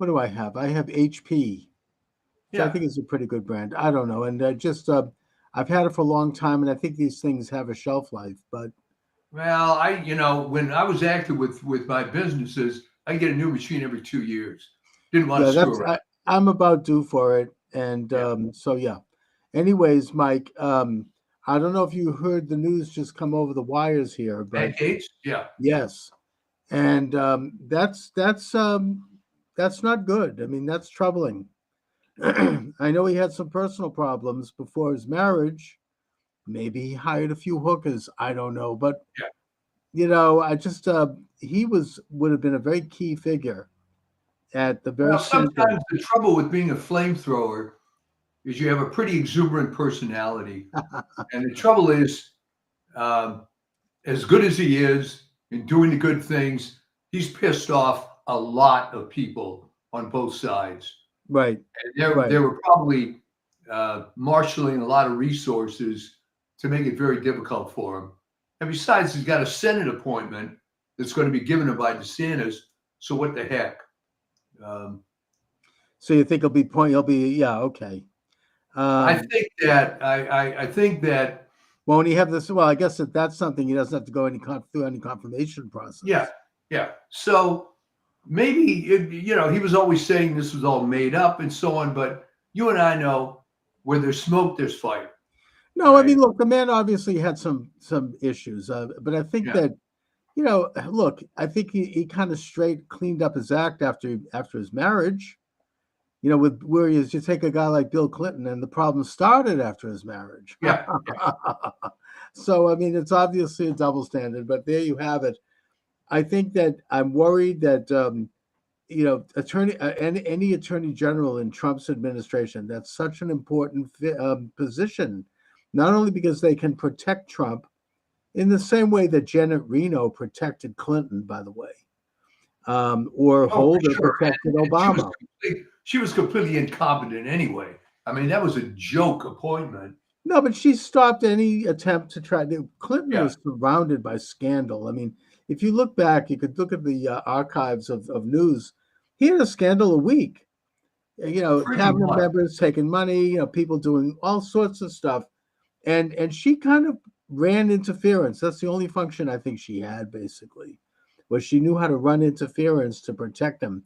what do I have? I have HP, which I Yeah. think is a pretty good brand. I don't know, and just I've had it for a long time, and I think these things have a shelf life. But Well, when I was active with my businesses, I get a new machine every 2 years. Didn't want yeah, to screw around. I'm about due for it, and Yeah. so yeah. Anyways, Mike, I don't know if you heard the news just come over the wires here, but Matt Gates? Yeah. yes, and that's not good. I mean, that's troubling. I know he had some personal problems before his marriage. Maybe he hired a few hookers. I don't know, but Yeah. I just he would have been a very key figure at the very Well, center. sometimes the trouble with being a flamethrower is you have a pretty exuberant personality. And the trouble is, um, as good as he is in doing the good things, he's pissed off a lot of people on both sides. Right, And they right. were probably marshaling a lot of resources to make it very difficult for him. And besides, he's got a Senate appointment that's going to be given him by DeSantis. So what the heck? Um, So you think he'll be yeah, okay. I Um, think that I think that won't he have this? Well, I guess that's something he doesn't have to go through any confirmation yeah, process. yeah. So maybe he was always saying this was all made up and so on, but you and I know where there's smoke, there's fire, No, I right? mean, look, the man obviously had some issues, but I think Yeah, that look, I think he kind of straight cleaned up his act after his marriage. With where you just take a guy like Bill Clinton, and the problem started after his marriage. yeah, So I mean, it's obviously a double standard, but there you have it. I think that I'm worried that any attorney general in Trump's administration, that's such an important position, not only because they can protect Trump in the same way that Janet Reno protected Clinton, by the way, or oh, for Holder sure. protected And Obama. she was completely incompetent anyway. I mean, that was a joke appointment. No, but she stopped any attempt to try to. Clinton Yeah, was surrounded by scandal. I mean, if you look back, you could look at the archives of news. He had a scandal a week. pretty Cabinet much. members taking money, people doing all sorts of stuff, and she kind of ran interference. That's the only function I think she had, basically, was she knew how to run interference to protect him.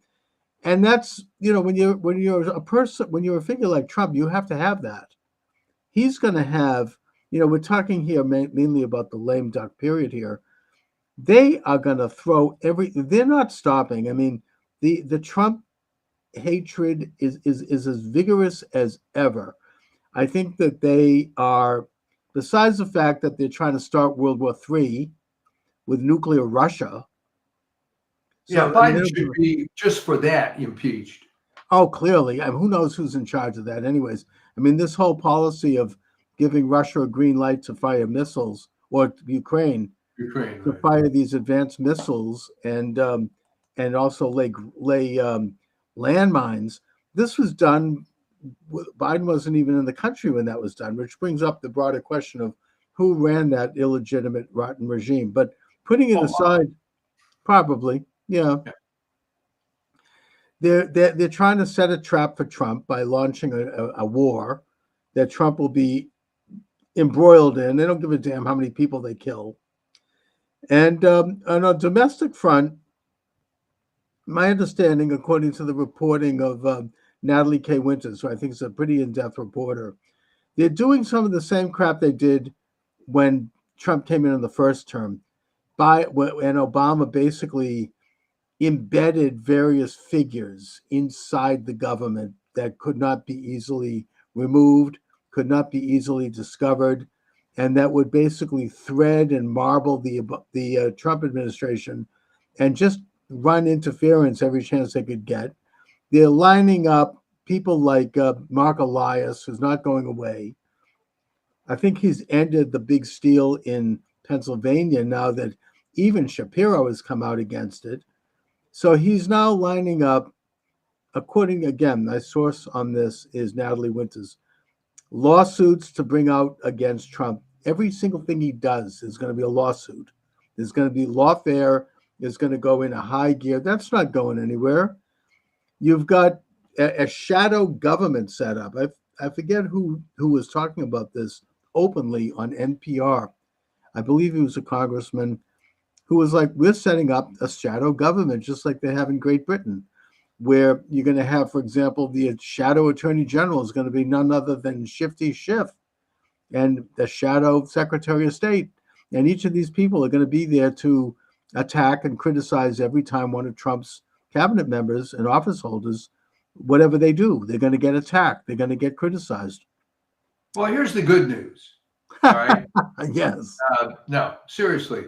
And that's when you're a person, when you're a figure like Trump, you have to have that. He's going to have, we're talking here mainly about the lame duck period here. They are going to throw they're not stopping. I mean, the Trump hatred is as vigorous as ever. I think that they are, besides the fact that they're trying to start World War III with nuclear Russia. Yeah, So I mean, Biden should be just for that impeached. oh, clearly, I mean, who knows who's in charge of that, anyways? I mean, this whole policy of giving Russia a green light to fire missiles, or Ukraine Ukraine, to right? fire these advanced missiles, and also lay landmines. This was done. Biden wasn't even in the country when that was done, which brings up the broader question of who ran that illegitimate, rotten regime. But putting it Obama. aside, probably, yeah, Yeah. they're trying to set a trap for Trump by launching a war that Trump will be embroiled in. They don't give a damn how many people they kill. And on a domestic front, my understanding, according to the reporting of Natalie K. Winters, who I think is a pretty in-depth reporter, they're doing some of the same crap they did when Trump came in the first term. And Obama basically embedded various figures inside the government that could not be easily removed, could not be easily discovered, and that would basically thread and marble the Trump administration and just run interference every chance they could get. They're lining up people like Mark Elias, who's not going away. I think he's ended the big steal in Pennsylvania now that even Shapiro has come out against it. So he's now lining up, according again, my source on this is Natalie Winters, lawsuits to bring out against Trump. Every single thing he does is going to be a lawsuit. There's going to be lawfare. Is going to go in a high gear. That's not going anywhere. You've got a shadow government set up. I forget who was talking about this openly on NPR. I believe he was a congressman who was like, we're setting up a shadow government just like they have in Great Britain, where you're going to have, for example, the shadow attorney general is going to be none other than Shifty Schiff, and the shadow secretary of state. And each of these people are going to be there to attack and criticize every time one of Trump's cabinet members and office holders, whatever they do, they're going to get attacked. They're going to get criticized. Well, here's the good news. All right. Yes. No, seriously.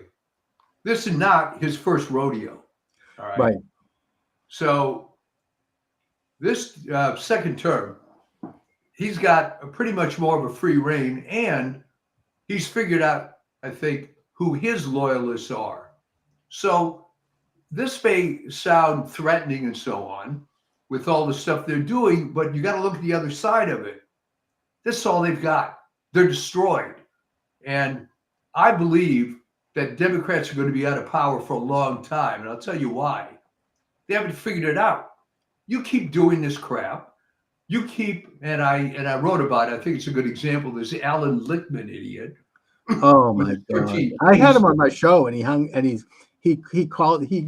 This is not his first rodeo. All right. Right. So this second term, he's got pretty much more of a free reign, and he's figured out, I think, who his loyalists are. So this may sound threatening and so on with all the stuff they're doing, but you got to look at the other side of it. This is all they've got. They're destroyed. And I believe that Democrats are going to be out of power for a long time. And I'll tell you why. They haven't figured it out. You keep doing this crap. You keep, and I wrote about it. I think it's a good example. There's Alan Lichtman, idiot. Oh my God! I had him on my show, and he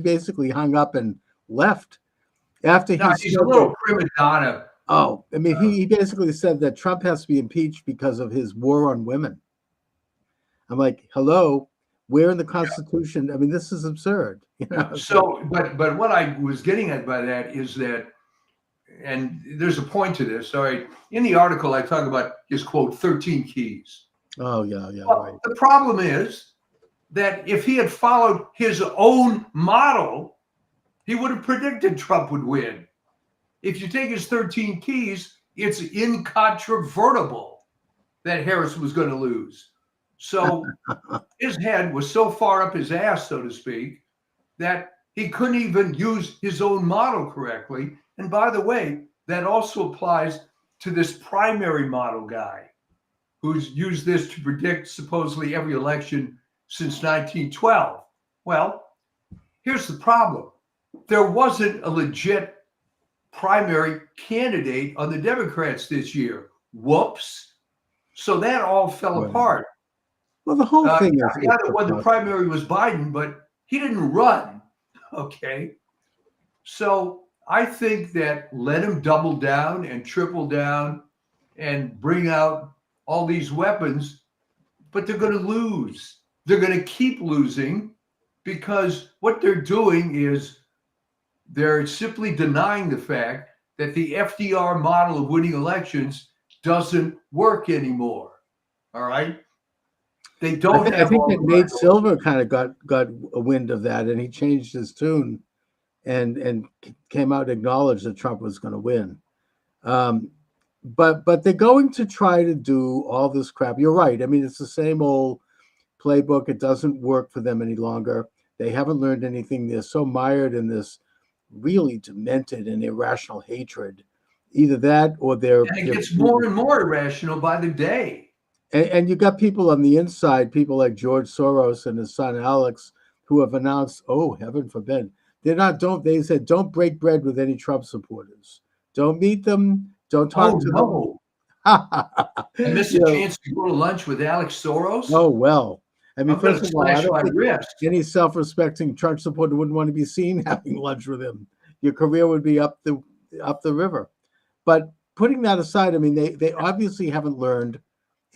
basically hung up and left after he's a little prima donna. Oh, I mean, he basically said that Trump has to be impeached because of his war on women. I'm like, hello, where in the Constitution? Yeah. I mean, this is absurd. You know? So, but what I was getting at by that is that, and there's a point to this. All right, in the article, I talk about his quote 13 keys. Oh yeah, well, right. The problem is that if he had followed his own model, he would have predicted Trump would win. If you take his 13 keys, it's incontrovertible that Harris was going to lose. So his head was so far up his ass, so to speak, that he couldn't even use his own model correctly. And by the way, that also applies to this primary model guy who's used this to predict supposedly every election since 1912. Well, here's the problem. There wasn't a legit primary candidate on the Democrats this year. Whoops. So that all fell apart. Well, the whole thing is... The other one, the primary was Biden, but he didn't run. Okay. So I think that let him double down and triple down and bring out all these weapons, but they're going to lose. They're going to keep losing because what they're doing is they're simply denying the fact that the FDR model of winning elections doesn't work anymore. All right. They don't I think that Nate Silver kind of got a wind of that, and he changed his tune and came out and acknowledged that Trump was going to win. But they're going to try to do all this crap. You're right. I mean, it's the same old playbook. It doesn't work for them any longer. They haven't learned anything. They're so mired in this really demented and irrational hatred. Either that or they're... And it gets more and more irrational by the day. And you got people on the inside, people like George Soros and his son Alex, who have announced, oh, heaven forbid, they said, don't break bread with any Trump supporters. Don't meet them. Don't talk to them. I missed a chance to go to lunch with Alex Soros. Oh, well. I mean, first of all, I don't think any self-respecting Trump supporter wouldn't want to be seen having lunch with him. Your career would be up the river. But putting that aside, I mean, they obviously haven't learned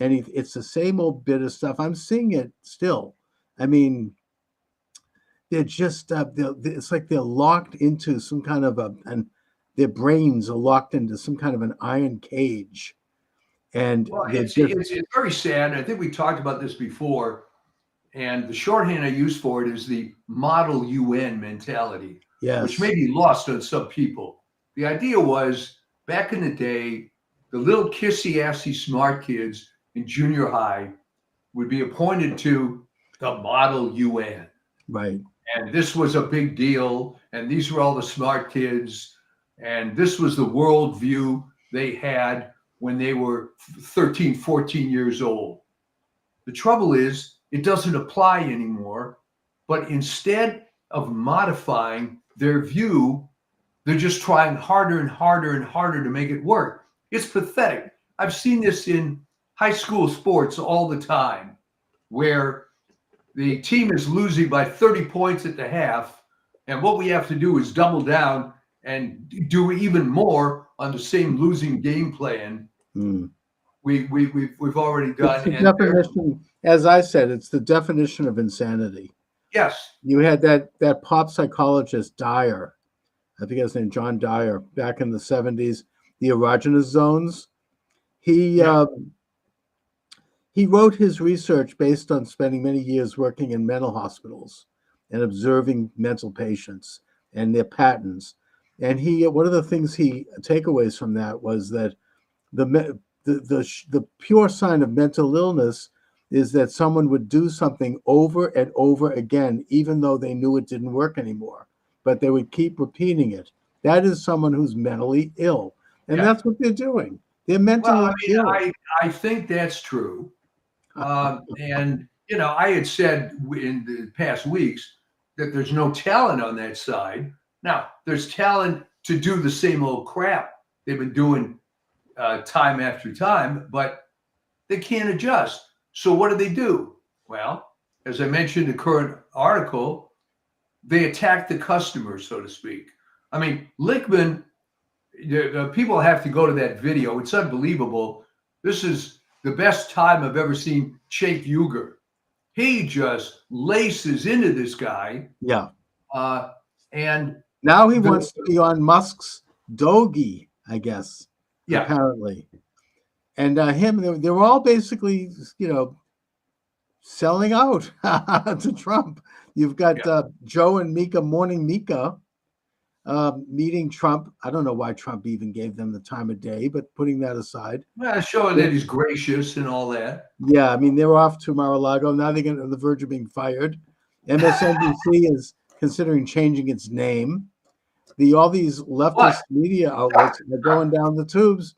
any. It's the same old bit of stuff. I'm seeing it still. I mean, they're just it's like they're locked into some kind of and their brains are locked into some kind of an iron cage. And it's very sad. I think we talked about this before. And the shorthand I use for it is the model UN mentality, which may be lost on some people. The idea was back in the day, the little kissy-assy smart kids in junior high would be appointed to the model UN. Right. And this was a big deal. And these were all the smart kids. And this was the worldview they had when they were 13, 14 years old. The trouble is, it doesn't apply anymore, but instead of modifying their view, They're just trying harder and harder and harder to make it work. It's pathetic. I've seen this in high school sports all the time, where the team is losing by 30 points at the half, and what we have to do is double down and do even more on the same losing game plan Hmm. we've already It's done. the And definition, as I said, it's the definition of insanity. yes, You had that pop psychologist Dyer, I think his name John Dyer, back in the 70s, the erogenous zones. He yeah, he wrote his research based on spending many years working in mental hospitals and observing mental patients and their patterns. And he one of the things he takeaways from that was that the pure sign of mental illness is that someone would do something over and over again, even though they knew it didn't work anymore, but they would keep repeating it. That is someone who's mentally ill, and yeah. that's what they're doing. They're Well, I mentally mean, ill. I think that's true. And I had said in the past weeks that there's no talent on that side. Now, there's talent to do the same old crap they've been doing time after time, but they can't adjust. So what do? Well, as I mentioned in the current article, they attack the customer, so to speak. I mean, Lichtman, the people have to go to that video. It's unbelievable. This is the best time I've ever seen Cenk Uygur. He just laces into this guy, Yeah. uh, and Now he the wants to be on Musk's Doge, I guess, yeah, apparently. And they're all basically, selling out to Trump. You've got yeah, Joe and Mika, Morning Mika, meeting Trump. I don't know why Trump even gave them the time of day, but putting that aside. well, showing that he's gracious and all that. Yeah, I mean, they're off to Mar-a-Lago. Now they're on the verge of being fired. MSNBC is considering changing its name. All these What? leftist media outlets are going down the tubes.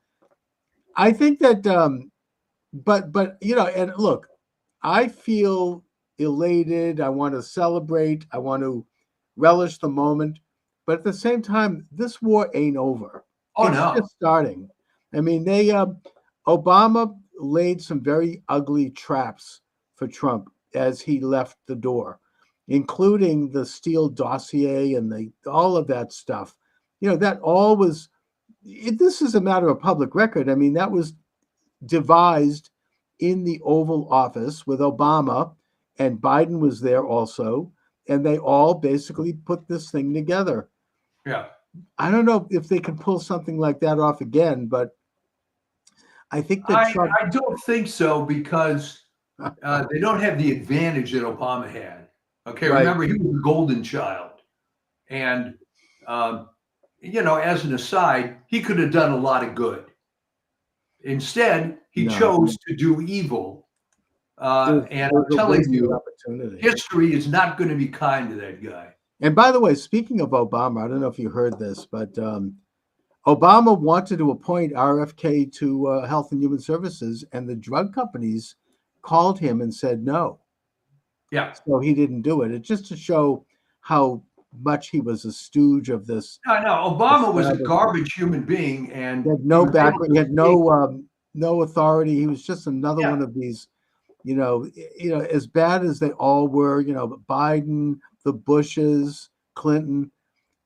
I think that, but and look, I feel elated. I want to celebrate. I want to relish the moment. But at the same time, this war ain't over. Oh It's no, just starting. I mean, Obama laid some very ugly traps for Trump as he left the door, including the Steele dossier and all of that stuff. That all was. This is a matter of public record. I mean, that was devised in the Oval Office with Obama, and Biden was there also, and they all basically put this thing together. yeah. I don't know if they can pull something like that off again, but I think that I Trump. I don't think so because they don't have the advantage that Obama had. Okay, Right. remember he was the golden child, and um, as an aside, he could have done a lot of good. Instead, he No, chose to do evil. And it was I'm a telling wasted you, opportunity. history is not going to be kind to that guy. And by the way, speaking of Obama, I don't know if you heard this, but Obama wanted to appoint RFK to Health and Human Services, and the drug companies called him and said no. Yeah. So he didn't do it. It's just to show how much he was a stooge of this. No, Obama was a establishment. garbage human being, and He had he no was able background. He to had no authority. He was just another yeah, one of these. As bad as they all were. Biden, the Bushes, Clinton.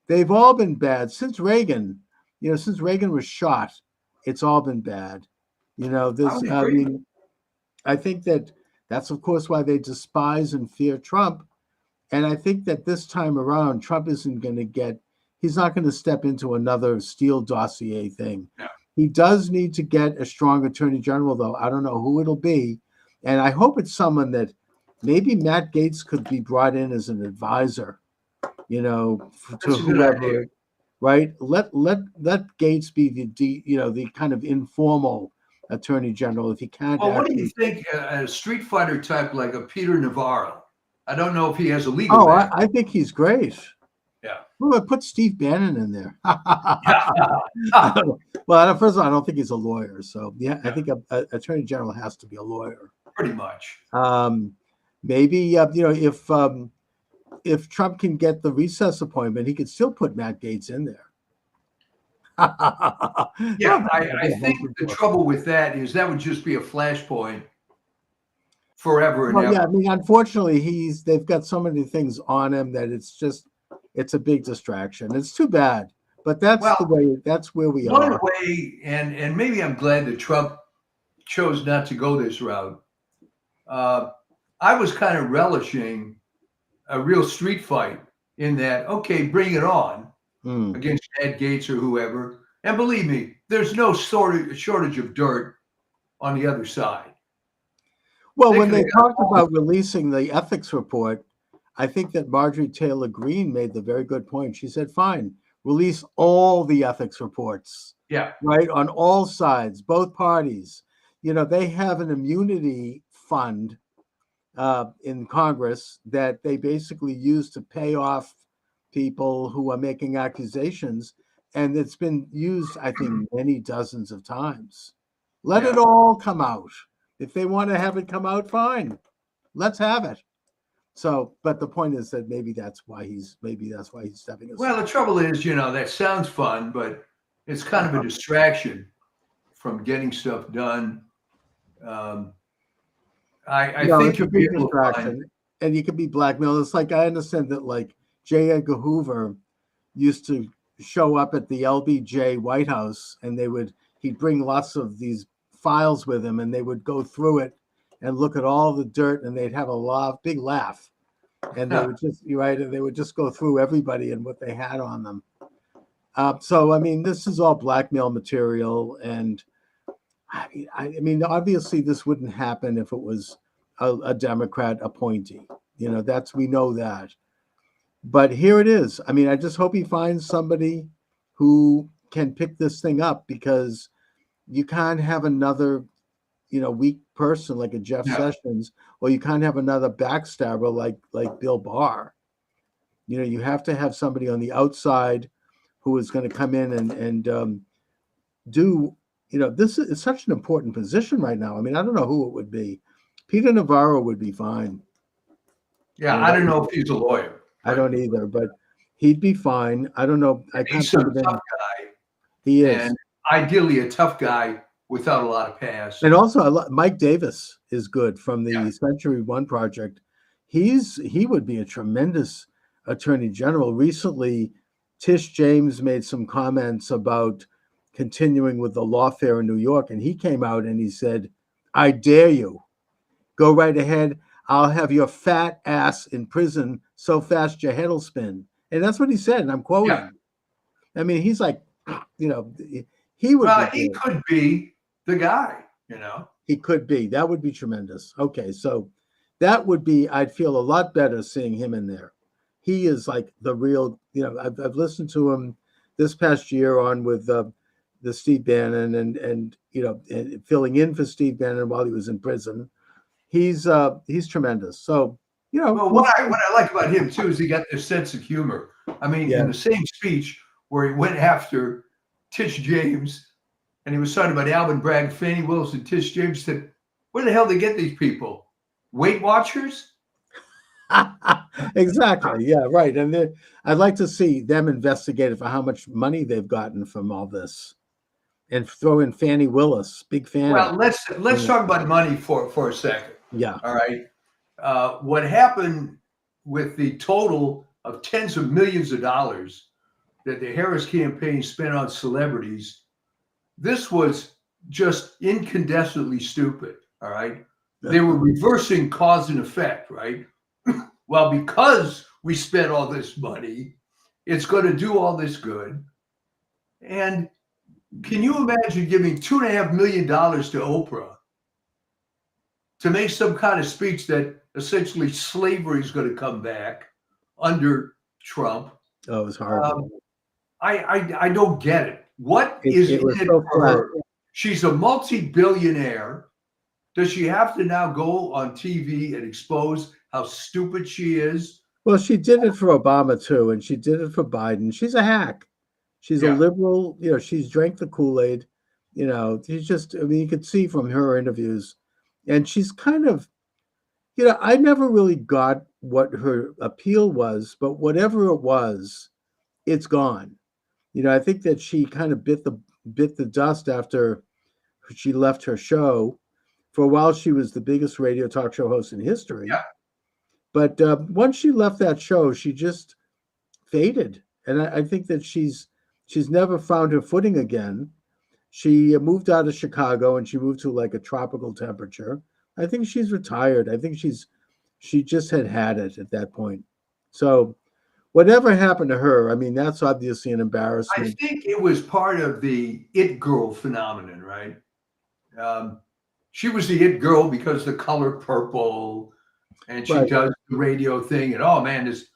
They've all been bad since Reagan. Since Reagan was shot, it's all been bad. I This. would I agree. mean, I think that's of course why they despise and fear Trump. And I think that this time around, Trump isn't going to he's not going to step into another Steele dossier thing. Yeah. He does need to get a strong attorney general, though. I don't know who it'll be. And I hope it's someone that maybe Matt Gaetz could be brought in as an advisor, to That's a good idea. whoever, right? Let Gaetz be the kind of informal attorney general if he can't Well, what do you actually. think a Street Fighter type like a Peter Navarro? I don't know if he has a legal Oh, background. I think he's great. Yeah. Well, I put Steve Bannon in there. Yeah. Well, first of all, I don't think he's a lawyer. So, yeah, I Yeah. think a attorney general has to be a lawyer. Pretty much. Maybe, if Trump can get the recess appointment, he could still put Matt Gaetz in there. Yeah, Well, I think the trouble with that is that would just be a flashpoint forever and well, yeah, I ever. mean, unfortunately, they've got so many things on him that it's a big distraction. It's too bad, but Well, that's where we one are. way, and maybe I'm glad that Trump chose not to go this route. Uh, I was kind of relishing a real street fight in that, okay, bring it on Hmm. against Ed Gates or whoever. And believe me, there's no shortage of dirt on the other side. Well, They when could have they got talked about releasing the ethics report, I think that Marjorie Taylor Greene made the very good point. She said, fine, release all the ethics reports, yeah, right, on all sides, both parties. They have an immunity fund in Congress that they basically use to pay off people who are making accusations. And it's been used, I think, many dozens of times. Let it yeah. all come out. If they want to have it come out, fine. Let's have it. So, but the point is that maybe that's why he's stepping Well, the aside. trouble is, that sounds fun, but it's kind of a distraction from getting stuff done. Um, I No, think it's a you'll be big able to find, distraction, and you can be blackmailed. It's like I understand that like J. Edgar Hoover used to show up at the LBJ White House, and he'd bring lots of these files with him, and they would go through it and look at all the dirt, and they'd have big laugh, and they would just you're right, and they would just go through everybody and what they had on them. So I mean, this is all blackmail material, and I mean, obviously, this wouldn't happen if it was a Democrat appointee. We know that. But here it is. I mean, I just hope he finds somebody who can pick this thing up because you can't have another, weak person like a Jeff yeah. Sessions, or you can't have another backstabber like Bill Barr. You have to have somebody on the outside who is going to come in and do. This is such an important position right now. I mean, I don't know who it would be. Peter Navarro would be fine. Yeah, I That don't would know be, if he's a lawyer, I but don't either, but he'd be fine. I don't know. I he's can't think some of tough any. guy, He is. and ideally a tough guy without a lot of And past. also, Mike Davis is good from Yeah, the Century One Project. He would be a tremendous attorney general. Recently, Tish James made some comments about continuing with the lawfare in New York, and he came out and he said, "I dare you, go right ahead. I'll have your fat ass in prison so fast your head'll spin." And that's what he said, and I'm yeah. quoting. I mean, he's like, you know, he would be Well, he good. could be the guy. He could be. That would be tremendous. Okay, so I'd feel a lot better seeing him in there. He is like the real, I've listened to him this past year on with the Steve Bannon and filling in for Steve Bannon while he was in prison. He's tremendous. So, Well, we'll what see. I like about him too is he got this sense of humor. I mean, in Yeah. the same speech where he went after Tish James and he was talking about Alvin Bragg, Fannie Willis, and Tish James said, "Where the hell they get these people? Weight Watchers?" Exactly. Yeah, right. And I'd like to see them investigated for how much money they've gotten from all this and throw in Fannie Willis, big Well, Fannie. let's Yeah. talk about money for a second. Yeah. All right. What happened with the total of tens of millions of dollars that the Harris campaign spent on celebrities? This was just incandescently stupid. All right. They were reversing cause and effect, right? Well, because we spent all this money, it's going to do all this good. And can you imagine giving $2.5 million to Oprah to make some kind of speech that essentially slavery is going to come back under Trump? Oh, it was horrible. Um, I don't get it. What It, is it in was it so for flat. her? She's a multi-billionaire. Does she have to now go on TV and expose how stupid she is? Well, she did it for Obama too, and she did it for Biden. She's a hack. She's a Yeah. liberal. She's drank the Kool-Aid. She's just, I mean, you could see from her interviews. And she's kind of, I never really got what her appeal was, but whatever it was, it's gone. I think that she kind of bit the dust after she left her show. For a while, she was the biggest radio talk show host in history. Yeah. But once she left that show, she just faded, and I think that she's never found her footing again. She moved out of Chicago and she moved to like a tropical temperature. I think she's retired. I think she just had it at that point. So whatever happened to her, I mean, that's obviously an I embarrassment. think it was part of the it girl phenomenon, right? She was the it girl because the color purple, and she Right. does the radio thing, and oh man, this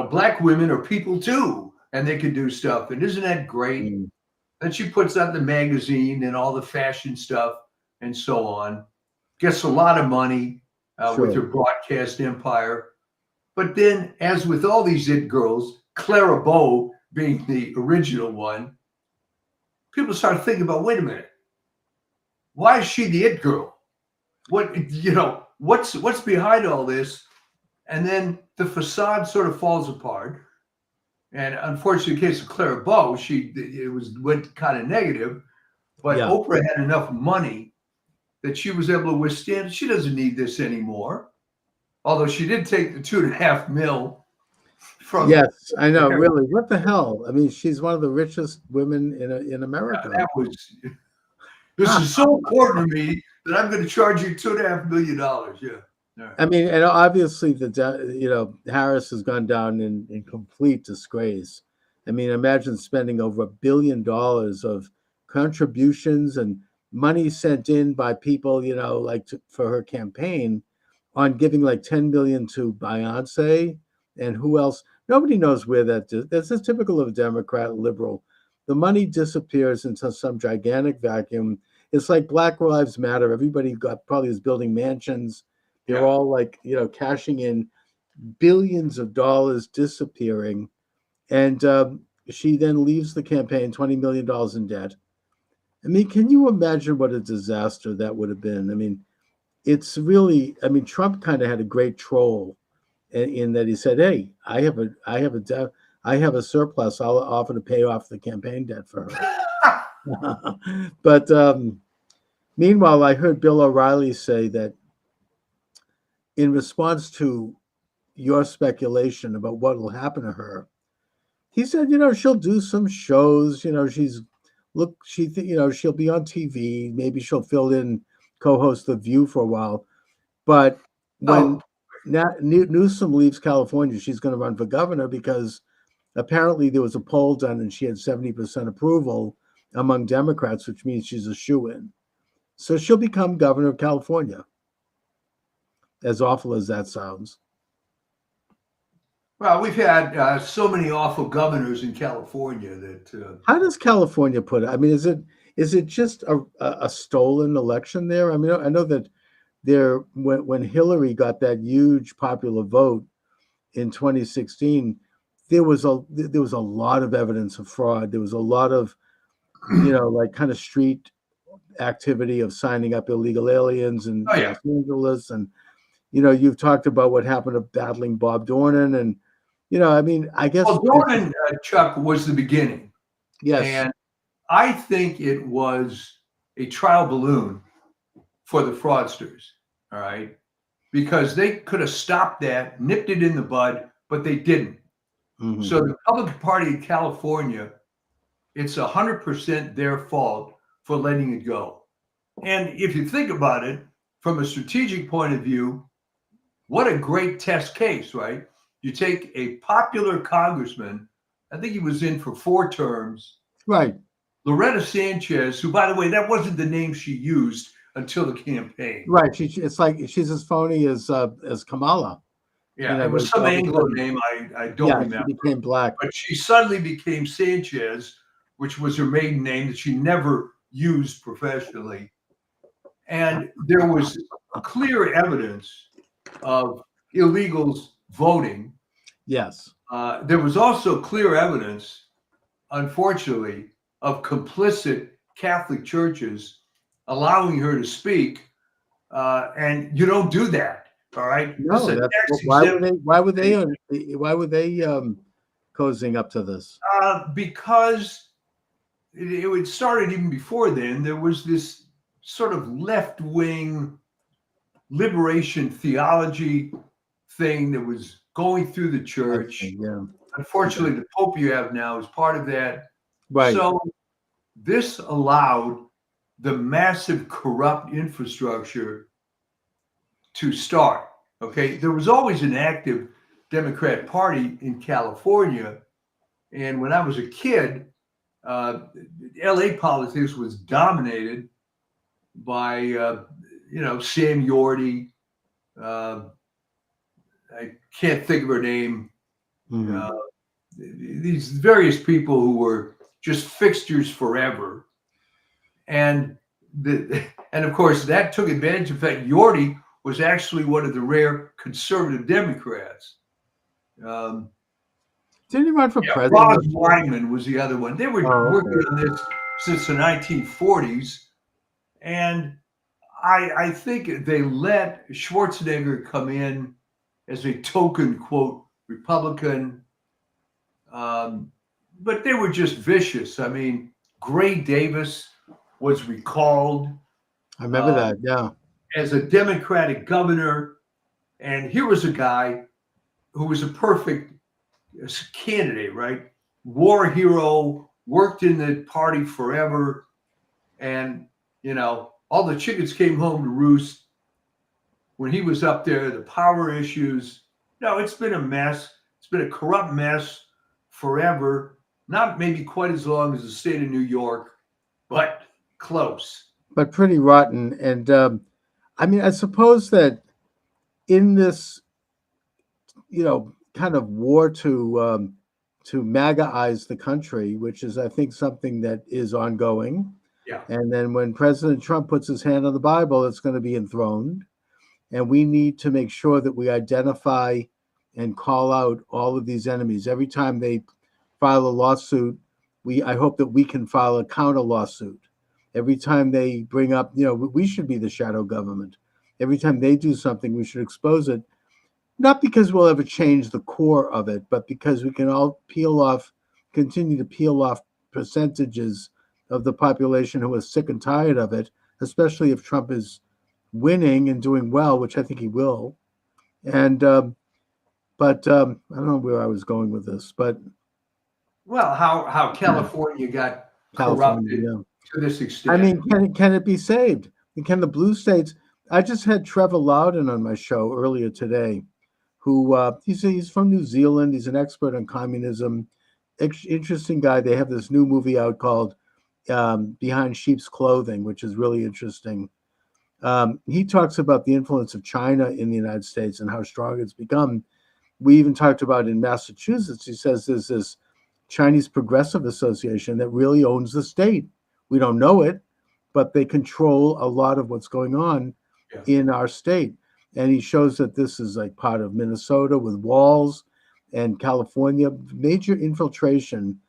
black women are people too, and they can do stuff, and isn't that great? Mm, Then she puts out the magazine and all the fashion stuff and so on. Gets a lot of money with her sure. broadcast empire. But then, as with all these it girls, Clara Bow being the original one, people start thinking about, wait a minute, why is she the it girl? What's behind all this? And then the facade sort of falls apart. And unfortunately, in the case of Clara Bow, went kind of negative. But Yeah. Oprah had enough money that she was able to withstand it. She doesn't need this anymore. Although she did take the $2.5 million from Yes, I know. Harry. Really, what the hell? I mean, she's one of the richest women in America. This is so important to me that I'm going to charge you $2.5 million. Yeah. I mean, and obviously Harris has gone down in complete disgrace. I mean, imagine spending over $1 billion of contributions and money sent in by people, for her campaign, on giving like 10 million to Beyonce and who else? Nobody knows where that's just typical of a Democrat liberal. The money disappears into some gigantic vacuum. It's like Black Lives Matter. Everybody probably is building mansions. They're all like, cashing in billions of dollars disappearing. And she then leaves the campaign $20 million in debt. I mean, can you imagine what a disaster that would have been? I mean, Trump kind of had a great troll in that he said, "Hey, I have a surplus. I'll offer to pay off the campaign debt for her." But meanwhile, I heard Bill O'Reilly say that in response to your speculation about what will happen to her, he said, she'll do some shows. She'll be on TV. Maybe she'll fill in, co-host The View for a while. But when Newsom leaves California, she's going to run for governor because apparently there was a poll done and she had 70% approval among Democrats, which means she's a shoo-in. So she'll become governor of California, as awful as that sounds. Well, we've had so many awful governors in California that. How does California put it? I mean, is it just a stolen election there? I mean, I know that when Hillary got that huge popular vote in 2016, there was a lot of evidence of fraud. There was a lot of like kind of street activity of signing up illegal aliens in Los Angeles, and you've talked about what happened to battling Bob Dornan, and I mean, I guess Dornan, Chuck, was the beginning. Yes, and I think it was a trial balloon for the fraudsters, all right? Because they could have stopped that, nipped it in the bud, but they didn't. Mm-hmm. So the Republican Party of California, it's 100% their fault for letting it go. And if you think about it, from a strategic point of view, what a great test case, right? You take a popular congressman, I think he was in for 4 terms. Right. Loretta Sanchez, who, by the way, that wasn't the name she used until the campaign. Right. It's like she's as phony as Kamala. Yeah, it was some Anglo name I don't remember. She became black. But she suddenly became Sanchez, which was her maiden name that she never used professionally. And there was clear evidence of illegals voting. Yes. There was also clear evidence, unfortunately, of complicit Catholic churches allowing her to speak, and you don't do that. All right. No, why were they cozying up to this? Because it started even before then. There was this sort of left-wing liberation theology thing that was going through the church. Yeah. Unfortunately, the Pope you have now is part of that. Right. So this allowed the massive corrupt infrastructure to start. Okay. There was always an active Democrat Party in California. And when I was a kid, LA politics was dominated by, Sam Yorty. I can't think of her name. Mhm. These various people who were just fixtures forever. And of course, that took advantage. In fact, Yorty was actually one of the rare conservative Democrats. Didn't he run for Yeah, president? Ross Wyman was the other one. They were working on this since the 1940s. And I think they let Schwarzenegger come in as a token, quote, Republican. But they were just vicious. I mean, Gray Davis was recalled I remember that. Yeah. as a Democratic governor. And here was a guy who was a perfect candidate, right? War hero, worked in the party forever. And, all the chickens came home to roost when he was up there, the power issues. No, it's been a mess. It's been a corrupt mess forever. Not maybe quite as long as the state of New York, but close. But pretty rotten. And I mean, I suppose that in this, kind of war to MAGAize the country, which is, I think, something that is ongoing. Yeah. And then when President Trump puts his hand on the Bible, it's going to be enthroned. And we need to make sure that we identify and call out all of these enemies. Every time they file a lawsuit, I hope that we can file a counter lawsuit. Every time they bring up, we should be the shadow government. Every time they do something, we should expose it. Not because we'll ever change the core of it, but because we can all continue to peel off percentages of the population who is sick and tired of it, especially if Trump is winning and doing well, which I think he will. And but I don't know where I was going with this, but well, how California got corrupted to this extent. I mean, can it be saved? And can the blue states? I just had Trevor Loudon on my show earlier today, who he's from New Zealand. He's an expert on communism. Interesting guy. They have this new movie out called Behind Sheep's Clothing, which is really interesting. He talks about the influence of China in the United States and how strong it's become. We even talked about in Massachusetts. He says there's this Chinese Progressive Association that really owns the state. We don't know it, but they control a lot of what's going on in our state. And he shows that this is like part of Minnesota with walls, and California, major infiltration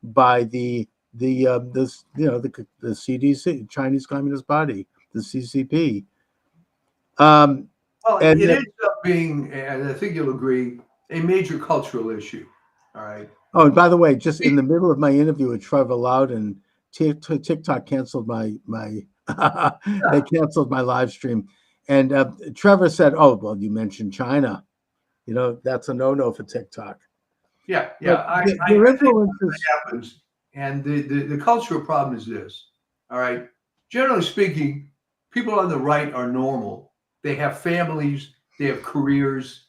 by the CDC, Chinese Communist Party, the CCP. Well, it ends up being, and I think you'll agree, a major cultural issue. All right. Oh, and by the way, just in the middle of my interview with Trevor Loudon, TikTok canceled my they canceled my live stream, and Trevor said, "Oh, well, you mentioned China, that's a no-no for TikTok." Yeah. I think that happens, and the cultural problem is this. All right. Generally speaking, people on the right are normal. They have families, they have careers,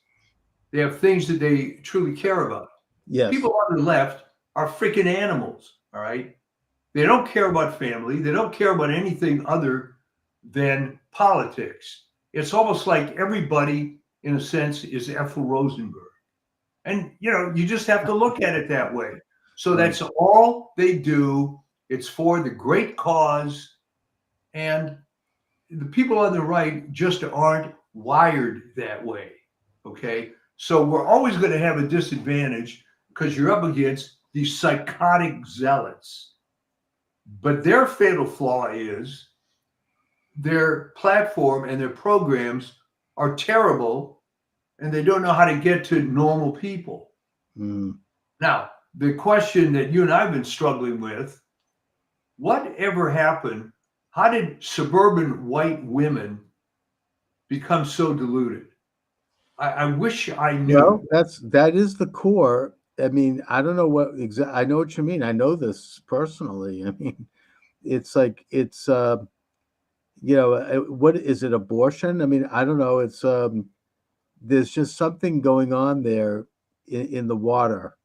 they have things that they truly care about. Yes. People on the left are freaking animals. All right. They don't care about family. They don't care about anything other than politics. It's almost like everybody, in a sense, is Ethel Rosenberg. And, you just have to look at it that way. So that's all they do. It's for the great cause. And the people on the right just aren't wired that way. Okay. So we're always going to have a disadvantage because you're up against these psychotic zealots. But their fatal flaw is their platform and their programs are terrible, and they don't know how to get to normal people. Now, the question that you and I have been struggling with whatever happened? How did suburban white women become so deluded? I wish I Well, knew. that is the core. I mean, I don't know what exactly. I know what you mean. I know this personally. I mean, it's like what is it? Abortion? I mean, I don't know. It's there's just something going on there in the water.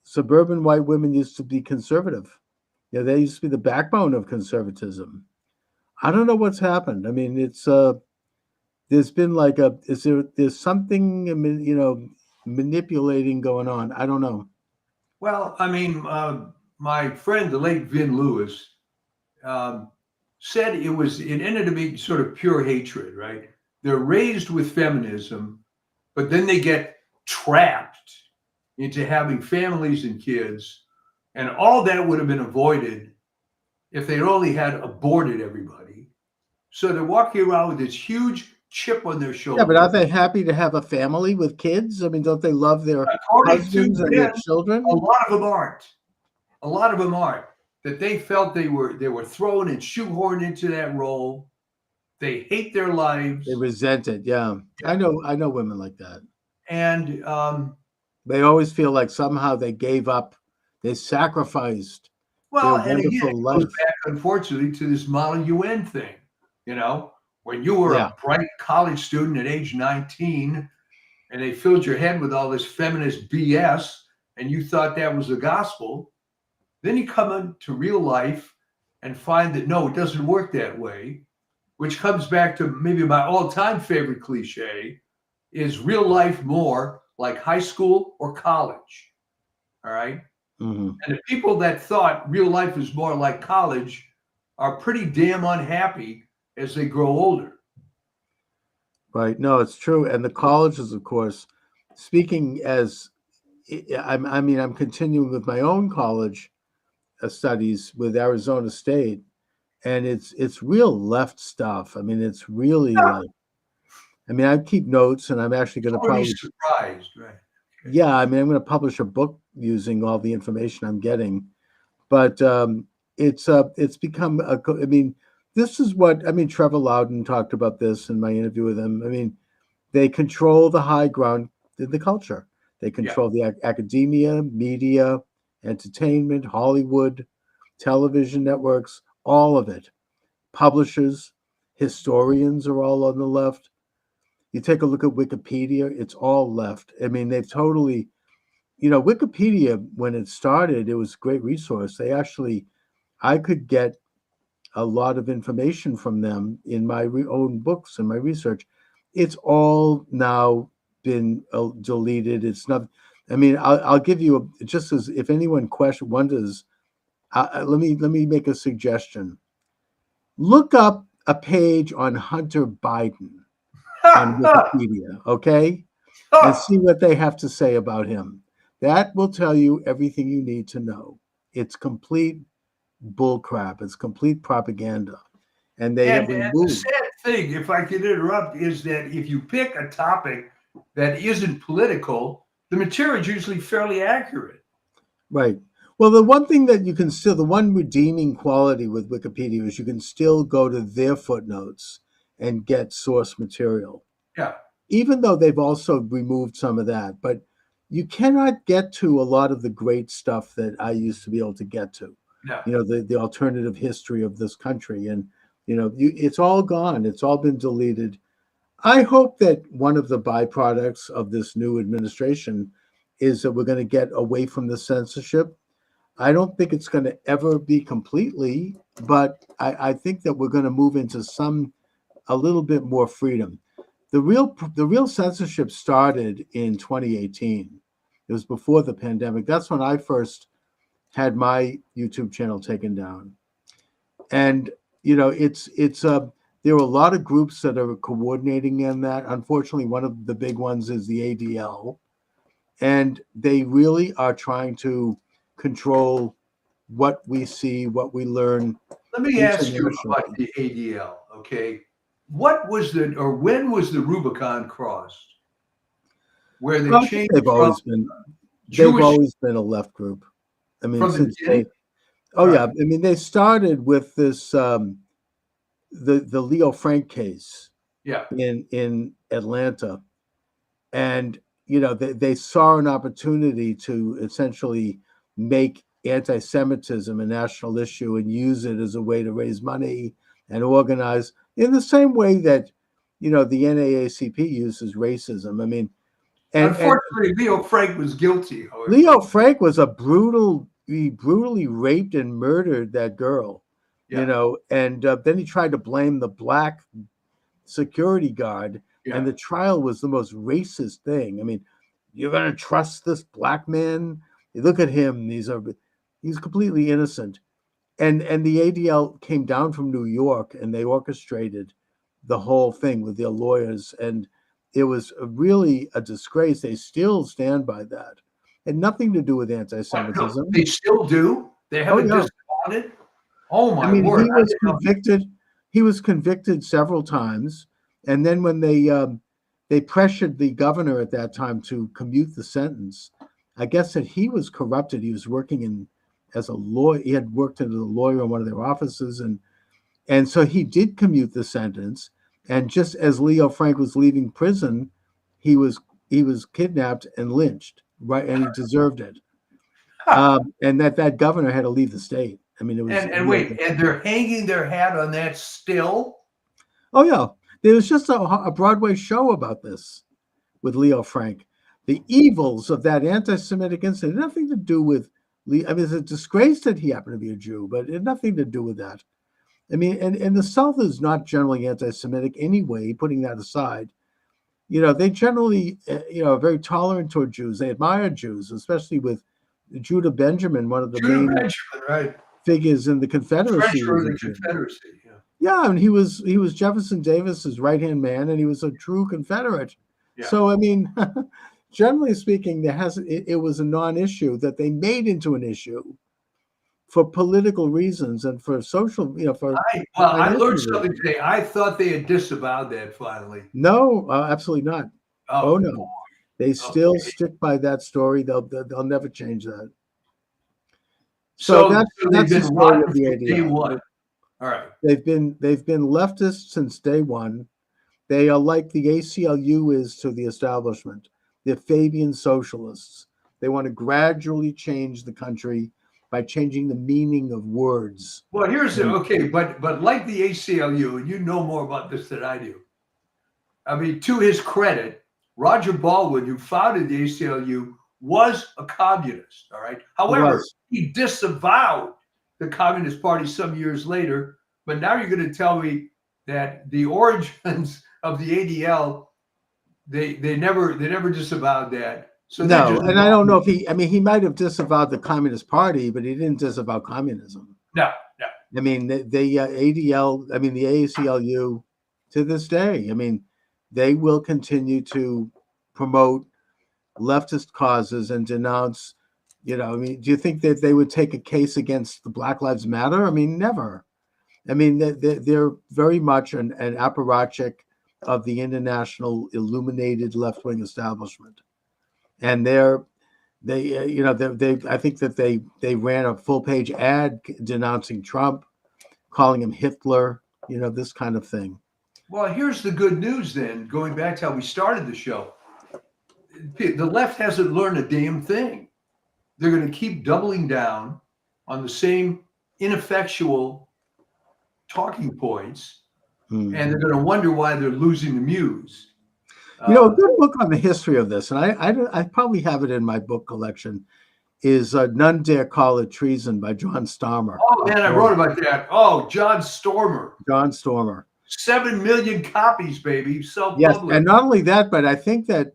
Suburban white women used to be conservative. They used to be the backbone of conservatism. I don't know what's happened. I mean, it's there's been like there's something manipulating going on. I don't know. Well, I mean, my friend, the late Vin Lewis, um, said it ended up being sort of pure hatred, right? They're raised with feminism, but then they get trapped into having families and kids, and all that would have been avoided if they'd only had aborted everybody. So they're walking around with this huge chip on their Yeah, but shoulder. aren't they happy to have a family with kids? I mean, don't they love their According to husbands and their Ben, a children? lot of them aren't. A lot of them aren't. That they felt they were thrown and shoehorned into that role. They hate their They lives. resent it. Yeah, Yeah. I know women like that. And They always feel like somehow they gave up, they sacrificed their well, and again, wonderful it goes life. back, unfortunately, to this Model UN thing. You know, when you were Yeah, a bright college student at age 19 and they filled your head with all this feminist BS and you thought that was the gospel, then you come into real life and find that no, it doesn't work that way, which comes back to maybe my all-time favorite cliche is real life more like high school or college. All right. hmm And the people that thought real life is more like college are pretty damn unhappy as they grow older. right. No, it's true. And the colleges, of course, speaking as I mean, I'm continuing with my own college studies with Arizona State, and it's real left stuff. I mean, it's really Yeah, like, I mean, I keep notes, and I'm actually going to totally probably, surprised, right? Okay. yeah, I mean, I'm going to publish a book using all the information I'm getting. But it's become I mean, this is what I mean. Trevor Loudon talked about this in my interview with him. I mean, they control the high ground, the culture. They Yeah. control the academia, media, entertainment, Hollywood, television networks, all of it. Publishers, historians are all on the left. You take a look at Wikipedia, it's all left. I mean, they've totally, Wikipedia, when it started, it was a great resource. I could get a lot of information from them in my own books and my research. It's all now been deleted. It's not. I mean, I'll give you just as if anyone wonders. Let me make a suggestion. Look up a page on Hunter Biden on Wikipedia, okay, and see what they have to say about him. That will tell you everything you need to know. It's complete bullcrap. It's complete propaganda, and they have And the removed. sad thing, if I could interrupt, is that if you pick a topic that isn't political, the material is usually fairly accurate. Right. Well, the one thing that you can still, the one redeeming quality with Wikipedia is you can still go to their footnotes and get source material, Yeah. even though they've also removed some of that. But you cannot get to a lot of the great stuff that I used to be able to get to. Yeah. The alternative history of this country, and it's all gone. It's all been deleted. I hope that one of the byproducts of this new administration is that we're going to get away from the censorship. I don't think it's going to ever be completely, but I think that we're going to move into a little bit more freedom. The real censorship started in 2018. It was before the pandemic. That's when I first had my YouTube channel taken down. And it's there are a lot of groups that are coordinating in that. Unfortunately, one of the big ones is the ADL, and they really are trying to control what we see, what we learn Let me ask you about internationally. the ADL. Okay. When was the Rubicon crossed where they Well, I think changed from they've Jewish always been a left group. I mean, from the since beginning? Oh All yeah, right. I mean they started with this the Leo Frank case Yeah. in Atlanta, and they saw an opportunity to essentially make anti-Semitism a national issue and use it as a way to raise money and organize in the same way that the NAACP uses racism. I mean, and Unfortunately, Leo Frank was guilty, however. Leo Frank was a he brutally raped and murdered that girl, Yeah. and then he tried to blame the black security guard, and Yeah. the trial was the most racist thing. I mean, you're going to trust this black man? You look at him; he's completely innocent. And the ADL came down from New York, and they orchestrated the whole thing with their lawyers, and it was really a disgrace. They still stand by that. Had nothing to do with What? No, anti-Semitism. they still do? They Oh haven't yeah, disavowed it? Oh I my mean, word. he I was didn't know. convicted. He was convicted several times, and then when they pressured the governor at that time to commute the sentence, I guess that he was corrupted. He was working as a lawyer. He had worked as a lawyer in one of their offices, and so he did commute the sentence. And just as Leo Frank was leaving prison, he was he was kidnapped and lynched. Right, and he deserved it. Huh. And that governor had to leave the state. I mean, it was a And real. wait, and they're hanging their hat on that still? Oh yeah, there was just a Broadway show about this with Leo Frank. The evils of that anti-Semitic incident had nothing to do with I mean, it's a disgrace that he happened to be a Jew, but it had nothing to do with that. I mean, and the South is not generally anti-Semitic anyway. Putting that aside, they generally, are very tolerant toward Jews. They admire Jews, especially with Judah Benjamin, one of the Judah main Benjamin, right? figures in the Confederacy, Treasurer was of a the Jew. Confederacy. Yeah. Yeah, and he was Jefferson Davis's right-hand man, and he was a true Confederate. Yeah. So I mean, generally speaking, it was a non-issue that they made into an issue for political reasons and for social, for I financial learned something reasons. today. I thought they had disavowed that finally. No, absolutely not. Oh Oh, no, they still okay. stick by that story. They'll never change that. So So, that's so they've that's the been story rotten of the from day ADL. one. All right. They've been leftist since day one. They are like the ACLU is to the establishment. They're Fabian socialists. They want to gradually change the country by changing the meaning of words. Well, And okay, but like the ACLU, and you know more about this than I do. I mean, to his credit, Roger Baldwin, who founded the ACLU, was a communist. All right. he However, was. he disavowed the Communist Party some years later. But now you're going to tell me that the origins of the ADL, they never disavowed that. So they're No, just and I don't know if I mean, he might have disavowed the Communist Party, but he didn't disavow communism. no, no. I mean, the ADL, I mean, the ACLU to this day, I mean, they will continue to promote leftist causes and denounce, I mean, do you think that they would take a case against the Black Lives Matter? I mean, never. I mean, they're very much an apparatchik of the international illuminated left-wing establishment. And I think that they ran a full-page ad denouncing Trump, calling him Hitler, this kind of thing. Well, here's the good news then, going back to how we started the show. The left hasn't learned a damn thing. They're going to keep doubling down on the same ineffectual talking points, and they're going to wonder why they're losing the muse. A good book on the history of this, and I probably have it in my book collection, is None Dare Call It Treason by John Stormer. Oh, man, I wrote about that. Oh, John Stormer. John Stormer. 7 million copies, baby. Yes, Self-published. and not only that, but I think that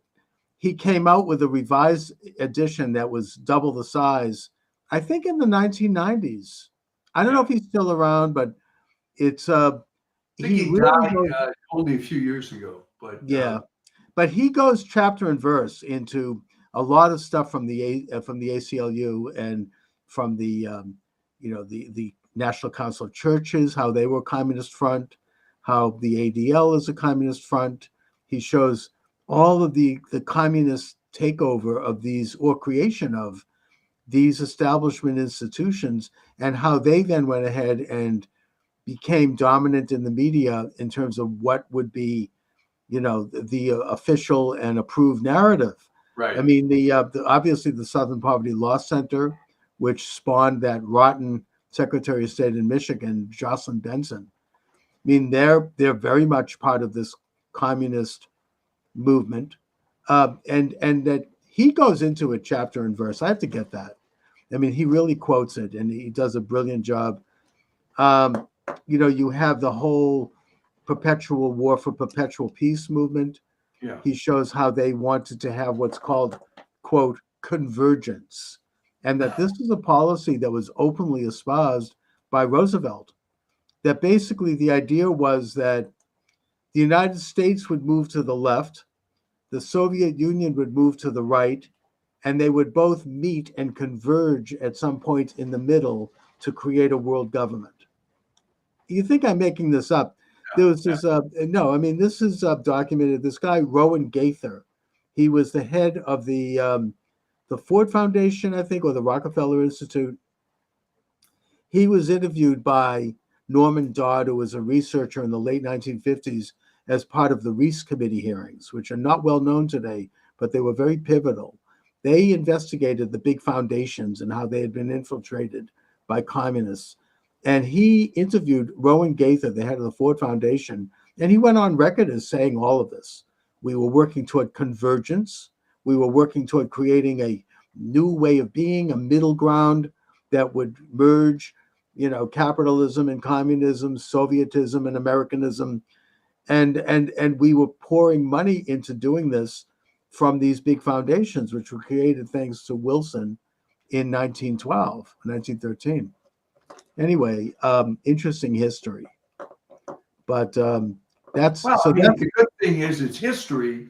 he came out with a revised edition that was double the size, I think in the 1990s. I don't know if he's still around, but it's I think he he really died goes, only a few years ago. But yeah, but he goes chapter and verse into a lot of stuff from the ACLU and from the the National Council of Churches, how they were a communist front, how the ADL is a communist front. He shows all of the communist takeover of these, or creation of, these establishment institutions and how they then went ahead and became dominant in the media in terms of what would be, the official and approved narrative. I Right. mean, the obviously the Southern Poverty Law Center, which spawned that rotten Secretary of State in Michigan, Jocelyn Benson. I mean, they're very much part of this communist movement, and that he goes into it chapter and verse. I have to get that. I mean, he really quotes it, and he does a brilliant job. Um, you have the whole perpetual war for perpetual peace movement. Yeah. He shows how they wanted to have what's called, quote, convergence, and that this is a policy that was openly espoused by Roosevelt. That basically the idea was that the United States would move to the left, the Soviet Union would move to the right, and they would both meet and converge at some point in the middle to create a world government. You think I'm making this up? There was this, no, I mean, this is documented. This guy, Rowan Gaither, he was the head of the Ford Foundation, I think, or the Rockefeller Institute. He was interviewed by Norman Dodd, who was a researcher in the late 1950s, as part of the Reese Committee hearings, which are not well known today, but they were very pivotal. They investigated the big foundations and how they had been infiltrated by communists. And he interviewed Rowan Gaither, the head of the Ford Foundation, and he went on record as saying all of this. We were working toward convergence. We were working toward creating a new way of being, a middle ground that would merge, capitalism and communism, Sovietism and Americanism. And we were pouring money into doing this from these big foundations, which were created thanks to Wilson in 1912, 1913. Anyway, interesting history. But that's Well, so I mean, that's the good thing is it's history,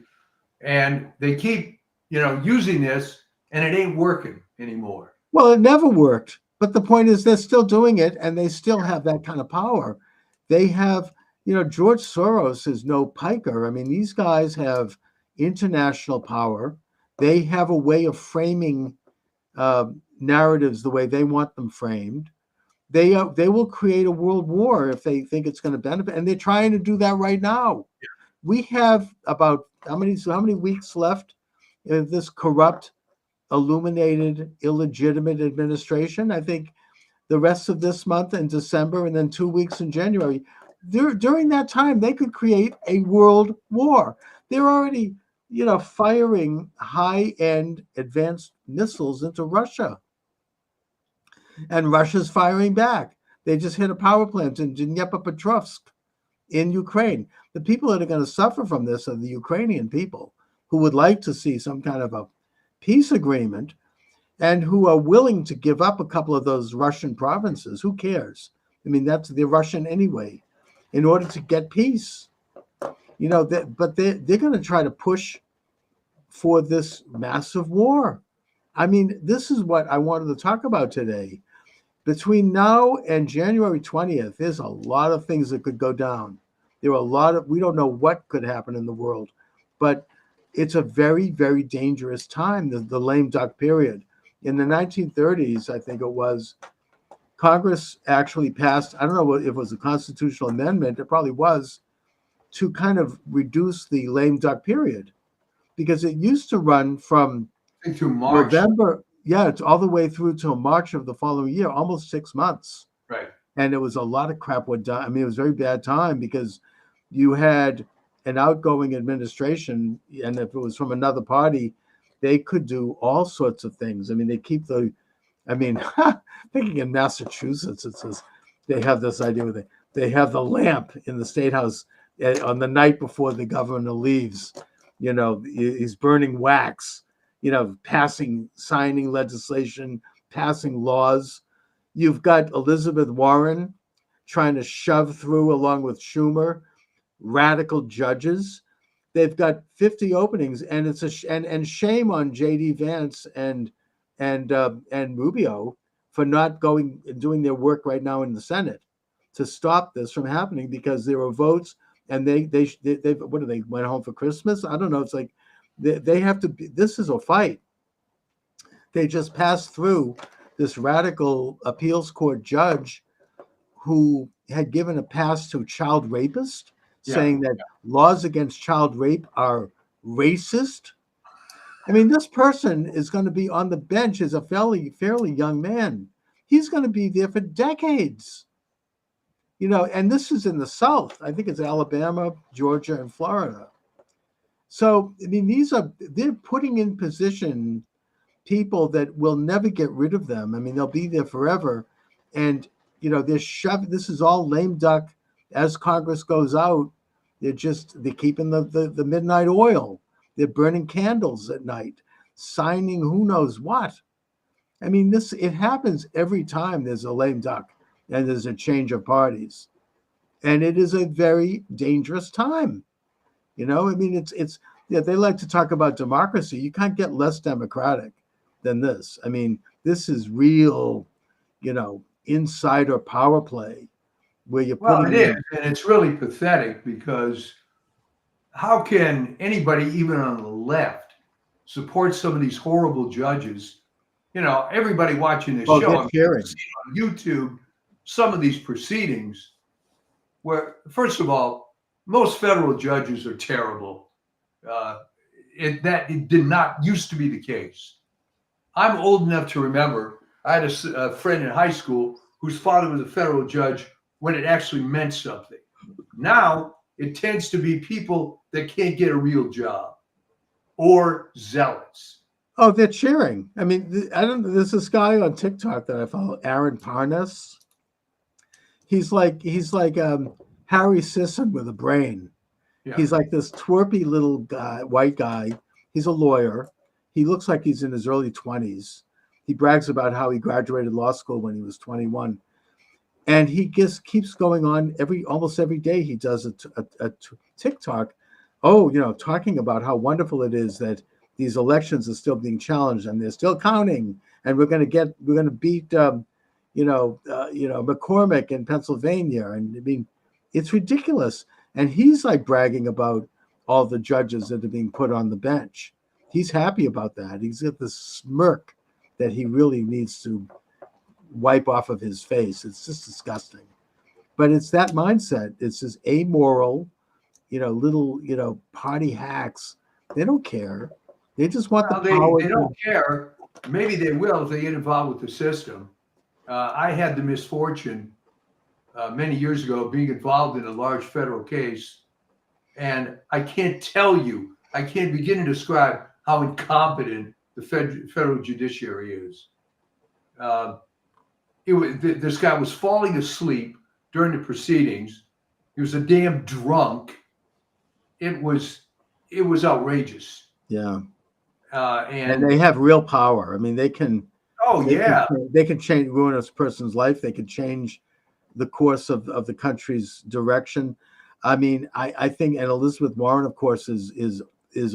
and they keep, using this, and it ain't working anymore. well, it never worked. But the point is they're still doing it and they still have that kind of power. They have, George Soros is no piker. I mean, these guys have international power. They have a way of framing narratives the way they want them framed. They will create a world war if they think it's going to benefit, and they're trying to do that right now. We have about how many weeks left of this corrupt, illuminated, illegitimate administration? I think the rest of this month in December, and then 2 weeks in January. During that time, they could create a world war. They're already, firing high-end advanced missiles into Russia. And Russia's firing back. They just hit a power plant in Dnipropetrovsk in Ukraine. The people that are going to suffer from this are the Ukrainian people who would like to see some kind of a peace agreement and who are willing to give up a couple of those Russian provinces. Who cares? I mean, they're Russian anyway, in order to get peace. But they're going to try to push for this massive war. I mean, this is what I wanted to talk about today. Between now and January 20th, there's a lot of things that could go down. There are we don't know what could happen in the world, but it's a very, very dangerous time, the lame duck period. In the 1930s, I think it was, Congress actually passed, I don't know if it was a constitutional amendment, it probably was, to kind of reduce the lame duck period, because it used to run from To March. November, it's all the way through till March of the following year, almost 6 months. Right. And it was a lot of crap went down. I mean, it was a very bad time because you had an outgoing administration, and if it was from another party, they could do all sorts of things. I mean, thinking in Massachusetts, it says they have this idea where they have the lamp in the State House on the night before the governor leaves. He's burning wax, signing legislation, passing laws. You've got Elizabeth Warren trying to shove through, along with Schumer, radical judges. They've got 50 openings, and it's and shame on J.D. Vance and Rubio for not going and doing their work right now in the Senate to stop this from happening, because there were votes, and they what do they went home for Christmas? I don't know. It's like they have to be, this is a fight. they just passed through this radical appeals court judge who had given a pass to child rapists, saying that laws against child rape are racist. I mean, this person is going to be on the bench as a fairly young man. He's going to be there for decades. And this is in the South. I think it's Alabama, Georgia, and Florida. So, I mean, they're putting in position people that will never get rid of them. I mean, they'll be there forever. And, this is all lame duck. As Congress goes out, they're keeping the midnight oil. They're burning candles at night, signing who knows what. I mean, it happens every time there's a lame duck and there's a change of parties. And it is a very dangerous time. I mean, they like to talk about democracy. You can't get less democratic than this. I mean, this is real, insider power play where you're putting. Well, it is, and it's really pathetic because how can anybody, even on the left, support some of these horrible judges? Everybody watching this show, I'm cheering on YouTube, some of these proceedings where, first of all, most federal judges are terrible. It did not used to be the case. I'm old enough to remember I had a friend in high school whose father was a federal judge when it actually meant something. Now it tends to be people that can't get a real job or zealots. Oh, they're cheering. I mean, there's this guy on TikTok that I follow, Aaron Parnas. He's like Harry Sisson with a brain. Yeah. He's like this twerpy little guy, white guy. He's a lawyer. He looks like he's in his early 20s. He brags about how he graduated law school when he was 21. And he just keeps going on almost every day. He does a TikTok, talking about how wonderful it is that these elections are still being challenged and they're still counting. And we're going to beat, McCormick in Pennsylvania. And I mean, it's ridiculous. And he's like bragging about all the judges that are being put on the bench. He's happy about that. He's got this smirk that he really needs to wipe off of his face. It's just disgusting. But it's that mindset. It's just amoral, little, party hacks. They don't care. They just want the power. They don't care. Maybe they will if they get involved with the system. I had the misfortune many years ago being involved in a large federal case. And I can't begin to describe how incompetent the federal judiciary is. This guy was falling asleep during the proceedings. He was a damn drunk. It was outrageous. Yeah. And they have real power. I mean, they can. Oh, yeah. They can ruin a person's life. They can change the course of the country's direction. I mean, I think, and Elizabeth Warren, of course, is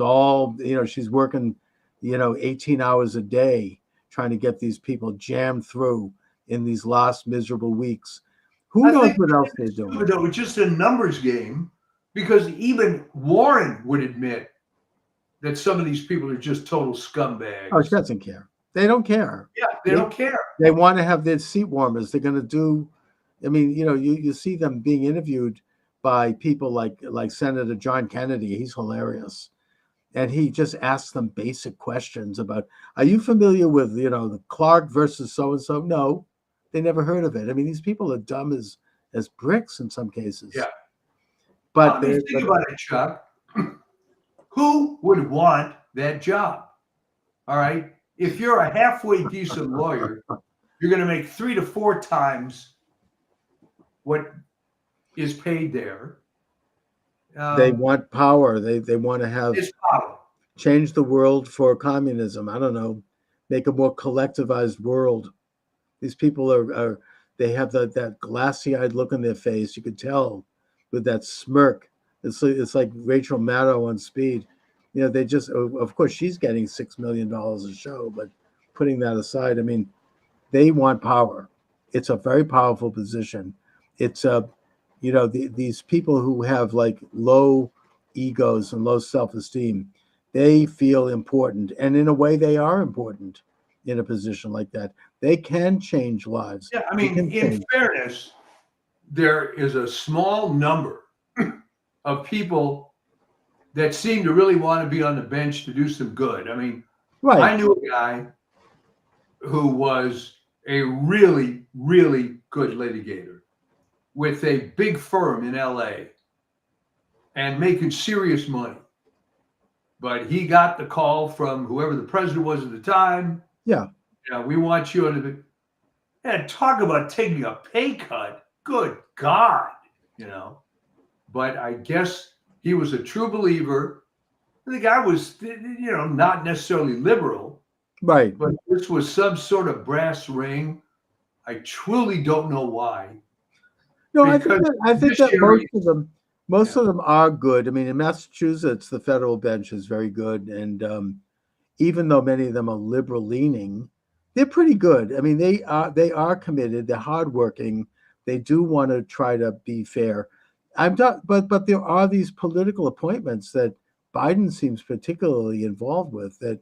all, she's working, 18 hours a day trying to get these people jammed through in these last miserable weeks. Who knows what else they're doing? It was just a numbers game because even Warren would admit that some of these people are just total scumbags. Oh, she doesn't care. They don't care. Yeah, they don't care. They want to have their seat warmers. They're going to do, I mean, you see them being interviewed by people like Senator John Kennedy. He's hilarious. And he just asks them basic questions about, are you familiar with, the Clark versus so-and-so? No, they never heard of it. I mean, these people are dumb as bricks in some cases. Yeah. But think about it, Chuck. Who would want that job? All right. If you're a halfway decent lawyer, you're going to make 3 to 4 times what is paid there. They want power. They want to have power. Change the world for communism. I don't know, make a more collectivized world. These people they have that glassy-eyed look on their face. You could tell with that smirk. It's like Rachel Maddow on Speed. They just, of course, she's getting $6 million a show, but putting that aside, I mean, they want power. It's a very powerful position. It's these people who have like low egos and low self-esteem, they feel important. And in a way, they are important in a position like that. They can change lives. Yeah, I They mean, can in change. fairness, there is a small number of people that seem to really want to be on the bench to do some good. I mean, Right. I knew a guy who was a really, really good litigator with a big firm in LA and making serious money. But he got the call from whoever the president was at the time. Yeah. Yeah, we want you under the. And talk about taking a pay cut. Good God, you know. But I guess he was a true believer. The guy was, not necessarily liberal, Right. but this was some sort of brass ring. I truly don't know why. No, Because I think that judiciary, most yeah, of them are good. I mean, in Massachusetts, the federal bench is very good, and even though many of them are liberal leaning, they're pretty good. I mean, they are committed. They're hardworking. They do want to try to be fair. I'm not, but there are these political appointments that Biden seems particularly involved with that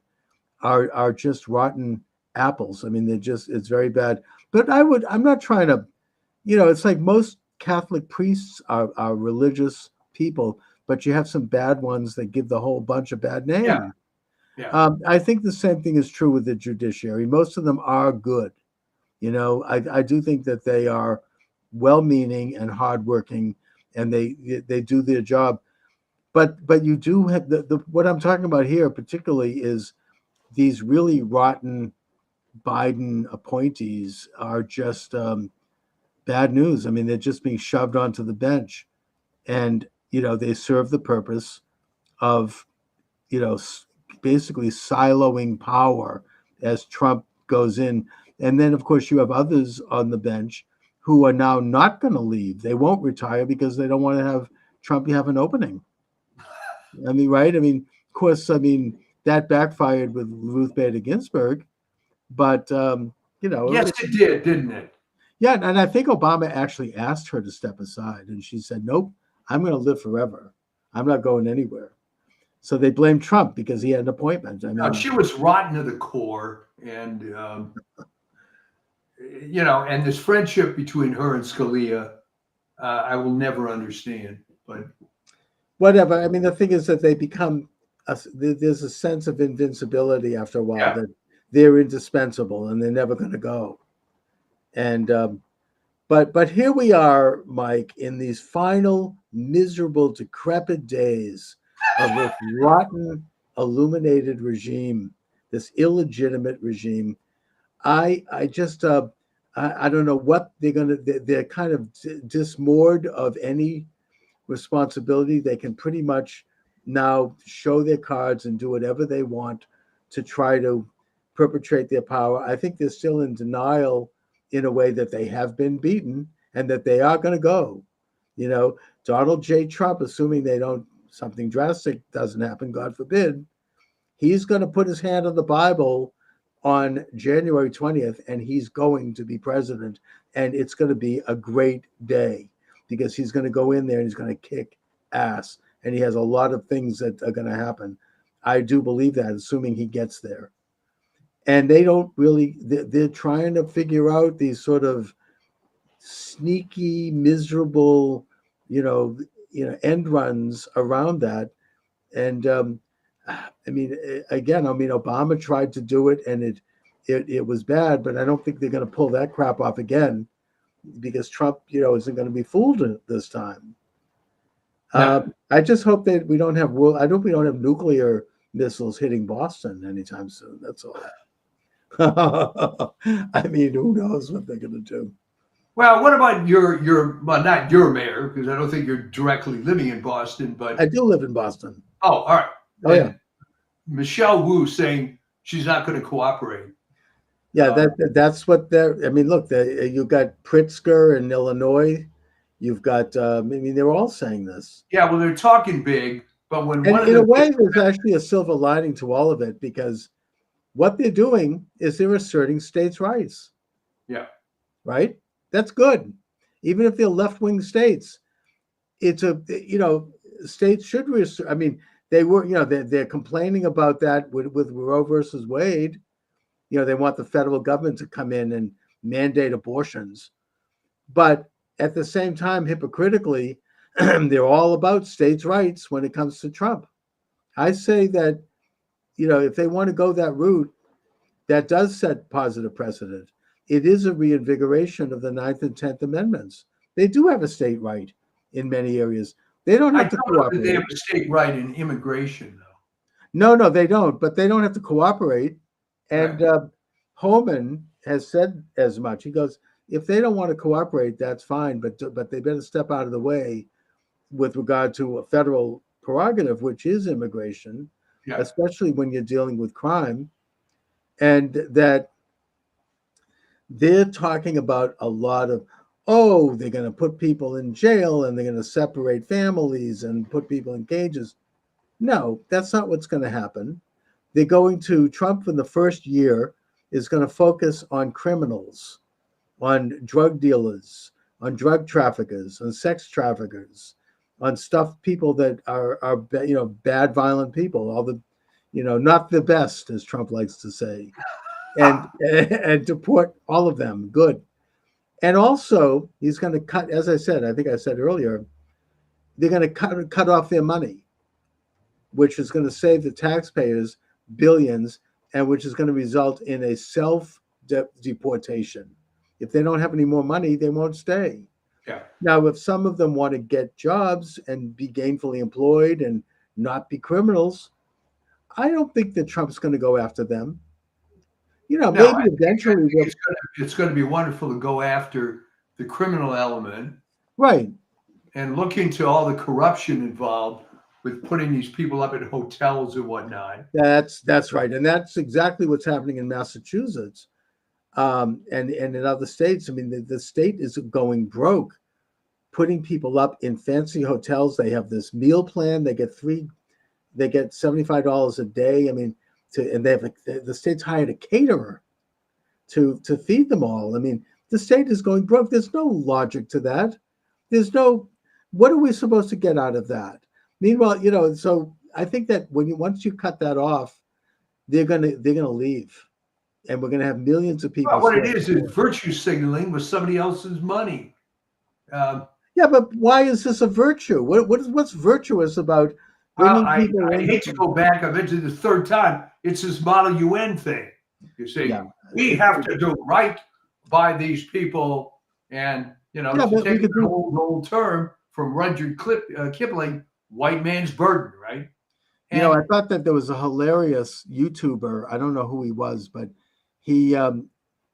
are just rotten apples. I mean, it's very bad. But I'm not trying to, it's like most Catholic priests are religious people, but you have some bad ones that give the whole bunch a bad yeah, name. yeah. I think the same thing is true with the judiciary. Most of them are good. I do think that they are well-meaning and hardworking, and they do their job. But you do have the what I'm talking about here particularly is these really rotten Biden appointees are just bad news. I mean, they're just being shoved onto the bench, and they serve the purpose of basically siloing power as Trump goes in. And then, of course, you have others on the bench who are now not going to leave. They won't retire because they don't want to have Trump have an opening. I mean, right? I mean, of course, I mean, that backfired with Ruth Bader Ginsburg, but, Yes, it did, didn't it? yeah. And I think Obama actually asked her to step aside, and she said, nope, I'm going to live forever. I'm not going anywhere. So they blamed Trump because he had an appointment. I No, mean, she was rotten to the core, and and this friendship between her and Scalia, I will never understand. But whatever. I mean, the thing is that they become there's a sense of invincibility after a while yeah, that they're indispensable and they're never going to go. And but here we are, Mike, in these final miserable, decrepit days of this rotten, illuminated regime, this illegitimate regime. I just I don't know what they're gonna. They're kind of dismoored of any responsibility. They can pretty much now show their cards and do whatever they want to try to perpetrate their power. I think they're still in denial in a way that they have been beaten and that they are going to go. Donald J. Trump, assuming they don't, something drastic doesn't happen, God forbid, he's going to put his hand on the Bible on January 20th, and he's going to be president. And it's going to be a great day because he's going to go in there and he's going to kick ass. And he has a lot of things that are going to happen. I do believe that, assuming he gets there. And they don't really, they're trying to figure out these sort of sneaky, miserable, end runs around that. And I mean, again, I mean, Obama tried to do it, and it was bad. But I don't think they're going to pull that crap off again, because Trump, isn't going to be fooled this time. no. I just hope that we don't have. I hope we don't have nuclear missiles hitting Boston anytime soon. That's all. I mean, who knows what they're going to do? Well, what about well, not your mayor, because I don't think you're directly living in Boston, but I do live in Boston. oh, all right. Oh yeah, Michelle Wu saying she's not going to cooperate. yeah. That's what they're. I mean, look, you've got Pritzker in Illinois. You've got. I mean, they're all saying this. Yeah, well, they're talking big, but when And one of in a them, way, there's actually a silver lining to all of it, because what they're doing is they're asserting states' rights. yeah, Right? That's good. Even if they're left-wing states, it's states should I mean, they were, they're complaining about that with Roe versus Wade. They want the federal government to come in and mandate abortions. But at the same time, hypocritically, they're all about states' rights when it comes to Trump. I say that, if they want to go that route, that does set positive precedent. It is a reinvigoration of the Ninth and 10th Amendments. They do have a state right in many areas. They don't I have to don't know that cooperate. they have a state right in immigration, though. No, they don't. But they don't have to cooperate. And Homan has said as much. He goes, if they don't want to cooperate, that's fine, but they better step out of the way with regard to a federal prerogative, which is immigration, especially when you're dealing with crime. And that they're talking about a lot of, they're going to put people in jail and they're going to separate families and put people in cages. No, that's not what's going to happen. They're going to, Trump in the first year is going to focus on criminals, on drug dealers, on drug traffickers, on sex traffickers, on people that are bad, violent people, all the, not the best, as Trump likes to say, and deport all of them. Good. And also, he's going to cut, as I said, I think I said earlier, they're going to cut off their money, which is going to save the taxpayers billions, and which is going to result in a self-deportation. If they don't have any more money, they won't stay. Yeah. Now, if some of them want to get jobs and be gainfully employed and not be criminals, I don't think that Trump's going to go after them. Maybe eventually it's going to be wonderful to go after the criminal element, right, and look into all the corruption involved with putting these people up in hotels and whatnot. That's right, and that's exactly what's happening in Massachusetts, and in other states. I mean, the state is going broke, putting people up in fancy hotels. They have this meal plan. They get $75 a day. I mean, and the state's hired a caterer to feed them all. I mean, the state is going broke. There's no logic to that. What are we supposed to get out of that? Meanwhile, so I think that once you cut that off, they're gonna leave, and we're gonna have millions of people. Well, what it is virtue signaling with somebody else's money. Yeah, but why is this a virtue? What's virtuous about bringing people in? I hate to go back. I mentioned the third time. It's this Model UN thing. You see, we have to do right by these people, and to take the old term from Rudyard Kipling, white man's burden, right? And, I thought that there was a hilarious YouTuber. I don't know who he was, but he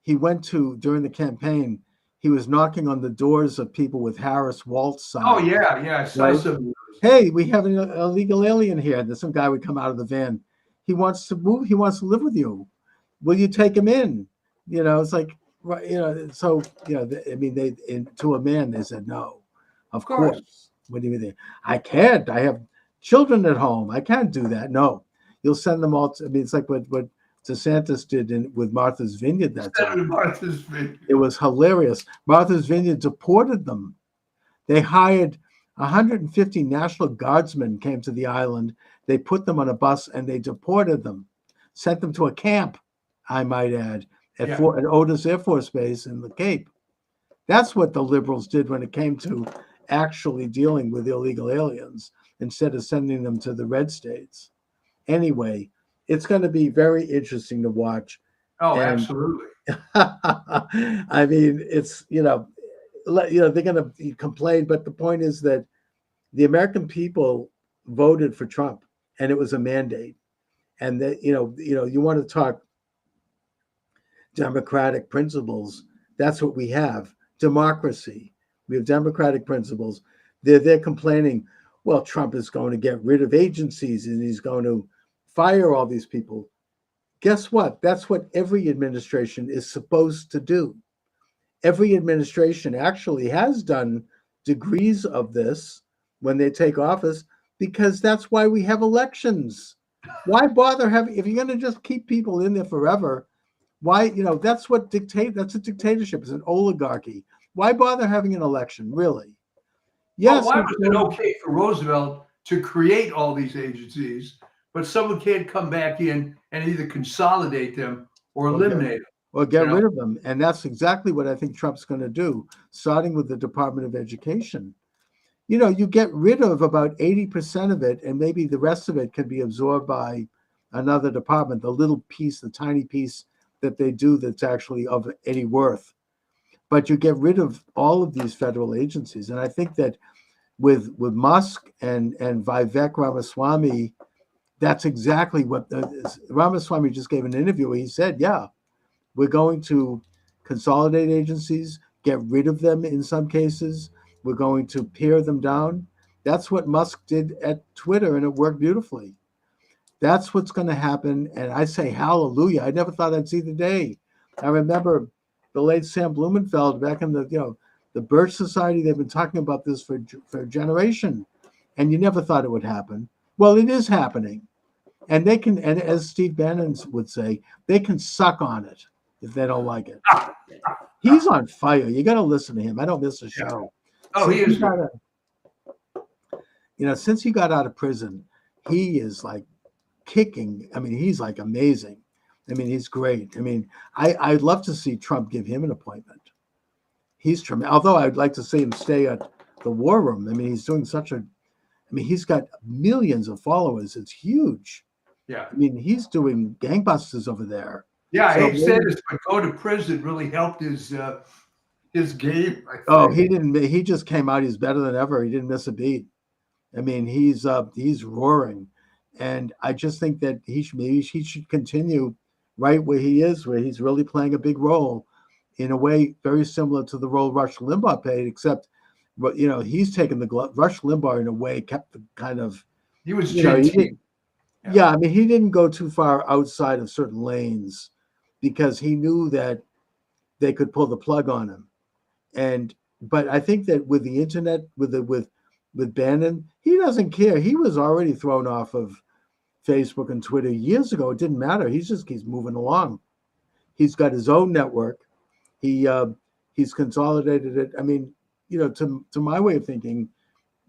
went to, during the campaign, he was knocking on the doors of people with Harris Waltz signs. Oh yeah, I saw some. Hey, we have an illegal alien here. There's some guy would come out of the van. He wants to move. He wants to live with you. Will you take him in? It's like, so I mean, to a man they said no. Of course. What do you mean? I can't. I have children at home. I can't do that. No, you'll send them all. It's like what DeSantis did with Martha's Vineyard that time. Martha's Vineyard. It was hilarious. Martha's Vineyard deported them. They hired 150 National Guardsmen came to the island. They put them on a bus and they deported them, sent them to a camp, I might add, at Otis Air Force Base in the Cape. That's what the liberals did when it came to actually dealing with illegal aliens instead of sending them to the red states. Anyway, it's going to be very interesting to watch. Oh, absolutely. I mean, it's, they're going to complain, but the point is that the American people voted for Trump, and it was a mandate. And that, you want to talk democratic principles. That's what we have. Democracy. We have democratic principles. They're complaining, well, Trump is going to get rid of agencies and he's going to fire all these people. Guess what? That's what every administration is supposed to do. Every administration actually has done degrees of this when they take office, because that's why we have elections. Why bother if you're going to just keep people in there forever? Why, that's a dictatorship. It's an oligarchy. Why bother having an election, really? Yes. Well, why was it okay for Roosevelt to create all these agencies, but someone can't come back in and either consolidate them or eliminate them. Or get You know? rid of them. And that's exactly what I think Trump's going to do, starting with the Department of Education. You know, you get rid of about 80% of it, and maybe the rest of it can be absorbed by another department, the little piece, the tiny piece that they do that's actually of any worth. But you get rid of all of these federal agencies. And I think that with Musk and Vivek Ramaswamy, that's exactly what Ramaswamy just gave an interview where he said, yeah, we're going to consolidate agencies, get rid of them in some cases. We're going to pare them down. That's what Musk did at Twitter, and it worked beautifully. That's what's going to happen. And I say hallelujah. I never thought I'd see the day. I remember the late Sam Blumenfeld back in the Birch Society. They've been talking about this for a generation, and you never thought it would happen. Well, it is happening. And they can, and as Steve Bannon would say, they can suck on it if they don't like it. He's on fire. You got to listen to him. I don't miss a show. Oh, he is. Since he got out of prison, he is like kicking. I mean, he's like amazing. I mean, he's great. I mean, I'd love to see Trump give him an appointment. He's tremendous. Although I'd like to see him stay at the War Room. I mean, he's doing he's got millions of followers. It's huge. Yeah. I mean, he's doing gangbusters over there. Yeah, so he said this, but go to prison really helped his game. I think. Oh, he didn't. He just came out. He's better than ever. He didn't miss a beat. I mean, he's roaring, and I just think that he should continue right where he is, where he's really playing a big role, in a way very similar to the role Rush Limbaugh played, except, he's taken the glove. Rush Limbaugh, in a way, kept the kind of. He was Yeah, I mean, he didn't go too far outside of certain lanes because he knew that they could pull the plug on him. But I think that with the internet, with Bannon, he doesn't care. He was already thrown off of Facebook and Twitter years ago. It didn't matter. He just keeps moving along. He's got his own network. He's consolidated it. I mean, to my way of thinking,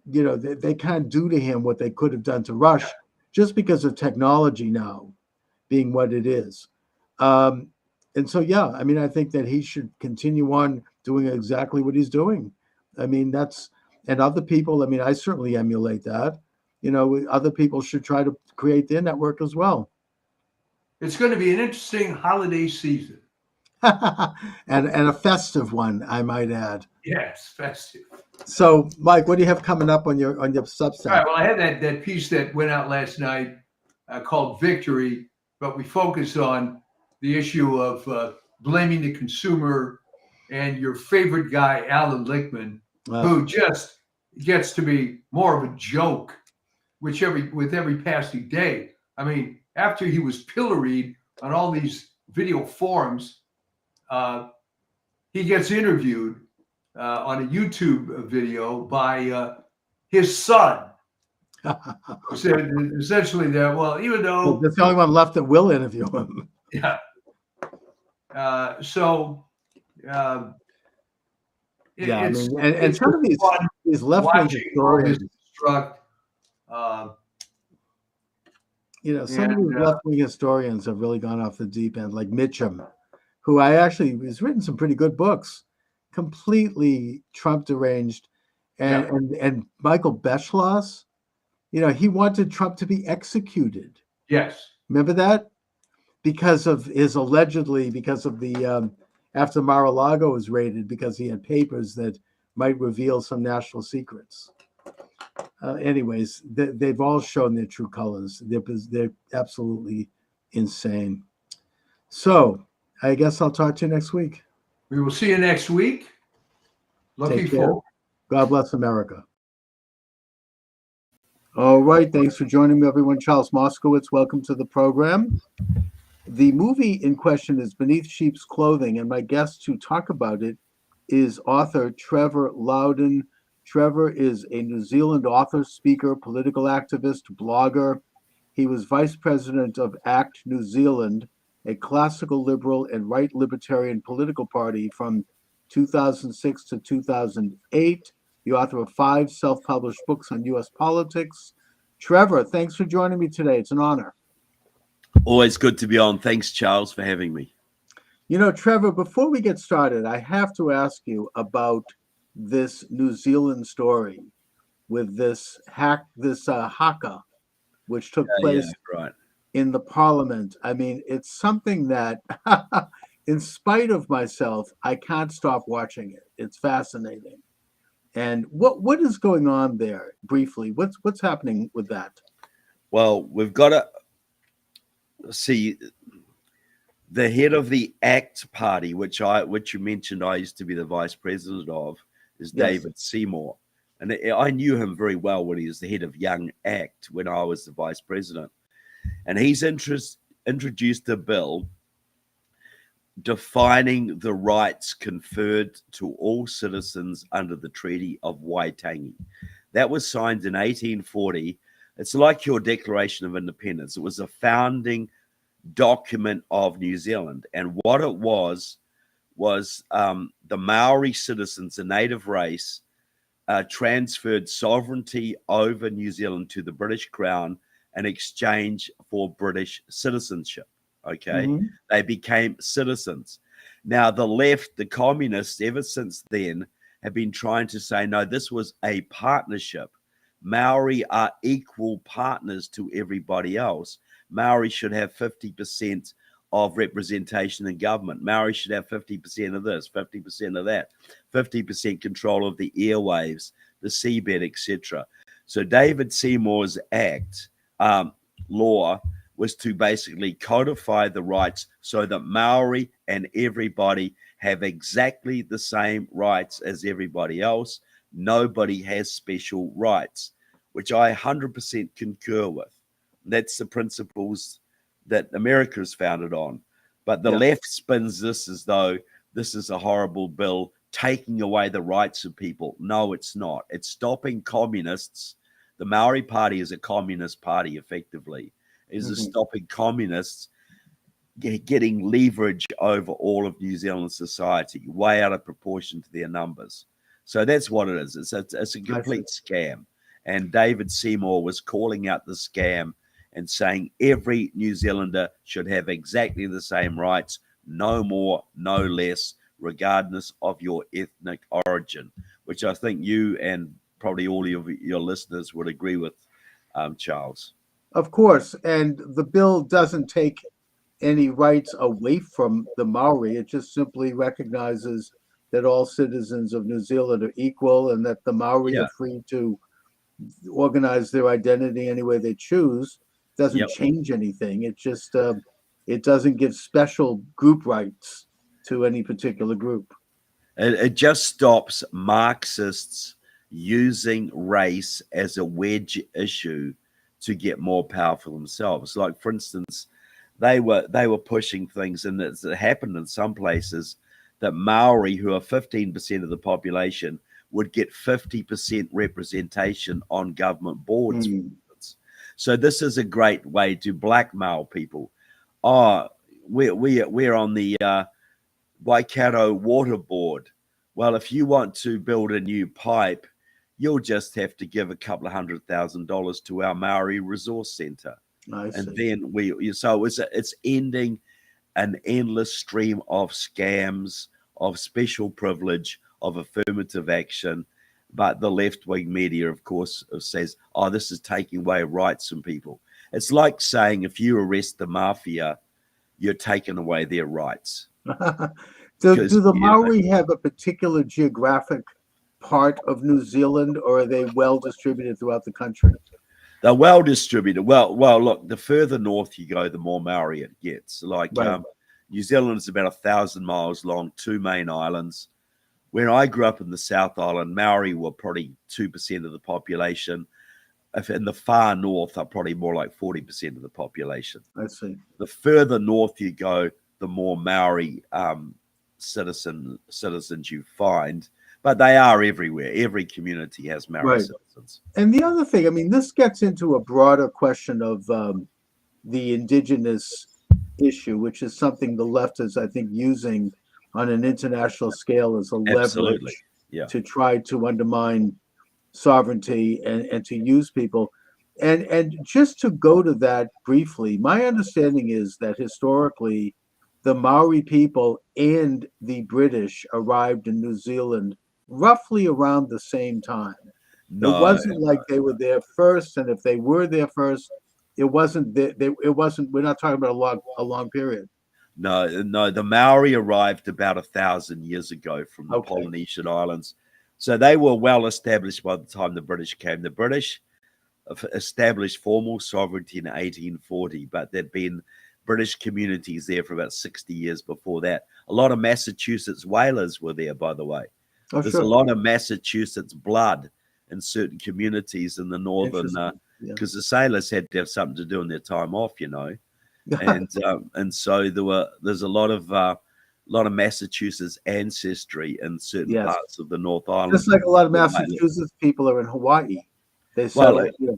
they can't do to him what they could have done to Rush, just because of technology now being what it is. And so, yeah, I mean, I think that he should continue on doing exactly what he's doing. I mean, and other people, I mean, I certainly emulate that. Other people should try to create their network as well. It's going to be an interesting holiday season. and a festive one, I might add. Yes, festive. So, Mike, what do you have coming up on your Substack? All right. Well, I had that piece that went out last night called "Victory," but we focused on the issue of blaming the consumer and your favorite guy, Alan Lichtman, who just gets to be more of a joke with every passing day. I mean, after he was pilloried on all these video forums, he gets interviewed on a YouTube video by his son, who said essentially that, well, even though there's the only one left that will interview him. Yeah. I mean, and some of these left-wing historians, some of these left-wing historians have really gone off the deep end, like Mitchum, who has written some pretty good books, completely Trump deranged, and Michael Beschloss, he wanted Trump to be executed. Yes. Remember that? Because of the after Mar-a-Lago was raided, because he had papers that might reveal some national secrets. Anyways, they've all shown their true colors. They're absolutely insane. So I guess I'll talk to you next week. We will see you next week. Looking forward. God bless America. All right. Thanks for joining me, everyone. Charles Moskowitz, welcome to the program. The movie in question is Beneath Sheep's Clothing, and my guest to talk about it is author Trevor Loudon. Trevor is a New Zealand author, speaker, political activist, blogger. He was vice president of ACT New Zealand, a classical liberal and right libertarian political party from 2006 to 2008, the author of 5 self-published books on U.S. politics. Trevor, thanks for joining me today. It's an honor. Always good to be on. Thanks, Charles, for having me. You know, Trevor, before we get started, I have to ask you about this New Zealand story with this haka, which took Yeah, place right. in the parliament. I mean, it's something that, in spite of myself, I can't stop watching it. It's fascinating. And what is going on there briefly? What's happening with that? Well, we've got to see the head of the ACT party, which you mentioned I used to be the vice president of, is Yes. David Seymour. And I knew him very well when he was the head of Young ACT when I was the vice president. And he's introduced a bill defining the rights conferred to all citizens under the Treaty of Waitangi. That was signed in 1840. It's like your Declaration of Independence. It was a founding document of New Zealand. And what it was the Maori citizens, a native race, transferred sovereignty over New Zealand to the British Crown in exchange for British citizenship. Okay. Mhm. They became citizens. Now, the left, the communists, ever since then, have been trying to say, no, this was a partnership. Maori are equal partners to everybody else. Maori should have 50% of representation in government. Maori should have 50% of this, 50% of that, 50% control of the airwaves, the seabed, etc. So David Seymour's act law was to basically codify the rights so that Maori and everybody have exactly the same rights as everybody else. Nobody has special rights, which I 100% concur with. That's the principles that America is founded on. But the left spins this as though this is a horrible bill taking away the rights of people. No, it's not. It's stopping communists. The Maori Party is a communist party, effectively. It is stopping communists getting leverage over all of New Zealand society, way out of proportion to their numbers. So that's what it is. It's a complete scam. And David Seymour was calling out the scam and saying every New Zealander should have exactly the same rights, no more, no less, regardless of your ethnic origin, which I think you and probably all of your listeners would agree with, Charles. Of course, and the bill doesn't take any rights away from the Maori. It just simply recognizes that all citizens of New Zealand are equal and that the Maori are free to organize their identity any way they choose. Doesn't change anything. It just it doesn't give special group rights to any particular group. It just stops Marxists using race as a wedge issue to get more power for themselves. Like, for instance, they were pushing things, and it happened in some places that Maori, who are 15% of the population, would get 50% representation on government boards. So this is a great way to blackmail people. Oh, we're on the Waikato Water Board. Well, if you want to build a new pipe, you'll just have to give a couple of $100,000 to our Maori Resource Centre. And then it's ending an endless stream of scams, of special privilege, of affirmative action. But the left-wing media, of course, says, oh, this is taking away rights from people. It's like saying if you arrest the mafia, you're taking away their rights. Do the Maori have a particular geographic part of New Zealand, or are they well distributed throughout the country? They're well distributed. Well, look, the further north you go, the more Maori it gets. Like New Zealand is about 1,000 miles long, 2 main islands. When I grew up in the South Island, Maori were probably 2% of the population. If in the far north are probably more like 40% of the population. I see. The further north you go, the more Maori citizens you find. But they are everywhere. Every community has Maori citizens. And the other thing, I mean, this gets into a broader question of the indigenous issue, which is something the left is, I think, using on an international scale as a leverage to try to undermine sovereignty and to use people. And just to go to that briefly, my understanding is that historically the Maori people and the British arrived in New Zealand roughly around the same time. It No, wasn't like they were there first, and if they were there first, it wasn't. It wasn't. We're not talking about a long period. no. The Maori arrived about 1,000 years ago from the Okay. Polynesian islands, so they were well established by the time the British came. The British established formal sovereignty in 1840, but there'd been British communities there for about 60 years before that. A lot of Massachusetts whalers were there, by the way. Oh, There's sure. a lot of Massachusetts blood in certain communities in the northern, Interesting. Yeah. because the sailors had to have something to do in their time off, and so there's a lot of Massachusetts ancestry in certain Yes. parts of the North Island. Just like a lot of Massachusetts people are in Hawaii. They Well, settled here.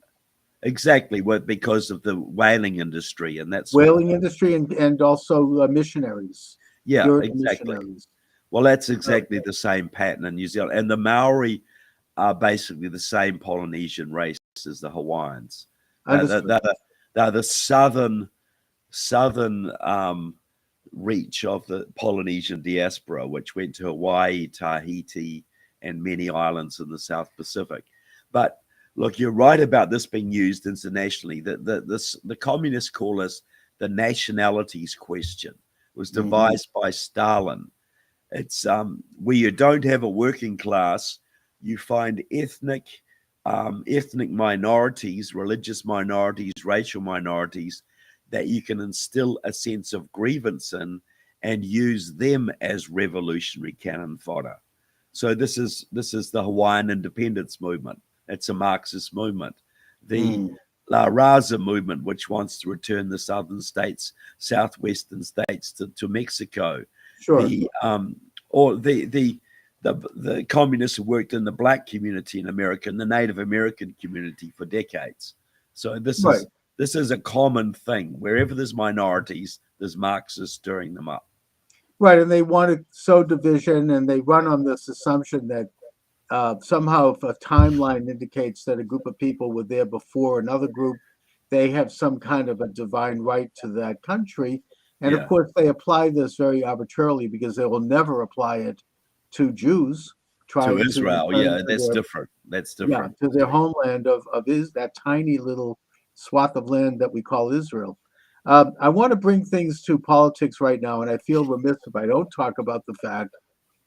Exactly, because of the whaling industry and that's Whaling industry and also missionaries. yeah, Puritan exactly. missionaries. Well, that's exactly the same pattern in New Zealand, and the Maori are basically the same Polynesian race as the Hawaiians. Understood. They're the southern reach of the Polynesian diaspora, which went to Hawaii, Tahiti, and many islands in the South Pacific. But look, you're right about this being used internationally. The communists call this the nationalities question. It was devised by Stalin. It's where you don't have a working class, you find ethnic minorities, religious minorities, racial minorities that you can instill a sense of grievance in and use them as revolutionary cannon fodder. So this is the Hawaiian independence movement. It's a Marxist movement. The La Raza movement, which wants to return the southern states, southwestern states to Mexico. Sure. The communists who worked in the black community in America and the Native American community for decades. So this is a common thing. Wherever there's minorities, there's Marxists stirring them up. Right, and they want to sow division, and they run on this assumption that somehow if a timeline indicates that a group of people were there before another group, they have some kind of a divine right to that country. And of course, they apply this very arbitrarily because they will never apply it to Jews. To Israel, that's different. That's different. Yeah, to their homeland of that tiny little swath of land that we call Israel. I want to bring things to politics right now, and I feel remiss if I don't talk about the fact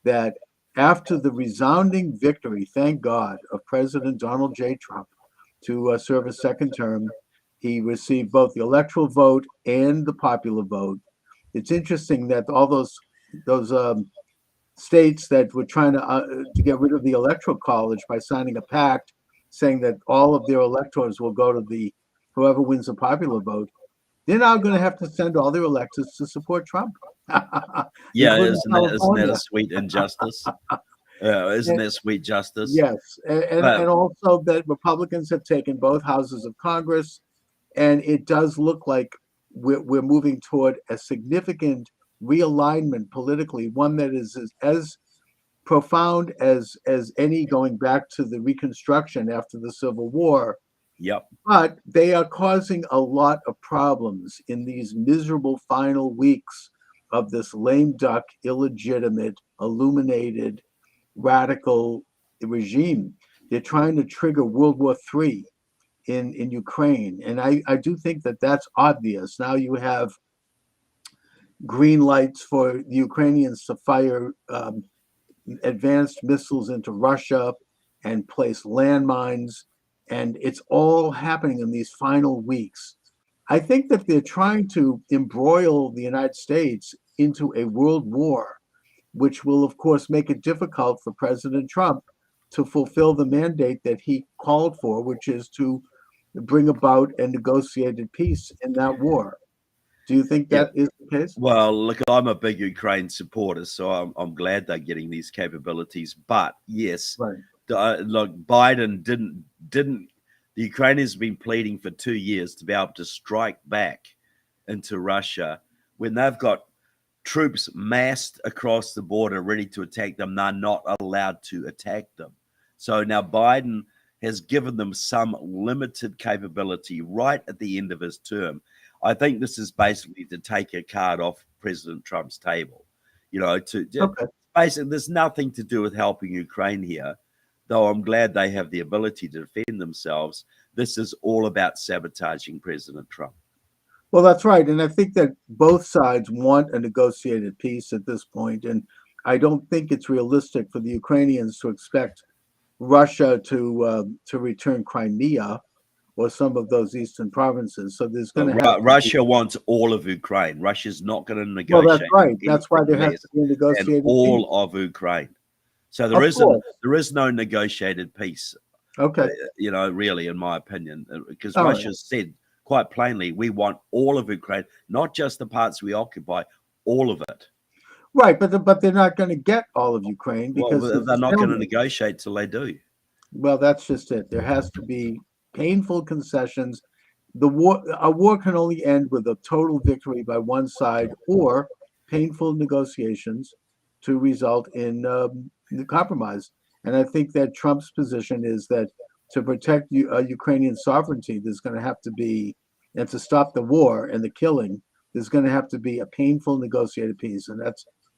that after the resounding victory, thank God, of President Donald J. Trump to serve a second term, he received both the electoral vote and the popular vote. It's interesting that all those states that were trying to get rid of the electoral college by signing a pact saying that all of their electors will go to whoever wins the popular vote, they're now going to have to send all their electors to support Trump. Yeah, isn't that a sweet injustice? Isn't that sweet justice? Yes, and also that Republicans have taken both houses of Congress, and it does look like we're moving toward a significant realignment politically, one that is as profound as any going back to the Reconstruction after the Civil War. Yep. But they are causing a lot of problems in these miserable final weeks of this lame duck, illegitimate, illuminated, radical regime. They're trying to trigger World War III in Ukraine. And I do think that that's obvious. Now you have green lights for the Ukrainians to fire advanced missiles into Russia and place landmines. And it's all happening in these final weeks. I think that they're trying to embroil the United States into a world war, which will, of course, make it difficult for President Trump to fulfill the mandate that he called for, which is to bring about a negotiated peace in that war. Do you think that is the case? Well, look, I'm a big Ukraine supporter, so I'm glad they're getting these capabilities. But yes, look, Biden didn't. The Ukrainians have been pleading for 2 years to be able to strike back into Russia when they've got troops massed across the border ready to attack them. They're not allowed to attack them. So now Biden has given them some limited capability right at the end of his term. I think this is basically to take a card off President Trump's table. Okay. Basically, there's nothing to do with helping Ukraine here, though I'm glad they have the ability to defend themselves. This is all about sabotaging President Trump. Well, that's right. And I think that both sides want a negotiated peace at this point. And I don't think it's realistic for the Ukrainians to expect Russia to return Crimea or some of those eastern provinces. So there's going to have Russia wants all of Ukraine. Russia's not going to well, negotiate. that's right. That's why there has to be a and negotiated all peace. of Ukraine. So Of course. there is no negotiated peace. Okay. Really, in my opinion, because All right. Russia said quite plainly, we want all of Ukraine, not just the parts we occupy, all of it. Right, but they're not going to get all of Ukraine because Well, they're not going to negotiate till they do. Well, that's just it. There has to be painful concessions. A war can only end with a total victory by one side or painful negotiations to result in the compromise. And I think that Trump's position is that to protect Ukrainian sovereignty, there's going to have to be, and to stop the war and the killing, there's going to have to be a painful negotiated peace. And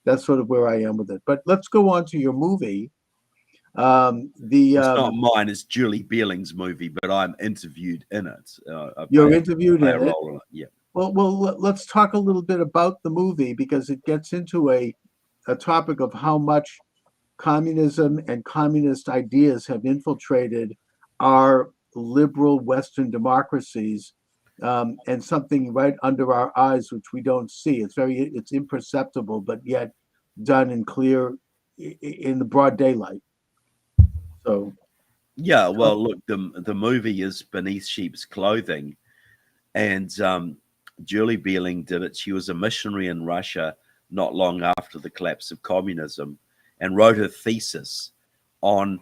that's sort of where I am with it. But let's go on to your movie. It's not mine, it's Julie Bieling's movie, but I'm interviewed in it. You're interviewed in a it. role in it. Yeah. Well, let's talk a little bit about the movie because it gets into a topic of how much communism and communist ideas have infiltrated our liberal Western democracies, and something right under our eyes which we don't see. It's imperceptible, but yet done in the broad daylight. So, yeah, well, look, the movie is beneath sheep's clothing, and Julie Bieling did it. She was a missionary in Russia not long after the collapse of communism, and wrote a thesis on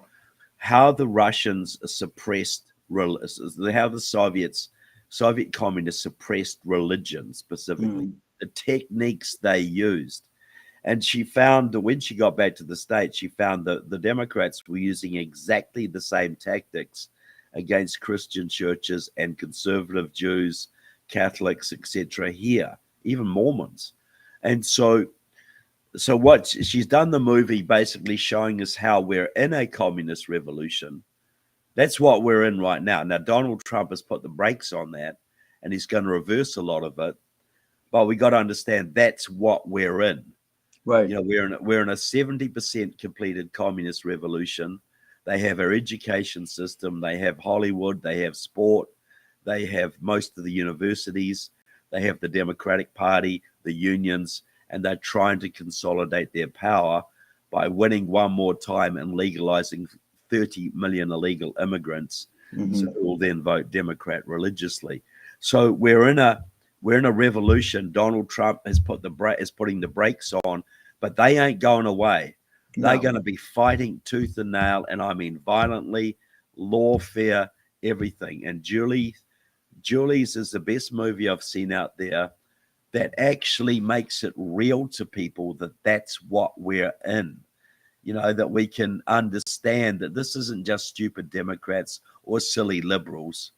how the Russians suppressed, how the Soviet communists suppressed religion specifically, the techniques they used. And she found that when she got back to the States, she found that the Democrats were using exactly the same tactics against Christian churches and conservative Jews, Catholics, etc. here, even Mormons. And so what she's done the movie basically showing us how we're in a communist revolution. That's what we're in right now. Now, Donald Trump has put the brakes on that, and he's going to reverse a lot of it. But we got to understand that's what we're in. right. We're in a 70% completed communist revolution. They have our education system. They have Hollywood. They have sport. They have most of the universities. They have the Democratic Party, the unions, and they're trying to consolidate their power by winning one more time and legalizing 30 million illegal immigrants, so who will then vote Democrat religiously. So we're in a revolution. Donald Trump is putting the brakes on, but they ain't going away. They're going to be fighting tooth and nail, and I mean violently, lawfare, everything. And Julie's is the best movie I've seen out there that actually makes it real to people that that's what we're in. That we can understand that this isn't just stupid Democrats or silly liberals.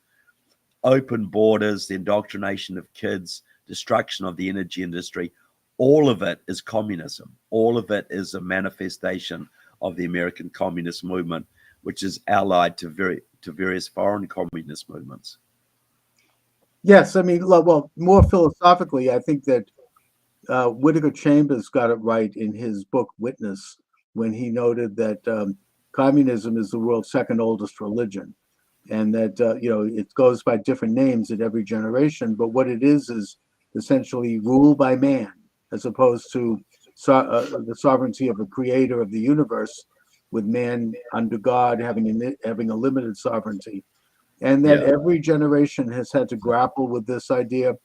Open borders, the indoctrination of kids, destruction of the energy industry, all of it is communism. All of it is a manifestation of the American communist movement, which is allied to various foreign communist movements. Yes, I mean, well, more philosophically, I think that Whittaker Chambers got it right in his book Witness when he noted that communism is the world's second oldest religion, and that it goes by different names at every generation, but what it is essentially rule by man, as opposed to the sovereignty of a creator of the universe, with man under God having a limited sovereignty. And that every generation has had to grapple with this idea.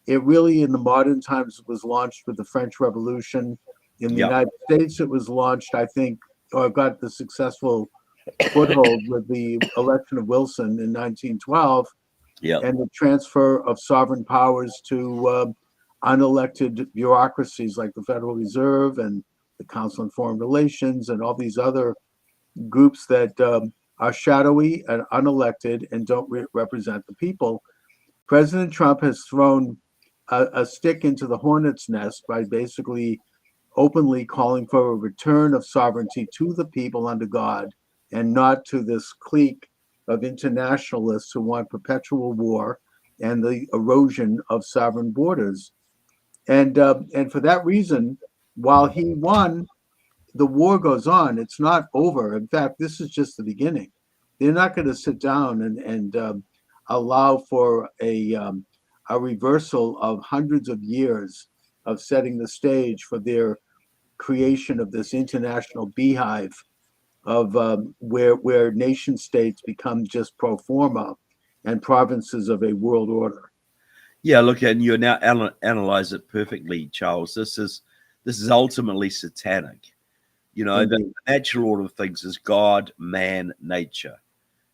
It really, in the modern times, was launched with the French Revolution. In the United States, it was launched, I think, or got the successful foothold with the election of Wilson in 1912, and the transfer of sovereign powers to unelected bureaucracies like the Federal Reserve and the Council on Foreign Relations and all these other groups that are shadowy and unelected and don't represent the people. President Trump has thrown a stick into the hornet's nest by basically openly calling for a return of sovereignty to the people under God and not to this clique of internationalists who want perpetual war and the erosion of sovereign borders. And for that reason, while he won, the war goes on. It's not over. In fact, this is just the beginning. They're not going to sit down and allow for a reversal of hundreds of years of setting the stage for their creation of this international beehive of where nation states become just pro forma and provinces of a world order. Yeah, look, and you now analyze it perfectly, Charles. This is ultimately satanic. You know, the natural order of things is God, man, nature.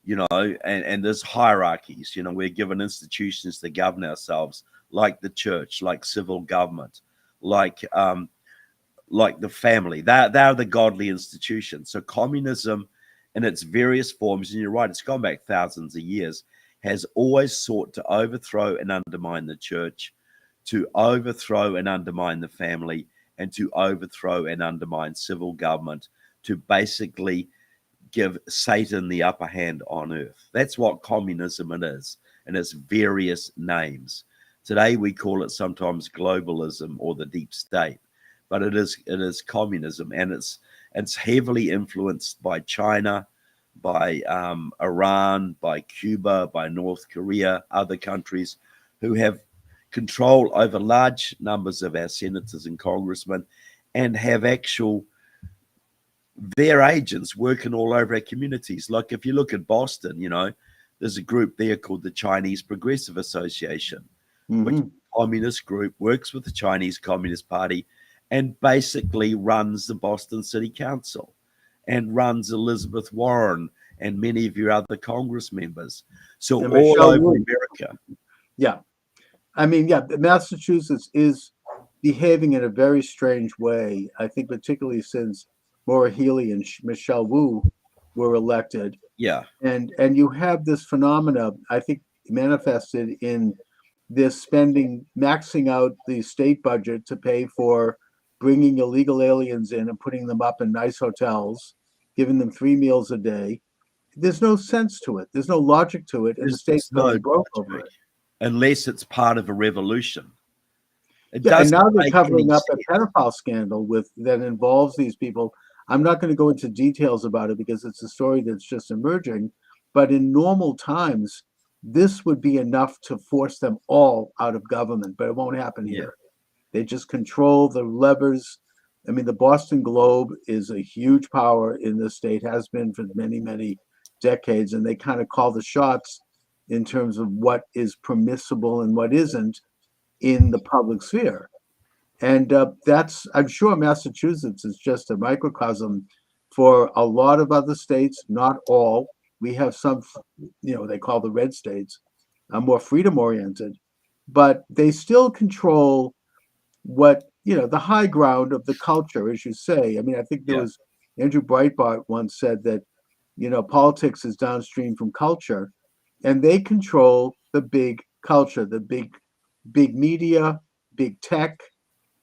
You know, and there's hierarchies. You know, we're given institutions to govern ourselves, like the church, like civil government, like the family. They're the godly institutions. So communism in its various forms, and you're right, it's gone back thousands of years, has always sought to overthrow and undermine the church, to overthrow and undermine the family, and to overthrow and undermine civil government, to basically give Satan the upper hand on earth. That's what communism it is, and its various names. Today we call it sometimes globalism or the deep state, but it is communism, and it's heavily influenced by China, by Iran, by Cuba, by North Korea, other countries who have control over large numbers of our senators and congressmen, and have their agents working all over our communities. Like if you look at Boston, you know, there's a group there called the Chinese Progressive Association, which is a communist group, works with the Chinese Communist Party, and basically runs the Boston City Council and runs Elizabeth Warren and many of your other Congress members. So And all Michelle over Wu. America. Yeah. I mean, yeah, Massachusetts is behaving in a very strange way. I think particularly since Maura Healey and Michelle Wu were elected. Yeah. And you have this phenomena, I think, manifested in this spending, maxing out the state budget to pay for bringing illegal aliens in and putting them up in nice hotels, giving them 3 meals a day. There's no sense to it. There's no logic to it, and the There's state's no going broke over logic, it. unless it's part of a revolution. It Yeah, and doesn't now they're make covering any up sense. a pedophile scandal that involves these people. I'm not going to go into details about it because it's a story that's just emerging. But in normal times, this would be enough to force them all out of government, but it won't happen Yeah. here. They just control the levers. I mean, the Boston Globe is a huge power in this state, has been for many, many decades, and they kind of call the shots in terms of what is permissible and what isn't in the public sphere. And I'm sure Massachusetts is just a microcosm for a lot of other states, not all. We have some, they call the red states, more freedom oriented, but they still control what, the high ground of the culture, as you say. I mean, I think there Yeah. was Andrew Breitbart once said that, politics is downstream from culture, and they control the big culture, the big media, big tech,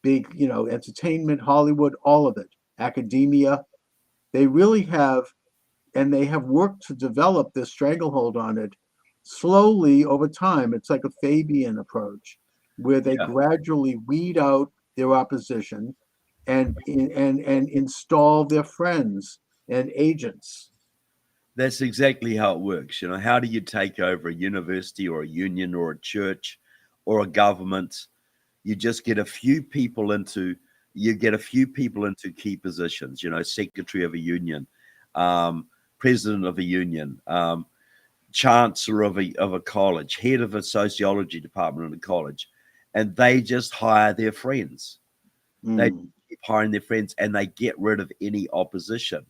big, entertainment, Hollywood, all of it, academia. They really have, and they have worked to develop this stranglehold on it slowly over time. It's like a Fabian approach, where they Yeah. gradually weed out their opposition and install their friends and agents. That's exactly how it works. You know, how do you take over a university or a union or a church or a government? You just get a few people into key positions, secretary of a union, president of a union, chancellor of a college, head of a sociology department in a college, and they just hire their friends. They keep hiring their friends, and they get rid of any opposition.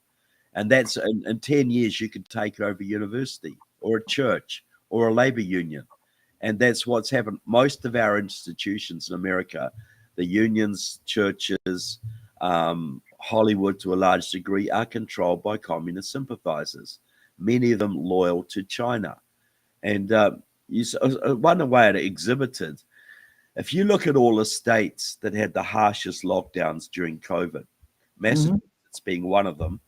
And that's in 10 years, you could take over a university or a church or a labor union. And that's what's happened. Most of our institutions in America, the unions, churches, Hollywood to a large degree, are controlled by communist sympathizers, many of them loyal to China. And one way it exhibited If you look at all the states that had the harshest lockdowns during COVID, Massachusetts being one of them,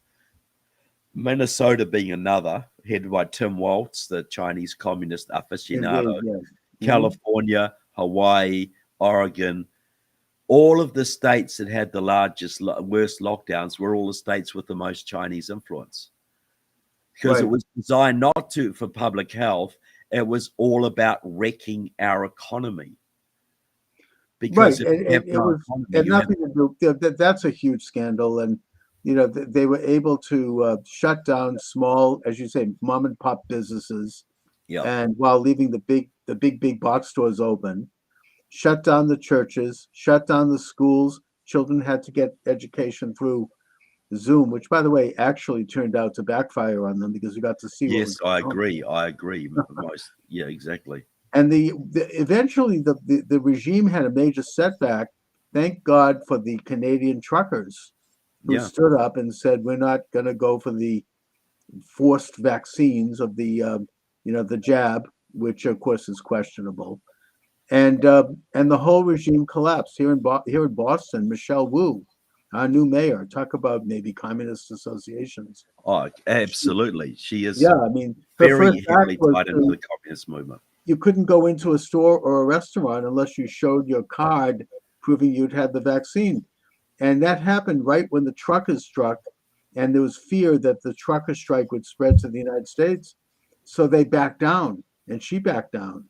Minnesota being another, headed by Tim Walz, the Chinese communist aficionado, Indeed, yes. California, Hawaii, Oregon, all of the states that had the worst lockdowns were all the states with the most Chinese influence. Because it was designed not for public health, it was all about wrecking our economy. Because it was had nothing to do. That's a huge scandal, and they were able to shut down small, as you say, mom and pop businesses, and while leaving the big box stores open, shut down the churches, shut down the schools. Children had to get education through Zoom, which, by the way, actually turned out to backfire on them because we got to see. Yes, I agree. Most, yeah, exactly. And eventually the regime had a major setback. Thank God for the Canadian truckers who stood up and said, we're not going to go for the forced vaccines of the jab, which of course is questionable. And the whole regime collapsed. Here in Boston, Michelle Wu, our new mayor, talk about maybe communist associations. Oh, absolutely. She is very heavily tied into the communist movement. You couldn't go into a store or a restaurant unless you showed your card proving you'd had the vaccine. And that happened right when the truckers struck, and there was fear that the trucker strike would spread to the United States. So they backed down, and she backed down.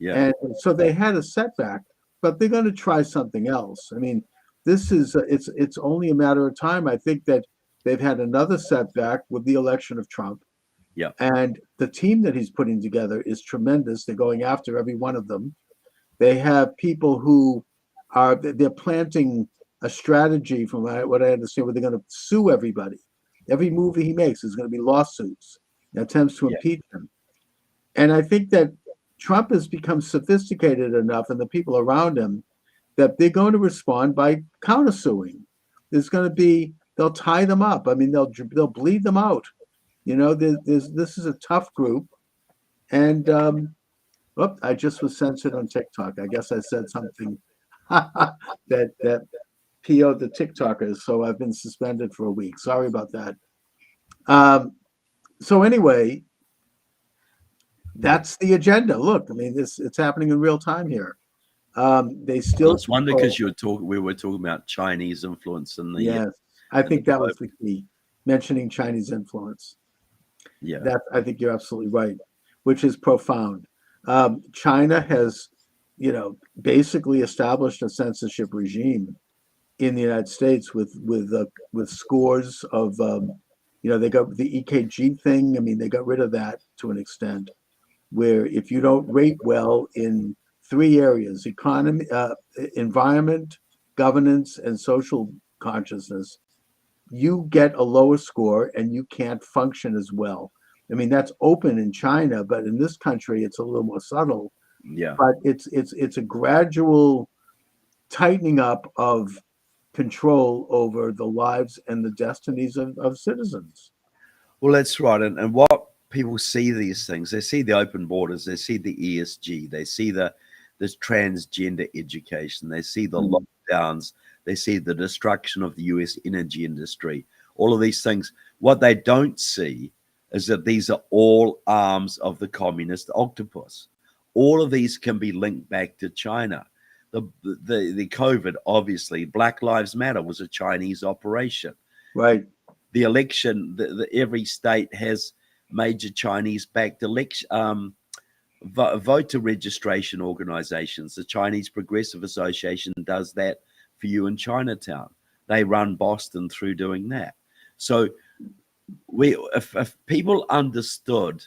Yeah. And so they had a setback, but they're going to try something else. I mean, this is it's only a matter of time. I think that they've had another setback with the election of Trump. Yeah. And the team that he's putting together is tremendous. They're going after every one of them. They have people who they're planting a strategy, from what I understand, where they're going to sue everybody. Every movie he makes is going to be lawsuits, attempts to impeach him. And I think that Trump has become sophisticated enough, and the people around him, that they're going to respond by countersuing. There's going to be, they'll tie them up. I mean, they'll bleed them out. This is a tough group. And I just was censored on TikTok. I guess I said something that PO'd the TikTokers, so I've been suspended for a week. Sorry about that. So anyway, that's the agenda. Look, I mean, it's happening in real time here. They still. It's one because we were talking about Chinese influence in the. Yes, I think that was the key, mentioning Chinese influence. Yeah, I think you're absolutely right, which is profound. China has, basically established a censorship regime in the United States with scores of, they got the EKG thing. I mean, they got rid of that to an extent, where if you don't rate well in 3 areas: economy, environment, governance, and social consciousness, you get a lower score and you can't function as well. I mean, that's open in China, but in this country, it's a little more subtle. Yeah. But it's a gradual tightening up of control over the lives and the destinies of citizens. Well, that's right. And what people see these things, they see the open borders, they see the ESG, they see this transgender education, they see the lockdowns, they see the destruction of the US energy industry, all of these things. What they don't see is that these are all arms of the communist octopus. All of these can be linked back to China. The COVID, obviously, Black Lives Matter was a Chinese operation. Right. The election, every state has major Chinese-backed election. Voter registration organizations. The Chinese Progressive Association does that for you in Chinatown. They run Boston through doing that. So if people understood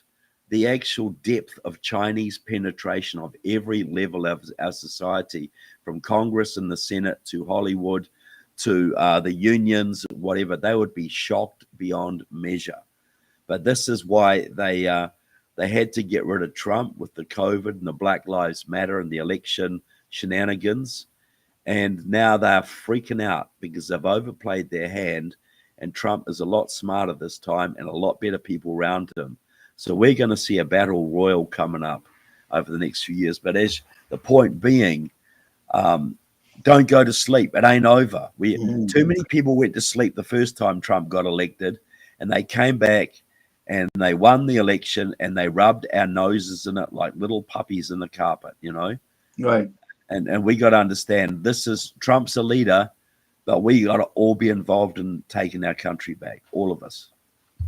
the actual depth of Chinese penetration of every level of our society, from Congress and the Senate to Hollywood to the unions, whatever, they would be shocked beyond measure. But this is why they had to get rid of Trump with the COVID and the Black Lives Matter and the election shenanigans. And now they're freaking out because they've overplayed their hand, and Trump is a lot smarter this time and a lot better people around him. So we're going to see a battle royal coming up over the next few years. But as the point being, Don't go to sleep. It ain't over. Mhm. Too many people went to sleep the first time Trump got elected, and they came back and they won the election and they rubbed our noses in it like little puppies in the carpet, you know. Right. And we got to understand this is Trump's a leader, but we got to all be involved in taking our country back, all of us.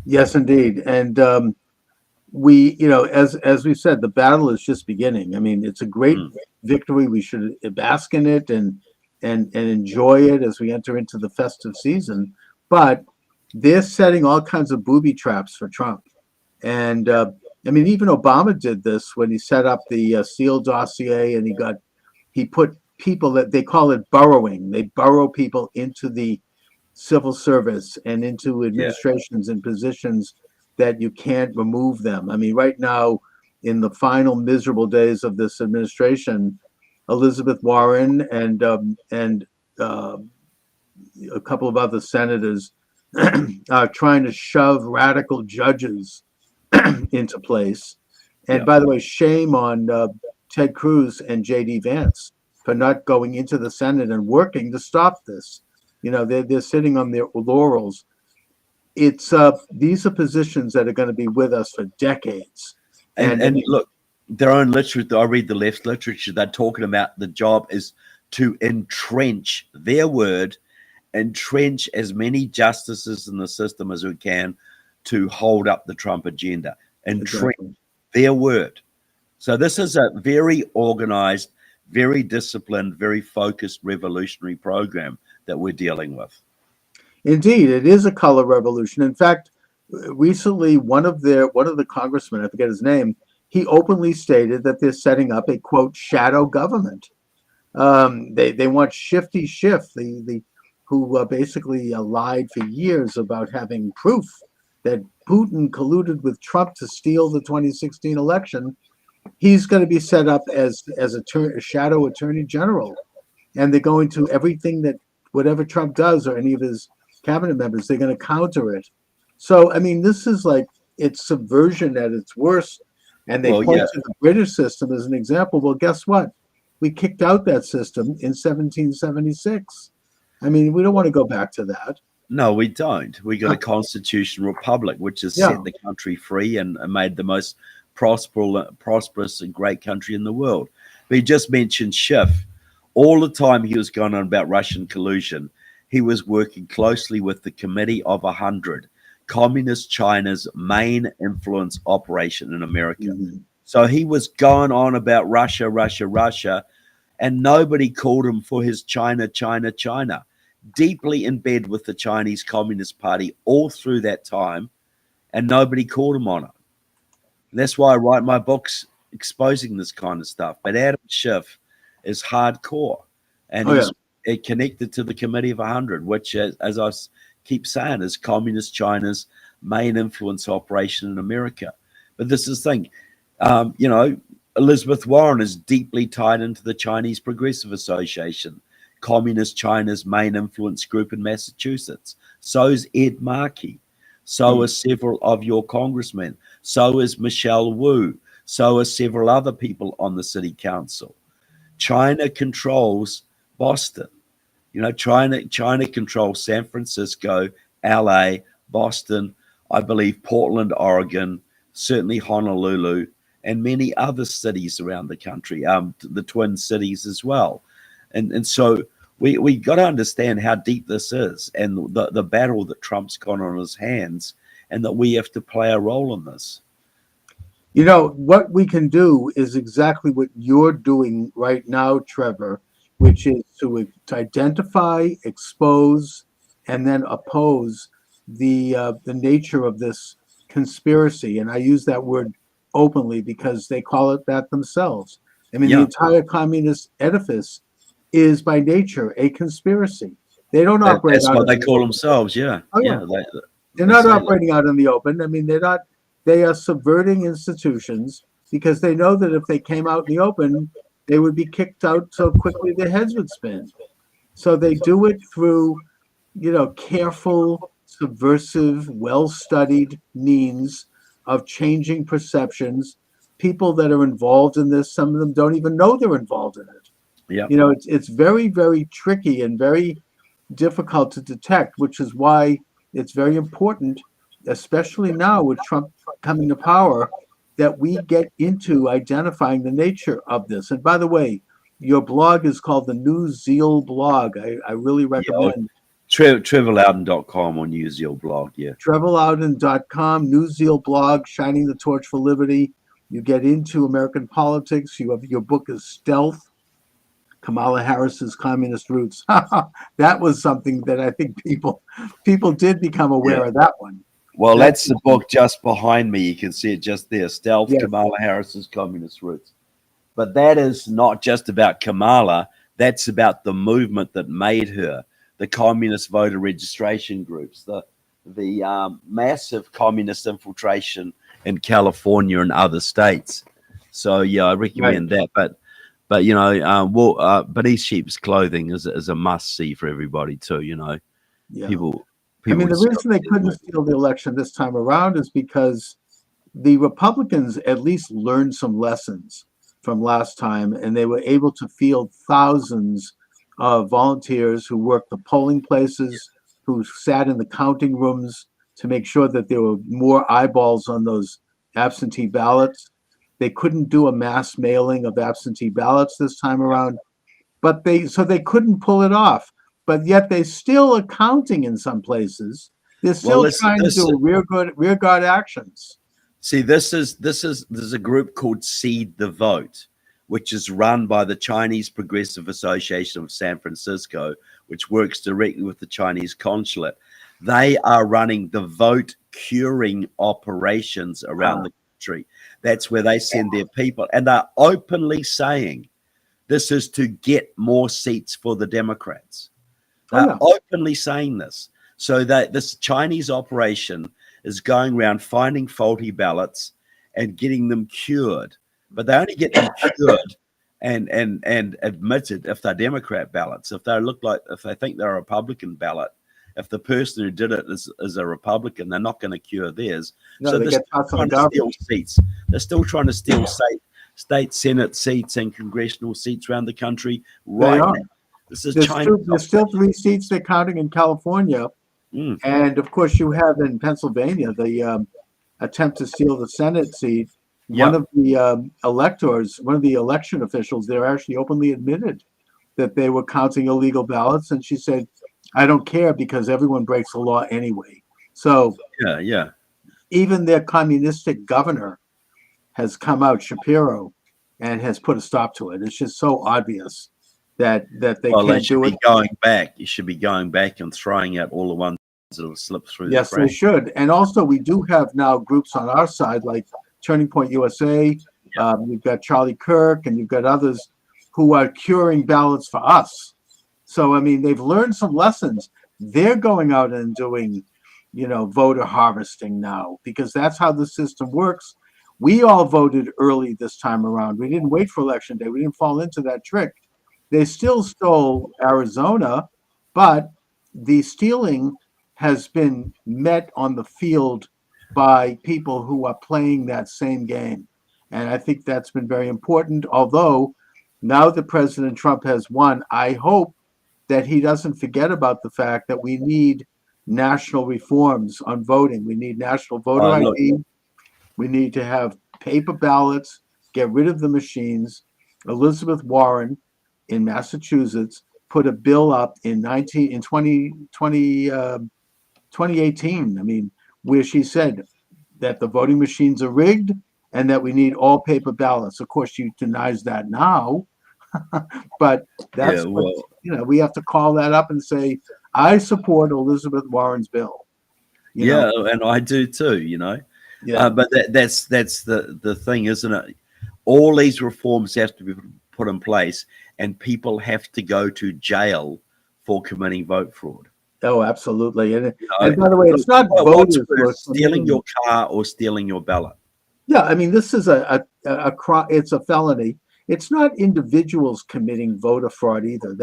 Yes, indeed. And we, as we said, the battle is just beginning. I mean, it's a great victory. We should bask in it and enjoy it as we enter into the festive season. But they're setting all kinds of booby traps for Trump. And I mean, even Obama did this when he set up the Steele dossier, and he put people that they call it burrowing. They burrow people into the civil service and into administrations and positions that you can't remove them. I mean, right now, in the final miserable days of this administration, Elizabeth Warren and a couple of other senators are trying to shove radical judges into place. And by the way, shame on Ted Cruz and J.D. Vance for not going into the Senate and working to stop this. They're sitting on their laurels. It's these are positions that are going to be with us for decades. And look, their own literature, I read the left literature, they're talking about the job is to entrench their word, entrench as many justices in the system as we can to hold up the Trump agenda, entrench their word. So this is a very organized, very disciplined, very focused revolutionary program that we're dealing with. Indeed, it is a color revolution. In fact, recently one of the congressmen, I forget his name, he openly stated that they're setting up a quote shadow government. They want Shifty Schiff, who basically lied for years about having proof that Putin colluded with Trump to steal the 2016 election. He's going to be set up as a shadow attorney general, and they're going to everything that whatever Trump does or any of his cabinet members, they're going to counter it. So, I mean, this is like it's subversion at its worst. And they point to the British system as an example. Well, guess what? We kicked out that system in 1776. I mean, we don't want to go back to that. No, we don't. We got a constitutional republic, which has set the country free and made the most prosperous and great country in the world. But he just mentioned Schiff. All the time he was going on about Russian collusion, he was working closely with the Committee of 100, Communist China's main influence operation in America. Mm-hmm. So he was going on about Russia, and nobody called him for his China. Deeply in bed with the Chinese Communist Party all through that time, and nobody called him on it. That's why I write my books exposing this kind of stuff. But Adam Schiff is hardcore, and he's connected to the Committee of 100, which, as I keep saying, is Communist China's main influence operation in America. But this is the thing, Elizabeth Warren is deeply tied into the Chinese Progressive Association, Communist China's main influence group in Massachusetts. So is Ed Markey. So are several of your congressmen. So is Michelle Wu. So are several other people on the city council. China controls Boston. China controls San Francisco, LA, Boston, I believe Portland, Oregon, certainly Honolulu, and many other cities around the country, the Twin Cities as well. And so we got to understand how deep this is and the battle that Trump's got on his hands, and that we have to play a role in this. What we can do is exactly what you're doing right now, Trevor, which is to identify, expose, and then oppose the nature of this conspiracy. And I use that word openly because they call it that themselves. I mean, the entire communist edifice is by nature a conspiracy. They don't operate. That's what they call themselves. Yeah. Oh, yeah. They're not operating out in the open. I mean, they're not. They are subverting institutions because they know that if they came out in the open, they would be kicked out so quickly their heads would spin. So they do it through, careful, subversive, well-studied means of changing perceptions. People that are involved in this, some of them don't even know they're involved in it. Yeah. You know, it's very, very tricky and very difficult to detect, which is why it's very important, especially now with Trump coming to power, that we get into identifying the nature of this. And by the way, your blog is called the New Zeal blog. I really recommend TrevorLoudon.com or New Zeal blog. Yeah. TrevorLoudon.com, New Zeal blog, Shining the Torch for Liberty. You get into American politics. You have your book is Stealth, Kamala Harris's Communist Roots. That was something that I think people did become aware of that one. Well, that's the book just behind me. You can see it just there. Stealth, Yes. Kamala Harris's Communist Roots. But that is not just about Kamala. That's about the movement that made her, the communist voter registration groups, the massive communist infiltration in California and other states. So yeah, I recommend that. But you know, Beneath Sheep's Clothing is a must see for everybody too. You know, Yeah. people. I mean, the reason they couldn't steal the election this time around is because the Republicans at least learned some lessons from last time, and they were able to field thousands of volunteers who worked the polling places, who sat in the counting rooms to make sure that there were more eyeballs on those absentee ballots. They couldn't do a mass mailing of absentee ballots this time around, but they couldn't pull it off. But yet they still are counting in some places. They're still trying to do rear guard actions. See, there's a group called Seed the Vote, which is run by the Chinese Progressive Association of San Francisco, which works directly with the Chinese consulate. They are running the vote curing operations around the country. That's where they send their people, and they're openly saying this is to get more seats for the Democrats. They're openly saying this. So that this Chinese operation is going around finding faulty ballots and getting them cured. But they only get them cured and admitted if they're Democrat ballots. If they think they're a Republican ballot, if the person who did it is a Republican, they're not going to cure theirs. No, so they they're get still trying to steal seats. They're still trying to steal state Senate seats and congressional seats around the country right now. This is there's still 3 seats they're counting in California. And of course, you have in Pennsylvania the attempt to steal the Senate seat. One of the electors, one of the election officials, they're actually openly admitted that they were counting illegal ballots. And she said, I don't care because everyone breaks the law anyway. So even their communistic governor has come out, Shapiro, and has put a stop to it. It's just so obvious that they can't do it. You should be going back and throwing out all the ones that have slipped through. Yes, they should. And also, we do have now groups on our side like Turning Point USA. You've got Charlie Kirk, and you've got others who are curing ballots for us. So, I mean, they've learned some lessons. They're going out and doing, voter harvesting now because that's how the system works. We all voted early this time around. We didn't wait for election day. We didn't fall into that trick. They still stole Arizona, but the stealing has been met on the field by people who are playing that same game. And I think that's been very important. Although now that President Trump has won, I hope that he doesn't forget about the fact that we need national reforms on voting. We need national voter ID. We need to have paper ballots, get rid of the machines. Elizabeth Warren in Massachusetts put a bill up in 2018, I mean, where she said that the voting machines are rigged and that we need all paper ballots. Of course, she denies that now, but that's we have to call that up and say, I support Elizabeth Warren's bill. And I do too, but that's the thing, isn't it? All these reforms have to be put in place, and people have to go to jail for committing vote fraud. Oh, absolutely. And by the way, it's not voters who are stealing your car or stealing your ballot. Yeah, I mean, this is a crime. It's a felony. It's not individuals committing voter fraud either.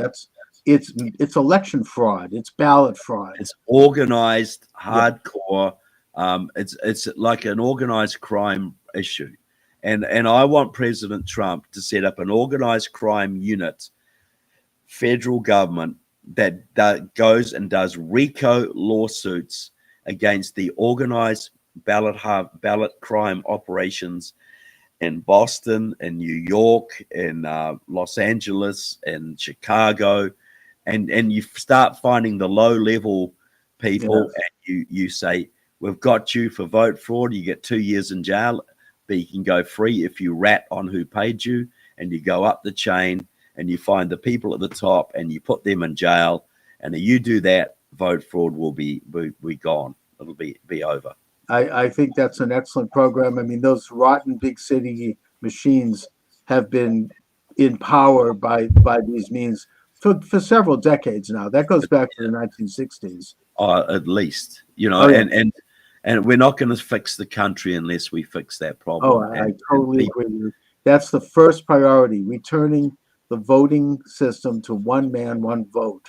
It's election fraud. It's ballot fraud. It's organized, hardcore. It's like an organized crime issue. And I want President Trump to set up an organized crime unit federal government that goes and does RICO lawsuits against the organized ballot crime operations in Boston, in New York, in Los Angeles, in Chicago, and you start finding the low-level people, and you say, we've got you for vote fraud. You get 2 years in jail, but you can go free if you rat on who paid you, and you go up the chain and you find the people at the top and you put them in jail. And if you do that, vote fraud will be gone. It'll be over. I think that's an excellent program. I mean, those rotten big city machines have been in power by these means for several decades now. That goes back to the 1960s. At least, and we're not going to fix the country unless we fix that problem. Oh, I totally agree with you. That's the first priority, returning the voting system to one man, one vote.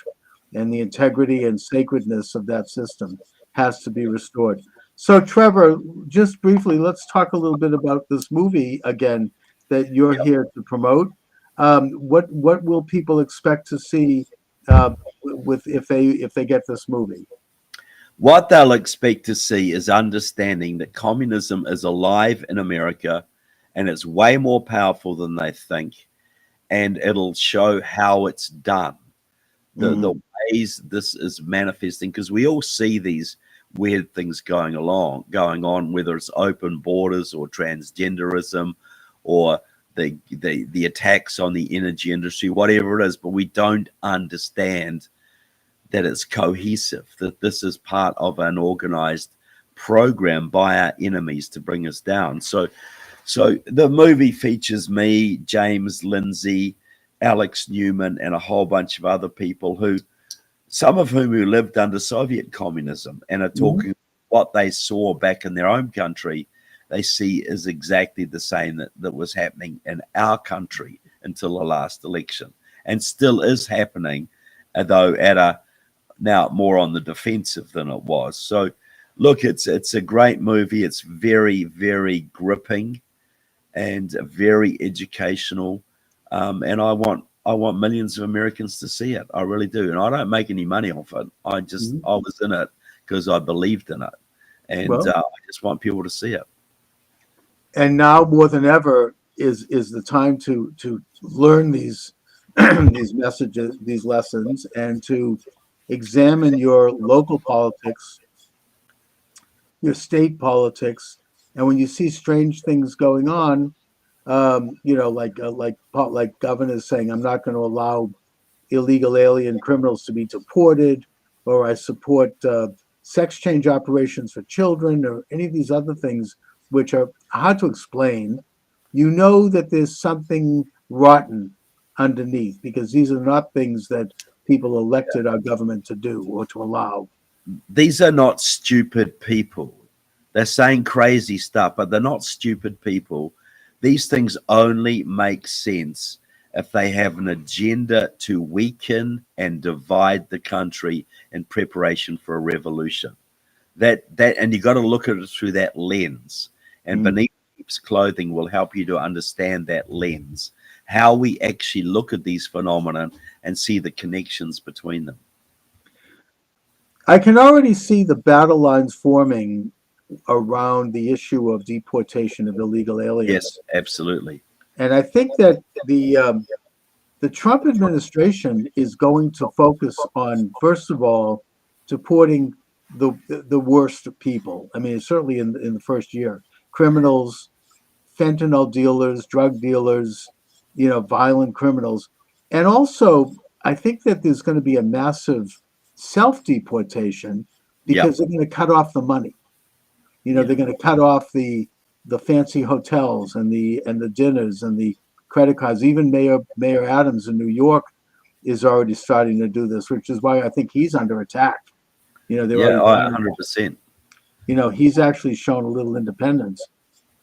And the integrity and sacredness of that system has to be restored. So, Trevor, just briefly, let's talk a little bit about this movie again that you're here to promote. What will people expect to see if they get this movie? What they'll expect to see is understanding that communism is alive in America, and it's way more powerful than they think, and it'll show how it's done, the ways this is manifesting, because we all see these weird things going on, whether it's open borders or transgenderism or the attacks on the energy industry, whatever it is, but we don't understand that it's cohesive, that this is part of an organized program by our enemies to bring us down. So the movie features me, James Lindsay, Alex Newman, and a whole bunch of other people some of whom lived under Soviet communism and are talking what they saw back in their own country. They see is exactly the same that was happening in our country until the last election, and still is happening, though now more on the defensive than it was. So look, it's a great movie. It's very, very gripping and very educational. And I want millions of Americans to see it. I really do. And I don't make any money off it. I was in it because I believed in it. And I just want people to see it. And now more than ever is the time to learn these these messages, these lessons, and to examine your local politics, your state politics, and when you see strange things going on, like governors saying, "I'm not going to allow illegal alien criminals to be deported," or "I support sex change operations for children," or any of these other things which are hard to explain. You know that there's something rotten underneath, because these are not things that people elected our government to do or to allow. These are not stupid people. They're saying crazy stuff, but they're not stupid people. These things only make sense if they have an agenda to weaken and divide the country in preparation for a revolution. And you got to look at it through that lens. And Beneath Sheep's Clothing will help you to understand that lens, how we actually look at these phenomena and see the connections between them. I can already see the battle lines forming around the issue of deportation of illegal aliens. Yes, absolutely. And I think that the Trump administration is going to focus on, first of all, deporting the worst people. I mean, certainly in the first year, criminals, fentanyl dealers, drug dealers, violent criminals. And also, I think that there's going to be a massive self-deportation because they're going to cut off the money. They're going to cut off the fancy hotels and the dinners and the credit cards. Even Mayor Adams in New York is already starting to do this, which is why I think he's under attack. 100%. He's actually shown a little independence,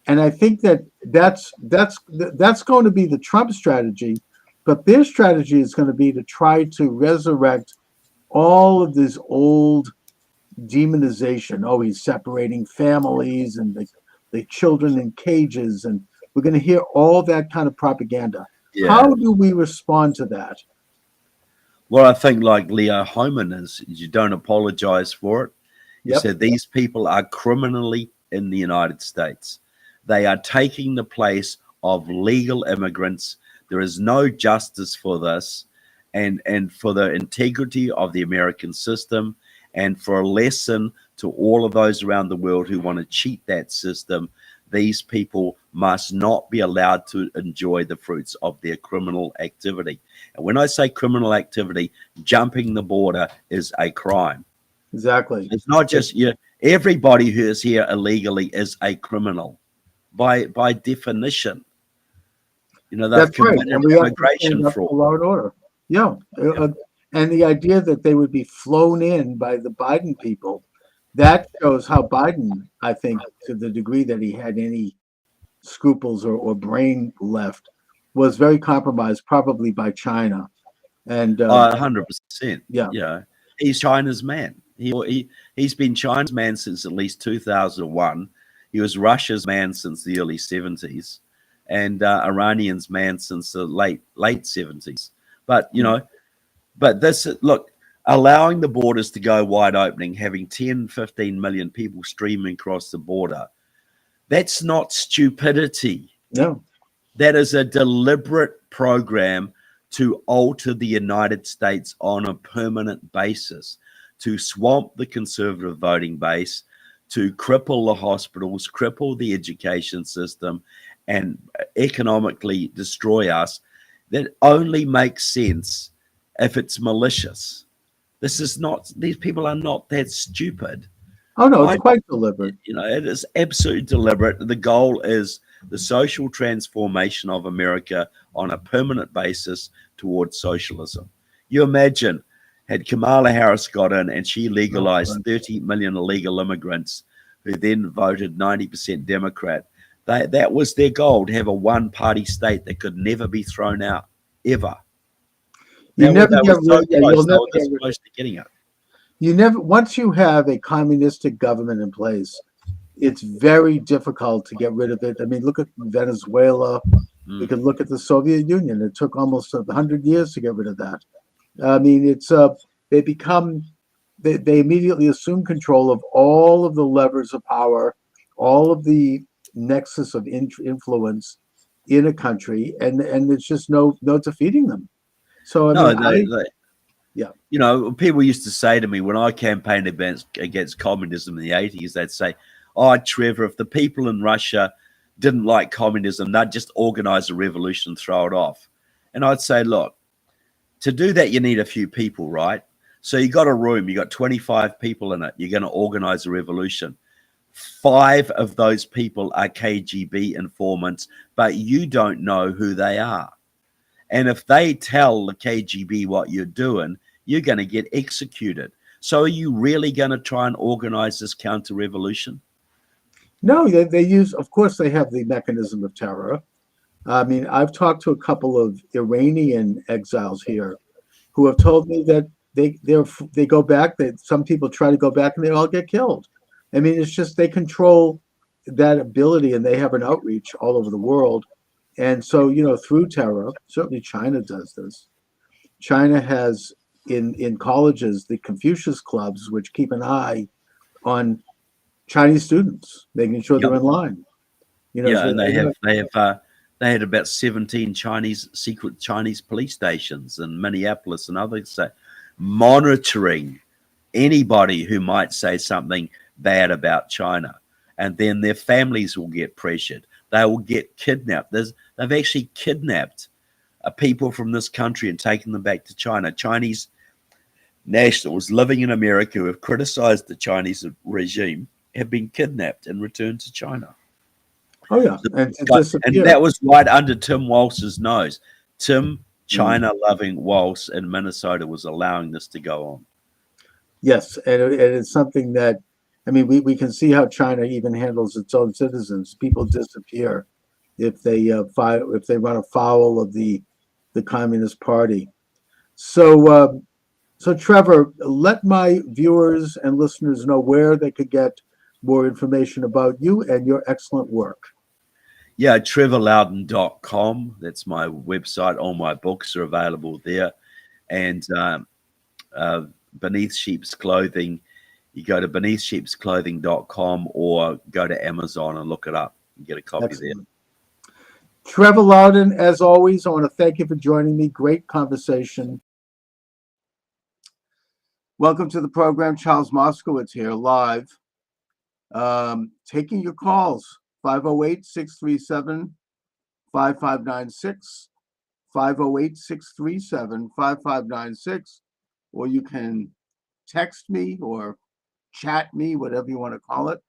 and I think that's going to be the Trump strategy. But their strategy is going to be to try to resurrect all of this old demonization. Oh, he's separating families and the children in cages, and we're going to hear all that kind of propaganda. How do we respond to that? Well, I think like Leo Hohmann is you don't apologize for it. You Yep. said these people are criminally in the United States. They are taking the place of legal immigrants. There is no justice for this, and for the integrity of the American system, and for a lesson to all of those around the world who want to cheat that system. These people must not be allowed to enjoy the fruits of their criminal activity. And when I say criminal activity, jumping the border is a crime. Exactly. It's not just everybody who is here illegally is a criminal by definition. You know, they've That's right. committed And we have to immigration stand up fraud. for law and order. Yeah. And the idea that they would be flown in by the Biden people, that shows how Biden, I think, to the degree that he had any scruples or brain left, was very compromised, probably by China. And 100%. yeah. You know, he's China's man. He's been China's man since at least 2001. He was Russia's man since the early 70s, and Iranian's man since the late 70s. But you know, but this look, allowing the borders to go wide opening, having 10, 15 million people streaming across the border, that's not stupidity. No. That is a deliberate program to alter the United States on a permanent basis, to swamp the conservative voting base, to cripple the hospitals, cripple the education system, and economically destroy us. That only makes sense if it's malicious. This is not, these people are not that stupid. Oh, no, it's quite deliberate. You know, it is absolutely deliberate. The goal is the social transformation of America on a permanent basis towards socialism. You imagine, had Kamala Harris got in and she legalized 30 million illegal immigrants who then voted 90% Democrat, that was their goal, to have a one-party state that could never be thrown out, ever. You never get rid of getting it. You never, once you have a communistic government in place, it's very difficult to get rid of it. I mean, look at Venezuela. We could look at the Soviet Union. It took almost 100 years to get rid of that. I mean, it's they immediately assume control of all of the levers of power, all of the nexus of influence in a country, and there's just no defeating them. So yeah, you know, people used to say to me when I campaigned against communism in the 80s, they'd say, "Oh, Trevor, if the people in Russia didn't like communism, they'd just organize a revolution and throw it off." And I'd say, look, to do that, you need a few people, right? So you got a room, you got 25 people in it, you're going to organize a revolution. 5 of those people are KGB informants, but you don't know who they are. And if they tell the KGB what you're doing, you're going to get executed. So are you really going to try and organize this counter-revolution? No, they use, of course, they have the mechanism of terror. I mean, I've talked to a couple of Iranian exiles here who have told me that they go back, that some people try to go back and they all get killed. I mean, it's just they control that ability and they have an outreach all over the world. And so, you know, through terror, certainly China does this. China has in colleges the Confucius clubs, which keep an eye on Chinese students, making sure they're in line. You know, yeah, so and they had about 17 secret Chinese police stations in Minneapolis and others, monitoring anybody who might say something bad about China, and then their families will get pressured. They will get kidnapped. They've actually kidnapped people from this country and taken them back to China. Chinese nationals living in America who have criticized the Chinese regime have been kidnapped and returned to China. Oh yeah, and that was right under Tim Walz's nose. Tim, China-loving Walz in Minnesota, was allowing this to go on. Yes, and it's something that, I mean, we can see how China even handles its own citizens. People disappear if they run afoul of the Communist Party. So, so Trevor, let my viewers and listeners know where they could get more information about you and your excellent work. Yeah, trevorloudon.com. That's my website. All my books are available there. And Beneath Sheep's Clothing, you go to beneathsheepsclothing.com or go to Amazon and look it up and get a copy there. Trevor Loudon, as always, I want to thank you for joining me. Great conversation. Welcome to the program. Charles Moskowitz here, live. Taking your calls, 508-637-5596, 508-637-5596, or you can text me or chat me, whatever you want to call it.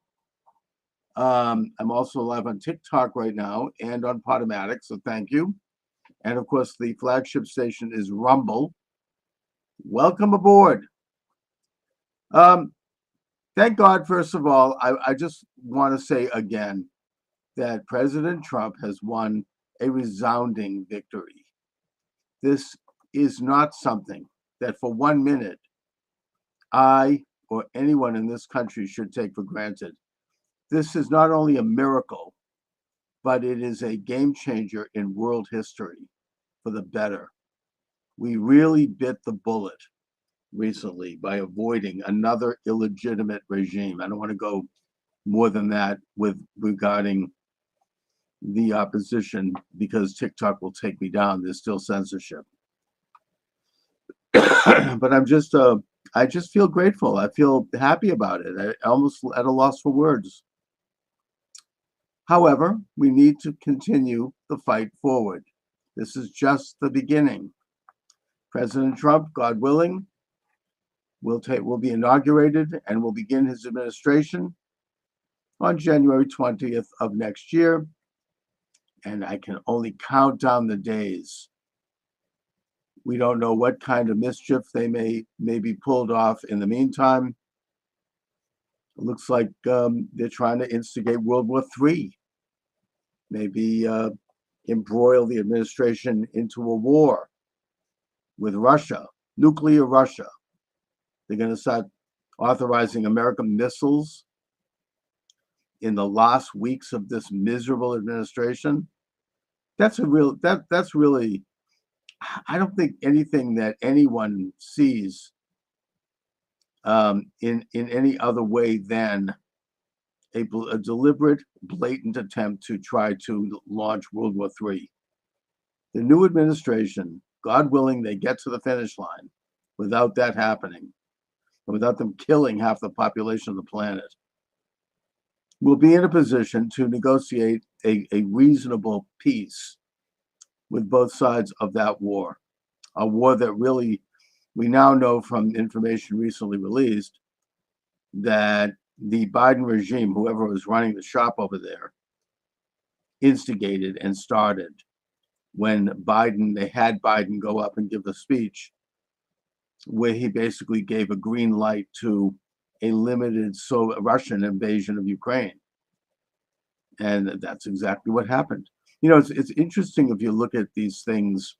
I'm also live on TikTok right now and on Podomatic, so thank you. And of course, the flagship station is Rumble. Welcome aboard. Thank God, first of all, I just want to say again that President Trump has won a resounding victory. This is not something that for 1 minute I or anyone in this country should take for granted. This is not only a miracle, but it is a game changer in world history for the better. We really bit the bullet recently by avoiding another illegitimate regime. I don't want to go more than that regarding the opposition because TikTok will take me down. There's still censorship. But I just feel grateful. I feel happy about it. I almost at a loss for words. However, we need to continue the fight forward. This is just the beginning. President Trump, God willing, will be inaugurated and will begin his administration on January 20th of next year. And I can only count down the days. We don't know what kind of mischief they may be pulled off in the meantime. It looks like they're trying to instigate World War III. Maybe embroil the administration into a war with Russia, nuclear Russia. They're going to start authorizing American missiles in the last weeks of this miserable administration. That's really, I don't think anything that anyone sees in any other way than a deliberate, blatant attempt to try to launch World War III. The new administration, God willing, they get to the finish line without that happening, without them killing half the population of the planet, will be in a position to negotiate a reasonable peace with both sides of that war. A war that really, we now know from information recently released that the Biden regime, whoever was running the shop over there, instigated and started when they had Biden go up and give a speech where he basically gave a green light to a limited Russian invasion of Ukraine. And that's exactly what happened. You know, it's interesting if you look at these things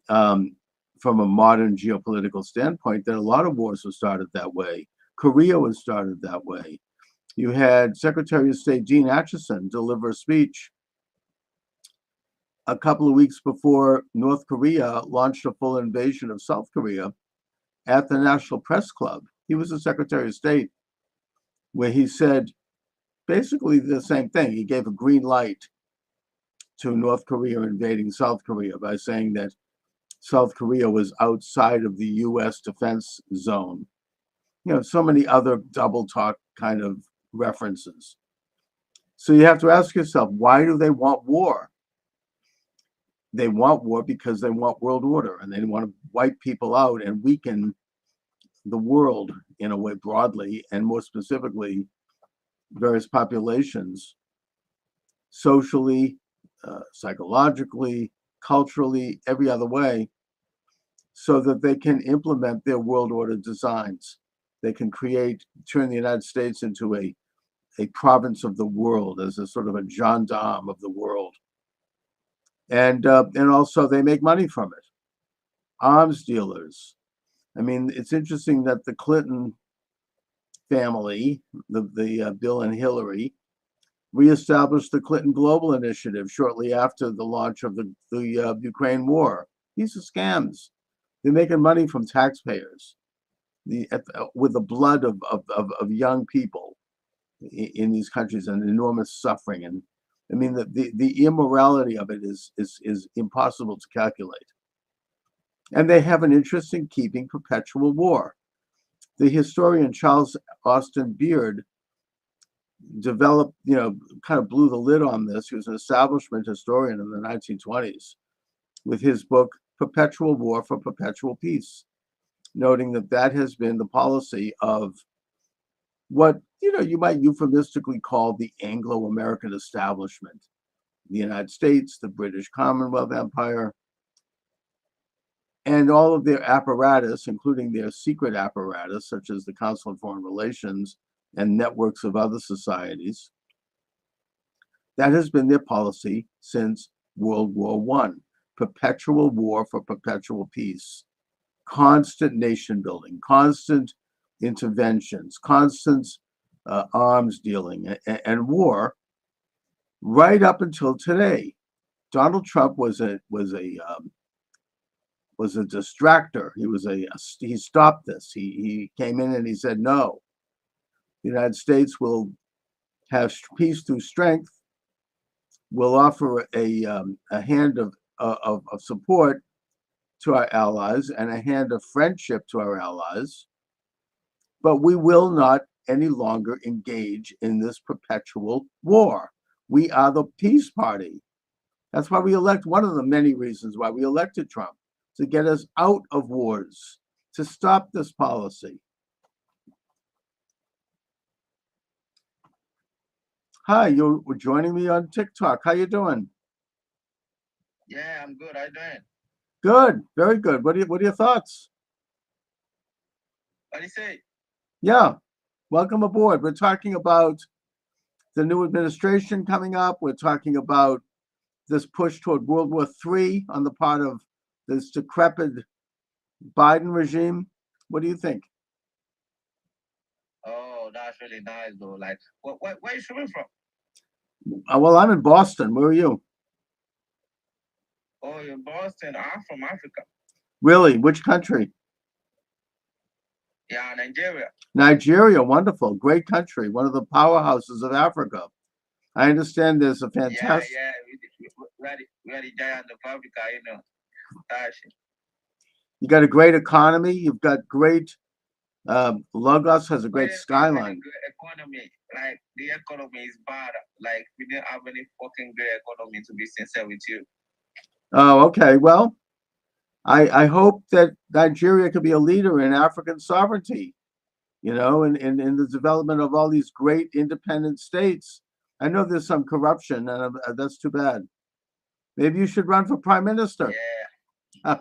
from a modern geopolitical standpoint, that a lot of wars were started that way. Korea was started that way. You had Secretary of State Dean Acheson deliver a speech a couple of weeks before North Korea launched a full invasion of South Korea at the National Press Club. He was the Secretary of State, where he said basically the same thing. He gave a green light to North Korea invading South Korea by saying that South Korea was outside of the U.S. defense zone. You know, so many other double talk kind of references. So you have to ask yourself, why do they want war? They want war because they want world order, and they want to wipe people out and weaken the world in a way broadly, and more specifically, various populations, socially, psychologically, culturally, every other way, so that they can implement their world order designs. They can turn the United States into a province of the world, as a sort of a gendarme of the world. And also they make money from it. Arms dealers. I mean, it's interesting that the Clinton family, the Bill and Hillary, reestablished the Clinton Global Initiative shortly after the launch of the Ukraine war. These are scams. They're making money from taxpayers, with the blood of young people in these countries, and enormous suffering. And I mean, the immorality of it is impossible to calculate. And they have an interest in keeping perpetual war. The historian Charles Austin Beard developed, kind of blew the lid on this. He was an establishment historian in the 1920s with his book, Perpetual War for Perpetual Peace, noting that has been the policy of what, you might euphemistically call the Anglo-American establishment, the United States, the British Commonwealth Empire, and all of their apparatus, including their secret apparatus, such as the Council on Foreign Relations and networks of other societies. That has been their policy since World War I. Perpetual war for perpetual peace, constant nation building, constant interventions, constant arms dealing, and war, right up until today. Donald Trump was a distractor. He stopped this. He came in and he said, no, the United States will have peace through strength. We'll offer a hand of support to our allies and a hand of friendship to our allies, but we will not any longer engage in this perpetual war. We are the peace party. That's why we elect, one of the many reasons why we elected Trump, to get us out of wars, to stop this policy. Hi, you're joining me on TikTok. How you doing? Yeah, I'm good. How you doing? Good, very good. What are your thoughts? What do you say? Yeah, welcome aboard. We're talking about the new administration coming up. We're talking about this push toward World War III on the part of this decrepit Biden regime. What do you think? Oh, that's really nice, though. Like, where are you coming from? Well, I'm in Boston. Where are you? Oh, you're in Boston. I'm from Africa. Really? Which country? Yeah, Nigeria. Nigeria. Wonderful. Great country. One of the powerhouses of Africa. I understand there's a fantastic... Yeah. We are the giant of Africa, Gosh. You got a great economy. You've got great... Lagos has a great skyline. Good economy. Like, the economy is bad. Like, we didn't have any fucking great economy, to be sincere with you. Oh, okay. Well, I hope that Nigeria could be a leader in African sovereignty, in the development of all these great independent states. I know there's some corruption, and that's too bad. Maybe you should run for prime minister. Yeah.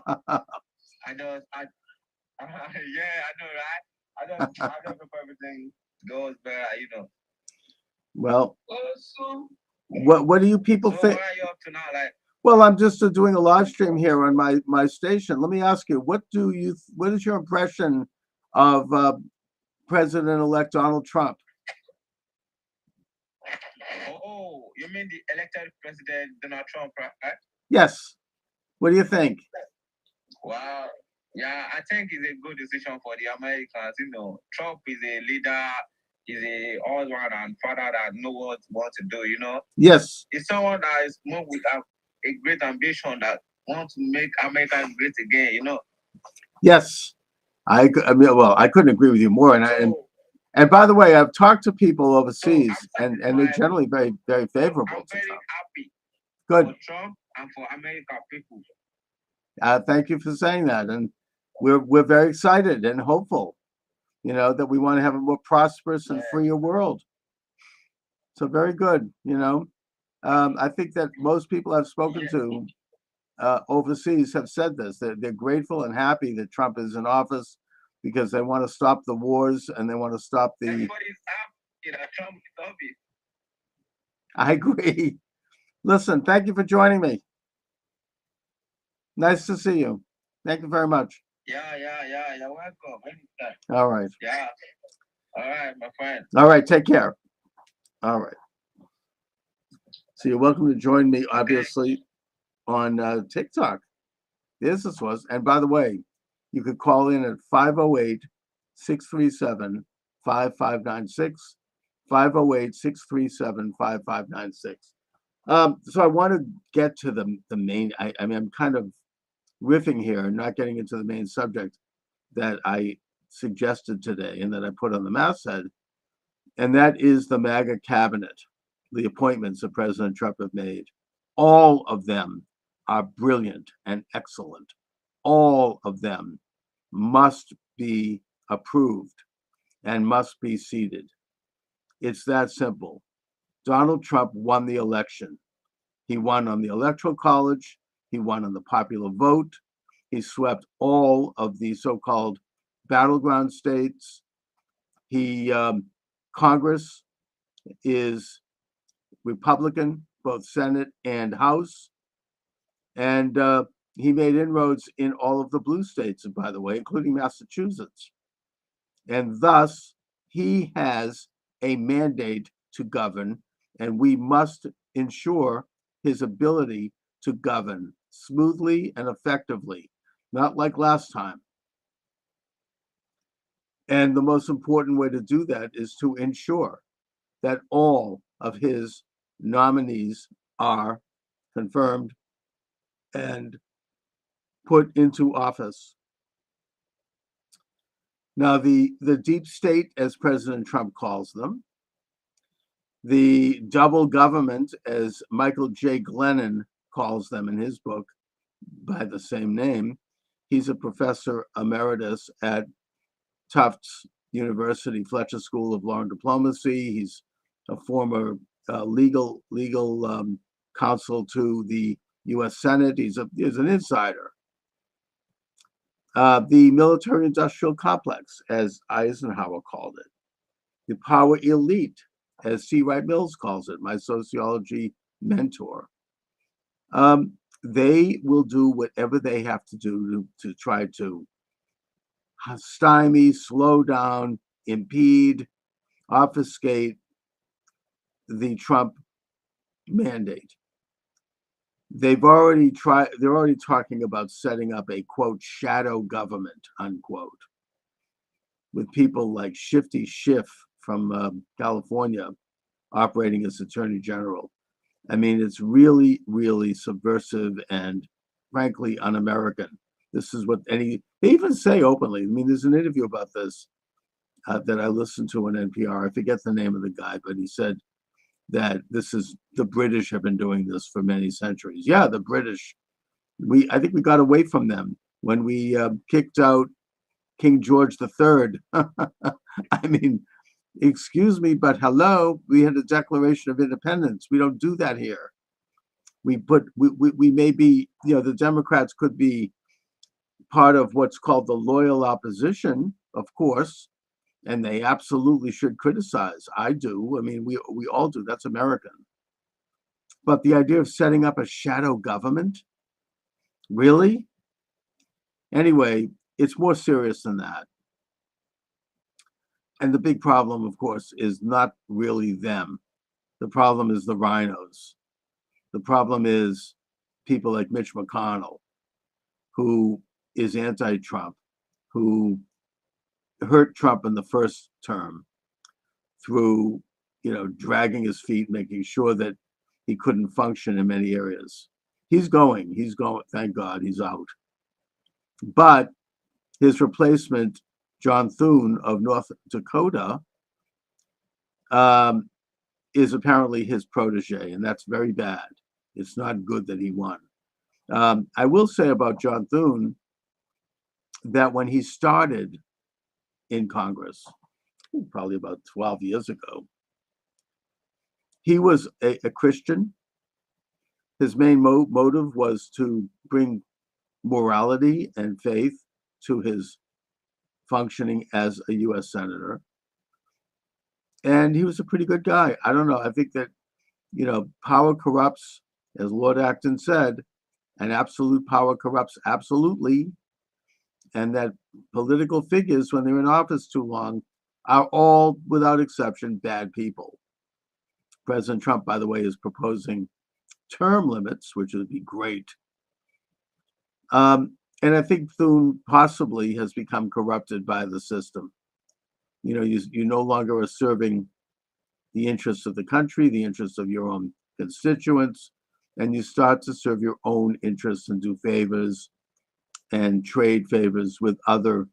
I know, yeah, I know, right? I don't know if everything goes better, Well, what do you people think? What are you up to now? Like, well, I'm just doing a live stream here on my station. Let me ask you, what is your impression of President-elect Donald Trump? Oh, you mean the elected president Donald Trump, right? Yes. What do you think? Wow. Yeah, I think it's a good decision for the Americans. Trump is a leader, is a all-round and father that knows what to do, Yes. He's someone that is moved with a great ambition that wants to make America great again, Yes. I couldn't agree with you more. And by the way, I've talked to people overseas, and they're generally very, very favorable I'm to very Trump. happy Good. for Trump and for American people. Thank you for saying that. And we're very excited and hopeful, that we want to have a more prosperous and freer world. So very good. I think that most people I've spoken to overseas have said this. They're grateful and happy that Trump is in office because they want to stop the wars and they want to stop the... Everybody's happy that Trump is happy. I agree. Listen, thank you for joining me. Nice to see you. Thank you very much. Yeah. You're welcome. Anytime. All right. Yeah. All right, my friend. All right. Take care. All right. So you're welcome to join me, obviously, on TikTok. This was. And by the way, You could call in at 508-637-5596, 508-637-5596. So I want to get to the main, I mean, I'm kind of riffing here and not getting into the main subject that I suggested today and that I put on the masthead, and that is the MAGA cabinet, the appointments that President Trump have made. All of them are brilliant and excellent. All of them must be approved and must be seated. It's that simple. Donald Trump won the election. He won on the Electoral College. He won on the popular vote. He swept all of the so-called battleground states. Congress is Republican, both Senate and House. And he made inroads in all of the blue states, by the way, including Massachusetts. And thus, he has a mandate to govern, and we must ensure his ability to govern smoothly and effectively, not like last time. And the most important way to do that is to ensure that all of his nominees are confirmed and put into office. Now, the deep state, as President Trump calls them, the double government, as Michael J. Glennon calls them in his book by the same name. He's a professor emeritus at Tufts University, Fletcher School of Law and Diplomacy. He's a former legal counsel to the U.S. Senate. He's an insider. The military-industrial complex, as Eisenhower called it. The power elite, as C. Wright Mills calls it, my sociology mentor. They will do whatever they have to do to try to stymie, slow down, impede, obfuscate the Trump mandate. They're already talking about setting up a, quote, shadow government, unquote, with people like Shifty Schiff from California operating as Attorney General. I mean, it's really, really subversive and frankly un-American. This is what they even say openly. I mean, there's an interview about this that I listened to on NPR. I forget the name of the guy, but he said that the British have been doing this for many centuries. Yeah, the British. I think we got away from them when we kicked out King George III. I mean, excuse me, but hello, we had a Declaration of Independence. We don't do that here. We may be, the Democrats could be part of what's called the loyal opposition, of course, and they absolutely should criticize. I do. I mean, we all do. That's American. But the idea of setting up a shadow government, really? Anyway, it's more serious than that. And the big problem, of course, is not really them. The problem is the rhinos. The problem is people like Mitch McConnell, who is anti-Trump, who hurt Trump in the first term through, dragging his feet, making sure that he couldn't function in many areas. He's going, thank God he's out. But his replacement, John Thune of North Dakota, is apparently his protege, and that's very bad. It's not good that he won. I will say about John Thune that when he started in Congress, probably about 12 years ago, he was a Christian. His main motive was to bring morality and faith to his functioning as a U.S. Senator. And he was a pretty good guy. I don't know. I think that, power corrupts, as Lord Acton said, and absolute power corrupts absolutely. And that political figures, when they're in office too long, are all, without exception, bad people. President Trump, by the way, is proposing term limits, which would be great. And I think Thune possibly has become corrupted by the system. You no longer are serving the interests of the country, the interests of your own constituents, and you start to serve your own interests and do favors and trade favors with other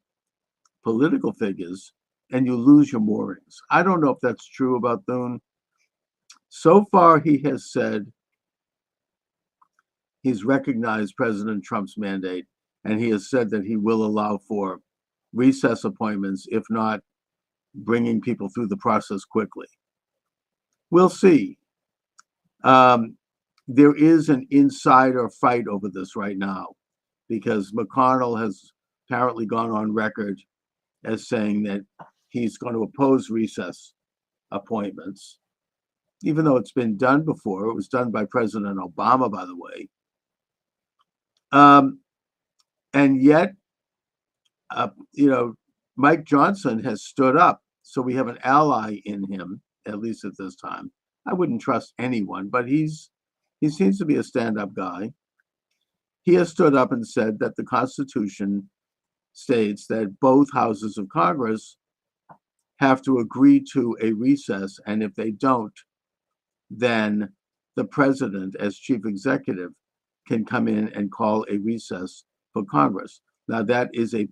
political figures, and you lose your moorings. I don't know if that's true about Thune. So far, he has said he's recognized President Trump's mandate, and he has said that he will allow for recess appointments, if not bringing people through the process quickly. We'll see. There is an insider fight over this right now because McConnell has apparently gone on record as saying that he's going to oppose recess appointments, even though it's been done before. It was done by President Obama, by the way. And yet, Mike Johnson has stood up. So we have an ally in him, at least at this time. I wouldn't trust anyone, but he seems to be a stand-up guy. He has stood up and said that the Constitution states that both houses of Congress have to agree to a recess, and if they don't, then the president, as chief executive, can come in and call a recess for Congress. Now, that is a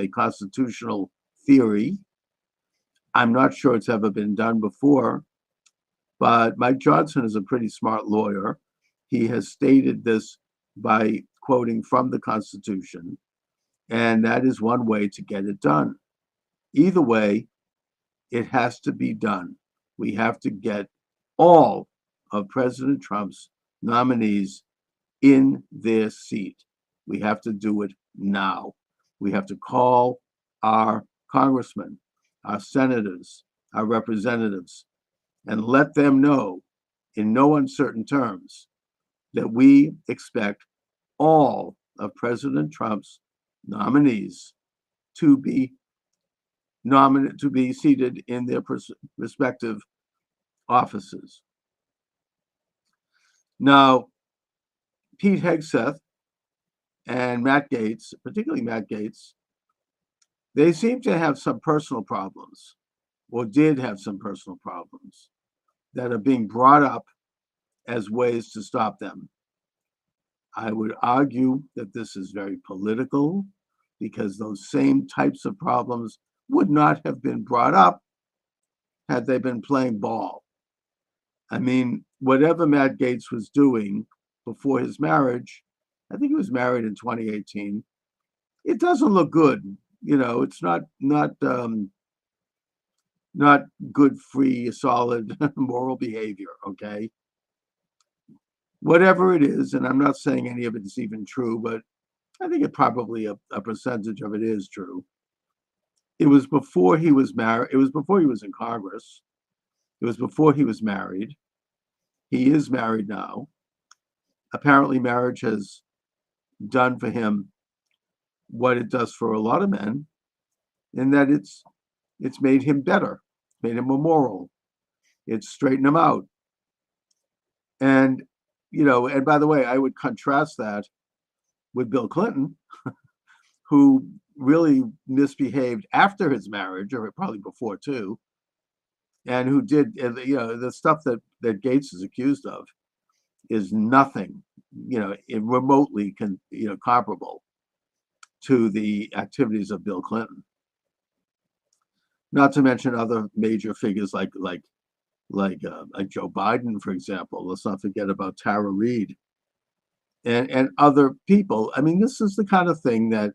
constitutional theory. I'm not sure it's ever been done before, but Mike Johnson is a pretty smart lawyer. He has stated this by quoting from the Constitution, and that is one way to get it done. Either way, it has to be done. We have to get all of President Trump's nominees in their seat. We have to do it now. We have to call our congressmen, our senators, our representatives, and let them know in no uncertain terms that we expect all of President Trump's nominees to be seated in their respective offices. Now, Pete Hegseth and Matt Gaetz, particularly Matt Gaetz, they seem to have some personal problems, or did have some personal problems that are being brought up as ways to stop them. I would argue that this is very political because those same types of problems would not have been brought up had they been playing ball. I mean, whatever Matt Gaetz was doing before his marriage, I think he was married in 2018, it doesn't look good. It's not good, free, solid moral behavior, okay? Whatever it is, and I'm not saying any of it is even true, but I think probably a percentage of it is true. It was before he was married. It was before he was in Congress. It was before he was married. He is married now. Apparently, marriage has done for him what it does for a lot of men, in that it's made him better, made him more moral. It's straightened him out. And, and by the way, I would contrast that with Bill Clinton, who really misbehaved after his marriage, or probably before too, and who did, the stuff that Gaetz is accused of is nothing, remotely comparable to the activities of Bill Clinton. Not to mention other major figures like Joe Biden, for example. Let's not forget about Tara Reid and other people. I mean, this is the kind of thing that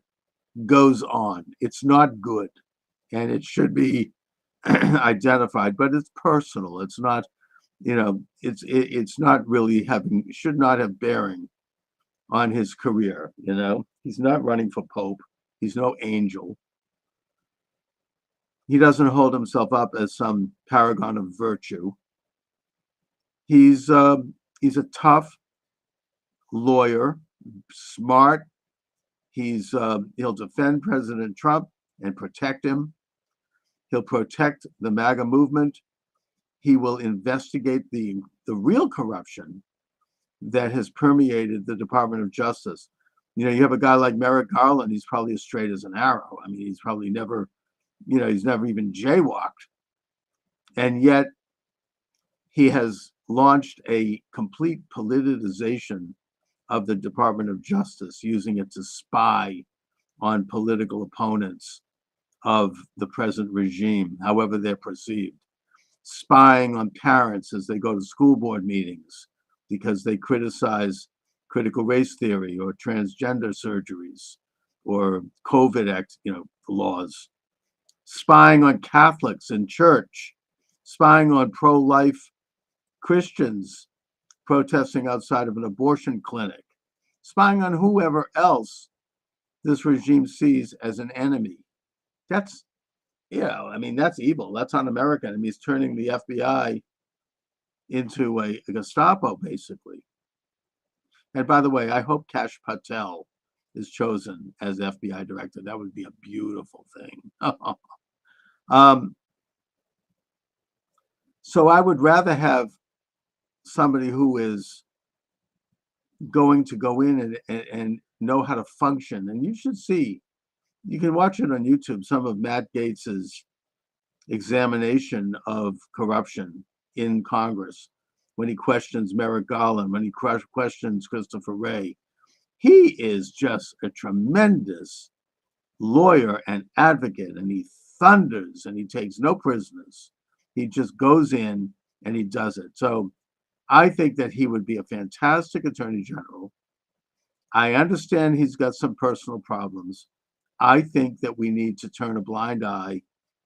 goes on. It's not good, and it should be identified, but it's personal. It's not, it's not really should not have bearing on his career. He's not running for Pope. He's no angel. He doesn't hold himself up as some paragon of virtue. He's a tough lawyer, smart. He'll defend President Trump and protect him. He'll protect the MAGA movement. He will investigate the real corruption that has permeated the Department of Justice. You know, you have a guy like Merrick Garland, he's probably as straight as an arrow. I mean, he's probably never, he's never even jaywalked. And yet he has launched a complete politicization of the Department of Justice, using it to spy on political opponents of the present regime, however they're perceived, spying on parents as they go to school board meetings because they criticize critical race theory or transgender surgeries or COVID laws, spying on Catholics in church, spying on pro-life Christians protesting outside of an abortion clinic, spying on whoever else this regime sees as an enemy. That's, that's evil. That's un-American. I mean, he's turning the FBI into a Gestapo, basically. And by the way, I hope Kash Patel is chosen as FBI director. That would be a beautiful thing. So I would rather have somebody who is going to go in and know how to function. And you should see, you can watch it on YouTube, some of Matt Gaetz's examination of corruption in Congress, when he questions Merrick Garland, when he questions Christopher Wray. He is just a tremendous lawyer and advocate, and he thunders and he takes no prisoners. He just goes in and he does it. So I think that he would be a fantastic attorney general. I understand he's got some personal problems. I think that we need to turn a blind eye,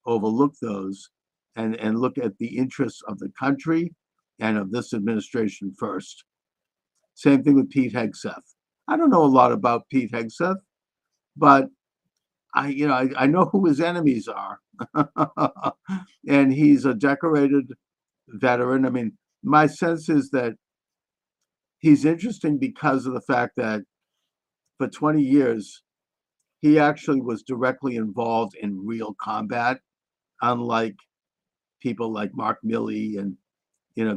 overlook those, and look at the interests of the country and of this administration first. Same thing with Pete Hegseth. I don't know a lot about Pete Hegseth, but I know who his enemies are. And he's a decorated veteran. I mean, my sense is that he's interesting because of the fact that for 20 years, he actually was directly involved in real combat, unlike people like Mark Milley and,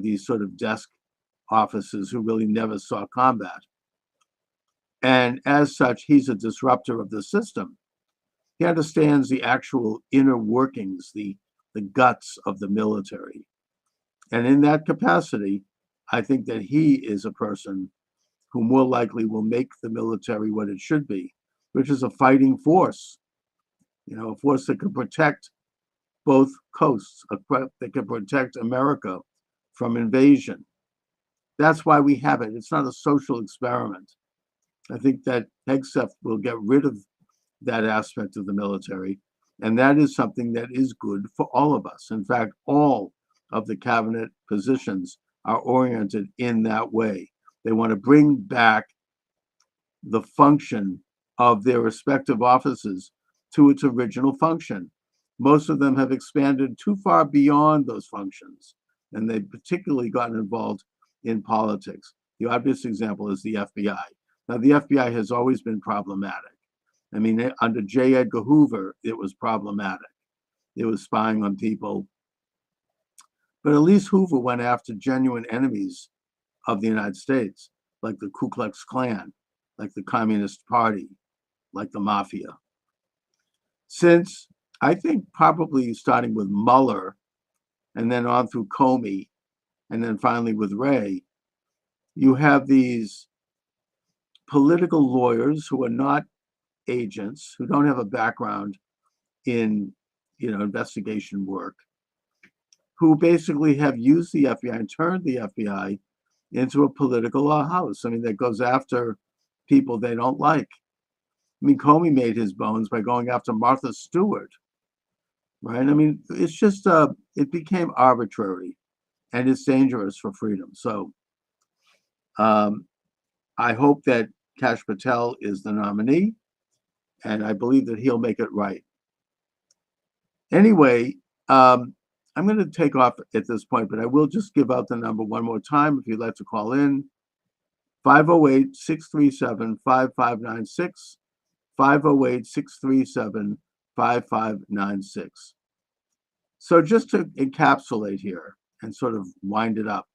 these sort of desk officers who really never saw combat. And as such, he's a disruptor of the system. He understands the actual inner workings, the guts of the military. And in that capacity, I think that he is a person who more likely will make the military what it should be, which is a fighting force, a force that can protect both coasts, that can protect America from invasion. That's why we have it. It's not a social experiment. I think that Hegseth will get rid of that aspect of the military, and that is something that is good for all of us. In fact, all of the cabinet positions are oriented in that way. They want to bring back the function of their respective offices to its original function. Most of them have expanded too far beyond those functions, and they've particularly gotten involved in politics. The obvious example is the FBI. Now, the FBI has always been problematic. I mean, under J. Edgar Hoover, it was problematic. It was spying on people. But at least Hoover went after genuine enemies of the United States, like the Ku Klux Klan, like the Communist Party, like the Mafia. Since, I think, probably starting with Mueller and then on through Comey and then finally with Wray, you have these political lawyers who are not agents, who don't have a background in investigation work, who basically have used the FBI and turned the FBI into a political house. I mean, that goes after people they don't like. I mean, Comey made his bones by going after Martha Stewart, right? I mean, it's just, it became arbitrary, and it's dangerous for freedom. So I hope that Kash Patel is the nominee, and I believe that he'll make it right. Anyway, I'm going to take off at this point, but I will just give out the number one more time if you'd like to call in. 508-637-5596, 508-637-5596. So just to encapsulate here and sort of wind it up.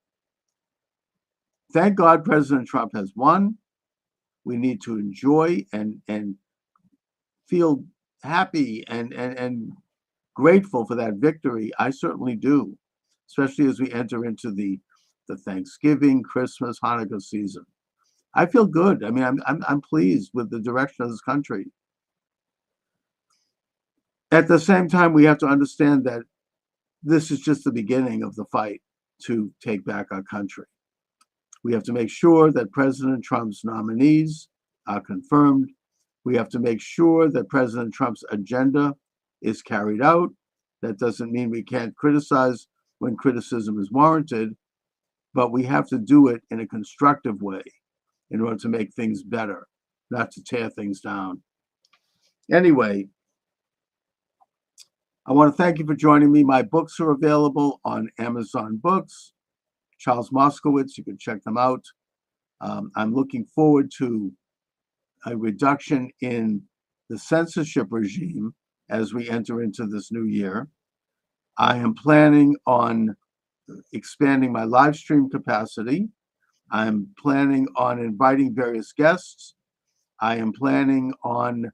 Thank God President Trump has won. We need to enjoy and feel happy and grateful for that victory. I certainly do, especially as we enter into the Thanksgiving, Christmas, Hanukkah season. I feel good. I mean, I'm pleased with the direction of this country. At the same time, we have to understand that this is just the beginning of the fight to take back our country. We have to make sure that President Trump's nominees are confirmed. We have to make sure that President Trump's agenda is carried out. That doesn't mean we can't criticize when criticism is warranted, but we have to do it in a constructive way in order to make things better, not to tear things down. Anyway, I want to thank you for joining me. My books are available on Amazon Books. Charles Moskowitz, you can check them out. I'm looking forward to a reduction in the censorship regime as we enter into this new year. I am planning on expanding my live stream capacity. I'm planning on inviting various guests. I am planning on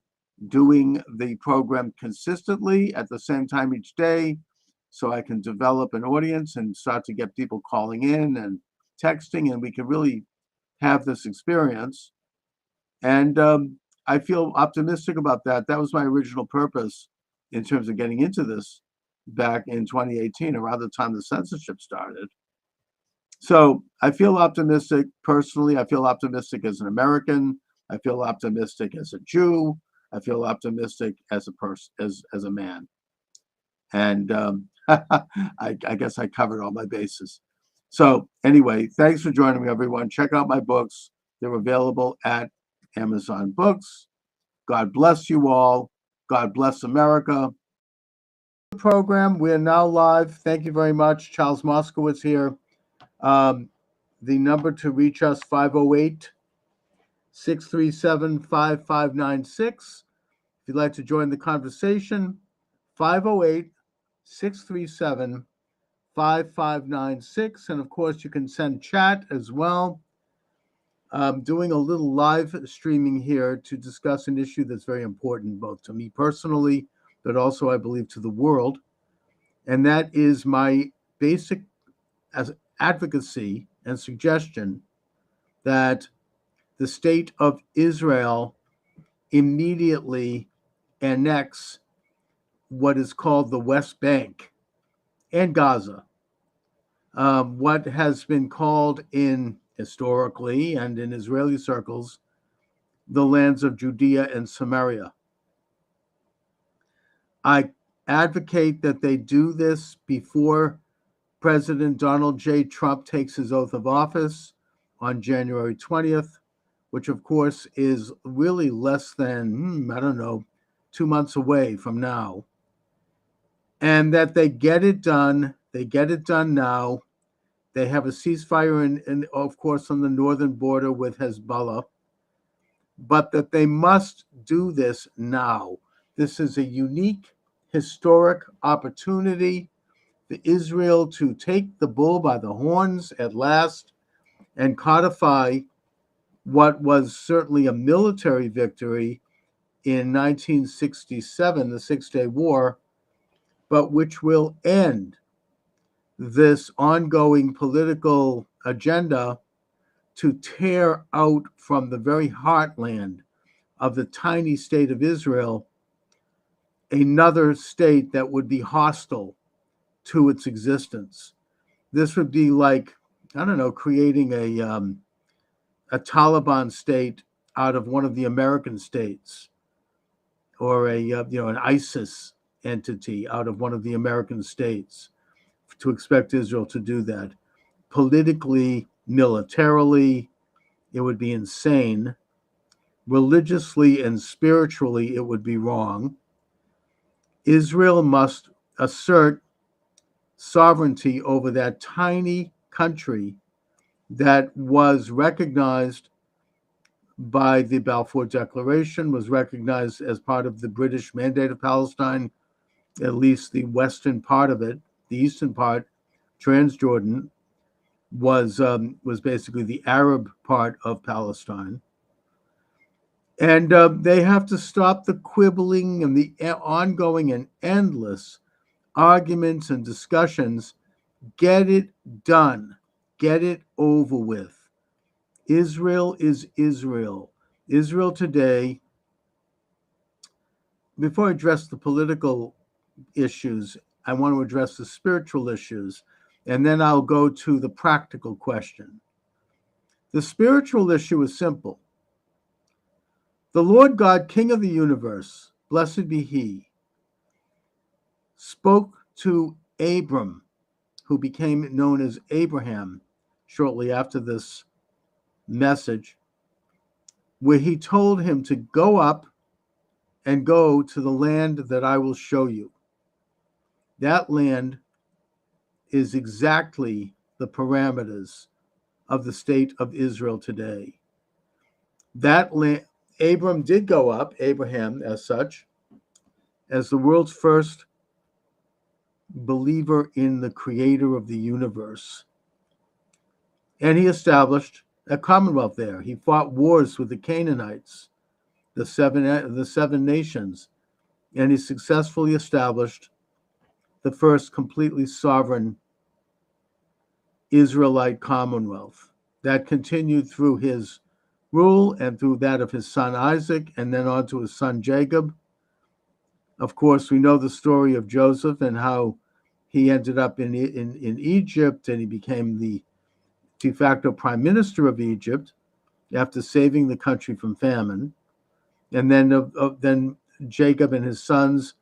doing the program consistently at the same time each day so I can develop an audience and start to get people calling in and texting, and we can really have this experience. And I feel optimistic about that. That was my original purpose in terms of getting into this back in 2018, around the time the censorship started. So I feel optimistic personally. I feel optimistic as an American. I feel optimistic as a Jew. I feel optimistic as a person, as a man. And I guess I covered all my bases. So anyway, thanks for joining me, everyone. Check out my books. They're available at Amazon Books. God bless you all. God bless America. Program. We're now live. Thank you very much. Charles Moskowitz here. The number to reach us, 508-637-5596. If you'd like to join the conversation, 508-637-5596. And of course, you can send chat as well. I'm doing a little live streaming here to discuss an issue that's very important, both to me personally, but also, I believe, to the world. And that is my basic advocacy and suggestion that the state of Israel immediately annex what is called the West Bank and Gaza, what has been called historically and in Israeli circles, the lands of Judea and Samaria. I advocate that they do this before President Donald J. Trump takes his oath of office on January 20th, which of course is really less than, 2 months away from now. And that they get it done. They get it done now. They have a ceasefire in of course, on the northern border with Hezbollah, but that they must do this now. This is a unique, historic opportunity for Israel to take the bull by the horns at last and codify what was certainly a military victory in 1967, the Six-Day War, but which will end this ongoing political agenda to tear out from the very heartland of the tiny state of Israel another state that would be hostile to its existence. This would be like, creating a Taliban state out of one of the American states, or an ISIS entity out of one of the American states. To expect Israel to do that politically, militarily, it would be insane. Religiously and spiritually, it would be wrong. Israel must assert sovereignty over that tiny country that was recognized by the Balfour Declaration, was recognized as part of the British Mandate of Palestine, at least the western part of it. The eastern part, Transjordan, was basically the Arab part of Palestine. And they have to stop the quibbling and the ongoing and endless arguments and discussions. Get it done. Get it over with. Israel is Israel. Israel today, before I address the political issues, I want to address the spiritual issues, and then I'll go to the practical question. The spiritual issue is simple. The Lord God, King of the universe, blessed be He, spoke to Abram, who became known as Abraham shortly after this message, where He told him to go up and go to the land that I will show you. That land is exactly the parameters of the state of Israel today. That land, Abram did go up, Abraham as such, as the world's first believer in the creator of the universe. And he established a commonwealth there. He fought wars with the Canaanites, the seven nations, and he successfully established the first completely sovereign Israelite commonwealth. That continued through his rule and through that of his son Isaac, and then on to his son Jacob. Of course, we know the story of Joseph and how he ended up in Egypt, and he became the de facto prime minister of Egypt after saving the country from famine. And then Jacob and his sons,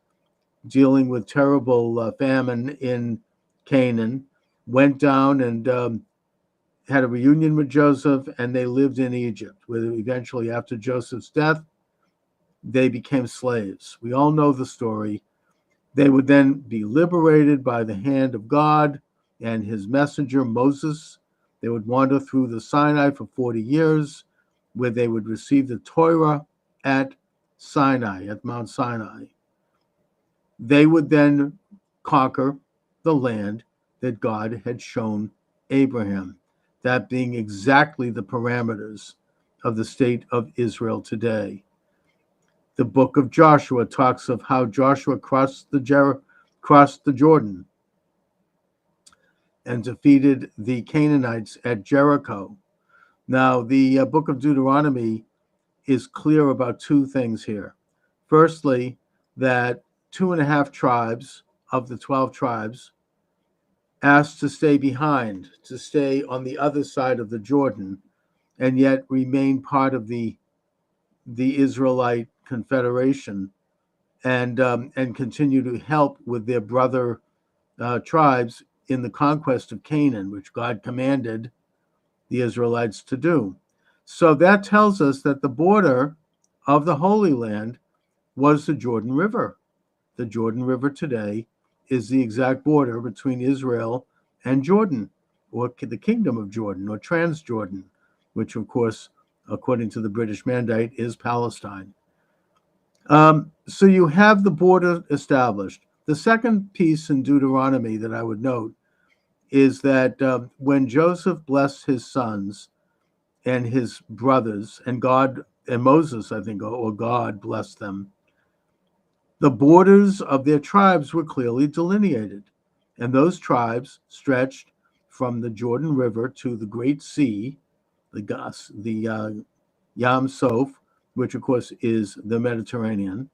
dealing with terrible famine in Canaan, went down and had a reunion with Joseph, and they lived in Egypt, where eventually, after Joseph's death, they became slaves. We all know the story. They would then be liberated by the hand of God and his messenger, Moses. They would wander through the Sinai for 40 years, where they would receive the Torah at Sinai, at Mount Sinai. They would then conquer the land that God had shown Abraham, that being exactly the parameters of the state of Israel today. The book of Joshua talks of how Joshua crossed the Jordan and defeated the Canaanites at Jericho. Now, the book of Deuteronomy is clear about two things here. Firstly, that 2.5 tribes of the 12 tribes asked to stay behind, to stay on the other side of the Jordan, and yet remain part of the Israelite Confederation, and continue to help with their brother tribes in the conquest of Canaan, which God commanded the Israelites to do. So that tells us that the border of the Holy Land was the Jordan River. The Jordan River today is the exact border between Israel and Jordan, or the Kingdom of Jordan, or Transjordan, which, of course, according to the British Mandate, is Palestine. So you have the border established. The second piece in Deuteronomy that I would note is that when Joseph blessed his sons and his brothers, and God and Moses, I think, or God blessed them, the borders of their tribes were clearly delineated. And those tribes stretched from the Jordan River to the Great Sea, the Yam Soph, which of course is the Mediterranean,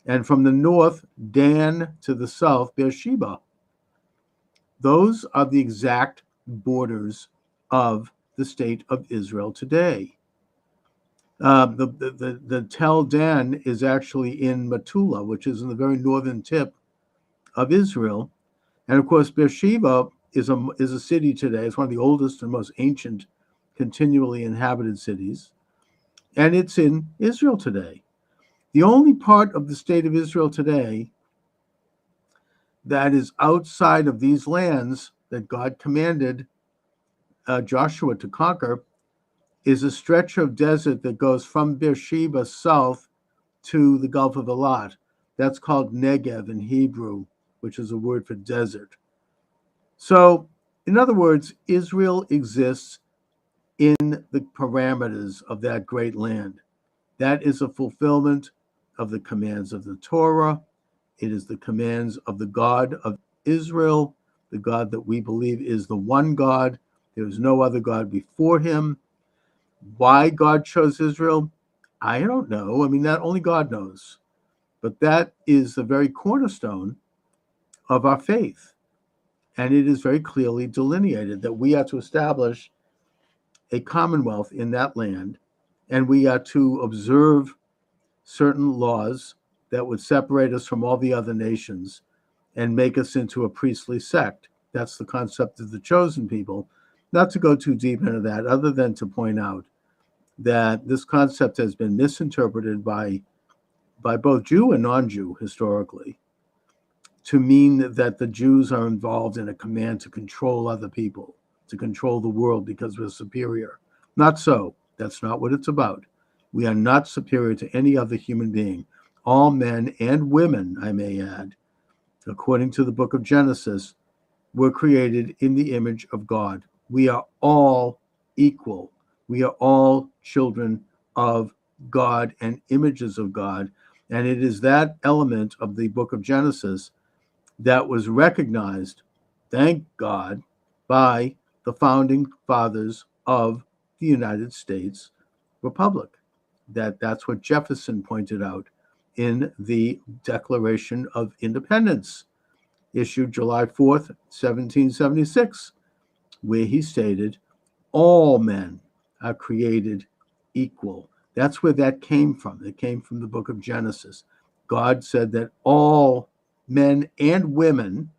and from the north, Dan, to the south, Beersheba. Those are the exact borders of the state of Israel today. The Tel Dan is actually in Metula, which is in the very northern tip of Israel. And of course, Beersheba is a city today. It's one of the oldest and most ancient continually inhabited cities. And it's in Israel today. The only part of the state of Israel today that is outside of these lands that God commanded Joshua to conquer is a stretch of desert that goes from Beersheba south to the Gulf of Eilat. That's called Negev in Hebrew, which is a word for desert. So, in other words, Israel exists in the parameters of that great land. That is a fulfillment of the commands of the Torah. It is the commands of the God of Israel, the God that we believe is the one God. There is no other God before him. Why God chose Israel, I don't know. I mean, that only God knows. But that is the very cornerstone of our faith. And it is very clearly delineated that we are to establish a commonwealth in that land, and we are to observe certain laws that would separate us from all the other nations and make us into a priestly sect. That's the concept of the chosen people. Not to go too deep into that, other than to point out that this concept has been misinterpreted by both Jew and non-Jew historically to mean that the Jews are involved in a command to control other people, to control the world because we're superior. Not so. That's not what it's about. We are not superior to any other human being. All men and women, I may add, according to the book of Genesis, were created in the image of God. We are all equal. We are all children of God and images of God. And it is that element of the book of Genesis that was recognized, thank God, by the founding fathers of the United States Republic. That's what Jefferson pointed out in the Declaration of Independence, issued July 4th, 1776, where he stated, all men are created equal. That's where that came from. It came from the book of Genesis. God said that all men and women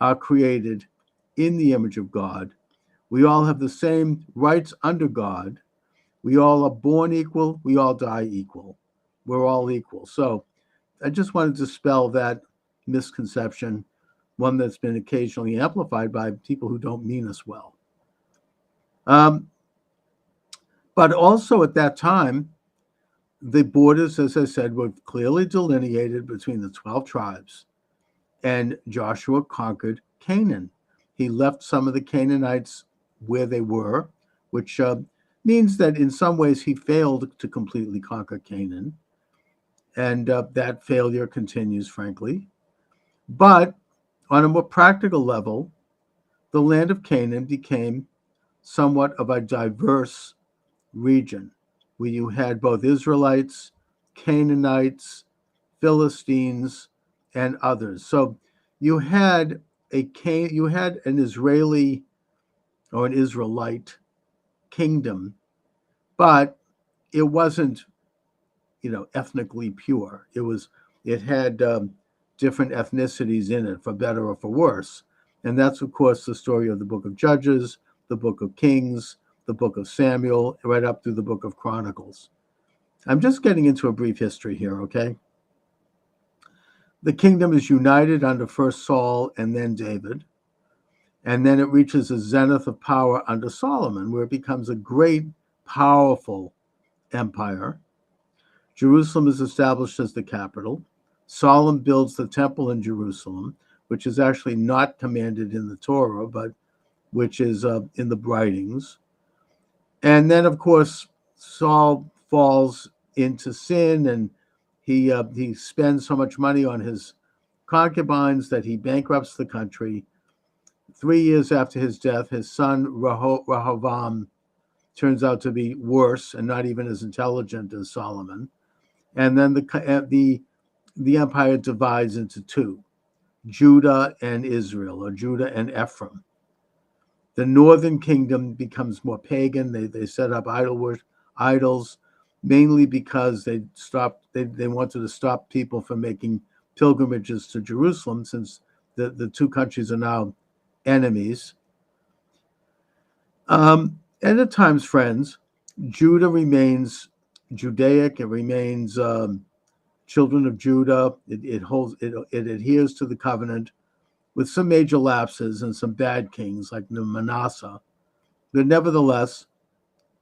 are created in the image of God. We all have the same rights under God. We all are born equal. We all die equal. We're all equal. So I just wanted to dispel that misconception, one that's been occasionally amplified by people who don't mean us well. But also at that time, the borders, as I said, were clearly delineated between the 12 tribes, and Joshua conquered Canaan. He left some of the Canaanites where they were, which means that in some ways he failed to completely conquer Canaan. And that failure continues, frankly. But on a more practical level, the land of Canaan became somewhat of a diverse region where you had both Israelites, Canaanites, Philistines, and others. So you had an Israeli or an Israelite kingdom, but it wasn't, ethnically pure. It had different ethnicities in it, for better or for worse. And that's, of course, the story of the book of Judges, the book of Kings, the book of Samuel, right up through the book of Chronicles. I'm just getting into a brief history here, okay? The kingdom is united under first Saul and then David. And then it reaches a zenith of power under Solomon, where it becomes a great, powerful empire. Jerusalem is established as the capital. Solomon builds the temple in Jerusalem, which is actually not commanded in the Torah, but which is in the writings. And then, of course, Saul falls into sin, and he spends so much money on his concubines that he bankrupts the country. 3 years after his death, his son Rehoboam turns out to be worse and not even as intelligent as Solomon. And then the empire divides into two, Judah and Israel, or Judah and Ephraim. The northern kingdom becomes more pagan. They set up idols, mainly because they wanted to stop people from making pilgrimages to Jerusalem, since the two countries are now enemies. And at times, friends, Judah remains Judaic. It remains children of Judah. It adheres to the covenant, with some major lapses and some bad kings like Manasseh. But nevertheless,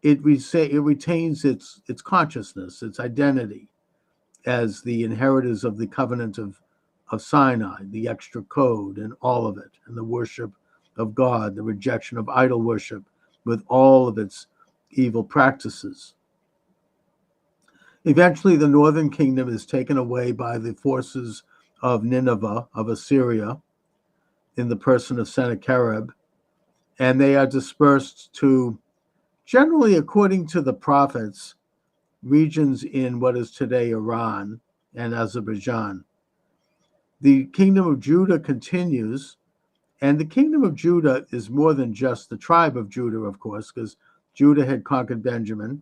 it retains its consciousness, its identity as the inheritors of the covenant of Sinai, the extra code and all of it, and the worship of God, the rejection of idol worship with all of its evil practices. Eventually, the northern kingdom is taken away by the forces of Nineveh, of Assyria, in the person of Sennacherib, and they are dispersed to, generally according to the prophets, regions in what is today Iran and Azerbaijan. The kingdom of Judah continues, and the kingdom of Judah is more than just the tribe of Judah, of course, because Judah had conquered Benjamin,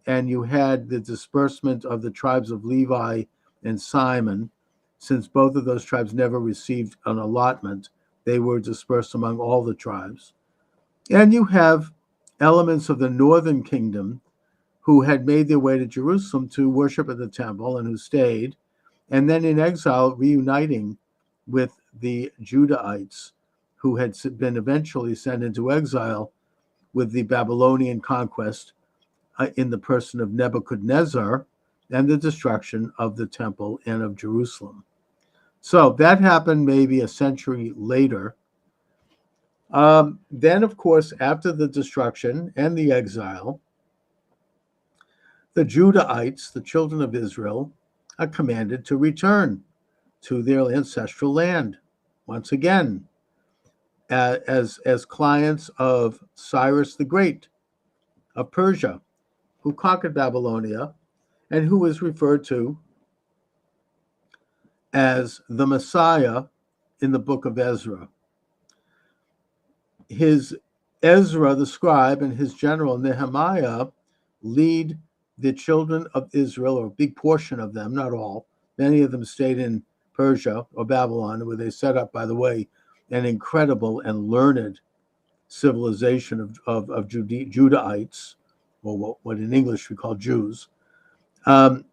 and you had the disbursement of the tribes of Levi and Simon. Since both of those tribes never received an allotment, they were dispersed among all the tribes. And you have elements of the northern kingdom who had made their way to Jerusalem to worship at the temple and who stayed, and then in exile reuniting with the Judahites who had been eventually sent into exile with the Babylonian conquest in the person of Nebuchadnezzar and the destruction of the temple and of Jerusalem. So that happened maybe a century later. Then, of course, after the destruction and the exile, the Judahites, the children of Israel, are commanded to return to their ancestral land once again as clients of Cyrus the Great of Persia, who conquered Babylonia and who is referred to as the Messiah in the book of Ezra. His Ezra, the scribe, and his general Nehemiah lead the children of Israel, or a big portion of them, not all. Many of them stayed in Persia or Babylon, where they set up, by the way, an incredible and learned civilization of Judahites, or what in English we call Jews, and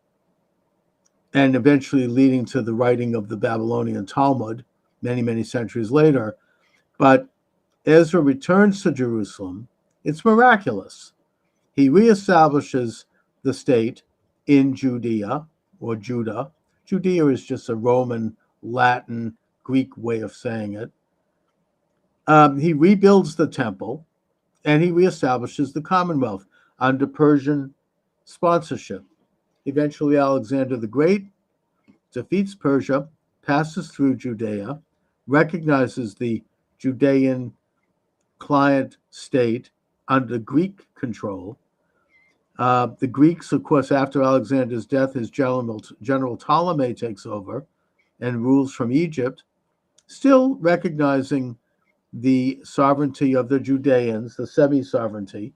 eventually leading to the writing of the Babylonian Talmud many, many centuries later. But Ezra returns to Jerusalem. It's miraculous. He reestablishes the state in Judea, or Judah. Judea is just a Roman, Latin, Greek way of saying it. He rebuilds the temple, and he reestablishes the Commonwealth under Persian sponsorship. Eventually, Alexander the Great defeats Persia, passes through Judea, recognizes the Judean client state under Greek control. The Greeks, of course, after Alexander's death, his General Ptolemy takes over and rules from Egypt, still recognizing the sovereignty of the Judeans, the semi-sovereignty.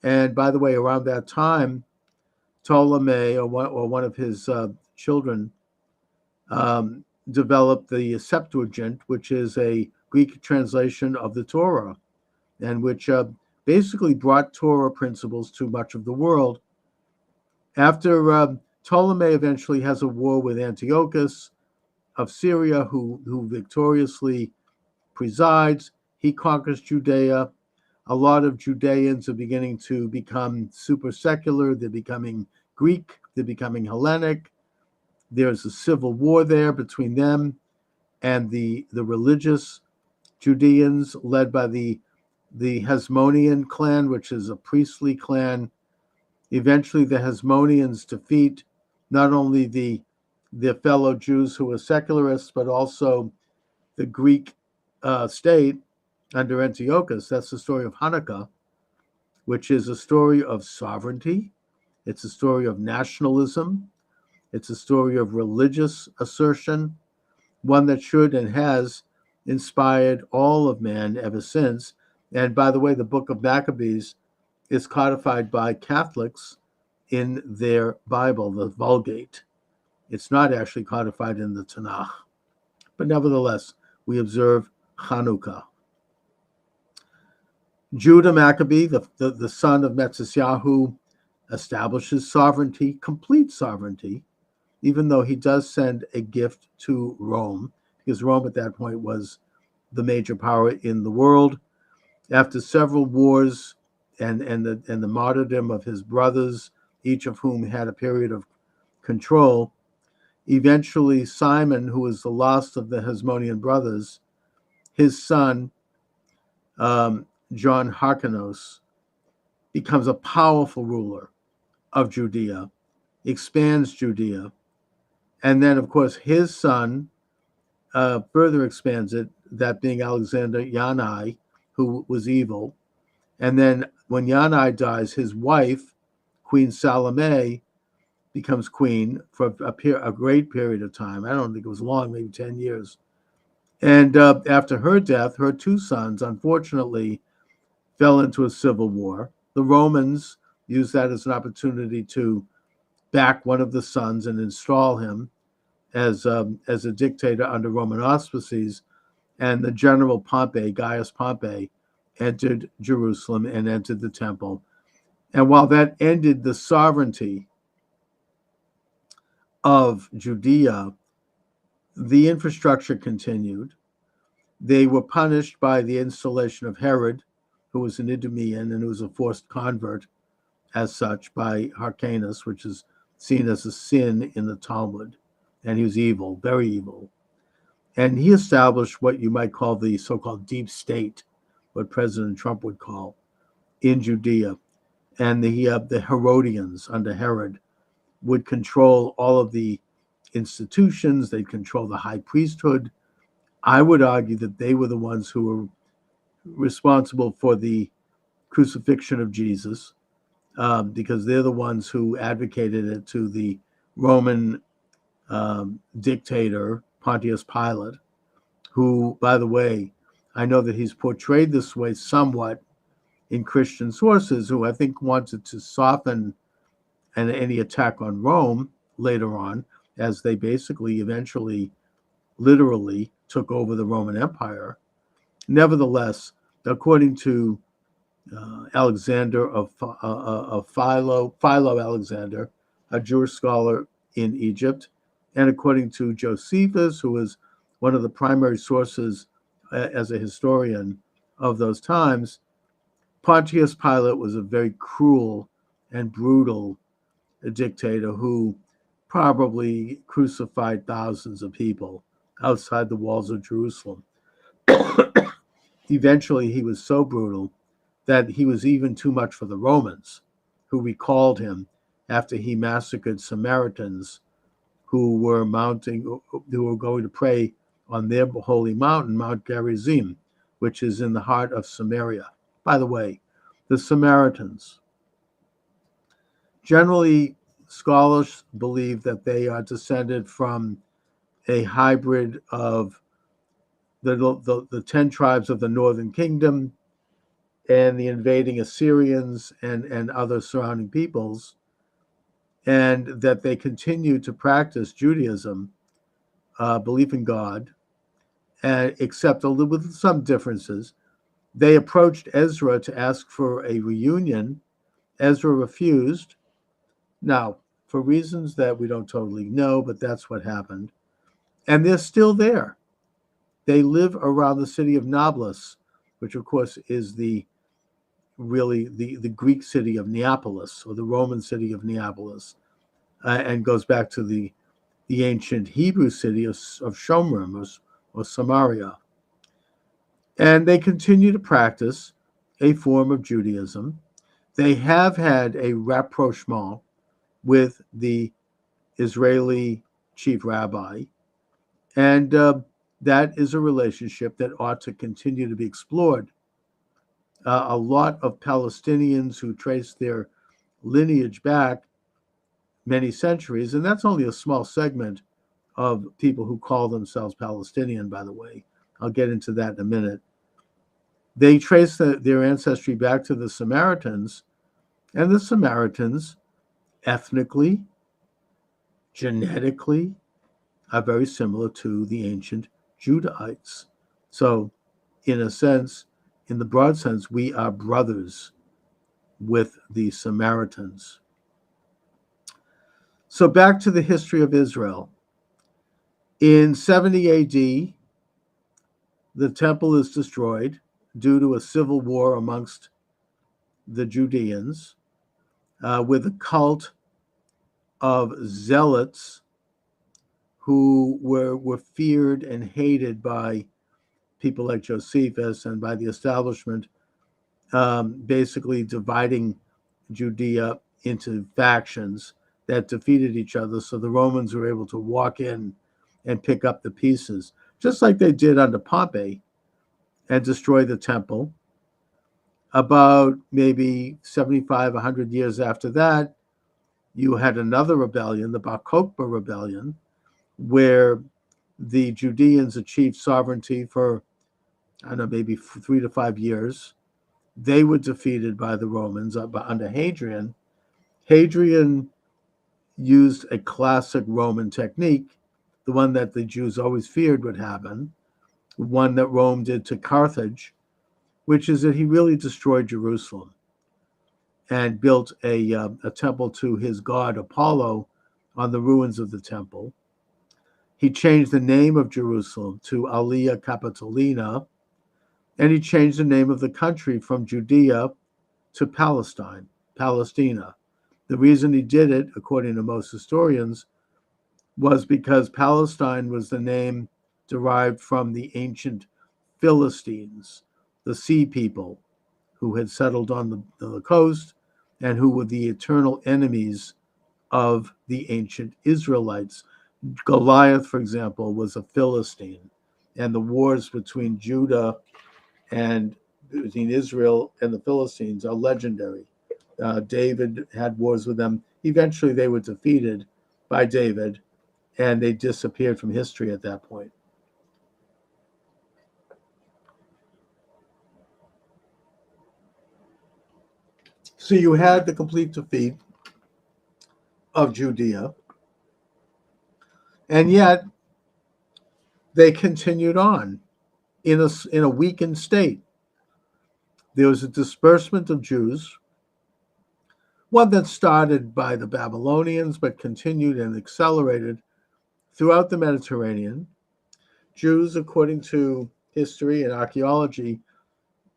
And by the way, around that time, Ptolemy, or one of his children, developed the Septuagint, which is a Greek translation of the Torah, and which basically brought Torah principles to much of the world. After Ptolemy eventually has a war with Antiochus of Syria, who victoriously presides, he conquers Judea. A lot of Judeans are beginning to become super secular. They're becoming Greek. They're becoming Hellenic. There's a civil war there between them and the religious Judeans led by the Hasmonean clan, which is a priestly clan. Eventually, the Hasmoneans defeat not only their fellow Jews who were secularists, but also the Greek state under Antiochus. That's the story of Hanukkah, which is a story of sovereignty. It's a story of nationalism. It's a story of religious assertion, one that should and has inspired all of man ever since. And by the way, the book of Maccabees is codified by Catholics in their Bible, the Vulgate. It's not actually codified in the Tanakh. But nevertheless, we observe Hanukkah. Judah Maccabee, the son of Mattityahu, establishes sovereignty, complete sovereignty, even though he does send a gift to Rome, because Rome at that point was the major power in the world. After several wars and the martyrdom of his brothers, each of whom had a period of control, eventually Simon, who was the last of the Hasmonean brothers, his son, John Hyrcanus, becomes a powerful ruler of Judea expands Judea. And then, of course, his son further expands it, that being Alexander Yanai, who was evil. And then when Yanai dies, his wife, Queen Salome, becomes queen for a great period of time. I don't think it was long, maybe 10 years. And after her death, her two sons, unfortunately, fell into a civil war. The Romans used that as an opportunity to back one of the sons and install him as a dictator under Roman auspices. And the general Pompey, Gaius Pompey, entered Jerusalem and entered the temple. And while that ended the sovereignty of Judea, the infrastructure continued. They were punished by the installation of Herod, who was an Idumean and who was a forced convert as such by Hyrcanus, which is seen as a sin in the Talmud. And he was evil, very evil. And he established what you might call the so-called deep state, what President Trump would call, in Judea. And the Herodians under Herod would control all of the institutions. They'd control the high priesthood. I would argue that they were the ones who were responsible for the crucifixion of Jesus, because they're the ones who advocated it to the Roman dictator, Pontius Pilate, who, by the way, I know that he's portrayed this way somewhat in Christian sources, who I think wanted to soften any attack on Rome later on, as they basically eventually literally took over the Roman Empire. Nevertheless, according to Alexander of Philo Alexander, a Jewish scholar in Egypt, and according to Josephus, who was one of the primary sources as a historian of those times, Pontius Pilate was a very cruel and brutal dictator who probably crucified thousands of people outside the walls of Jerusalem. Eventually, he was so brutal that he was even too much for the Romans, who recalled him after he massacred Samaritans who were going to pray on their holy mountain, Mount Gerizim, which is in the heart of Samaria. By the way, the Samaritans, generally scholars believe that they are descended from a hybrid of the 10 tribes of the northern kingdom and the invading Assyrians and other surrounding peoples, and that they continue to practice Judaism, belief in God, except with some differences. They approached Ezra to ask for a reunion. Ezra refused. Now, for reasons that we don't totally know, but that's what happened. And they're still there. They live around the city of Nablus, which of course is the Greek city of Neapolis, or the Roman city of Neapolis, and goes back to the ancient Hebrew city of Shomrim or Samaria. And they continue to practice a form of Judaism. They have had a rapprochement with the Israeli chief rabbi, and that is a relationship that ought to continue to be explored. A lot of Palestinians who trace their lineage back many centuries, and that's only a small segment of people who call themselves Palestinian, by the way. I'll get into that in a minute. They trace their ancestry back to the Samaritans, and the Samaritans, ethnically, genetically, are very similar to the ancient Judahites. So, in a sense, in the broad sense, we are brothers with the Samaritans. So back to the history of Israel. In 70 AD, the temple is destroyed due to a civil war amongst the Judeans, with a cult of zealots who were feared and hated by people like Josephus and by the establishment, basically dividing Judea into factions. that defeated each other. So the Romans were able to walk in and pick up the pieces, just like they did under Pompey, and destroy the temple. About maybe 75, 100 years after that, you had another rebellion, the Bar Kokhba rebellion, where the Judeans achieved sovereignty for, I don't know, maybe 3 to 5 years. They were defeated by the Romans under Hadrian. Hadrian used a classic Roman technique, the one that the Jews always feared would happen, one that Rome did to Carthage, which is that he really destroyed Jerusalem and built a temple to his god Apollo on the ruins of the temple. He changed the name of Jerusalem to Aelia Capitolina, and he changed the name of the country from Judea to Palestine, Palestina. The reason he did it, according to most historians, was because Palestine was the name derived from the ancient Philistines, the sea people who had settled on the coast and who were the eternal enemies of the ancient Israelites. Goliath, for example, was a Philistine, and the wars between Judah and between Israel and the Philistines are legendary. David had wars with them. Eventually, they were defeated by David, and they disappeared from history at that point. So you had the complete defeat of Judea, and yet they continued on in a weakened state. There was a disbursement of Jews, one that started by the Babylonians but continued and accelerated throughout the Mediterranean. Jews, according to history and archaeology,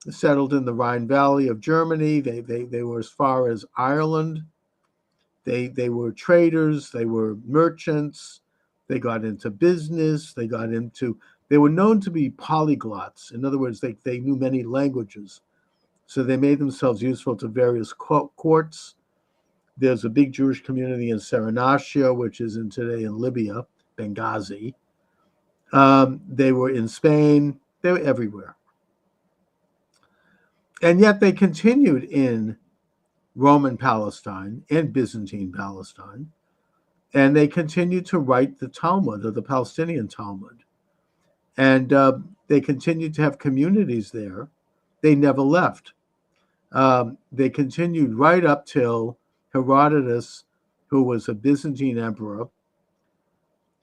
settled in the Rhine Valley of Germany. They were as far as Ireland. They were traders. They were merchants. They got into business. They were known to be polyglots. In other words, they knew many languages. So they made themselves useful to various courts. There's a big Jewish community in Saranasia, which is today in Libya, Benghazi. They were in Spain. They were everywhere. And yet they continued in Roman Palestine and Byzantine Palestine, and they continued to write the Talmud, or the Palestinian Talmud. And they continued to have communities there. They never left. They continued right up till Herodotus, who was a Byzantine emperor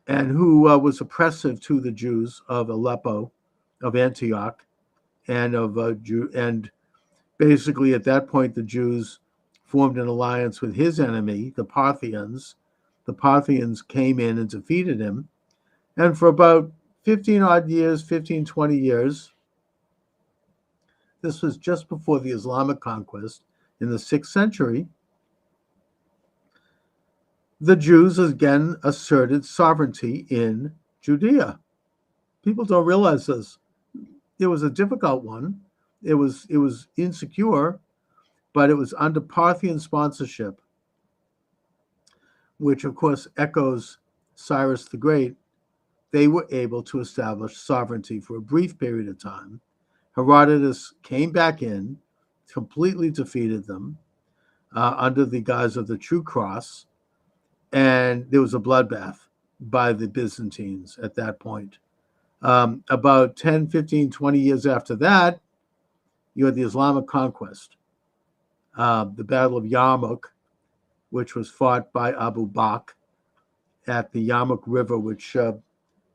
and who was oppressive to the Jews of Aleppo, of Antioch, and and basically at that point the Jews formed an alliance with his enemy, the Parthians. The Parthians came in and defeated him, and for about 20 years, this was just before the Islamic conquest in the 6th century, the Jews again asserted sovereignty in Judea. People don't realize this. It was a difficult one. It was insecure, but it was under Parthian sponsorship, which of course echoes Cyrus the Great. They were able to establish sovereignty for a brief period of time. Herodotus came back in, completely defeated them under the guise of the True Cross, and there was a bloodbath by the Byzantines at that point. About 10, 15, 20 years after that, you had the Islamic conquest, the Battle of Yarmouk, which was fought by Abu Bakr at the Yarmouk River, which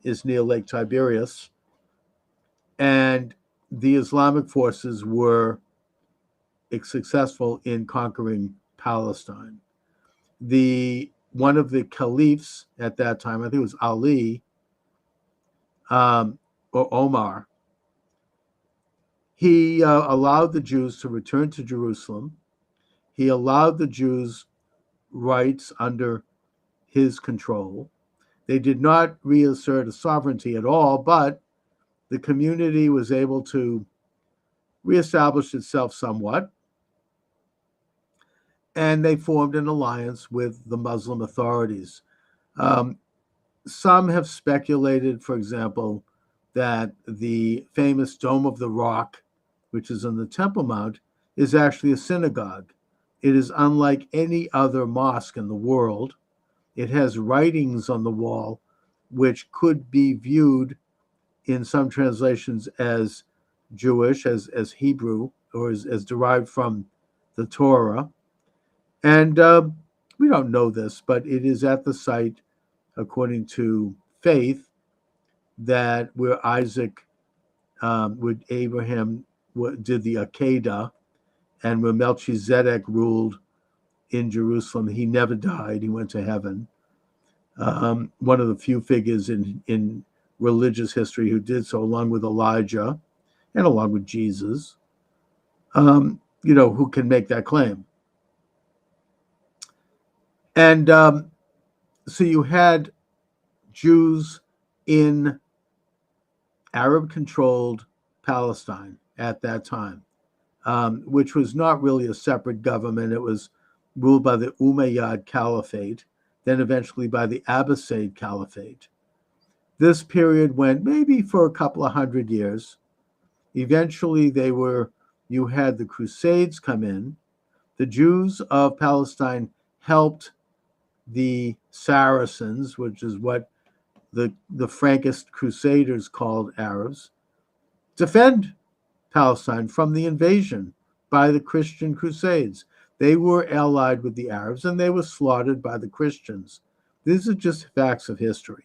is near Lake Tiberias. And the Islamic forces were successful in conquering Palestine. One of the caliphs at that time, I think it was Ali or Omar, he allowed the Jews to return to Jerusalem. He allowed the Jews rights under his control. They did not reassert a sovereignty at all, but the community was able to reestablish itself somewhat. and they formed an alliance with the Muslim authorities. Um, some have speculated, for example, that the famous Dome of the Rock, which is on the Temple Mount, is actually a synagogue. It is unlike any other mosque in the world. It has writings on the wall which could be viewed in some translations as Jewish, as Hebrew, or as derived from the Torah. And we don't know this, but it is at the site, according to faith, that where Isaac, with Abraham, did the Akedah, and where Melchizedek ruled in Jerusalem. He never died. He went to heaven. One of the few figures in religious history who did so, along with Elijah and along with Jesus, who can make that claim. And so you had Jews in Arab-controlled Palestine at that time, which was not really a separate government. It was ruled by the Umayyad Caliphate, then eventually by the Abbasid Caliphate. This period went maybe for a couple of hundred years. Eventually, you had the Crusades come in. The Jews of Palestine helped the Saracens, which is what the Frankist Crusaders called Arabs, defend Palestine from the invasion by the Christian Crusades. They were allied with the Arabs, and they were slaughtered by the Christians. These are just facts of history.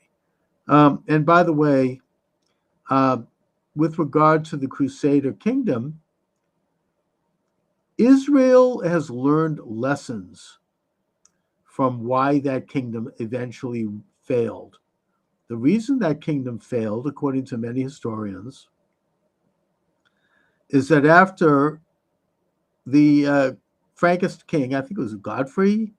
And by the way, with regard to the Crusader kingdom, Israel has learned lessons from why that kingdom eventually failed. The reason that kingdom failed, according to many historians, is that after the Frankist king, I think it was Godfrey,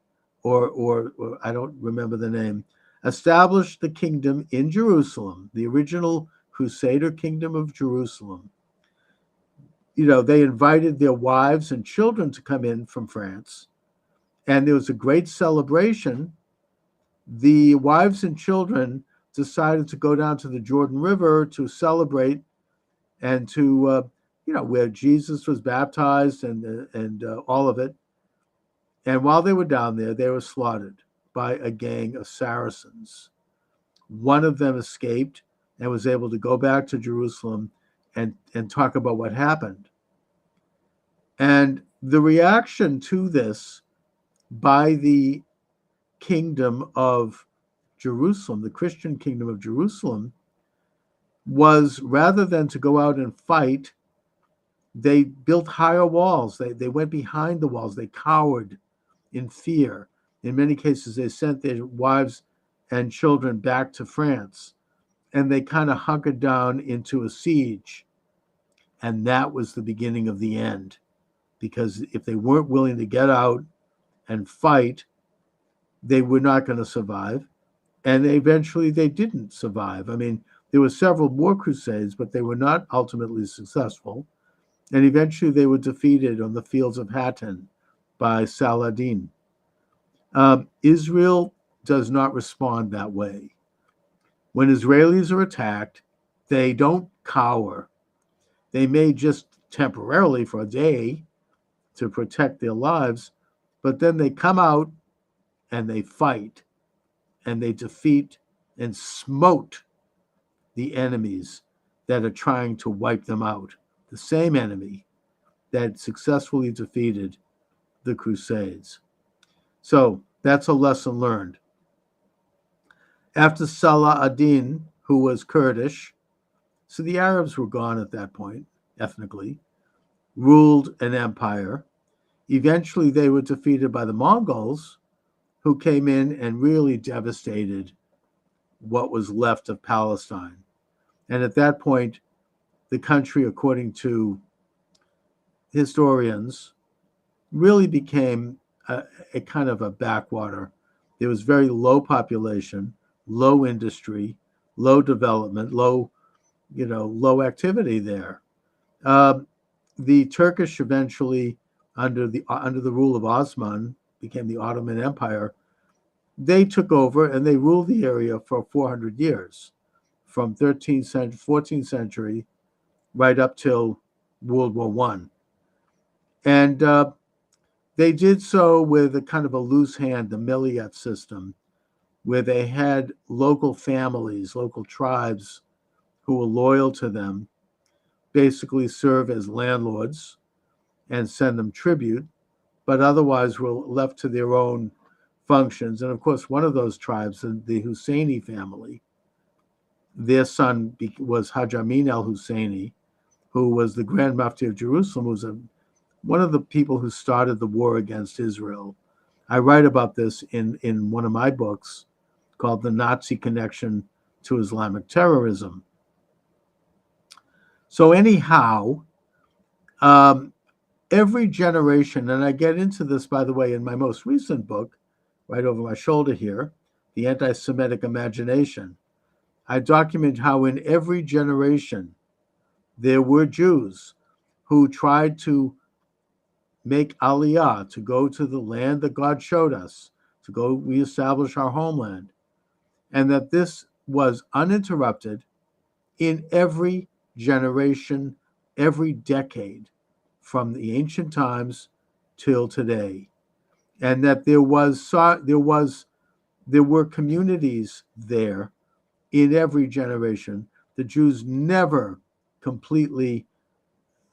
or I don't remember the name, established the kingdom in Jerusalem, the original Crusader kingdom of Jerusalem. They invited their wives and children to come in from France, and there was a great celebration. The wives and children decided to go down to the Jordan River to celebrate and to, where Jesus was baptized and all of it. And while they were down there, they were slaughtered by a gang of Saracens. One of them escaped and was able to go back to Jerusalem and talk about what happened. And the reaction to this by the kingdom of Jerusalem, the Christian kingdom of Jerusalem, was rather than to go out and fight, they built higher walls. They went behind the walls. They cowered in fear. In many cases, they sent their wives and children back to France, and they kind of hunkered down into a siege. And that was the beginning of the end, because if they weren't willing to get out and fight, they were not going to survive. And eventually they didn't survive. I mean, there were several more crusades, but they were not ultimately successful. And eventually they were defeated on the fields of Hattin by Saladin. Israel does not respond that way. When Israelis are attacked, they don't cower. They may just temporarily for a day to protect their lives, but then they come out and they fight and they defeat and smote the enemies that are trying to wipe them out. The same enemy that successfully defeated the Crusades. So that's a lesson learned. After Salah ad-Din, who was Kurdish, so the Arabs were gone at that point, ethnically, ruled an empire. Eventually they were defeated by the Mongols, who came in and really devastated what was left of Palestine. And at that point, the country, according to historians, really became a kind of a backwater. There was very low population, low industry, low development, low activity there. The Turkish eventually, under the rule of Osman, became the Ottoman Empire, they took over and they ruled the area for 400 years, from 13th century, 14th century, right up till World War One. And they did so with a kind of a loose hand, the Milliyet system, where they had local families, local tribes who were loyal to them, basically serve as landlords and send them tribute, but otherwise were left to their own functions. And of course, one of those tribes, the Husseini family, their son was Hajj Amin al-Husseini, who was the Grand Mufti of Jerusalem, who was one of the people who started the war against Israel. I write about this in one of my books called The Nazi Connection to Islamic Terrorism. So anyhow, every generation, and I get into this, by the way, in my most recent book, right over my shoulder here, The Anti-Semitic Imagination, I document how in every generation there were Jews who tried to make aliyah, to go to the land that God showed us, to go reestablish our homeland, and that this was uninterrupted in every generation, every decade, from the ancient times till today, and that there were communities there in every generation. The Jews never completely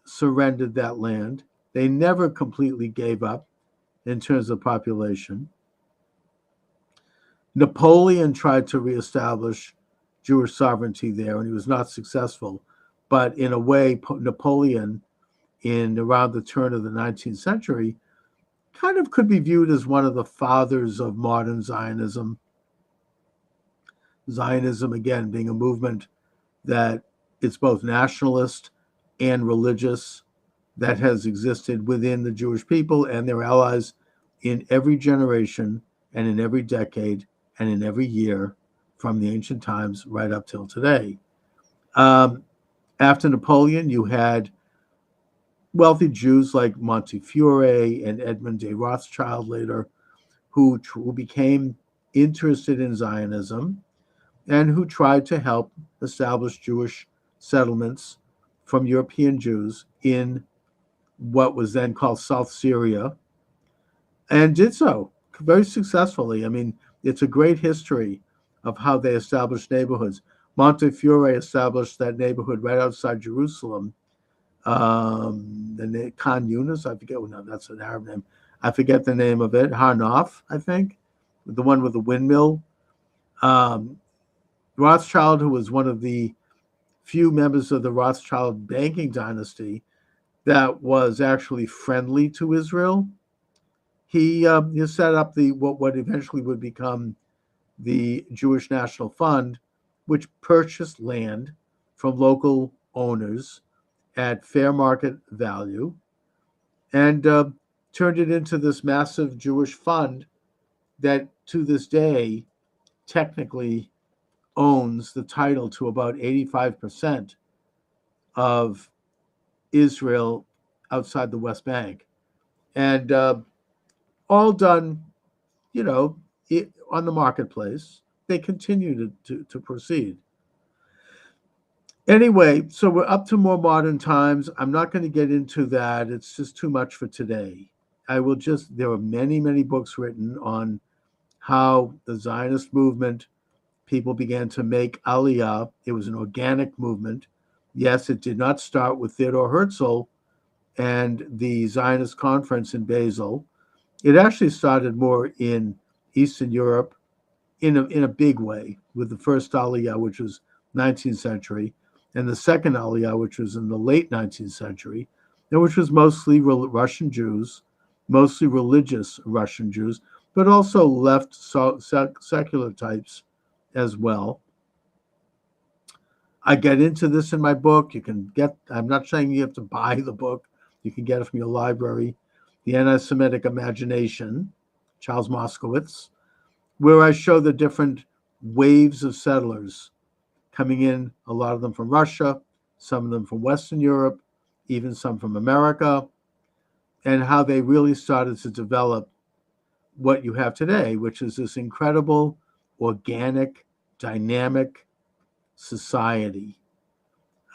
surrendered that land. They never completely gave up in terms of population. Napoleon tried to reestablish Jewish sovereignty there, and he was not successful. But in a way, Napoleon, in around the turn of the 19th century, kind of could be viewed as one of the fathers of modern Zionism. Zionism, again, being a movement that it's both nationalist and religious, that has existed within the Jewish people and their allies in every generation and in every decade and in every year from the ancient times right up till today. After Napoleon, you had wealthy Jews like Montefiore and Edmund de Rothschild later, who became interested in Zionism and who tried to help establish Jewish settlements from European Jews in what was then called South Syria, and did so very successfully. I mean, it's a great history of how they established neighborhoods. Montefiore established that neighborhood right outside Jerusalem. The Khan Yunis, I forget, no, that's an Arab name. I forget the name of it. Har Nof, I think, the one with the windmill. Rothschild, who was one of the few members of the Rothschild banking dynasty that was actually friendly to Israel, he set up what eventually would become the Jewish National Fund, which purchased land from local owners at fair market value and turned it into this massive Jewish fund that to this day technically owns the title to about 85% of Israel outside the West Bank. And all done, on the marketplace. They continue to proceed. Anyway, so we're up to more modern times. I'm not going to get into that. It's just too much for today. There are many, many books written on how the Zionist movement, people began to make Aliyah. It was an organic movement. Yes, it did not start with Theodor Herzl and the Zionist conference in Basel. It actually started more in Eastern Europe in a big way, with the first Aliyah, which was 19th century, and the second Aliyah, which was in the late 19th century, and which was mostly Russian Jews, mostly religious Russian Jews, but also left secular types as well. I get into this in my book. I'm not saying you have to buy the book. You can get it from your library. The Anti-Semitic Imagination, Charles Moskowitz, where I show the different waves of settlers coming in, a lot of them from Russia, some of them from Western Europe, even some from America, and how they really started to develop what you have today, which is this incredible, organic, dynamic society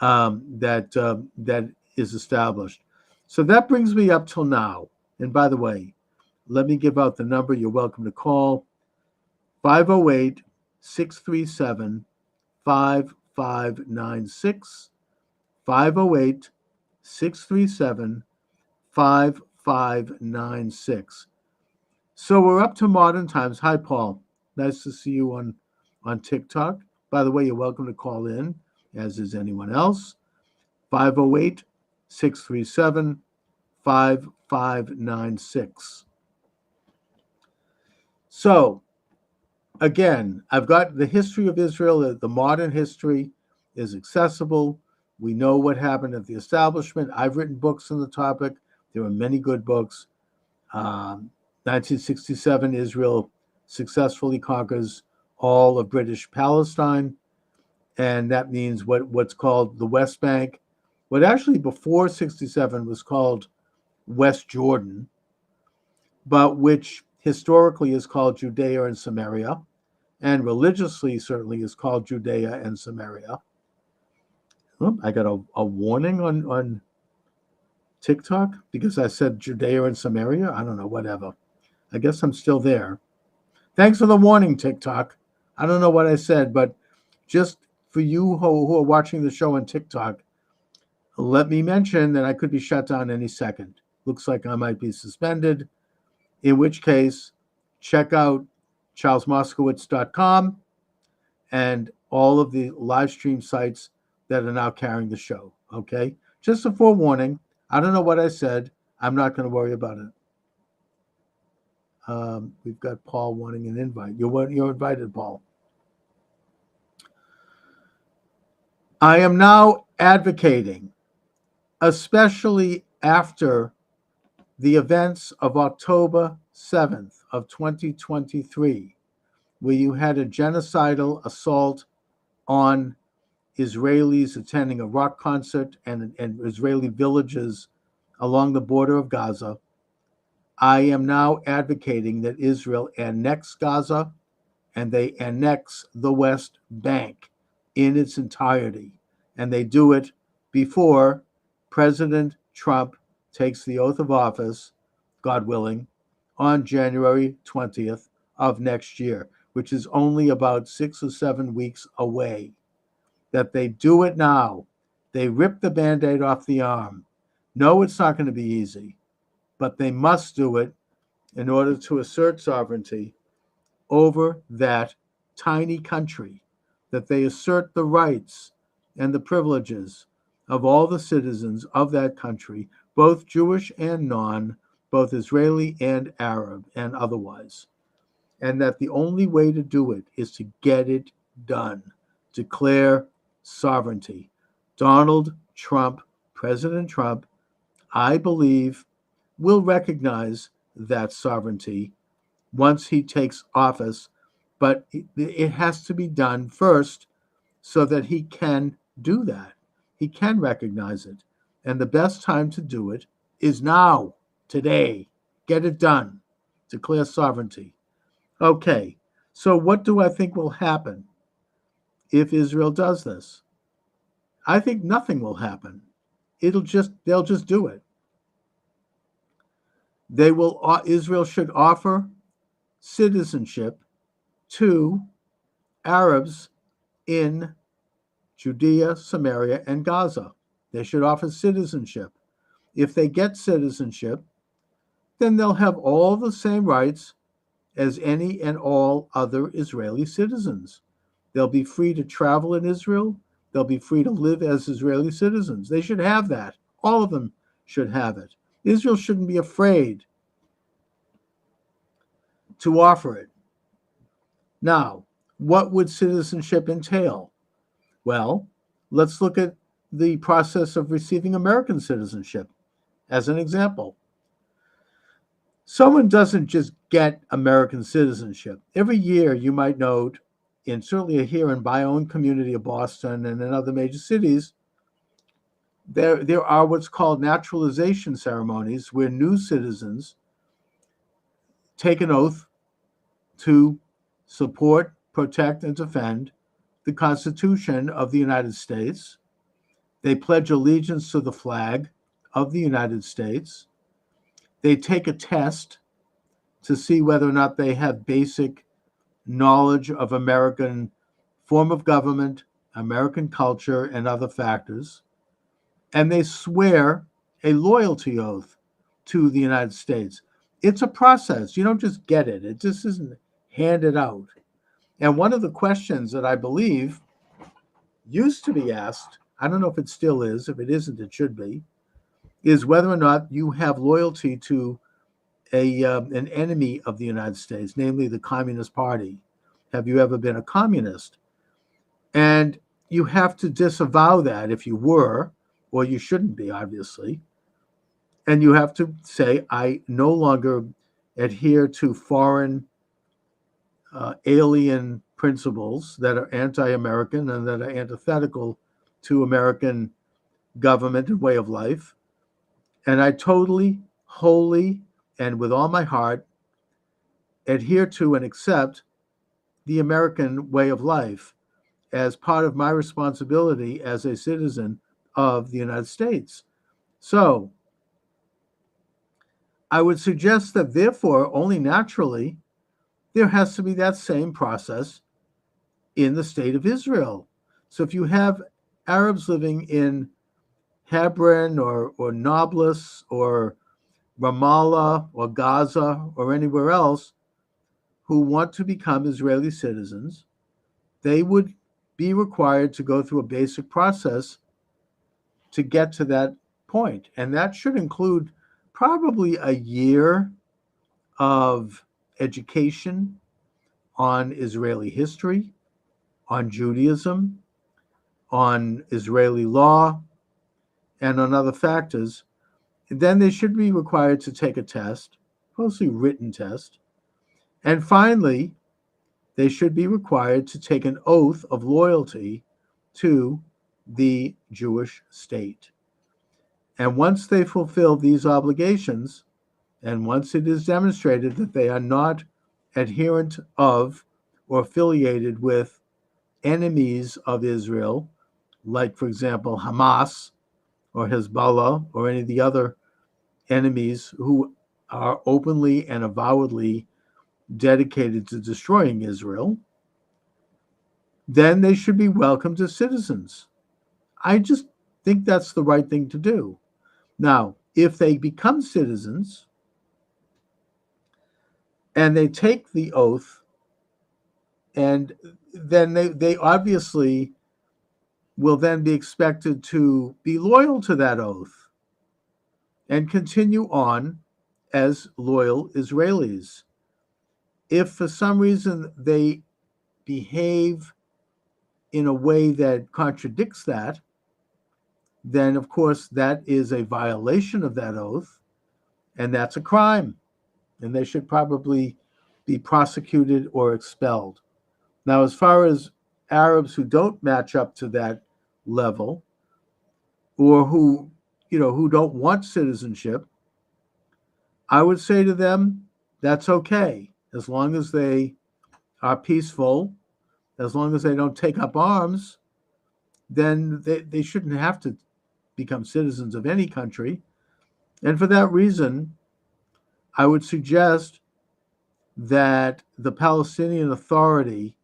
that is established. So that brings me up till now. And by the way, let me give out the number you're welcome to call: 508 637 5596. 508 637 5596. So we're up to modern times. Hi, Paul. Nice to see you on TikTok. By the way, you're welcome to call in, as is anyone else. 508 637 5596. So, again, I've got the history of Israel. The modern history is accessible. We know what happened at the establishment. I've written books on the topic. There are many good books. 1967, Israel successfully conquers all of British Palestine, and that means what's called the West Bank. What actually before 67 was called West Jordan, but which historically is called Judea and Samaria, and religiously certainly is called Judea and Samaria. Oh, I got a warning on TikTok because I said Judea and Samaria. I don't know, whatever. I guess I'm still there. Thanks for the warning, TikTok. I don't know what I said, but just for you who are watching the show on TikTok, let me mention that I could be shut down any second. Looks like I might be suspended, in which case, check out charlesmoskowitz.com and all of the live stream sites that are now carrying the show, okay? Just a forewarning. I don't know what I said. I'm not going to worry about it. We've got Paul wanting an invite. You're invited, Paul. I am now advocating, especially after the events of October 7th of 2023, where you had a genocidal assault on Israelis attending a rock concert and Israeli villages along the border of Gaza. I am now advocating that Israel annex Gaza and they annex the West Bank in its entirety. And they do it before President Trump takes the oath of office, God willing, on January 20th of next year, which is only about 6 or 7 weeks away. That they do it now. They rip the Band-Aid off the arm. No, it's not going to be easy, but they must do it in order to assert sovereignty over that tiny country, that they assert the rights and the privileges of all the citizens of that country, both Jewish and non, both Israeli and Arab and otherwise. And that the only way to do it is to get it done. Declare sovereignty. Donald Trump, President Trump, I believe, will recognize that sovereignty once he takes office, but it has to be done first so that he can do that. He can recognize it. And the best time to do it is now, today. Get it done. Declare sovereignty. Okay, so what do I think will happen if Israel does this? I think nothing will happen. They'll just do it. Israel should offer citizenship to Arabs in Judea, Samaria, and Gaza. They should offer citizenship. If they get citizenship, then they'll have all the same rights as any and all other Israeli citizens. They'll be free to travel in Israel. They'll be free to live as Israeli citizens. They should have that. All of them should have it. Israel shouldn't be afraid to offer it. Now, what would citizenship entail? Well, let's look at the process of receiving American citizenship as an example. Someone doesn't just get American citizenship. Every year, you might note, and certainly here in my own community of Boston and in other major cities, there are what's called naturalization ceremonies where new citizens take an oath to support, protect, and defend the Constitution of the United States. They pledge allegiance to the flag of the United States. They take a test to see whether or not they have basic knowledge of American form of government, American culture, and other factors. And they swear a loyalty oath to the United States. It's a process. You don't just get it. It just isn't handed out. And one of the questions that I believe used to be asked, I don't know if it still is, if it isn't, it should be, is whether or not you have loyalty to an enemy of the United States, namely the Communist Party. Have you ever been a communist? And you have to disavow that if you were, or you shouldn't be, obviously. And you have to say, I no longer adhere to foreign alien principles that are anti-American and that are antithetical to American government and way of life. And I totally, wholly, and with all my heart adhere to and accept the American way of life as part of my responsibility as a citizen of the United States. So I would suggest that therefore, only naturally, there has to be that same process in the state of Israel. So if you have Arabs living in Hebron or Nablus or Ramallah or Gaza or anywhere else who want to become Israeli citizens, they would be required to go through a basic process to get to that point. And that should include probably a year of education on Israeli history, on Judaism, on Israeli law, and on other factors. And then they should be required to take a test, mostly written test. And finally, they should be required to take an oath of loyalty to the Jewish state. And once they fulfill these obligations, and once it is demonstrated that they are not adherent of or affiliated with enemies of Israel, like, for example, Hamas or Hezbollah or any of the other enemies who are openly and avowedly dedicated to destroying Israel, then they should be welcomed as citizens. I just think that's the right thing to do. Now, if they become citizens and they take the oath, and then they obviously will then be expected to be loyal to that oath and continue on as loyal Israelis. If for some reason they behave in a way that contradicts that, then of course that is a violation of that oath, and that's a crime, and they should probably be prosecuted or expelled. Now, as far as Arabs who don't match up to that level, or who don't want citizenship, I would say to them, that's okay, as long as they are peaceful, as long as they don't take up arms, then they shouldn't have to become citizens of any country. And for that reason, I would suggest that the Palestinian Authority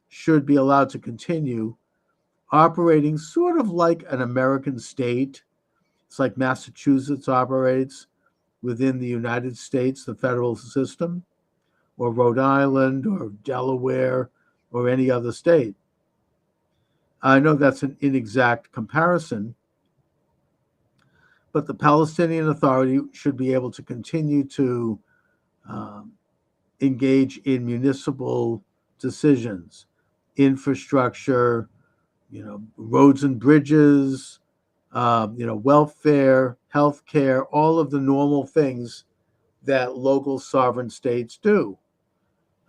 should be allowed to continue operating sort of like an American state. It's like Massachusetts operates within the United States, the federal system, or Rhode Island or Delaware or any other state. I know that's an inexact comparison, but the Palestinian Authority should be able to continue to engage in municipal decisions, infrastructure, roads and bridges, welfare, healthcare, all of the normal things that local sovereign states do.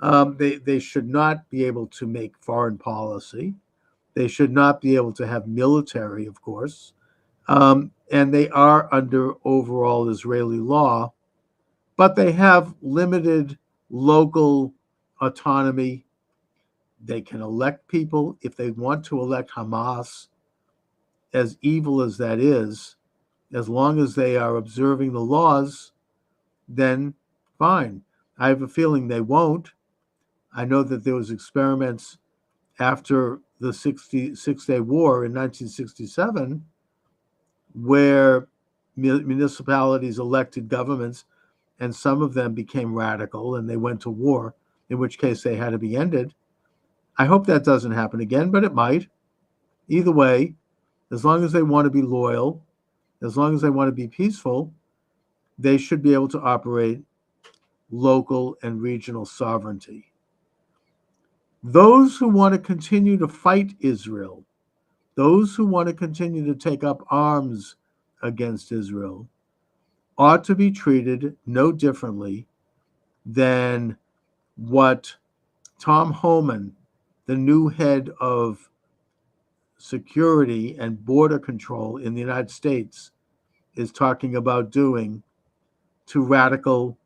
They should not be able to make foreign policy. They should not be able to have military, of course. And they are under overall Israeli law. but they have limited local autonomy. They can elect people if they want to elect Hamas, as evil as that is, as long as they are observing the laws, then fine. I have a feeling they won't. I know that there was experiments after the 66-day war in 1967 where municipalities elected governments, and some of them became radical and they went to war, in which case they had to be ended. I hope that doesn't happen again, but it might. Either way, as long as they want to be loyal, as long as they want to be peaceful, they should be able to operate local and regional sovereignty. Those who want to continue to fight Israel, those who want to continue to take up arms against Israel, ought to be treated no differently than what Tom Homan, the new head of security and border control in the United States, is talking about doing to radical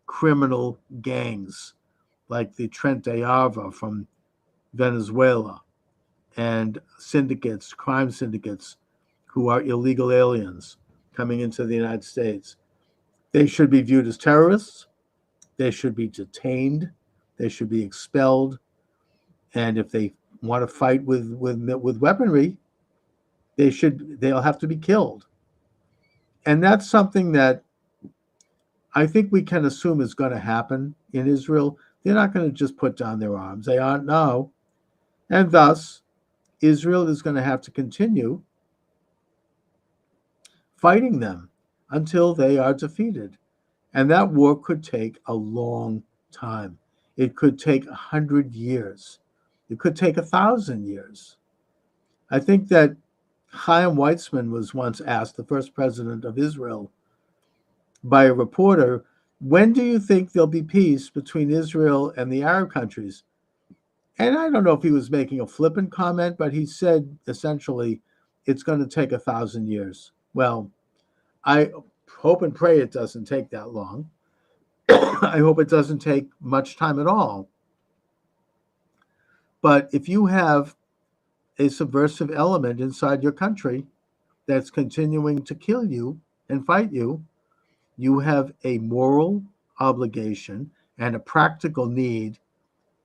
criminal gangs like the Frente Amplio from Venezuela and syndicates, crime syndicates who are illegal aliens coming into the United States. They should be viewed as terrorists. They should be detained. They should be expelled. And if they want to fight with weaponry, they'll have to be killed. And that's something that I think we can assume is going to happen in Israel. They're not going to just put down their arms. They aren't now. And thus, Israel is going to have to continue fighting them until they are defeated. And that war could take a long time. It could take 100 years. It could take 1,000 years. I think that Chaim Weizmann was once asked, the first president of Israel, by a reporter, when do you think there'll be peace between Israel and the Arab countries? And I don't know if he was making a flippant comment, but he said essentially it's going to take 1,000 years. Well, I hope and pray it doesn't take that long. I hope it doesn't take much time at all. But if you have a subversive element inside your country that's continuing to kill you and fight you, you have a moral obligation and a practical need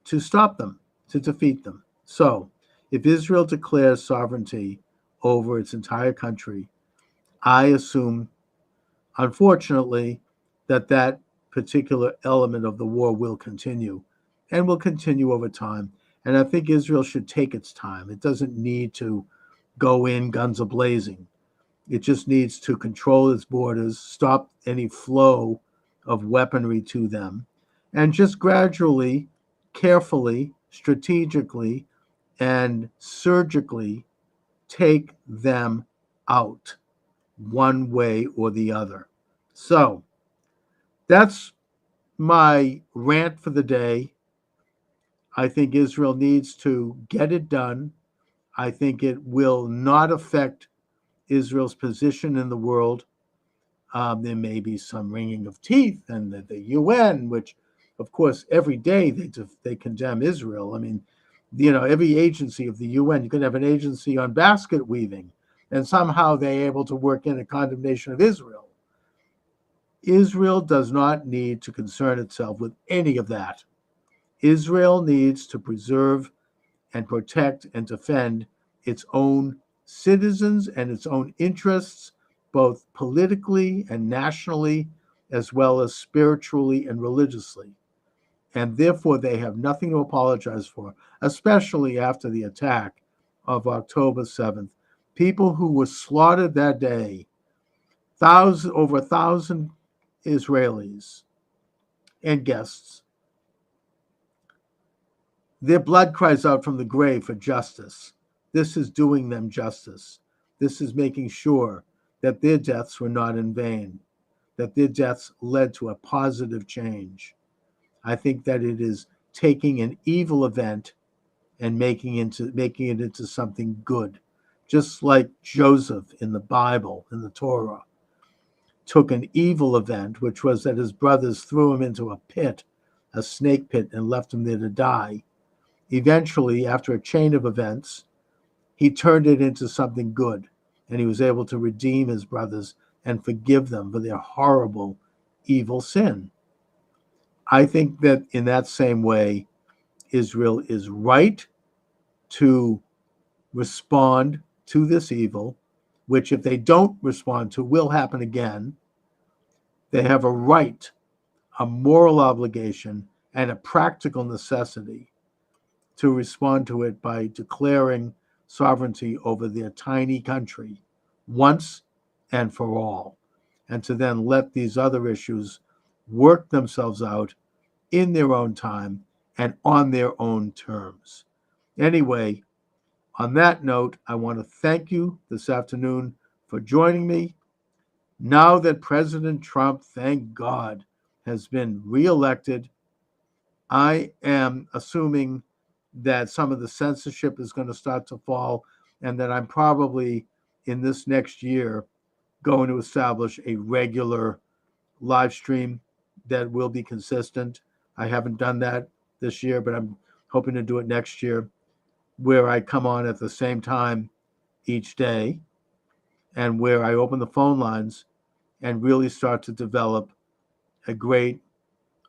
to stop them, to defeat them. So if Israel declares sovereignty over its entire country, I assume, unfortunately, that particular element of the war will continue and will continue over time. And I think Israel should take its time. It doesn't need to go in guns a-blazing. It just needs to control its borders, stop any flow of weaponry to them, and just gradually, carefully, strategically, and surgically take them out one way or the other. So that's my rant for the day. I think Israel needs to get it done. I think it will not affect Israel's position in the world. There may be some wringing of teeth, and the UN, which, of course, every day they condemn Israel. I mean, every agency of the UN, you can have an agency on basket weaving, and somehow they're able to work in a condemnation of Israel. Israel does not need to concern itself with any of that. Israel needs to preserve and protect and defend its own citizens and its own interests, both politically and nationally, as well as spiritually and religiously. And therefore, they have nothing to apologize for, especially after the attack of October 7th. People who were slaughtered that day, over 1,000 Israelis and guests. Their blood cries out from the grave for justice. This is doing them justice. This is making sure that their deaths were not in vain, that their deaths led to a positive change. I think that it is taking an evil event and making it into something good, just like Joseph in the Bible, in the Torah. took an evil event, which was that his brothers threw him into a pit, a snake pit, and left him there to die. Eventually, after a chain of events, he turned it into something good, and he was able to redeem his brothers and forgive them for their horrible, evil sin. I think that in that same way, Israel is right to respond to this evil, which if they don't respond to will happen again. They have a right, a moral obligation, and a practical necessity to respond to it by declaring sovereignty over their tiny country once and for all, and to then let these other issues work themselves out in their own time and on their own terms. Anyway, on that note, I want to thank you this afternoon for joining me. Now that President Trump, thank God, has been reelected, I am assuming that some of the censorship is going to start to fall, and that I'm probably in this next year going to establish a regular live stream that will be consistent. I haven't done that this year, but I'm hoping to do it next year, where I come on at the same time each day and where I open the phone lines and really start to develop a great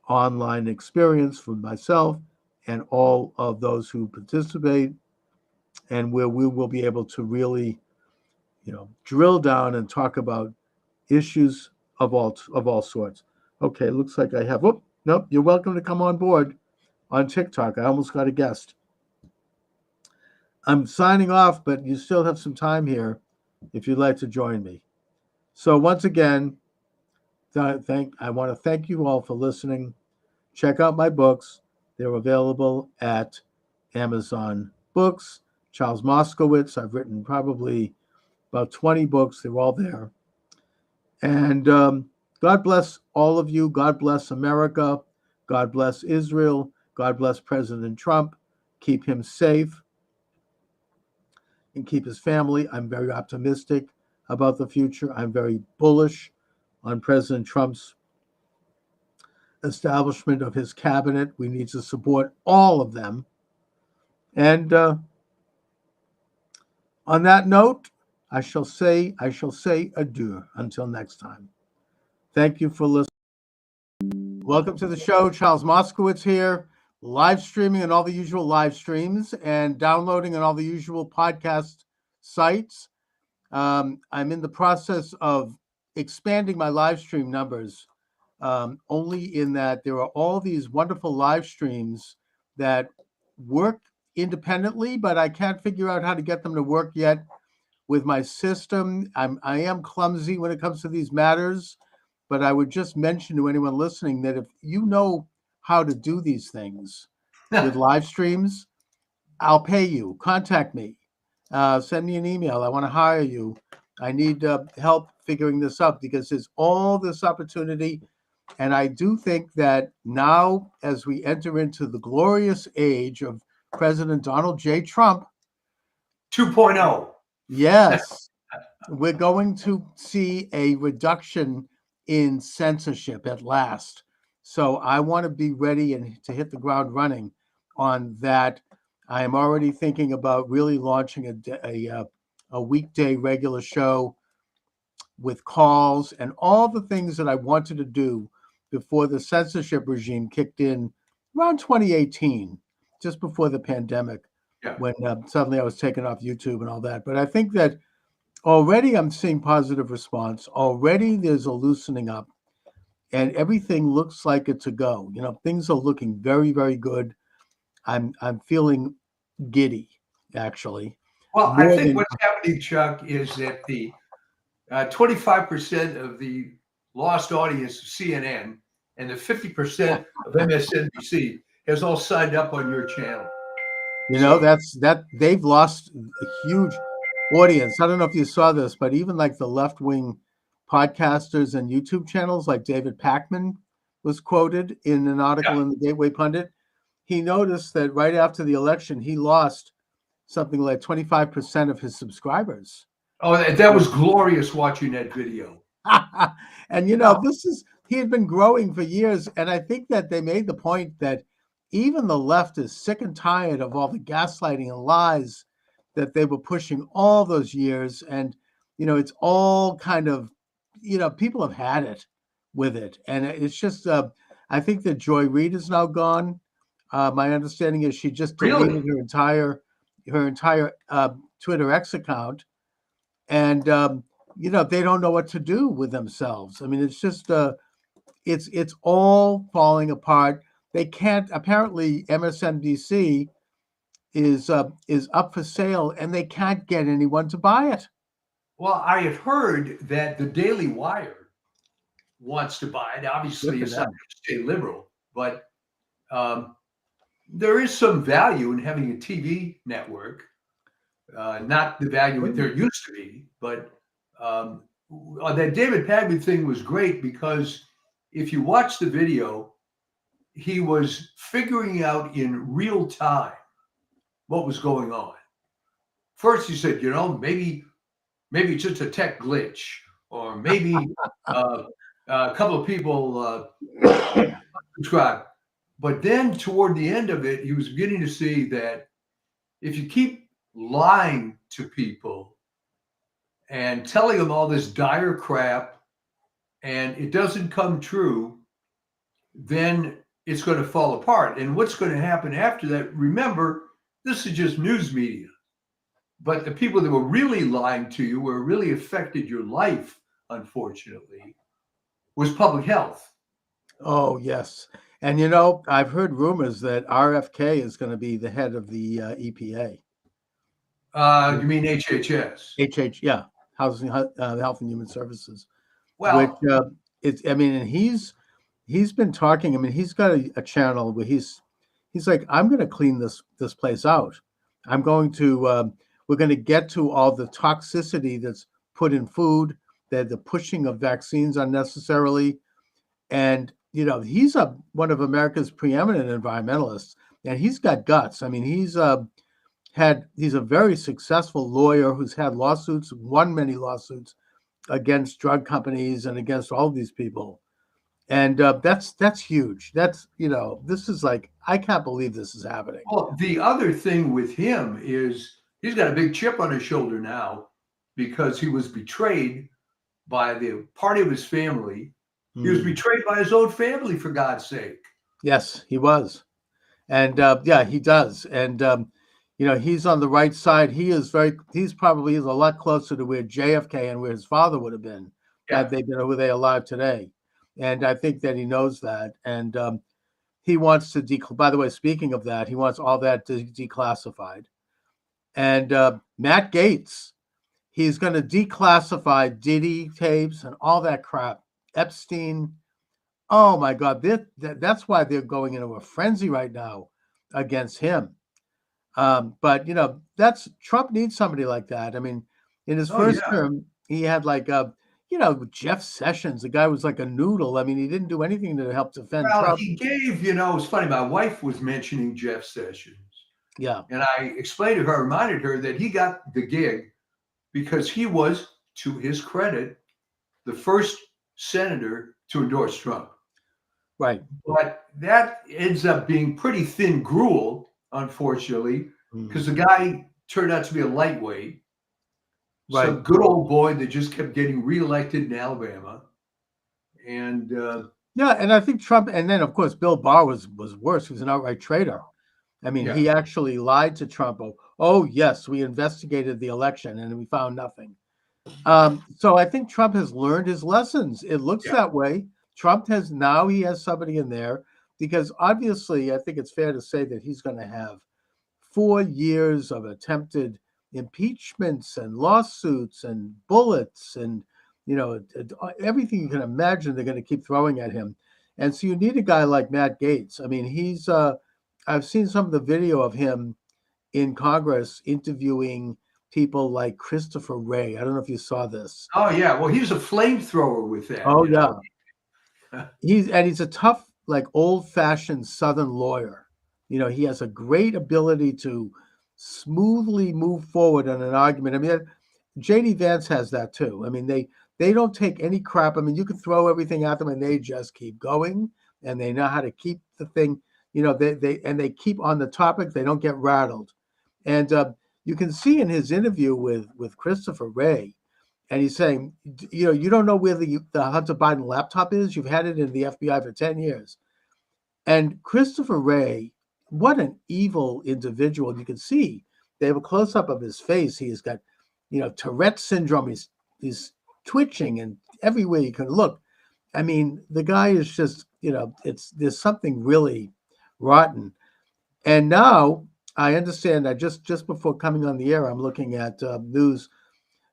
online experience for myself and all of those who participate, and where we will be able to really, drill down and talk about issues of all sorts. Okay, looks like I have. Oh, nope. You're welcome to come on board on TikTok. I almost got a guest. I'm signing off, but you still have some time here if you'd like to join me. So once again, I want to thank you all for listening. Check out my books. They're available at Amazon Books. Charles Moskowitz. I've written probably about 20 books. They're all there. And God bless all of you. God bless America. God bless Israel. God bless President Trump. Keep him safe and keep his family. I'm very optimistic about the future. I'm very bullish on President Trump's establishment of his cabinet. We need to support all of them. And on that note, I shall say adieu until next time. Thank you for listening. Welcome to the show. Charles Moskowitz here, live streaming on all the usual live streams and downloading on all the usual podcast sites. I'm in the process of expanding my live stream numbers, only in that there are all these wonderful live streams that work independently, but I can't figure out how to get them to work yet with my system. I am clumsy when it comes to these matters, but I would just mention to anyone listening that if you know how to do these things with live streams, I'll pay you. Contact me. Send me an email. I want to hire you. I need help figuring this out because there's all this opportunity. And I do think that now, as we enter into the glorious age of President Donald J. Trump 2.0. Yes, we're going to see a reduction in censorship at last. So I want to be ready and to hit the ground running on that. I am already thinking about really launching a weekday regular show with calls and all the things that I wanted to do before the censorship regime kicked in around 2018, just before the pandemic, when suddenly I was taken off YouTube and all that. But I think that already I'm seeing positive response. Already there's a loosening up and everything looks like it's a go. Things are looking very, very good. I'm feeling giddy, actually. Well, I think what's happening, Chuck, is that the 25% of the lost audience of CNN and the 50% of MSNBC has all signed up on your channel. They've lost a huge audience. I don't know if you saw this, but even like the left-wing podcasters and YouTube channels, like David Pakman was quoted in an article in the Gateway Pundit. He noticed that right after the election, he lost something like 25% of his subscribers. Oh, that was glorious watching that video. And this is he had been growing for years, and I think that they made the point that even the left is sick and tired of all the gaslighting and lies that they were pushing all those years, and it's all kind of people have had it with it, and it's just I think that Joy Reid is now gone. My understanding is she just deleted Really? her entire Twitter X account, and they don't know what to do with themselves. I mean, it's just it's all falling apart. They can't. Apparently, MSNBC is up for sale, and they can't get anyone to buy it. Well, I have heard that the Daily Wire wants to buy it. Obviously, Look at it's not that. going to stay liberal, but there is some value in having a TV network. Not the value there used to be, but that David Pagman thing was great because if you watch the video, he was figuring out in real time what was going on. First, he said, maybe it's just a tech glitch, or maybe a couple of people subscribe. But then toward the end of it, he was beginning to see that if you keep lying to people and telling them all this dire crap and it doesn't come true, then it's going to fall apart. And what's going to happen after that? Remember, this is just news media. But the people that were really lying to you, where it really affected your life, unfortunately, was public health. Oh, yes. And, I've heard rumors that RFK is going to be the head of the EPA. You mean HHS? Yeah, Housing, Health and Human Services. Well, which and he's been talking. I mean, he's got a channel where he's like, I'm going to clean this place out. I'm going to we're going to get to all the toxicity that's put in food, the pushing of vaccines unnecessarily, and he's one of America's preeminent environmentalists, and he's got guts. I mean, he's a very successful lawyer who's had lawsuits, won many lawsuits against drug companies and against all these people. And that's huge. That's, this is like, I can't believe this is happening. Well, the other thing with him is he's got a big chip on his shoulder now because he was betrayed by the party of his family. He was betrayed by his own family, for God's sake. Yes, he was. And he does. And, he's on the right side. He's probably a lot closer to where JFK and where his father would have been had they been were they alive today. And I think that he knows that. And he wants to by the way, speaking of that, he wants all that declassified. And Matt Gaetz, he's going to declassify Diddy tapes and all that crap. Epstein. Oh my God. That's why they're going into a frenzy right now against him. But that's Trump needs somebody like that. I mean, in his first term, he had like Jeff Sessions. The guy was like a noodle. I mean, he didn't do anything to help defend Trump. He gave, it's funny. My wife was mentioning Jeff Sessions. Yeah. And I explained to her, reminded her that he got the gig because he was, to his credit, the first senator to endorse Trump. Right. But that ends up being pretty thin gruel, unfortunately, because the guy turned out to be a lightweight. Right. Some good old boy that just kept getting reelected in Alabama. And and I think Trump, and then of course Bill Barr was worse. He was an outright traitor. I mean, he actually lied to Trump. Oh yes, we investigated the election and we found nothing. So I think Trump has learned his lessons. It looks that way. Trump has somebody in there because obviously I think it's fair to say that he's going to have 4 years of attempted impeachments and lawsuits and bullets and everything you can imagine they're going to keep throwing at him. And so you need a guy like Matt Gaetz. I mean, he's I've seen some of the video of him in Congress interviewing people like Christopher Wray. I don't know if you saw this. Oh yeah, well he's a flamethrower with that. Oh yeah. He's a tough, like old-fashioned Southern lawyer. He has a great ability to smoothly move forward on an argument. I mean, J.D. Vance has that too. I mean, they don't take any crap. I mean, you can throw everything at them and they just keep going, and they know how to keep the thing, they keep on the topic. They don't get rattled. And you can see in his interview with Christopher Wray, and he's saying, you don't know where the Hunter Biden laptop is. You've had it in the FBI for 10 years. And Christopher Wray, what an evil individual. You can see they have a close up of his face. He's got, Tourette syndrome. He's twitching and everywhere you can look. I mean, the guy is just, there's something really rotten. And now I understand that just before coming on the air, I'm looking at news.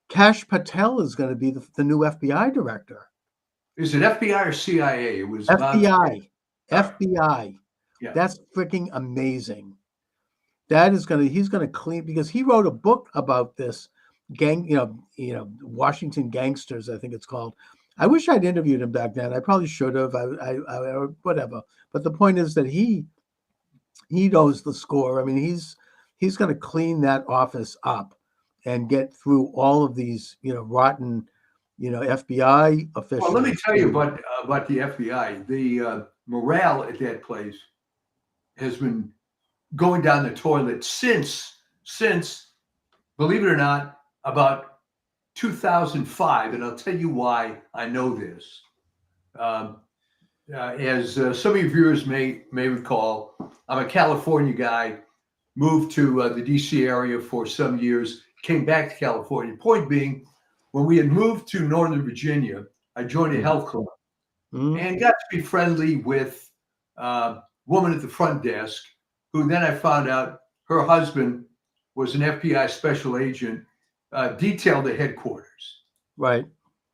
Kash Patel is going to be the new FBI director. Is it FBI or CIA? It was FBI. FBI. Yeah. That's freaking amazing. He's going to clean, because he wrote a book about this gang, Washington Gangsters, I think it's called. I wish I'd interviewed him back then. I probably should have. I whatever. But the point is that he knows the score. I mean, he's going to clean that office up and get through all of these, rotten, FBI officials. Well, let me tell you about the FBI. The morale at that place has been going down the toilet since, believe it or not, about 2005, and I'll tell you why I know this. As some of your viewers may recall, I'm a California guy, moved to the DC area for some years, came back to California. Point being, when we had moved to Northern Virginia, I joined a health club and got to be friendly with a woman at the front desk, who then I found out her husband was an FBI special agent detailed at headquarters. Right.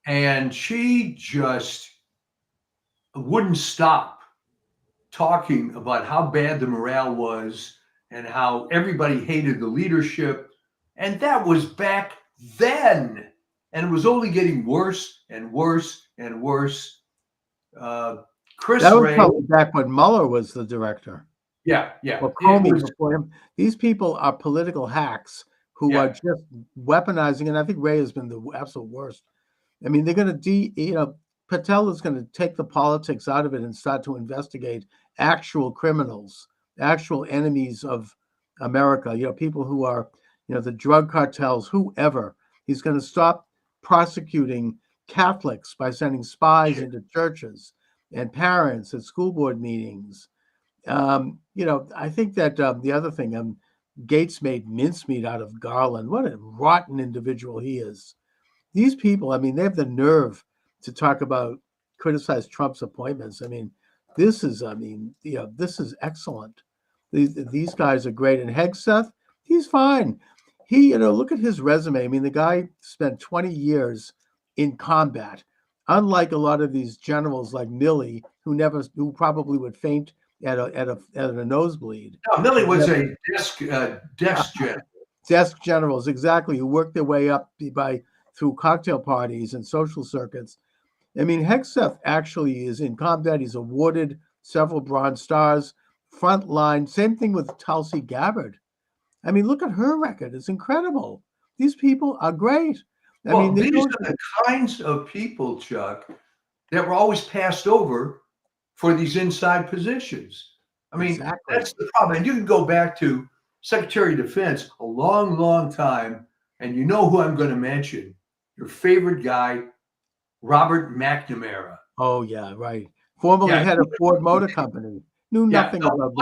And she just wouldn't stop talking about how bad the morale was and how everybody hated the leadership. And that was back then. And it was only getting worse and worse and worse. Chris That was Wray, probably back when Mueller was the director. yeah. Or Comey before him. These people are political hacks who are just weaponizing, and I think Wray has been the absolute worst. I mean, they're going to Patel is going to take the politics out of it and start to investigate actual criminals, actual enemies of America, people who are, the drug cartels, whoever. He's going to stop prosecuting Catholics by sending spies into churches and parents at school board meetings. I think that the other thing, Gates made mincemeat out of Garland. What a rotten individual he is. These people, I mean, they have the nerve to talk about, criticize Trump's appointments. I mean, this is excellent. These guys are great. And Hegseth, he's fine. He, look at his resume. I mean, the guy spent 20 years in combat, unlike a lot of these generals like Milley, who probably would faint at a nosebleed. No, Milley was a desk general. Desk generals, exactly, who worked their way up through cocktail parties and social circuits. I mean, Hegseth actually is in combat. He's awarded several Bronze Stars, front line. Same thing with Tulsi Gabbard. I mean, look at her record. It's incredible. These people are great. These are the kinds of people, Chuck, that were always passed over for these inside positions. I mean, That's the problem. And you can go back to Secretary of Defense a long, long time, and you know who I'm going to mention. Your favorite guy, Robert McNamara. Oh, yeah, right. Formerly head of Ford Motor Company. Knew nothing about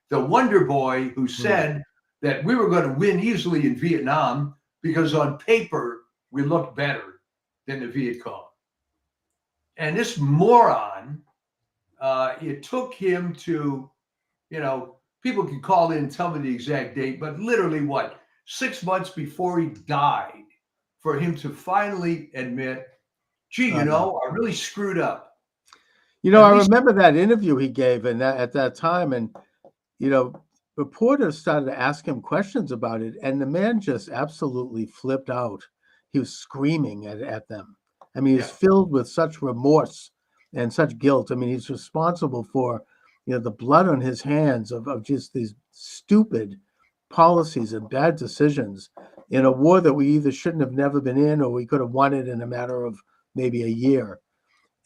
the Wonder Boy who said that we were going to win easily in Vietnam because on paper we looked better than the Viet Cong. And this moron, it took him to, people can call in and tell me the exact date, but literally 6 months before he died, for him to finally admit, gee, I really screwed up. I remember that interview he gave at that time, and, reporters started to ask him questions about it, and the man just absolutely flipped out. He was screaming at them. I mean, he's filled with such remorse and such guilt. I mean, he's responsible for, the blood on his hands of just these stupid policies and bad decisions in a war that we either shouldn't have never been in, or we could have won it in a matter of maybe a year.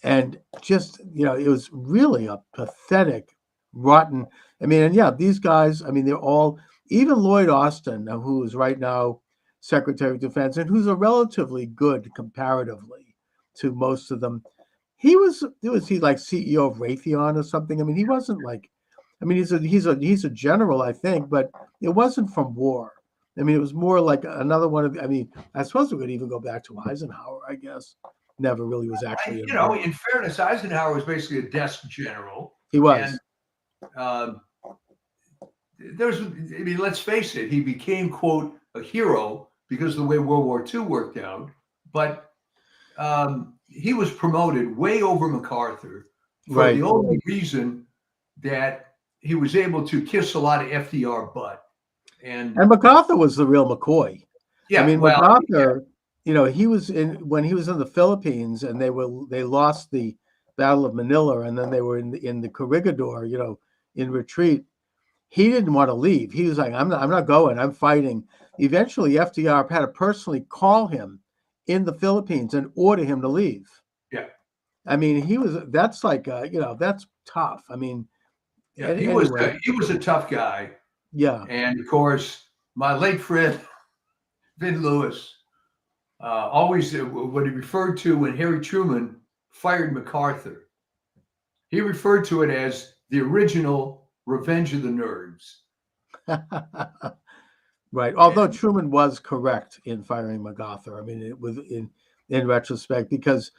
And just, it was really a pathetic, rotten. I mean, and yeah, these guys, I mean, they're all, even Lloyd Austin, who is right now Secretary of Defense, and who's a relatively good comparatively to most of them. He was he like CEO of Raytheon or something? I mean, he wasn't like, I mean, he's a general, I think, but it wasn't from war. I mean, it was more like another one of, I mean, I suppose we could even go back to Eisenhower, I guess. Never really was actually involved. In fairness, Eisenhower was basically a desk general. He was. And let's face it, he became, quote, a hero because of the way World War II worked out. But he was promoted way over MacArthur for the only reason that he was able to kiss a lot of FDR butt. And MacArthur was the real McCoy. Yeah, I mean, MacArthur, he was when he was in the Philippines, and they lost the Battle of Manila, and then they were in the Corregidor, in retreat. He didn't want to leave. He was like, I'm not going. I'm fighting. Eventually, FDR had to personally call him in the Philippines and order him to leave. Yeah. I mean, that's like, that's tough. I mean, yeah, he was a tough guy. Yeah. And of course, my late friend, Vin Lewis, always, what he referred to when Harry Truman fired MacArthur, he referred to it as the original Revenge of the Nerds. Right. Although Truman was correct in firing MacArthur. I mean, it was in retrospect, because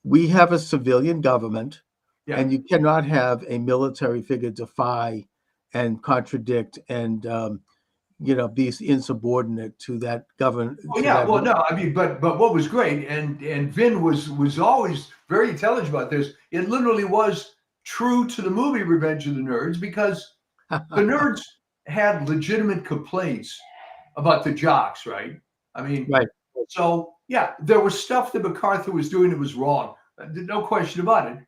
we have a civilian government, and you cannot have a military figure defy and contradict and be insubordinate to that government. But what was great, and Vin was always very intelligent about this. It literally was true to the movie Revenge of the Nerds, because the nerds had legitimate complaints about the jocks, right? I mean, right. So yeah, there was stuff that MacArthur was doing that was wrong, no question about it.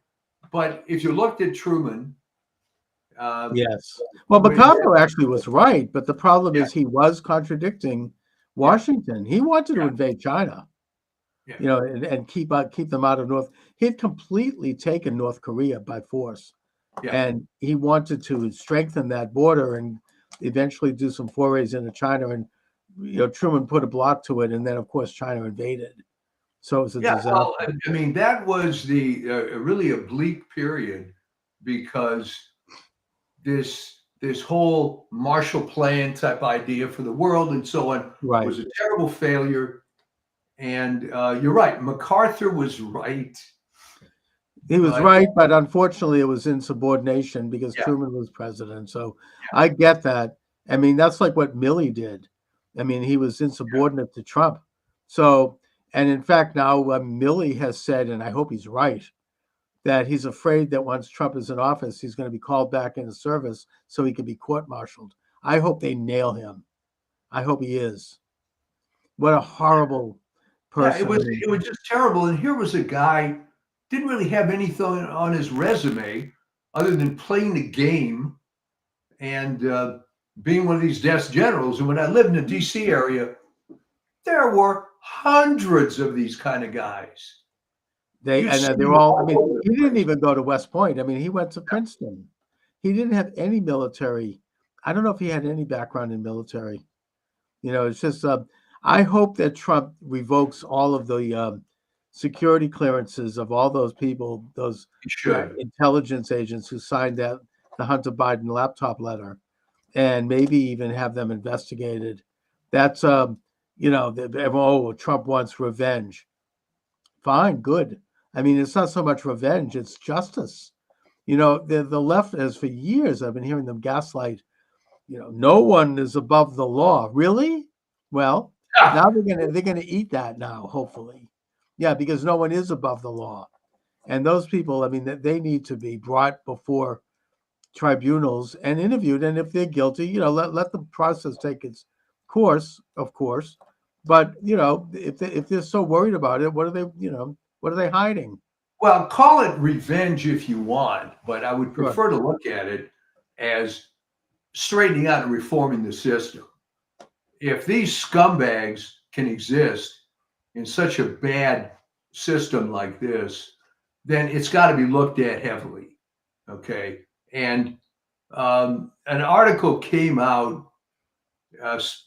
But if you looked at Truman, yes, well, MacArthur actually was right, but the problem is he was contradicting Washington. He wanted to invade China, and keep them out of North. He had completely taken North Korea by force, and he wanted to strengthen that border and eventually do some forays into China. And Truman put a block to it, and then of course China invaded. So it was a disaster. Well, I mean, that was the really a bleak period, because this whole Marshall Plan type idea for the world and so on was a terrible failure. And you're right, MacArthur was right. He was right, but unfortunately it was insubordination because Truman was president. So I get that. I mean, that's like what Milley did. I mean, he was insubordinate to Trump. So, and in fact, now Milley has said, and I hope he's right, that he's afraid that once Trump is in office, he's going to be called back into service so he can be court-martialed. I hope they nail him. I hope he is. What a horrible person. It was just terrible. And here was a guy, didn't really have anything on his resume other than playing the game and being one of these desk generals. And when I lived in the DC area, there were hundreds of these kind of guys. They're all, I mean, he didn't even go to West Point. I mean, he went to Princeton. He didn't have any military. I don't know if he had any background in military. It's just, I hope that Trump revokes all of the security clearances of all those people, those intelligence agents who signed the Hunter Biden laptop letter, and maybe even have them investigated. That's, Trump wants revenge. Fine, good. I mean, it's not so much revenge, it's justice. The left has for years, I've been hearing them gaslight, no one is above the law. Really? Well, now they're gonna eat that now, hopefully. Yeah, because no one is above the law. And those people, I mean, they need to be brought before tribunals and interviewed. And if they're guilty, let the process take its course, of course. But if they're so worried about it, what are they hiding? Well, call it revenge if you want, but I would prefer to look at it as straightening out and reforming the system. if these scumbags can exist in such a bad system like this, then it's got to be looked at heavily. Okay. And an article came out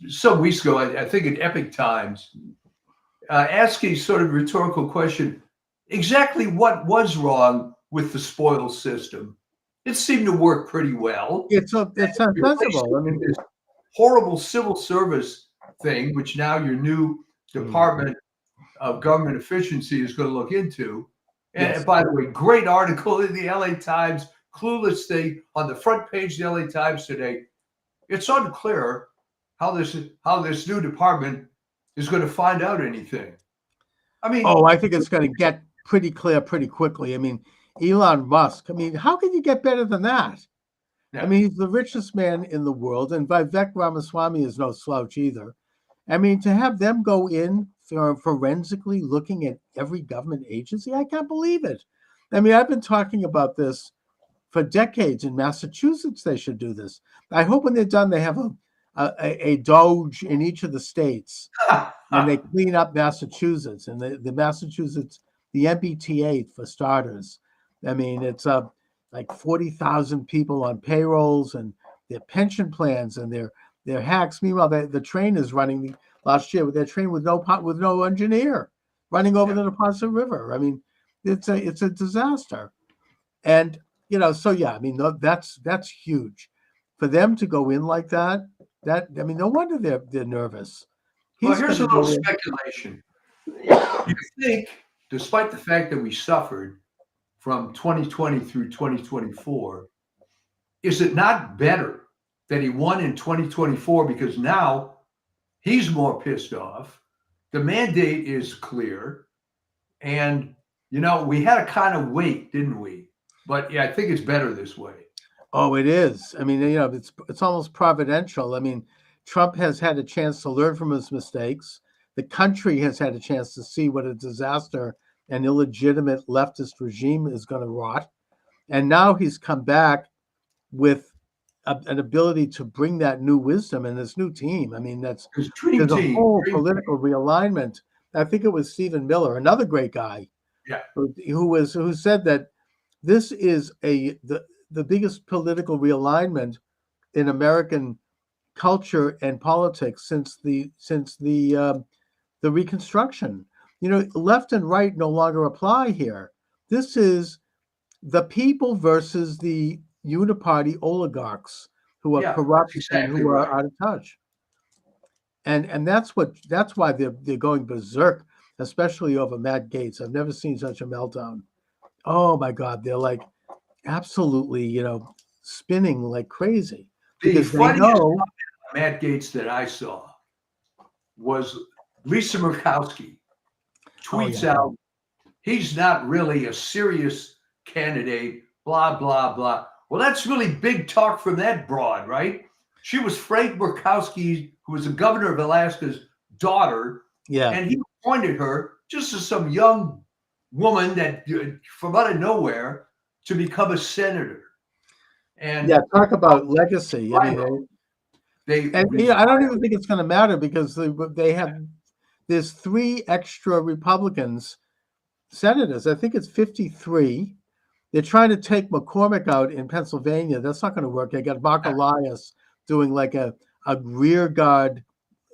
some weeks ago, I think in Epic Times, asking sort of rhetorical question, exactly what was wrong with the spoil system? It seemed to work pretty well. It's unsensible. I mean, This horrible civil service thing, which now your new Department of Government Efficiency is going to look into. And Yes. by the way, great article in the LA Times, clueless thing on the front page of the LA Times today. It's unclear how this new department is going to find out anything. I mean, oh, I think it's going to get pretty clear pretty quickly. I mean, Elon Musk. I mean, how can you get better than that? Yeah. I mean, he's the richest man in the world, and Vivek Ramaswamy is no slouch either. I mean, to have them go in forensically looking at every government agency, I can't believe it. I mean, I've been talking about this for decades. In Massachusetts, they should do this. I hope when they're done, they have a Doge in each of the states, and they clean up Massachusetts. And the Massachusetts, the MBTA for starters. I mean, it's like 40,000 people on payrolls and their pension plans and their hacks. Meanwhile, the train is running last year with their train with no engineer running over the Neponset River. I mean, it's a disaster. And so yeah, I mean, that's huge for them to go in like that. I mean, no wonder they're nervous. Well, here's a little speculation. You think, despite the fact that we suffered from 2020 through 2024, is it not better that he won in 2024 because now he's more pissed off? The mandate is clear. And, we had to kind of wait, didn't we? But yeah, I think it's better this way. Oh, it is. I mean, it's almost providential. I mean, Trump has had a chance to learn from his mistakes. The country has had a chance to see what a disaster an illegitimate leftist regime is going to rot. And now he's come back with an ability to bring that new wisdom and this new team. I mean, there's a whole political realignment. I think it was Stephen Miller, another great guy, who said that this is the biggest political realignment in American culture and politics since the Reconstruction. Left and right no longer apply here. This is the people versus the uniparty oligarchs who are corrupt and who are out of touch. And that's why they're going berserk, especially over Matt Gaetz. I've never seen such a meltdown. Oh my God, they're like absolutely, spinning like crazy. The funniest Matt Gaetz that I saw was Lisa Murkowski tweets out, he's not really a serious candidate, blah, blah, blah. Well, that's really big talk from that broad, right? She was Frank Murkowski, who was the governor of Alaska's daughter. Yeah. And he appointed her just as some young woman that from out of nowhere to become a senator. And talk about legacy. I mean, I don't even think it's going to matter because there's 3 extra Republicans senators. I think it's 53. They're trying to take McCormick out in Pennsylvania. That's not going to work. They got Mark Elias doing like a rear guard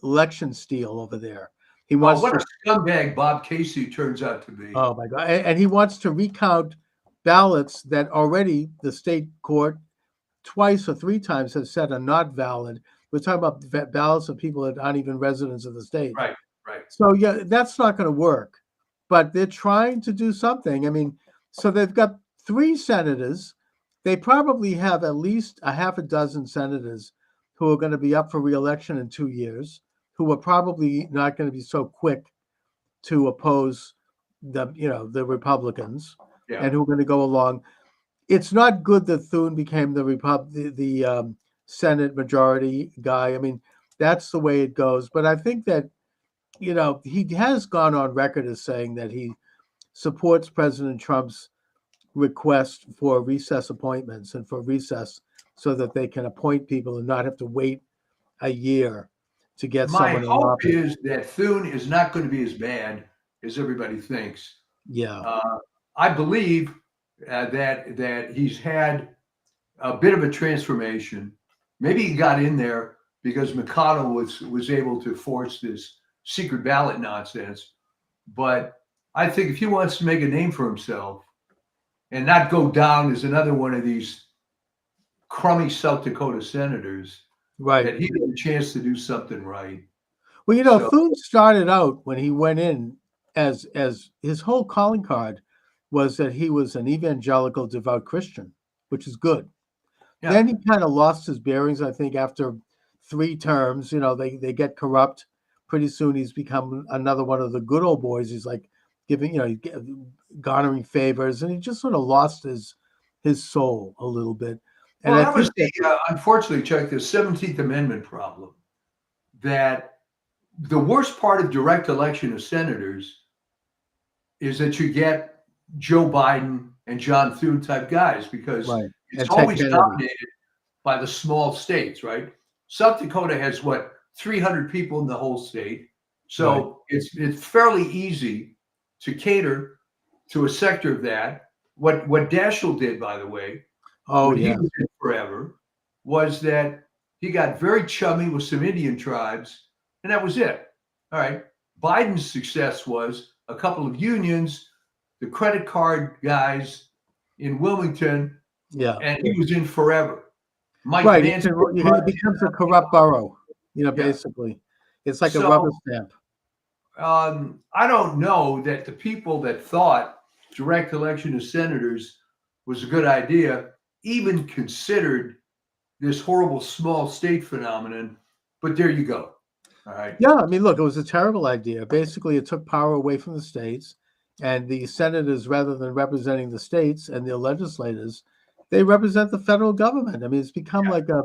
election steal over there. He wants what a scumbag Bob Casey turns out to be. Oh my God. And he wants to recount ballots that already the state court twice or 3 times has said are not valid. We're talking about ballots of people that aren't even residents of the state. Right. So yeah, that's not going to work. But they're trying to do something. I mean, so they've got 3 senators. They probably have at least a half a dozen senators who are going to be up for re-election in 2 years, who are probably not going to be so quick to oppose the Republicans, and who are going to go along. It's not good that Thune became the Senate majority guy. I mean, that's the way it goes. But I think that, he has gone on record as saying that he supports President Trump's request for recess appointments and for recess so that they can appoint people and not have to wait a year to get My someone in hope office. is that Thune is not going to be as bad as everybody thinks. Yeah, I believe that he's had a bit of a transformation. Maybe he got in there because McConnell was able to force this secret ballot nonsense. But I think if he wants to make a name for himself and not go down as another one of these crummy South Dakota senators, right. that he had a chance to do something right. Well, you know, So- Thune started out when he went in as his whole calling card was that he was an evangelical devout Christian, which is good. Yeah. Then he kind of lost his bearings, I think, after 3 terms. You know, they get corrupt. Pretty soon he's become another one of the good old boys. He's like giving, you know, garnering favors, and he just sort of lost his soul a little bit. And Well, I that was think that, unfortunately, Chuck, the 17th Amendment problem. That the worst part of direct election of senators is that you get Joe Biden and John Thune type guys because right. it's And Ted always Kennedy. dominated by the small states, right? South Dakota has what 300 people in the whole state, so Right. it's fairly easy to cater to a sector of that. What Daschle did, by the way, Oh when he yeah, was in forever, was that he got very chummy with some Indian tribes, and that was it. All right. Biden's success was a couple of unions, the credit card guys in Wilmington, yeah. and he was in forever. Mike Right. Vance. It becomes a corrupt borough. You know, Yeah. basically, it's like a So- rubber stamp. I don't know that the people that thought direct election of senators was a good idea even considered this horrible small state phenomenon. But there you go. All right. Yeah, I mean, look, it was a terrible idea. Basically, it took power away from the states, and the senators, rather than representing the states and their legislators, they represent the federal government. I mean, it's become like a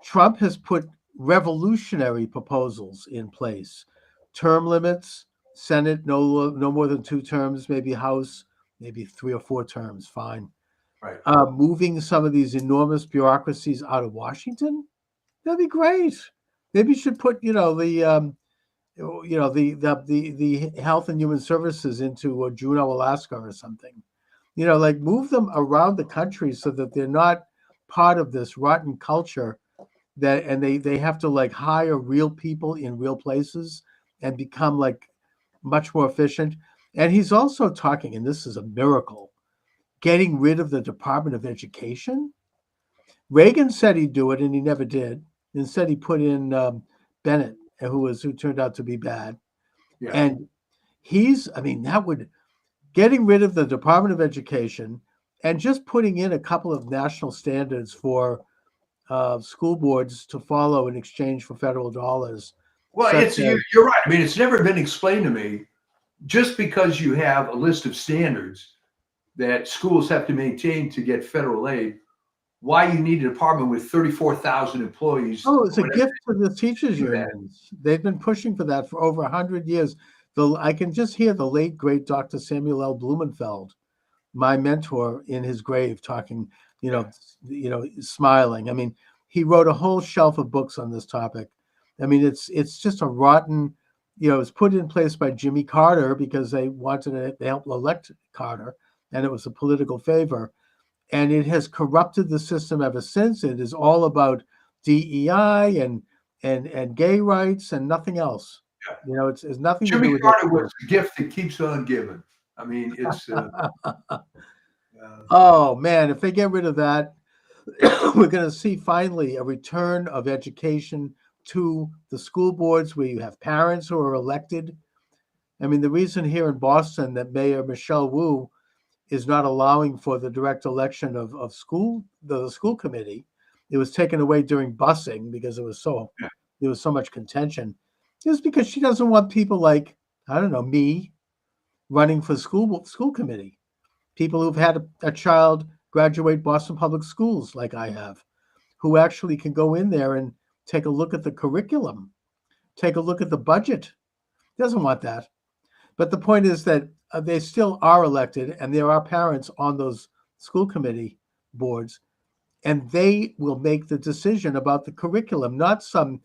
Trump has put revolutionary proposals in place, term limits, Senate no more than 2 terms, maybe House maybe 3 or 4 terms, fine. Right. Moving some of these enormous bureaucracies out of Washington, that'd be great. Maybe you should put, the Health and Human Services into Juneau, Alaska, or something. You know, like move them around the country so that they're not part of this rotten culture and they have to like hire real people in real places and become like much more efficient. And he's also talking, and this is a miracle, getting rid of the Department of Education. Reagan said he'd do it, and he never did. Instead, he put in Bennett, who turned out to be bad. Yeah. And that would getting rid of the Department of Education and just putting in a couple of national standards for school boards to follow in exchange for federal dollars. Well, such you're right. I mean, it's never been explained to me. Just because you have a list of standards that schools have to maintain to get federal aid, why you need a department with 34,000 employees. Oh, it's a whatever. gift to the teachers do that. unions. They've been pushing for that for over 100 years. I can just hear the late, great Dr. Samuel L. Blumenfeld, my mentor, in his grave talking, smiling. I mean, he wrote a whole shelf of books on this topic. I mean, it's just a rotten, it's put in place by Jimmy Carter because they wanted to help elect Carter, and it was a political favor. And it has corrupted the system ever since. It is all about DEI and gay rights and nothing else. Yeah. It's nothing to do Jimmy with Carter was the gift that keeps on giving. I mean, it's. Oh man, if they get rid of that, we're going to see finally a return of education to the school boards where you have parents who are elected. I mean, the reason here in Boston that Mayor Michelle Wu is not allowing for the direct election of the school committee, it was taken away during busing because there was so much contention, is because she doesn't want people like, I don't know, me running for school committee. People who've had a child graduate Boston Public Schools like I have, who actually can go in there and take a look at the curriculum, take a look at the budget. Doesn't want that. But the point is that they still are elected, and there are parents on those school committee boards, and they will make the decision about the curriculum, not some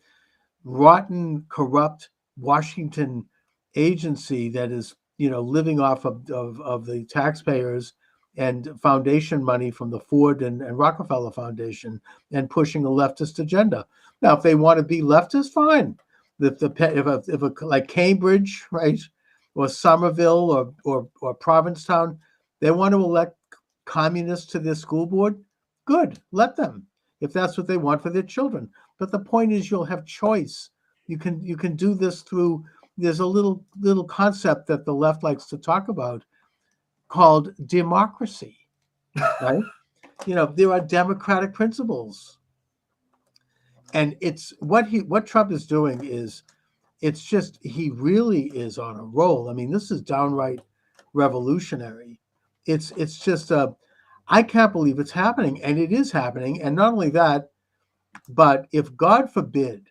rotten, corrupt Washington agency that is, living off of the taxpayers and foundation money from the Ford and Rockefeller Foundation and pushing a leftist agenda. Now, if they want to be leftist, fine. If like Cambridge, right, or Somerville or Provincetown, they want to elect communists to their school board, good, let them, if that's what they want for their children. But the point is, you'll have choice. You can do this through. There's a little concept that the left likes to talk about called democracy, right? There are democratic principles, and it's what Trump is doing is, it's just, he really is on a roll. I mean, this is downright revolutionary. It's just I can't believe it's happening, and it is happening. And not only that, but if God forbid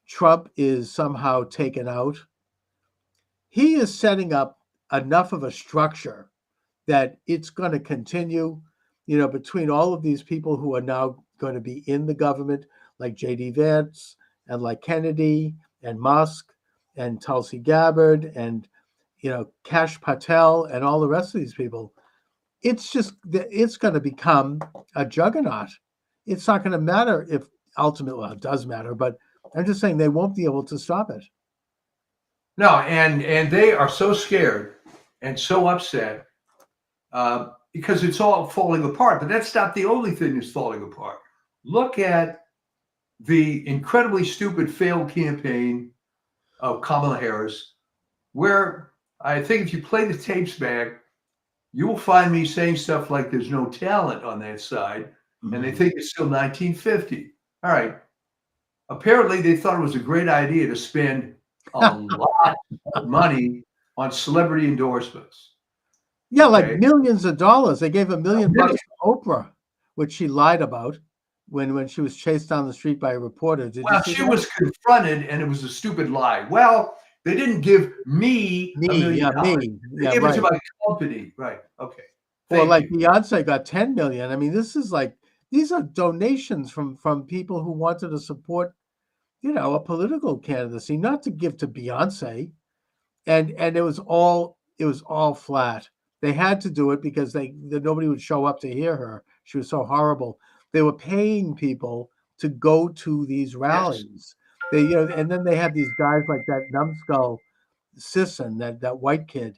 Trump is somehow taken out, he is setting up enough of a structure that it's going to continue, between all of these people who are now going to be in the government, like J.D. Vance and like Kennedy and Musk and Tulsi Gabbard and, Kash Patel and all the rest of these people. It's going to become a juggernaut. It's not going to matter if ultimately, well, it does matter, but I'm just saying they won't be able to stop it. No, and they are so scared and so upset because it's all falling apart. But that's not the only thing that's falling apart. Look at the incredibly stupid failed campaign of Kamala Harris, where I think if you play the tapes back, you will find me saying stuff like there's no talent on that side, and they think it's still 1950. All right. Apparently, they thought it was a great idea to spend a lot of money on celebrity endorsements. Yeah, Okay. like millions of dollars. They gave $1 million to Oprah, which she lied about when she was chased down the street by a reporter. Well, she was confronted, and it was a stupid lie. Well, they didn't give me $1 million. They gave it to my company. Right. Okay. Well, like Beyonce got $10 million. I mean, these are donations from people who wanted to support, a political candidacy, not to give to Beyonce. And it was all flat. They had to do it because nobody would show up to hear her. She was so horrible. They were paying people to go to these rallies. Yes. And then they had these guys like that numbskull Sisson, that white kid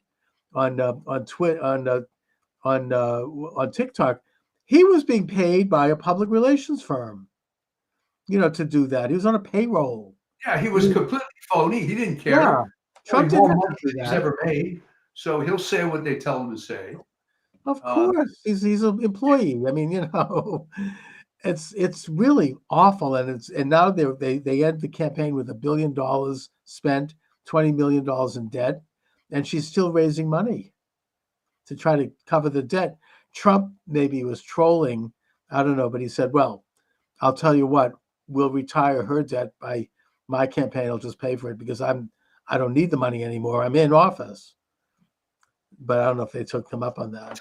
on Twitter, on TikTok. He was being paid by a public relations firm, to do that. He was on a payroll. Yeah, he was completely phony. He didn't care. Yeah. Trump didn't have to do he's that. ever made. So he'll say what they tell him to say. Of course, he's an employee. I mean, it's really awful, and now they end the campaign with $1 billion spent, $20 million in debt, and she's still raising money to try to cover the debt. Trump maybe was trolling, I don't know, but he said, "Well, I'll tell you what, we'll retire her debt by my campaign. I'll just pay for it because I don't need the money anymore. I'm in office." But I don't know if they took them up on that.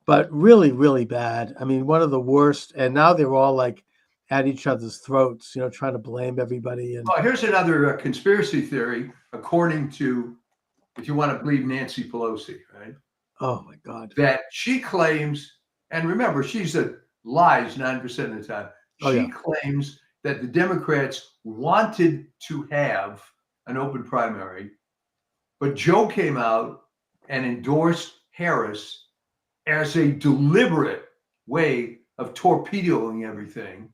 But really, really bad. I mean, one of the worst. And now they're all like at each other's throats, trying to blame everybody. And here's another conspiracy theory, according to, if you want to believe Nancy Pelosi, right? Oh my God. That she claims, and remember, she's lies 9% of the time. She claims that the Democrats wanted to have an open primary, but Joe came out and endorsed Harris as a deliberate way of torpedoing everything,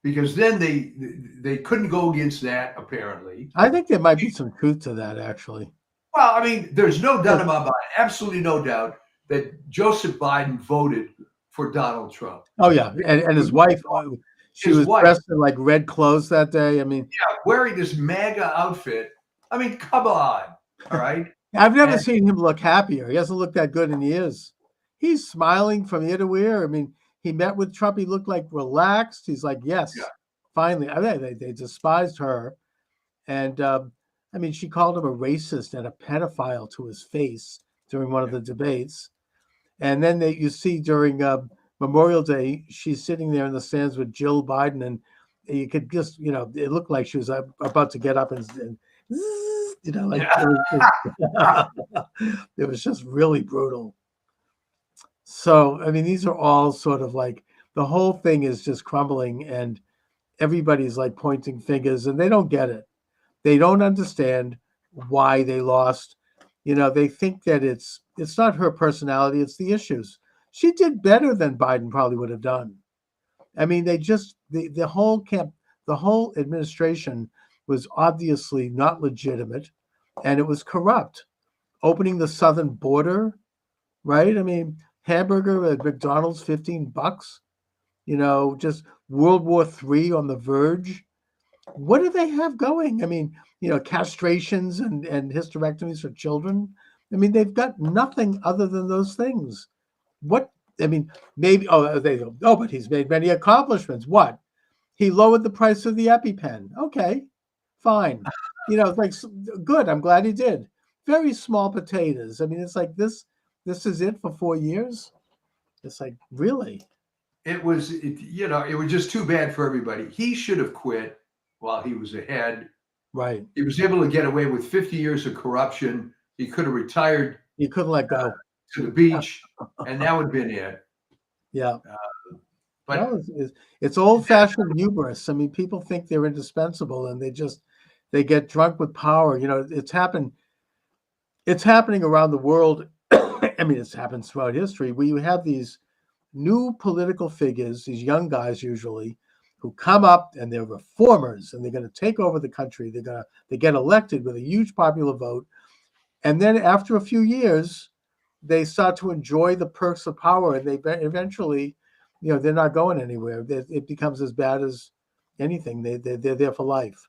because then they couldn't go against that, apparently. I think there might be some truth to that, actually. Well, I mean, there's no doubt in my mind, absolutely no doubt, that Joseph Biden voted for Donald Trump. Oh, yeah. And his wife, she was dressed in like red clothes that day. I mean, yeah, wearing this MAGA outfit. I mean, come on. All right. I've never seen him look happier. He hasn't looked that good in years. He's smiling from ear to ear. I mean, he met with Trump. He looked like relaxed. He's like, yes, finally. I mean, they despised her. And I mean, she called him a racist and a pedophile to his face during one of the debates. And then you see during Memorial Day, she's sitting there in the stands with Jill Biden, you could just, it looked like she was about to get up and like it was just really brutal. So, I mean, these are all sort of like the whole thing is just crumbling, and everybody's like pointing fingers, and they don't get it. They don't understand why they lost. They think that it's not her personality, it's the issues. She did better than Biden probably would have done. I mean, they just the whole administration was obviously not legitimate, and it was corrupt. Opening the southern border, right? I mean, hamburger at McDonald's, $15. Just World War III on the verge. What do they have going? I mean, castrations and hysterectomies for children. I mean, they've got nothing other than those things. What? I mean, maybe, but he's made many accomplishments. What? He lowered the price of the EpiPen. Okay, fine. Like, good. I'm glad he did. Very small potatoes. I mean, it's like this is it for 4 years. It's like, really? It was just too bad for everybody. He should have quit while he was ahead. Right. He was able to get away with 50 years of corruption. He could have retired. He couldn't let go. To the beach, and that would have been it. Yeah. But no, it's old-fashioned hubris. I mean, people think they're indispensable, and they get drunk with power. It's happening around the world. I mean, it's happened throughout history, where you have these new political figures, these young guys usually, who come up and they're reformers, and they're going to take over the country. They get elected with a huge popular vote, and then after a few years, they start to enjoy the perks of power, and they eventually, they're not going anywhere. It becomes as bad as anything. They're there for life.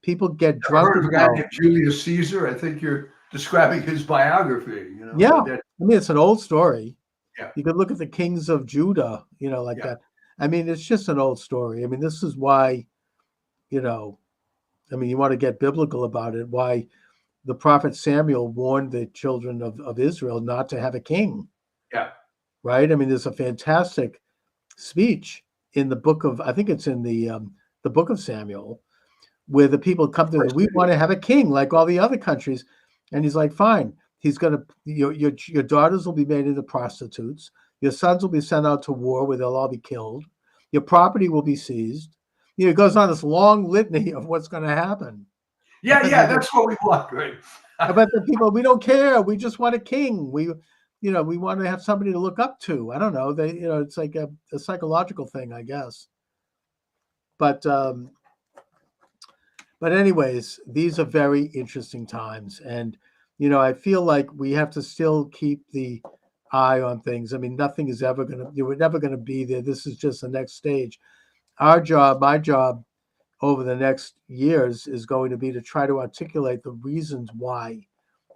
People get drunk. I've heard of a guy named Julius Caesar. I think you're describing his biography. Yeah, I mean, it's an old story. Yeah, you could look at the kings of Judah, that. I mean, it's just an old story. I mean, this is why, you want to get biblical about it. Why the prophet Samuel warned the children of Israel not to have a king. Yeah. Right. I mean, there's a fantastic speech in the book of, I think it's in the book of Samuel, where the people come to, we want to have a king like all the other countries. And he's like, fine. He's going to, your daughters will be made into prostitutes. Your sons will be sent out to war where they'll all be killed. Your property will be seized. It goes on this long litany of what's going to happen. Yeah, that's what we want, right? But the people, we don't care. We just want a king. We want to have somebody to look up to. I don't know. It's like a psychological thing, I guess. But anyways, these are very interesting times. And, I feel like we have to still keep the eye on things. I mean, nothing is ever we're never going to be there. This is just the next stage. My job over the next years is going to be to try to articulate the reasons why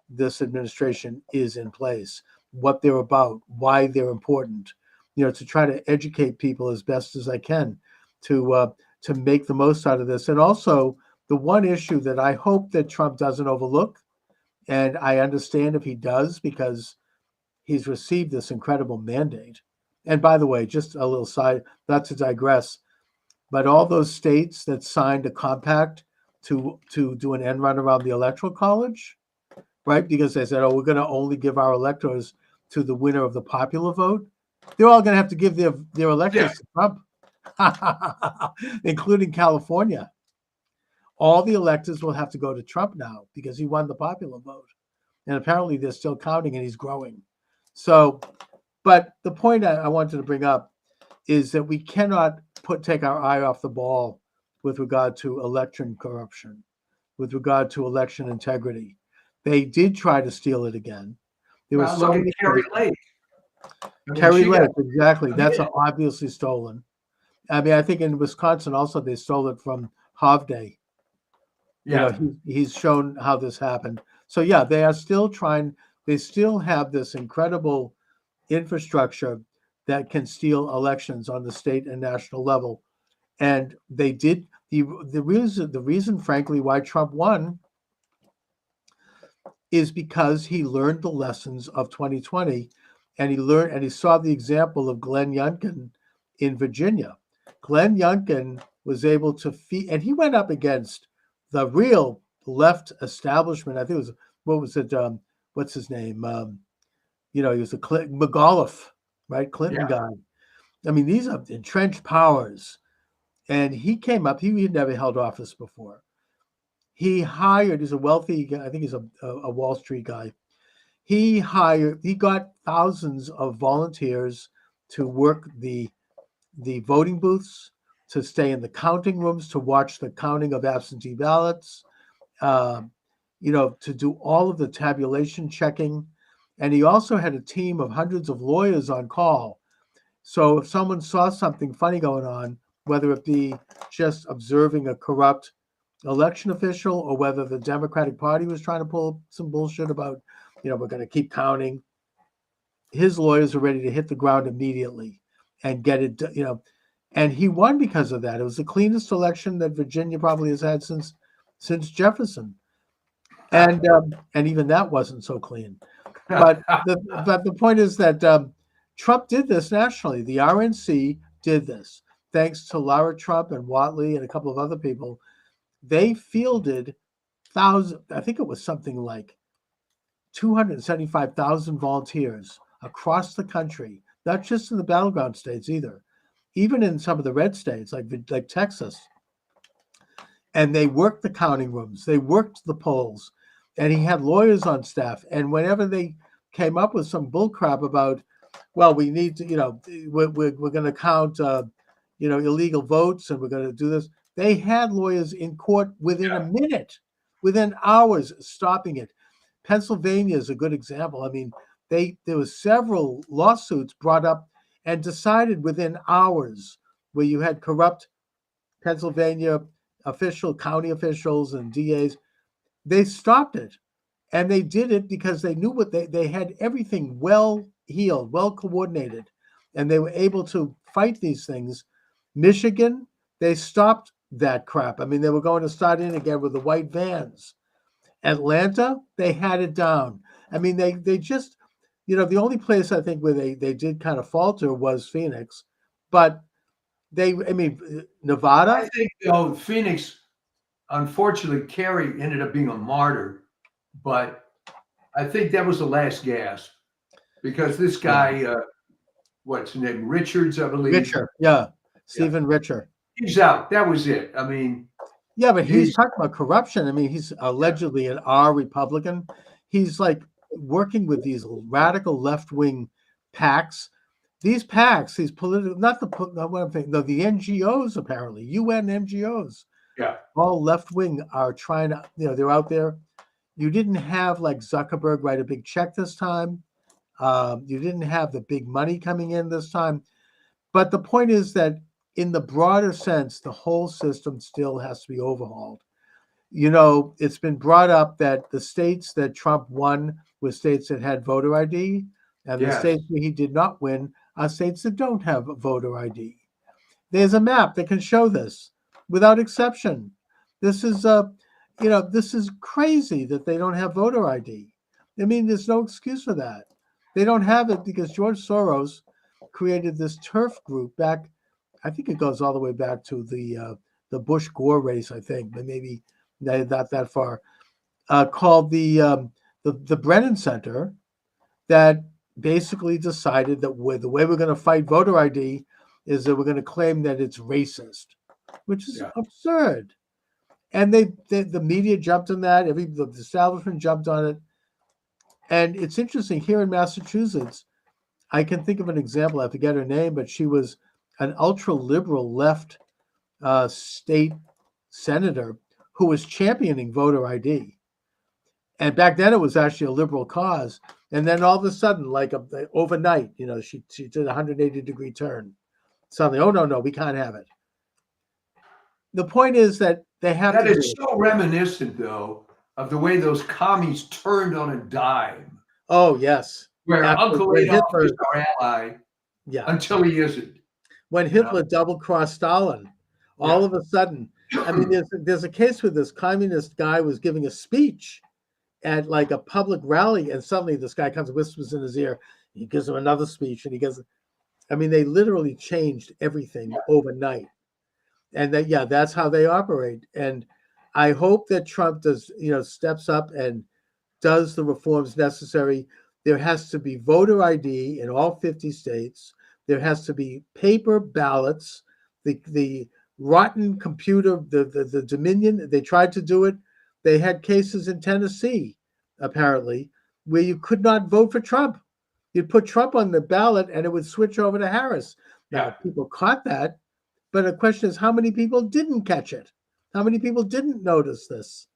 this administration is in place, what they're about, why they're important, to try to educate people as best as I can to make the most out of this. And also the one issue that I hope that Trump doesn't overlook, and I understand if he does, because he's received this incredible mandate. And by the way, just a little side, not to digress, but all those states that signed a compact to do an end run around the Electoral College, right? Because they said, we're going to only give our electors to the winner of the popular vote. They're all going to have to give their electors to Trump, including California. All the electors will have to go to Trump now because he won the popular vote. And apparently they're still counting, and he's growing. So, but the point I wanted to bring up is that we cannot take our eye off the ball with regard to election corruption, with regard to election integrity. They did try to steal it again. There was so many Kerry Lake. Kerry Lake, exactly. That's obviously stolen. I mean, I think in Wisconsin also they stole it from Hovde. Yeah, he's shown how this happened. So yeah, they are still trying. They still have this incredible infrastructure that can steal elections on the state and national level. And they did. The reason, frankly, why Trump won is because he learned the lessons of 2020, and he saw the example of Glenn Youngkin in Virginia. Glenn Youngkin was able to feed, and he went up against the real left establishment. I think it was, what was it? What's his name? He was a McAuliffe, right? Clinton guy. I mean, these are entrenched powers. And he came up, he had never held office before. He's a wealthy guy, I think he's a Wall Street guy. He got thousands of volunteers to work the voting booths, to stay in the counting rooms, to watch the counting of absentee ballots, to do all of the tabulation checking. And he also had a team of hundreds of lawyers on call. So if someone saw something funny going on, whether it be just observing a corrupt election official or whether the Democratic Party was trying to pull some bullshit about, we're going to keep counting, his lawyers were ready to hit the ground immediately and get it, and he won because of that. It was the cleanest election that Virginia probably has had since Jefferson. And even that wasn't so clean. But the point is that Trump did this nationally. The RNC did this. Thanks to Lara Trump and Whatley and a couple of other people, they fielded thousands, I think it was something like 275,000 volunteers across the country, not just in the battleground states either, even in some of the red states like Texas. And they worked the counting rooms, they worked the polls, and he had lawyers on staff. And whenever they came up with some bullcrap about, well, we need to, we're going to count, illegal votes, and we're going to do this. They had lawyers in court within a minute, within hours, stopping it. Pennsylvania is a good example. I mean, there was several lawsuits brought up and decided within hours, where you had corrupt Pennsylvania county officials and DAs. They stopped it, and they did it because they knew they had everything well heeled, well coordinated, and they were able to fight these things. Michigan, they stopped that crap. I mean, they were going to start in again with the white vans. Atlanta, they had it down. I mean, they just, the only place I think where they did kind of falter was Phoenix, but Nevada. I think Phoenix, unfortunately, Kerry ended up being a martyr, but I think that was the last gasp, because this guy, what's his name, Richards, I believe. Richer, Stephen Richer. He's out. That was it. I mean, yeah, but he's talking about corruption. I mean, he's allegedly an R Republican. He's like working with these radical left-wing PACs. These PACs, these political, the NGOs, apparently, UN NGOs. Yeah. All left-wing are trying to, they're out there. You didn't have like Zuckerberg write a big check this time. You didn't have the big money coming in this time. But the point is that in the broader sense, the whole system still has to be overhauled. It's been brought up that the states that Trump won were states that had voter ID, and the states where he did not win are states that don't have voter ID. There's a map that can show this without exception. This is this is crazy that they don't have voter ID. I mean, there's no excuse for that. They don't have it because George Soros created this turf group back, I think it goes all the way back to the Bush-Gore race, I think, but maybe not that far, called the Brennan Center, that basically decided that the way we're going to fight voter ID is that we're going to claim that it's racist, which is absurd. And the media jumped on that. The establishment jumped on it. And it's interesting, here in Massachusetts, I can think of an example. I forget her name, but she was an ultra-liberal left state senator who was championing voter ID. And back then it was actually a liberal cause. And then all of a sudden, like overnight, she did a 180-degree turn. Suddenly, oh, no, we can't have it. The point is that they have that to. That is so reminiscent, though, of the way those commies turned on a dime. Oh, yes. Where Uncle Adolf is our ally until he isn't. When Hitler double-crossed Stalin, all of a sudden, I mean, there's a case where this communist guy was giving a speech at like a public rally, and suddenly this guy comes and whispers in his ear. He gives him another speech, and they literally changed everything overnight. And that, yeah, that's how they operate. And I hope that Trump does, steps up and does the reforms necessary. There has to be voter ID in all 50 states. There has to be paper ballots. The rotten computer, the Dominion, they tried to do it. They had cases in Tennessee, apparently, where you could not vote for Trump. You'd put Trump on the ballot and it would switch over to Harris. Now, people caught that, but the question is, how many people didn't catch it? How many people didn't notice this?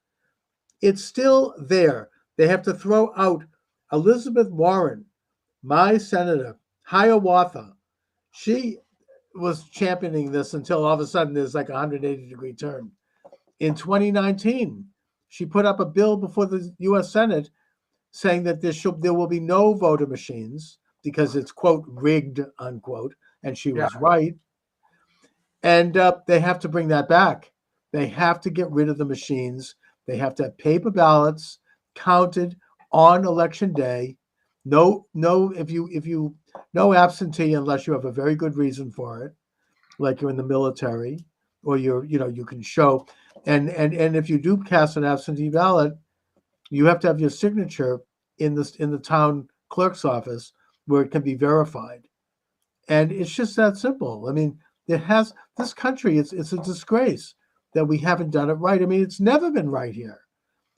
It's still there. They have to throw out Elizabeth Warren, my senator, Hiawatha. She was championing this until all of a sudden there's like a 180-degree turn. In 2019, she put up a bill before the U.S. Senate saying that there will be no voter machines because it's, quote, rigged, unquote, and she was right. And they have to bring that back. They have to get rid of the machines. They have to have paper ballots counted on election day. No absentee unless you have a very good reason for it, like you're in the military or you can show. And if you do cast an absentee ballot, you have to have your signature in the town clerk's office where it can be verified. And it's just that simple. I mean, this country, it's a disgrace that we haven't done it right. I mean, it's never been right here.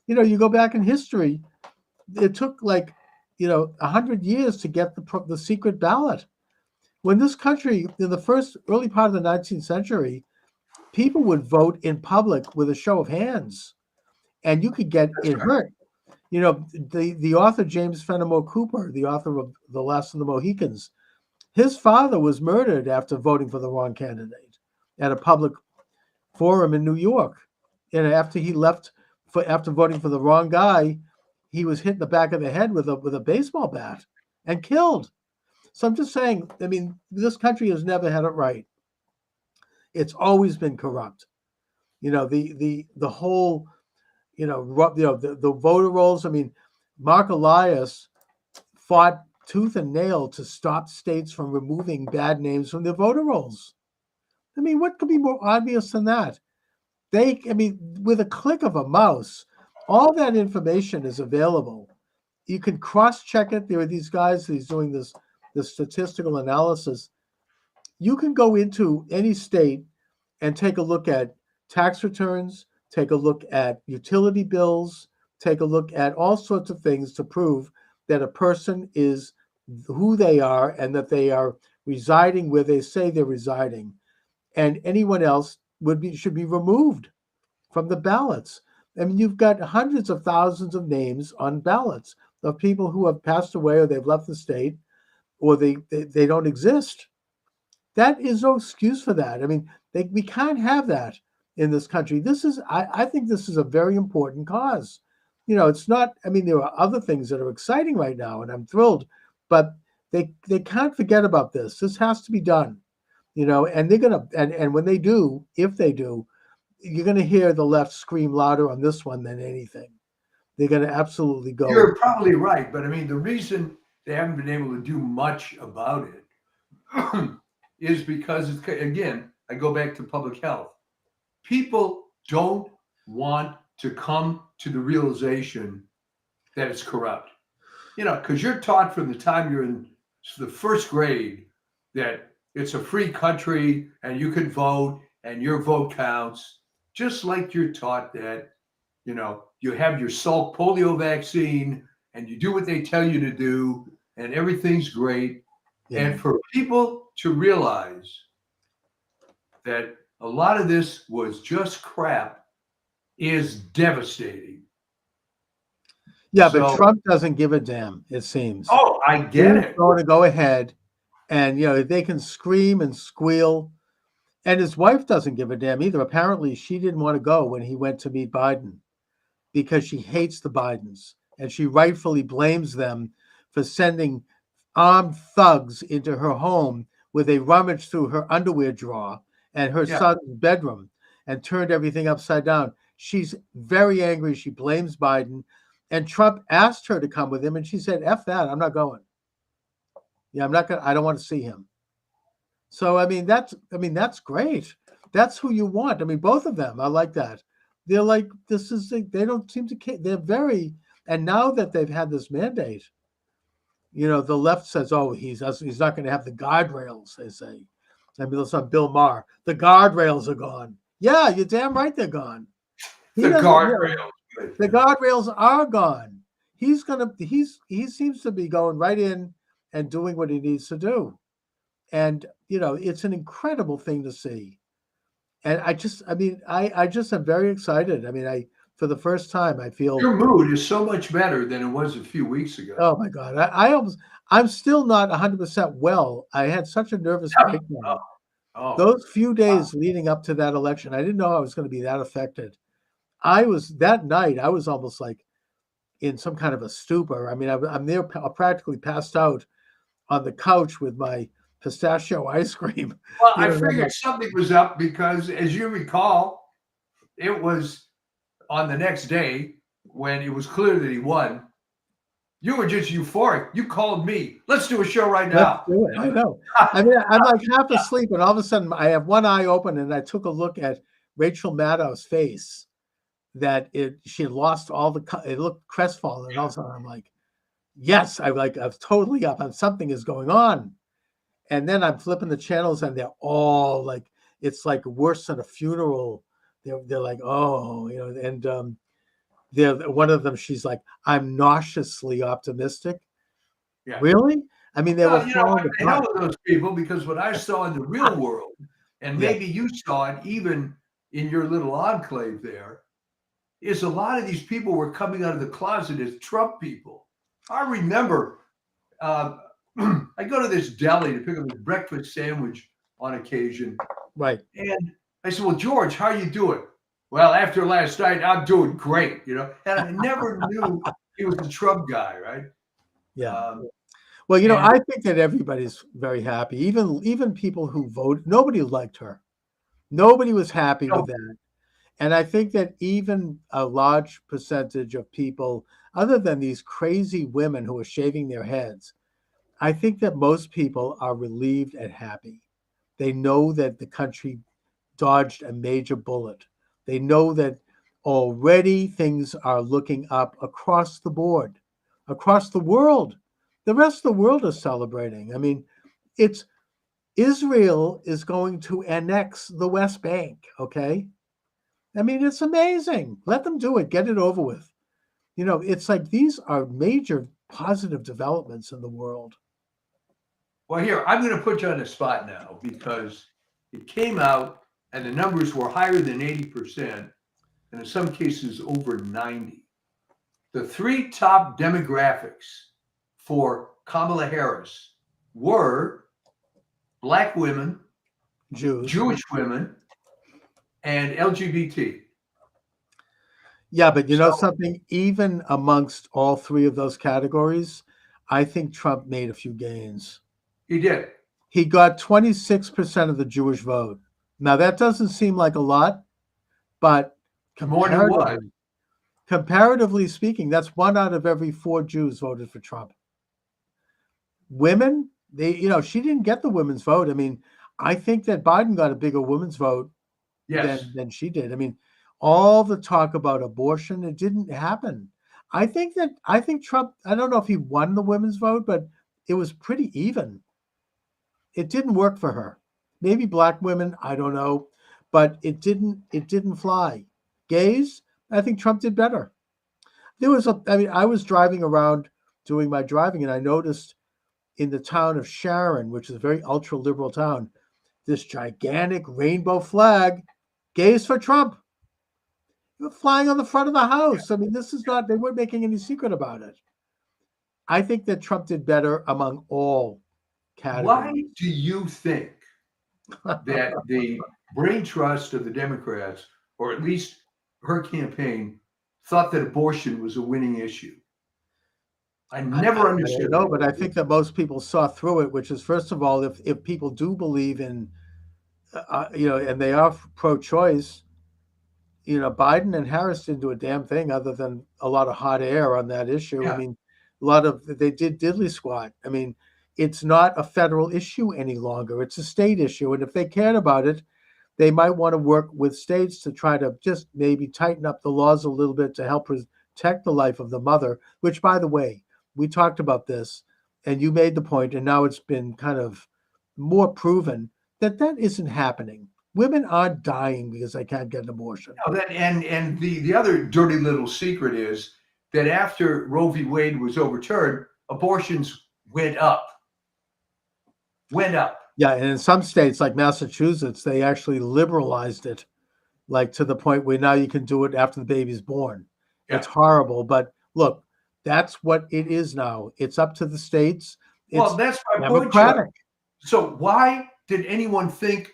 You go back in history, it took 100 years to get the secret ballot. When this country, in the early part of the 19th century, people would vote in public with a show of hands, and you could get it hurt. The author James Fenimore Cooper, the author of The Last of the Mohicans, his father was murdered after voting for the wrong candidate at a public forum in New York. And after he left, after voting for the wrong guy, he was hit in the back of the head with a baseball bat and killed. So I'm just saying, I mean, this country has never had it right. It's always been corrupt. The whole, the voter rolls. I mean, Mark Elias fought tooth and nail to stop states from removing bad names from their voter rolls. I mean, what could be more obvious than that? With a click of a mouse, all that information is available. You can cross-check it. There are these guys who's doing this statistical analysis. You can go into any state and take a look at tax returns, take a look at utility bills, take a look at all sorts of things to prove that a person is who they are and that they are residing where they say they're residing. And anyone else should be removed from the ballots. I mean, you've got hundreds of thousands of names on ballots of people who have passed away or they've left the state or they don't exist. That is no excuse for that. I mean, we can't have that in this country. I think this is a very important cause. It's not, I mean, there are other things that are exciting right now and I'm thrilled, but they can't forget about this. This has to be done, and they're going to, and when they do, if they do, you're going to hear the left scream louder on this one than anything. They're going to absolutely go. You're probably right. But I mean, the reason they haven't been able to do much about it is because, again, I go back to public health. People don't want to come to the realization that it's corrupt. Because you're taught from the time you're in the first grade that it's a free country and you can vote and your vote counts. Just like you're taught that, you have your Salk polio vaccine and you do what they tell you to do and everything's great. Yeah. And for people to realize that a lot of this was just crap is devastating. Yeah, but Trump doesn't give a damn, it seems. Oh, I get it. He's going to go ahead and, they can scream and squeal. And his wife doesn't give a damn either. Apparently, she didn't want to go when he went to meet Biden because she hates the Bidens. And she rightfully blames them for sending armed thugs into her home where they rummaged through her underwear drawer and her son's bedroom and turned everything upside down. She's very angry. She blames Biden. And Trump asked her to come with him. And she said, F that, I'm not going. Yeah, I don't want to see him. So, that's great. That's who you want. I mean, both of them are like that. They're like, they don't seem to care. They're very, and now that they've had this mandate, the left says, oh, he's not going to have the guardrails, they say. I mean, listen, Bill Maher, the guardrails are gone. Yeah, you're damn right they're gone. The guardrails. The guardrails are gone. He seems to be going right in and doing what he needs to do. And, it's an incredible thing to see. And I just am very excited. I mean, for the first time, I feel your mood is so much better than it was a few weeks ago. Oh my God. I'm still not 100% well. I had such a nervous breakdown. Those few days leading up to that election, I didn't know I was going to be that affected. That night, I was almost like in some kind of a stupor. I mean, I'm there practically passed out on the couch with my pistachio ice cream. Well, I figured something was up because, as you recall, it was on the next day when it was clear that he won. You were just euphoric. You called me. Let's do a show right now. Let's do it. I know. I mean, I'm like half asleep, and all of a sudden, I have one eye open, and I took a look at Rachel Maddow's face. She had lost it looked crestfallen, and all of a sudden, I'm like, yes, I'm totally up, and something is going on. And then I'm flipping the channels, and they're all like, it's like worse than a funeral. They're like, oh, and one of them, she's like, I'm nauseously optimistic. Yeah. Really? I mean, they were I know those people because what I saw in the real world, and maybe you saw it even in your little enclave there, is a lot of these people were coming out of the closet as Trump people. I remember I go to this deli to pick up a breakfast sandwich on occasion. Right. And I said, well, George, how you doing? Well, after last night, I'm doing great, And I never knew he was the Trump guy, right? Yeah. Well, I think that everybody's very happy. Even people who voted, nobody liked her. Nobody was happy with that. And I think that even a large percentage of people, other than these crazy women who are shaving their heads, I think that most people are relieved and happy. They know that the country dodged a major bullet. They know that already things are looking up across the board, across the world. The rest of the world is celebrating. I mean, Israel is going to annex the West Bank, okay? I mean, it's amazing. Let them do it. Get it over with. It's like these are major positive developments in the world. Well, here, I'm going to put you on the spot now because it came out and the numbers were higher than 80%, and in some cases over 90. The three top demographics for Kamala Harris were Black women, Jewish women, and LGBT. Yeah, but something, even amongst all three of those categories, I think Trump made a few gains. He did. He got 26% of the Jewish vote. Now, that doesn't seem like a lot, but comparatively speaking, that's 1 out of every 4 Jews voted for Trump. Women, she didn't get the women's vote. I mean, I think that Biden got a bigger women's vote than she did. I mean, all the talk about abortion, it didn't happen. I think Trump, I don't know if he won the women's vote, but it was pretty even. It didn't work for her. Maybe Black women, I don't know, but it didn't fly. Gays, I think Trump did better. I was driving around doing my driving, and I noticed in the town of Sharon, which is a very ultra-liberal town, this gigantic rainbow flag, gays for Trump. They were flying on the front of the house. I mean, they weren't making any secret about it. I think that Trump did better among all categories. Why do you think that the brain trust of the Democrats, or at least her campaign, thought that abortion was a winning issue? I never understood. No, but I think that most people saw through it, which is, first of all, if people do believe in, and they are pro-choice, Biden and Harris didn't do a damn thing other than a lot of hot air on that issue. Yeah. I mean, they did diddly squat. I mean, it's not a federal issue any longer. It's a state issue. And if they cared about it, they might want to work with states to try to just maybe tighten up the laws a little bit to help protect the life of the mother, which, by the way, we talked about this and you made the point, and now it's been kind of more proven that that isn't happening. Women aren't dying because they can't get an abortion. No, and the other dirty little secret is that after Roe v. Wade was overturned, abortions went up. Went up. Yeah, and in some states like Massachusetts, they actually liberalized it, like to the point where now you can do it after the baby's born. Yeah. It's horrible, but look, that's what it is now. It's up to the states. Well, It's that's my point, democratic. Chuck. So why did anyone think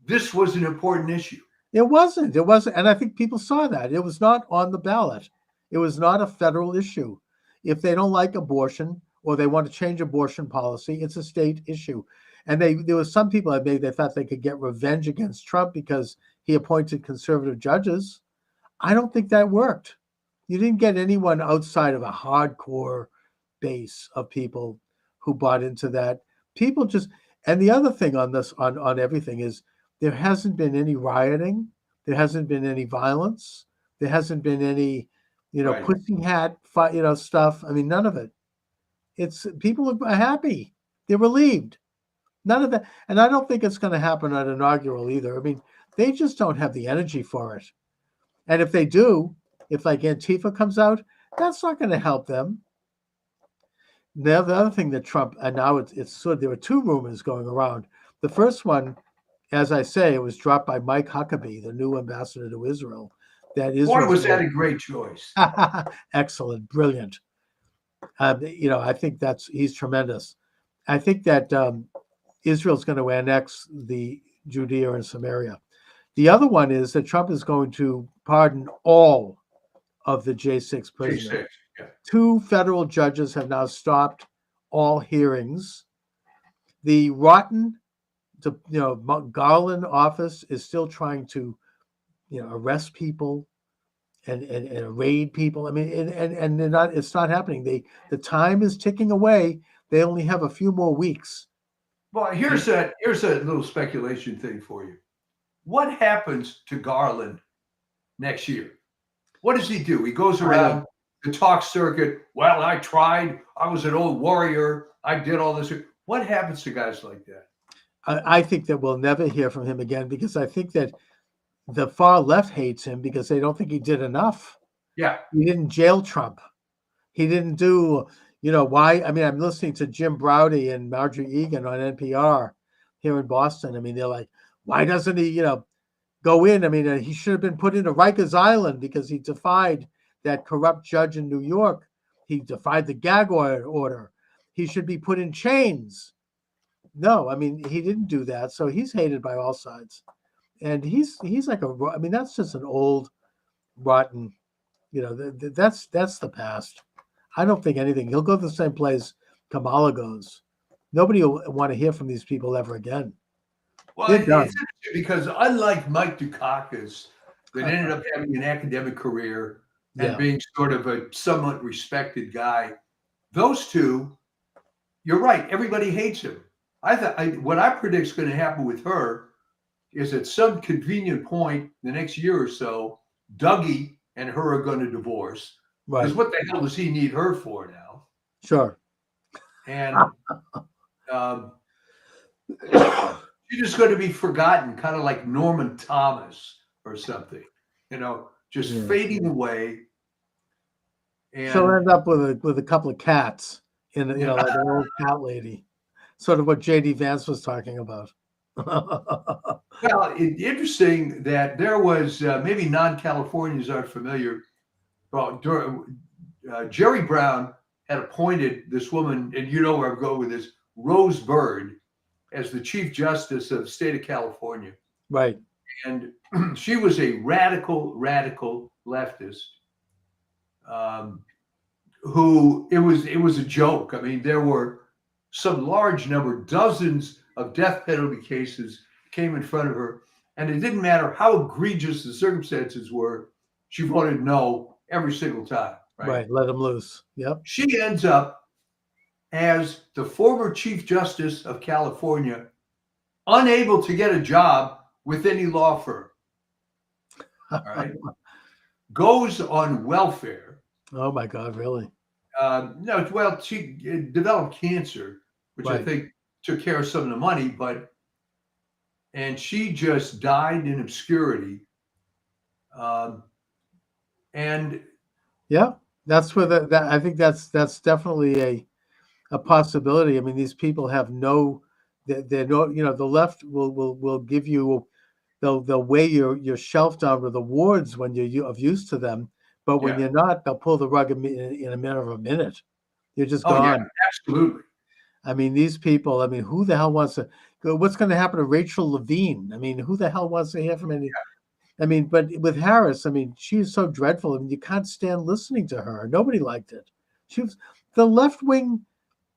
this was an important issue? It wasn't. It wasn't. And I think people saw that. It was not on the ballot. It was not a federal issue. If they don't like abortion or they want to change abortion policy, it's a state issue. And there was some people that maybe they thought they could get revenge against Trump because he appointed conservative judges. I don't think that worked. You didn't get anyone outside of a hardcore base of people who bought into that. People just, and the other thing on this, on everything is there hasn't been any rioting. There hasn't been any violence. There hasn't been any, Right. pussy hat, stuff. I mean, none of it. It's people are happy. They're relieved. None of that. And I don't think it's going to happen at inaugural either. I mean, they just don't have the energy for it. And if they do, if like Antifa comes out, that's not going to help them. The other thing that Trump, and now it's sort of, there were two rumors going around. The first one, as I say, it was dropped by Mike Huckabee, the new ambassador to Israel. That is, Boy, was that a great choice. excellent, brilliant. I think he's tremendous. I think that Israel's going to annex the Judea and Samaria. The other one is that Trump is going to pardon all of the J6 prisoners. J6, yeah. 2 federal judges have now stopped all hearings. The rotten, Garland office is still trying to, arrest people and raid people. I mean, and they're not. It's not happening. The time is ticking away. They only have a few more weeks. Well, here's a little speculation thing for you. What happens to Garland next year? What does he do? He goes around the talk circuit. Well, I tried. I was an old warrior. I did all this. What happens to guys like that? I think that we'll never hear from him again because I think that the far left hates him because they don't think he did enough. Yeah. He didn't jail Trump. He didn't do, why? I mean, I'm listening to Jim Braude and Marjorie Egan on NPR here in Boston. I mean, they're like, why doesn't he, go in? I mean, he should have been put into Rikers Island because he defied that corrupt judge in New York. He defied the gag order. He should be put in chains. No, I mean, he didn't do that. So he's hated by all sides. And he's like that's just an old, rotten, that's the past. I don't think anything. He'll go to the same place Kamala goes. Nobody will want to hear from these people ever again. Well, it's interesting because unlike Mike Dukakis, that ended up having an academic career and being sort of a somewhat respected guy, those two, you're right. Everybody hates him. What I predict is going to happen with her is at some convenient point the next year or so, Dougie and her are going to divorce. Right. Because what the hell does he need her for now? Sure. And she's just going to be forgotten, kind of like Norman Thomas or something, just fading away. And she'll end up with a couple of cats in, like an old cat lady, sort of what J.D. Vance was talking about. Well, interesting that there was maybe non-Californians aren't familiar. Well, Jerry Brown had appointed this woman, and you know where I'm going with this, Rose Byrd, as the Chief Justice of the state of California. Right. And she was a radical leftist who it was a joke. I mean, there were some large number, dozens of death penalty cases came in front of her, and it didn't matter how egregious the circumstances were, she voted no every single time. Right. Let him loose. Yep. She ends up as the former Chief Justice of California, unable to get a job with any law firm, all right, goes on welfare. Oh my God, really? No, well, she developed cancer, which I Right. think took care of some of the money, and she just died in obscurity. And Yeah, that's where that I think that's definitely a possibility. I mean, these people have no, they're no, the left will give you, they'll weigh your shelf down with awards when you're of use to them, but when yeah, you're not, they'll pull the rug in a matter of a minute. You're just oh yeah, gone. absolutely. I mean, these people. I mean, who the hell wants to? What's going to happen to Rachel Levine? I mean, who the hell wants to hear from any? I mean, but with Harris, I mean, she is so dreadful. I mean, you can't stand listening to her. Nobody liked it. She was the left wing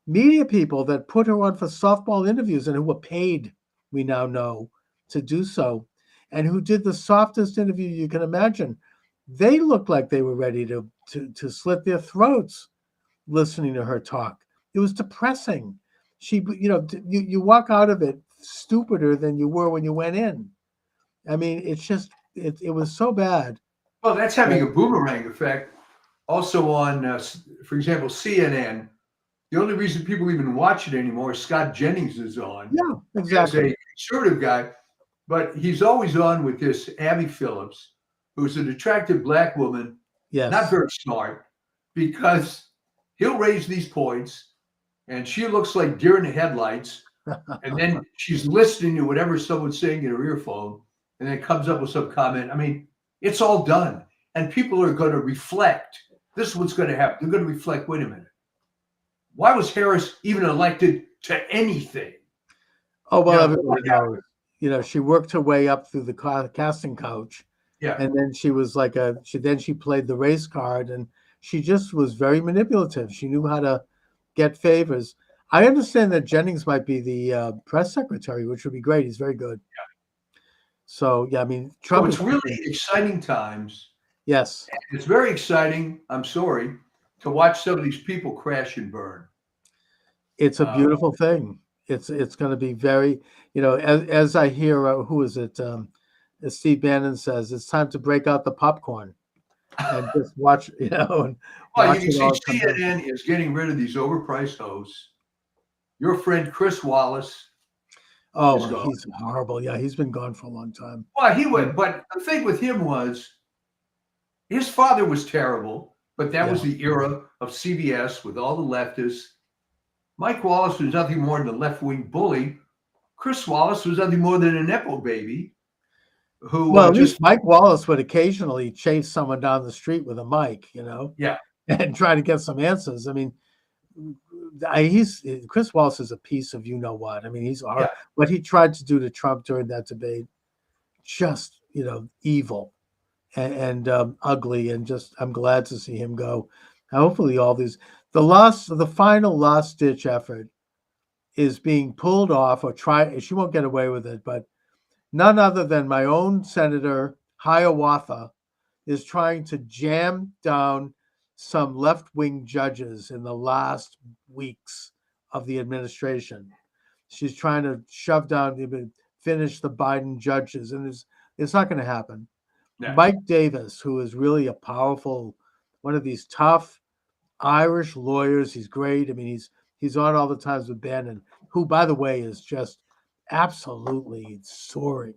media people that put her on for softball interviews and who were paid, we now know, to do so, and who did the softest interview you can imagine. They looked like they were ready to slit their throats listening to her talk. It was depressing. You walk out of it stupider than you were when you went in. I mean, it's just it was so bad. Well, that's having a boomerang effect. Also on, for example, CNN. The only reason people even watch it anymore is Scott Jennings is on. Yeah, As exactly. a conservative guy, but he's always on with this Abby Phillips, who's an attractive black woman, Yes. not very smart, because he'll raise these points and she looks like deer in the headlights. And then she's listening to whatever someone's saying in her earphone and then comes up with some comment. I mean, it's all done. And people are going to reflect. This is what's going to happen. They're going to reflect, wait a minute. Why was Harris even elected to anything? Oh, well, Yeah, everybody knows. She worked her way up through the casting couch. Yeah. And then she was like she played the race card, and she just was very manipulative. She knew how to get favors. I understand that Jennings might be the press secretary, which would be great. He's very good. Yeah. So, yeah, I mean, Trump it's really exciting times. Yes. It's very exciting, I'm sorry, to watch some of these people crash and burn. It's a beautiful thing. It's going to be very, as I hear, who is it? As Steve Bannon says, it's time to break out the popcorn and just watch, and well, watch you can it all see CNN is getting rid of these overpriced hosts. Your friend Chris Wallace. Oh, he's horrible. Yeah, he's been gone for a long time. Well, he would, but the thing with him was his father was terrible, but that was the era of CBS with all the leftists. Mike Wallace was nothing more than a left-wing bully. Chris Wallace was nothing more than a Nepo baby. At least Mike Wallace would occasionally chase someone down the street with a mic, Yeah. and try to get some answers. I mean, Chris Wallace is a piece of what. I mean, he's what he tried to do to Trump during that debate, just evil and ugly, and just I'm glad to see him go. Hopefully, the final last ditch effort is being pulled off or try. She won't get away with it, but none other than my own Senator Hiawatha is trying to jam down some left-wing judges in the last weeks of the administration. She's trying to finish the Biden judges, and it's not going to happen. Yeah. Mike Davis, who is really a powerful, one of these tough Irish lawyers, he's great. I mean, he's on all the times with Bannon, who, by the way, is just absolutely soaring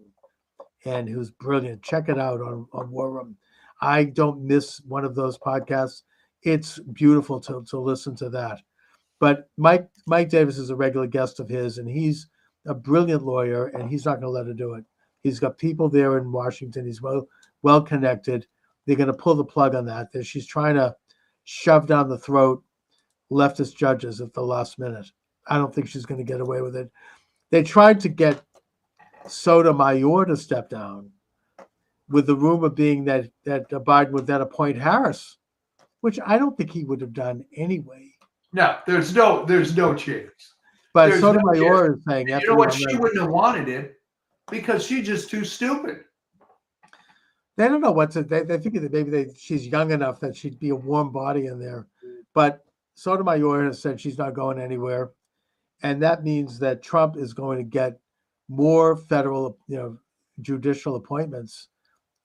and who's brilliant. Check it out on War Room. I don't miss one of those podcasts. It's beautiful to listen to that. But Mike Davis is a regular guest of his, and he's a brilliant lawyer, and he's not going to let her do it. He's got people there in Washington. He's well connected. They're going to pull the plug on that. She's trying to shove down the throat leftist judges at the last minute. I don't think she's going to get away with it. They tried to get Sotomayor to step down, with the rumor being that Biden would then appoint Harris, which I don't think he would have done anyway. No, there's no chance. But Sotomayor is saying, you know what? She wouldn't have wanted it because she's just too stupid. They don't know what to. They think that maybe she's young enough that she'd be a warm body in there. But Sotomayor has said she's not going anywhere, and that means that Trump is going to get more federal, judicial appointments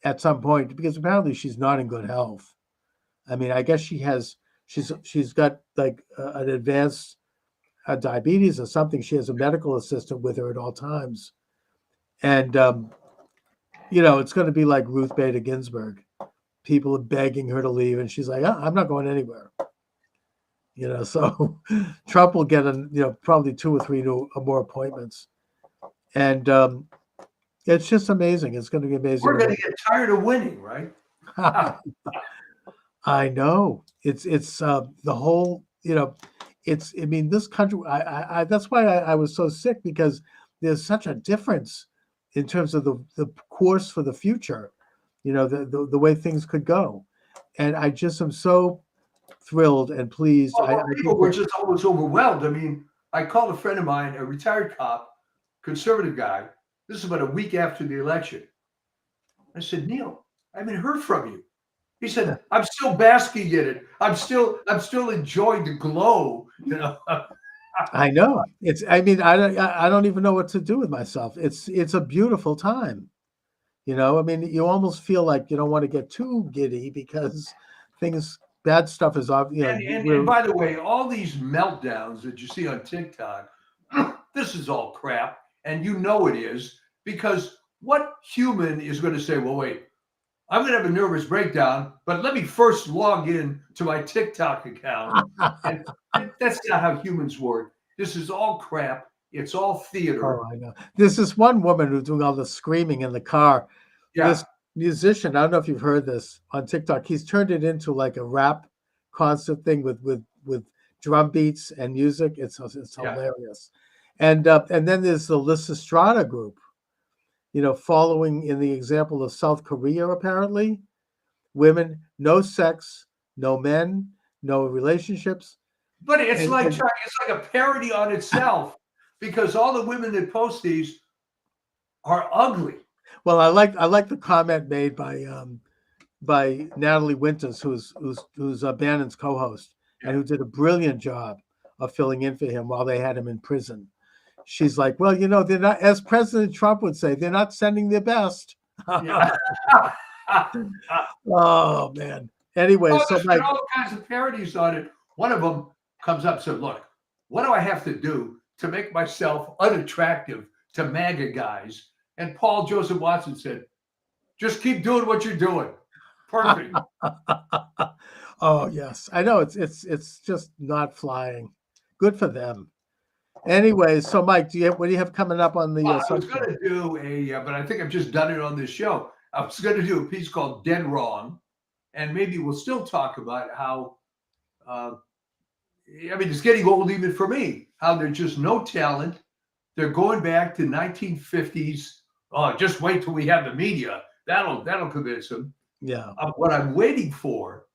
at some point, because apparently she's not in good health. I mean, I guess she's got like an advanced diabetes or something. She has a medical assistant with her at all times, and it's going to be like Ruth Bader Ginsburg. People are begging her to leave, and she's like, "I'm not going anywhere." So Trump will get probably 2 or 3 more appointments, and it's just amazing. It's going to be amazing. We're going to get tired of winning, right? I know it's the whole, I mean, this country, I that's why I was so sick, because there's such a difference in terms of the course for the future, the way things could go. And I just am so thrilled and pleased. People were just always overwhelmed. I mean, I called a friend of mine, a retired cop, conservative guy. This is about a week after the election. I said, Neil, I haven't heard from you. He said, I'm still basking in it. I'm still enjoying the glow. I know. I don't even know what to do with myself. It's a beautiful time. I mean, you almost feel like you don't want to get too giddy, because bad stuff is obvious. And by the way, all these meltdowns that you see on TikTok, this is all crap. And it is, because what human is going to say, well, wait, I'm going to have a nervous breakdown, but let me first log in to my TikTok account. And that's not how humans work. This is all crap. It's all theater. Oh, I know. There's this one woman who's doing all the screaming in the car. Yeah. This musician, I don't know if you've heard this on TikTok. He's turned it into like a rap concert thing with drum beats and music. It's hilarious. And then there's the Lysistrata group, following in the example of South Korea. Apparently, women, no sex, no men, no relationships. But it's like a parody on itself, because all the women that post these are ugly. Well, I like the comment made by Natalie Winters, who's Bannon's co-host, and who did a brilliant job of filling in for him while they had him in prison. She's like, well, they're not, as President Trump would say, they're not sending their best. Yeah. Oh man. Anyway, so there's all kinds of parodies on it. One of them comes up and said, look, what do I have to do to make myself unattractive to MAGA guys? And Paul Joseph Watson said, just keep doing what you're doing. Perfect. Oh yes, I know it's just not flying. Good for them. Anyway, so Mike, what do you have coming up on the? I was going to do but I think I've just done it on this show. I was going to do a piece called "Dead Wrong," and maybe we'll still talk about how. It's getting old even for me. How there's just no talent. They're going back to 1950s. Oh, just wait till we have the media. That'll convince them. Yeah. What I'm waiting for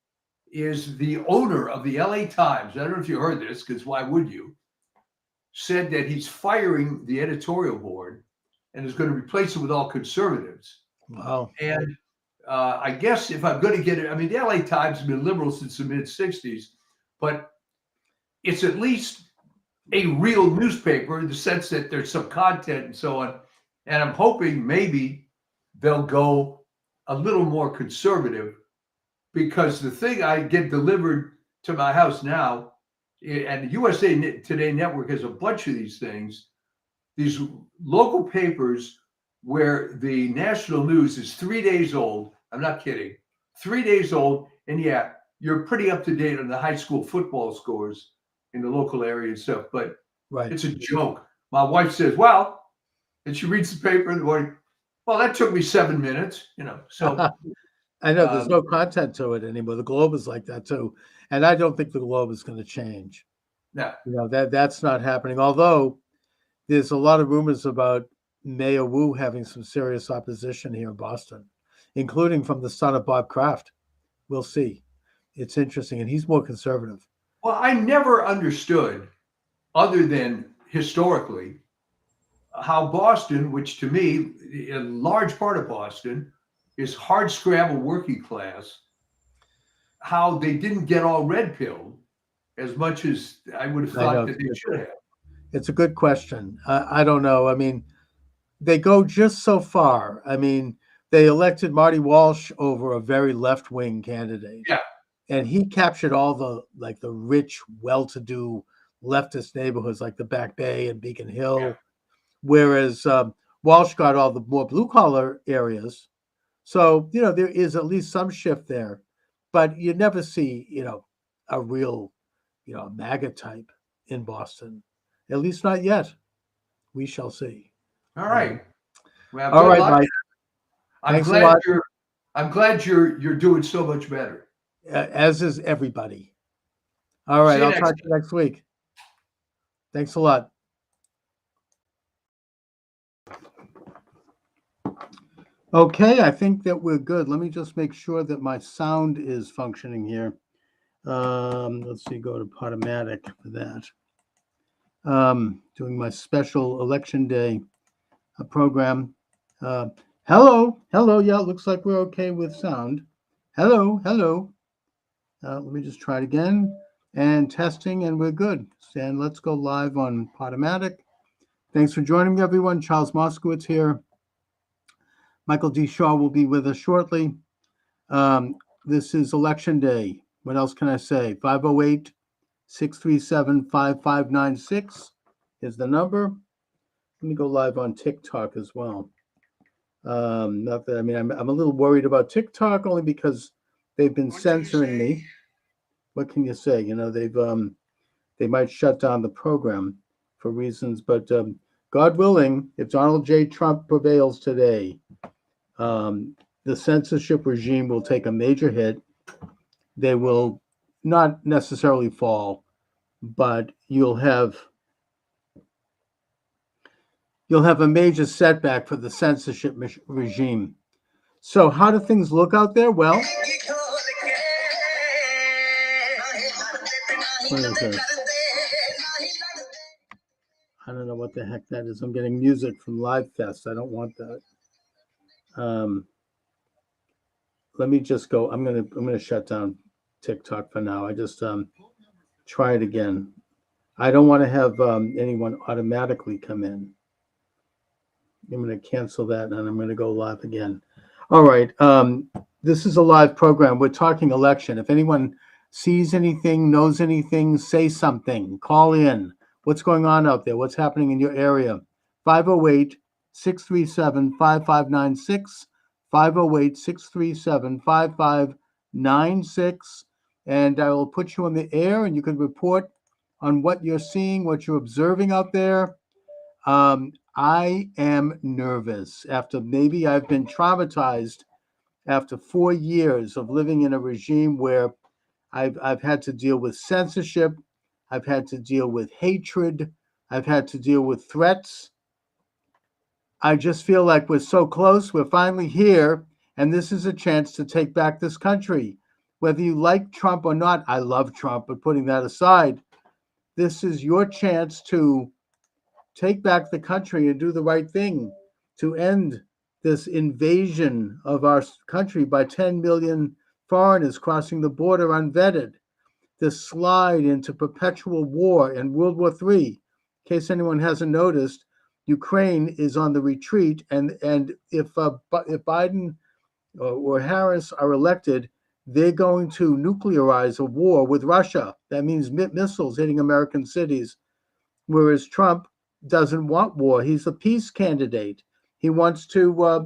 is the owner of the LA Times. I don't know if you heard this, because why would you? Said that he's firing the editorial board and is going to replace it with all conservatives. Wow. And I guess if I'm going to get it, the LA Times has been liberal since the mid-'60s, but it's at least a real newspaper in the sense that there's some content and so on. And I'm hoping maybe they'll go a little more conservative, because the thing I get delivered to my house now, and the USA Today Network has a bunch of these things, these local papers where the national news is 3 days old. I'm not kidding. 3 days old. And yeah, you're pretty up to date on the high school football scores in the local area and stuff, but right. It's a joke. My wife says, well, and she reads the paper in the morning, well, that took me 7 minutes, so. I know there's no content to it anymore. The Globe is like that too. And I don't think the Globe is going to change. No. That's not happening. Although there's a lot of rumors about Mayor Wu having some serious opposition here in Boston, including from the son of Bob Kraft. We'll see. It's interesting. And he's more conservative. Well, I never understood, other than historically, how Boston, which to me, a large part of Boston, is hard scrabble working class, how they didn't get all red pilled as much as I would have thought that they should have. It's a good question. I don't know. they go just so far. I mean, they elected Marty Walsh over a very left-wing candidate. Yeah. And he captured all the rich, well-to-do leftist neighborhoods like the Back Bay and Beacon Hill, Yeah. whereas Walsh got all the more blue-collar areas. So, there is at least some shift there, but you never see, a real, MAGA type in Boston, at least not yet. We shall see. All right. Well, All good right, luck. Mike. I'm Thanks a glad lot. you're doing so much better. As is everybody. All See right, you I'll next talk to you next week. Thanks a lot. Okay, I think that we're good. Let me just make sure that my sound is functioning here. Let's see, go to Podomatic for that. Doing my special election day program. Hello. Yeah, it looks like we're okay with sound. Hello. Let me just try it again. And testing, and we're good. And let's go live on Podomatic. Thanks for joining me, everyone. Charles Moskowitz here. Michael D. Shaw will be with us shortly. This is Election Day. What else can I say? 508-637-5596 is the number. Let me go live on TikTok as well. Not that, I'm a little worried about TikTok only because they've been censoring me. What can you say? They might shut down the program for reasons, but God willing, if Donald J. Trump prevails today, the censorship regime will take a major hit. They will not necessarily fall, but you'll have a major setback for the censorship regime. So how do things look out there? Well, what is this? I don't know what the heck that is. I'm getting music from Live Fest. I don't want that. Let me just go. I'm gonna shut down TikTok for now. I just try it again. I don't want to have anyone automatically come in. I'm going to cancel that and I'm going to go live again. All right. This is a live program. We're talking election. If anyone sees anything, knows anything, say something. Call in. What's going on out there? What's happening in your area? 508-637-5596. 508-637-5596. And I will put you on the air and you can report on what you're seeing, what you're observing out there. I am nervous after maybe I've been traumatized after 4 years of living in a regime where I've had to deal with censorship, I've had to deal with hatred, I've had to deal with threats. I just feel like we're so close. We're finally here, and this is a chance to take back this country. Whether you like Trump or not, I love Trump, but putting that aside, this is your chance to take back the country and do the right thing to end this invasion of our country by 10 million foreigners crossing the border unvetted, this slide into perpetual war and World War III. In case anyone hasn't noticed, Ukraine is on the retreat, and if Biden or Harris are elected, they're going to nuclearize a war with Russia. That means missiles hitting American cities, whereas Trump doesn't want war. He's a peace candidate. He wants to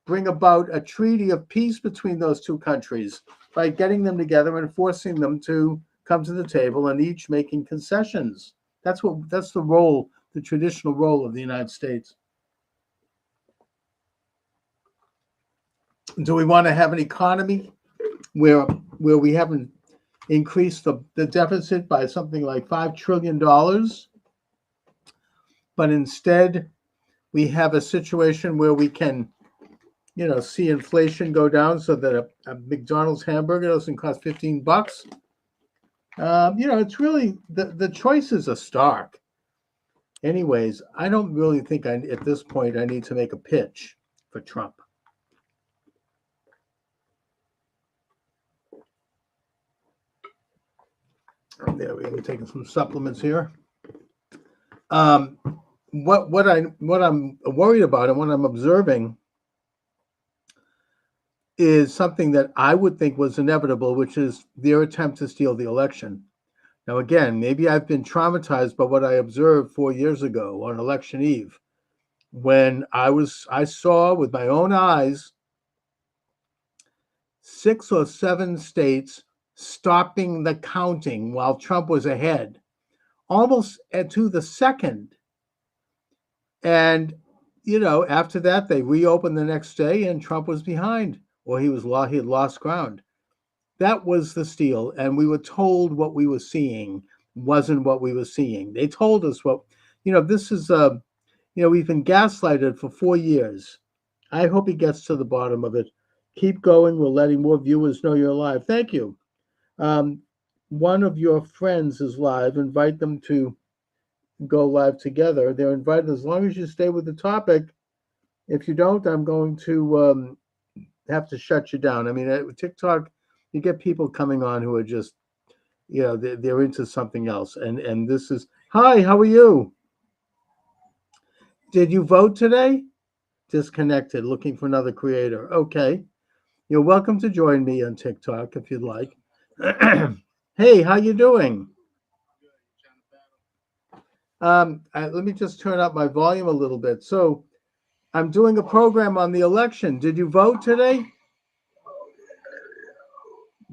bring about a treaty of peace between those two countries by getting them together and forcing them to come to the table and each making concessions. That's the role, the traditional role of the United States. Do we want to have an economy where we haven't increased the deficit by something like $5 trillion? But instead, we have a situation where we can, see inflation go down so that a McDonald's hamburger doesn't cost $15. It's really the choices are stark. Anyways, I don't really think at this point I need to make a pitch for Trump. There we go. We're taking some supplements here. what I'm worried about and what I'm observing is something that I would think was inevitable, which is their attempt to steal the election. Now, again, maybe I've been traumatized by what I observed 4 years ago on election eve, when I saw with my own eyes 6 or 7 states stopping the counting while Trump was ahead, almost to the second. And after that, they reopened the next day, and Trump was behind, or he had lost ground. That was the steal, and we were told what we were seeing wasn't what we were seeing. They told us this is we've been gaslighted for 4 years. I hope he gets to the bottom of it. Keep going. We're letting more viewers know you're live. Thank you. One of your friends is live. Invite them to go live together. They're invited as long as you stay with the topic. If you don't, I'm going to have to shut you down. I mean, at TikTok, you get people coming on who are just, they're into something else. And this is, hi, how are you? Did you vote today? Disconnected, looking for another creator. Okay. You're welcome to join me on TikTok if you'd like. Hey, how you doing? Let me just turn up my volume a little bit. So I'm doing a program on the election. Did you vote today?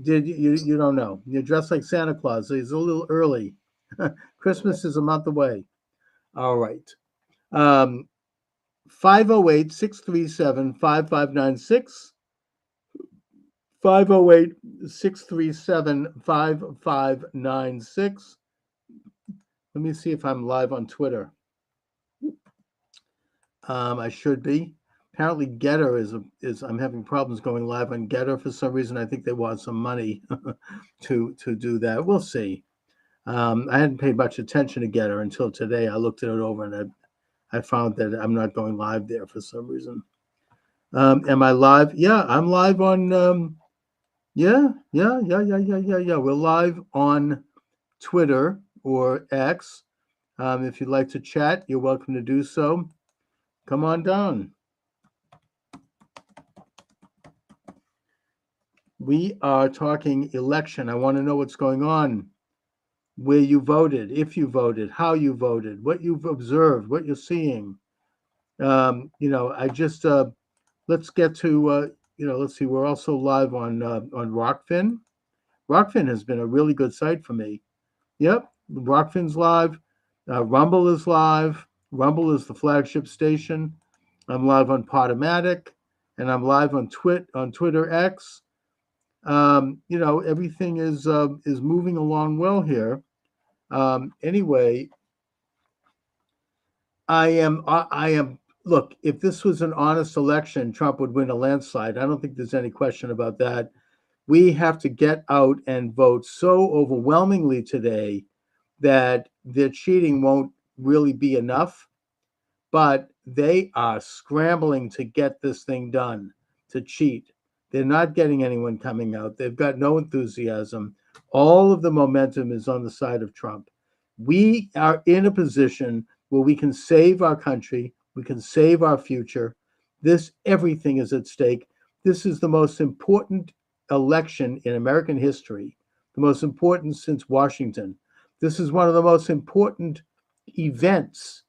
Did you don't know. You're dressed like Santa Claus, so it's a little early. Christmas is a month away. All right. 508-637-5596. 508-637-5596. Let me see if I'm live on Twitter. I should be. Apparently Getter is I'm having problems going live on Getter for some reason. I think they want some money to do that. We'll see. I hadn't paid much attention to Getter until today. I looked it over and I found that I'm not going live there for some reason. Am I live? Yeah, I'm live on yeah. We're live on Twitter or X. If you'd like to chat, you're welcome to do so. Come on down. We are talking election. I want to know what's going on, where you voted, if you voted, how you voted, what you've observed, what you're seeing. I just let's get to let's see. We're also live on Rockfin. Rockfin has been a really good site for me. Yep, Rockfin's live. Rumble is live. Rumble is the flagship station. I'm live on Podomatic, and I'm live on Twitter X. Everything is moving along well here. Anyway, I am. Look, if this was an honest election, Trump would win a landslide. I don't think there's any question about that. We have to get out and vote so overwhelmingly today that the cheating won't really be enough. But they are scrambling to get this thing done, to cheat. They're not getting anyone coming out. They've got no enthusiasm. All of the momentum is on the side of Trump. We are in a position where we can save our country. We can save our future. Everything is at stake. This is the most important election in American history, the most important since Washington. This is one of the most important events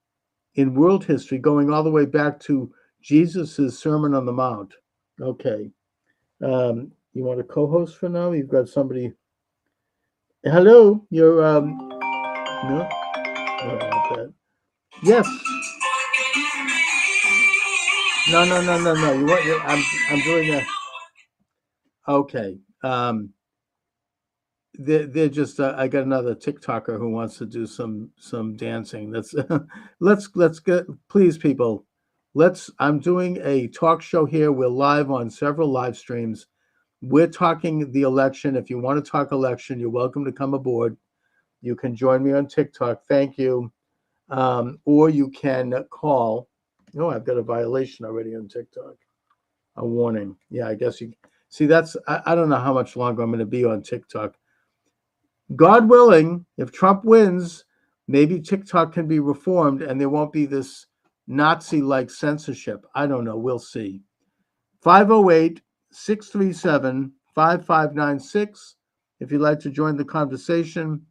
in world history, going all the way back to Jesus's Sermon on the Mount. Okay. You want a co-host for now? You've got somebody. Hello, you're no, about that. Yes. No. You want? I'm doing that. Okay. They're just. I got another TikToker who wants to do some dancing. Let's get. Please, people. I'm doing a talk show here. We're live on several live streams. We're talking the election. If you want to talk election, you're welcome to come aboard. You can join me on TikTok. Thank you. Or you can call. Oh, I've got a violation already on TikTok. A warning. Yeah, I guess you see. I don't know how much longer I'm going to be on TikTok. God willing, if Trump wins, Maybe TikTok can be reformed and there won't be this Nazi-like censorship. I don't know. We'll see. 508-637-5596. If you'd like to join the conversation,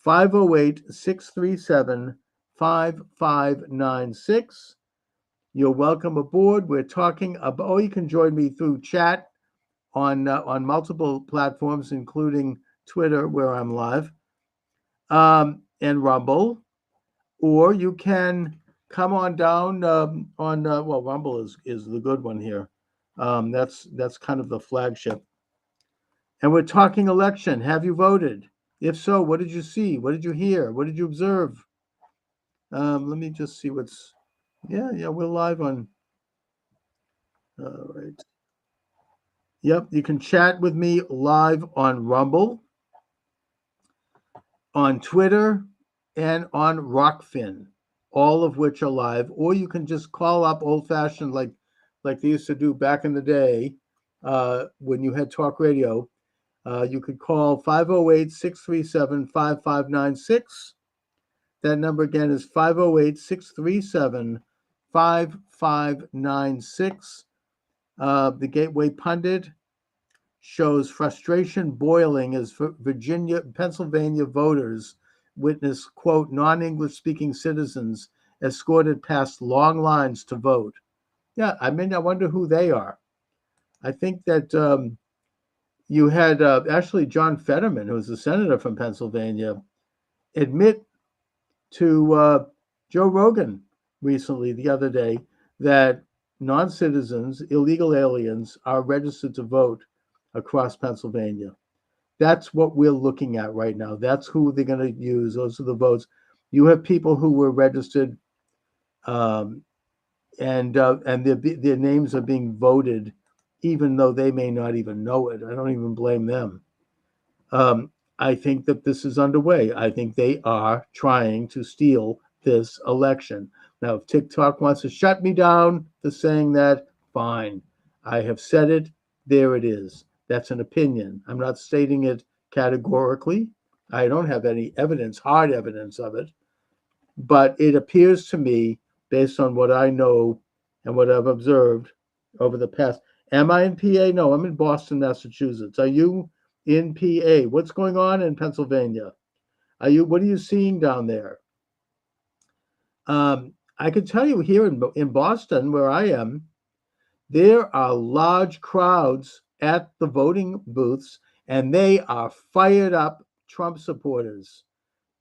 508-637-5596. You're welcome aboard. We're talking about, or you can join me through chat on multiple platforms, including Twitter, where I'm live, and Rumble, or you can come on down well, Rumble is the good one here. That's kind of the flagship. And we're talking election. Have you voted? If so, what did you see? What did you hear? What did you observe? Let me just see what's. Yeah, we're live on. All right. Yep, you can chat with me live on Rumble, on Twitter, and on Rockfin, all of which are live. Or you can just call up old-fashioned, like they used to do back in the day when you had talk radio. You could call 508-637-5596. That number again is 508-637-5596. The Gateway Pundit shows frustration boiling as Pennsylvania voters witness, quote, non-English speaking citizens escorted past long lines to vote. Yeah, I mean, I wonder who they are. I think that you had actually John Fetterman, who's a senator from Pennsylvania, admit to Joe Rogan recently, the other day, that non-citizens, illegal aliens, are registered to vote across Pennsylvania. That's what we're looking at right now. That's who they're going to use. Those are the votes. You have people who were registered, and their names are being voted, even though they may not even know it. I don't even blame them. I think that this is underway. I think they are trying to steal this election. Now, if TikTok wants to shut me down for saying that, fine. I have said it. There it is. That's an opinion. I'm not stating it categorically. I don't have any evidence, hard evidence of it. But it appears to me, based on what I know and what I've observed over the past. Am I in PA? No, I'm in Boston, Massachusetts. Are you in PA? What's going on in Pennsylvania? What are you seeing down there? I can tell you here in Boston, where I am, there are large crowds at the voting booths, and they are fired up Trump supporters.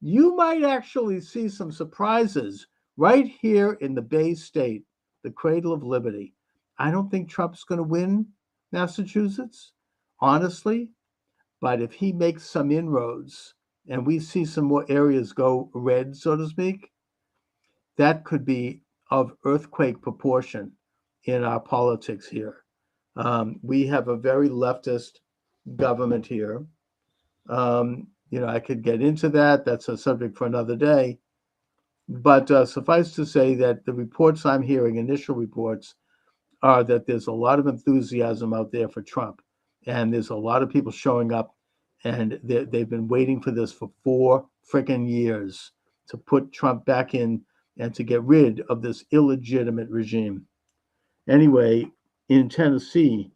You might actually see some surprises right here in the Bay State, the cradle of liberty. I don't think Trump's going to win Massachusetts, honestly. But if he makes some inroads and we see some more areas go red, so to speak, that could be of earthquake proportion in our politics here. We have a very leftist government here. I could get into that. That's a subject for another day. But suffice to say that the reports I'm hearing, initial reports, are that there's a lot of enthusiasm out there for Trump. And there's a lot of people showing up, and they've been waiting for this for 4 freaking years to put Trump back in and to get rid of this illegitimate regime. Anyway, in Tennessee,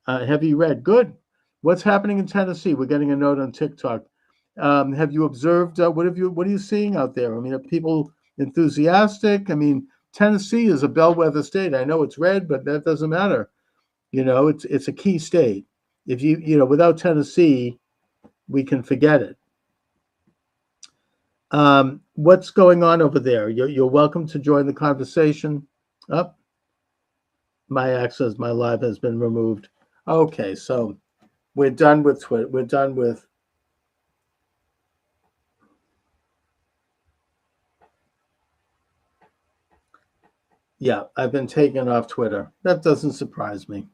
have you read? Good. What's happening in Tennessee? We're getting a note on TikTok. Have you observed? What are you seeing out there? I mean, are people enthusiastic? I mean, Tennessee is a bellwether state. I know it's red, but that doesn't matter. It's a key state. If without Tennessee, we can forget it. What's going on over there? You're welcome to join the conversation. My access, my live has been removed. Okay, so we're done with Twitter. We're done with. Yeah, I've been taken off Twitter. That doesn't surprise me.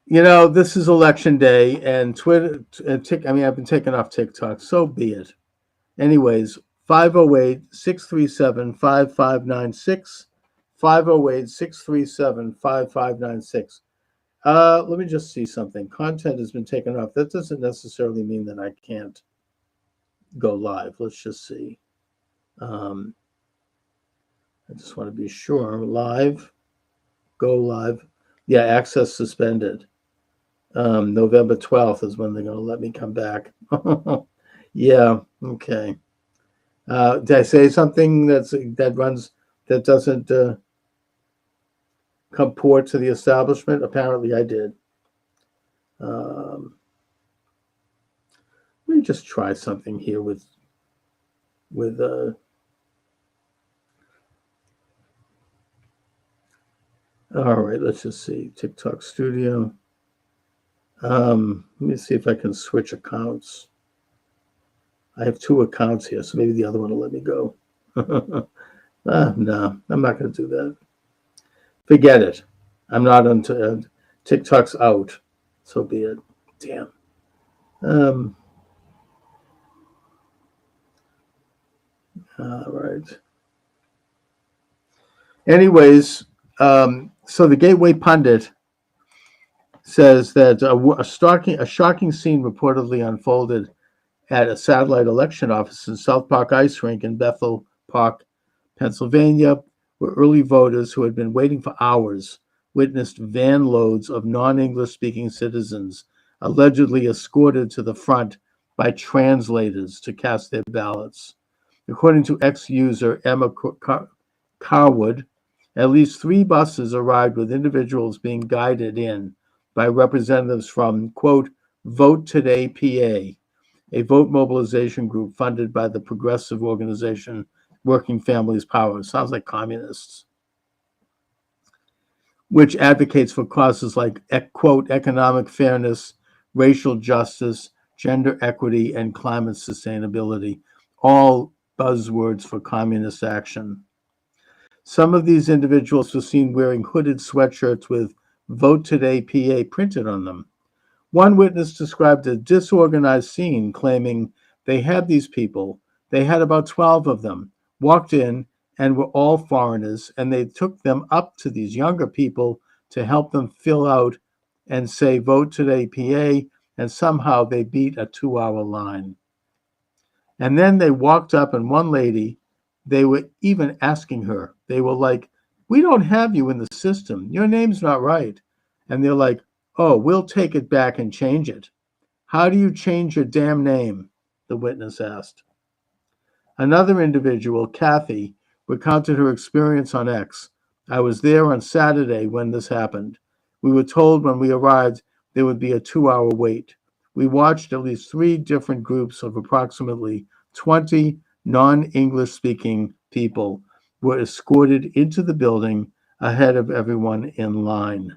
This is election day, and Twitter, I've been taken off TikTok. So be it. Anyways, 508-637-5596. 508-637-5596. Let me just see something. Content has been taken off. That doesn't necessarily mean that I can't go live. Let's just see. I just want to be sure. Live, go live. Yeah, access suspended. November 12th is when they're going to let me come back. Yeah, okay. Did I say something that doesn't comport to the establishment? Apparently I did. Let me just try something here with all right, let's just see. TikTok Studio. Let me see if I can switch accounts. I have 2 accounts here, so maybe the other one will let me go. No, I'm not going to do that. Forget it. I'm not on TikTok's out. So be it. Damn. All right. Anyways, so the Gateway Pundit says that a shocking scene reportedly unfolded at a satellite election office in South Park Ice Rink in Bethel Park, Pennsylvania, where early voters who had been waiting for hours witnessed van loads of non-English speaking citizens allegedly escorted to the front by translators to cast their ballots. According to ex-user Emma Carwood, at least 3 buses arrived with individuals being guided in by representatives from, quote, Vote Today PA, a vote mobilization group funded by the progressive organization Working Families Power. Sounds like communists. Which advocates for causes like, quote, economic fairness, racial justice, gender equity, and climate sustainability. All buzzwords for communist action. Some of these individuals were seen wearing hooded sweatshirts with Vote Today PA printed on them. One witness described a disorganized scene, claiming they had these people, they had about 12 of them, walked in and were all foreigners, and they took them up to these younger people to help them fill out and say Vote Today PA, and somehow they beat a 2-hour line. And then they walked up, and one lady, they were even asking her, they were like, we don't have you in the system. Your name's not right. And they're like, oh, we'll take it back and change it. How do you change your damn name? The witness asked. Another individual, Kathy, recounted her experience on X. I was there on Saturday when this happened. We were told when we arrived there would be a 2-hour wait. We watched at least 3 different groups of approximately 20 non-English speaking people were escorted into the building ahead of everyone in line.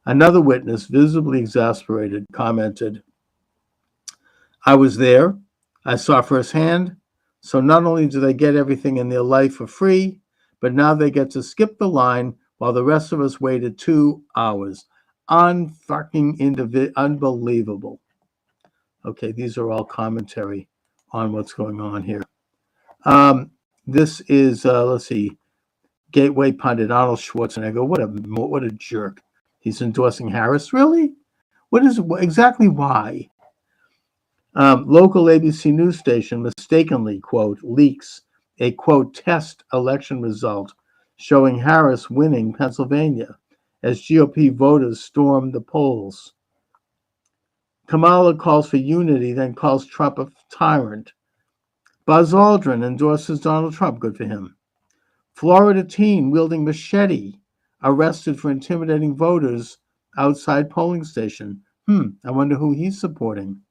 Another witness, visibly exasperated, commented, I was there. I saw firsthand. So not only do they get everything in their life for free, but now they get to skip the line while the rest of us waited 2 hours. Unbelievable. Okay, these are all commentary on what's going on here. This is, let's see, Gateway Pundit, Arnold Schwarzenegger. What a jerk. He's endorsing Harris. Really? Exactly why? Local ABC news station mistakenly, quote, leaks a, quote, test election result showing Harris winning Pennsylvania as GOP voters storm the polls. Kamala calls for unity, then calls Trump a tyrant. Buzz Aldrin endorses Donald Trump. Good for him. Florida teen wielding machete arrested for intimidating voters outside polling station. I wonder who he's supporting.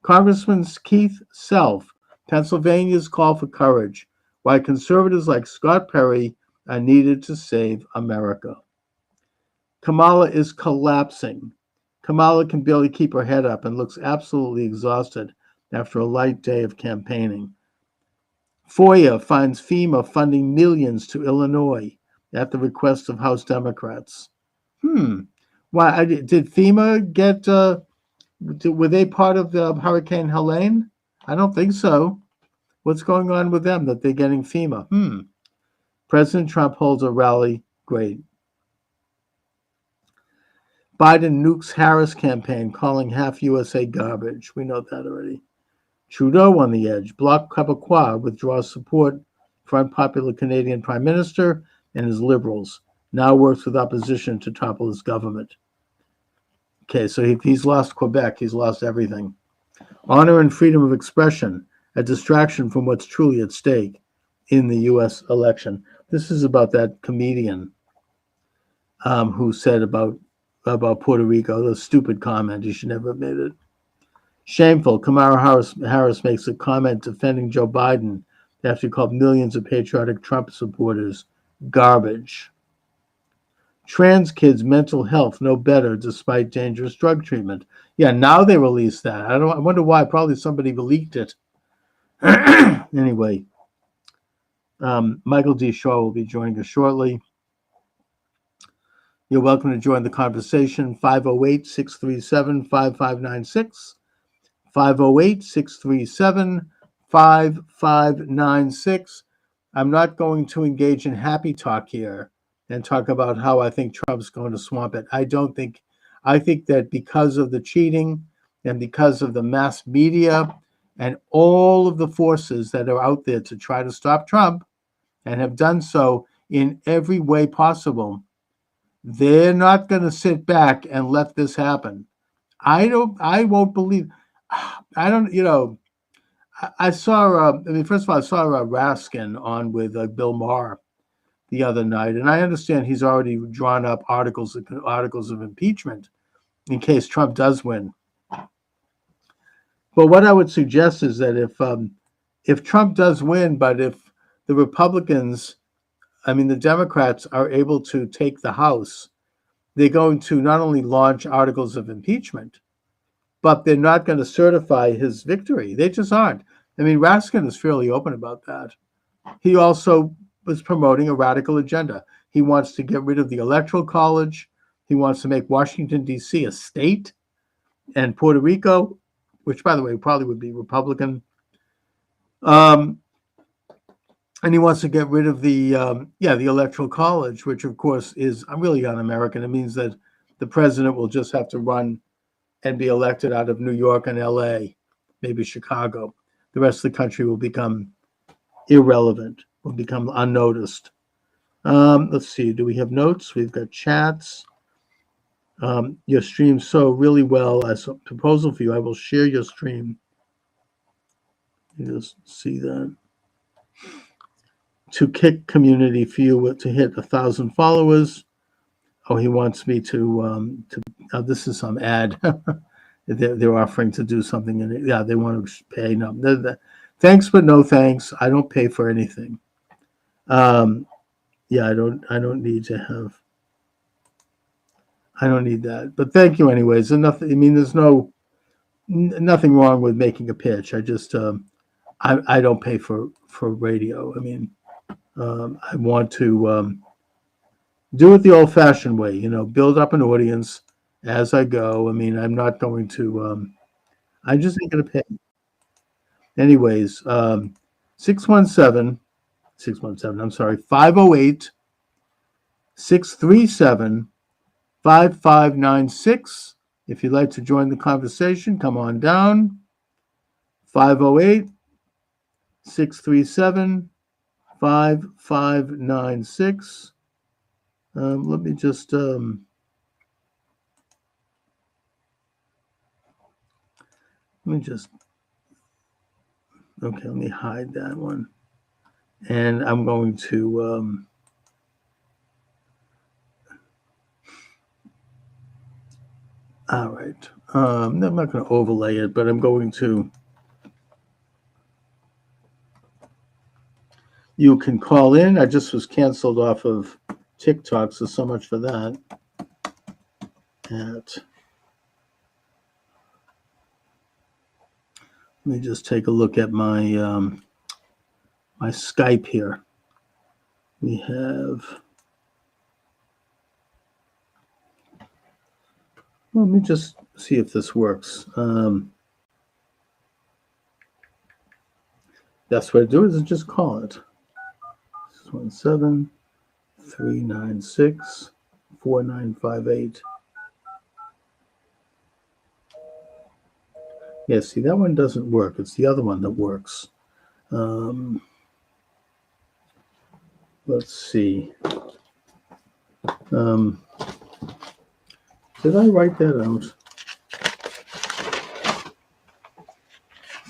Congressman Keith Self, Pennsylvania's call for courage, why conservatives like Scott Perry are needed to save America. Kamala is collapsing. Kamala can barely keep her head up and looks absolutely exhausted after a light day of campaigning. FOIA finds FEMA funding millions to Illinois at the request of House Democrats. Why did FEMA get? Were they part of the Hurricane Helene? I don't think so. What's going on with them that they're getting FEMA? President Trump holds a rally. Great. Biden nukes Harris campaign, calling half USA garbage. We know that already. Trudeau on the edge. Bloc Québécois withdraws support for unpopular Canadian Prime Minister and his Liberals. Now works with opposition to topple his government. Okay, so if he's lost Quebec, he's lost everything. Honor and freedom of expression, a distraction from what's truly at stake in the U.S. election. This is about that comedian who said about Puerto Rico, the stupid comment. He should never have made it. Shameful. Kamala Harris makes a comment defending Joe Biden after he called millions of patriotic Trump supporters garbage. Trans kids' mental health no better despite dangerous drug treatment. Yeah, now they release that. I wonder why. Probably somebody leaked it. Anyway, Michael D. Shaw will be joining us shortly. You're welcome to join the conversation. 508-637-5596. 508-637-5596. I'm not going to engage in happy talk here and talk about how I think Trump's going to swamp it. I think that because of the cheating and because of the mass media and all of the forces that are out there to try to stop Trump and have done so in every way possible, they're not going to sit back and let this happen. I won't believe. I don't, I saw, first of all, I saw Raskin on with Bill Maher the other night, and I understand he's already drawn up articles of impeachment in case Trump does win. But what I would suggest is that if Trump does win, but if the Republicans, the Democrats are able to take the House, they're going to not only launch articles of impeachment, but they're not going to certify his victory. They just aren't. Raskin is fairly open about that. He also was promoting a radical agenda. He wants to get rid of the Electoral College. He wants to make Washington, D.C. a state, and Puerto Rico, which, by the way, probably would be Republican. And he wants to get rid of the Electoral College, which, of course, is really un-American. It means that the president will just have to run and be elected out of New York and L.A., maybe Chicago. The rest of the country will become irrelevant, will become unnoticed. Let's see. Do we have notes? We've got chats. Your stream so really well. As a proposal for you, I will share your stream. You just see that. To kick community for you to hit 1,000 followers. Oh, he wants me to this is some ad. they're offering to do something in it. Yeah, they want to pay. No, thanks, but no thanks. I don't pay for anything. I don't need to have. I don't need that. But thank you anyways. And nothing. There's nothing wrong with making a pitch. I just I don't pay for radio. I want to do it the old-fashioned way, build up an audience as I go. I'm not going to, I just ain't going to pay. Anyways, 508-637-5596. If you'd like to join the conversation, come on down. 508-637-5596. Let me just okay, let me hide that one. And I'm going to all right. I'm not going to overlay it, but I'm going to. You can call in. I just was canceled off of TikTok, so much for that. Let me just take a look at my my Skype here. We have. Let me just see if this works. Best way to do it is just call it. 617-396-4958. Yeah, see, that one doesn't work. It's the other one that works. Let's see. Did I write that out?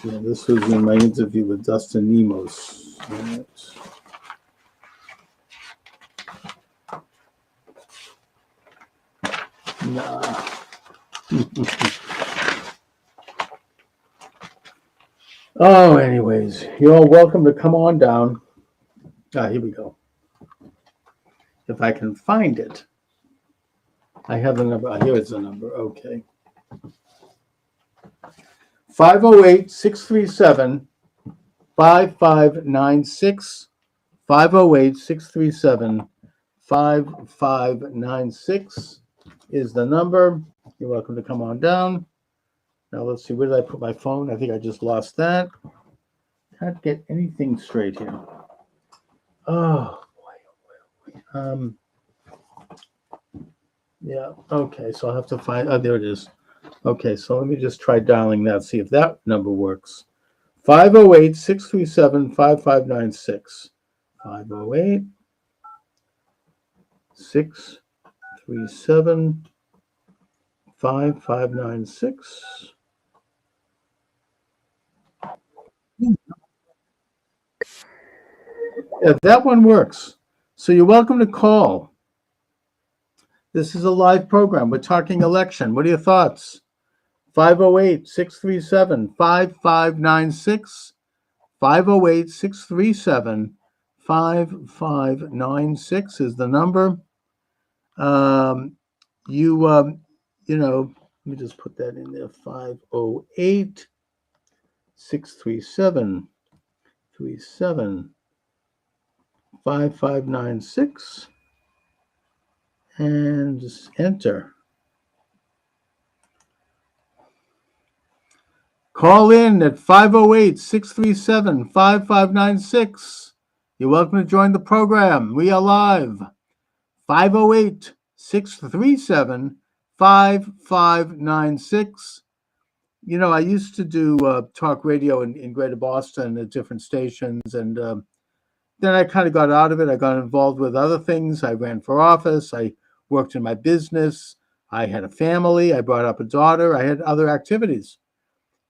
Yeah, this was in my interview with Dustin Nemos. Right. Nah. Oh, anyways, you're all welcome to come on down. Here we go. If I can find it. I have the number. Here is the number. Okay. 508-637-5596. 508-637-5596 is the number. You're welcome to come on down. Now let's see, where did I put my phone? I think I just lost that. Can't get anything straight here. Oh boy. Yeah, okay, so I'll have to find, there it is. Okay, so let me just try dialing that, see if that number works. 508-637-5596. 508-637-5596. Yeah, that one works. So you're welcome to call. This is a live program. We're talking election. What are your thoughts? 508-637-5596. 508-637-5596 is the number. You know, let me just put that in there. 508-637-5596. And just enter. Call in at 508-637-5596. You're welcome to join the program. We are live. 508-637-5596. You know, I used to do talk radio in Greater Boston at different stations, and then I kind of got out of it. I got involved with other things. I ran for office. I worked in my business. I had a family. I brought up a daughter. I had other activities.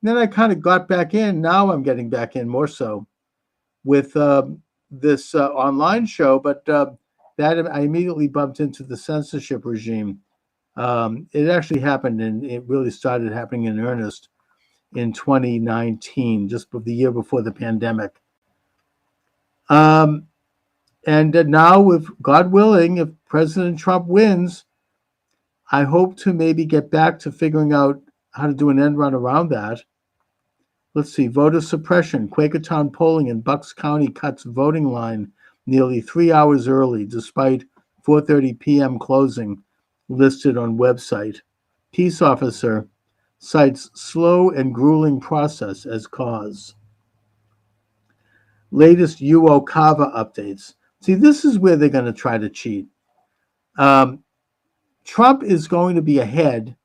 Then I kind of got back in. Now I'm getting back in more so with this online show. But that I immediately bumped into the censorship regime. It actually happened, and it really started happening in earnest in 2019, just the year before the pandemic. And now, if God willing, if President Trump wins, I hope to maybe get back to figuring out how to do an end run around that. Let's see, voter suppression. Quakertown polling in Bucks County cuts voting line nearly 3 hours early, despite 4:30 p.m. closing listed on website. Peace officer cites slow and grueling process as cause. Latest UOCAVA updates. See, this is where they're going to try to cheat. Trump is going to be ahead,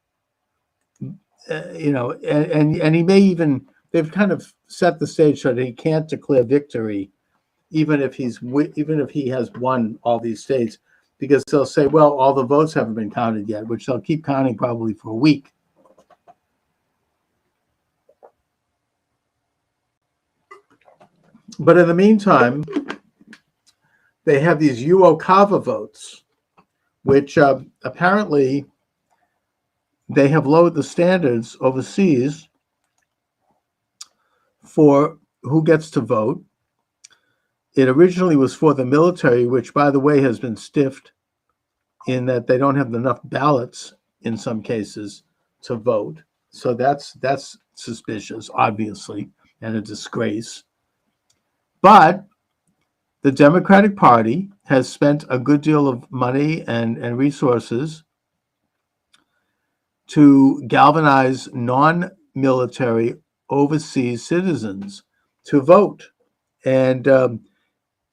and he may even, they've kind of set the stage so that he can't declare victory, even if he has won all these states, because they'll say, well, all the votes haven't been counted yet, which they'll keep counting probably for a week. But in the meantime, they have these UOCAVA votes, which apparently they have lowered the standards overseas for who gets to vote. It originally was for the military, which, by the way, has been stiffed in that they don't have enough ballots in some cases to vote. So that's suspicious, obviously, and a disgrace. But the Democratic Party has spent a good deal of money and resources to galvanize non-military overseas citizens to vote. And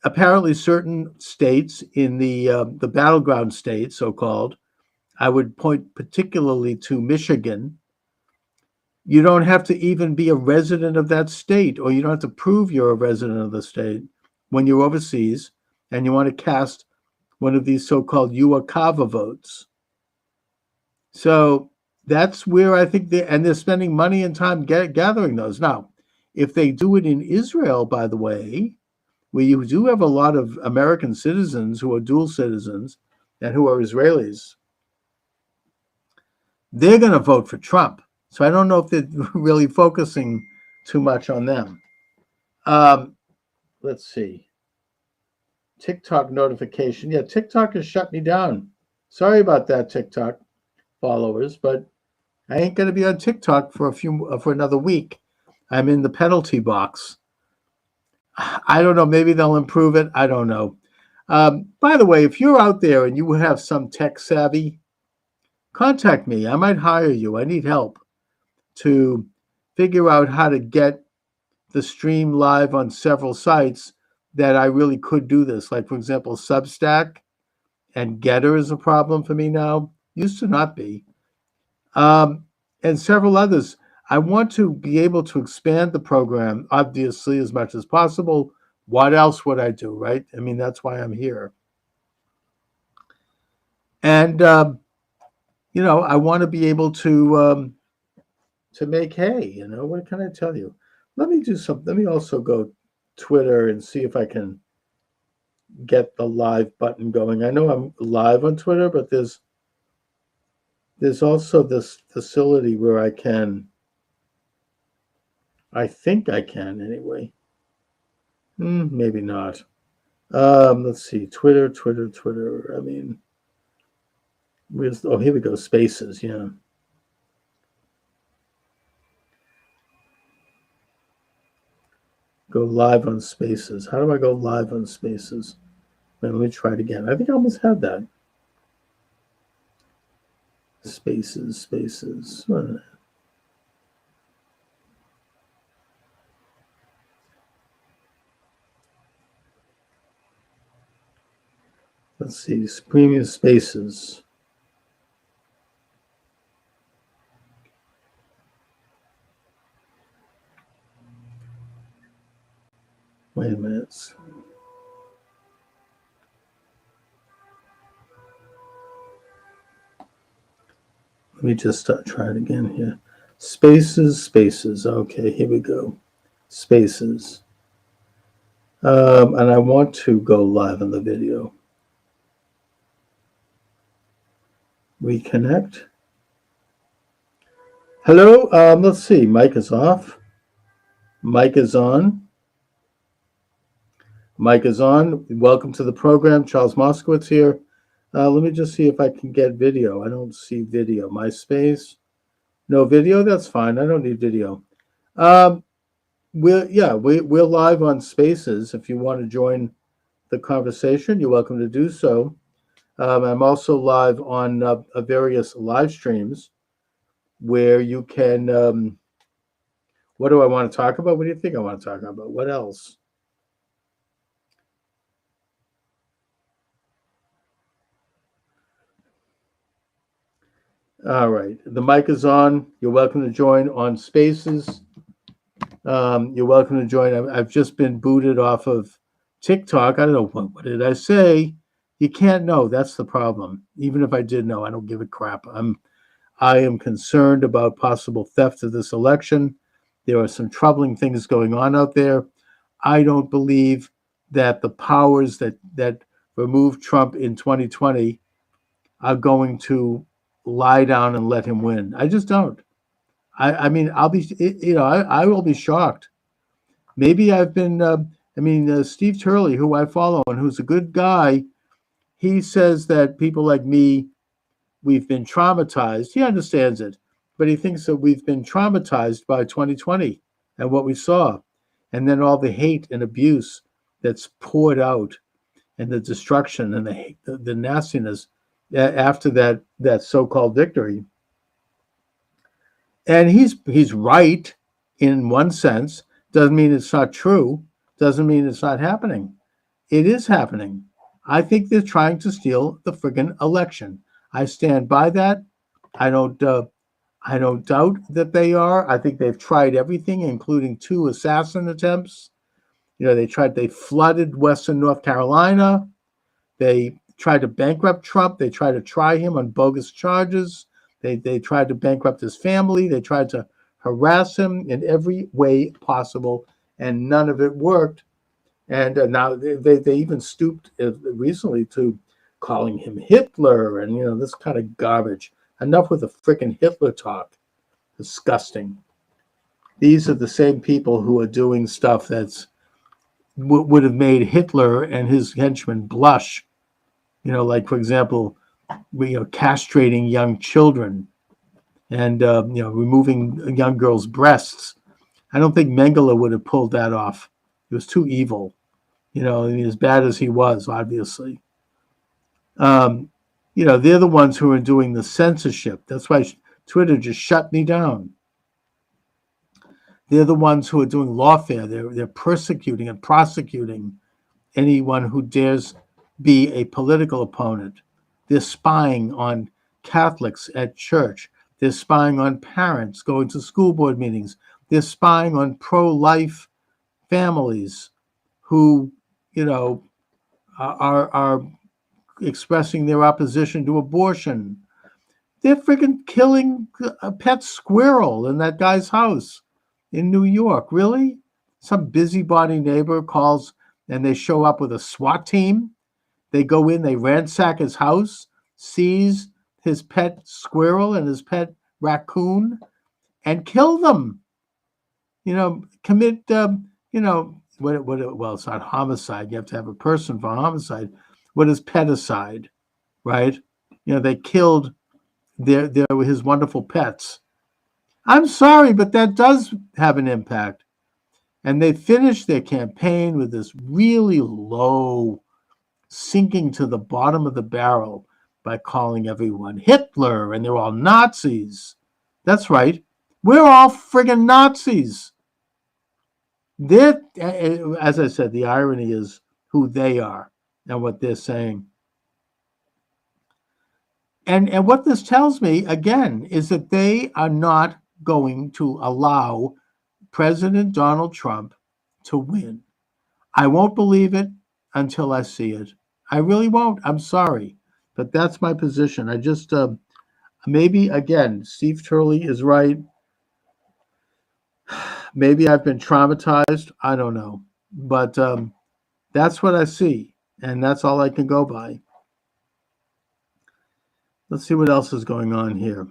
apparently certain states in the battleground states, so-called, I would point particularly to Michigan, You don't have to even be a resident of that state, or you don't have to prove you're a resident of the state when you're overseas and you want to cast one of these so-called UACAVA votes. So that's where I think they're spending money and time gathering those. Now, if they do it in Israel, by the way, where you do have a lot of American citizens who are dual citizens and who are Israelis, they're going to vote for Trump. So I don't know if they're really focusing too much on them. Let's see. TikTok notification. Yeah, TikTok has shut me down. Sorry about that, TikTok followers, but I ain't going to be on TikTok for another week. I'm in the penalty box. I don't know. Maybe they'll improve it. I don't know. By the way, if you're out there and you have some tech savvy, contact me. I might hire you. I need help to figure out how to get the stream live on several sites that I really could do this. Like, for example, Substack and Getter is a problem for me now. Used to not be. And several others. I want to be able to expand the program, obviously, as much as possible. What else would I do, right? I mean, that's why I'm here. And, I want to be able to make hay, what can I tell you? Let me do something. Let me also go Twitter and see if I can get the live button going. I know I'm live on Twitter, but there's also this facility where I think I can anyway. Maybe not. Let's see. Twitter. I mean, here we go. Spaces. Yeah. Go live on Spaces. How do I go live on Spaces? Let me try it again. I think I almost had that. Spaces. Let's see. Premium Spaces. Wait a minute. Let me just try it again here. Spaces. Okay, here we go. Spaces. And I want to go live on the video. Reconnect. Hello. Let's see. Mic is off. Mic is on. Mic is on. Welcome to the program. Charles Moskowitz here. Let me just see if I can get video. I don't see video. MySpace. No video? That's fine. I don't need video. We're live on Spaces. If you want to join the conversation, you're welcome to do so. I'm also live on various live streams where you can. What do I want to talk about? What do you think I want to talk about? What else? All right. The mic is on. You're welcome to join on Spaces. You're welcome to join. I've just been booted off of TikTok. I don't know. What did I say? You can't know. That's the problem. Even if I did know, I don't give a crap. I am concerned about possible theft of this election. There are some troubling things going on out there. I don't believe that the powers that removed Trump in 2020 are going to lie down and let him win. I just don't. I mean, I'll be, I will be shocked. Maybe I've been, Steve Turley, who I follow and who's a good guy, he says that people like me, we've been traumatized. He understands it, but he thinks that we've been traumatized by 2020 and what we saw. And then all the hate and abuse that's poured out and the destruction and the nastiness after that so-called victory. And he's right in one sense. Doesn't mean it's not true. Doesn't mean it's not happening. It is happening. I think they're trying to steal the friggin' election. I stand by that. I don't I don't doubt that they are. I think they've tried everything, including 2 assassin attempts. They flooded Western North Carolina. They tried to bankrupt Trump. They tried to try him on bogus charges. They tried to bankrupt his family. They tried to harass him in every way possible, and none of it worked. And now they even stooped recently to calling him Hitler and this kind of garbage. Enough with the frickin' Hitler talk. Disgusting. These are the same people who are doing stuff that's would have made Hitler and his henchmen blush. Like, for example, castrating young children and removing young girls' breasts. I don't think Mengele would have pulled that off. It was too evil. As bad as he was, obviously. They're the ones who are doing the censorship. That's why Twitter just shut me down. They're the ones who are doing lawfare. They're persecuting and prosecuting anyone who dares be a political opponent. They're spying on Catholics at church. They're spying on parents going to school board meetings. They're spying on pro-life families who, are expressing their opposition to abortion. They're freaking killing a pet squirrel in that guy's house in New York. Really? Some busybody neighbor calls and they show up with a SWAT team. They go in, they ransack his house, seize his pet squirrel and his pet raccoon, and kill them. Commit, well, it's not homicide. You have to have a person for homicide. What is peticide, right? They killed his wonderful pets. I'm sorry, but that does have an impact. And they finished their campaign with this really low, sinking to the bottom of the barrel by calling everyone Hitler, and they're all Nazis. That's right. We're all friggin' Nazis. As I said, the irony is who they are and what they're saying. And what this tells me, again, is that they are not going to allow President Donald Trump to win. I won't believe it until I see it. I really won't. I'm sorry. But that's my position. I just, maybe, again, Steve Turley is right. Maybe I've been traumatized. I don't know. But that's what I see. And that's all I can go by. Let's see what else is going on here.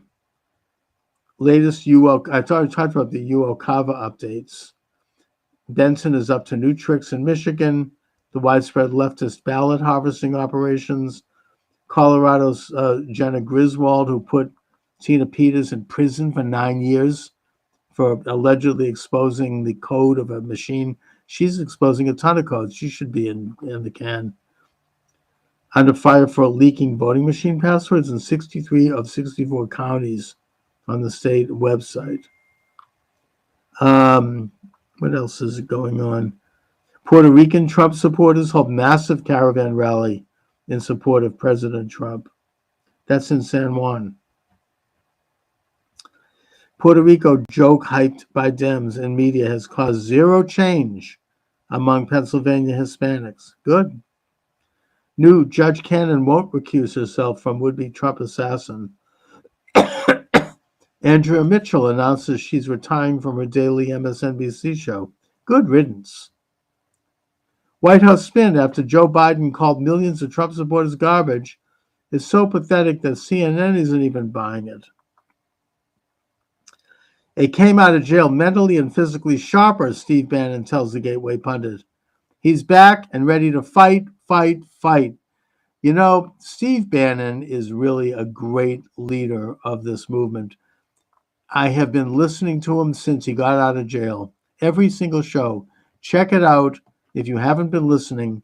Latest I talked about the UOCAVA updates. Benson is up to new tricks in Michigan. The widespread leftist ballot harvesting operations. Colorado's Jenna Griswold, who put Tina Peters in prison for 9 years for allegedly exposing the code of a machine. She's exposing a ton of codes. She should be in the can. Under fire for leaking voting machine passwords in 63 of 64 counties on the state website. What else is going on? Puerto Rican Trump supporters hold massive caravan rally in support of President Trump. That's in San Juan. Puerto Rico joke hyped by Dems and media has caused zero change among Pennsylvania Hispanics. Good. New Judge Cannon won't recuse herself from would-be Trump assassin. Andrea Mitchell announces she's retiring from her daily MSNBC show. Good riddance. White House spin after Joe Biden called millions of Trump supporters garbage is so pathetic that CNN isn't even buying it. He came out of jail mentally and physically sharper, Steve Bannon tells the Gateway pundit. He's back and ready to fight. Steve Bannon is really a great leader of this movement. I have been listening to him since he got out of jail. Every single show. Check it out. If you haven't been listening,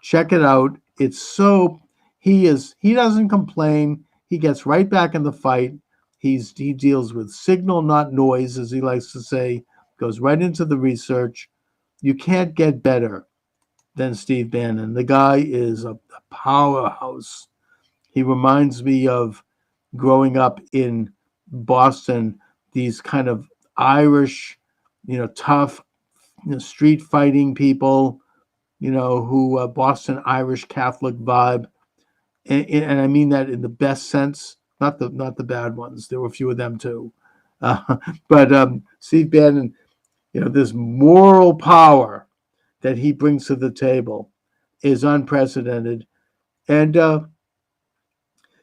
check it out. It's so, he doesn't complain. He gets right back in the fight. He deals with signal, not noise, as he likes to say, goes right into the research. You can't get better than Steve Bannon. The guy is a powerhouse. He reminds me of growing up in Boston, these kind of Irish, tough, street fighting people, who Boston Irish Catholic vibe, and I mean that in the best sense, not the bad ones. There were a few of them too, but Steve Bannon, this moral power that he brings to the table is unprecedented, and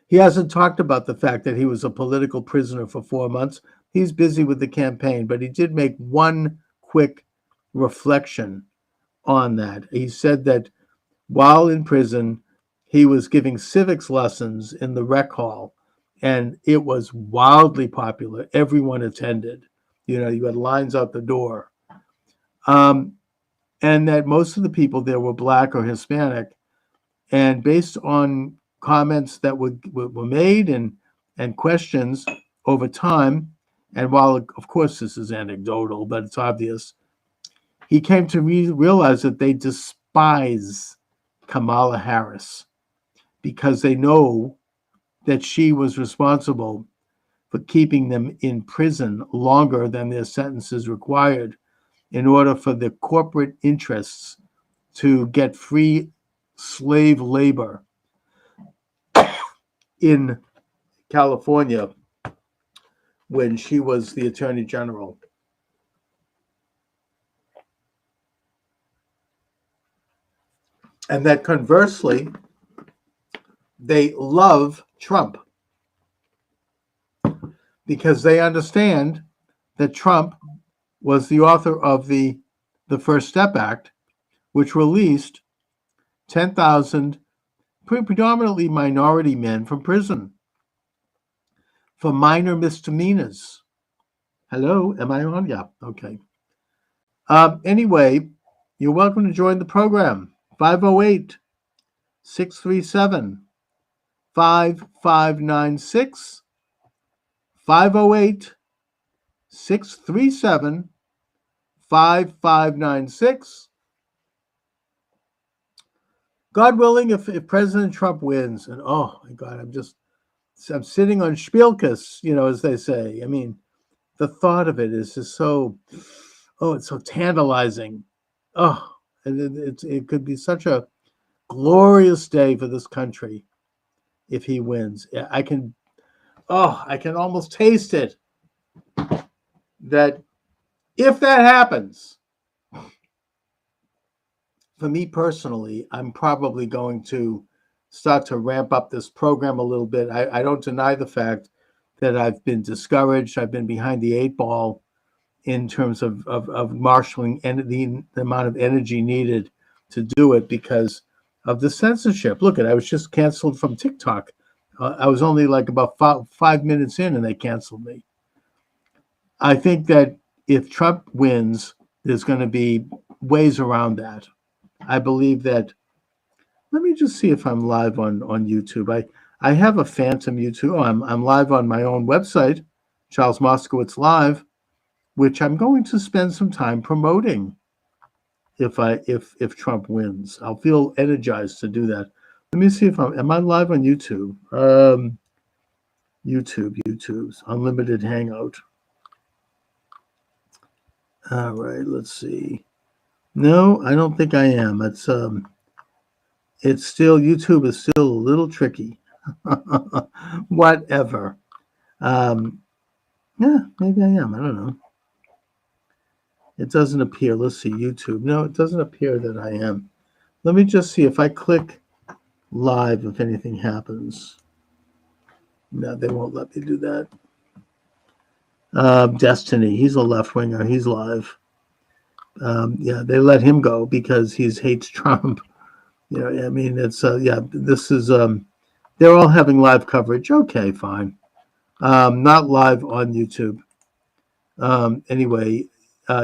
he hasn't talked about the fact that he was a political prisoner for 4 months. He's busy with the campaign, but he did make one quick reflection on that. He said that while in prison, he was giving civics lessons in the rec hall, and it was wildly popular. Everyone attended. You had lines out the door. And that most of the people there were Black or Hispanic. And based on comments that were made and questions over time, and while, of course, this is anecdotal, but it's obvious, he came to realize that they despise Kamala Harris because they know that she was responsible for keeping them in prison longer than their sentences required in order for the corporate interests to get free slave labor in California when she was the Attorney General. And that conversely, they love Trump because they understand that Trump was the author of the First Step Act, which released 10,000 predominantly minority men from prison for minor misdemeanors. Hello, am I on? Yeah, okay. Anyway, you're welcome to join the program. 508-637-5596. 508-637-5596. God willing, if President Trump wins, and oh my God, I'm sitting on Spielkes, as they say. I mean, the thought of it is just it's so tantalizing. Oh, and it could be such a glorious day for this country if he wins. I can almost taste it. That if that happens, for me personally, I'm probably going to start to ramp up this program a little bit. I don't deny the fact that I've been discouraged. I've been behind the 8 ball in terms of marshaling the amount of energy needed to do it because of the censorship. Look, I was just canceled from TikTok. I was only like about 5 minutes in and they canceled me. I think that if Trump wins, there's going to be ways around that. I believe that. Let me just see if I'm live on YouTube. I have a phantom YouTube. Oh, I'm live on my own website, Charles Moskowitz Live, which I'm going to spend some time promoting. If Trump wins, I'll feel energized to do that. Let me see if am I live on YouTube? YouTube's Unlimited Hangout. All right, let's see. No, I don't think I am. It's still, YouTube is still a little tricky. Whatever. Yeah, maybe I am. I don't know. It doesn't appear. Let's see, YouTube. No, it doesn't appear that I am. Let me just see if I click live, if anything happens. No, they won't let me do that. Destiny, he's a left-winger. He's live. Yeah, they let him go because he hates Trump. I mean, it's, this is, they're all having live coverage. Okay, fine. Not live on YouTube. Anyway,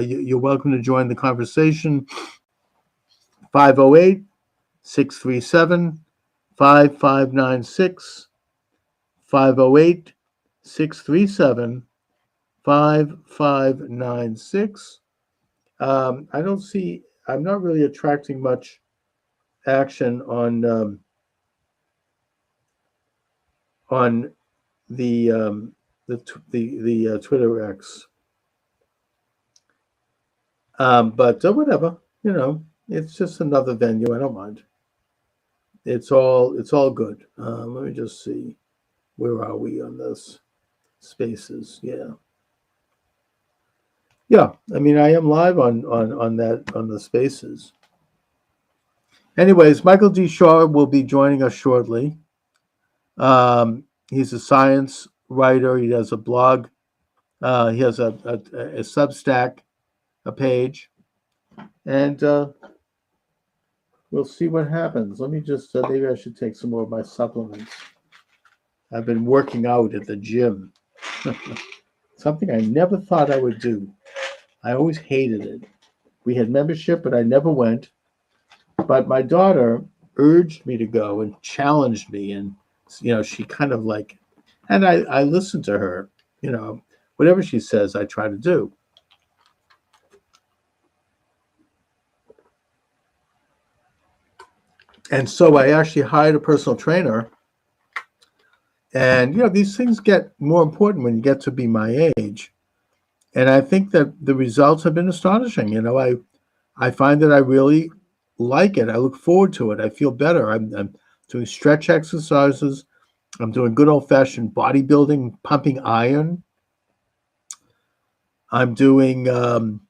you're welcome to join the conversation. 508-637-5596. 508-637-5596. I'm not really attracting much action on the the Twitter X. But whatever, it's just another venue. I don't mind. It's all good. Let me just see. Where are we on this? Spaces, yeah. Yeah, I mean, I am live on the Spaces. Anyways, Michael D. Shaw will be joining us shortly. He's a science writer. He does a blog. He has a Substack, a page, and we'll see what happens. Let me just maybe I should take some more of my supplements. I've been working out at the gym. Something I never thought I would do. I always hated it. We had membership, but I never went. But my daughter urged me to go and challenged me, and she kind of like, and I listened to her. Whatever she says, I try to do. And so I actually hired a personal trainer. And these things get more important when you get to be my age. And I think that the results have been astonishing. I find that I really like it. I look forward to it. I feel better. I'm doing stretch exercises. I'm doing good old-fashioned bodybuilding, pumping iron. I'm doing, cardio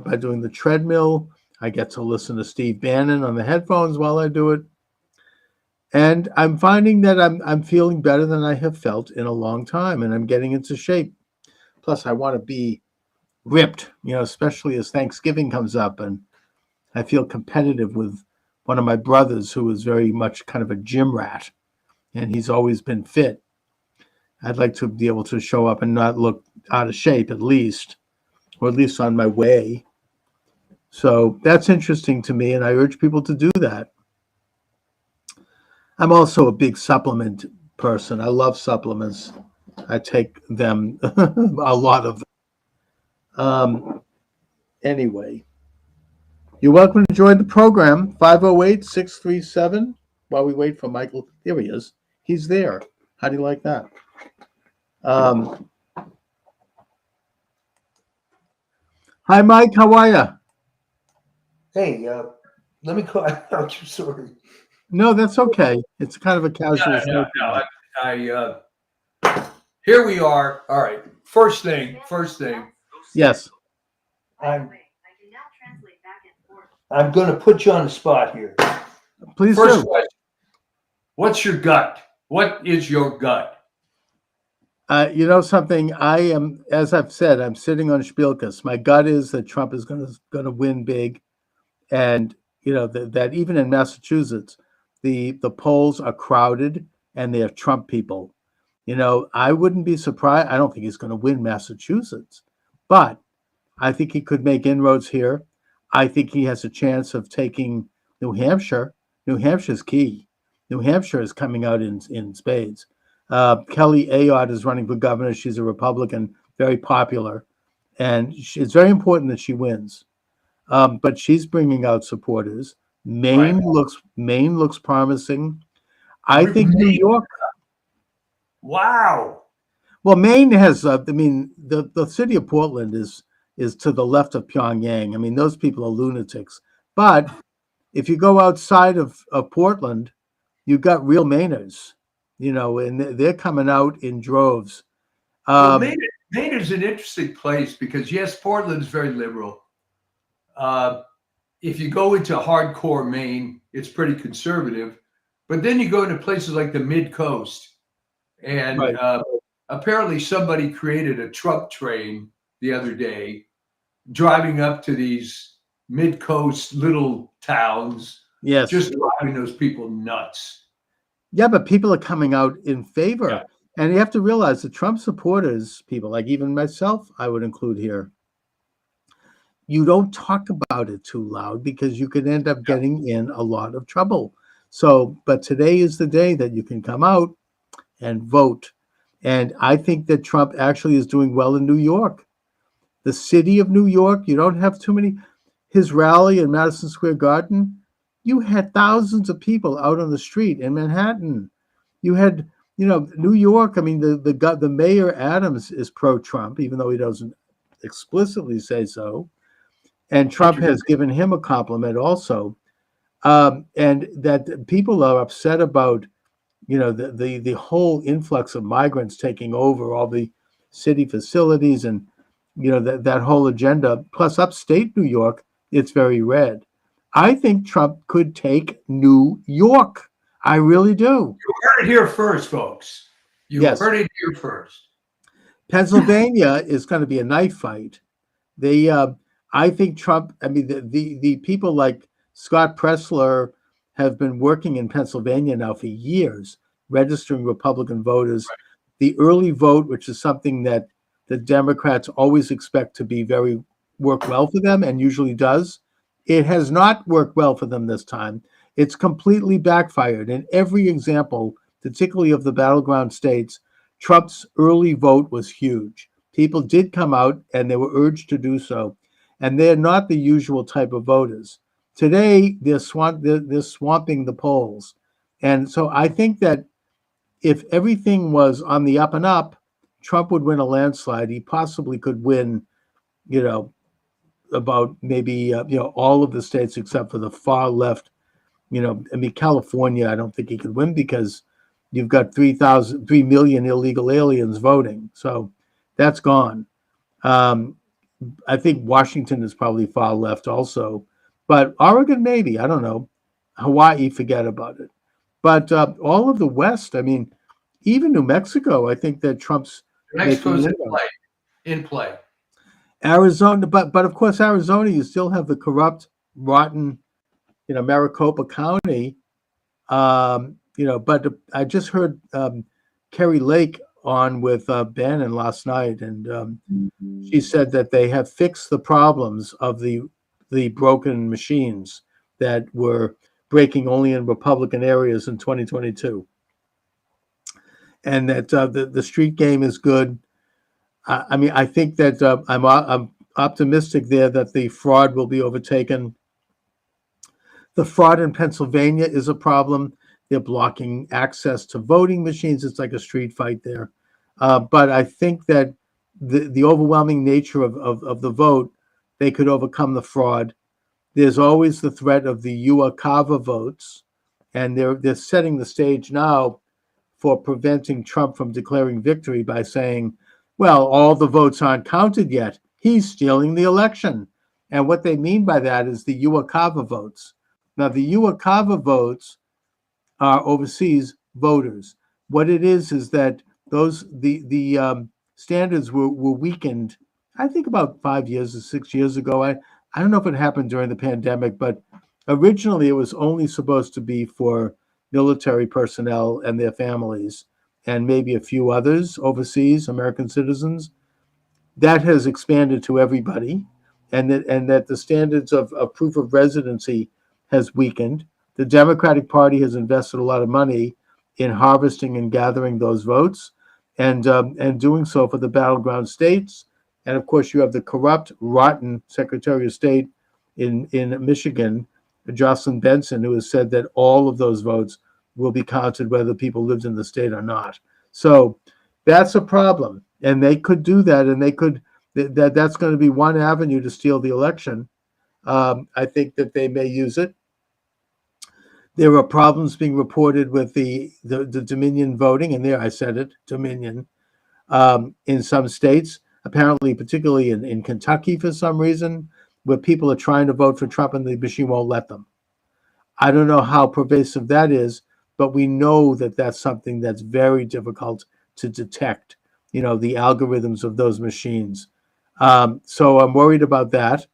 by doing the treadmill. I get to listen to Steve Bannon on the headphones while I do it. And I'm finding that I'm feeling better than I have felt in a long time, and I'm getting into shape. Plus, I want to be ripped, especially as Thanksgiving comes up, and I feel competitive with one of my brothers who is very much kind of a gym rat, and he's always been fit. I'd like to be able to show up and not look out of shape, at least, or at least on my way. So that's interesting to me, and I urge people to do that. I'm also a big supplement person. I love supplements. I take them, a lot of them. Anyway, you're welcome to join the program, 508-637, while we wait for Michael. There he is. He's there. How do you like that? Hi, Mike. How are you? Hey, let me call. I'm sorry. No, that's okay. It's kind of a casual. No. Here we are. All right. First thing. Yes. I'm going to put you on the spot here. Please First do. question. What's your gut? What is your gut? Something, I am, as I've said, I'm sitting on Spielkus. My gut is that Trump is going to win big. And, that even in Massachusetts, the polls are crowded and they have Trump people. I wouldn't be surprised. I don't think he's going to win Massachusetts, but I think he could make inroads here. I think he has a chance of taking New Hampshire. New Hampshire's key. New Hampshire is coming out in spades. Kelly Ayotte is running for governor. She's a Republican, very popular, and it's very important that she wins. But she's bringing out supporters. Maine looks promising. I think New York. Wow. Well, Maine has. The city of Portland is to the left of Pyongyang. I mean, those people are lunatics. But if you go outside of Portland, you've got real Mainers. And they're coming out in droves. Maine is an interesting place because yes, Portland is very liberal. If you go into hardcore Maine, it's pretty conservative. But then you go into places like the mid-coast, and apparently somebody created a Trump train the other day, driving up to these mid-coast little towns. Yes, just driving those people nuts. Yeah, but people are coming out in favor. Yeah. And you have to realize the Trump supporters, people like even myself, I would include here, you don't talk about it too loud because you could end up getting in a lot of trouble. So, but today is the day that you can come out and vote. And I think that Trump actually is doing well in New York. The city of New York, you don't have too many. His rally in Madison Square Garden, you had thousands of people out on the street in Manhattan. You had New York, I mean, the mayor Adams is pro-Trump, even though he doesn't explicitly say so. And Trump has given him a compliment also. And that people are upset about, the whole influx of migrants taking over all the city facilities and, that whole agenda. Plus, upstate New York, it's very red. I think Trump could take New York. I really do. You heard it here first, folks. Yes. Heard it here first. Pennsylvania is going to be a knife fight. I think Trump. I mean, the people like Scott Pressler have been working in Pennsylvania now for years, registering Republican voters. Right. The early vote, which is something that the Democrats always expect to be work well for them, and usually does, it has not worked well for them this time. It's completely backfired. In every example, particularly of the battleground states, Trump's early vote was huge. People did come out and they were urged to do so. And they're not the usual type of voters. Today, they're swamping the polls. And so I think that if everything was on the up and up, Trump would win a landslide. He possibly could win, about maybe, all of the states except for the far left. California, I don't think he could win because you've got 3 million illegal aliens voting. So that's gone. I think Washington is probably far left also, but Oregon, maybe, I don't know. Hawaii, forget about it. But all of the West, I mean, even New Mexico, I think that Trump's Mexico's in play. Arizona, but of course, Arizona, you still have the corrupt, rotten, Maricopa County. But I just heard Kerry Lake on with Bannon last night, and she said that they have fixed the problems of the broken machines that were breaking only in Republican areas in 2022, and that the street game is good. I think that I'm optimistic there that the fraud will be overtaken. The fraud in Pennsylvania is a problem. They're blocking access to voting machines. It's like a street fight there. But I think that the overwhelming nature of the vote, they could overcome the fraud. There's always the threat of the UACAVA votes, and they're setting the stage now for preventing Trump from declaring victory by saying, well, all the votes aren't counted yet. He's stealing the election. And what they mean by that is the UACAVA votes. Now, the UACAVA votes are overseas voters. What it is that the standards were weakened, I think about 5 years or 6 years ago. I don't know if it happened during the pandemic, but originally it was only supposed to be for military personnel and their families, and maybe a few others overseas, American citizens. That has expanded to everybody, and that the standards of proof of residency has weakened. The Democratic Party has invested a lot of money in harvesting and gathering those votes, and doing so for the battleground states. And of course, you have the corrupt, rotten Secretary of State in Michigan, Jocelyn Benson, who has said that all of those votes will be counted whether people lived in the state or not. So that's a problem, and they could do that, and that's going to be one avenue to steal the election. I think that they may use it. There are problems being reported with the Dominion voting, and there I said it, Dominion, in some states, apparently particularly in Kentucky for some reason, where people are trying to vote for Trump and the machine won't let them. I don't know how pervasive that is, but we know that that's something that's very difficult to detect, the algorithms of those machines. So I'm worried about that.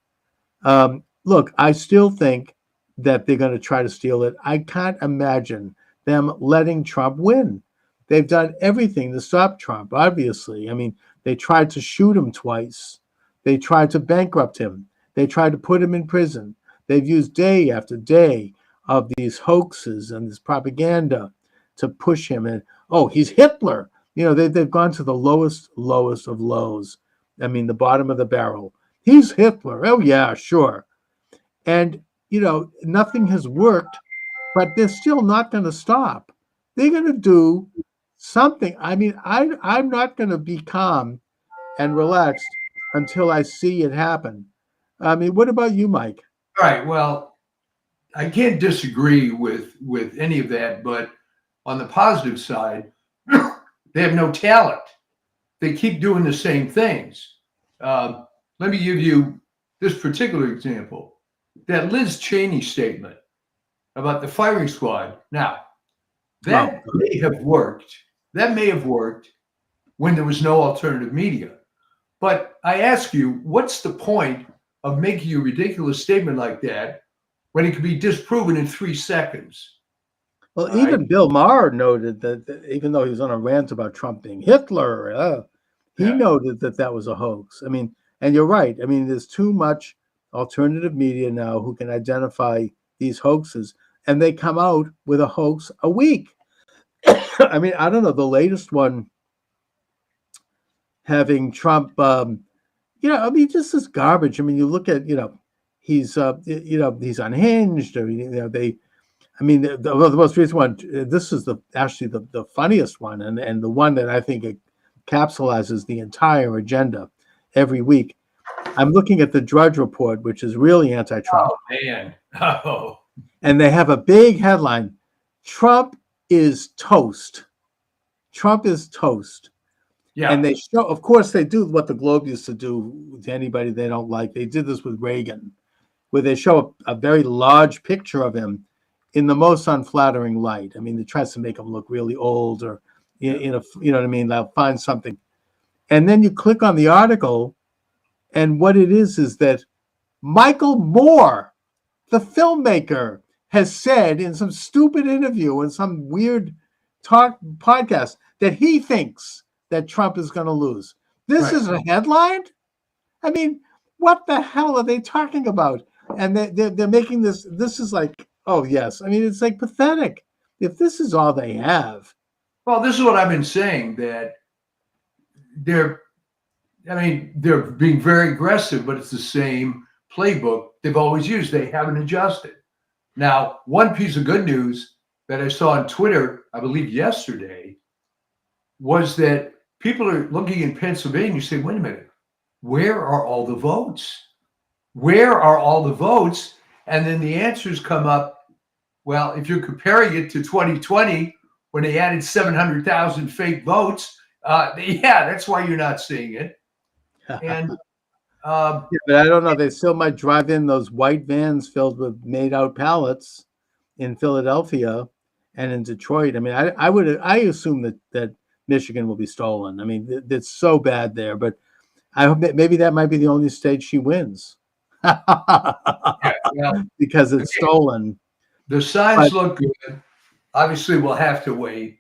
Look, I still think that they're going to try to steal it. I can't imagine them letting Trump win. They've done everything to stop Trump, obviously. I mean, they tried to shoot him twice. They tried to bankrupt him. They tried to put him in prison. They've used day after day of these hoaxes and this propaganda to push him. And, oh, he's Hitler. They've gone to the lowest of lows. I mean, the bottom of the barrel. He's Hitler. Oh, yeah, sure. And, nothing has worked, but they're still not going to stop. They're going to do something. I mean, I'm not going to be calm and relaxed until I see it happen. I mean, what about you, Mike? All right. Well, I can't disagree with any of that, but on the positive side, they have no talent. They keep doing the same things. Let me give you this particular example. That Liz Cheney statement about the firing squad. Now, that may have worked. That may have worked when there was no alternative media. But I ask you, what's the point of making a ridiculous statement like that when it can be disproven in 3 seconds? Well, All even right. Bill Maher noted that even though he was on a rant about Trump being Hitler, he Yeah. noted that that was a hoax. I mean, and you're right. I mean, there's too much alternative media now who can identify these hoaxes, and they come out with a hoax a week. I mean, I don't know, the latest one having Trump, I mean, just this garbage. I mean, you look at, he's, he's unhinged, or, I mean, the most recent one, this is actually the funniest one, and the one that I think it capsulizes the entire agenda every week. I'm looking at the Drudge Report, which is really anti-Trump. Oh, man. Oh, And they have a big headline: Trump is toast. Trump is toast. yeah. And they show, of course, they do what the Globe used to do to anybody they don't like. They did this with Reagan, where they show a very large picture of him in the most unflattering light. I mean, it tries to make him look really old, or in a, you know what I mean? They'll find something. And then you click on the article, and what it is that Michael Moore, the filmmaker, has said in some stupid interview in some weird talk podcast that he thinks that Trump is going to lose. This Right. is a headline? I mean, what the hell are they talking about? And they're making this is like, oh yes. I mean, it's like pathetic. If this is all they have. Well, this is what I've been saying, that they're being very aggressive, but it's the same playbook they've always used. They haven't adjusted. Now, one piece of good news that I saw on Twitter, I believe yesterday, was that people are looking in Pennsylvania and say, wait a minute, where are all the votes? Where are all the votes? And then the answers come up. Well, if you're comparing it to 2020, when they added 700,000 fake votes, yeah, that's why you're not seeing it. And Yeah, but I don't know. They still might drive in those white vans filled with made-out pallets in Philadelphia and in Detroit. I mean, I assume that Michigan will be stolen. I mean, it's so bad there. But I hope that maybe that might be the only state she wins yeah, well, because it's stolen. the signs look good. Obviously, we'll have to wait.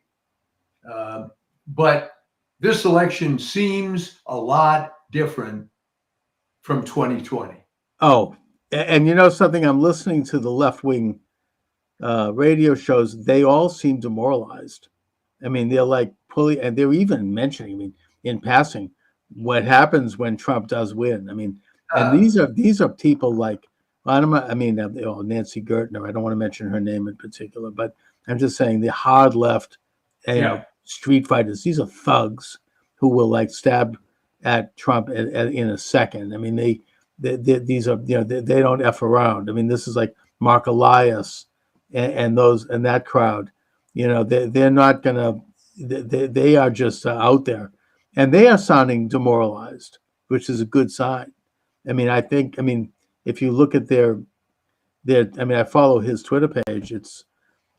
But this election seems a lot different from 2020. Oh, and you know something? I'm listening to the left-wing radio shows. They all seem demoralized. I mean, they're like pulling, and they're even mentioning, I mean, in passing, what happens when Trump does win. I mean, and these are people like, Nancy Gertner. I don't want to mention her name in particular, but I'm just saying the hard left, street fighters. These are thugs who will like stab at Trump in a second. I mean, these are, they don't F around. I mean, this is like Mark Elias and that crowd. They're not gonna. They are just out there, and they are sounding demoralized, which is a good sign. I mean, if you look at their, I follow his Twitter page.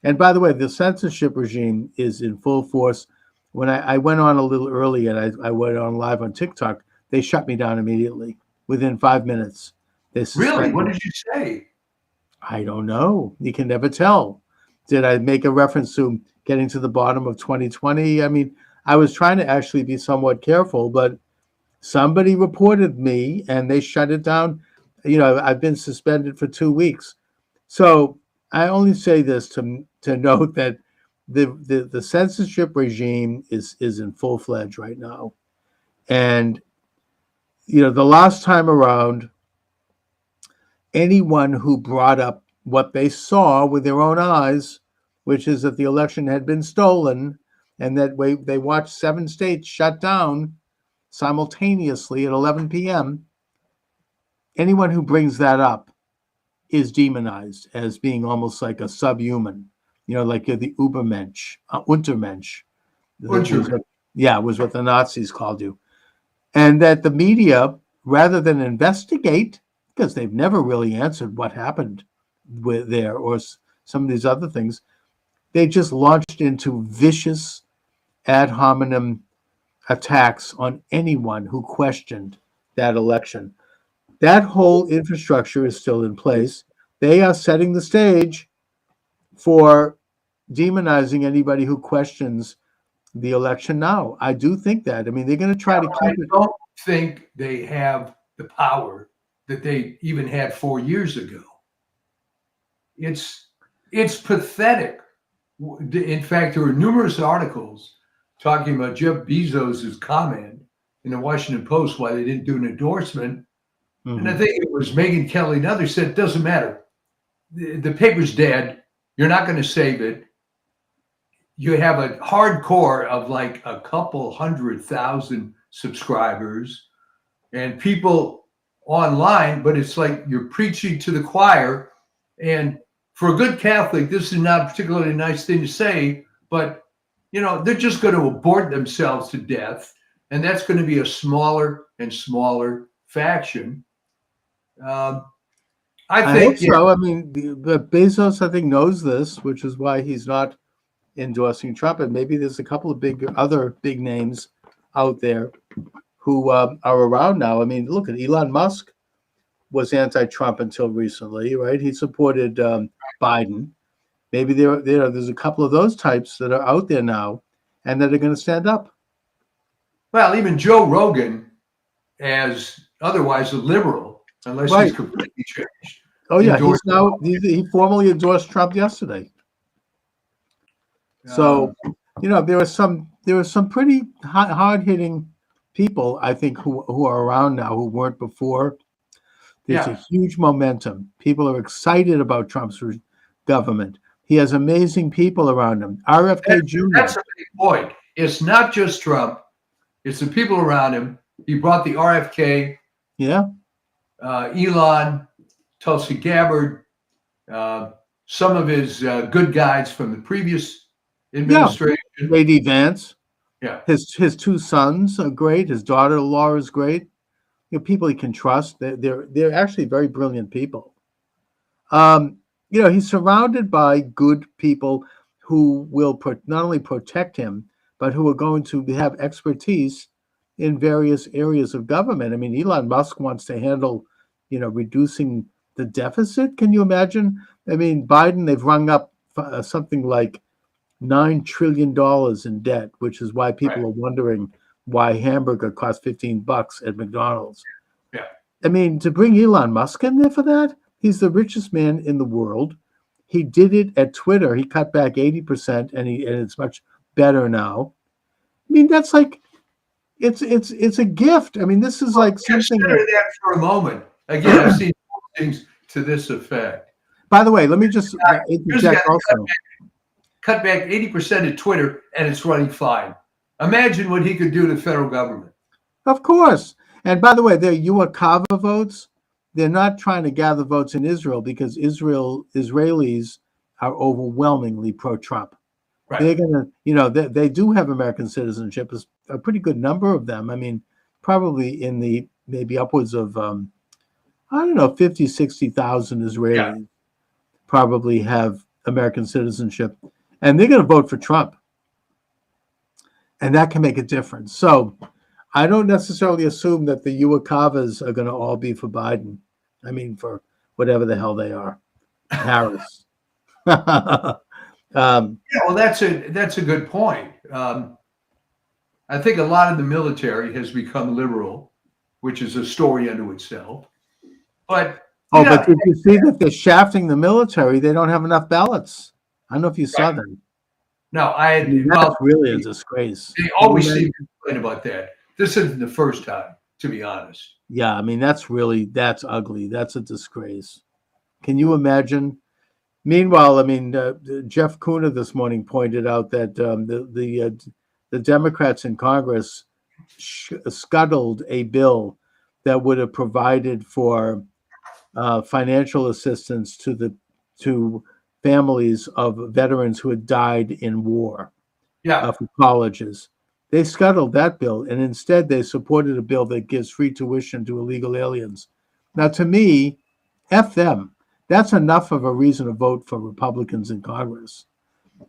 And by the way, the censorship regime is in full force. When I went on a little early and I went on live on TikTok, they shut me down immediately within 5 minutes. Really? What did you say? I don't know. You can never tell. Did I make a reference to getting to the bottom of 2020? I mean, I was trying to actually be somewhat careful, but somebody reported me and they shut it down. I've been suspended for 2 weeks. So I only say this to note that the censorship regime is in full-fledged right now. And, the last time around, anyone who brought up what they saw with their own eyes, which is that the election had been stolen, and that way they watch 7 states shut down simultaneously at 11 p.m. Anyone who brings that up is demonized as being almost like a subhuman, like you're the Übermensch, Untermensch. Was what the Nazis called you. And that the media, rather than investigate, because they've never really answered what happened with there or some of these other things, they just launched into vicious ad hominem attacks on anyone who questioned that election. That whole infrastructure is still in place. They are setting the stage for demonizing anybody who questions the election now. I do think that. I mean, they're going to try to keep it. I don't think they have the power that they even had 4 years ago. It's pathetic. In fact, there were numerous articles talking about Jeff Bezos' comment in the Washington Post why they didn't do an endorsement. And I think it was Megyn Kelly and others said, it doesn't matter. The paper's dead. You're not going to save it. You have a hardcore of like a couple 100,000 subscribers and people online, but it's like you're preaching to the choir. And for a good Catholic, this is not a particularly nice thing to say, but they're just going to abort themselves to death. And that's going to be a smaller and smaller faction. I think so. I mean, Bezos, I think, knows this, which is why he's not endorsing Trump. And maybe there's a couple of other big names out there who are around now. I mean, look at Elon Musk was anti-Trump until recently, right? He supported Biden. Maybe there's a couple of those types that are out there now and that are going to stand up. Well, even Joe Rogan, as otherwise a liberal, unless he's completely changed. Oh yeah, he formally endorsed Trump yesterday. So, there are some pretty hard-hitting people, I think, who are around now who weren't before. There's a huge momentum. People are excited about Trump's government. He has amazing people around him. RFK Jr. That's a big point. It's not just Trump. It's the people around him. He brought the RFK. Yeah. Elon, Tulsi Gabbard, some of his good guys from the previous administration. Yeah. J.D. Vance. Yeah. His 2 sons are great. His daughter-in-law is great. People he can trust. They're actually very brilliant people. He's surrounded by good people who will not only protect him, but who are going to have expertise in various areas of government. I mean, Elon Musk wants to handle, reducing the deficit. Can you imagine? I mean, Biden, they've rung up something like $9 trillion in debt, which is why people are wondering why hamburger costs $15 at McDonald's. Yeah. I mean, to bring Elon Musk in there for that, he's the richest man in the world. He did it at Twitter. He cut back 80%, and it's much better now. I mean, that's like, it's a gift. I mean, this is like something. Consider that for a moment. Again, I've seen things to this effect. By the way, let me just interject also. Cut back 80% of Twitter, and it's running fine. Imagine what he could do to the federal government. Of course. And by the way, they're UAKava votes. They're not trying to gather votes in Israel because Israelis are overwhelmingly pro-Trump. Right. They're going to, they do have American citizenship, a pretty good number of them. I mean, probably in the maybe upwards of, 50, 60,000 Israelis probably have American citizenship. And they're going to vote for Trump. And that can make a difference. So I don't necessarily assume that the UAKavas are going to all be for Biden. I mean, for whatever the hell they are. Harris. Well, that's a good point. I think a lot of the military has become liberal, which is a story unto itself. But but did you see that they're shafting the military? They don't have enough ballots. I don't know if you saw that. No, that's really a disgrace. They always seem to complain about that. This isn't the first time, to be honest. Yeah, I mean, that's ugly. That's a disgrace. Can you imagine Meanwhile, I mean, Jeff Kuna this morning pointed out that the Democrats in Congress scuttled a bill that would have provided for financial assistance to families of veterans who had died in war Yeah. for colleges. They scuttled that bill, and instead they supported a bill that gives free tuition to illegal aliens. Now, to me, F them. That's enough of a reason to vote for Republicans in Congress.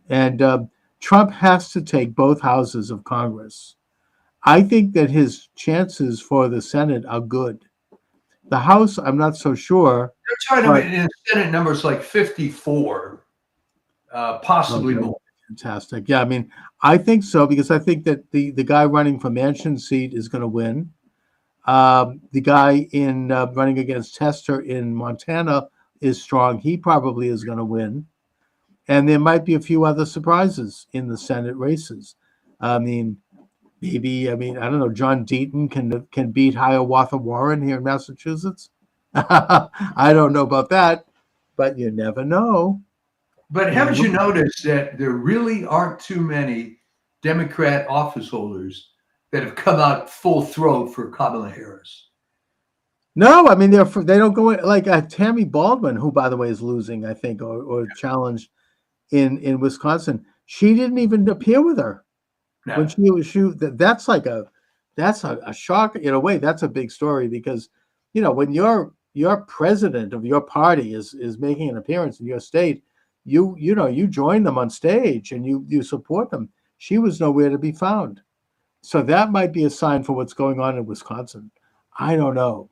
And Trump has to take both houses of Congress. I think that his chances for the Senate are good. The House, I'm not so sure. They're trying to, in the Senate, numbers like 54, possibly Okay. more. Fantastic. Yeah, I mean, I think so, because I think that the guy running for Manchin's seat is going to win. The guy in running against Tester in Montana is strong. He probably is going to win. And there might be a few other surprises in the Senate races. I mean, maybe, I don't know, John Deaton can beat Hiawatha Warren here in Massachusetts. I don't know about that, but you never know. But haven't you noticed that there really aren't too many Democrat office holders that have come out full throat for Kamala Harris? No, I mean, they don't go like Tammy Baldwin, who, by the way, is losing, I think, or challenged in Wisconsin. She didn't even appear with her. No. When that's a shock in a way. That's a big story because, when your president of your party is making an appearance in your state, you join them on stage and you support them. She was nowhere to be found. So that might be a sign for what's going on in Wisconsin. I don't know,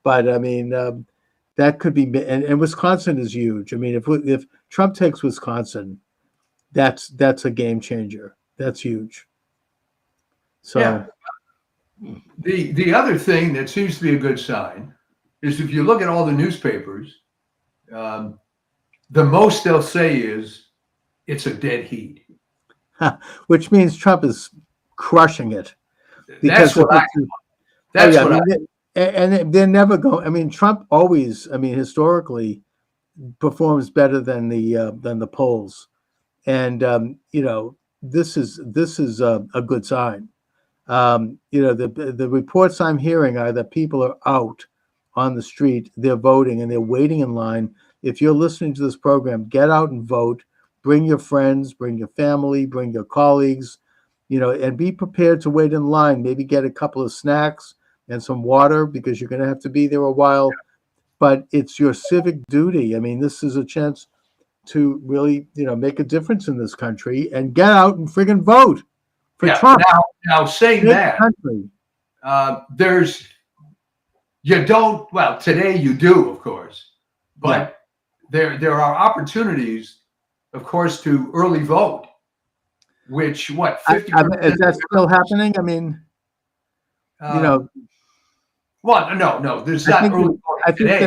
but I mean, that could be. And Wisconsin is huge. I mean, if Trump takes Wisconsin, that's a game changer. That's huge. So yeah. The other thing that seems to be a good sign is if you look at all the newspapers, the most they'll say is it's a dead heat. Which means Trump is crushing it. That's what I. That's what I. And they're never going. I mean, Trump always, historically, performs better than the polls, and this is a good sign. The reports I'm hearing are that people are out on the street, they're voting, and they're waiting in line. If you're listening to this program, get out and vote. Bring your friends, bring your family, bring your colleagues, and be prepared to wait in line. Maybe get a couple of snacks and some water because you're going to have to be there a while. But it's your civic duty. I mean, this is a chance to really, make a difference in this country and get out and friggin' vote for Trump. Now saying that, today you do, of course, but there are opportunities, of course, to early vote, which 50%? Is that still happening? I mean, well, no, there's not early voting today.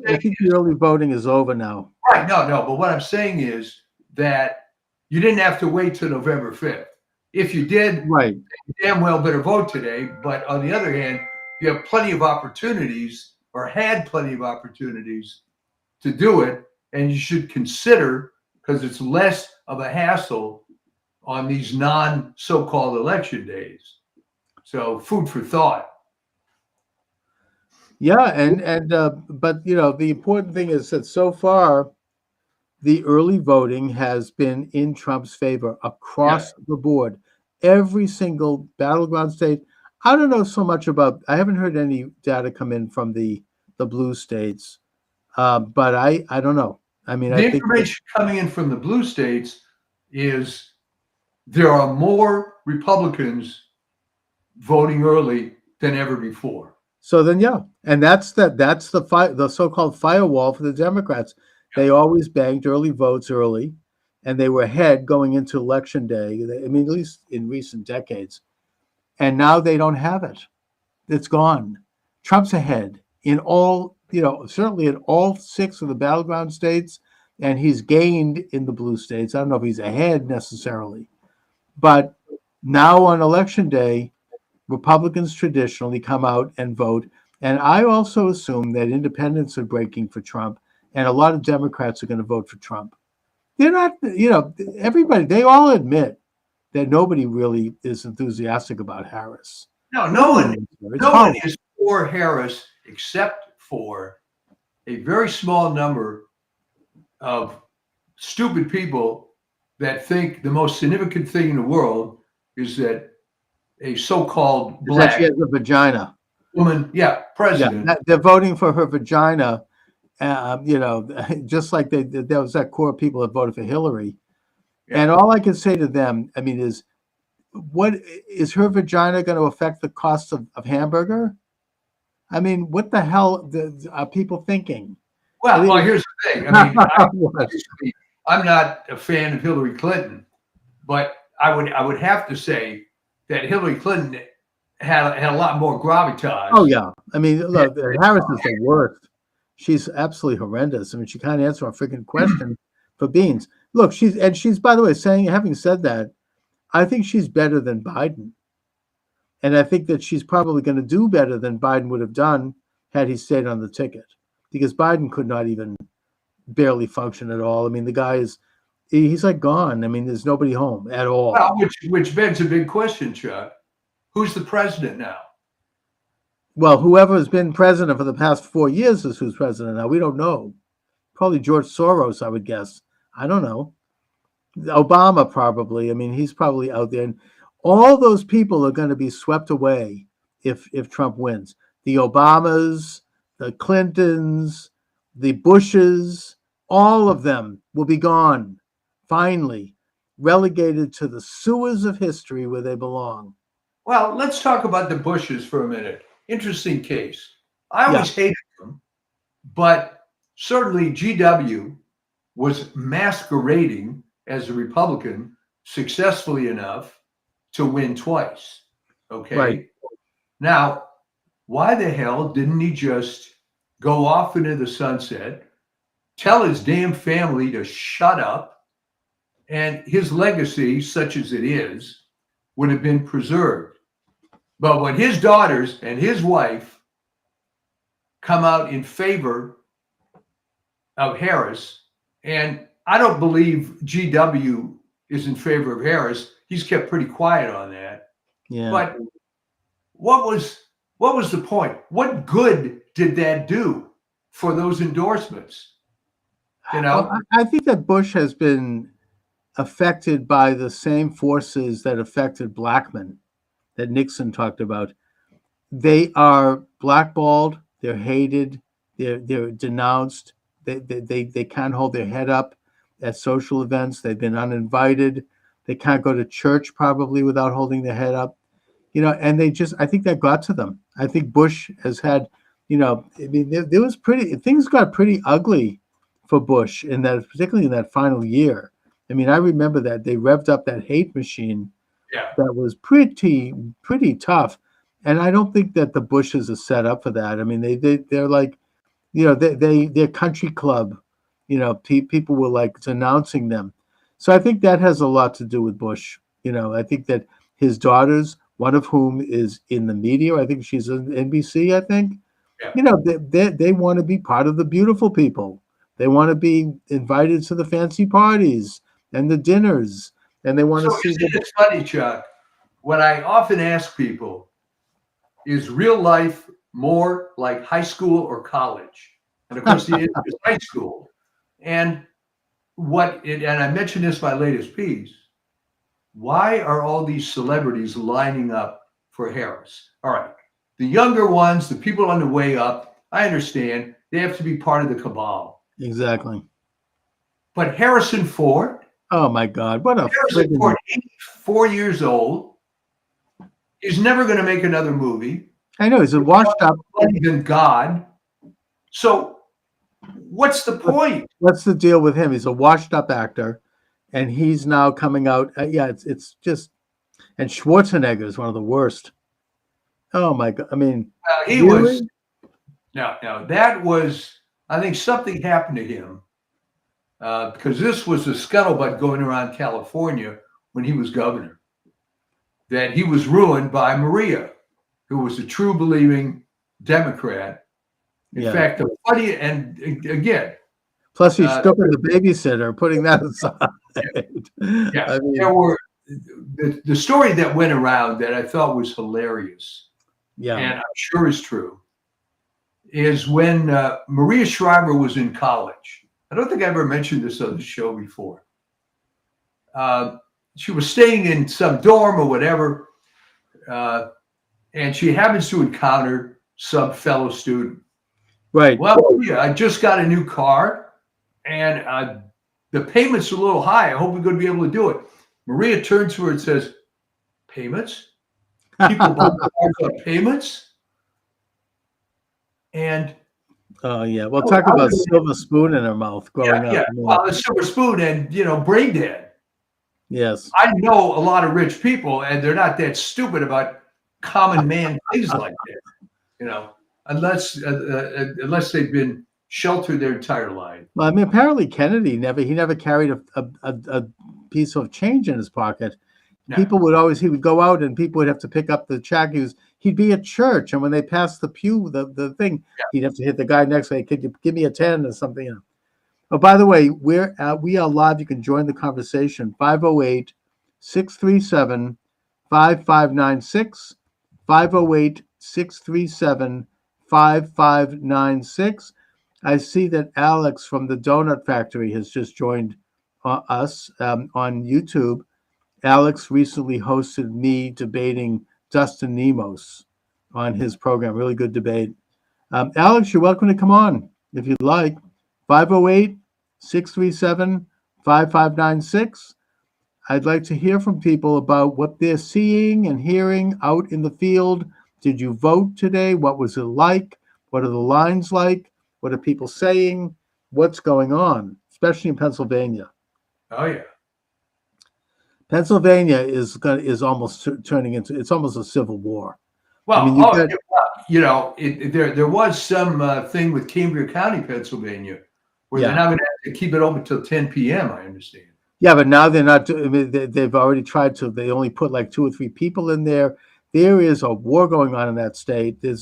I think the early voting is over now. Right, no, but what I'm saying is that you didn't have to wait till November 5th. If you did, right, you damn well better vote today. But on the other hand, you have plenty of opportunities, or had plenty of opportunities, to do it, and you should consider, because it's less of a hassle on these so-called election days. So, food for thought. Yeah, but the important thing is that so far, the early voting has been in Trump's favor across the board. Every single battleground state. I don't know so much about. I haven't heard any data come in from the blue states, but I don't know. I mean, the information coming in from the blue states is there are more Republicans voting early than ever before. So then, and that's the so-called firewall for the Democrats. They always banked early votes early, and they were ahead going into Election Day. I mean, at least in recent decades. And now they don't have it. It's gone. Trump's ahead in all, certainly in all 6 of the battleground states, and he's gained in the blue states. I don't know if he's ahead necessarily. But now on Election Day, Republicans traditionally come out and vote. And I also assume that independents are breaking for Trump, and a lot of Democrats are going to vote for Trump. they're not, everybody, they all admit that nobody really is enthusiastic about Harris. No, no one It's no one horrible. is for Harris except for a very small number of stupid people that think the most significant thing in the world is that a so-called Is that she black has a vagina. woman, president. They're voting for her vagina. Just like there was that core of people that voted for Hillary. Yeah. And all I can say to them, I mean, is what is her vagina going to affect the cost of hamburger? I mean, what the hell are people thinking? Well, here's the thing. I mean, obviously, I'm not a fan of Hillary Clinton, but I would have to say that Hillary Clinton had a lot more gravitas. Oh yeah, I mean, look, Harris is the worst. She's absolutely horrendous. I mean, she can't answer a freaking question for beans. Look, she's by the way having said that, I think she's better than Biden, and I think that she's probably going to do better than Biden would have done had he stayed on the ticket, because Biden could not even barely function at all. I mean, the guy he's like gone. I mean, there's nobody home at all. Well, which begs a big question, Chuck. Who's the president now? Well, whoever has been president for the past 4 years is who's president now. We don't know. Probably George Soros, I would guess. I don't know. Obama probably. I mean, he's probably out there. And all those people are going to be swept away if Trump wins. The Obamas, the Clintons, the Bushes, all of them will be gone, finally, relegated to the sewers of history where they belong. Well, let's talk about the Bushes for a minute. Interesting case. I always hated them, but certainly GW was masquerading as a Republican successfully enough to win twice. Okay. Right. Now, why the hell didn't he just go off into the sunset, tell his damn family to shut up, and his legacy, such as it is, would have been preserved? But when his daughters and his wife come out in favor of Harris, and I don't believe GW is in favor of Harris. He's kept pretty quiet on that. Yeah. But what was the point? What good did that do for those endorsements? You know, Well, I think that Bush has been affected by the same forces that affected Blackmun, that Nixon talked about. They are blackballed. They're hated. They're denounced. They can't hold their head up at social events. They've been uninvited. They can't go to church probably without holding their head up. And I think that got to them. I think Bush has had, I mean, there was things got pretty ugly for Bush particularly in that final year. I mean, I remember that they revved up that hate machine. Yeah. That was pretty tough. And I don't think that the Bushes are set up for that. I mean, they're like, they're country club, people were like denouncing them. So I think that has a lot to do with Bush. I think that his daughters, one of whom is in the media, I think she's on NBC, I think, they want to be part of the beautiful people. They want to be invited to the fancy parties and the dinners. And they want to see. It's funny, Chuck. What I often ask people is real life more like high school or college? And of course, the answer is high school. And I mentioned this in my latest piece. Why are all these celebrities lining up for Harris? All right, the younger ones, the people on the way up, I understand they have to be part of the cabal. Exactly. But Harrison Ford. Oh my God! What a Harrison Ford, 84 years old. He's never going to make another movie. I know he's a washed up. Than God. So, what's the point? What's the deal with him? He's a washed up actor, and he's now coming out. It's just, and Schwarzenegger is one of the worst. Oh my God! I mean, he really? was. Now that was. I think something happened to him. Because this was a scuttlebutt going around California when he was governor, that he was ruined by Maria, who was a true believing Democrat. In fact, the funny, and again, Plus, he's stuck with the babysitter, putting that aside. Yeah, I mean, there were the story that went around that I thought was hilarious, yeah, and I'm sure is true, is when Maria Shriver was in college. I don't think I ever mentioned this on the show before. She was staying in some dorm or whatever, and she happens to encounter some fellow student. right. Well, yeah, I just got a new car, and the payment's a little high. I hope we're going to be able to do it. Maria turns to her and says, "Payments? People buy cars on payments?" And Oh yeah. Well, talk about silver spoon in her mouth growing up. yeah, well, the silver spoon and brain dead. Yes. I know a lot of rich people, and they're not that stupid about common man things like that, unless they've been sheltered their entire life. Well, I mean, apparently Kennedy never carried a piece of change in his pocket. No. He would go out and people would have to pick up the check. He'd be at church, and when they passed the pew, the thing, he'd have to hit the guy next to him. Could you give me a 10 or something? Oh, by the way, we are live. You can join the conversation. 508-637-5596. 508-637-5596. I see that Alex from the Donut Factory has just joined us on YouTube. Alex recently hosted me debating Dustin Nemos on his program. Really good debate. Alex, you're welcome to come on if you'd like. 508-637-5596. I'd like to hear from people about what they're seeing and hearing out in the field. Did you vote today? What was it like? What are the lines like? What are people saying? What's going on, especially in Pennsylvania? Oh yeah. Pennsylvania is almost turning into, it's almost a civil war. Well, I mean, there was some thing with Cambria County, Pennsylvania, where they're not going to have to keep it open till 10 p.m. I understand. Yeah, but now they're not. I mean, they've already tried to. They only put like 2 or 3 people in there. There is a war going on in that state. They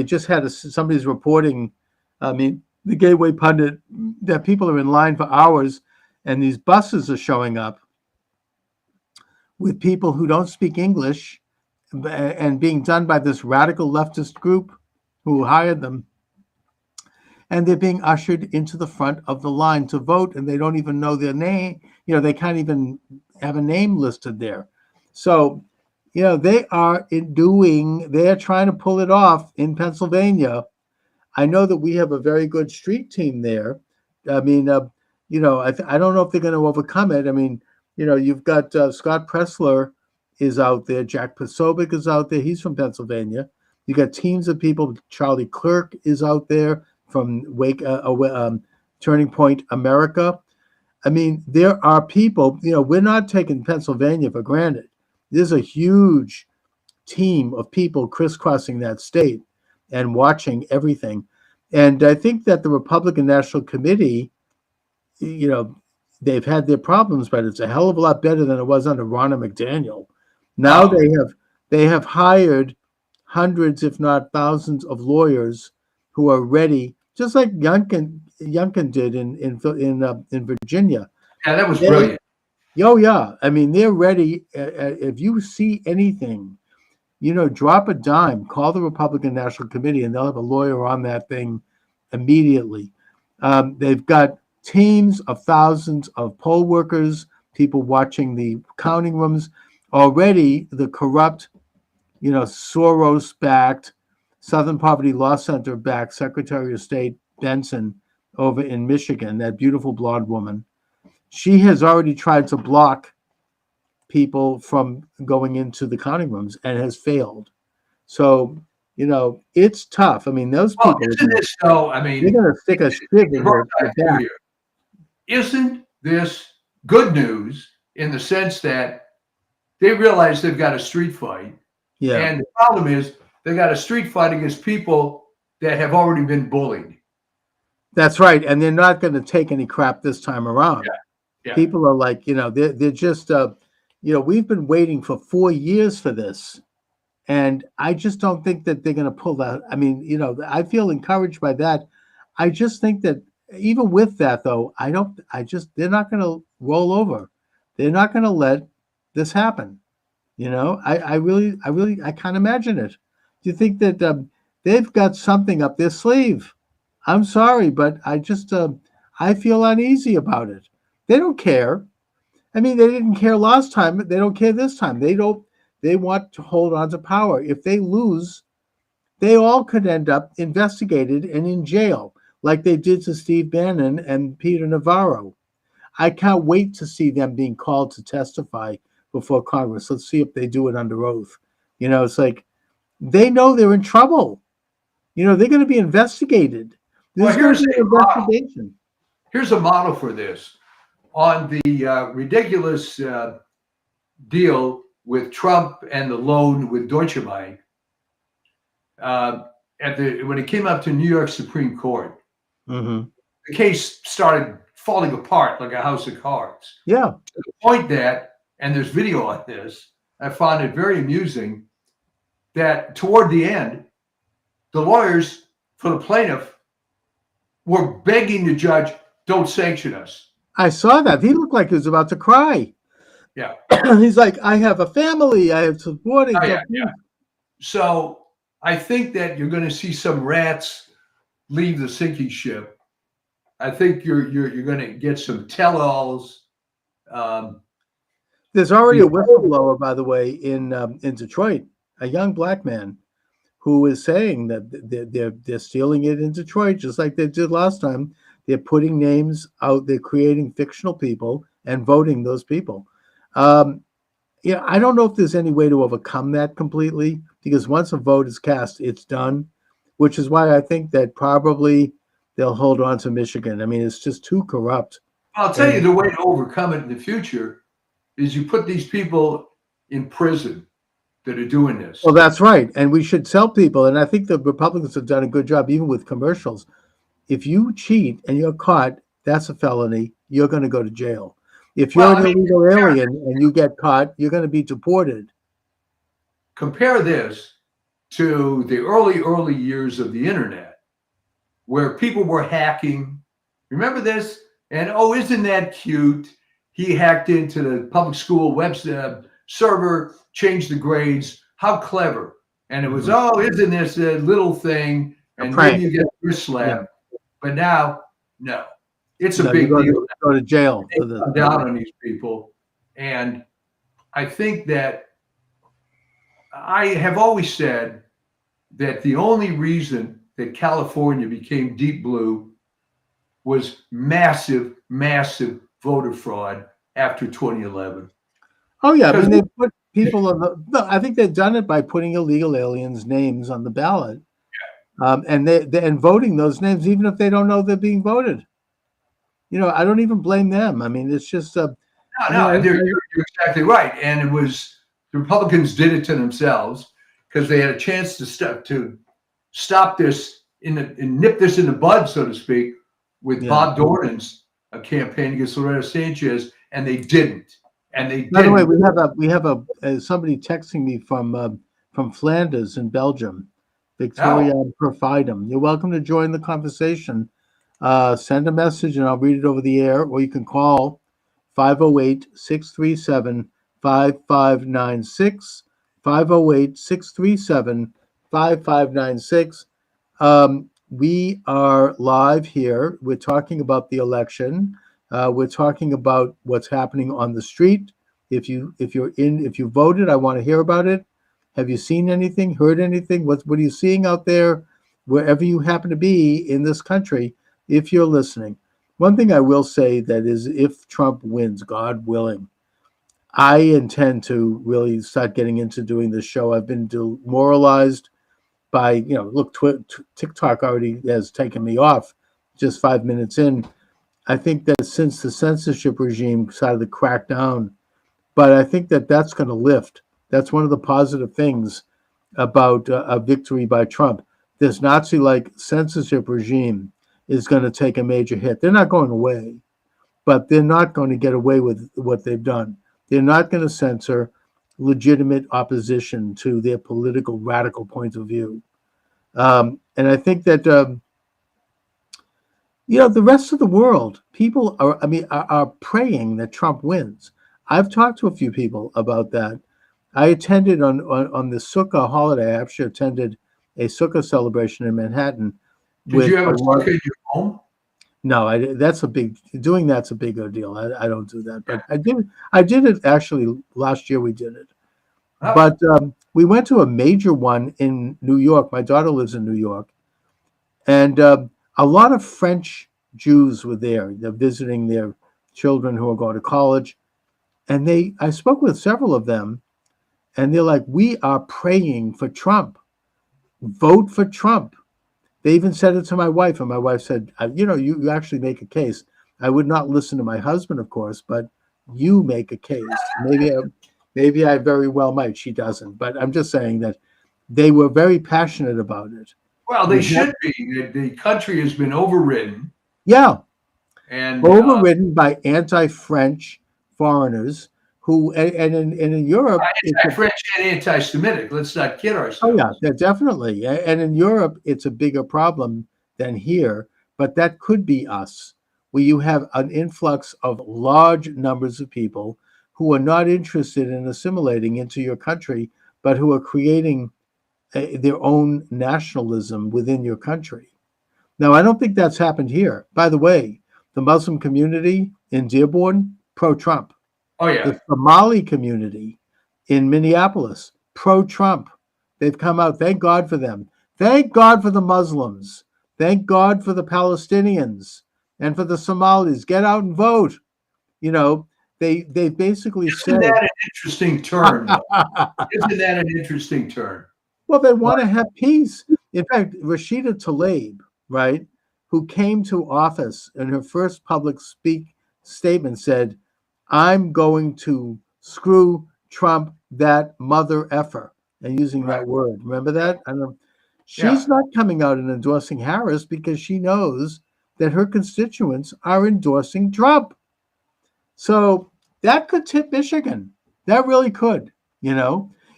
just had somebody's reporting. I mean, the Gateway Pundit, that people are in line for hours, and these buses are showing up with people who don't speak English, and being done by this radical leftist group who hired them. And they're being ushered into the front of the line to vote, and they don't even know their name. They can't even have a name listed there. So, they are they're trying to pull it off in Pennsylvania. I know that we have a very good street team there. I mean, I don't know if they're going to overcome it. I mean, you've got Scott Pressler is out there. Jack Posobiec is out there. He's from Pennsylvania. You got teams of people. Charlie Clerk is out there from Turning Point America. I mean, there are people, we're not taking Pennsylvania for granted. There's a huge team of people crisscrossing that state and watching everything. And I think that the Republican National Committee, they've had their problems, but it's a hell of a lot better than it was under Ronna McDaniel. Now they have hired hundreds, if not thousands, of lawyers who are ready, just like Youngkin did in Virginia. Yeah, that was brilliant. Oh yeah, I mean, they're ready. If you see anything, drop a dime, call the Republican National Committee, and they'll have a lawyer on that thing immediately. They've got teams of thousands of poll workers, people watching the counting rooms. Already, the corrupt, Soros-backed, Southern Poverty Law Center-backed Secretary of State Benson over in Michigan, that beautiful blonde woman, she has already tried to block people from going into the counting rooms and has failed. So, it's tough. I mean, those people. Isn't this though? I mean, they're going to stick a stick in their back. Isn't this good news in the sense that they realize they've got a street fight? Yeah. And the problem is they got a street fight against people that have already been bullied. That's right. And they're not going to take any crap this time around. Yeah. People are like, they're just, we've been waiting for 4 years for this. And I just don't think that they're going to pull that. I mean, I feel encouraged by that. I just think that even with that, though, they're not going to roll over. They're not going to let this happen. I can't imagine it. Do you think that they've got something up their sleeve? I'm sorry, but I feel uneasy about it. They don't care. I mean, they didn't care last time. They don't care this time. They don't. They want to hold on to power. If they lose, they all could end up investigated and in jail, like they did to Steve Bannon and Peter Navarro. I can't wait to see them being called to testify before Congress. Let's see if they do it under oath. It's like they know they're in trouble. They're going to be investigated. There's going to be an investigation. Here's a model for this. On the ridiculous deal with Trump and the loan with Deutsche Bank, when it came up to New York Supreme Court, the case started falling apart like a house of cards. Yeah. To the point that, and there's video on this, I found it very amusing that toward the end, the lawyers for the plaintiff were begging the judge, don't sanction us. I saw that. He looked like he was about to cry. Yeah. He's like, I have a family. I have supporting. Yeah. So I think that you're going to see some rats leave the sinking ship. I think you're going to get some tell-alls. There's already a whistleblower, by the way, in Detroit, a young black man who is saying that they're stealing it in Detroit, just like they did last time. They're putting names out. They're creating fictional people and voting those people. I don't know if there's any way to overcome that completely, because once a vote is cast, it's done, which is why I think that probably they'll hold on to Michigan. I mean, it's just too corrupt. I'll tell you the way to overcome it in the future is you put these people in prison that are doing this. Well, that's right. And we should tell people, and I think the Republicans have done a good job, even with commercials. If you cheat and you're caught, that's a felony. You're going to go to jail. If you're an illegal alien and you get caught, you're going to be deported. Compare this to the early years of the internet, where people were hacking. Remember this? And isn't that cute? He hacked into the public school web server, changed the grades. How clever. And it was, isn't this a little thing? And maybe you get wrist slap. Yeah. But now, no. It's a big deal. Go to jail. They come down on these people. And I think that I have always said that the only reason that California became deep blue was massive voter fraud after 2011. Oh, yeah. I mean, they put people on I think they've done it by putting illegal aliens' names on the ballot. And and voting those names, even if they don't know they're being voted. I don't even blame them. I mean, it's just you're exactly right. And it was the Republicans did it to themselves because they had a chance to stop this and nip this in the bud, so to speak, with Bob Dornan's campaign against Loretta Sanchez, and they didn't. By the way, we have somebody texting me from Flanders in Belgium, Victoria Perfidum. You're welcome to join the conversation. Send a message and I'll read it over the air, or you can call 508-637-5596, 508-637-5596. We are live here. We're talking about the election. We're talking about what's happening on the street. If you voted, I want to hear about it. Have you seen anything, heard anything? What are you seeing out there, wherever you happen to be in this country, if you're listening? One thing I will say that is, if Trump wins, God willing, I intend to really start getting into doing this show. I've been demoralized by, TikTok already has taken me off just 5 minutes in. I think that since the censorship regime started to crack down, but I think that that's going to lift. That's one of the positive things about a victory by Trump. This Nazi-like censorship regime is going to take a major hit. They're not going away, but they're not going to get away with what they've done. They're not going to censor legitimate opposition to their political radical point of view. And I think that The rest of the world, people are praying that Trump wins. I've talked to a few people about that. I attended on the Sukkah holiday. I actually attended a Sukkah celebration in Manhattan. Did you with have a a lot. sukkah in your home? No, that's a bigger deal. I don't do that, but I did it actually last year. We did it, Oh, but we went to a major one in New York. My daughter lives in New York, and a lot of French Jews were there. They're visiting their children who are going to college, and I spoke with several of them, and they're like, "We are praying for Trump. Vote for Trump." They even said it to my wife, and my wife said, you actually make a case. I would not listen to my husband, of course, but you make a case. Maybe I very well might. She doesn't, but I'm just saying that they were very passionate about it. well, they should be. The country has been overridden, Yeah, and overridden by anti-French foreigners who, and in Europe, anti-French and anti-Semitic. Let's not kid oh ourselves. yeah, definitely. And in Europe, it's a bigger problem than here, but that could be us, where you have an influx of large numbers of people who are not interested in assimilating into your country, but who are creating their own nationalism within your country. Now, I don't think that's happened here. By the way, the Muslim community in Dearborn, pro-Trump. Oh yeah, The Somali community in Minneapolis, pro-Trump. They've come out. Thank God for them. Thank God for the Muslims. Thank God for the Palestinians and for the Somalis. Get out and vote. You know, they basically isn't said, that an interesting turn? Isn't that an interesting turn? well, they want to have peace. In fact, Rashida Tlaib, right, who came to office in her first public statement said, I'm going to screw Trump that mother effer, and using Right. that word. Remember that? I don't know. Yeah. She's not coming out and endorsing Harris because she knows that her constituents are endorsing Trump. So that could tip Michigan. That really could,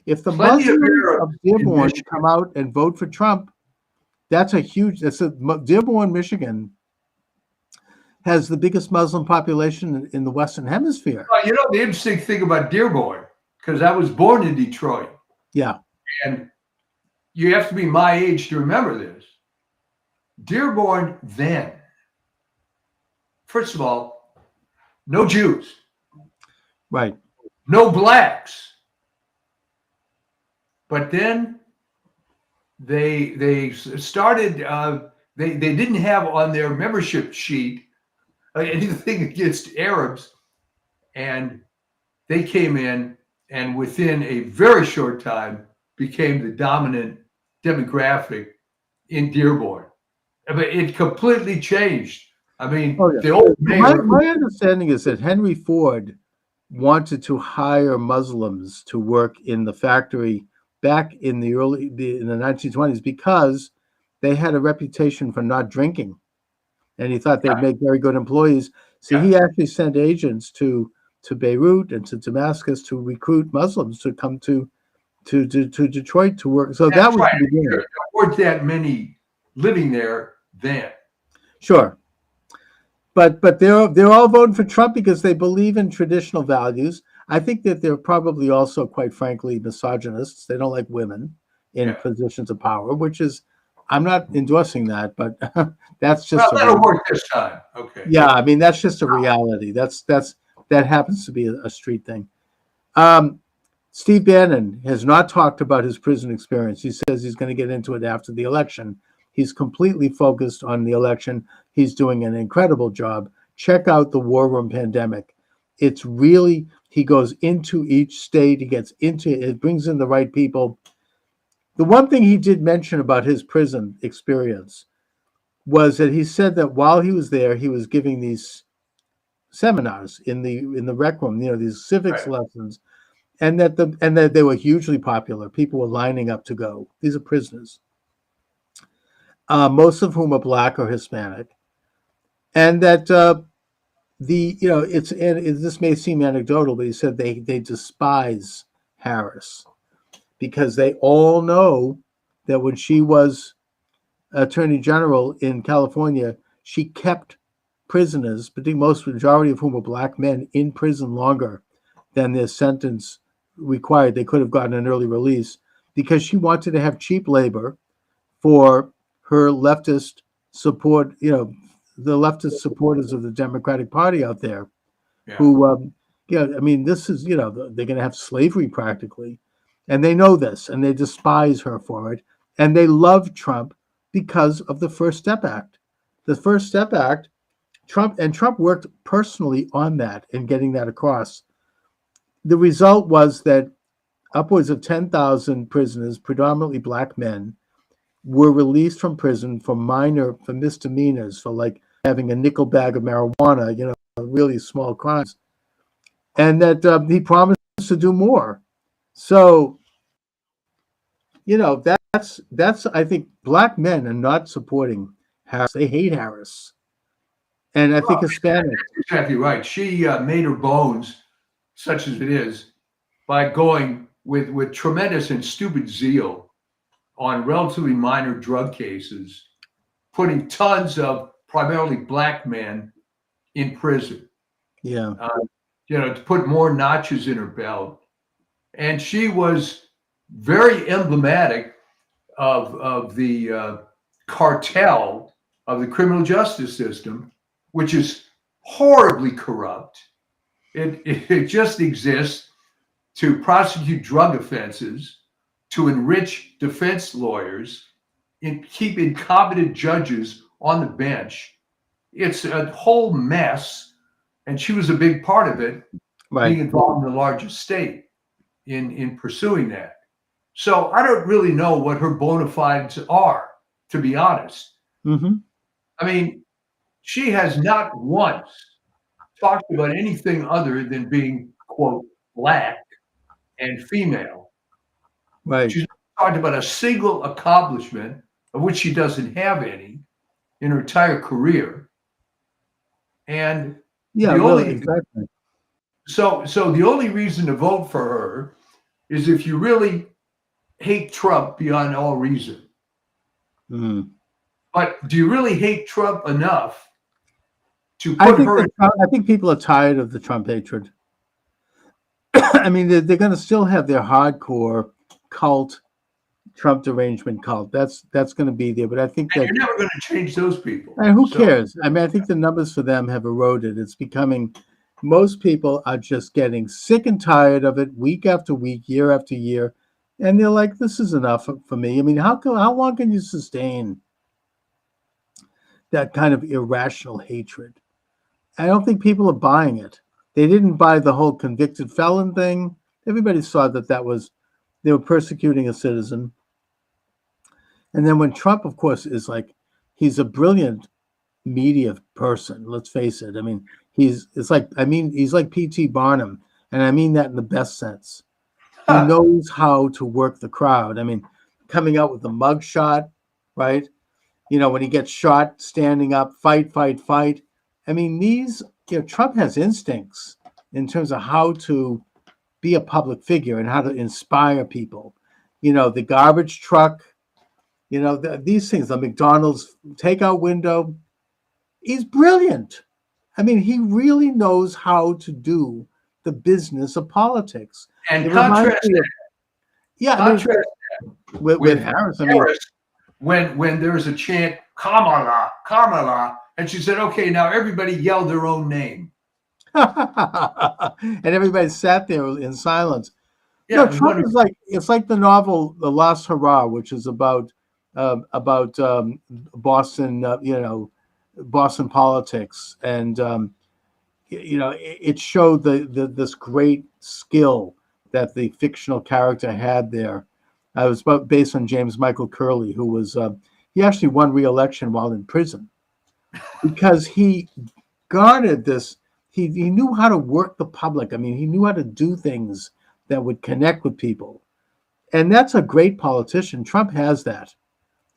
If the Plenty of Muslims Arabs of in Dearborn Michigan. come out and vote for Trump, Dearborn, Michigan has the biggest Muslim population in the Western Hemisphere. Well, the interesting thing about Dearborn, because I was born in Detroit, Yeah. and you have to be my age to remember this. Dearborn then, first of all, no Jews, Right. no blacks, but then they started. They didn't have on their membership sheet anything against Arabs, and they came in and within a very short time became the dominant demographic in Dearborn. I mean, it completely changed. I mean, Oh, yeah. the old mayor. My understanding is that Henry Ford wanted to hire Muslims to work in the factory back in the 1920s because they had a reputation for not drinking, and he thought they'd make very good employees. So he actually sent agents to Beirut and to Damascus to recruit Muslims to come to Detroit to work. So that was right. the beginning. There weren't that many living there then. Sure. But they're all voting for Trump because they believe in traditional values. I think that they're probably also, quite frankly, misogynists. They don't like women in positions of power, which is, I'm not endorsing that, but that's just. Well, that'll work this time. Okay. Yeah, I mean that's just a reality. That happens to be a street thing. Steve Bannon has not talked about his prison experience. He says he's going to get into it after the election. He's completely focused on the election. He's doing an incredible job. Check out the War Room Pandemic. It's really, he goes into each state. He gets into it, brings in the right people. The one thing he did mention about his prison experience was that he said that while he was there, he was giving these seminars in the rec room, these civics lessons, and that they were hugely popular. People were lining up to go. These are prisoners. Most of whom are Black or Hispanic, and that this may seem anecdotal, but he said they despise Harris because they all know that when she was Attorney General in California, she kept prisoners, but most majority of whom were black men, in prison longer than their sentence required. They could have gotten an early release because she wanted to have cheap labor for her leftist support, the leftist supporters of the Democratic Party out there, who, I mean, this is, they're going to have slavery practically, and they know this, and they despise her for it, and they love Trump because of the First Step Act. The First Step Act, Trump worked personally on that and getting that across. The result was that upwards of 10,000 prisoners, predominantly black men, were released from prison for misdemeanors, for like having a nickel bag of marijuana, really small crimes. And that he promised to do more. So, that's I think black men are not supporting Harris. They hate Harris. And I think Hispanic. That's exactly right. She made her bones, such as it is, by going with tremendous and stupid zeal on relatively minor drug cases, putting tons of primarily black men in prison. Yeah. To put more notches in her belt. And she was very emblematic of the cartel of the criminal justice system, which is horribly corrupt. It just exists to prosecute drug offenses, to enrich defense lawyers, and keep incompetent judges on the bench. It's a whole mess, and she was a big part of it, being involved in the largest state in pursuing that. So I don't really know what her bona fides are, to be honest. Mm-hmm. I mean, she has not once talked about anything other than being, quote, black and female. Right. She's not talked about a single accomplishment, of which she doesn't have any, in her entire career. And exactly. So the only reason to vote for her is if you really hate Trump beyond all reason. Mm. But do you really hate Trump enough to put her? I think people are tired of the Trump hatred. I mean, they're going to still have their hardcore cult, Trump derangement cult. That's going to be there. But I think that you're never going to change those people. And who cares? I mean, I think the numbers for them have eroded. It's becoming, most people are just getting sick and tired of it week after week, year after year. And they're like, this is enough for me. I mean, how long can you sustain that kind of irrational hatred? I don't think people are buying it. They didn't buy the whole convicted felon thing. Everybody saw that they were persecuting a citizen. And then when Trump, of course, is like, he's a brilliant media person. Let's face it. I mean, he's like P.T. Barnum. And I mean that in the best sense. He knows how to work the crowd. I mean, coming out with the mug shot, right? When he gets shot, standing up, fight. I mean, Trump has instincts in terms of how to be a public figure and how to inspire people. The garbage truck, these things, the McDonald's takeout window. He's brilliant. I mean, he really knows how to do the business of politics. And contrast that with Harris. I mean, when there's a chant, Kamala, and she said, okay, now everybody yelled their own name. And everybody sat there in silence. Yeah, Trump is it's like the novel The Last Hurrah, which is about Boston, Boston politics, and it showed this great skill that the fictional character had there. It was based on James Michael Curley, who was he actually won re-election while in prison because he garnered this. He knew how to work the public. I mean, he knew how to do things that would connect with people, and that's a great politician. Trump has that,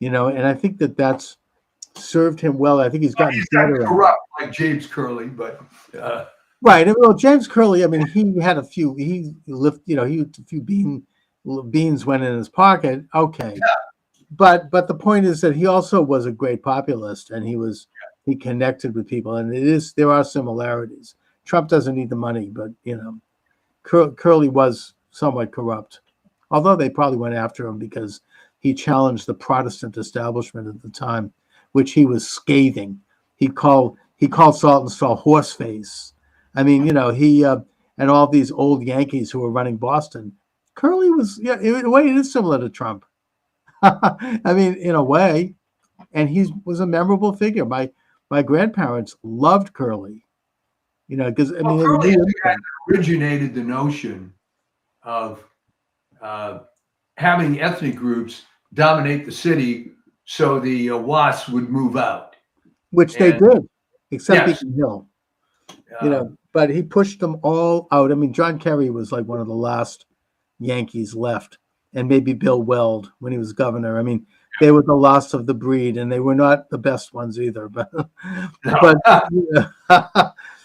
and I think that's served him well. I think he's gotten better. Not corrupt like James Curley, but right. Well, James Curley, I mean, he had a few. He lifted, he had a few beans went in his pocket. Okay, but the point is that he also was a great populist, and he was he connected with people, and there are similarities. Trump doesn't need the money, but Curley was somewhat corrupt, although they probably went after him because he challenged the Protestant establishment at the time, which he was scathing. He called Saltonstall horseface. I mean, he and all these old Yankees who were running Boston. Curley was, in a way, it is similar to Trump. I mean, in a way, and he was a memorable figure. My grandparents loved Curley, because I mean, Curley is the guy that originated the notion of having ethnic groups dominate the city so the WASP would move out. Which they did, except Yes. Beacon Hill. But he pushed them all out. I mean, John Kerry was like one of the last Yankees left, and maybe Bill Weld when he was governor. I mean, they were the last of the breed, and they were not the best ones either. But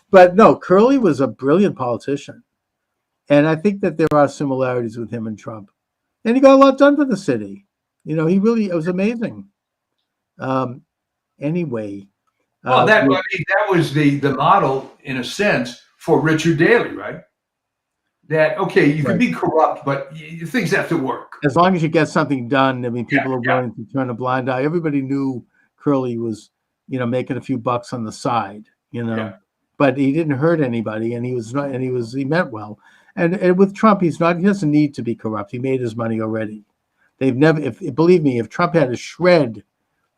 but no, Curley was a brilliant politician, and I think that there are similarities with him and Trump. And he got a lot done for the city. He really, it was amazing. Anyway. Well, that was the model in a sense for Richard Daley, right? That you can be corrupt, but things have to work. As long as you get something done, I mean, people are willing to turn a blind eye. Everybody knew Curley was, making a few bucks on the side, but he didn't hurt anybody, and he meant well. And with Trump, he doesn't need to be corrupt. He made his money already. They've never, believe me, if Trump had a shred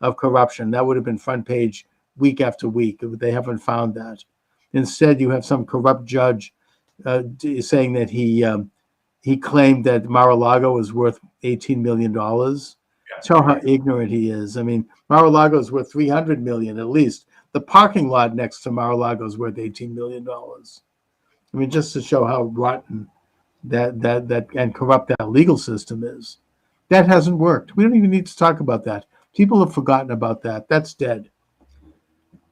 of corruption, that would have been front page week after week. They haven't found that. Instead, you have some corrupt judge saying that he claimed that Mar-a-Lago was worth $18 million. Show how ignorant he is. I mean, Mar-a-Lago is worth $300 million at least. The parking lot next to Mar-a-Lago is worth $18 million. I mean, just to show how rotten that and corrupt that legal system is. That hasn't worked. We don't even need to talk about that. People have forgotten about that. That's dead.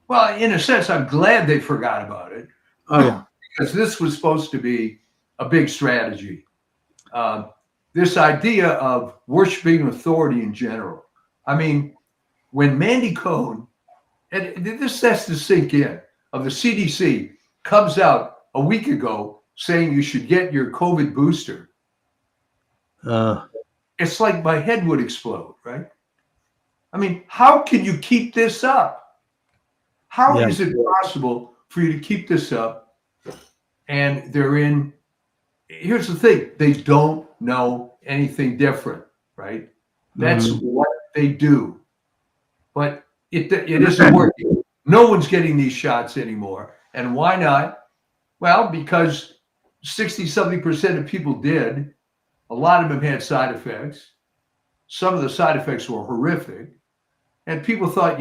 Well, in a sense, I'm glad they forgot about it. Oh, yeah. Because this was supposed to be a big strategy. This idea of worshiping authority in general. I mean, when Mandy Cohen, and this has to sink in, of the CDC comes out a week ago saying you should get your COVID booster. It's like my head would explode, right? I mean, how can you keep this up? How is it possible for you to keep this up? And here's the thing, they don't know anything different, right? That's what they do. But it isn't working. No one's getting these shots anymore. And why not? Well, because 60-something% of people did. A lot of them had side effects. Some of the side effects were horrific. And people thought,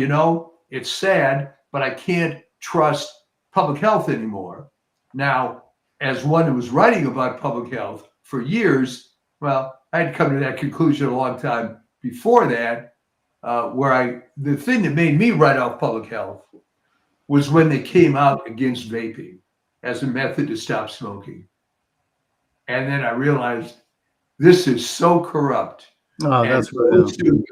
it's sad, but I can't trust public health anymore. Now, as one who was writing about public health for years, well, I had come to that conclusion a long time before that, the thing that made me write off public health was when they came out against vaping as a method to stop smoking. And then I realized this is so corrupt. Oh, that's so stupid.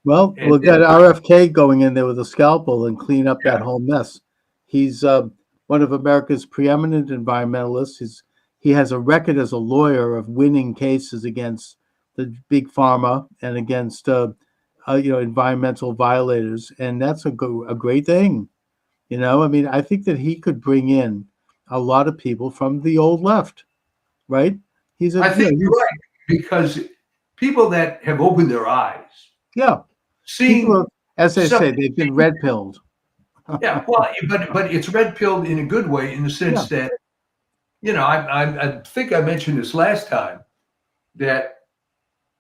Well, we'll get RFK going in there with a scalpel and clean up that whole mess. He's one of America's preeminent environmentalists. He has a record as a lawyer of winning cases against the big pharma and against environmental violators, and that's a great thing. I mean, I think that he could bring in a lot of people from the old left, right? I think you're right, because people that have opened their eyes. Yeah. People, as they say, they've been red-pilled. Yeah, well, but it's red-pilled in a good way, in the sense that, I think I mentioned this last time, that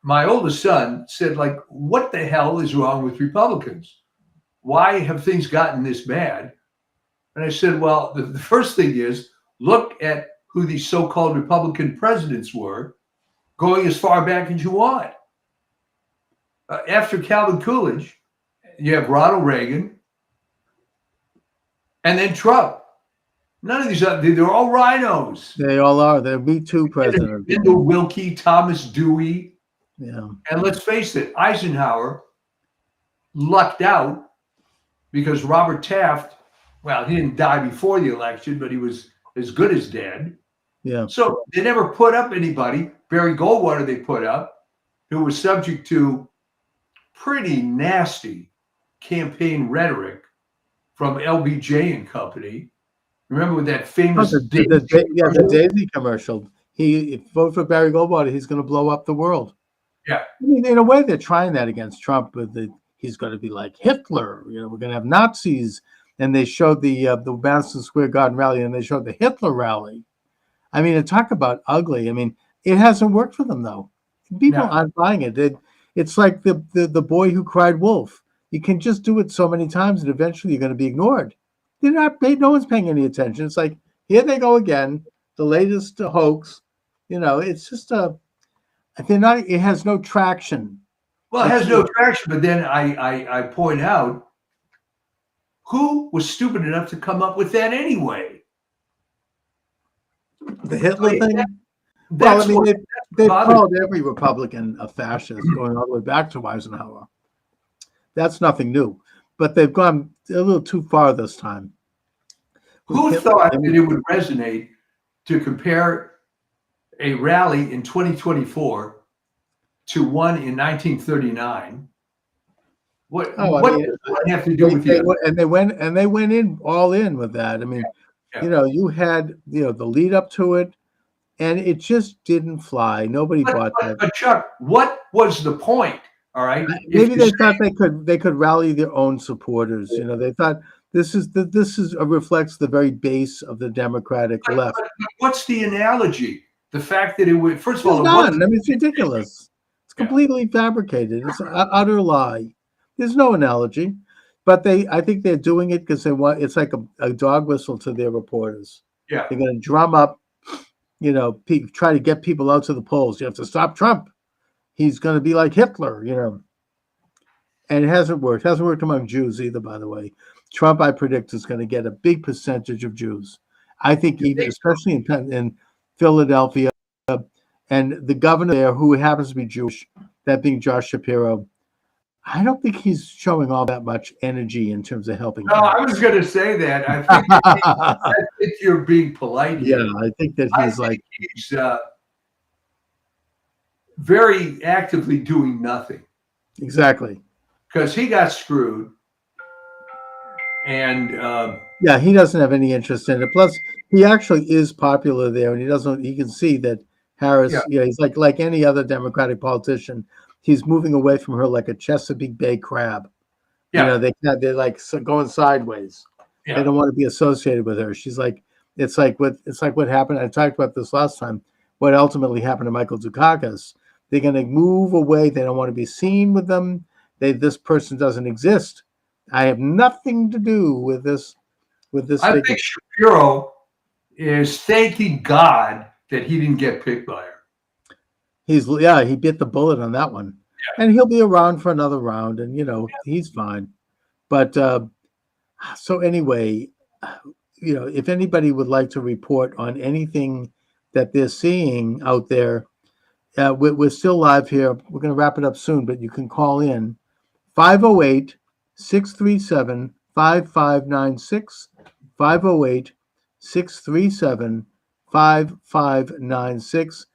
my oldest son said, like, what the hell is wrong with Republicans? Why have things gotten this bad? And I said, well, the first thing is, look at who these so-called Republican presidents were, going as far back as you want. After Calvin Coolidge, you have Ronald Reagan, and then Trump. None of these, they're all rhinos. They all are. They're Me Too presidents. Lyndon Wilkie, Thomas Dewey. Yeah. And let's face it, Eisenhower lucked out because Robert Taft, well, he didn't die before the election, but he was as good as dead. Yeah. So they never put up anybody. Barry Goldwater they put up, who was subject to pretty nasty campaign rhetoric from LBJ and company. Remember with that famous the Daisy commercial. If vote for Barry Goldwater, he's going to blow up the world. Yeah. I mean, in a way, they're trying that against Trump. He's going to be like Hitler. We're going to have Nazis. And they showed the Madison Square Garden rally, and they showed the Hitler rally. I mean, to talk about ugly. I mean, it hasn't worked for them though. People aren't buying it. It's like the boy who cried wolf. You can just do it so many times, and eventually you're going to be ignored. They're not. No one's paying any attention. It's like, here they go again, the latest hoax. It's just they're not. It has no traction. Well, it has no traction. But then I point out, who was stupid enough to come up with that anyway? The Hitler thing. Well, I mean, they've called every Republican a fascist, going all the way back to Eisenhower. That's nothing new, but they've gone a little too far this time. Who thought that it would resonate to compare a rally in 2024 to one in 1939? What does that have to do with you? And they went in all in with that. I mean, you had the lead up to it, and it just didn't fly. Nobody bought that. But Chuck, what was the point? All right, maybe they thought they could rally their own supporters. They thought this reflects the very base of the Democratic left. But what's the analogy? The fact that it would, first of all, it's ridiculous. It's completely fabricated. It's an utter lie. There's no analogy, but I think they're doing it because they want. It's like a dog whistle to their reporters. Yeah, they're going to drum up, try to get people out to the polls. You have to stop Trump. He's going to be like Hitler, And it hasn't worked. It hasn't worked among Jews either, by the way. Trump, I predict, is going to get a big percentage of Jews. I think especially in Philadelphia, and the governor there, who happens to be Jewish, that being Josh Shapiro, I don't think he's showing all that much energy in terms of helping. No, I was going to say that. I think you're being polite here. Yeah, I think that he's very actively doing nothing. Exactly. Because he got screwed. And he doesn't have any interest in it. Plus, he actually is popular there, and he can see that Harris, he's like any other Democratic politician. He's moving away from her like a Chesapeake Bay crab. Yeah. They're like going sideways. Yeah. They don't want to be associated with her. She's like, it's like what happened. I talked about this last time. What ultimately happened to Michael Dukakis. They're going to move away. They don't want to be seen with them. This person doesn't exist. I have nothing to do with this. I think Shapiro is thanking God that he didn't get picked by her. He bit the bullet on that one, and he'll be around for another round, and he's fine. But so anyway, if anybody would like to report on anything that they're seeing out there, we're still live here. We're going to wrap it up soon, but you can call in 508-637-5596, 508-637-5596.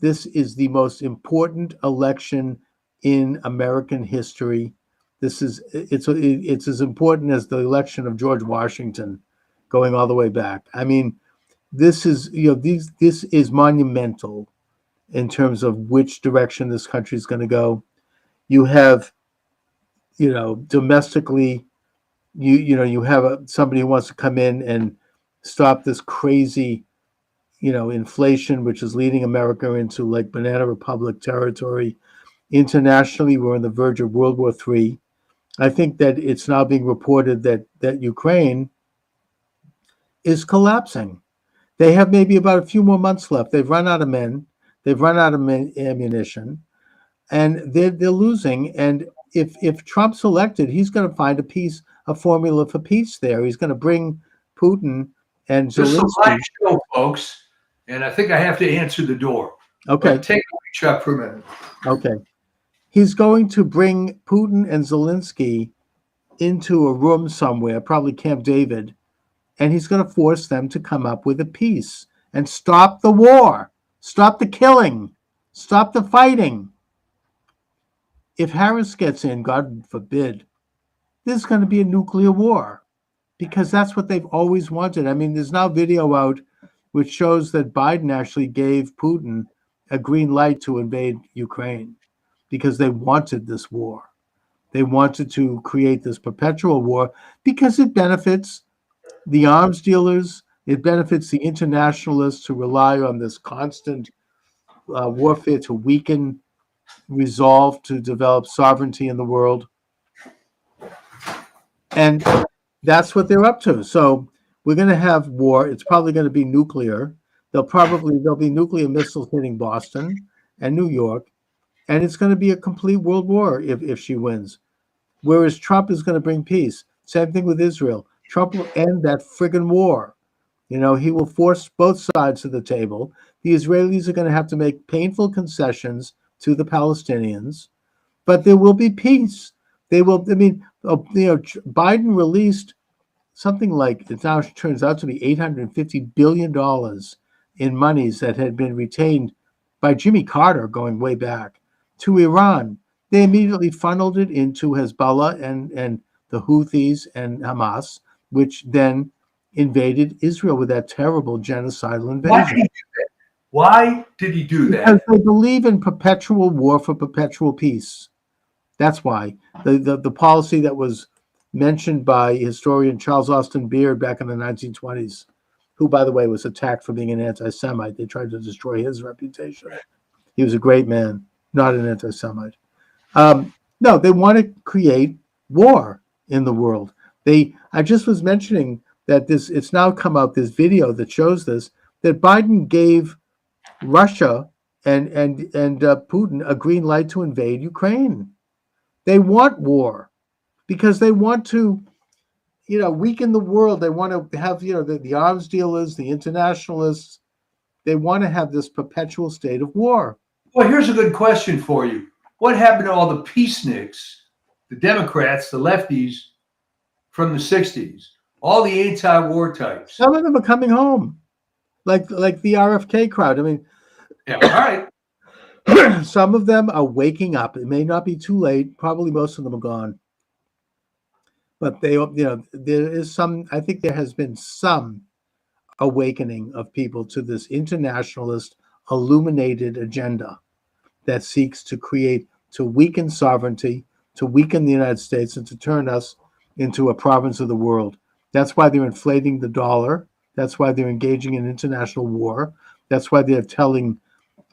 This is the most important election in American history. It's as important as the election of George Washington, going all the way back. I mean, this is this is monumental in terms of which direction this country is going to go. You have, domestically, you have somebody who wants to come in and stop this crazy, inflation, which is leading America into like Banana Republic territory. Internationally, we're on the verge of World War III. I think that it's now being reported that Ukraine is collapsing. They have maybe about a few more months left. They've run out of men. They've run out of ammunition, and they're losing. And if Trump's elected, he's going to find a formula for peace there. He's going to bring Putin and Zelensky. This is a live show, folks, and I think I have to answer the door. Okay. But take a look, Chuck, for a minute. Okay. He's going to bring Putin and Zelensky into a room somewhere, probably Camp David, and he's going to force them to come up with a peace and stop the war, stop the killing, stop the fighting. If Harris gets in, God forbid, there's going to be a nuclear war, because that's what they've always wanted. I mean, there's now video out which shows that Biden actually gave Putin a green light to invade Ukraine because they wanted this war. They wanted to create this perpetual war because it benefits the arms dealers, it benefits the internationalists who rely on this constant warfare to weaken resolve to develop sovereignty in the world. And that's what they're up to. So we're going to have war. It's probably going to be nuclear. There'll be nuclear missiles hitting Boston and New York, and it's going to be a complete world war if she wins. Whereas Trump is going to bring peace. Same thing with Israel. Trump will end that friggin' war. You know, he will force both sides to the table. The Israelis are going to have to make painful concessions to the Palestinians, but there will be peace. They will, I mean, Biden released something like, it now turns out to be $850 billion in monies that had been retained by Jimmy Carter going way back to Iran. They immediately funneled it into Hezbollah and the Houthis and Hamas, which then invaded Israel with that terrible genocidal invasion. Why did he do that? Because they believe in perpetual war for perpetual peace. That's why. The policy that was mentioned by historian Charles Austin Beard back in the 1920s, who, by the way, was attacked for being an anti-Semite. They tried to destroy his reputation. He was a great man, not an anti-Semite. No, they want to create war in the world. I just was mentioning that it's now come out, this video that shows this, that Biden gave Russia and Putin a green light to invade Ukraine. They want war because they want to, weaken the world. They want to have, the arms dealers, the internationalists. They want to have this perpetual state of war. Well, here's a good question for you. What happened to all the peaceniks, the Democrats, the lefties from the 60s, all the anti-war types? Some of them are coming home, like the RFK crowd. I mean, yeah, all right. Some of them are waking up. It may not be too late. Probably most of them are gone. But there is some, I think there has been some awakening of people to this internationalist illuminated agenda that seeks to weaken sovereignty, to weaken the United States, and to turn us into a province of the world. That's why they're inflating the dollar. That's why they're engaging in international war. That's why they're telling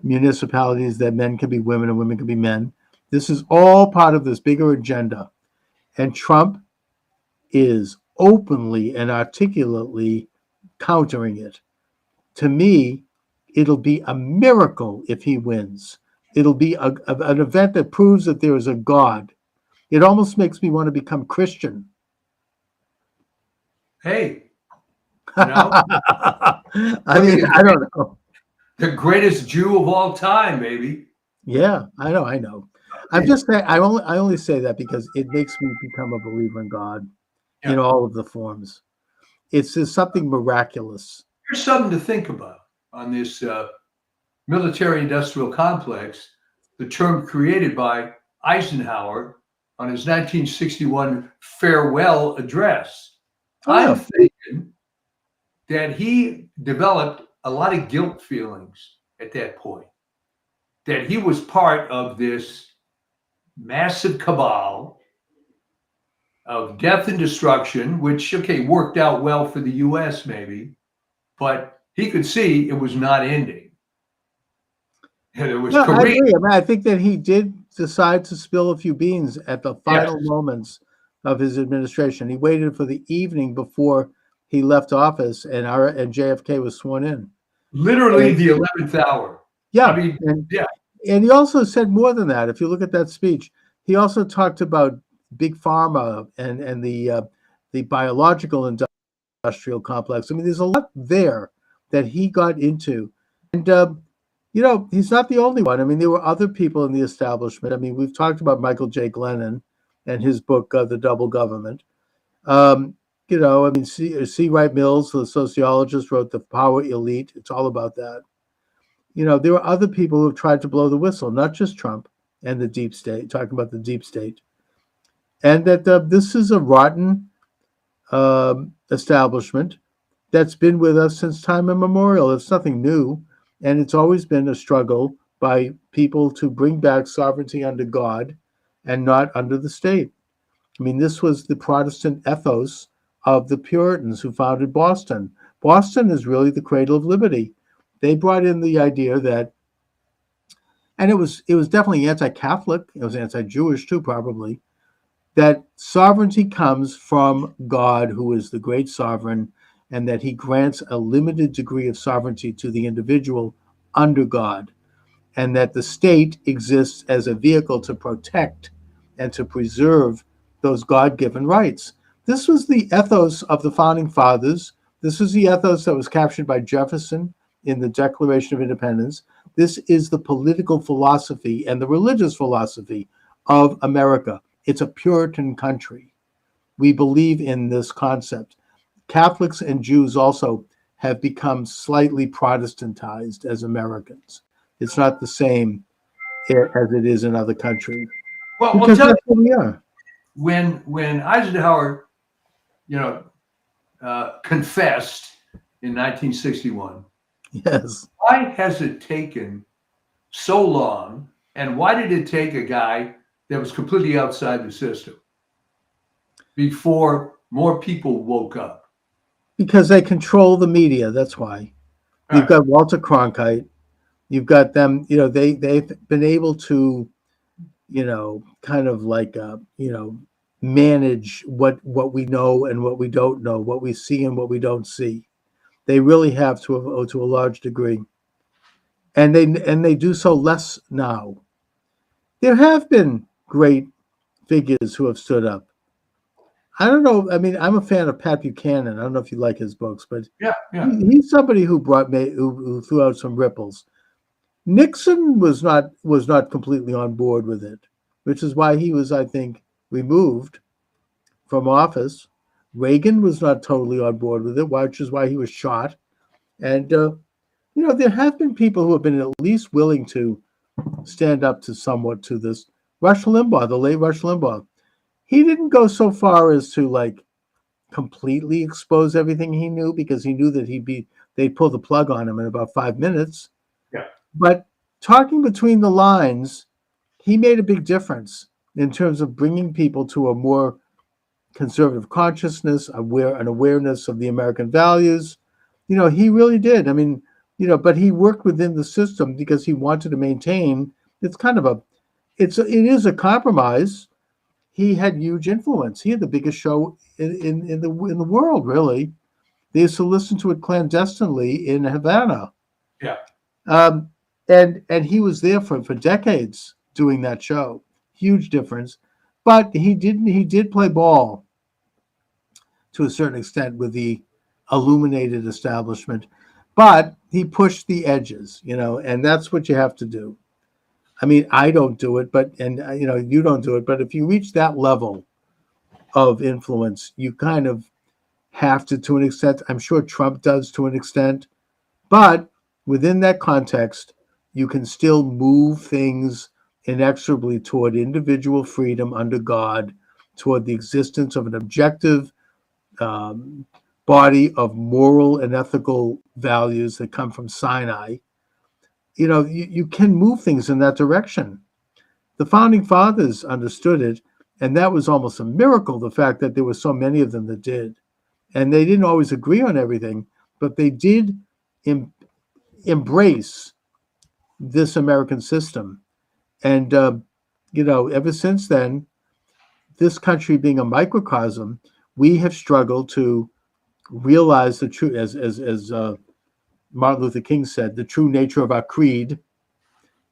municipalities that men can be women and women can be men. This is all part of this bigger agenda. And Trump is openly and articulately countering it. To me, it'll be a miracle if he wins. It'll be an event that proves that there is a God. It almost makes me want to become Christian. Hey, I mean, I don't know. The greatest Jew of all time, maybe. Yeah, I know. I'm just saying. I only say that because it makes me become a believer in God in all of the forms. It's just something miraculous. Here's something to think about on this military-industrial complex. The term created by Eisenhower on his 1961 farewell address. I'm thinking that he developed a lot of guilt feelings at that point, that he was part of this massive cabal of death and destruction, which, worked out well for the U.S. maybe, but he could see it was not ending. And it was I agree. I mean, I think that he did decide to spill a few beans at the final moments of his administration. He waited for the evening before he left office, and JFK was sworn in. Literally the 11th hour. Yeah. I mean, And he also said more than that. If you look at that speech, he also talked about big pharma and the biological industrial complex. I mean, there's a lot there that he got into. And, he's not the only one. I mean, there were other people in the establishment. I mean, we've talked about Michael J. Glennon, and his book, The Double Government. You know, I mean, C. Wright Mills, the sociologist, wrote The Power Elite. It's all about that. You know, there are other people who have tried to blow the whistle, not just Trump and the deep state, talking about the deep state. And that this is a rotten establishment that's been with us since time immemorial. It's nothing new. And it's always been a struggle by people to bring back sovereignty under God and not under the state. I mean, this was the Protestant ethos of the Puritans who founded Boston. Boston is really the cradle of liberty. They brought in the idea that, and it was definitely anti-Catholic, it was anti-Jewish too, probably, that sovereignty comes from God, who is the great sovereign, and that he grants a limited degree of sovereignty to the individual under God, and that the state exists as a vehicle to protect and to preserve those God-given rights. This was the ethos of the Founding Fathers. This was the ethos that was captured by Jefferson in the Declaration of Independence. This is the political philosophy and the religious philosophy of America. It's a Puritan country. We believe in this concept. Catholics and Jews also have become slightly Protestantized as Americans. It's not the same as it is in other countries. Well, Because tell that's what we are. when Eisenhower, confessed in 1961, Yes. why has it taken so long, and why did it take a guy that was completely outside the system before more people woke up? Because they control the media. That's why. All You've right. got Walter Cronkite. You've got them. You know, they've been able to, kind of like, manage what we know and what we don't know, what we see and what we don't see. They really have to a large degree, and they do so less now. There have been great figures who have stood up. I don't know. I mean, I'm a fan of Pat Buchanan. I don't know if you like his books, but Yeah. he's somebody who who threw out some ripples. Nixon was not completely on board with it, which is why he was, I think, removed from office. Reagan was not totally on board with it, which is why he was shot. And there have been people who have been at least willing to stand up to somewhat to this. Rush Limbaugh, the late Rush Limbaugh, he didn't go so far as to like completely expose everything he knew, because he knew that they'd pull the plug on him in about 5 minutes. Yeah. But talking between the lines, he made a big difference in terms of bringing people to a more conservative consciousness, an awareness of the American values. He really did. I mean, but he worked within the system because he wanted to maintain. It's kind of it is a compromise. He had huge influence. He had the biggest show in the world, really. They used to listen to it clandestinely in Havana. Yeah. And he was there for decades doing that show. Huge difference. But he did play ball to a certain extent with the illuminated establishment. But he pushed the edges, and that's what you have to do. I mean, I don't do it, you don't do it. But if you reach that level of influence, you kind of have to an extent. I'm sure Trump does to an extent. But within that context, you can still move things inexorably toward individual freedom under God, toward the existence of an objective body of moral and ethical values that come from Sinai. You can move things in that direction. The Founding Fathers understood it, and that was almost a miracle, the fact that there were so many of them that did. And they didn't always agree on everything, but they did embrace this American system. And, ever since then, this country being a microcosm, we have struggled to realize the true, as Martin Luther King said, the true nature of our creed.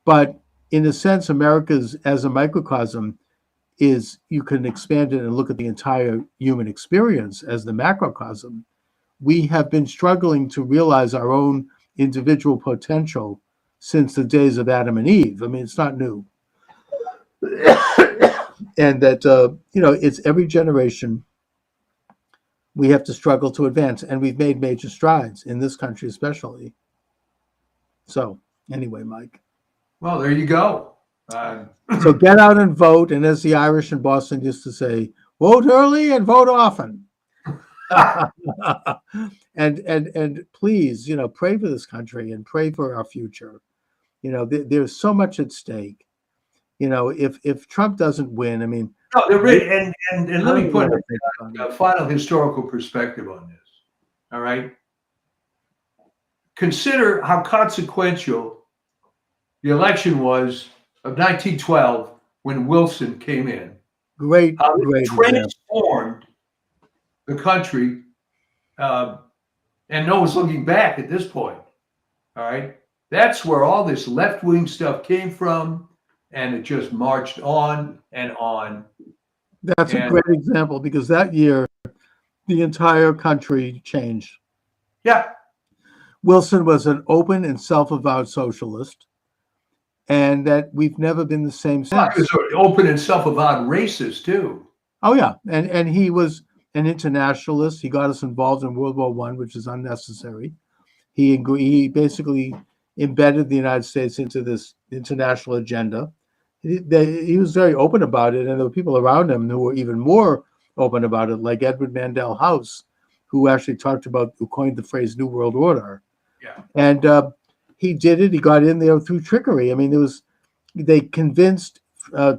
But in a sense, America's, as a microcosm, is, you can expand it and look at the entire human experience as the macrocosm. We have been struggling to realize our own individual potential since the days of Adam and Eve. I mean, it's not new. and that it's every generation we have to struggle to advance, and we've made major strides in this country, especially. So, anyway, Mike. Well, there you go. So get out and vote, and as the Irish in Boston used to say, vote early and vote often. and please, pray for this country and pray for our future. There's so much at stake. If Trump doesn't win, I mean, no, and let me put a final historical perspective on this. All right. Consider how consequential the election was of 1912 when Wilson came in. Great Transformed the country, and no one's looking back at this point. All right. That's where all this left-wing stuff came from, and it just marched on and on. That's a great example, because that year, the entire country changed. Yeah. Wilson was an open and self-avowed socialist, and that we've never been the same since. He was an open and self-avowed racist, too. Oh, yeah. And he was an internationalist. He got us involved in World War I, which is unnecessary. He basically embedded the United States into this international agenda. He was very open about it, and there were people around him who were even more open about it, like Edward Mandell House, who actually who coined the phrase New World Order. Yeah. And he did it. He got in there through trickery. I mean, they convinced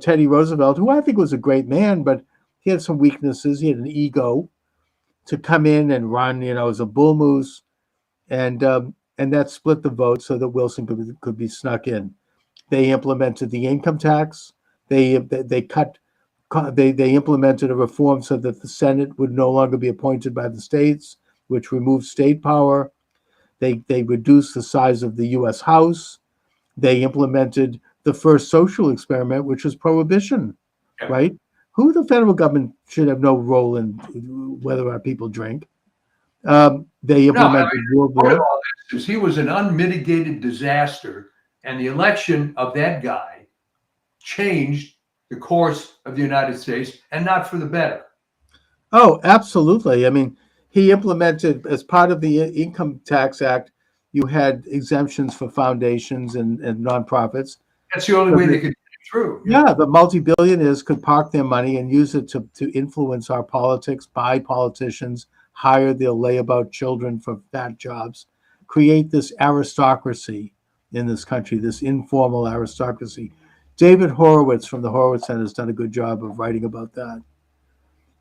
Teddy Roosevelt, who I think was a great man, but he had some weaknesses. He had an ego, to come in and run, as a bull moose, and that split the vote so that Wilson could be snuck in. They implemented the income tax. They implemented a reform so that the Senate would no longer be appointed by the states, which removed state power. They reduced the size of the U.S. House. They implemented the first social experiment, which was prohibition, right? Who the federal government should have no role in whether our people drink. They implemented World War. Part of all this is he was an unmitigated disaster, and the election of that guy changed the course of the United States, and not for the better. Oh, absolutely. I mean, he implemented, as part of the Income Tax Act, you had exemptions for foundations and nonprofits. That's the only way they could get it through. Yeah, the multi-billionaires could park their money and use it to influence our politics, buy politicians, hire their layabout children for fat jobs, create this aristocracy in this country, this informal aristocracy. David Horowitz from the Horowitz Center has done a good job of writing about that.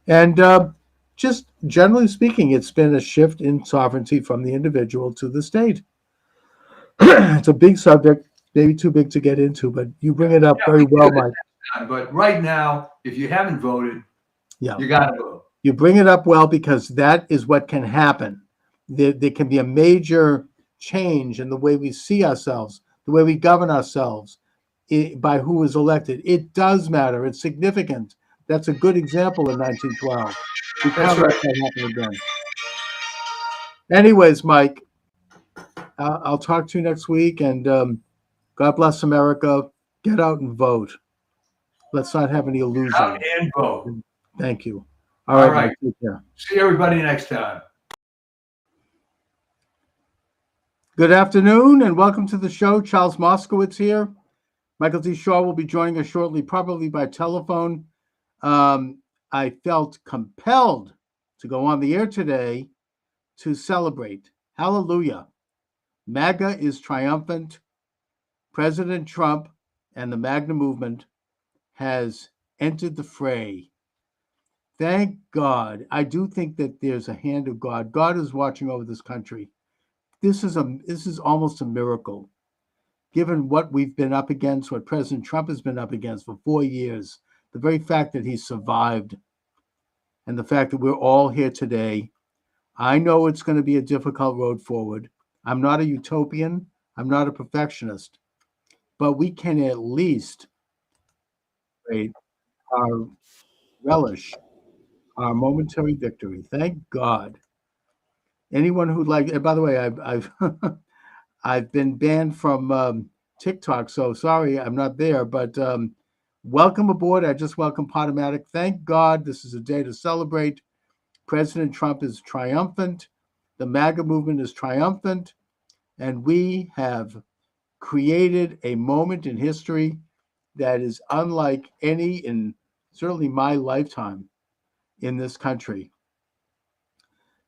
And just generally speaking, it's been a shift in sovereignty from the individual to the state. It's a big subject, maybe too big to get into, but you bring it up very well, Mike. But right now, if you haven't voted, you got to vote. You bring it up well, because that is what can happen. There can be a major change in the way we see ourselves, the way we govern ourselves, by who is elected. It does matter. It's significant. That's a good example in 1912. That's right. That happen again. Anyways, Mike, I'll talk to you next week, and God bless America. Get out and vote. Let's not have any illusions. Get out and vote. Thank you. All right. Mike, take care. See everybody next time. Good afternoon and welcome to the show. Charles Moskowitz here. Michael D. Shaw will be joining us shortly, probably by telephone. I felt compelled to go on the air today to celebrate. Hallelujah. MAGA is triumphant. President Trump and the MAGA movement has entered the fray. Thank God. I do think that there's a hand of God. God is watching over this country. This is almost a miracle, given what we've been up against, what President Trump has been up against for 4 years. The very fact that he survived, and the fact that we're all here today. I know it's going to be a difficult road forward. I'm not a utopian. I'm not a perfectionist. But we can at least relish our momentary victory. Thank God. Anyone who'd like, and by the way, I've I've been banned from TikTok, so sorry I'm not there. But Welcome aboard. I just welcome Potomatic. Thank God this is a day to celebrate. President Trump is triumphant. The MAGA movement is triumphant. And we have created a moment in history that is unlike any in certainly my lifetime in this country.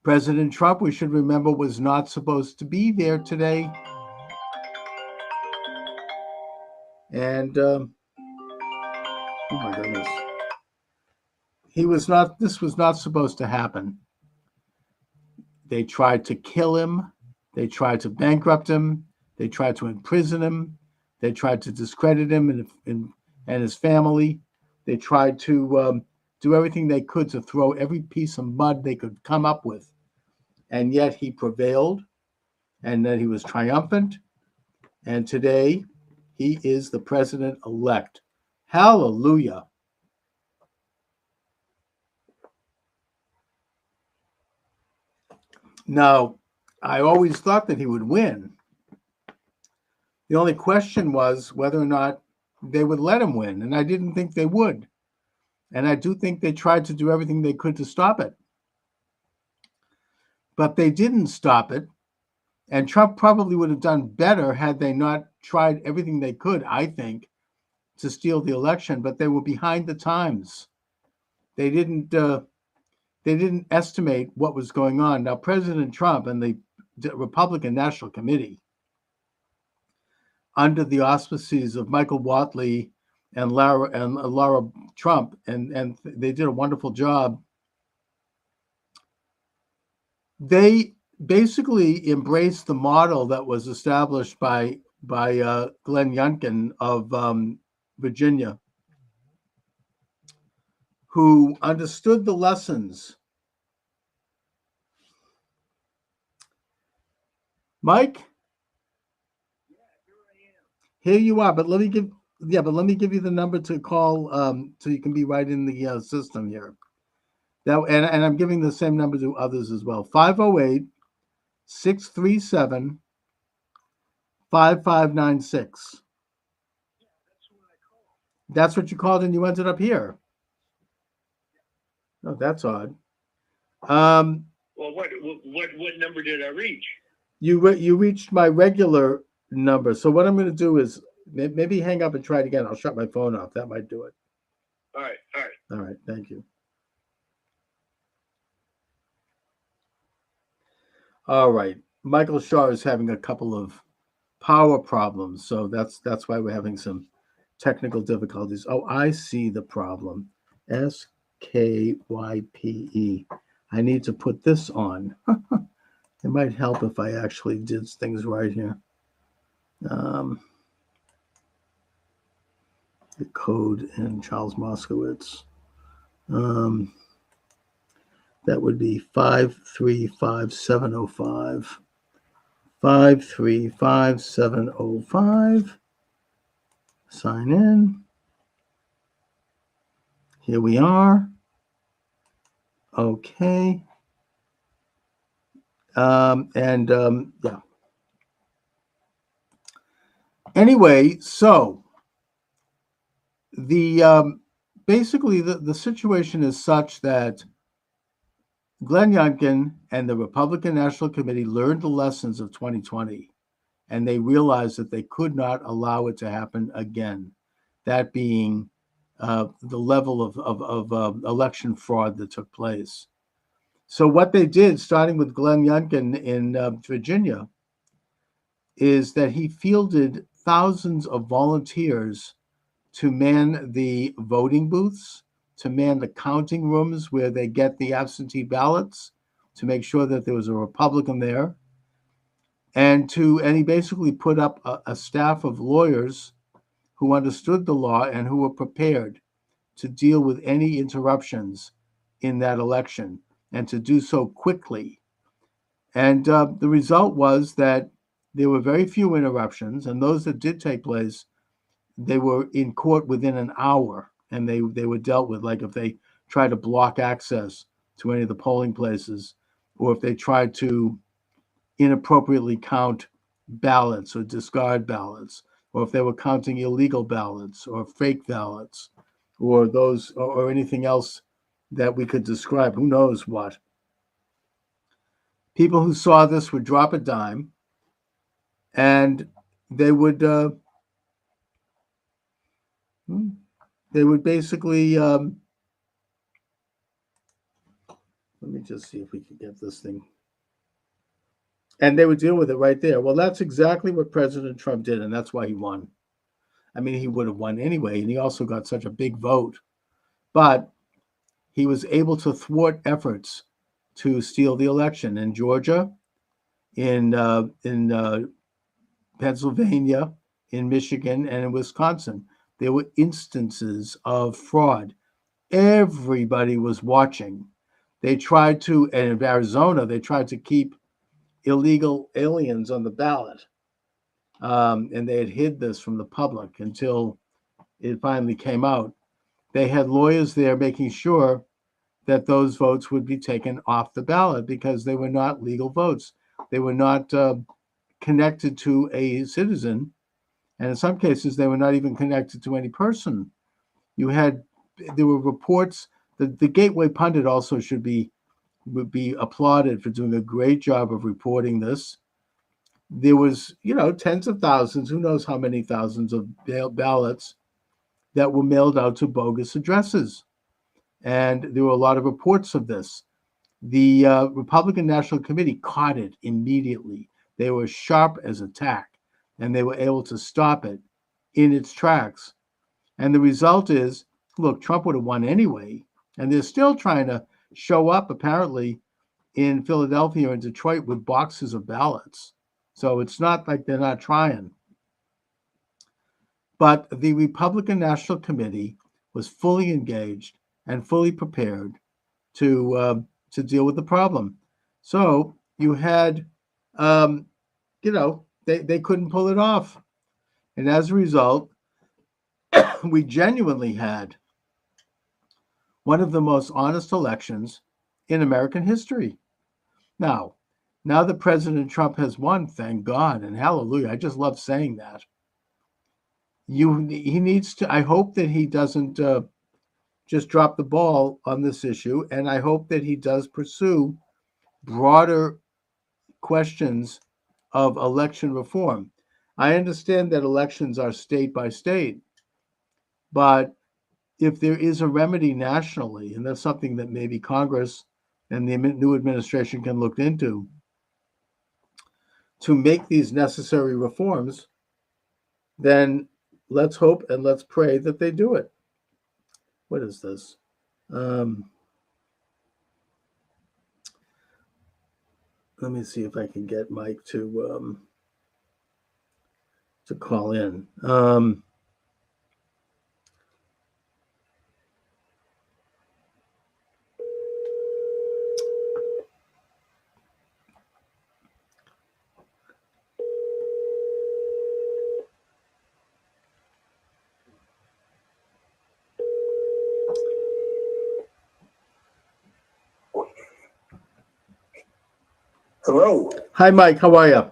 President Trump, we should remember, was not supposed to be there today. And, oh my goodness. This was not supposed to happen. They tried to kill him. They tried to bankrupt him. They tried to imprison him. They tried to discredit him and his family. They tried to do everything they could to throw every piece of mud they could come up with. And yet he prevailed, and that he was triumphant. And today he is the president-elect. Hallelujah. Now, I always thought that he would win. The only question was whether or not they would let him win, and I didn't think they would. And I do think they tried to do everything they could to stop it. But they didn't stop it, and Trump probably would have done better had they not tried everything they could, I think, to steal the election, but they were behind the times. They didn't estimate what was going on. Now, President Trump and the Republican National Committee, under the auspices of Michael Whatley and Laura Trump, and they did a wonderful job. They basically embraced the model that was established by Glenn Youngkin of Virginia, who understood the lessons. Mike? Here you are, but let me give you the number to call so you can be right in the system here. And I'm giving the same number to others as well. 508-637-5596. That's what you called, and you ended up here. Oh, that's odd. Well, what number did I reach? You reached my regular number. So what I'm going to do is maybe hang up and try it again. I'll shut my phone off. That might do it. All right. Thank you. All right. Michael Shaw is having a couple of power problems, so that's why we're having some technical difficulties. Oh, I see the problem. SKYPE. I need to put this on. It might help if I actually did things right here. The code in Charles Moskowitz. That would be 535705. 535705. Sign in. Here we are. Okay. Yeah. Anyway, so the basically the situation is such that Glenn Youngkin and the Republican National Committee learned the lessons of 2020, and they realized that they could not allow it to happen again. That being the level of election fraud that took place. So what they did, starting with Glenn Youngkin in Virginia, is that he fielded thousands of volunteers to man the voting booths, to man the counting rooms where they get the absentee ballots, to make sure that there was a Republican there, and he basically put up a staff of lawyers who understood the law and who were prepared to deal with any interruptions in that election, and to do so quickly. And the result was that there were very few interruptions, and those that did take place, they were in court within an hour, and they were dealt with. Like if they tried to block access to any of the polling places, or if they tried to inappropriately count ballots or discard ballots, or if they were counting illegal ballots or fake ballots or those or anything else that we could describe. Who knows what? People who saw this would drop a dime and they would basically let me just see if we can get this thing. And they would deal with it right there. Well, that's exactly what President Trump did, and that's why he won. I mean, he would have won anyway, and he also got such a big vote. But he was able to thwart efforts to steal the election in Georgia, in Pennsylvania, in Michigan, and in Wisconsin. There were instances of fraud. Everybody was watching. They tried to, and in Arizona, they tried to keep illegal aliens on the ballot. And they had hid this from the public until it finally came out. They had lawyers there making sure that those votes would be taken off the ballot because they were not legal votes. They were not connected to a citizen. And in some cases, they were not even connected to any person. There were reports that the Gateway Pundit also would be applauded for doing a great job of reporting this. There was, tens of thousands, who knows how many thousands of ballots that were mailed out to bogus addresses. And there were a lot of reports of this. The Republican National Committee caught it immediately. They were sharp as a tack, and they were able to stop it in its tracks. And the result is, look, Trump would have won anyway, and they're still trying to show up, apparently, in Philadelphia and Detroit with boxes of ballots. So it's not like they're not trying. But the Republican National Committee was fully engaged and fully prepared to deal with the problem. So you had, they couldn't pull it off. And as a result, we genuinely had one of the most honest elections in American history. Now that President Trump has won, thank God and hallelujah. I just love saying that. He needs to, I hope that he doesn't just drop the ball on this issue. And I hope that he does pursue broader questions of election reform. I understand that elections are state by state, but if there is a remedy nationally, and that's something that maybe Congress and the new administration can look into, to make these necessary reforms, then let's hope and let's pray that they do it. What is this? Let me see if I can get Mike to call in. Hello. Hi, Mike. How are you?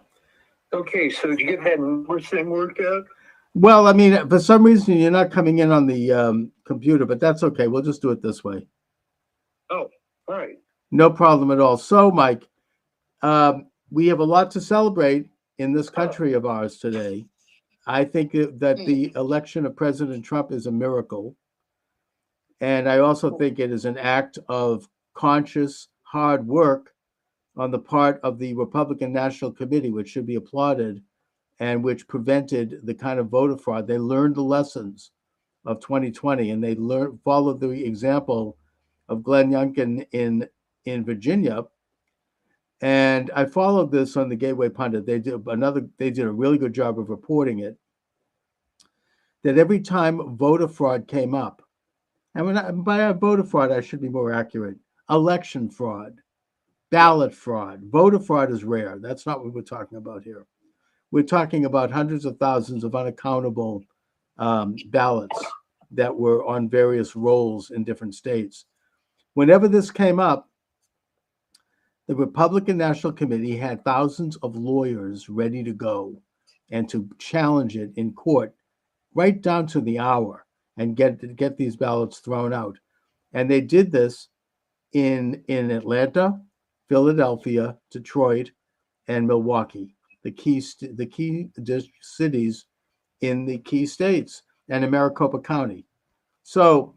Okay, so did you get that number thing worked out? Well, I mean, for some reason, you're not coming in on the computer, but that's okay. We'll just do it this way. Oh, all right. No problem at all. So, Mike, we have a lot to celebrate in this country of ours today. I think that the election of President Trump is a miracle. And I also think it is an act of conscious, hard work on the part of the Republican National Committee, which should be applauded, and which prevented the kind of voter fraud. They learned the lessons of 2020, and they followed the example of Glenn Youngkin in Virginia. And I followed this on the Gateway Pundit. They did a really good job of reporting it. That every time voter fraud came up, and by voter fraud, I should be more accurate, election fraud, ballot fraud. Voter fraud is rare. That's not what we're talking about here. We're talking about hundreds of thousands of unaccountable ballots that were on various rolls in different states. Whenever this came up, the Republican National Committee had thousands of lawyers ready to go and to challenge it in court right down to the hour and get these ballots thrown out. And they did this in Atlanta, Philadelphia, Detroit, and Milwaukee, the key cities in the key states, and in Maricopa County. So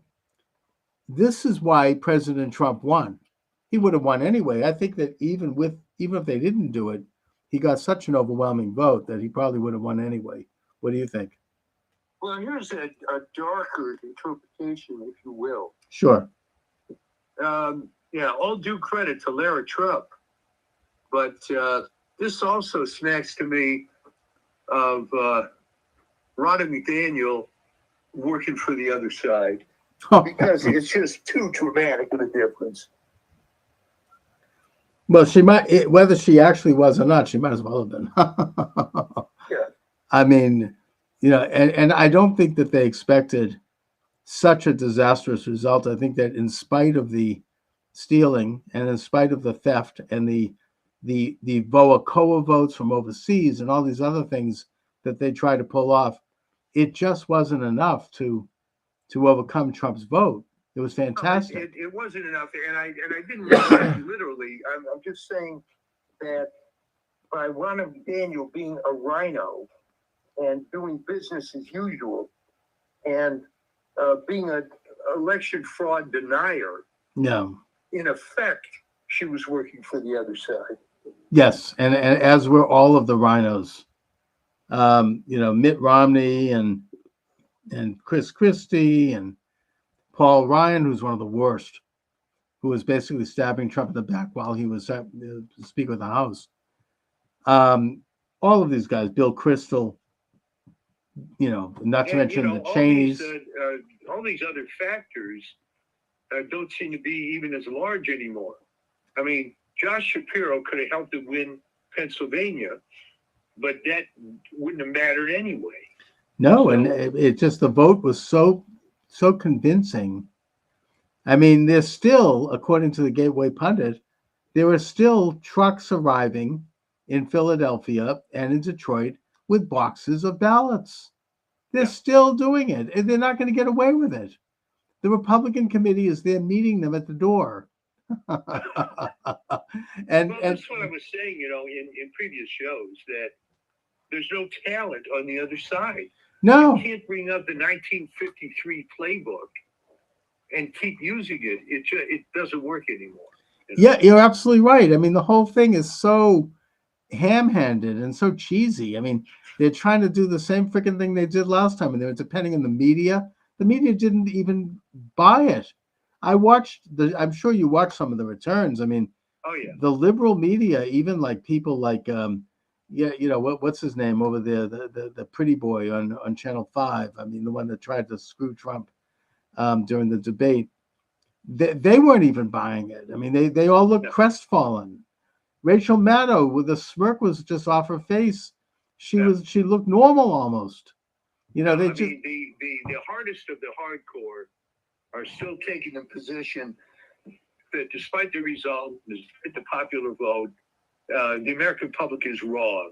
this is why President Trump won. He would have won anyway. I think that even if they didn't do it, he got such an overwhelming vote that he probably would have won anyway. What do you think? Well, here's a darker interpretation, if you will. Sure. Yeah, all due credit to Lara Trump, but this also smacks to me of Ronna McDaniel working for the other side, because it's just too dramatic of a difference. Well, she might, whether she actually was or not, she might as well have been. Yeah. I mean, and I don't think that they expected such a disastrous result. I think that in spite of the stealing and in spite of the theft and the Voa-Koa votes from overseas and all these other things that they tried to pull off, it just wasn't enough to overcome Trump's vote. It was fantastic. It wasn't enough, and I didn't mean that literally. I'm just saying that by Ronna McDaniel being a rhino and doing business as usual, and being an election fraud denier, No. in effect, she was working for the other side. Yes, and as were all of the rhinos. Mitt Romney and Chris Christie and Paul Ryan, who's one of the worst, who was basically stabbing Trump in the back while he was Speaker of the House. All of these guys, Bill Kristol, not to mention the Cheneys. All these other factors don't seem to be even as large anymore. I mean, Josh Shapiro could have helped to win Pennsylvania, but that wouldn't have mattered anyway. No, and it just, the vote was so convincing. I mean, there's still, according to the Gateway Pundit, there are still trucks arriving in Philadelphia and in Detroit with boxes of ballots. They're still doing it, and they're not going to get away with it. The Republican committee is there meeting them at the door. Well, that's what I was saying, in previous shows, that there's no talent on the other side. No. You can't bring up the 1953 playbook and keep using it. It doesn't work anymore. Yeah, you're absolutely right. I mean, the whole thing is so ham-handed and so cheesy. I mean, they're trying to do the same freaking thing they did last time, and they were depending on the media. The media didn't even buy it. I'm sure you watched some of the returns. I mean, oh yeah, the liberal media, even like people like what's his name over there, the pretty boy on Channel 5. I mean, the one that tried to screw Trump during the debate. They weren't even buying it. I mean, they all looked crestfallen. Rachel Maddow, with a smirk, was just off her face. She looked normal almost. The hardest of the hardcore are still taking the position that despite the result, despite the popular vote, the American public is wrong.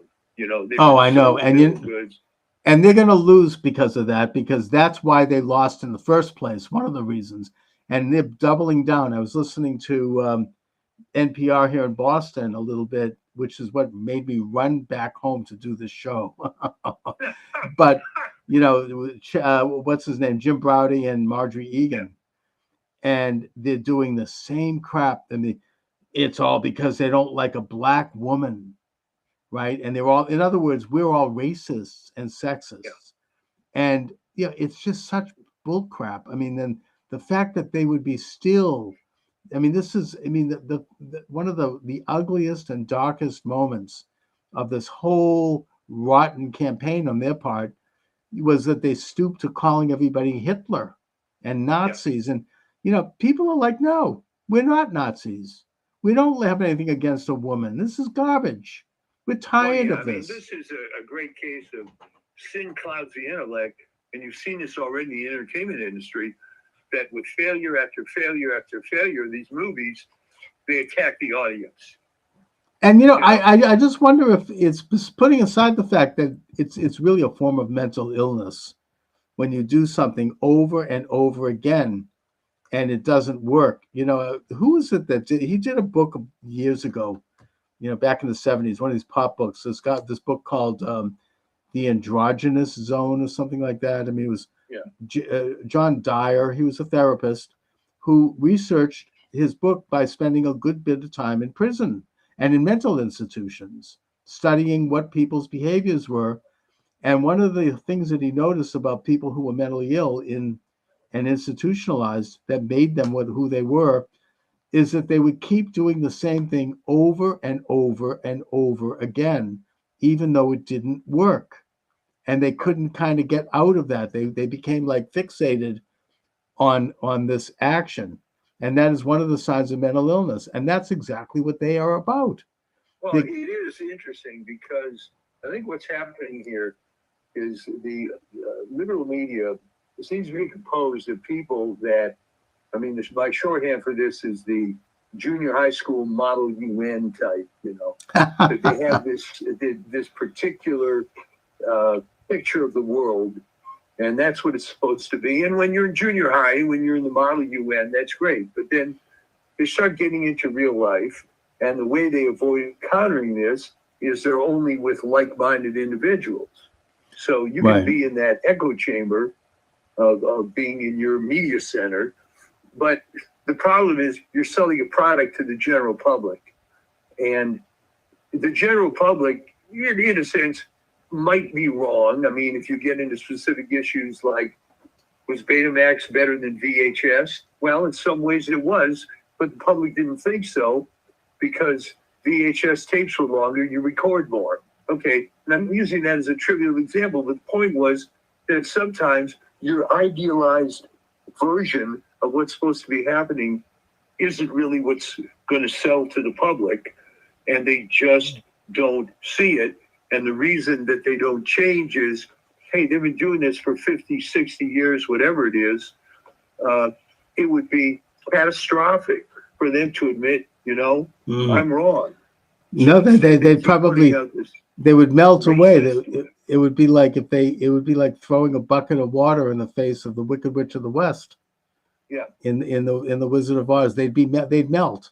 I know, and they're going to lose because of that, because that's why they lost in the first place. One of the reasons, and they're doubling down. I was listening to NPR here in Boston a little bit, which is what made me run back home to do this show. But what's his name, Jim Braude and Marjorie Egan, and they're doing the same crap. I mean, it's all because they don't like a black woman, right? And they're all, in other words, we're all racists and sexists, and it's just such bull crap. I mean, then the fact that they would be still. I mean, this is, the one of the ugliest and darkest moments of this whole rotten campaign on their part was that they stooped to calling everybody Hitler and Nazis. And, people are like, no, we're not Nazis. We don't have anything against a woman. This is garbage. We're tired of this. This is a great case of sin clouds the intellect. And you've seen this already in the entertainment industry, that with failure after failure after failure, these movies, they attack the audience. And I just wonder if it's putting aside the fact that it's really a form of mental illness when you do something over and over again and it doesn't work. Who is it that he did a book years ago, back in the 70s, one of these pop books. It's got this book called The Androgynous Zone or something like that. I mean, it was John Dyer. He was a therapist who researched his book by spending a good bit of time in prison and in mental institutions, studying what people's behaviors were. And one of the things that he noticed about people who were mentally ill and institutionalized that made them who they were is that they would keep doing the same thing over and over and over again, even though it didn't work. And they couldn't kind of get out of that. They became like fixated on this action. And that is one of the signs of mental illness. And that's exactly what they are about. Well, it is interesting because I think what's happening here is the liberal media seems to be composed of people that, I mean, my shorthand for this is the junior high school model UN type, that they have this particular picture of the world, and that's what it's supposed to be. And when you're in junior high, when you're in the model UN, that's great. But then they start getting into real life, and the way they avoid countering this is they're only with like-minded individuals. So you can be in that echo chamber of being in your media center, but the problem is you're selling a product to the general public. And the general public, in a sense, might be wrong. I mean, if you get into specific issues like, was Betamax better than VHS? Well, in some ways it was, but the public didn't think so because VHS tapes were longer, you record more. Okay, and I'm using that as a trivial example, but the point was that sometimes your idealized version of what's supposed to be happening isn't really what's going to sell to the public, and they just don't see it. And the reason that they don't change is, hey, they've been doing this for 50, 60 years, whatever it is. It would be catastrophic for them to admit, I'm wrong. No, they probably, they would melt away. It would be like throwing a bucket of water in the face of the Wicked Witch of the West. Yeah. In the Wizard of Oz, they'd melt.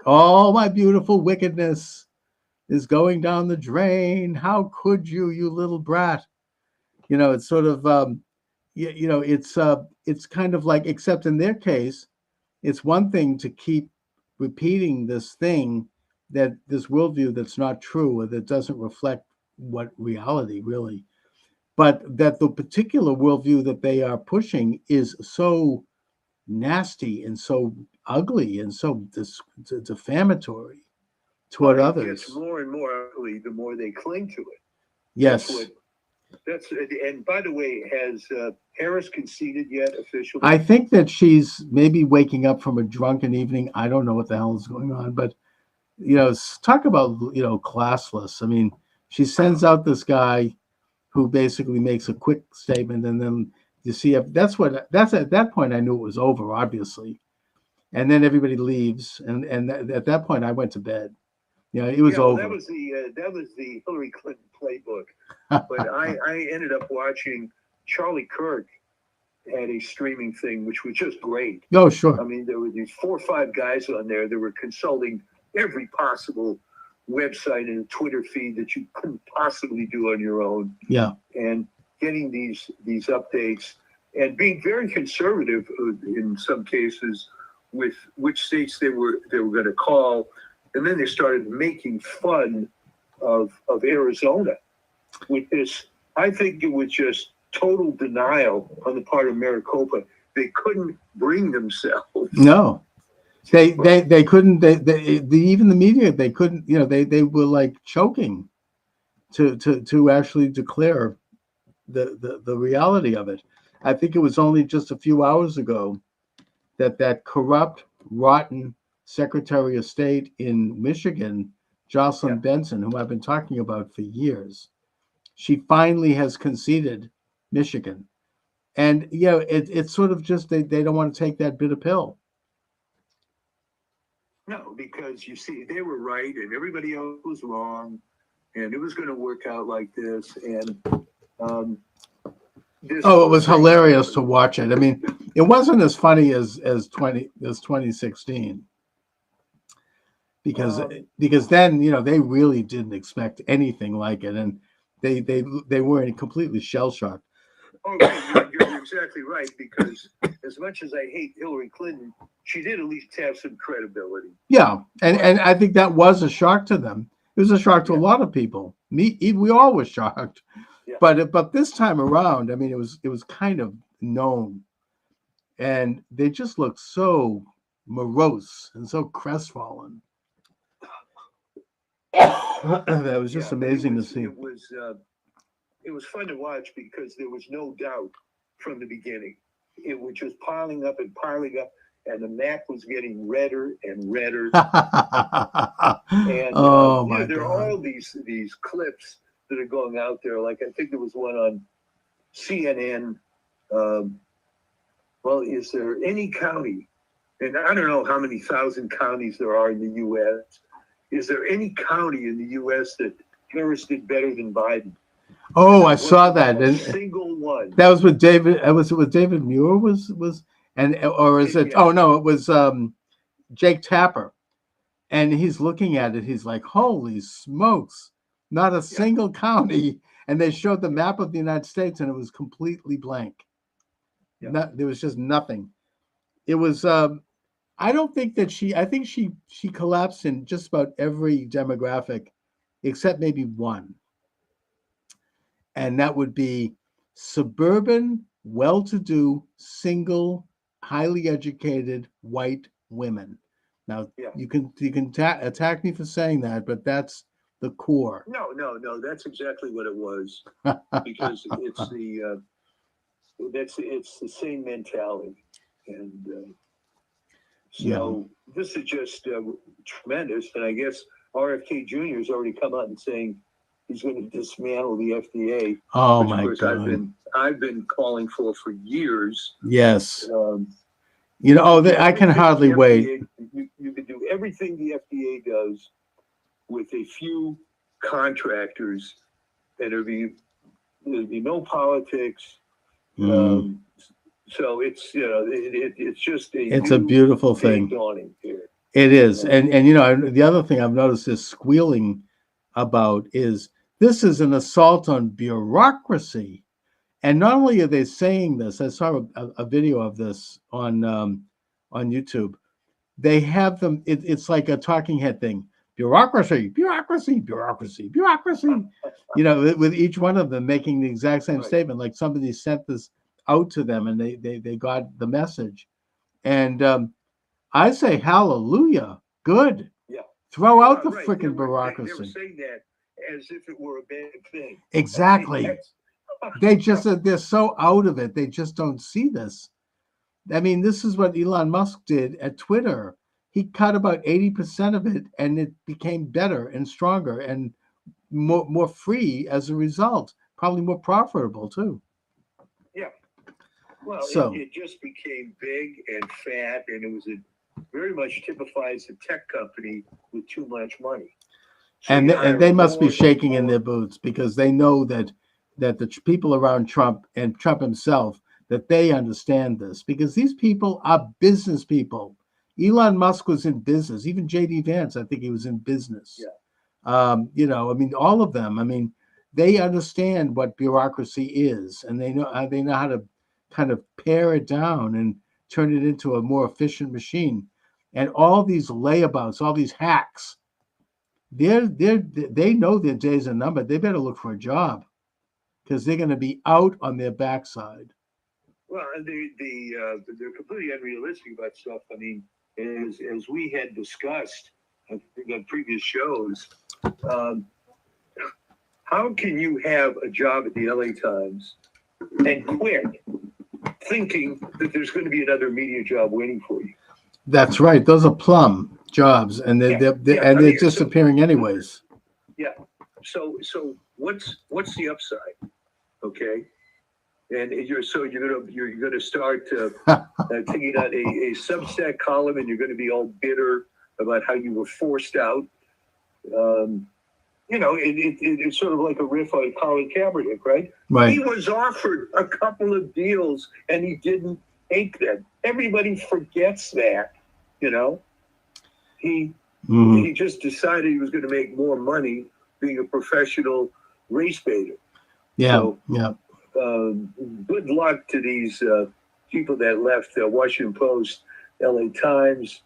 All my beautiful wickedness is going down the drain. How could you little brat? It's sort of it's kind of like, except in their case, it's one thing to keep repeating this thing, that this worldview that's not true or that doesn't reflect what reality really, but that the particular worldview that they are pushing is so nasty and so ugly and so defamatory toward others. It's more and more ugly the more they cling to it. Yes. And by the way, has Harris conceded yet officially? I think that she's maybe waking up from a drunken evening. I don't know what the hell is going on, but talk about classless. I mean, she sends out this guy who basically makes a quick statement, and then you see that's at that point I knew it was over, obviously, and then everybody leaves, and at that point I went to bed. It was over. That was the Hillary Clinton playbook. But I ended up watching Charlie Kirk had a streaming thing, which was just great. Oh, sure. I mean, there were these 4 or 5 guys on there that were consulting every possible website and Twitter feed that you couldn't possibly do on your own. Yeah. And getting these updates and being very conservative in some cases with which states they were going to call. And then they started making fun of Arizona with this. I think it was just total denial on the part of Maricopa. They couldn't bring themselves. No, they couldn't. They even the media, they couldn't. They were like choking to actually declare the reality of it. I think it was only just a few hours ago that corrupt, rotten Secretary of State in Michigan, Jocelyn Benson, who I've been talking about for years, she finally has conceded Michigan. And it's sort of just they don't want to take that bitter pill. No, because you see, they were right and everybody else was wrong, and it was going to work out like this. And this Oh, it was whole thing- hilarious to watch it. I mean, it wasn't as funny as 2016 because Um, because then they really didn't expect anything like it, and they were completely shell shocked. Oh, right, you're exactly right. Because as much as I hate Hillary Clinton, she did at least have some credibility. Yeah, and I think that was a shock to them. It was a shock to a Yeah. lot of people. We all were shocked, Yeah. but this time around, I mean, it was kind of known, and they just looked so morose and so crestfallen. That was just Yeah, but amazing to see. It was fun to watch because there was no doubt from the beginning. It was just piling up, and the map was getting redder and redder. And Oh my there are all God! these clips that are going out there. Like I think there was one on CNN. Well, is there any county, and I don't know how many thousand counties there are in the U.S. Is there any county in the U.S. that Harris did better than Biden? Oh, I saw that. A And single one. that was with David. Was it with David Muir? Or is it? Yeah. Oh no, it was Jake Tapper. And he's looking at it. He's like, "Holy smokes! Not a single county." And they showed the map of the United States, and it was completely blank. Yeah. There was just nothing. It was. I don't think that she. I think she collapsed in just about every demographic, except maybe one, and that would be suburban, well-to-do, single, highly educated white women. Now Yeah. you can attack me for saying that, but that's the core. No. That's exactly what it was. Because it's the same mentality, and so this is just tremendous. And I guess RFK Jr. has already come out and saying he's going to dismantle the FDA. Oh which, my of course, God! I've been calling for years. Yes. Um, I can hardly the wait. FDA, you can do everything the FDA does with a few contractors, and there'd be no politics. Mm. So it's it's just It's a beautiful thing. dawning here. It is, and the other thing I've noticed is squealing about is this is an assault on bureaucracy, and not only are they saying this. I saw a video of this on YouTube. They have them. It's like a talking head thing. Bureaucracy, bureaucracy, bureaucracy, bureaucracy. With each one of them making the exact same Right. statement, like somebody sent this out to them, and they got the message. And I say hallelujah, good. Yeah. Throw out the Right. freaking They were bureaucracy. saying that as if it were a bad thing. Exactly. They're so out of it. They just don't see this. I mean, this is what Elon Musk did at Twitter. He cut about 80% of it, and it became better and stronger and more free as a result. Probably more profitable too. Yeah. Well, So- it just became big and fat, and it was very much typifies a tech company with too much money. So And you hire they must be more shaking in and their more. boots because they know that the people around Trump and Trump himself, that they understand this, because these people are business people. Elon Musk was in business. Even J.D. Vance, I think he was in business. Yeah. I mean, all of them. I mean, they understand what bureaucracy is, and they know how to kind of pare it down and turn it into a more efficient machine. And all these layabouts, all these hacks, they know their days are numbered. They better look for a job because they're going to be out on their backside. Well, and they're completely unrealistic about stuff. I mean, as we had discussed I think on previous shows, how can you have a job at the LA Times and quit thinking that there's going to be another media job waiting for you? That's right. Those are plum jobs, and they're disappearing anyways. Yeah. So what's the upside? Okay. And you're gonna start taking out a Substack column, and you're gonna be all bitter about how you were forced out. It's sort of like a riff on Colin Kaepernick, right? Right. He was offered a couple of deals and he didn't take them. Everybody forgets that, you know. He just decided he was going to make more money being a professional race baiter. Yeah. So, yeah. Good luck to these people that left the Washington Post, LA Times.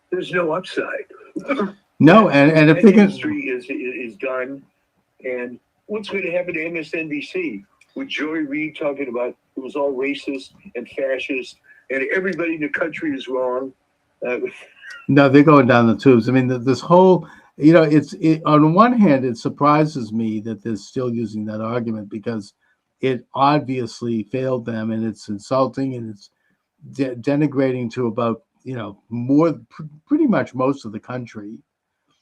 There's no upside. No, and if that they can, industry is done, and what's going to happen to MSNBC with Joy Reid talking about it was all racist and fascist, and everybody in the country is wrong? no, they're going down the tubes. I mean, this whole, on one hand, it surprises me that they're still using that argument because it obviously failed them, and it's insulting and it's denigrating to about pretty much most of the country.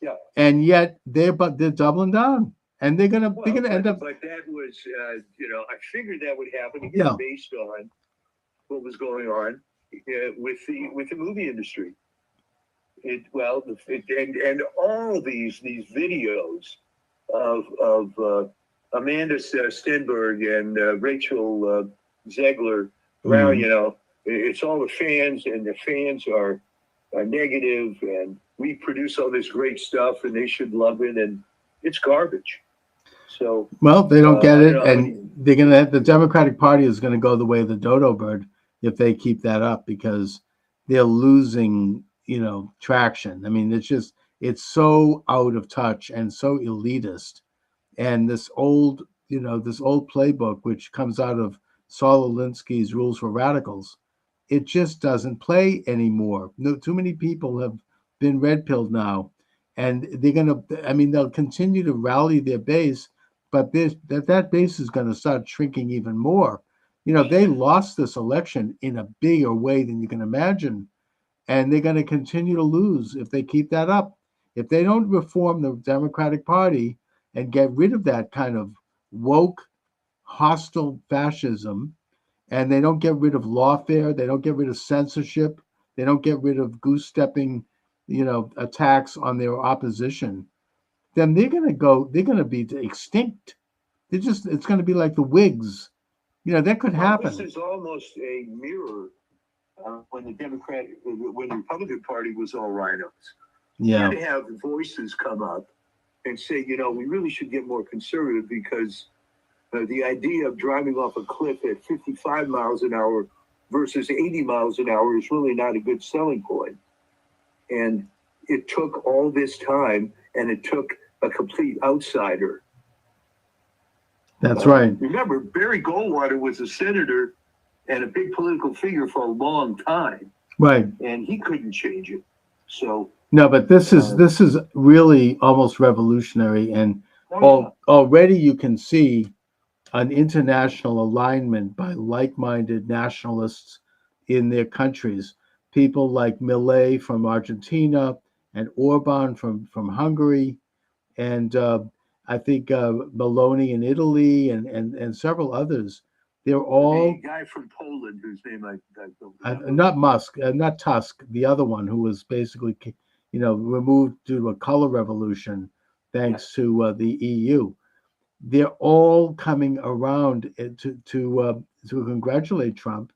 Yeah. And yet they're doubling down, and they're gonna end up. But that was, I figured that would happen again Yeah. based on what was going on with the movie industry. And all these videos of Amanda Stenberg and Rachel Zegler Brown, it's all the fans, and the fans are negative, and we produce all this great stuff, and they should love it, and it's garbage. So well, they don't get it, I and they're gonna. The Democratic Party is going to go the way of the dodo bird if they keep that up because they're losing, traction. I mean, it's so out of touch and so elitist, and this old playbook which comes out of Saul Alinsky's Rules for Radicals. It just doesn't play anymore. No, too many people have been red-pilled now, and they'll continue to rally their base, but that base is going to start shrinking even more. They lost this election in a bigger way than you can imagine, and they're going to continue to lose if they keep that up. If they don't reform the Democratic Party and get rid of that kind of woke, hostile fascism, and they don't get rid of lawfare, they don't get rid of censorship, they don't get rid of goose-stepping, attacks on their opposition, then they're going to be extinct. It's going to be like the Whigs. That could happen. This is almost a mirror when the Republican Party was all rhinos. Yeah. You had to have voices come up and say, we really should get more conservative because the idea of driving off a cliff at 55 miles an hour versus 80 miles an hour is really not a good selling point. And it took all this time, and it took a complete outsider. That's right. Remember, Barry Goldwater was a senator and a big political figure for a long time. Right. And he couldn't change it. So no, but this is really almost revolutionary, and already you can see an international alignment by like-minded nationalists in their countries. People like Milei from Argentina and Orban from Hungary, and I think Meloni in Italy and several others. They're all the guy from Poland whose name not Musk, not Tusk, the other one who was basically removed due to a color revolution thanks to the EU. They're all coming around to congratulate Trump,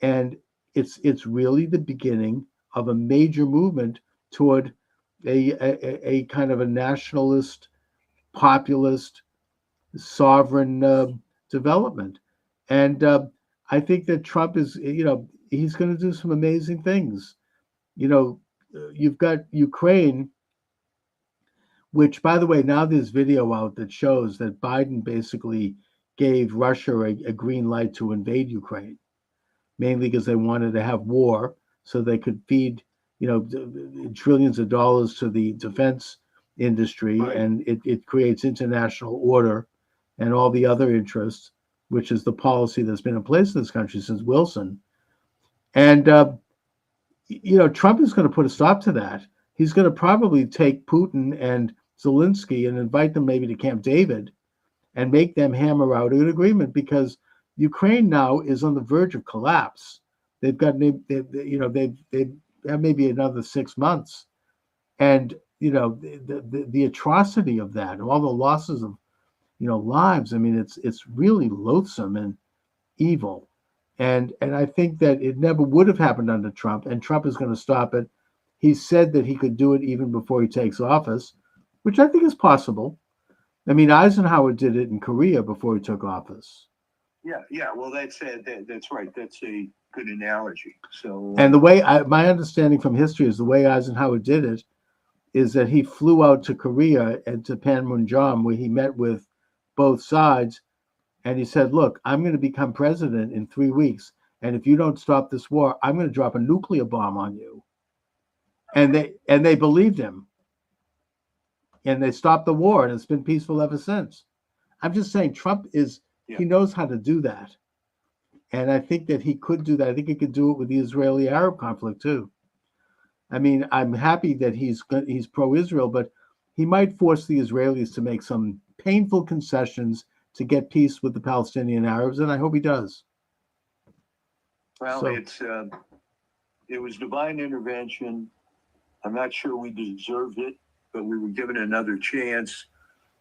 and it's really the beginning of a major movement toward a kind of a nationalist, populist, sovereign development. And I think that Trump is, he's going to do some amazing things. You've got Ukraine, which, by the way, now there's video out that shows that Biden basically gave Russia a green light to invade Ukraine, mainly because they wanted to have war so they could feed, trillions of dollars to the defense industry, right. And it creates international order and all the other interests, which is the policy that's been in place in this country since Wilson. And, Trump is going to put a stop to that. He's going to probably take Putin and Zelensky and invite them maybe to Camp David and make them hammer out an agreement, because Ukraine now is on the verge of collapse. They've maybe another 6 months. And the atrocity of that, all the losses of lives. I mean, it's really loathsome and evil. And I think that it never would have happened under Trump, and Trump is going to stop it. He said that he could do it even before he takes office, which I think is possible. I mean, Eisenhower did it in Korea before he took office. Yeah. Well, that's right. That's a good analogy. So, And the way my understanding from history is the way Eisenhower did it is that he flew out to Korea and to Panmunjom, where he met with both sides, and he said, "Look, I'm going to become president in 3 weeks, and if you don't stop this war, I'm going to drop a nuclear bomb on you." And they believed him, and they stopped the war, and it's been peaceful ever since. I'm just saying, Trump he knows how to do that, and I think that he could do that. I think he could do it with the Israeli-Arab conflict too. I mean, I'm happy that he's pro-Israel, but he might force the Israelis to make some painful concessions to get peace with the Palestinian Arabs, and I hope he does. Well, So- it was divine intervention. I'm not sure we deserved it, but we were given another chance.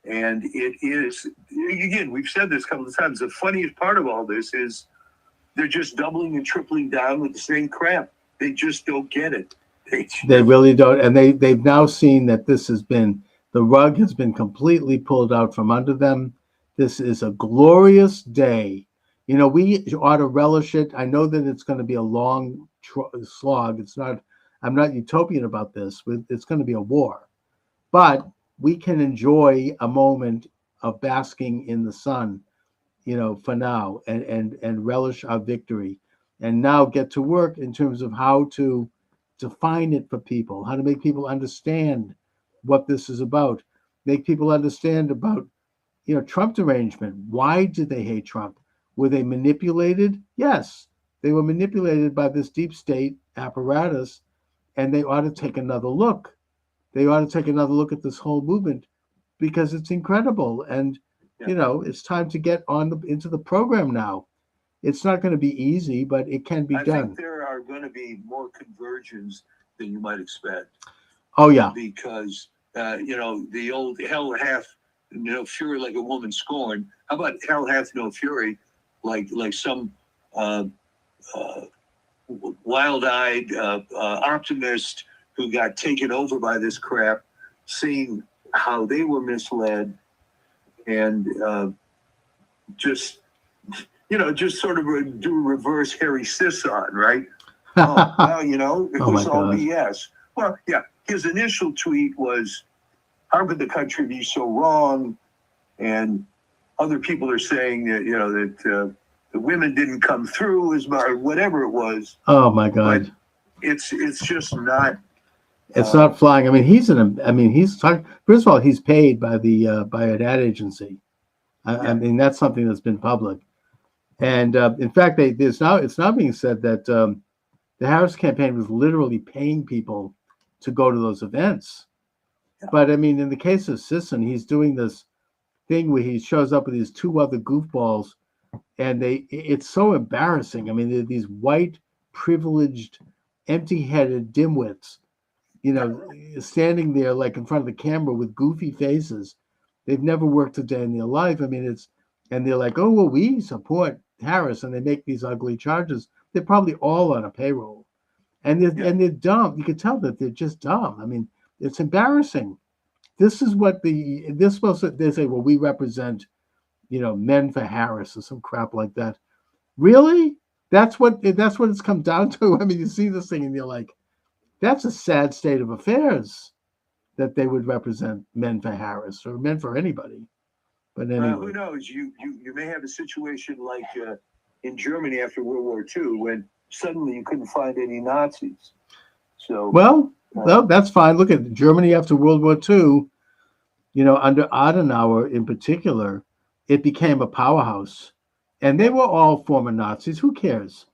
And it is, again, we've said this a couple of times. The funniest part of all this is they're just doubling and tripling down with the same crap. They just don't get it. They really don't, and they've now seen that the rug has been completely pulled out from under them. This is a glorious day. We ought to relish it. I know that it's going to be a long slog. I'm not utopian about this. It's going to be a war, but we can enjoy a moment of basking in the sun, for now, and relish our victory, and now get to work in terms of how to define it for people, how to make people understand what this is about, make people understand about, Trump derangement. Why did they hate Trump? Were they manipulated? Yes, they were manipulated by this deep state apparatus, and they ought to take another look. They ought to take another look at this whole movement because it's incredible. And, it's time to get into the program now. It's not going to be easy, but it can be I done. think there are going to be more conversions than you might expect. Oh, yeah. Because, the old hell hath no fury like a woman scorned. How about hell hath no fury like some wild-eyed optimist who got taken over by this crap, seeing how they were misled and just sort of do reverse Harry Sisson, right? Oh, well, it Oh, was my all God. BS. Well, yeah, his initial tweet was, how could the country be so wrong? And other people are saying that, that the women didn't come through as much, or whatever it was. Oh, my God. It's just not. It's not flying. I mean, he's talking. First of all, he's paid by an ad agency. I mean, that's something that's been public. And in fact, it's now being said that the Harris campaign was literally paying people to go to those events. Yeah. But I mean, in the case of Sisson, he's doing this thing where he shows up with these two other goofballs, and it's so embarrassing. I mean, they're these white, privileged, empty-headed dimwits, standing there like in front of the camera with goofy faces. They've never worked a day in their life. I mean, and they're like, oh, well, we support Harris, and they make these ugly charges. They're probably all on a payroll, and they're dumb. You can tell that they're just dumb. I mean, it's embarrassing. This is what they say. Well, we represent, Men for Harris or some crap like that. Really? That's what it's come down to. I mean, you see this thing and you're like, that's a sad state of affairs that they would represent Men for Harris or Men for anybody. But anyway, Who knows? You may have a situation like in Germany after World War II when suddenly you couldn't find any Nazis. So well, that's fine. Look at Germany after World War II. Under Adenauer in particular, it became a powerhouse, and they were all former Nazis. Who cares?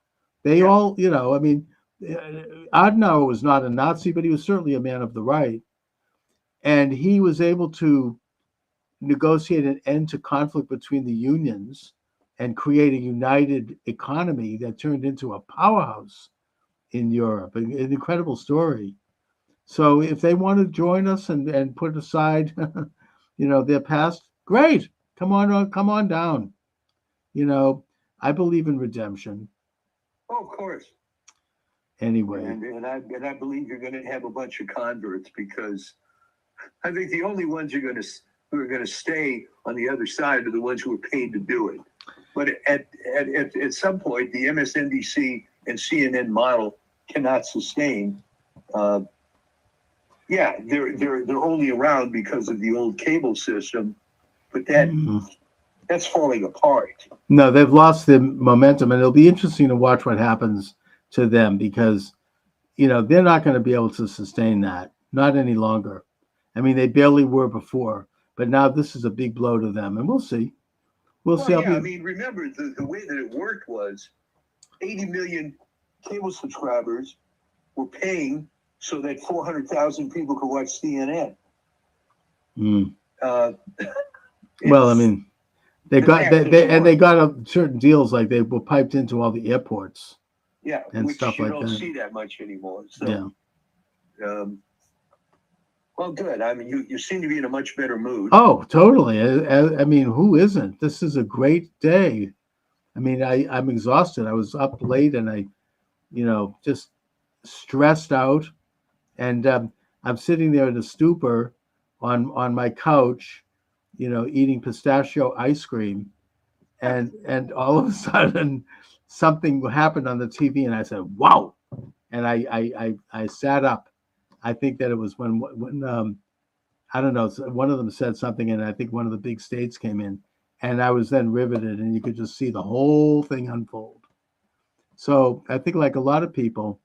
They all, I mean, Adenauer was not a Nazi, but he was certainly a man of the right, and he was able to negotiate an end to conflict between the unions and create a united economy that turned into a powerhouse in Europe. An incredible story. So if they want to join us and put aside, their past, great. Come on down. I believe in redemption. Oh, of course. Anyway, And I believe you're going to have a bunch of converts, because I think the only ones who are going to stay on the other side are the ones who are paid to do it. But at some point, the MSNBC and CNN model cannot sustain. Yeah, they're only around because of the old cable system, but that's falling apart. no, they've lost the momentum, and it'll be interesting to watch what happens to them, because they're not going to be able to sustain that, not any longer. I mean, they barely were before, but now this is a big blow to them, and we'll see. We'll see. Yeah, I mean, remember the way that it worked was 80 million cable subscribers were paying so that 400,000 people could watch CNN. Well, I mean, they got certain deals, like they were piped into all the airports. Yeah, and which stuff you like don't that. see that much anymore. So, well, good. I mean, you seem to be in a much better mood. Oh, totally. I mean, who isn't? This is a great day. I mean, I'm exhausted. I was up late, and I, just stressed out, and I'm sitting there in a stupor on my couch, eating pistachio ice cream, and all of a sudden something happened on the TV, and I said, "Wow!" And I sat up. I think that it was when I don't know, one of them said something, and I think one of the big states came in, and I was then riveted, and you could just see the whole thing unfold. So I think, like a lot of people,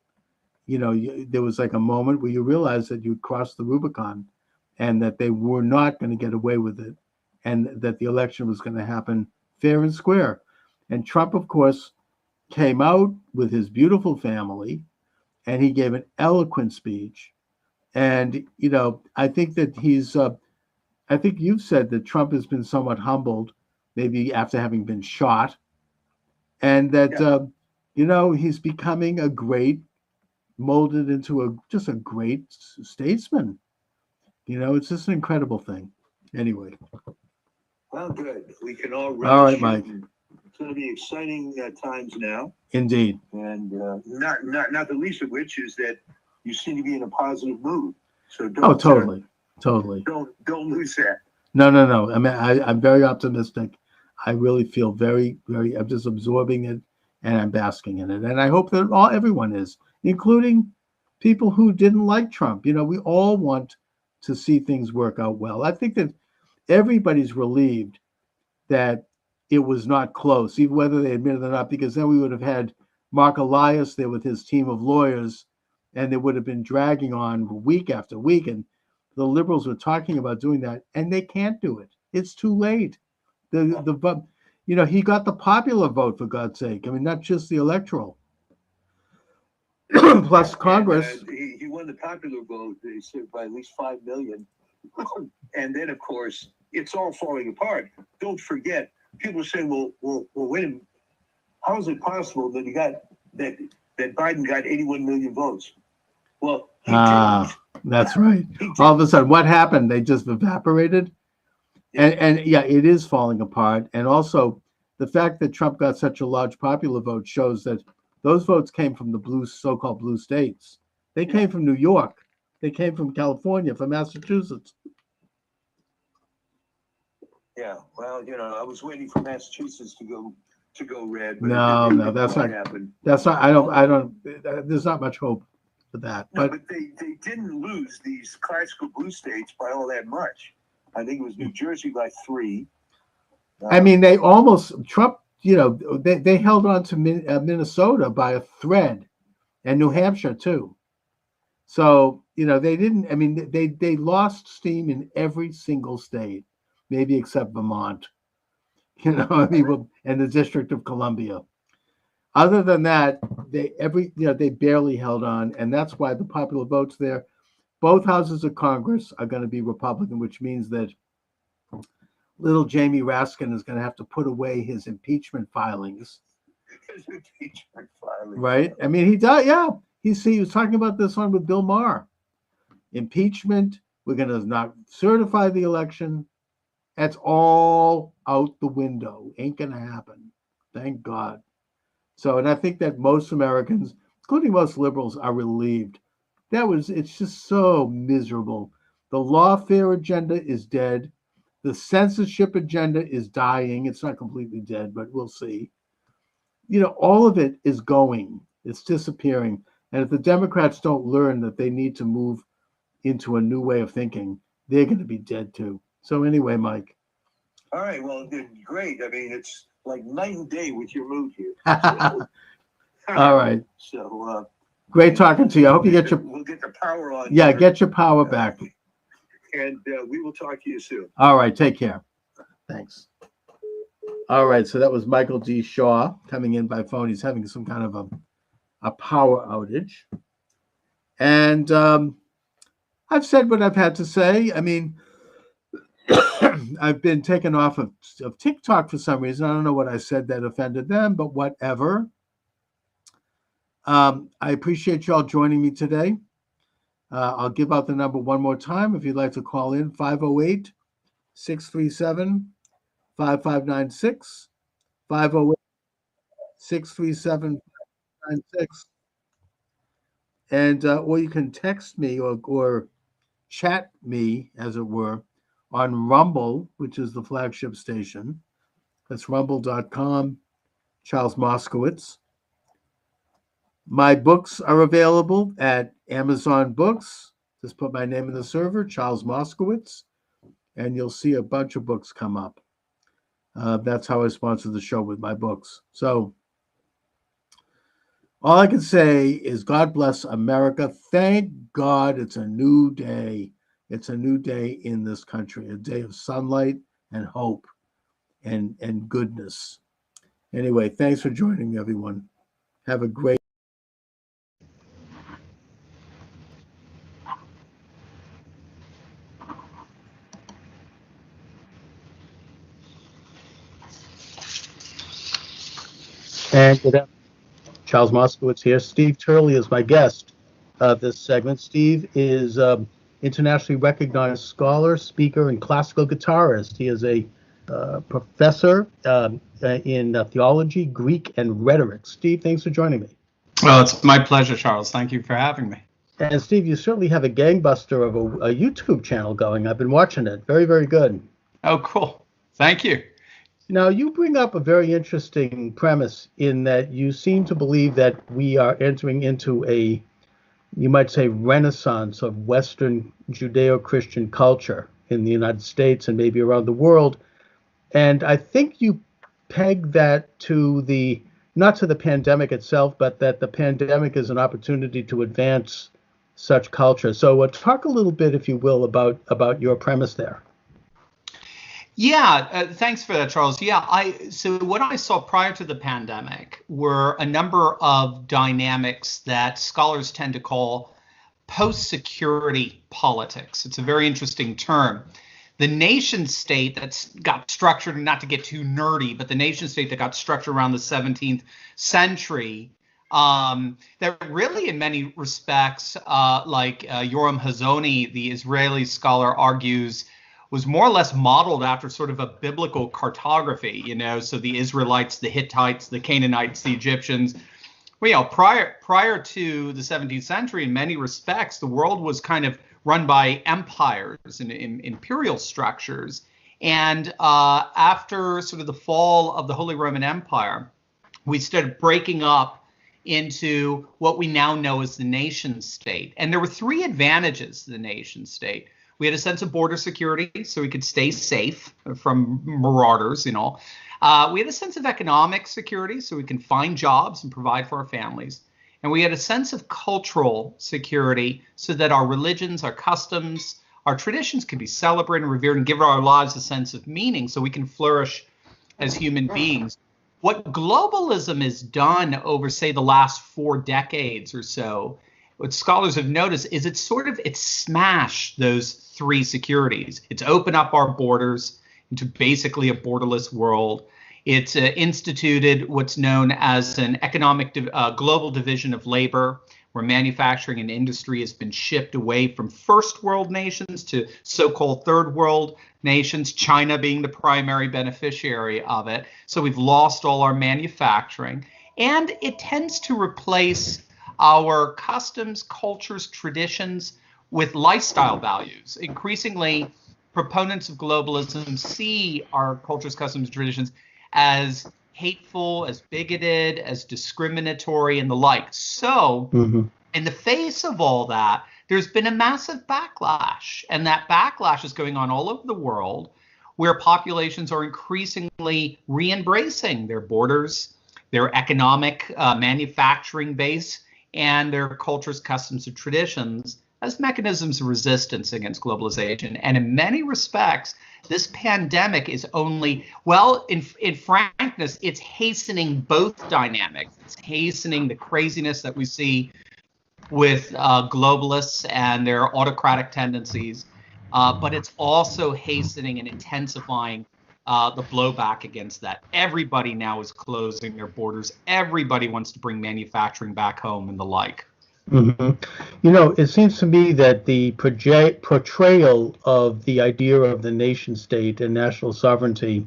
there was like a moment where you realized that you crossed the Rubicon, and that they were not going to get away with it, and that the election was going to happen fair and square. And Trump, of course, came out with his beautiful family, and he gave an eloquent speech. And, I think that I think you've said that Trump has been somewhat humbled, maybe after having been shot, and that, he's becoming molded into just a great statesman. It's just an incredible thing. Anyway. Well, good. We can all relish. All right, Mike. It's going to be exciting times now. Indeed. And not the least of which is that you seem to be in a positive mood. So don't. Totally. Don't lose that. No. I mean, I'm very optimistic. I really feel very, very. I'm just absorbing it, and I'm basking in it. And I hope that everyone is, including people who didn't like Trump. We all want to see things work out well. I think that everybody's relieved that it was not close, even whether they admit it or not, because then we would have had Mark Elias there with his team of lawyers, and they would have been dragging on week after week. And the liberals were talking about doing that, and they can't do it. It's too late. He got the popular vote, for God's sake. I mean, not just the electoral. Plus Congress. He won the popular vote, they said, by at least 5 million. And then, of course, it's all falling apart. Don't forget, people say, well, wait a minute. How is it possible that that Biden got 81 million votes? Well, that's right. All of a sudden, what happened? They just evaporated. And yeah, it is falling apart. And also, the fact that Trump got such a large popular vote shows that those votes came from the so-called blue states. They came from New York. They came from California, from Massachusetts. Yeah, well, I was waiting for Massachusetts to go red. But No, that's not happen. That's not. I don't. There's not much hope for that. No, but they didn't lose these classical blue states by all that much. I think it was New Jersey by 3. I mean, they almost Trump. They held on to Minnesota by a thread, and New Hampshire too. So they didn't. I mean, they lost steam in every single state, maybe except Vermont. And the District of Columbia. Other than that, they barely held on, and that's why the popular votes there. Both houses of Congress are going to be Republican, which means that little Jamie Raskin is going to have to put away his impeachment filings. Right? I mean, he does. Yeah, He was talking about this one with Bill Maher. Impeachment, we're going to not certify the election. That's all out the window. Ain't going to happen. Thank God. So, and I think that most Americans, including most liberals, are relieved. It's just so miserable. The lawfare agenda is dead. The censorship agenda is dying. It's not completely dead, but we'll see. All of it is going. It's disappearing. And if the Democrats don't learn that they need to move into a new way of thinking, they're going to be dead too. So anyway, Mike. All right. Well, great. I mean, it's like night and day with your mood here. All right. So great talking to you. I hope you get your. We'll get the power on. Yeah, here. get your power back. And we will talk to you soon. All right. Take care. Thanks. All right. So that was Michael D. Shaw coming in by phone. He's having some kind of a power outage. And I've said what I've had to say. I mean, I've been taken off of TikTok for some reason. I don't know what I said that offended them, but whatever. I appreciate you all joining me today. I'll give out the number one more time if you'd like to call in, 508-637-5596, 508-637-5596. And or you can text me or chat me, as it were, on Rumble, which is the flagship station. That's rumble.com, Charles Moskowitz. My books are available at Amazon Books. Just put my name in the server, Charles Moskowitz, and you'll see a bunch of books come up. That's how I sponsor the show, with my books. So all I can say is God bless America. Thank God it's a new day. It's a new day in this country, a day of sunlight and hope and goodness. Anyway, thanks for joining me, everyone. Have a great and good afternoon. Charles Moskowitz here. Steve Turley is my guest of this segment. Steve is internationally recognized scholar, speaker, and classical guitarist. He is a professor in theology, Greek, and rhetoric. Steve, thanks for joining me. Well, it's my pleasure, Charles. Thank you for having me. And Steve, you certainly have a gangbuster of a YouTube channel going. I've been watching it. Very, very good. Oh, cool. Thank you. Now, you bring up a very interesting premise in that you seem to believe that we are entering into a, you might say, renaissance of Western Judeo-Christian culture in the United States and maybe around the world. And I think you peg that to not to the pandemic itself, but that the pandemic is an opportunity to advance such culture. So talk a little bit, if you will, about your premise there. Yeah, thanks for that, Charles. Yeah, so what I saw prior to the pandemic were a number of dynamics that scholars tend to call post-security politics. It's a very interesting term. The nation state that's got structured, not to get too nerdy, but the nation state that got structured around the 17th century, that really in many respects, like Yoram Hazony, the Israeli scholar, argues, was more or less modeled after sort of a biblical cartography, so the Israelites, the Hittites, the Canaanites, the Egyptians. Well, prior to the 17th century, in many respects, the world was kind of run by empires and imperial structures. And after sort of the fall of the Holy Roman Empire, we started breaking up into what we now know as the nation state. And there were three advantages to the nation state. We had a sense of border security, so we could stay safe from marauders, We had a sense of economic security, so we can find jobs and provide for our families. And we had a sense of cultural security, so that our religions, our customs, our traditions could be celebrated and revered and give our lives a sense of meaning, so we can flourish as human beings. What globalism has done over, say, the last 4 decades or so, what scholars have noticed is it's smashed those three securities. It's opened up our borders into basically a borderless world. It's instituted what's known as an economic global division of labor, where manufacturing and industry has been shipped away from first world nations to so-called third world nations, China being the primary beneficiary of it. So we've lost all our manufacturing, and it tends to replace our customs, cultures, traditions with lifestyle values. Increasingly, proponents of globalism see our cultures, customs, and traditions as hateful, as bigoted, as discriminatory, and the like. So, in the face of all that, there's been a massive backlash, and that backlash is going on all over the world, where populations are increasingly re-embracing their borders, their economic manufacturing base, and their cultures, customs, and traditions as mechanisms of resistance against globalization. And in many respects, this pandemic is only, well, in frankness, it's hastening both dynamics. It's hastening the craziness that we see with globalists and their autocratic tendencies, but it's also hastening and intensifying the blowback against that. Everybody now is closing their borders. Everybody wants to bring manufacturing back home and the like. You know, it seems to me that the portrayal of the idea of the nation state and national sovereignty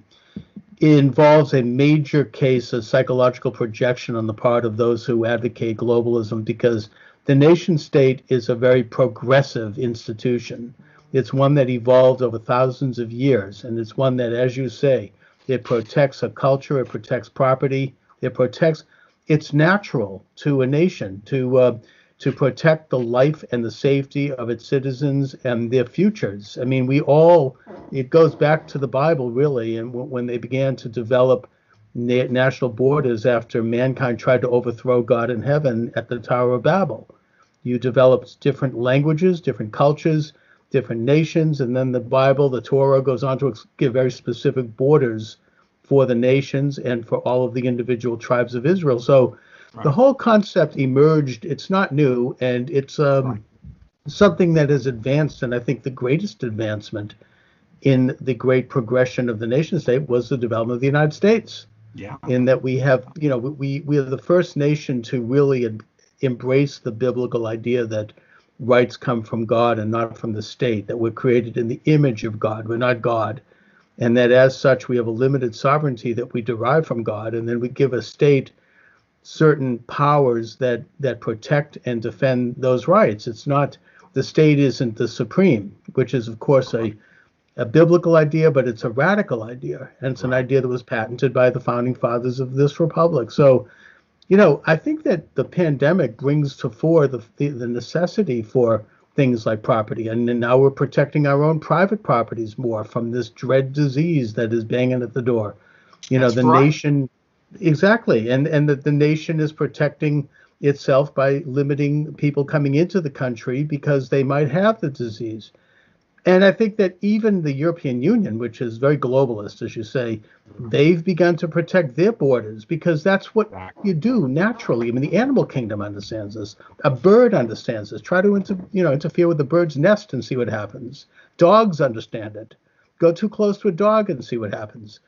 involves a major case of psychological projection on the part of those who advocate globalism, because the nation state is a very progressive institution. It's one that evolved over thousands of years, and it's one that, as you say, it protects a culture, it protects property, it protects. It's natural to a nation to protect the life and the safety of its citizens and their futures. I mean, it goes back to the Bible, really, and when they began to develop national borders after mankind tried to overthrow God in heaven at the Tower of Babel. You developed different languages, different cultures, different nations, and then the Bible, the Torah, goes on to give very specific borders for the nations and for all of the individual tribes of Israel. So the whole concept emerged. It's not new, and it's something that has advanced, and I think the greatest advancement in the great progression of the nation state was the development of the United States. Yeah. In that we have, you know, we are the first nation to really embrace the biblical idea that rights come from God and not from the state, that we're created in the image of God, we're not God, and that as such we have a limited sovereignty that we derive from God, and then we give a state certain powers that protect and defend those rights. It's not, the state isn't the supreme, which is of course a biblical idea, but it's a radical idea, and it's an idea that was patented by the founding fathers of this republic. So, you know, I think that the pandemic brings to fore the necessity for things like property, and now we're protecting our own private properties more from this dread disease that is banging at the door. You know, the nation. Exactly. And that the nation is protecting itself by limiting people coming into the country because they might have the disease. And I think that even the European Union, which is very globalist, as you say, they've begun to protect their borders because that's what you do naturally. I mean, the animal kingdom understands this. A bird understands this. Try to interfere with the bird's nest and see what happens. Dogs understand it. Go too close to a dog and see what happens.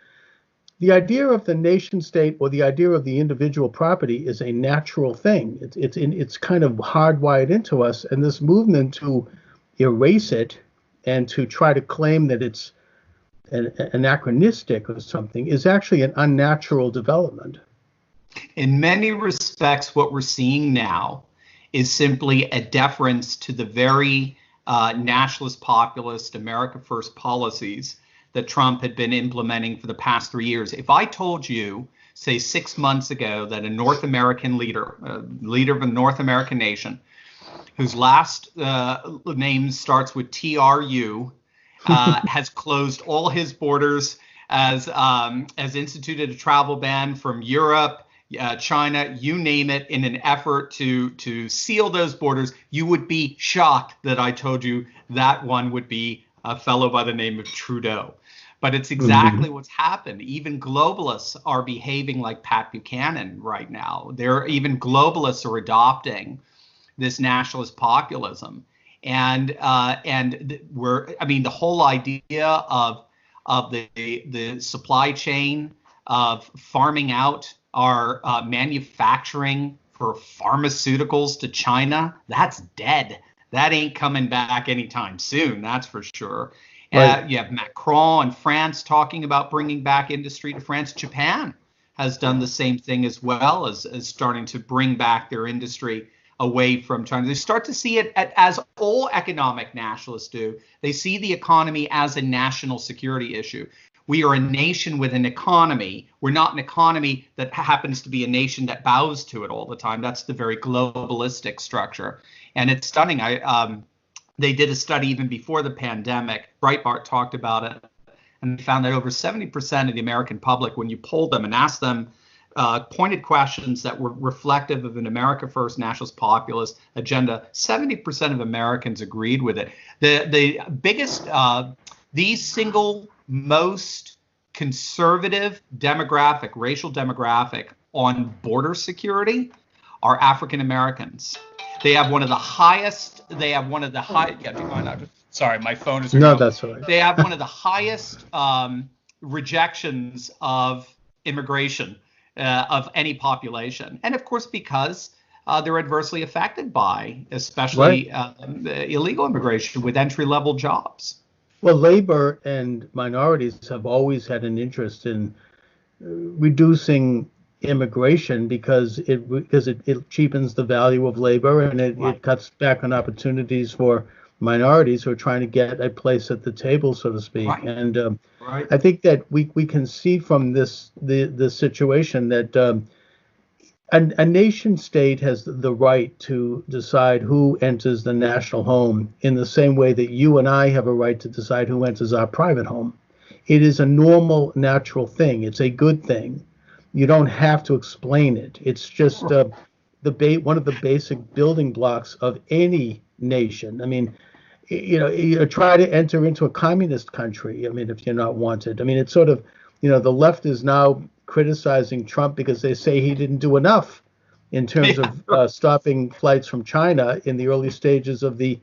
The idea of the nation state or the idea of the individual property is a natural thing. It's kind of hardwired into us, and this movement to erase it and to try to claim that it's anachronistic or something is actually an unnatural development. In many respects, what we're seeing now is simply a deference to the very nationalist, populist, America First policies that Trump had been implementing for the past 3 years. If I told you, say 6 months ago, that a North American leader of a North American nation, whose last name starts with TRU, has closed all his borders, has instituted a travel ban from Europe, China, you name it, in an effort to seal those borders, you would be shocked that I told you that one would be a fellow by the name of Trudeau. But it's exactly what's happened. Even globalists are behaving like Pat Buchanan right now. Even globalists are adopting this nationalist populism. And the whole idea of the supply chain, of farming out our manufacturing for pharmaceuticals to China, that's dead. That ain't coming back anytime soon, that's for sure. Right. You have Macron in France talking about bringing back industry to France. Japan has done the same thing as well, as starting to bring back their industry away from China. They start to see it as all economic nationalists do. They see the economy as a national security issue. We are a nation with an economy. We're not an economy that happens to be a nation that bows to it all the time. That's the very globalistic structure. And it's stunning. They did a study even before the pandemic. Breitbart talked about it, and they found that over 70% of the American public, when you polled them and asked them pointed questions that were reflective of an America First nationalist populist agenda, 70% of Americans agreed with it. The biggest, the single most conservative demographic, racial demographic on border security are African Americans. They have one of the highest. Yeah, do you mind? Sorry, my phone is. No, that's all right. They have one of the highest rejections of immigration of any population, and of course because they're adversely affected by, especially illegal immigration with entry-level jobs. Well, labor and minorities have always had an interest in reducing immigration because it cheapens the value of labor, and it cuts back on opportunities for minorities who are trying to get a place at the table, so to speak. Right. And I think that we can see from the situation that a nation state has the right to decide who enters the national home in the same way that you and I have a right to decide who enters our private home. It is a normal, natural thing. It's a good thing. You don't have to explain it. It's just one of the basic building blocks of any nation. I mean, you try to enter into a communist country. I mean, if you're not wanted. I mean, it's sort of, the left is now criticizing Trump because they say he didn't do enough in terms of stopping flights from China in the early stages of the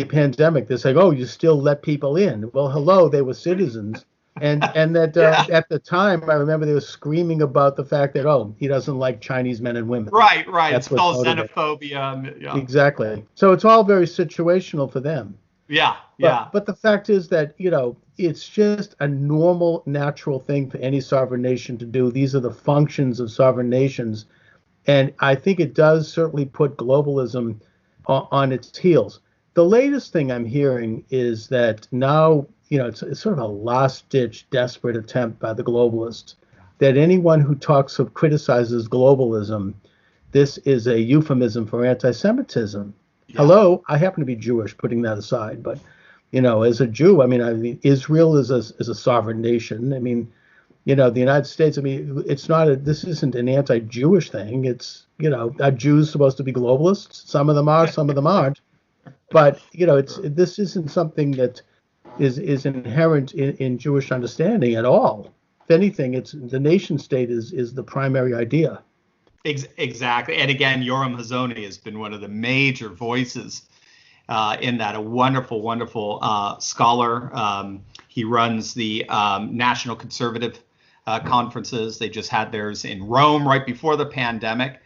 pandemic. They're saying, oh, you still let people in. Well, hello, they were citizens. And that at the time, I remember they were screaming about the fact that, oh, he doesn't like Chinese men and women. Right. That's It's called motivated. xenophobia. Yeah. Exactly. So it's all very situational for them. Yeah. But the fact is that, it's just a normal, natural thing for any sovereign nation to do. These are the functions of sovereign nations. And I think it does certainly put globalism on its heels. The latest thing I'm hearing is that now, it's sort of a last-ditch, desperate attempt by the globalists that anyone who criticizes globalism, this is a euphemism for anti-Semitism. Yeah. Hello, I happen to be Jewish, putting that aside, but as a Jew, I mean, Israel is a sovereign nation. I mean, the United States. I mean, this isn't an anti-Jewish thing. It's are Jews supposed to be globalists? Some of them are, some of them aren't. But this isn't something that is inherent in Jewish understanding at all. If anything, it's the nation state is the primary idea. Exactly. And again, Yoram Hazony has been one of the major voices in that, a wonderful, wonderful scholar. He runs the National Conservative conferences. They just had theirs in Rome right before the pandemic.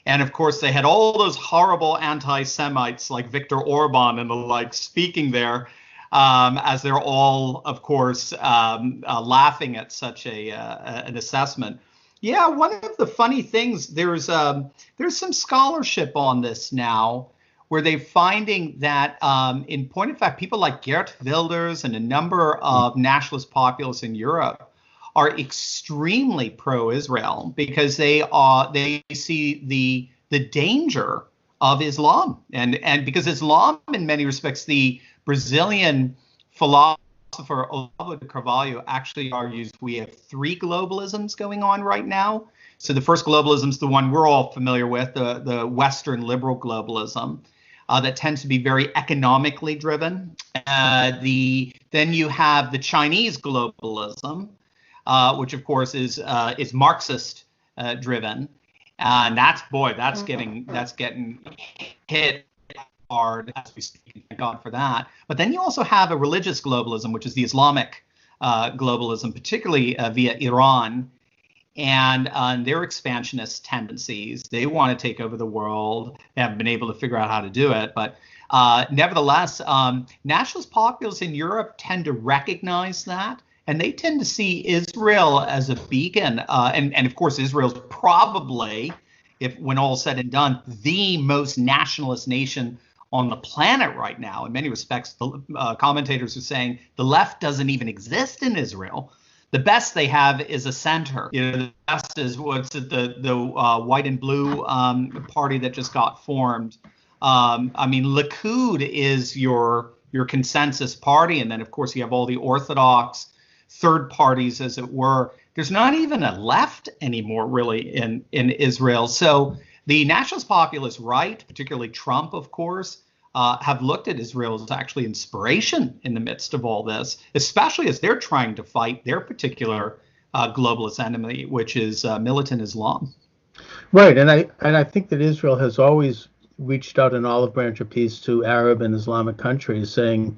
And of course, they had all those horrible anti-Semites like Viktor Orban and the like speaking there, as they're all, of course, laughing at such an assessment. Yeah, one of the funny things, there's some scholarship on this now, where they're finding that, in point of fact, people like Geert Wilders and a number of nationalist populists in Europe are extremely pro-Israel because they see the danger of Islam, and because Islam, in many respects, the Brazilian philosopher Olavo de Carvalho actually argues we have three globalisms going on right now. So the first globalism is the one we're all familiar with, the Western liberal globalism. That tends to be very economically driven. Then you have the Chinese globalism, which of course is Marxist driven, and that's getting hit hard as we speak. Thank God for that. But then you also have a religious globalism, which is the Islamic globalism, particularly via Iran. and their expansionist tendencies. They want to take over the world. They haven't been able to figure out how to do it. But nevertheless, nationalist populists in Europe tend to recognize that. And they tend to see Israel as a beacon. And of course, Israel's probably, if when all is said and done, the most nationalist nation on the planet right now. In many respects, the commentators are saying the left doesn't even exist in Israel. The best they have is a center. The best is the white and blue party that just got formed. Likud is your consensus party, and then of course you have all the orthodox third parties, as it were. There's not even a left anymore, really, in Israel. So the nationalist populist right, particularly Trump, of course, have looked at Israel as actually inspiration in the midst of all this, especially as they're trying to fight their particular globalist enemy, which is militant Islam. Right, and I think that Israel has always reached out an olive branch of peace to Arab and Islamic countries, saying,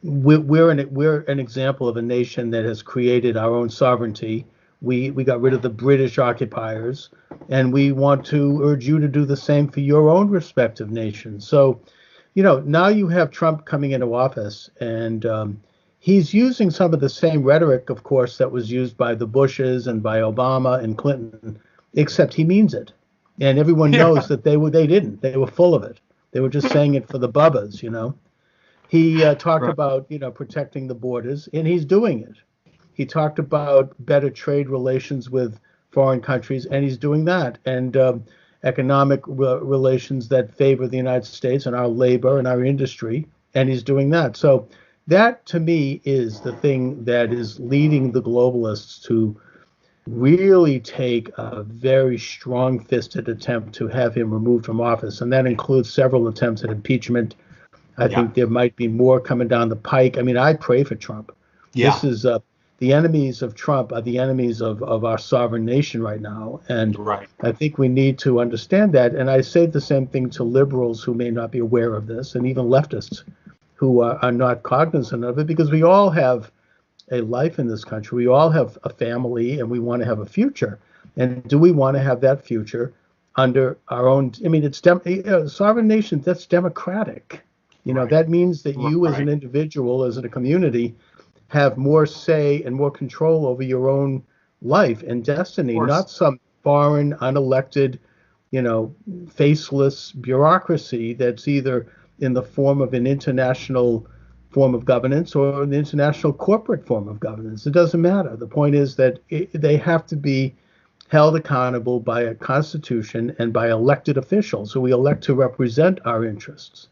we're an example of a nation that has created our own sovereignty. We got rid of the British occupiers, and we want to urge you to do the same for your own respective nations. So, now you have Trump coming into office, and he's using some of the same rhetoric, of course, that was used by the Bushes and by Obama and Clinton, except he means it. And everyone knows that they didn't. They were full of it. They were just saying it for the bubbas, He talked about, protecting the borders, and he's doing it. He talked about better trade relations with foreign countries, and he's doing that. And economic relations that favor the United States and our labor and our industry, and he's doing that. So that, to me, is the thing that is leading the globalists to really take a very strong-fisted attempt to have him removed from office. And that includes several attempts at impeachment. I think there might be more coming down the pike. I pray for Trump. Yeah. This is the enemies of Trump are the enemies of our sovereign nation right now. And I think we need to understand that. And I say the same thing to liberals who may not be aware of this, and even leftists who are not cognizant of it, because we all have a life in this country. We all have a family, and we want to have a future. And do we want to have that future under our own? It's sovereign nation. That's democratic. That means that you as an individual, as in a community, have more say and more control over your own life and destiny, not some foreign, unelected, faceless bureaucracy that's either in the form of an international form of governance or an international corporate form of governance. It doesn't matter. The point is that they have to be held accountable by a constitution and by elected officials who we elect to represent our interests.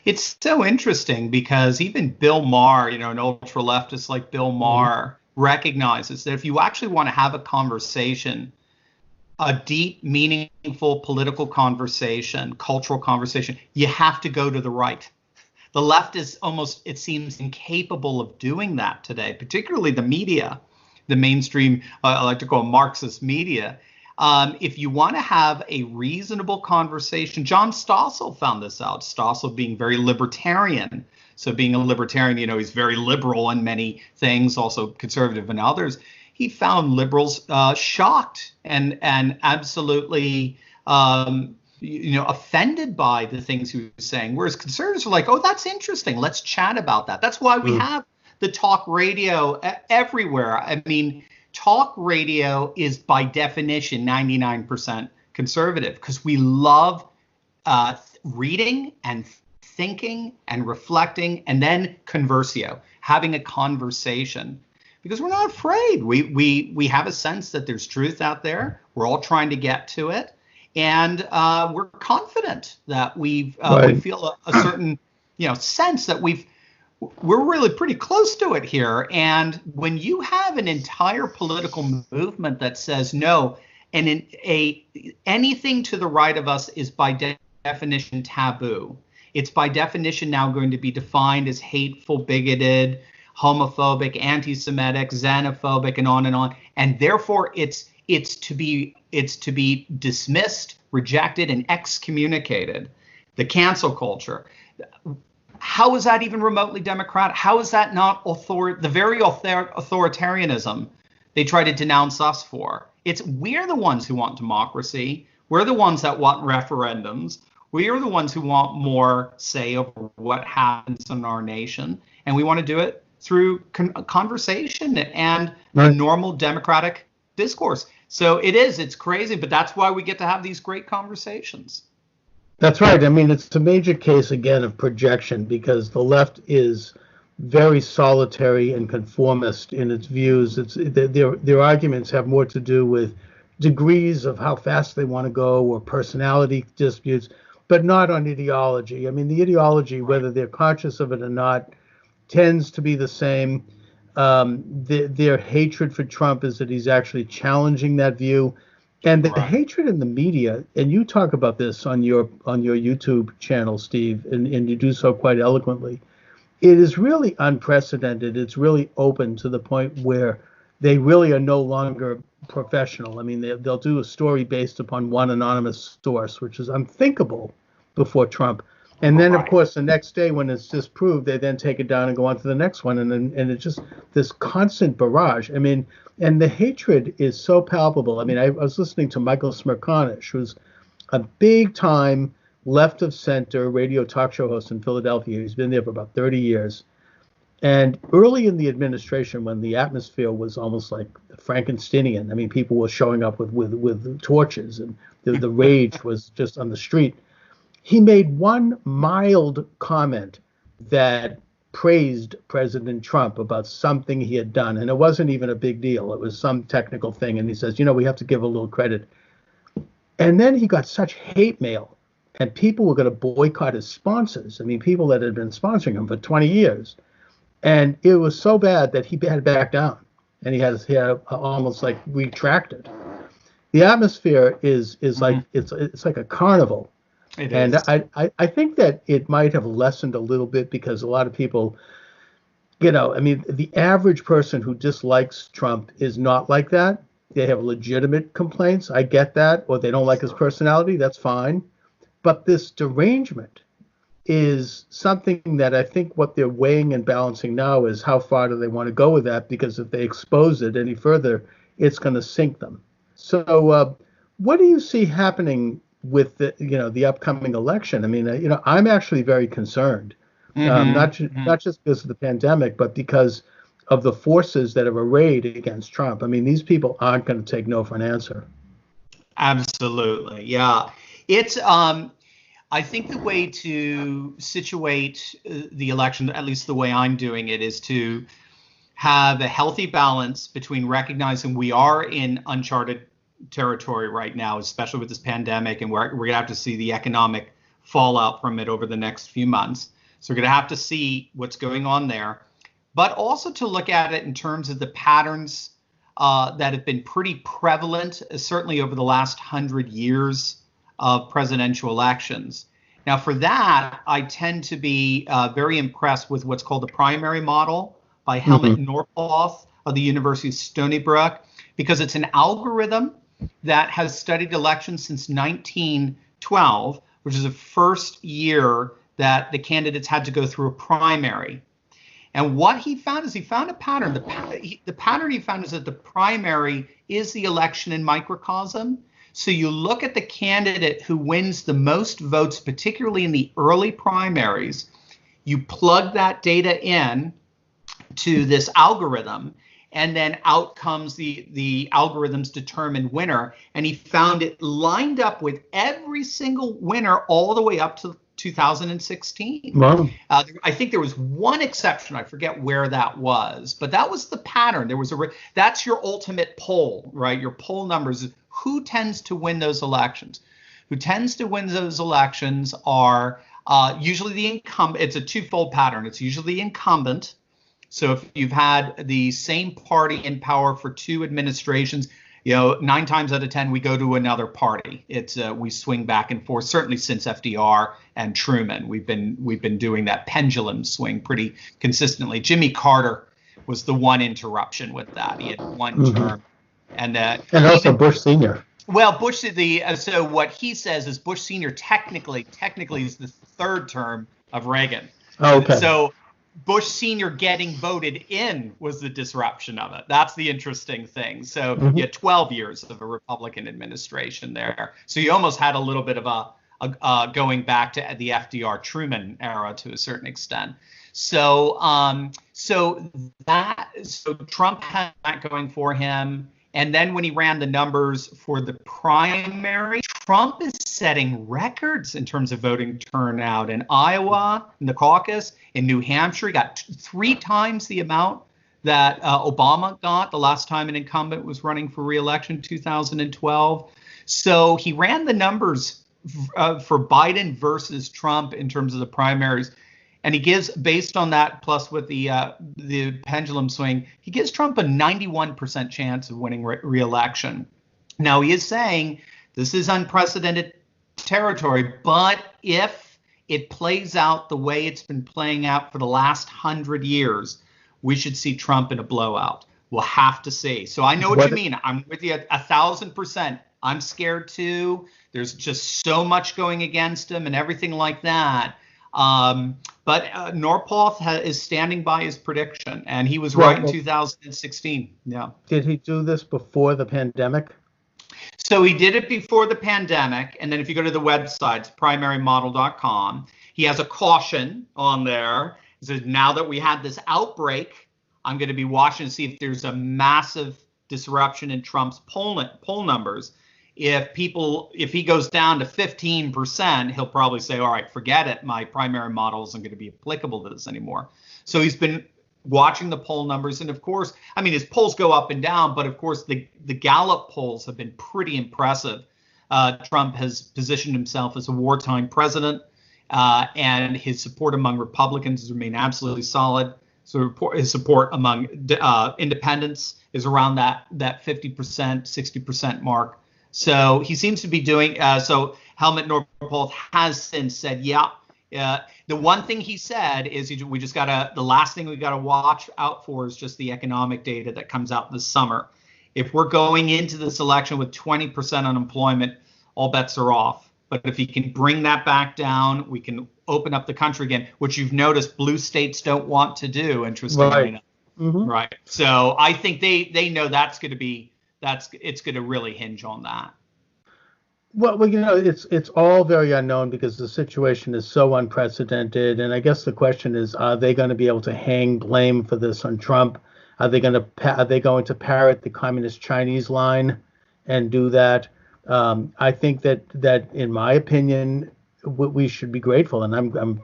It's so interesting because even Bill Maher, an ultra leftist like Bill Maher, recognizes that if you actually want to have a conversation, a deep, meaningful political conversation, cultural conversation, you have to go to the right. The left is almost, it seems, incapable of doing that today, particularly the media, the mainstream, I like to call Marxist media. If you want to have a reasonable conversation, John Stossel found this out, Stossel being very libertarian. So being a libertarian, he's very liberal in many things, also conservative in others. He found liberals shocked and absolutely offended by the things he was saying, whereas conservatives are like, oh, that's interesting. Let's chat about that. That's why we have the talk radio everywhere. Talk radio is by definition 99% conservative because we love reading and thinking and reflecting and then conversio, having a conversation, because we're not afraid. We have a sense that there's truth out there. We're all trying to get to it. And we're confident that we feel a certain sense that we're really pretty close to it here. And when you have an entire political movement that says no, and anything to the right of us is by definition taboo. It's by definition now going to be defined as hateful, bigoted, homophobic, anti-Semitic, xenophobic, and on and on. And therefore, it's to be dismissed, rejected, and excommunicated. The cancel culture. How is that even remotely democratic? How is that not the very authoritarianism they try to denounce us for. We're the ones who want democracy. We're the ones that want referendums. We are the ones who want more say over what happens in our nation. And we want to do it through conversation and a normal democratic discourse. So it's crazy, but that's why we get to have these great conversations. That's right. I mean, it's a major case, again, of projection, because the left is very solitary and conformist in its views. Their arguments have more to do with degrees of how fast they want to go or personality disputes, but not on ideology. I mean, the ideology, whether they're conscious of it or not, tends to be the same. Their hatred for Trump is that he's actually challenging that view. And the hatred in the media, and you talk about this on your YouTube channel, Steve, and you do so quite eloquently, it is really unprecedented. It's really open to the point where they really are no longer professional. I mean, they'll do a story based upon one anonymous source, which is unthinkable before Trump. And then, of course, the next day when it's disproved, they then take it down and go on to the next one. And it's just this constant barrage. I mean, and the hatred is so palpable. I mean, I was listening to Michael Smerconish, who's a big time left of center radio talk show host in Philadelphia. He's been there for about 30 years. And early in the administration, when the atmosphere was almost like Frankensteinian, I mean, people were showing up with torches and the rage was just on the street. He made one mild comment that praised President Trump about something he had done. And it wasn't even a big deal. It was some technical thing. And he says, we have to give a little credit. And then he got such hate mail and people were going to boycott his sponsors. I mean, people that had been sponsoring him for 20 years. And it was so bad that he had to back down and he had almost like retracted. The atmosphere is like, it's like a carnival. And I think that it might have lessened a little bit because a lot of people, I mean, the average person who dislikes Trump is not like that. They have legitimate complaints. I get that. Or they don't like his personality. That's fine. But this derangement is something that I think what they're weighing and balancing now is how far do they want to go with that? Because if they expose it any further, it's going to sink them. So what do you see happening with the upcoming election? I mean, I'm actually very concerned, not just because of the pandemic, but because of the forces that have arrayed against Trump. I mean, these people aren't going to take no for an answer. Absolutely. Yeah. It's, I think the way to situate the election, at least the way I'm doing it, is to have a healthy balance between recognizing we are in uncharted territory right now, especially with this pandemic, and we're going to have to see the economic fallout from it over the next few months. So we're going to have to see what's going on there, but also to look at it in terms of the patterns that have been pretty prevalent, certainly over the last 100 years of presidential elections. Now, for that, I tend to be very impressed with what's called the primary model by Helmut Norpoth of the University of Stony Brook, because it's an algorithm that has studied elections since 1912, which is the first year that the candidates had to go through a primary. And what he found is he found a pattern. The pattern he found is that the primary is the election in microcosm. So you look at the candidate who wins the most votes, particularly in the early primaries, you plug that data in to this algorithm, and then out comes the algorithm's determined winner. And he found it lined up with every single winner all the way up to 2016. Wow. I think there was one exception. I forget where that was, but that was the pattern. There was that's your ultimate poll, right? Your poll numbers. Who tends to win those elections? Who tends to win those elections are usually the incumbent. It's a twofold pattern. It's usually the incumbent. So if you've had the same party in power for two administrations, 9 times out of 10 we go to another party. We swing back and forth. Certainly since FDR and Truman, we've been doing that pendulum swing pretty consistently. Jimmy Carter was the one interruption with that. He had one term, and also Bush Sr. Well, Bush so what he says is Bush Sr. technically is the third term of Reagan. Oh, okay. So Bush Sr. getting voted in was the disruption of it. That's the interesting thing. So you had 12 years of a Republican administration there. So you almost had a little bit of a going back to the FDR Truman era to a certain extent. So so Trump had that going for him. And then when he ran the numbers for the primary, Trump is setting records in terms of voting turnout in Iowa, in the caucus, in New Hampshire. He got 3 times the amount that Obama got the last time an incumbent was running for re-election in 2012. So he ran the numbers for Biden versus Trump in terms of the primaries. And he gives, based on that, plus with the pendulum swing, he gives Trump a 91% chance of winning re-election. Now, he is saying this is unprecedented territory, but if it plays out the way it's been playing out for the last 100 years, we should see Trump in a blowout. We'll have to see. So I know what you mean. I'm with you 1,000%. I'm scared too. There's just so much going against him and everything like that. But Norpoth is standing by his prediction, and he was right in 2016. Yeah. Did he do this before the pandemic? So he did it before the pandemic, and then if you go to the website, primarymodel.com, he has a caution on there. He says, now that we had this outbreak, I'm going to be watching to see if there's a massive disruption in Trump's poll numbers. If he goes down to 15%, he'll probably say, all right, forget it. My primary model isn't going to be applicable to this anymore. So he's been watching the poll numbers. And of course, I mean, his polls go up and down, but of course, the Gallup polls have been pretty impressive. Trump has positioned himself as a wartime president, and his support among Republicans has remained absolutely solid. So his support among independents is around that 50%, 60% mark. So he seems to be doing so. Helmut Norpoth has since said, the one thing he said is the last thing we got to watch out for is just the economic data that comes out this summer. If we're going into this election with 20% unemployment, all bets are off. But if he can bring that back down, we can open up the country again, which you've noticed blue states don't want to do, interestingly enough. Mm-hmm. Right. So I think they know it's going to really hinge on that. Well, it's all very unknown because the situation is so unprecedented. And I guess the question is, are they going to be able to hang blame for this on Trump? Are they going to parrot the communist Chinese line and do that? I think that in my opinion, we should be grateful. And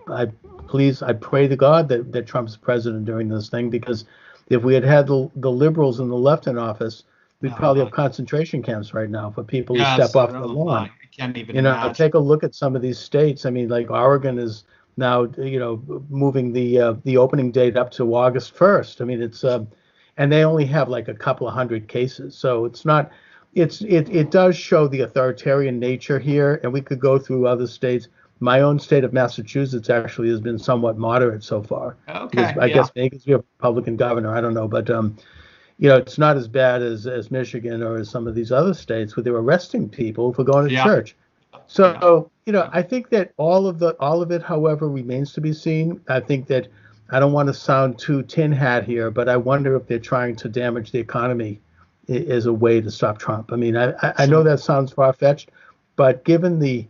I pray to God that Trump's president during this thing, because if we had the liberals and the left in office, we'd probably have concentration camps right now for people who step off the lawn. I can't even imagine. Take a look at some of these states. I mean, like Oregon is now, moving the opening date up to August 1st. I mean, it's and they only have like a couple of hundred cases. So it's not. It does show the authoritarian nature here, and we could go through other states. My own state of Massachusetts actually has been somewhat moderate so far. Okay. I guess maybe because we have a Republican governor. I don't know, but it's not as bad as Michigan or as some of these other states where they're arresting people for going to church. So, I think that all of it, however, remains to be seen. I think that I don't want to sound too tin hat here, but I wonder if they're trying to damage the economy as a way to stop Trump. I mean, I know that sounds far-fetched, but given the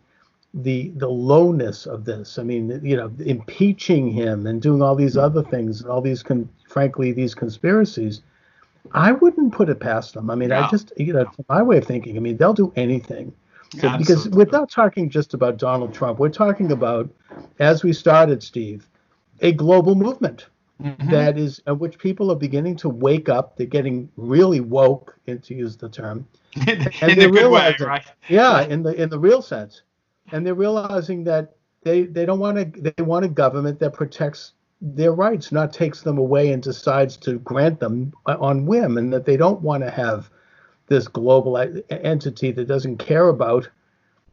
lowness of this, I mean, impeaching him and doing all these other things, all these, these conspiracies, I wouldn't put it past them. I mean, my way of thinking, I mean, they'll do anything. So, because we're not talking just about Donald Trump. We're talking about, as we started, Steve, a global movement that is, which people are beginning to wake up. They're getting really woke, to use the term. In a good way, right? Yeah, in the real sense. And they're realizing that they want a government that protects their rights, not takes them away and decides to grant them on whim, and that they don't want to have this global entity that doesn't care about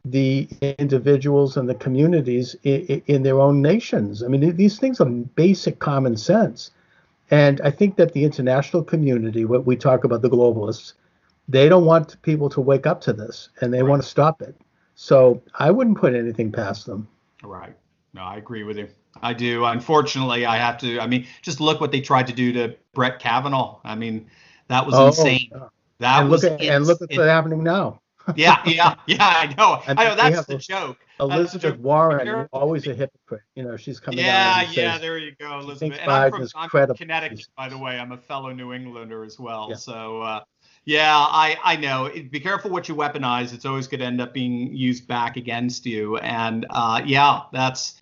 the individuals and the communities in their own nations. I mean, these things are basic common sense. And I think that the international community, what we talk about, the globalists, they don't want people to wake up to this, and they want to stop it. So I wouldn't put anything past them. Right. No, I agree with you. I do. Unfortunately, I have to. I mean, just look what they tried to do to Brett Kavanaugh. I mean, that was Oh, insane. That and was look what's it. happening now. Yeah, yeah, yeah. I know. I I mean, know. we That's have the joke. That's the Elizabeth joke. Be Warren, careful. always a hypocrite. She's coming out Yeah, and yeah. says There you go, she Elizabeth. thinks And Biden is I'm from credible. Connecticut, by the way. I'm a fellow New Englander as well. Yeah. So yeah, I know. Be careful what you weaponize. It's always going to end up being used back against you. And yeah, that's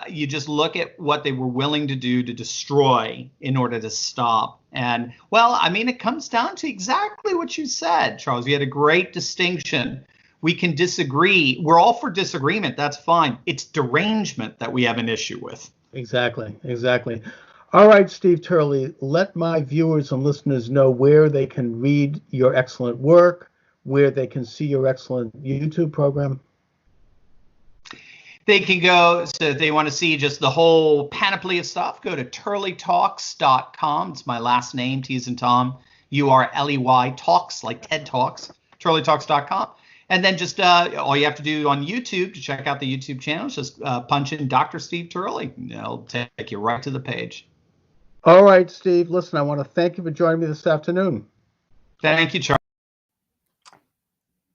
you just look at what they were willing to do to destroy in order to stop. And well, I mean, it comes down to exactly what you said, Charles. You had a great distinction. We can disagree. We're all for disagreement. That's fine. It's derangement that we have an issue with. Exactly, exactly. All right, Steve Turley, let my viewers and listeners know where they can read your excellent work, where they can see your excellent YouTube program. They can go, so if they want to see just the whole panoply of stuff, go to turleytalks.com. It's my last name, T as in Tom, URLEY Talks, like TED Talks, turleytalks.com. And then just all you have to do on YouTube to check out the YouTube channel is just punch in Dr. Steve Turley. It'll take you right to the page. All right, Steve, listen, I want to thank you for joining me this afternoon. Thank you, Charles.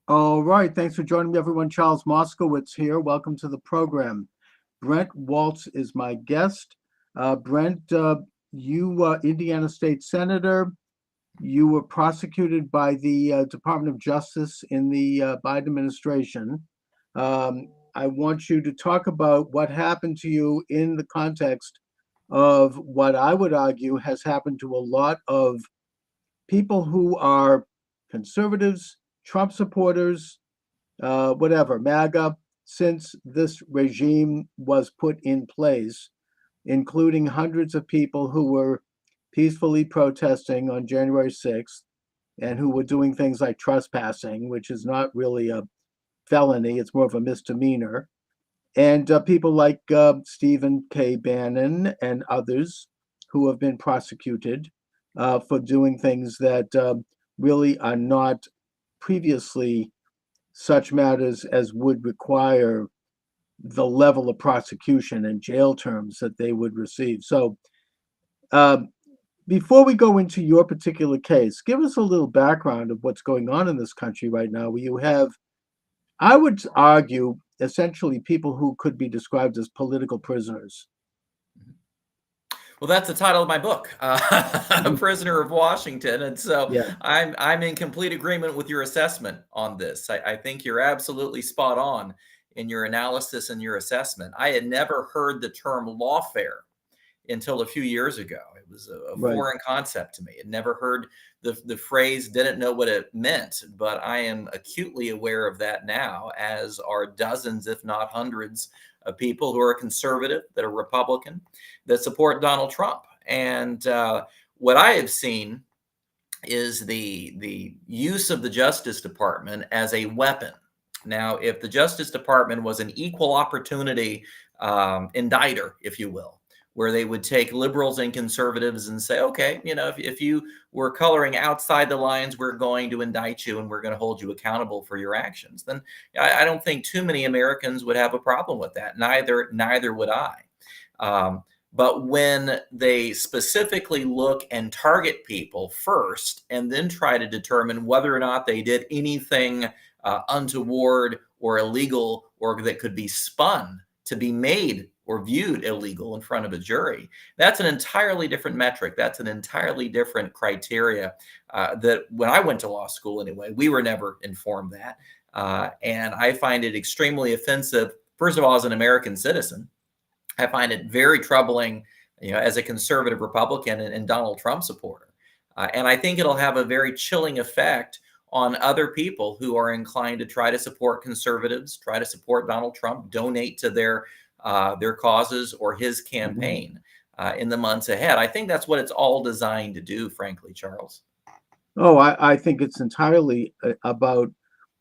All right, thanks for joining me, everyone. Charles Moskowitz here. Welcome to the program. Brent Waltz is my guest. Brent, you Indiana State Senator. You were prosecuted by the Department of Justice in the Biden administration. I want you to talk about what happened to you in the context of what I would argue has happened to a lot of people who are conservatives, Trump supporters, whatever, MAGA, since this regime was put in place, including hundreds of people who were peacefully protesting on January 6th and who were doing things like trespassing, which is not really a felony, it's more of a misdemeanor. And people like Stephen K. Bannon and others who have been prosecuted for doing things that really are not previously such matters as would require the level of prosecution and jail terms that they would receive. So before we go into your particular case, give us a little background of what's going on in this country right now, where you have, I would argue, essentially people who could be described as political prisoners. Well, that's the title of my book, A Prisoner of Washington. And so Yeah. I'm in complete agreement with your assessment on this. I think you're absolutely spot on in your analysis and your assessment. I had never heard the term lawfare until a few years ago. It was a Right. foreign concept to me. I'd never heard the phrase, didn't know what it meant, but I am acutely aware of that now, as are dozens, if not hundreds, of people who are conservative, that are Republican, that support Donald Trump. And what I have seen is the use of the Justice Department as a weapon. Now, if the Justice Department was an equal opportunity indicter, if you will, where they would take liberals and conservatives and say, okay, if you were coloring outside the lines, we're going to indict you and we're going to hold you accountable for your actions, then I don't think too many Americans would have a problem with that. Neither would I. But when they specifically look and target people first and then try to determine whether or not they did anything untoward or illegal, or that could be spun to be made or viewed illegal in front of a jury, that's an entirely different metric. That's an entirely different criteria that when I went to law school anyway, we were never informed that. And I find it extremely offensive, first of all, as an American citizen. I find it very troubling, as a conservative Republican and Donald Trump supporter. And I think it'll have a very chilling effect on other people who are inclined to try to support conservatives, try to support Donald Trump, donate to their causes or his campaign in the months ahead. I think that's what it's all designed to do, frankly, Charles. Oh, I think it's entirely about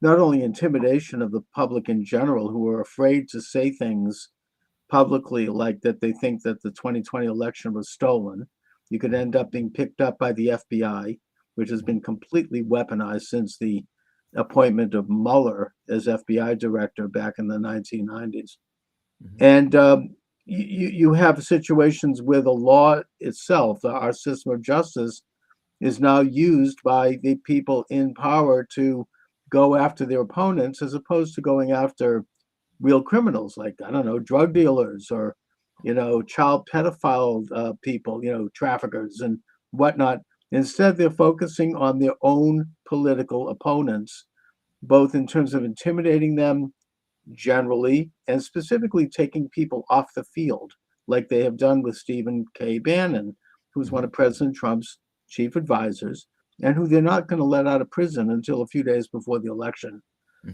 not only intimidation of the public in general, who are afraid to say things publicly like that they think that the 2020 election was stolen. You could end up being picked up by the FBI, which has been completely weaponized since the appointment of Mueller as FBI director back in the 1990s. And you have situations where the law itself, our system of justice, is now used by the people in power to go after their opponents as opposed to going after real criminals like, I don't know, drug dealers or, child pedophile people, traffickers and whatnot. Instead, they're focusing on their own political opponents, both in terms of intimidating them generally and specifically taking people off the field, like they have done with Stephen K. Bannon, who's one of President Trump's chief advisors, and who they're not going to let out of prison until a few days before the election.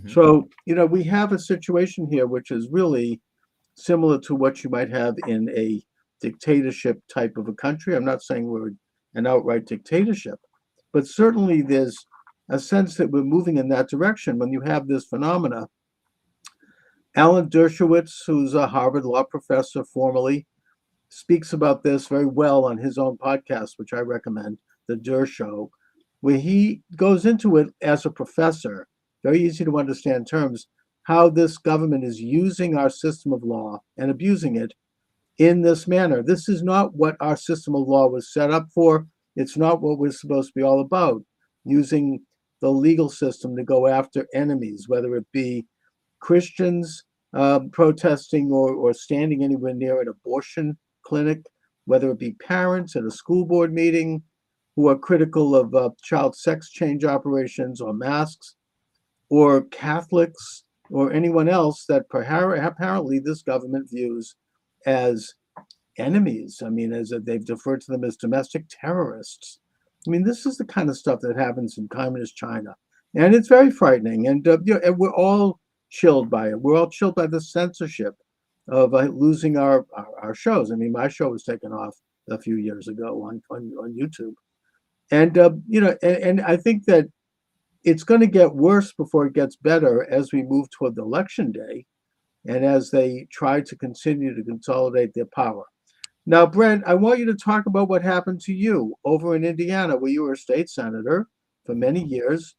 So, we have a situation here which is really similar to what you might have in a dictatorship type of a country. I'm not saying we're an outright dictatorship, but certainly there's a sense that we're moving in that direction when you have this phenomena. Alan Dershowitz, who's a Harvard law professor formerly, speaks about this very well on his own podcast, which I recommend, The Der Show, where he goes into it as a professor, very easy to understand terms, how this government is using our system of law and abusing it in this manner. This is not what our system of law was set up for. It's not what we're supposed to be all about, using the legal system to go after enemies, whether it be Christians protesting or standing anywhere near an abortion clinic, whether it be parents at a school board meeting who are critical of child sex change operations or masks, or Catholics or anyone else that apparently this government views as enemies. I mean, as they've deferred to them as domestic terrorists. I mean, this is the kind of stuff that happens in communist China, and it's very frightening. And and we're all chilled by it. We're all chilled by the censorship of losing our shows. I mean, my show was taken off a few years ago on YouTube, and and I think that it's going to get worse before it gets better as we move toward the election day, and as they try to continue to consolidate their power. Now, Brent, I want you to talk about what happened to you over in Indiana, where you were a state senator for many years.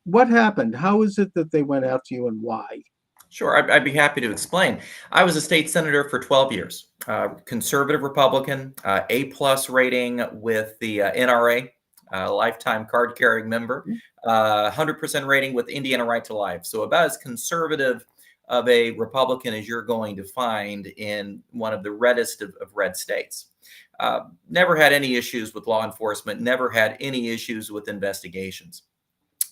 What happened? How is it that they went after you, and why? Sure, I'd be happy to explain. I was a state senator for 12 years, conservative Republican, A+ rating with the NRA, lifetime card-carrying member, 100% rating with Indiana Right to Life. So about as conservative of a Republican as you're going to find in one of the reddest of red states. Never had any issues with law enforcement, never had any issues with investigations.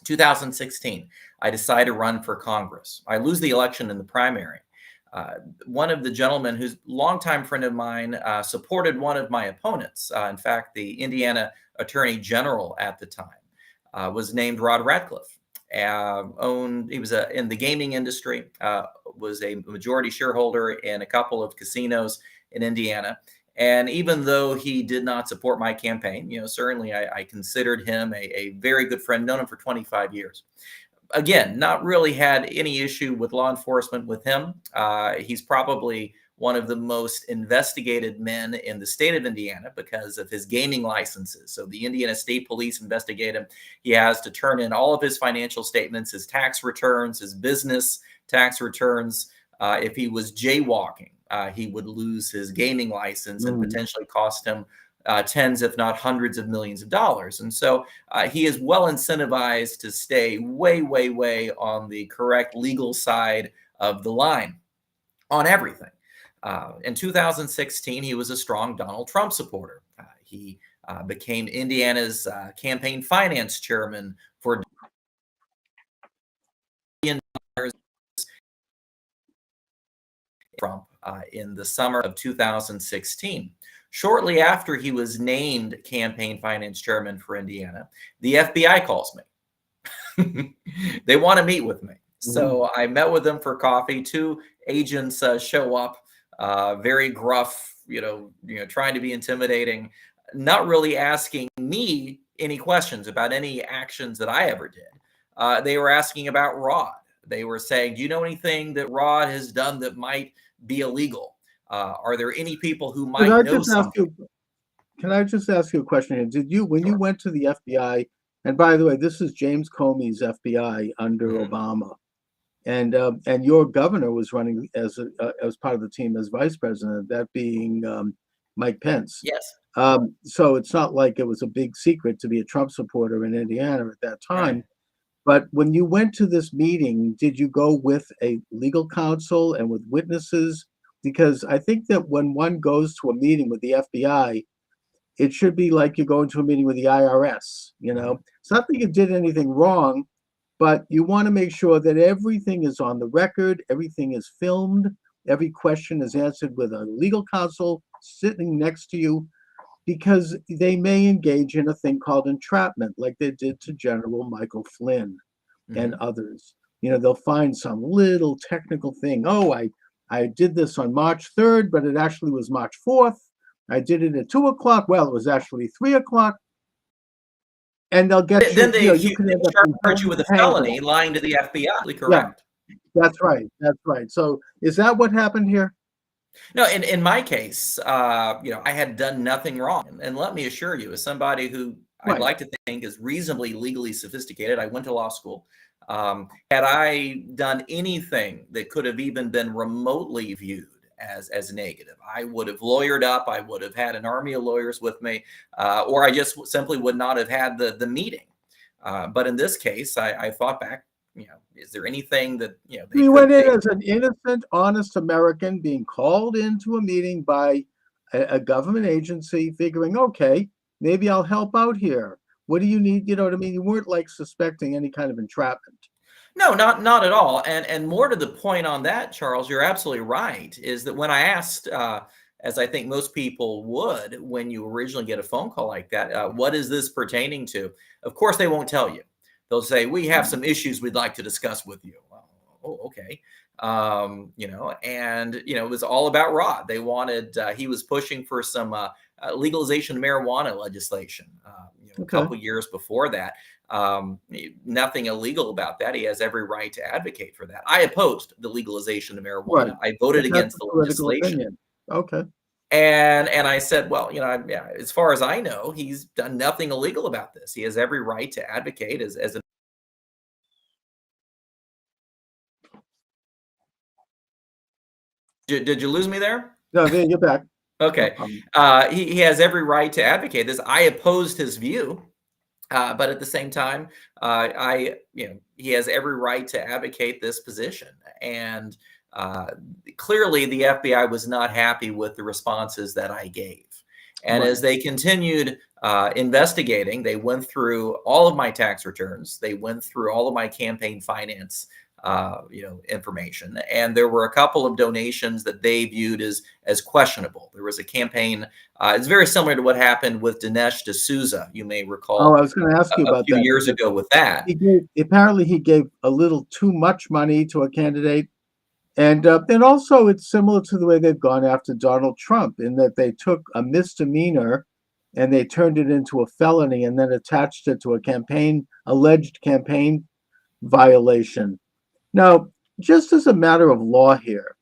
2016, I decided to run for Congress. I lose the election in the primary. One of the gentlemen who's a longtime friend of mine supported one of my opponents. In fact, the Indiana Attorney General at the time was named Rod Ratcliffe. He was in the gaming industry, was a majority shareholder in a couple of casinos in Indiana. And even though he did not support my campaign, certainly I considered him a very good friend, known him for 25 years. Again, not really had any issue with law enforcement with him. He's probably one of the most investigated men in the state of Indiana because of his gaming licenses. So the Indiana State Police investigate him. He has to turn in all of his financial statements, his tax returns, his business tax returns. If he was jaywalking, he would lose his gaming license and potentially cost him tens, if not hundreds of millions of dollars. And so he is well incentivized to stay way, way, way on the correct legal side of the line on everything. In 2016, he was a strong Donald Trump supporter. He became Indiana's campaign finance chairman for Trump in the summer of 2016. Shortly after he was named campaign finance chairman for Indiana, the FBI calls me. They want to meet with me. So I met with them for coffee. Two agents show up, very gruff, trying to be intimidating, not really asking me any questions about any actions that I ever did. They were asking about Rod. They were saying, do you know anything that Rod has done that might be illegal? Are there any people who might know something? Can I just ask you a question here? Did you, when you went to the FBI, and by the way, this is James Comey's FBI under Obama, and your governor was running as part of the team as vice president, that being Mike Pence. Yes. So it's not like it was a big secret to be a Trump supporter in Indiana at that time. Right. But when you went to this meeting, did you go with a legal counsel and with witnesses? Because I think that when one goes to a meeting with the FBI, it should be like you're going to a meeting with the IRS. It's not that you did anything wrong, but you want to make sure that everything is on the record, everything is filmed, every question is answered with a legal counsel sitting next to you, because they may engage in a thing called entrapment, like they did to General Michael Flynn and others. They'll find some little technical thing. Oh, I did this on March 3rd, but it actually was March 4th. I did it at 2 o'clock. Well, it was actually 3 o'clock. And they'll get Then they you can charge you with a felony, lying to the FBI. Correct. Yeah, that's right. That's right. So is that what happened here? No, in my case, I had done nothing wrong. And let me assure you, as somebody who I'd like to think is reasonably legally sophisticated, I went to law school. Had I done anything that could have even been remotely viewed as negative, I would have lawyered up. I would have had an army of lawyers with me, or I just simply would not have had the meeting. But in this case, I thought back. Is there anything that you went in as an innocent, honest American being called into a meeting by a government agency, figuring, okay, maybe I'll help out here. What do you need? You know what I mean? You weren't like suspecting any kind of entrapment. No, not at all. And more to the point on that, Charles, you're absolutely right. Is that when I asked, as I think most people would, when you originally get a phone call like that, what is this pertaining to? Of course, they won't tell you. They'll say, we have some issues we'd like to discuss with you. Oh, okay. And it was all about Rod. They wanted, he was pushing for some legalization of marijuana legislation, a couple years before that. Nothing illegal about that. He has every right to advocate for that. I opposed the legalization of marijuana. Right. I voted against the legislation. Opinion. Okay. And I said, well, as far as I know, he's done nothing illegal about this. He has every right to advocate as a. Did you lose me there? No, you're back. Okay. He has every right to advocate this. I opposed his view, but at the same time, he has every right to advocate this position. And clearly the FBI was not happy with the responses that I gave. And as they continued investigating, they went through all of my tax returns. They went through all of my campaign finance information. And there were a couple of donations that they viewed as questionable. There was a campaign. It's very similar to what happened with Dinesh D'Souza. You may recall. Oh, I was going to ask you about a few years ago with that. Apparently he gave a little too much money to a candidate. And also it's similar to the way they've gone after Donald Trump, in that they took a misdemeanor and they turned it into a felony and then attached it to a alleged campaign violation. Now, just as a matter of law here,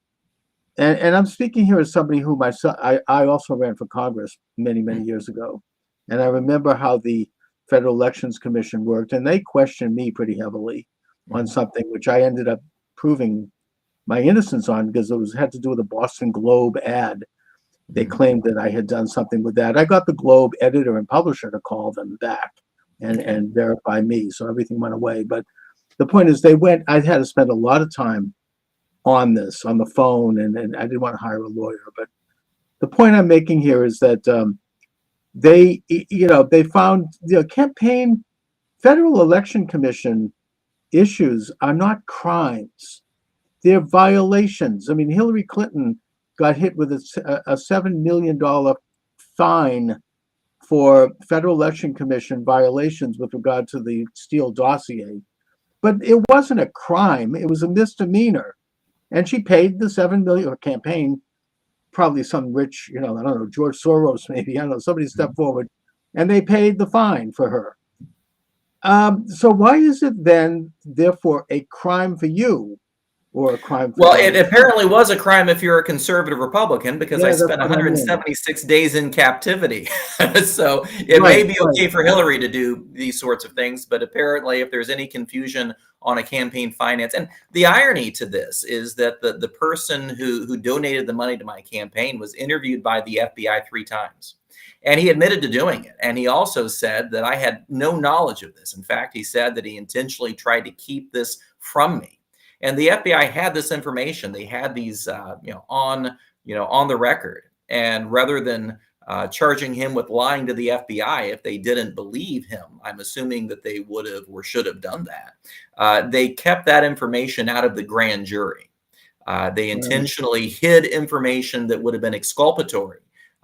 and I'm speaking here as somebody who I also ran for Congress many, many years ago. And I remember how the Federal Elections Commission worked, and they questioned me pretty heavily on something which I ended up proving my innocence on, because it had to do with a Boston Globe ad. They claimed that I had done something with that. I got the Globe editor and publisher to call them back and verify me, so everything went away. But the point is, I had to spend a lot of time on this, on the phone, and I didn't want to hire a lawyer. But the point I'm making here is that they found campaign, Federal Election Commission issues are not crimes. They're violations. I mean, Hillary Clinton got hit with a $7 million fine for Federal Election Commission violations with regard to the Steele dossier. But it wasn't a crime. It was a misdemeanor. And she paid the $7 million campaign, probably some rich, I don't know, George Soros, maybe, I don't know, somebody stepped forward, and they paid the fine for her. So why is it then, therefore, a crime for you or a crime? Well, it apparently was a crime if you're a conservative Republican, because I that's spent what I mean. 176 days in captivity. So it may be okay for Hillary to do these sorts of things, but apparently if there's any confusion on a campaign finance, and the irony to this is that the person who donated the money to my campaign was interviewed by the FBI 3 times. And he admitted to doing it. And he also said that I had no knowledge of this. In fact, he said that he intentionally tried to keep this from me. And the FBI had this information. They had these, on the record. And rather than charging him with lying to the FBI, if they didn't believe him, I'm assuming that they would have or should have done that. They kept that information out of the grand jury. They intentionally hid information that would have been exculpatory,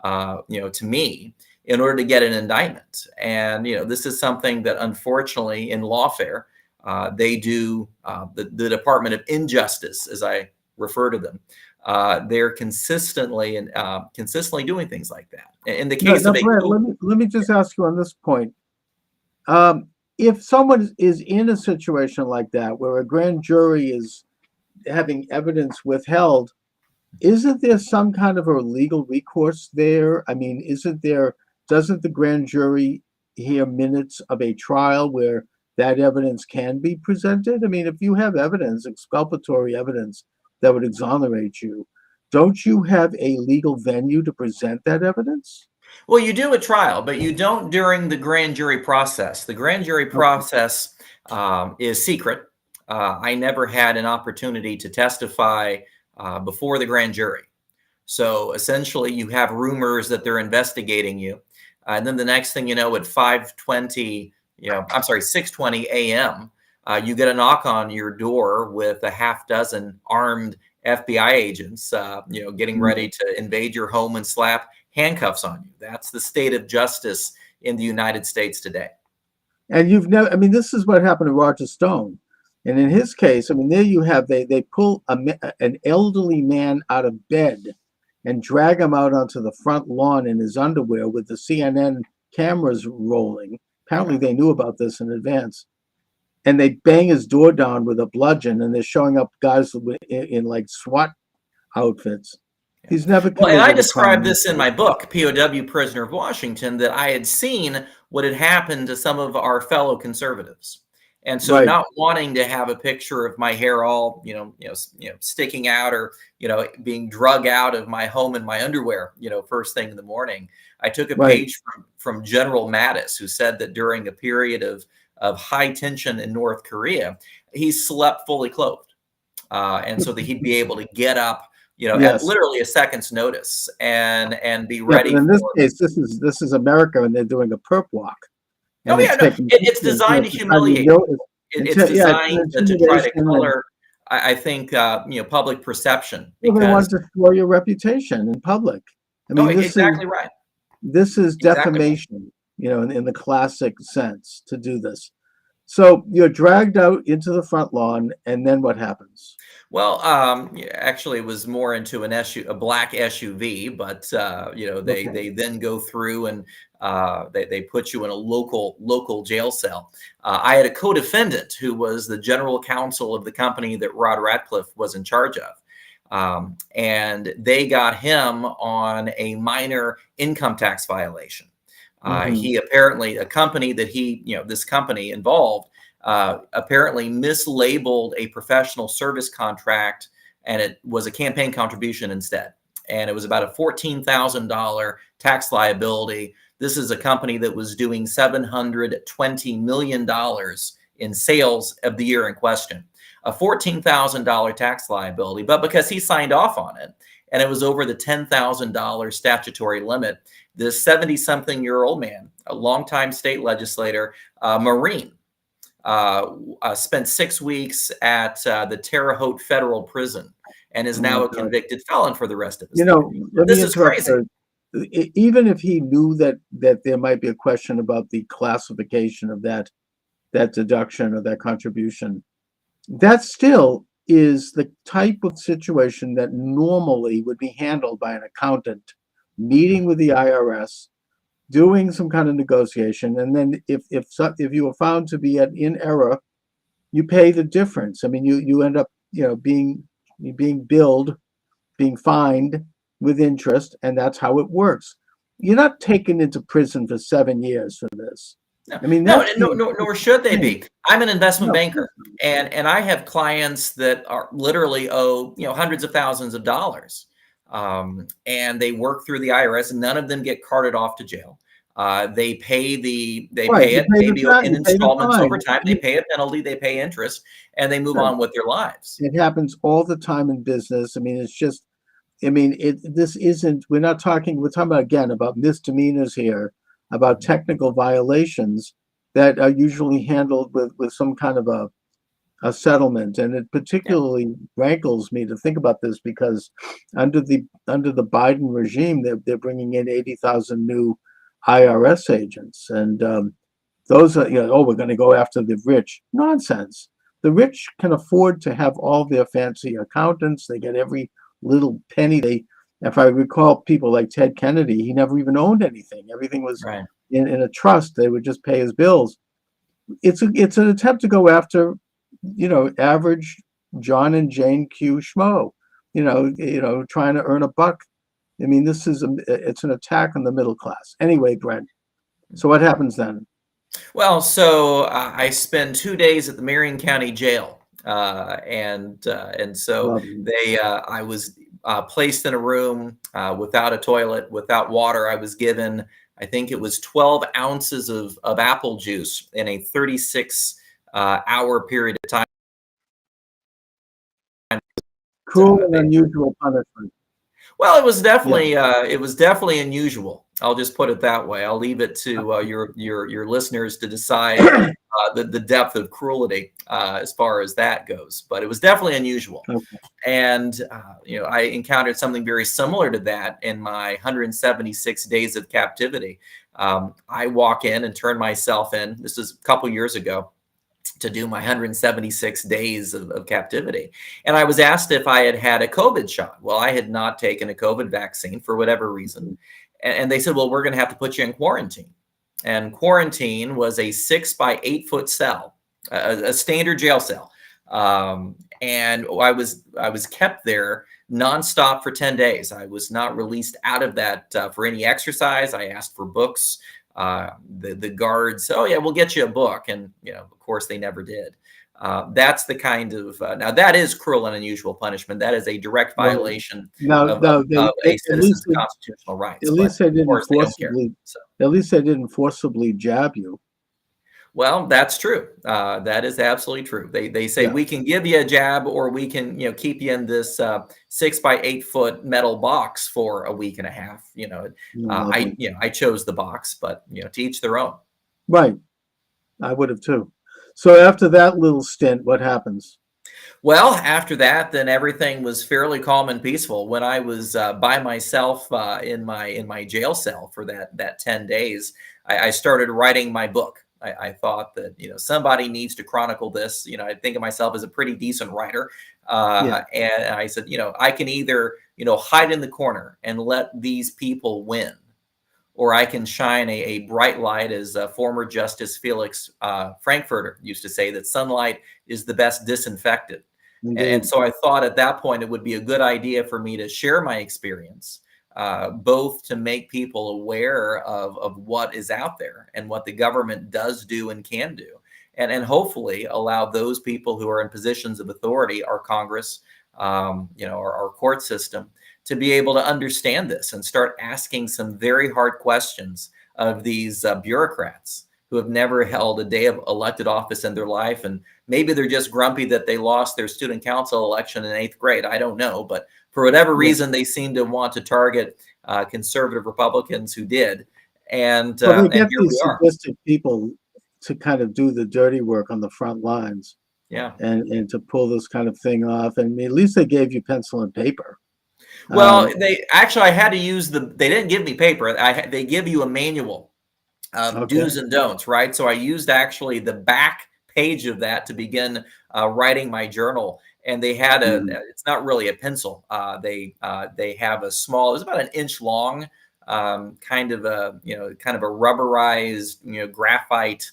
to me, in order to get an indictment. And this is something that, unfortunately, in lawfare, they do. The Department of Injustice, as I refer to them, they're consistently doing things like that. In the case of Brad, let me just ask you on this point. If someone is in a situation like that, where a grand jury is having evidence withheld, isn't there some kind of a legal recourse there? I mean, doesn't the grand jury hear minutes of a trial where that evidence can be presented? I mean, if you have evidence, exculpatory evidence that would exonerate you, don't you have a legal venue to present that evidence? Well, you do a trial, but you don't during the grand jury process. The grand jury process is secret. I never had an opportunity to testify before the grand jury. So essentially, you have rumors that they're investigating you. And then the next thing you know, at 6:20 a.m., you get a knock on your door with a half dozen armed FBI agents, getting ready to invade your home and slap handcuffs on you. That's the state of justice in the United States today. And this is what happened to Roger Stone. And in his case, there you have, they pull an elderly man out of bed and drag him out onto the front lawn in his underwear with the CNN cameras rolling. Apparently they knew about this in advance. And they bang his door down with a bludgeon, and they're showing up guys in like SWAT outfits. He's never. Well, and I described this in my book, POW Prisoner of Washington, that I had seen what had happened to some of our fellow conservatives. And so not wanting to have a picture of my hair all, sticking out, or, being drug out of my home in my underwear, first thing in the morning, I took a page from General Mattis, who said that during a period of high tension in North Korea, he slept fully clothed. And so that he'd be able to get up, at literally a second's notice and be ready. But in this case, this is America, and they're doing a perp walk. It's designed to humiliate. It's designed to try to color, I think, public perception. Because they want to destroy your reputation in public. Exactly right. This is defamation, in the classic sense, to do this. So you're dragged out into the front lawn, and then what happens? Well, actually, it was more into a black SUV, but they then go through and they put you in a local jail cell. I had a co-defendant who was the general counsel of the company that Rod Radcliffe was in charge of, and they got him on a minor income tax violation. He apparently, a company that this company involved, apparently mislabeled a professional service contract, and it was a campaign contribution instead. And it was about a $14,000 tax liability. This is a company that was doing $720 million in sales of the year in question. A $14,000 tax liability, but because he signed off on it, and it was over the $10,000 statutory limit, this 70-something-year-old man, a longtime state legislator, Marine, spent 6 weeks at the Terre Haute Federal Prison and is now a convicted felon for the rest of his life. This is crazy. Even if he knew that there might be a question about the classification of that deduction or that contribution, that still is the type of situation that normally would be handled by an accountant meeting with the IRS, doing some kind of negotiation, and then if you are found to be in error, you pay the difference. You end up being billed, being fined with interest, and that's how it works. You're not taken into prison for 7 years for this. No, I mean, no, that's nor should they be. I'm an investment No, banker, and I have clients that are literally owe hundreds of thousands of dollars, and they work through the IRS, and none of them get carted off to jail. They pay Right, you it pay the maybe fine, in you pay the installments fine. over time. They pay a penalty, they pay interest, and they move Sure. on with their lives. It happens all the time in business. I mean, it's just, this isn't, we're talking about, again, about misdemeanors here, about technical violations that are usually handled with some kind of a settlement. And it particularly rankles me to think about this because under the Biden regime, they're bringing in 80,000 new IRS agents. And those are, we're going to go after the rich. Nonsense. The rich can afford to have all their fancy accountants. They get every little penny. If I recall, people like Ted Kennedy, he never even owned anything. Everything was Right. in a trust. They would just pay his bills. It's an attempt to go after, average John and Jane Q schmo, trying to earn a buck. I mean, it's an attack on the middle class. Anyway, Brent, so what happens then? Well, so I spend 2 days at the Marion County Jail, and so Lovely. I was placed in a room without a toilet, without water. I was given, I think it was 12 ounces of apple juice in a 36-hour period of time. Cruel and unusual punishment. Well, it was definitely unusual. I'll just put it that way. I'll leave it to your listeners to decide the depth of cruelty as far as that goes. But it was definitely unusual. Okay. And I encountered something very similar to that in my 176 days of captivity. I walk in and turn myself in. This is a couple years ago, to do my 176 days of captivity. And I was asked if I had had a COVID shot. Well, I had not taken a COVID vaccine for whatever reason. And they said, well, we're going to have to put you in quarantine. And quarantine was a 6 by 8 foot cell, a standard jail cell. And I was kept there nonstop for 10 days. I was not released out of that for any exercise. I asked for books. The guards, oh yeah, we'll get you a book. And, of course they never did. That's the kind of, now that is cruel and unusual punishment. That is a direct violation of a citizen's constitutional rights. At least they didn't forcibly jab you. Well, that's true. That is absolutely true. They say we can give you a jab, or we can, keep you in this 6 by 8 foot metal box for a week and a half. I chose the box, but to each their own. Right. I would have too. So after that little stint, what happens? Well, after that, then everything was fairly calm and peaceful. When I was by myself in my jail cell for that 10 days, I started writing my book. I thought that, somebody needs to chronicle this. I think of myself as a pretty decent writer. And I said, I can either, hide in the corner and let these people win, or I can shine a bright light, as former Justice Felix Frankfurter used to say, that sunlight is the best disinfectant. And so I thought at that point it would be a good idea for me to share my experience, both to make people aware of what is out there and what the government does do and can do, and hopefully allow those people who are in positions of authority, our Congress, our court system, to be able to understand this and start asking some very hard questions of these bureaucrats who have never held a day of elected office in their life. And maybe they're just grumpy that they lost their student council election in 8th grade. I don't know. But for whatever reason, they seem to want to target conservative Republicans who did. And, they get here these we are. sadistic people to kind of do the dirty work on the front lines. Yeah. And to pull this kind of thing off. And at least they gave you pencil and paper. Well, I had to use they didn't give me paper. They give you a manual of do's and don'ts, right? So I used actually the back page of that to begin writing my journal. And they had it's not really a pencil. They have a small, it's about an inch long, kind of a rubberized, graphite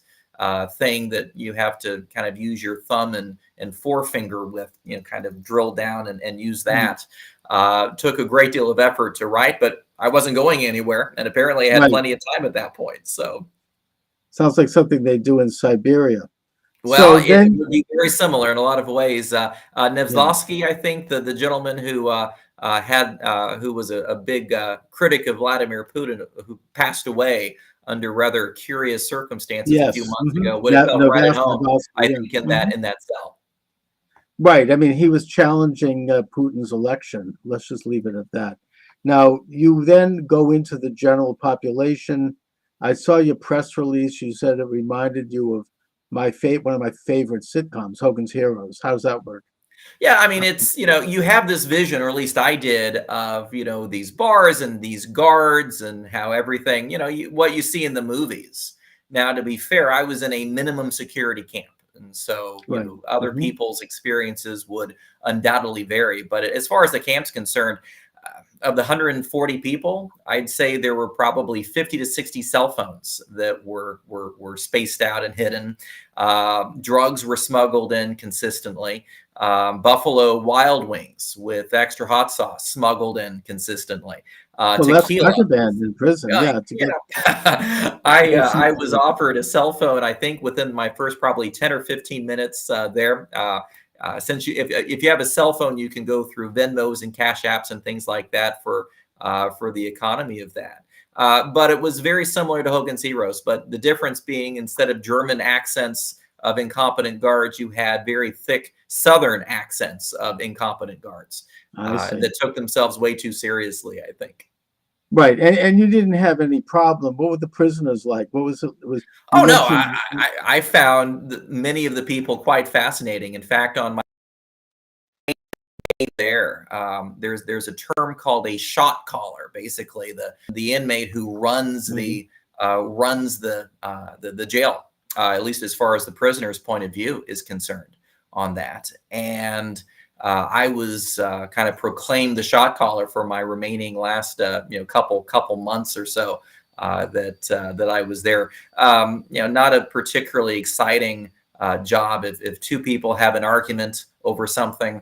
thing that you have to kind of use your thumb and forefinger with, kind of drill down and use that. Took a great deal of effort to write, but I wasn't going anywhere, and apparently I had plenty of time at that point. So sounds like something they do in Siberia. Well, it would be very similar in a lot of ways. Nevslavsky, I think, the gentleman who who was a big critic of Vladimir Putin, who passed away under rather curious circumstances a few months ago, would have felt right at home, I think, in that cell. Right. I mean, he was challenging Putin's election. Let's just leave it at that. Now, you then go into the general population. I saw your press release. You said it reminded you of one of my favorite sitcoms, Hogan's Heroes. How does that work? Yeah, I mean, it's, you have this vision, or at least I did, of, these bars and these guards and how everything, what you see in the movies. Now, to be fair, I was in a minimum security camp. And so other people's experiences would undoubtedly vary. But as far as the camp's concerned, of the 140 people, I'd say there were probably 50 to 60 cell phones that were spaced out and hidden. Drugs were smuggled in consistently. Buffalo Wild Wings with extra hot sauce smuggled in consistently. That's contraband in prison. I was offered a cell phone, I think, within my first probably 10 or 15 minutes there. Since if you have a cell phone, you can go through Venmos and Cash Apps and things like that for the economy of that. But it was very similar to Hogan's Heroes, but the difference being, instead of German accents of incompetent guards, you had very thick Southern accents of incompetent guards that took themselves way too seriously, I think. Right, and you didn't have any problem. What were the prisoners like? What was it? I found many of the people quite fascinating. In fact, on my there's a term called a shot caller. Basically, the inmate who runs the jail, at least as far as the prisoner's point of view is concerned on that. And I was kind of proclaimed the shot caller for my remaining last couple months or so that I was there. Not a particularly exciting job. If two people have an argument over something,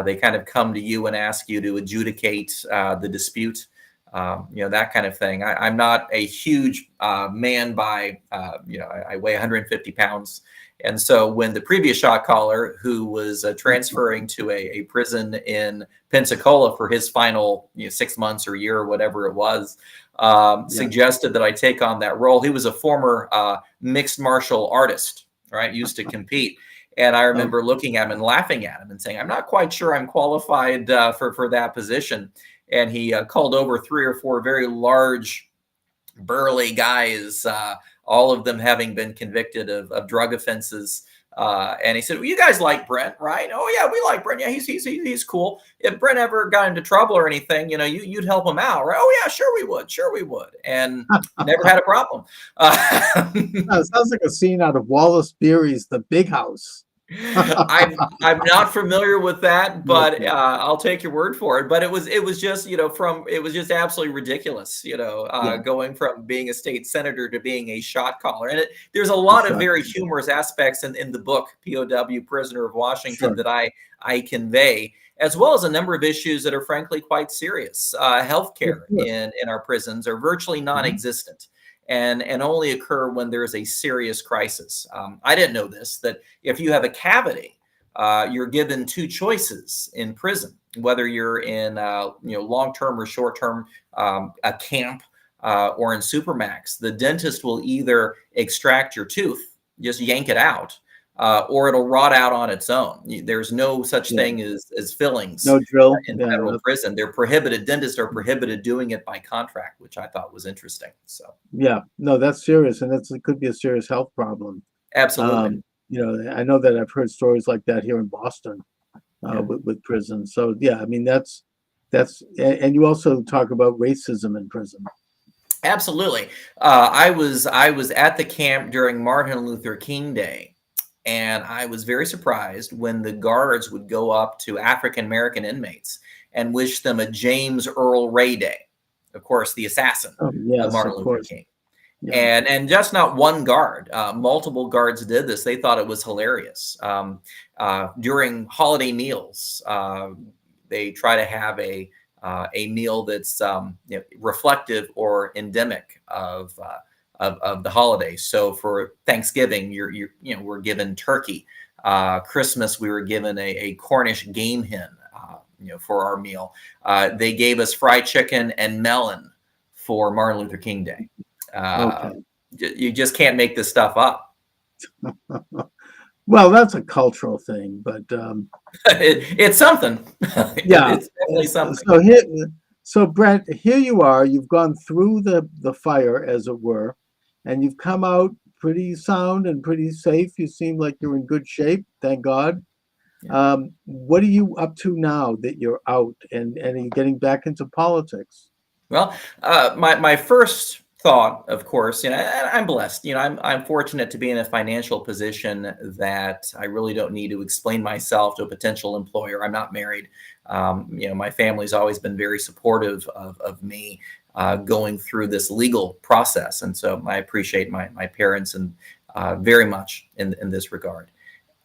they kind of come to you and ask you to adjudicate the dispute. That kind of thing. I'm not a huge man by, I weigh 150 pounds. And so when the previous shot caller, who was transferring to a prison in Pensacola for his final 6 months or year or whatever it was, suggested that I take on that role. He was a former mixed martial artist, right? Used to compete. And I remember looking at him and laughing at him and saying, I'm not quite sure I'm qualified for that position. And he called over 3 or 4 very large, burly guys, all of them having been convicted of drug offenses. And he said, well, you guys like Brent, right? Oh, yeah, we like Brent. Yeah, he's cool. If Brent ever got into trouble or anything, you'd help him out, right? Oh, yeah, sure we would. And never had a problem. It sounds like a scene out of Wallace Beery's The Big House. I'm not familiar with that, but I'll take your word for it. But it was just it was just absolutely ridiculous, going from being a state senator to being a shot caller. And there's a lot of very humorous aspects in the book POW, Prisoner of Washington, that I convey, as well as a number of issues that are frankly quite serious. Healthcare in our prisons are virtually non-existent. And only occur when there is a serious crisis. I didn't know this, that if you have a cavity, you're given 2 choices in prison, whether you're in long-term or short-term, a camp or in Supermax. The dentist will either extract your tooth, just yank it out, or it'll rot out on its own. There's no such thing as fillings. No drill in federal prison. They're prohibited. Dentists are prohibited doing it by contract, which I thought was interesting. So that's serious, and it could be a serious health problem. Absolutely. I know that I've heard stories like that here in Boston with prison. So I mean that's and you also talk about racism in prison. Absolutely. I was at the camp during Martin Luther King Day. And I was very surprised when the guards would go up to African-American inmates and wish them a James Earl Ray Day. Of course, the assassin of Martin Luther King. Yeah. And just not one guard, multiple guards did this. They thought it was hilarious. During holiday meals, they try to have a meal that's reflective or endemic of the holidays. So for Thanksgiving, we're given turkey. Christmas, we were given a Cornish game hen, for our meal. They gave us fried chicken and melon for Martin Luther King Day. Okay. You just can't make this stuff up. Well, that's a cultural thing, but It's something. yeah. It's definitely something. So Brent, here you are. You've gone through the fire, as it were, and you've come out pretty sound and pretty safe. You seem like you're in good shape, thank God. Yeah. What are you up to now that you're out, and are you getting back into politics? Well, my first thought, of course, I'm blessed. I'm fortunate to be in a financial position that I really don't need to explain myself to a potential employer. I'm not married. My family's always been very supportive of me going through this legal process, and so I appreciate my parents and very much in this regard.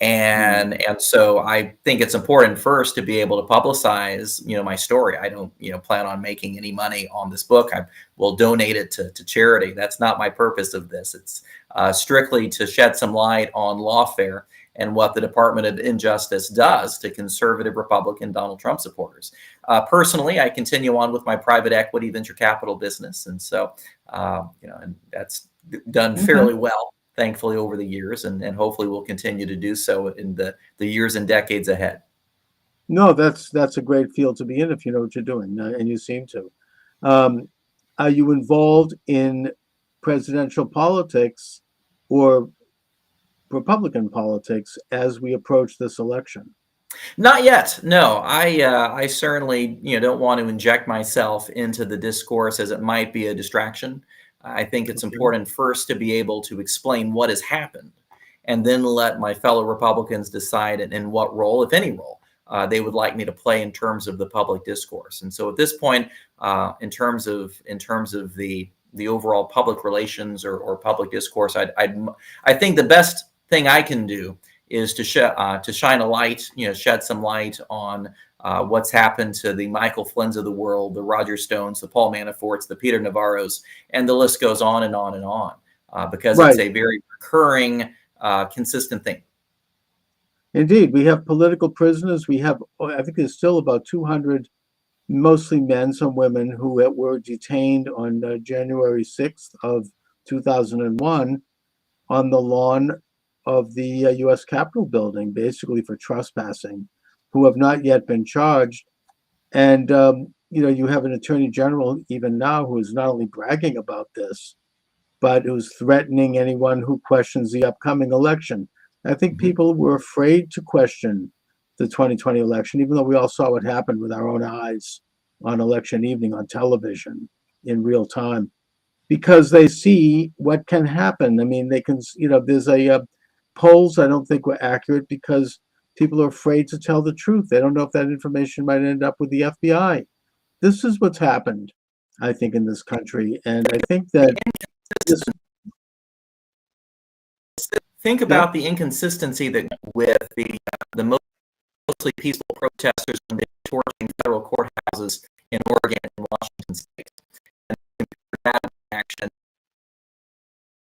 And so I think it's important first to be able to publicize, my story. I don't, plan on making any money on this book. I will donate it to charity. That's not my purpose of this. It's strictly to shed some light on lawfare and what the Department of Injustice does to conservative Republican Donald Trump supporters. Personally, I continue on with my private equity venture capital business. And so, and that's done fairly well, thankfully, over the years, and hopefully will continue to do so in the years and decades ahead. No, that's a great field to be in if you know what you're doing, and you seem to. Are you involved in presidential politics or Republican politics as we approach this election? Not yet. No, I certainly don't want to inject myself into the discourse as it might be a distraction. I think it's important first to be able to explain what has happened, and then let my fellow Republicans decide in what role, if any role, they would like me to play in terms of the public discourse. And so at this point, in terms of the overall public relations or public discourse, I think the best thing I can do is to shine a light, shed some light on what's happened to the Michael Flynn's of the world, the Roger Stones, the Paul Manaforts, the Peter Navarros, and the list goes on and on and on, because it's a very recurring, consistent thing. Indeed, we have political prisoners. We have, I think there's still about 200, mostly men, some women, who were detained on January 6th of 2001 on the lawn of the U.S. Capitol building, basically for trespassing, who have not yet been charged. And, you have an attorney general even now who is not only bragging about this, but who's threatening anyone who questions the upcoming election. I think people were afraid to question the 2020 election, even though we all saw what happened with our own eyes on election evening on television in real time, because they see what can happen. I mean, they can, there's polls I don't think were accurate because people are afraid to tell the truth. They don't know if that information might end up with the FBI. This is what's happened, I think, in this country. And I think that think about the inconsistency that with the mostly peaceful protesters when they were torching federal courthouses in Oregon and Washington State, and that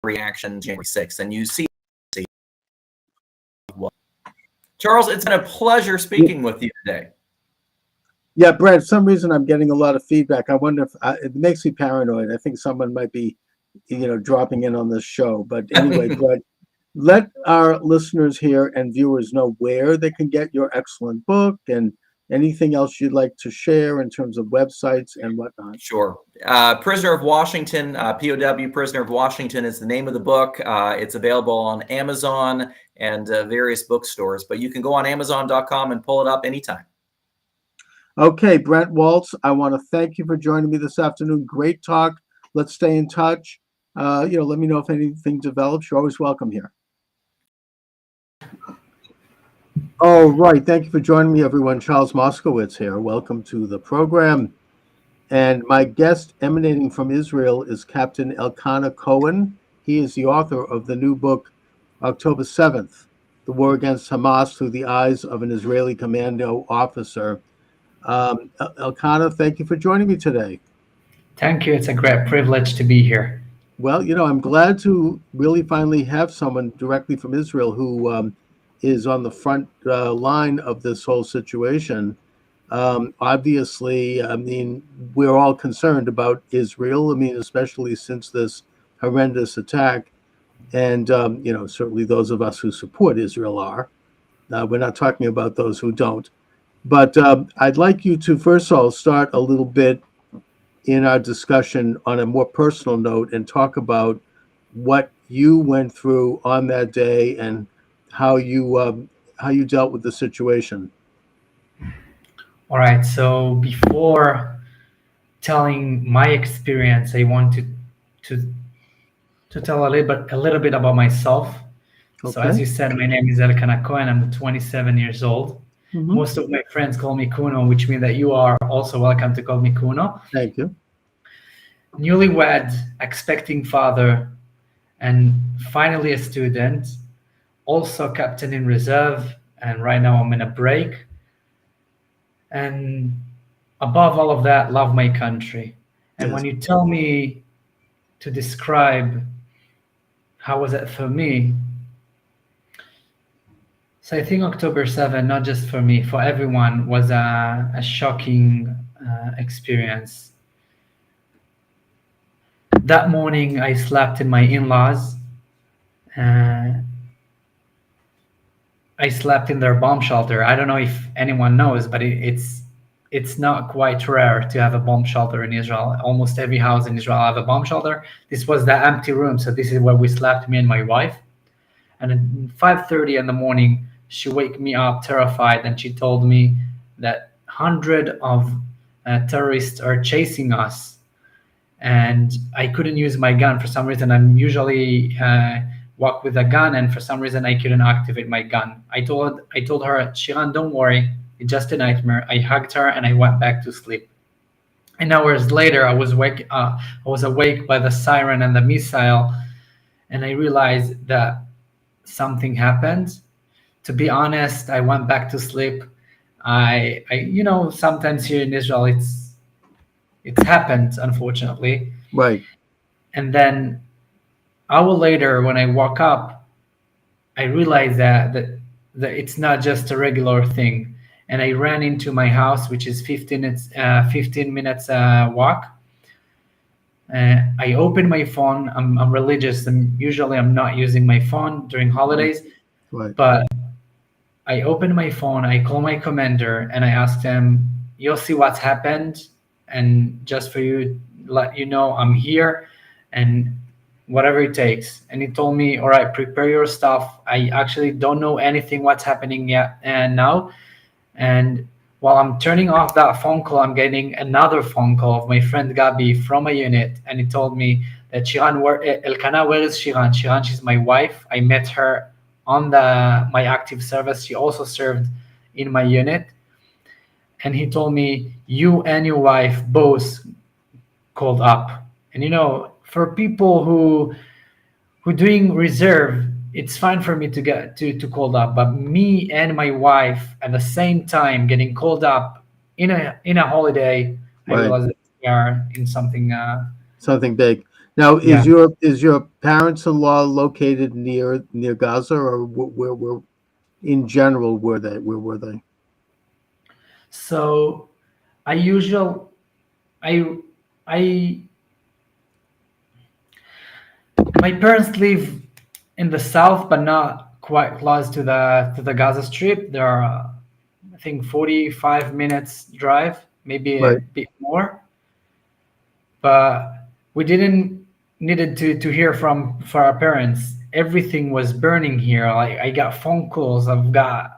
reaction January 6th, and you see. Charles, it's been a pleasure speaking with you today. Yeah, Brad, for some reason I'm getting a lot of feedback. I wonder if it makes me paranoid. I think someone might be, dropping in on this show. But anyway, Brad, let our listeners here and viewers know where they can get your excellent book and anything else you'd like to share in terms of websites and whatnot. Sure. Prisoner of Washington, POW Prisoner of Washington is the name of the book. It's available on Amazon and various bookstores, but you can go on Amazon.com and pull it up anytime. Okay, Brent Waltz, I want to thank you for joining me this afternoon. Great talk. Let's stay in touch. Let me know if anything develops. You're always welcome here. All right. Thank you for joining me, everyone. Charles Moskowitz here. Welcome to the program. And my guest emanating from Israel is Captain Elkanah Cohen. He is the author of the new book, October 7th, The War Against Hamas Through the Eyes of an Israeli Commando Officer. Elkanah, thank you for joining me today. Thank you. It's a great privilege to be here. Well, I'm glad to really finally have someone directly from Israel who is on the front line of this whole situation. Obviously, we're all concerned about Israel. Especially since this horrendous attack. And, certainly those of us who support Israel are. We're not talking about those who don't. But I'd like you to, first of all, start a little bit in our discussion on a more personal note and talk about what you went through on that day and how you dealt with the situation. All right. So before telling my experience, I want to tell a little bit about myself. Okay. So as you said, my name is Elkanah Cohen. I'm 27 years old. Mm-hmm. Most of my friends call me Kuno, which means that you are also welcome to call me Kuno. Thank you. Newlywed, expecting father, and finally a student, also captain in reserve, and right now I'm in a break. And above all of that, love my country. And Yes. When you tell me to describe how was it for me, so I think October 7, not just for me, for everyone, was a shocking experience. That morning, I slept in my in-laws. I slept in their bomb shelter. I don't know if anyone knows, but it's not quite rare to have a bomb shelter in Israel. Almost every house in Israel have a bomb shelter. This was the empty room, so this is where we slept, me and my wife. And at 5:30 in the morning, she woke me up terrified, and she told me that 100 of terrorists are chasing us. And I couldn't use my gun for some reason. I'm usually walk with a gun, and for some reason I couldn't activate my gun. I told her, Shiran, don't worry, it's just a nightmare. I hugged her and I went back to sleep. And hours later, I was awake by the siren and the missile, and I realized that something happened. To be honest, I went back to sleep. I sometimes here in Israel it's happened, unfortunately. Right. And then an hour later, when I woke up, I realized that it's not just a regular thing. And I ran into my house, which is 15 minutes walk. I opened my phone. I'm religious, and usually I'm not using my phone during holidays. Right. But I opened my phone, I called my commander, and I asked him, you'll see what's happened, and just for you, let you know I'm here, and whatever it takes. And he told me, all right, prepare your stuff. I actually don't know anything what's happening yet and now. And while I'm turning off that phone call, I'm getting another phone call of my friend Gabi from a unit, and he told me that Shiran, Elkanah, where is Shiran? Shiran, she's my wife. I met her on my active service. She also served in my unit. And he told me, you and your wife both called up. And for people who doing reserve, it's fine for me to get to called up. But me and my wife at the same time getting called up in a holiday, Right. I realized that we are in something big. Now, Yeah. is your parents-in-law located near Gaza, or where in general were they? Where were they? So my parents live in the south, but not quite close to the Gaza Strip. There are, I think, 45 minutes drive, maybe a Right. bit more. But we didn't needed to hear from our parents. Everything was burning here. I got phone calls. I've got,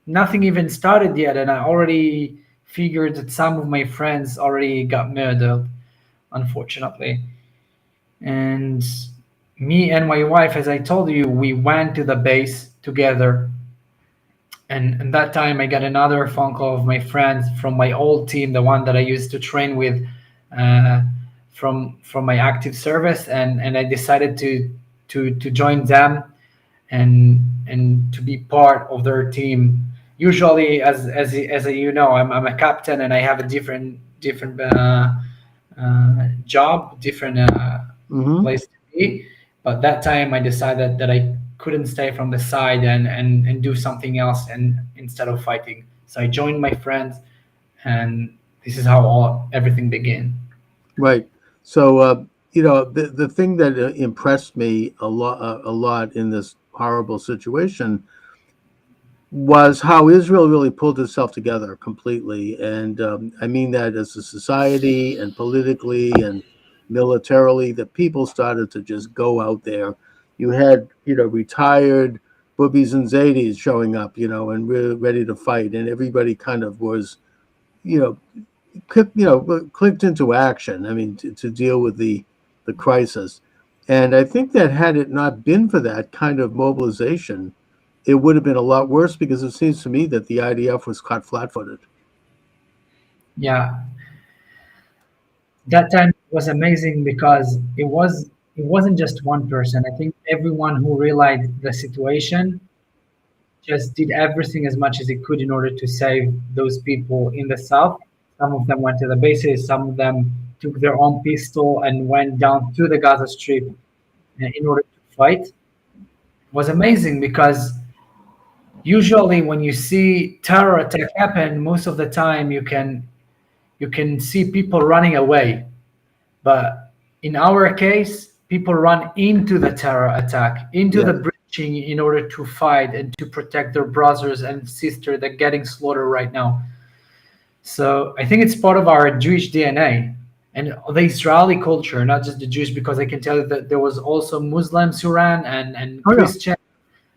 nothing even started yet, and I already figured that some of my friends already got murdered, unfortunately. And me and my wife, as I told you, we went to the base together. And that time I got another phone call of my friends from my old team, the one that I used to train with, from my active service, and I decided to join them and to be part of their team. Usually, as you know, I'm a captain and I have a different job, different Hmm. place to be. But that time I decided that I couldn't stay from the side and do something else and instead of fighting. So I joined my friends, and this is how everything began. Right. So, the thing that impressed me a lot in this horrible situation was how Israel really pulled itself together completely. And I mean that as a society and politically and militarily, the people started to just go out there. You had, retired boobies and zadis showing up, and ready to fight. And everybody kind of was, you know, clicked into action. I mean, to deal with the crisis. And I think that had it not been for that kind of mobilization, it would have been a lot worse, because it seems to me that the IDF was caught flat-footed. Yeah, that time was amazing because it wasn't just one person. I think everyone who realized the situation just did everything as much as it could in order to save those people in the south. Some of them went to the bases, some of them took their own pistol and went down to the Gaza Strip in order to fight. It was amazing because usually when you see terror attack happen, most of the time you can see people running away. But in our case, people run into the terror attack, into Yeah. the breaching in order to fight and to protect their brothers and sisters that are getting slaughtered right now. So I think it's part of our Jewish DNA and the Israeli culture, not just the Jewish, because I can tell you that there was also Muslims who ran and Oh, yeah. Christian.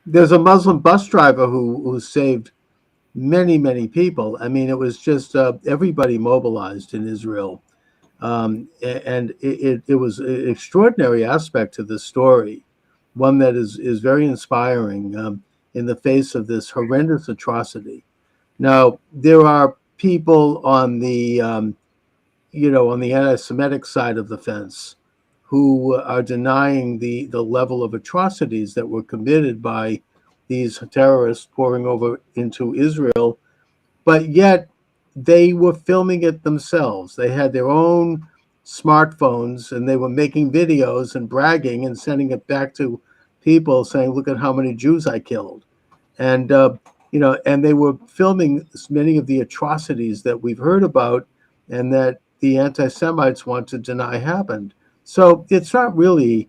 There's a Muslim bus driver who saved many people. I mean, it was just everybody mobilized in Israel. And it was an extraordinary aspect to this story, one that is very inspiring in the face of this horrendous atrocity. Now, there are people on the on the anti-Semitic side of the fence who are denying the level of atrocities that were committed by these terrorists pouring over into Israel, but yet they were filming it themselves. They had their own smartphones and they were making videos and bragging and sending it back to people saying, look at how many Jews I killed. And, and they were filming many of the atrocities that we've heard about and that the anti-Semites want to deny happened. So it's not really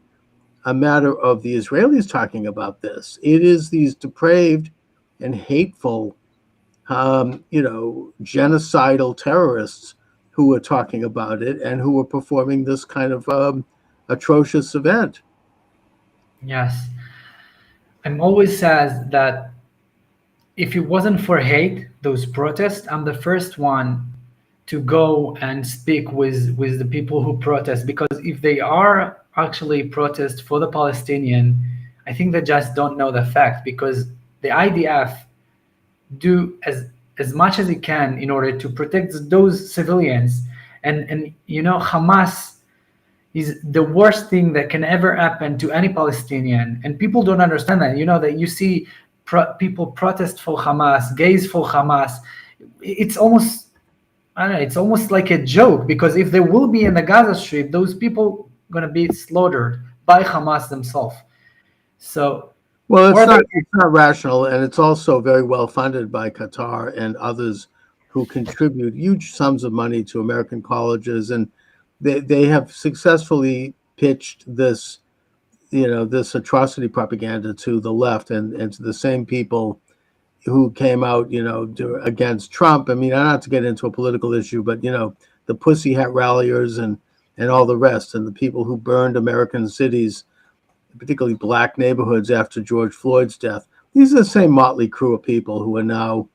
a matter of the Israelis talking about this. It is these depraved and hateful genocidal terrorists who were talking about it and who were performing this kind of atrocious event. Yes. I'm always says that if it wasn't for hate, those protests, I'm the first one to go and speak with the people who protest, because if they are actually protest for the Palestinian, I think they just don't know the fact, because the IDF do as much as it can in order to protect those civilians, and Hamas is the worst thing that can ever happen to any Palestinian, and people don't understand that. That you see people protest for Hamas, gays for Hamas. It's almost, I don't know, it's almost like a joke, because if they will be in the Gaza Strip, those people are going to be slaughtered by Hamas themselves. So, well, it's not rational, and it's also very well funded by Qatar and others who contribute huge sums of money to American colleges, and they have successfully pitched this this atrocity propaganda to the left and to the same people who came out against Trump. I mean, not to get into a political issue, but the Pussy Hat ralliers and all the rest, and the people who burned American cities, particularly black neighborhoods after George Floyd's death. These are the same motley crew of people who are now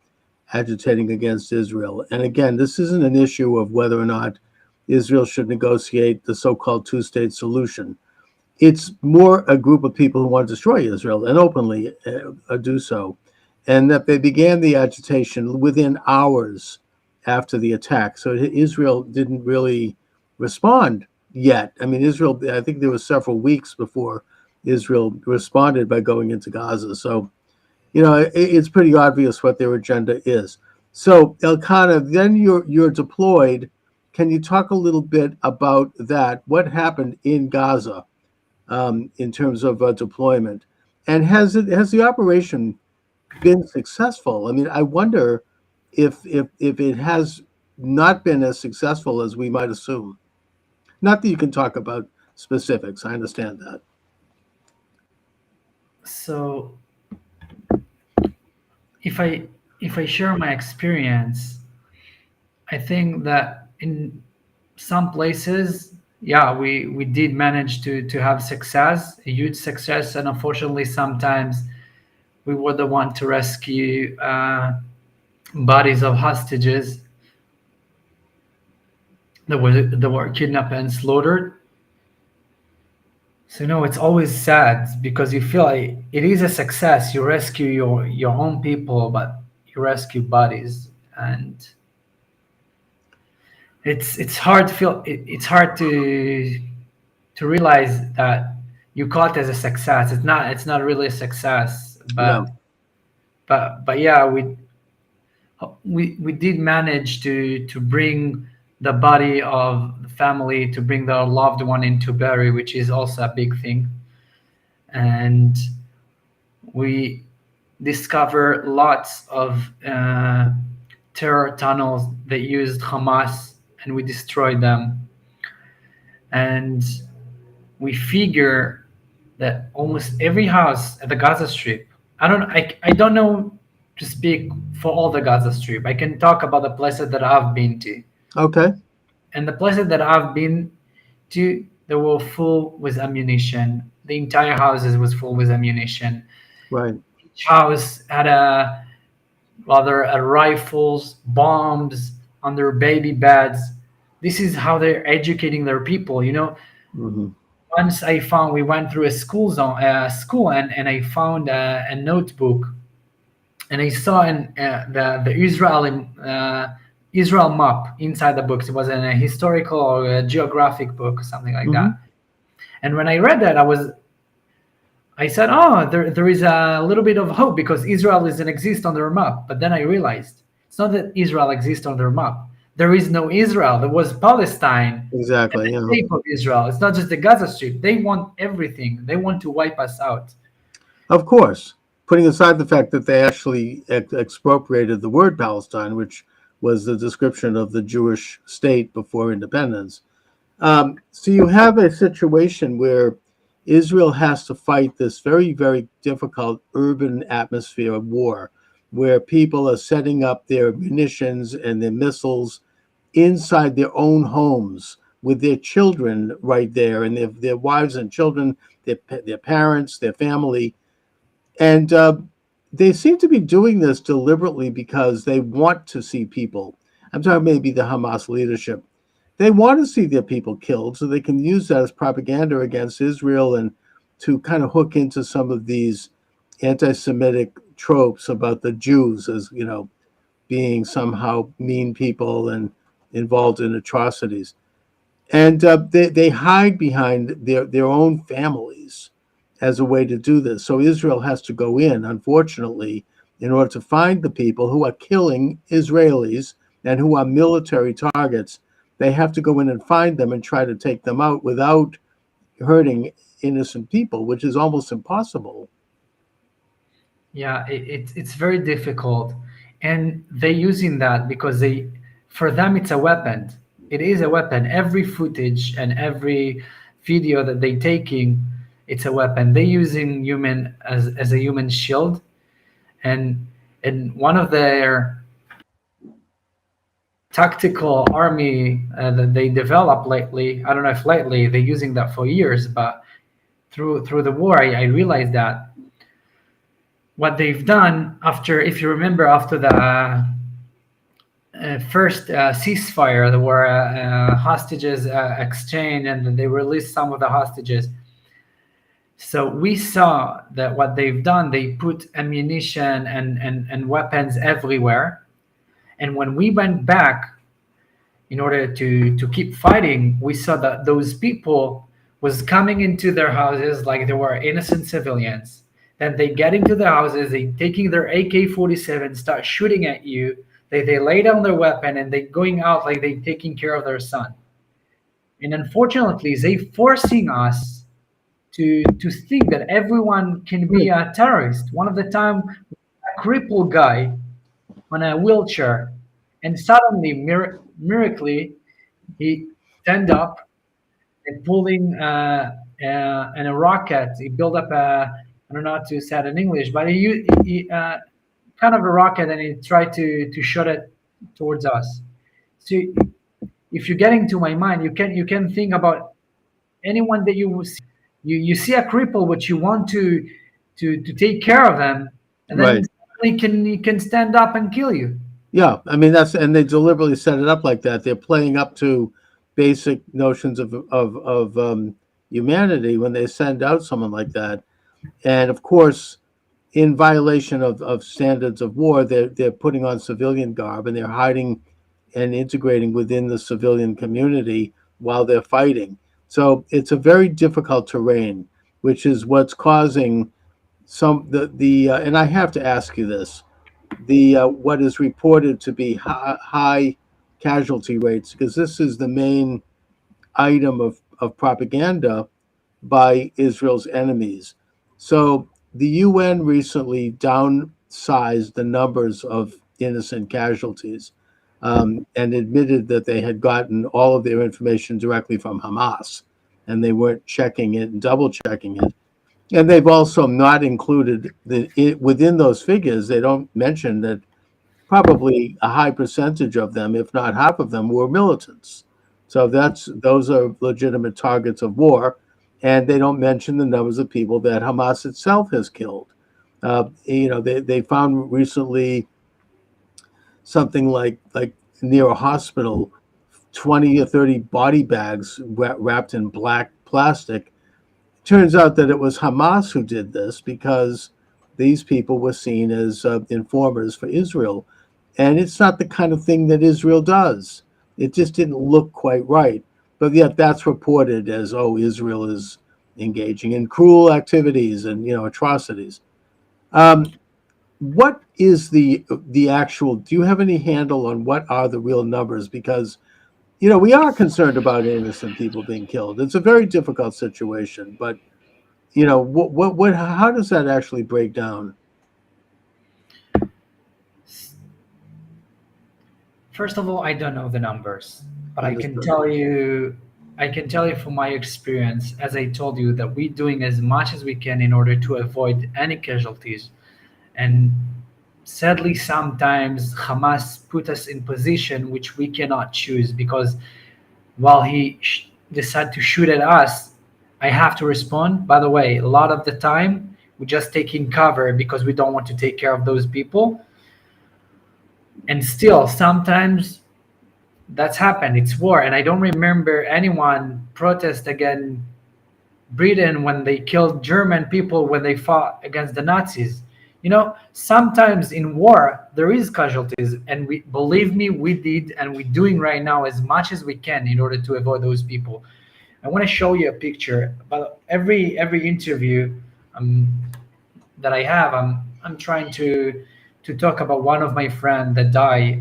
agitating against Israel. And again, this isn't an issue of whether or not Israel should negotiate the so-called two-state solution. It's more a group of people who want to destroy Israel and openly do so. and that they began the agitation within hours after the attack. So Israel didn't really respond yet. I mean, Israel, I think there was several weeks before Israel responded by going into Gaza. So, it's pretty obvious what their agenda is. So, Elkanah, then you're deployed. Can you talk a little bit about that? What happened in Gaza in terms of deployment? And has the operation been successful? I mean, I wonder if it has not been as successful as we might assume. Not that you can talk about specifics. I understand that. So if I share my experience, I think that in some places, yeah, we did manage to have success, a huge success, and unfortunately sometimes we were the one to rescue bodies of hostages that were kidnapped and slaughtered. So it's always sad because you feel like it is a success. You rescue your own people, but you rescue bodies, and it's hard to feel. It's hard to realize that you call it as a success. It's not really a success, but No. but yeah, we did manage to bring the body of the family, to bring their loved one into bury, which is also a big thing. And we discover lots of terror tunnels that used Hamas, and we destroyed them. And we figure that almost every house at the Gaza Strip, I don't know to speak for all the Gaza Strip. I can talk about the places that I've been to. Okay. And the places that I've been to, they were full with ammunition. The entire houses was full with ammunition. Right. Each house had rifles, bombs on their baby beds. This is how they're educating their people. Mm-hmm. Once we went through a school and I found a notebook, and I saw the Israel map inside the books. It was in a historical or a geographic book or something like that. And when I read that, I said, oh, there is a little bit of hope because Israel doesn't exist on their map. But then I realized it's not that Israel exists on their map. There is no Israel. There was Palestine. Exactly. And the shape of Israel. It's not just the Gaza Strip. They want everything. They want to wipe us out. Of course, putting aside the fact that they actually expropriated the word Palestine, which was the description of the Jewish state before independence. So you have a situation where Israel has to fight this very, very difficult urban atmosphere of war, where people are setting up their munitions and their missiles inside their own homes with their children right there, and their wives and children, their parents, their family. And they seem to be doing this deliberately because they want to see people. I'm talking maybe the Hamas leadership. They want to see their people killed so they can use that as propaganda against Israel and to kind of hook into some of these anti-Semitic tropes about the Jews as, being somehow mean people and involved in atrocities. And they hide behind their own families as a way to do this. So Israel has to go in, unfortunately, in order to find the people who are killing Israelis and who are military targets. They have to go in and find them and try to take them out without hurting innocent people, which is almost impossible. Yeah, it's very difficult. And they're using that because for them, it's a weapon. It is a weapon. Every footage and every video that they're taking, it's a weapon. They're using human as a human shield. And one of their tactical army that they developed lately, I don't know if lately, they're using that for years, but through the war, I realized that what they've done if you remember, after the first ceasefire, there were hostages exchanged, and they released some of the hostages. So we saw that what they've done, they put ammunition and weapons everywhere. And when we went back in order to keep fighting, we saw that those people was coming into their houses like they were innocent civilians. Then they get into the houses, they taking their AK-47, start shooting at you. They lay down their weapon and they going out like they taking care of their son. And unfortunately, they forcing us to think that everyone can be a terrorist. One of the time, a crippled guy on a wheelchair, and suddenly, miraculously, he stand up and pulling and a rocket. He built up a, I don't know how to say it in English, but he kind of a rocket, and he tried to shoot it towards us. So if you're getting to my mind, you can think about anyone that you see a cripple, but you want to take care of them, and then Right. he can stand up and kill you. Yeah, I mean and they deliberately set it up like that. They're playing up to basic notions of humanity when they send out someone like that, and of course, in violation of standards of war, they're putting on civilian garb and they're hiding and integrating within the civilian community while they're fighting. So it's a very difficult terrain, which is what's causing some the and I have to ask you this, the what is reported to be high casualty rates, because this is the main item of propaganda by Israel's enemies. So the UN recently downsized the numbers of innocent casualties, and admitted that they had gotten all of their information directly from Hamas, and they weren't checking it and double checking it. And they've also not included within those figures, they don't mention that probably a high percentage of them, if not half of them, were militants. So those are legitimate targets of war, and they don't mention the numbers of people that Hamas itself has killed. They found recently something like near a hospital, 20 or 30 body bags wrapped in black plastic. Turns out that it was Hamas who did this because these people were seen as informers for Israel. And it's not the kind of thing that Israel does. It just didn't look quite right. But yet that's reported as, oh, Israel is engaging in cruel activities and, atrocities. What is the actual, do you have any handle on what are the real numbers? Because, we are concerned about innocent people being killed. It's a very difficult situation, but, how does that actually break down? First of all, I don't know the numbers, but Understood. I can tell you from my experience, as I told you, that we're doing as much as we can in order to avoid any casualties. And sadly, sometimes Hamas put us in position which we cannot choose, because while he decide to shoot at us, I have to respond. By the way, a lot of the time, we're just taking cover because we don't want to take care of those people. And still, sometimes that's happened. It's war. And I don't remember anyone protest against Britain when they killed German people when they fought against the Nazis. Sometimes in war, there is casualties. And believe me, we did, and we're doing right now as much as we can in order to avoid those people. I want to show you a picture. But every interview that I have, I'm trying to talk about one of my friends that died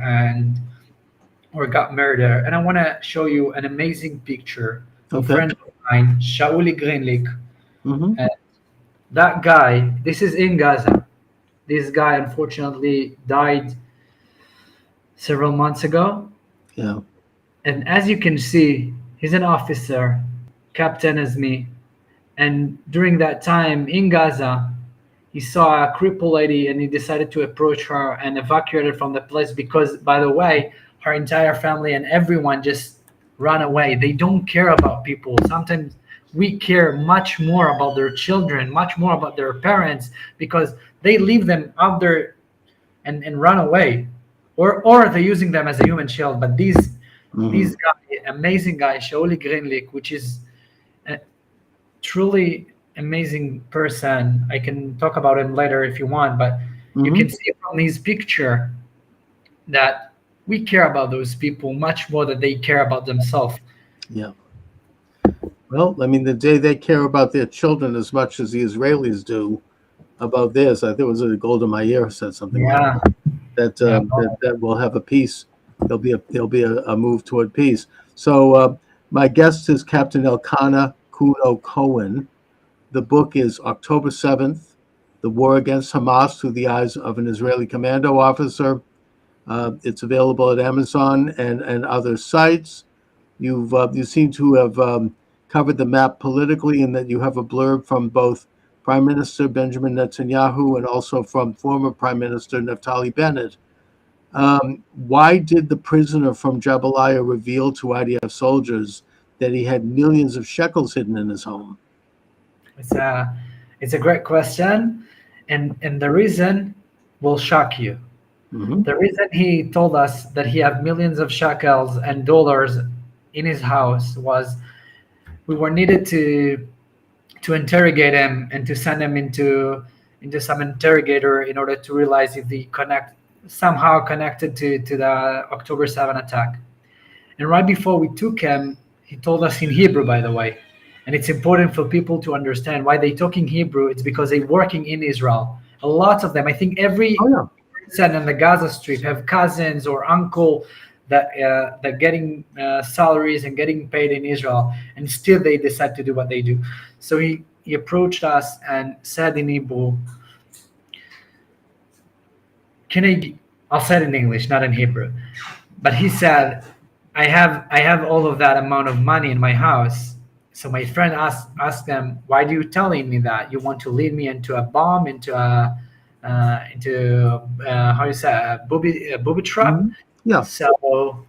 or got murdered. And I want to show you an amazing picture of a friend of mine, Shauli Greenlick. Mm-hmm. And that guy, this is in Gaza. This guy unfortunately died several months ago. Yeah. And as you can see, he's an officer, captain as me. And during that time in Gaza, he saw a crippled lady and he decided to approach her and evacuate her from the place because, by the way, her entire family and everyone just ran away. They don't care about people. Sometimes we care much more about their children, much more about their parents, because they leave them out there and run away. Or they're using them as a human shield. But these guy, amazing guy, Shauli Greenlick, which is truly amazing person. I can talk about him later if you want, but you Mhm. can see from his picture that we care about those people much more than they care about themselves. Yeah. Well, I mean, the day they care about their children as much as the Israelis do about theirs, I think it was Golda Meir said something like Yeah, that. yeah. That will have a peace. There'll be a move toward peace. So my guest is Captain Elkanah Kuno Cohen. The book is October 7th, The War Against Hamas Through the Eyes of an Israeli Commando Officer. It's available at Amazon and other sites. You seem to have covered the map politically, in that you have a blurb from both Prime Minister Benjamin Netanyahu and also from former Prime Minister Naftali Bennett. Why did the prisoner from Jabalia reveal to IDF soldiers that he had millions of shekels hidden in his home? It's a great question, and the reason will shock you. Mhm. The reason he told us that he had millions of shekels and dollars in his house was we were needed to interrogate him and to send him into some interrogator in order to realize if he somehow connected to the October 7 attack. And right before we took him, he told us in Hebrew, by the way. And it's important for people to understand why they talk in Hebrew. It's because they're working in Israel. A lot of them, I think every Oh, yeah. person in the Gaza Strip have cousins or uncle that getting salaries and getting paid in Israel, and still they decide to do what they do. So he approached us and said in Hebrew, I'll say it in English, not in Hebrew. But he said, I have all of that amount of money in my house. So my friend asked them, why do you telling me that? You want to lead me into a bomb, into how you say, a booby trap? Mhm. Yeah. So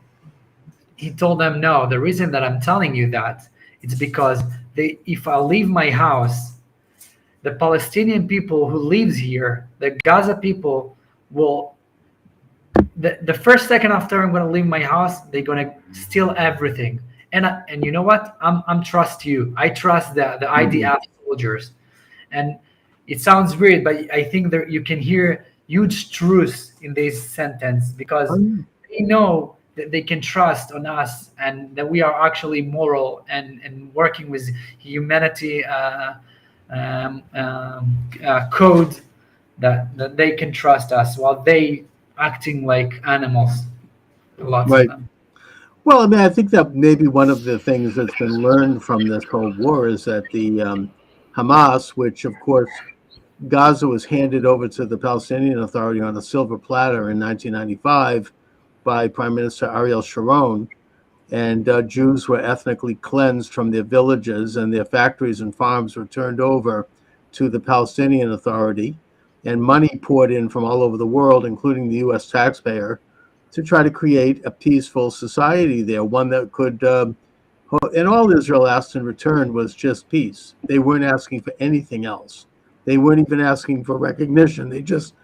he told them, no, the reason that I'm telling you that it's because if I leave my house, the Palestinian people who lives here, the Gaza people will, the first second after I'm going to leave my house, they're going to steal everything. And you know what? I'm trust you. I trust the IDF soldiers. And it sounds weird, but I think that you can hear huge truths in this sentence, because Oh, yeah. they know that they can trust on us and that we are actually moral and working with humanity code, that they can trust us while they acting like animals, lots Right. of them. Well, I mean, I think that maybe one of the things that's been learned from this whole war is that the Hamas, which of course Gaza was handed over to the Palestinian Authority on a silver platter in 1995 by Prime Minister Ariel Sharon, and Jews were ethnically cleansed from their villages, and their factories and farms were turned over to the Palestinian Authority, and money poured in from all over the world, including the U.S. taxpayer, to try to create a peaceful society there, one that could, and all Israel asked in return was just peace. They weren't asking for anything else. They weren't even asking for recognition. They just,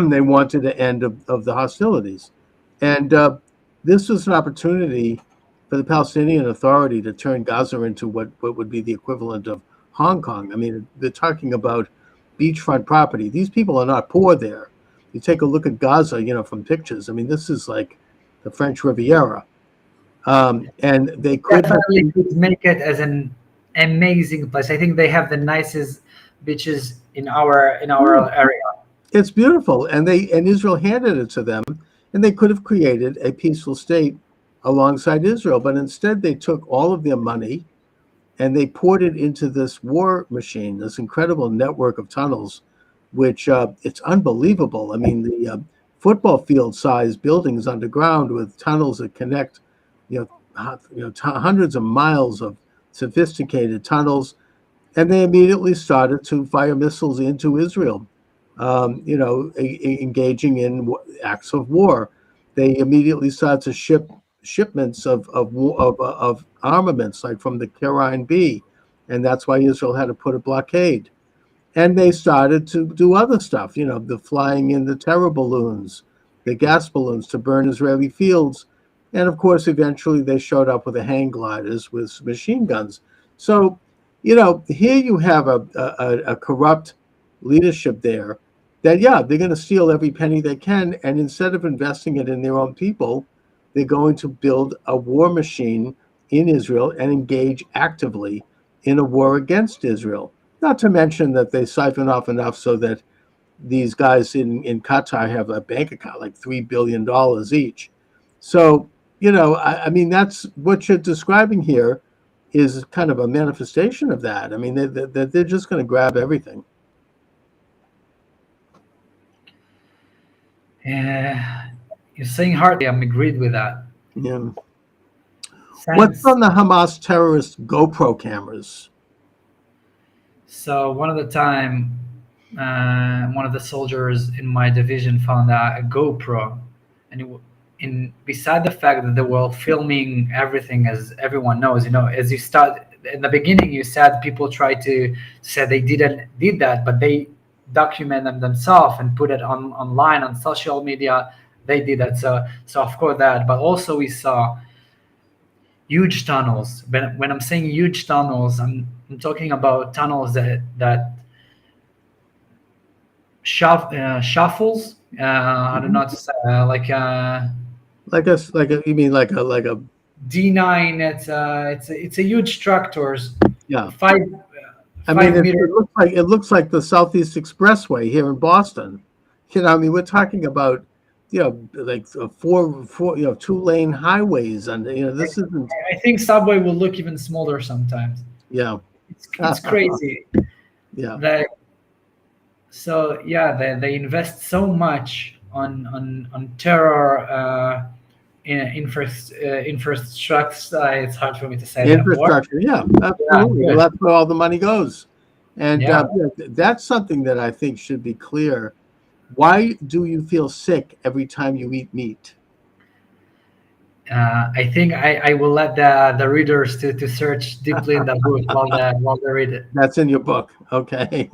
they wanted the end of the hostilities. And this was an opportunity for the Palestinian Authority to turn Gaza into what would be the equivalent of Hong Kong. I mean, they're talking about beachfront property. These people are not poor there. You take a look at Gaza, from pictures. I mean, this is like the French Riviera. And they could have Definitely could make it as an amazing place. I think they have the nicest beaches in our area. It's beautiful, and Israel handed it to them, and they could have created a peaceful state alongside Israel, but instead they took all of their money and they poured it into this war machine, this incredible network of tunnels, which it's unbelievable. I mean, the football field size buildings underground with tunnels that connect, hundreds of miles of sophisticated tunnels, and they immediately started to fire missiles into Israel. Engaging in acts of war. They immediately started to ship shipments of armaments, like from the Karine B, and that's why Israel had to put a blockade. And they started to do other stuff, the flying in the terror balloons, the gas balloons to burn Israeli fields, and of course, eventually they showed up with the hang gliders with machine guns. So here you have a corrupt leadership there that, yeah, they're going to steal every penny they can. And instead of investing it in their own people, they're going to build a war machine in Israel and engage actively in a war against Israel. Not to mention that they siphon off enough so that these guys in Qatar have a bank account like $3 billion each. So, I mean, that's what you're describing here is kind of a manifestation of that. I mean, they're just going to grab everything. You're saying hardly. I'm agreed with that. Yeah. What's on the Hamas terrorist GoPro cameras? So one of the time, one of the soldiers in my division found a GoPro, and beside the fact that they were filming everything, as everyone knows, as you start in the beginning, you said people try to say they did that, but they document them themselves and put it online on social media. They did that. So of course that, but also we saw huge tunnels. When I'm saying huge tunnels, I'm talking about tunnels that shuffles. I don't know how to say, like you mean like a D9. It's a huge structures. Yeah. I mean, it looks like the Southeast Expressway here in Boston. I mean, we're talking about like four 2-lane highways, and this isn't. I think subway will look even smaller sometimes. Yeah, it's crazy. Yeah. They invest so much on terror infrastructure. It's hard for me to say. Infrastructure, yeah, absolutely. Well, that's where all the money goes, and that's something that I think should be clear. Why do you feel sick every time you eat meat? I think I will let the readers to search deeply in the book while they read it. That's in your book, okay?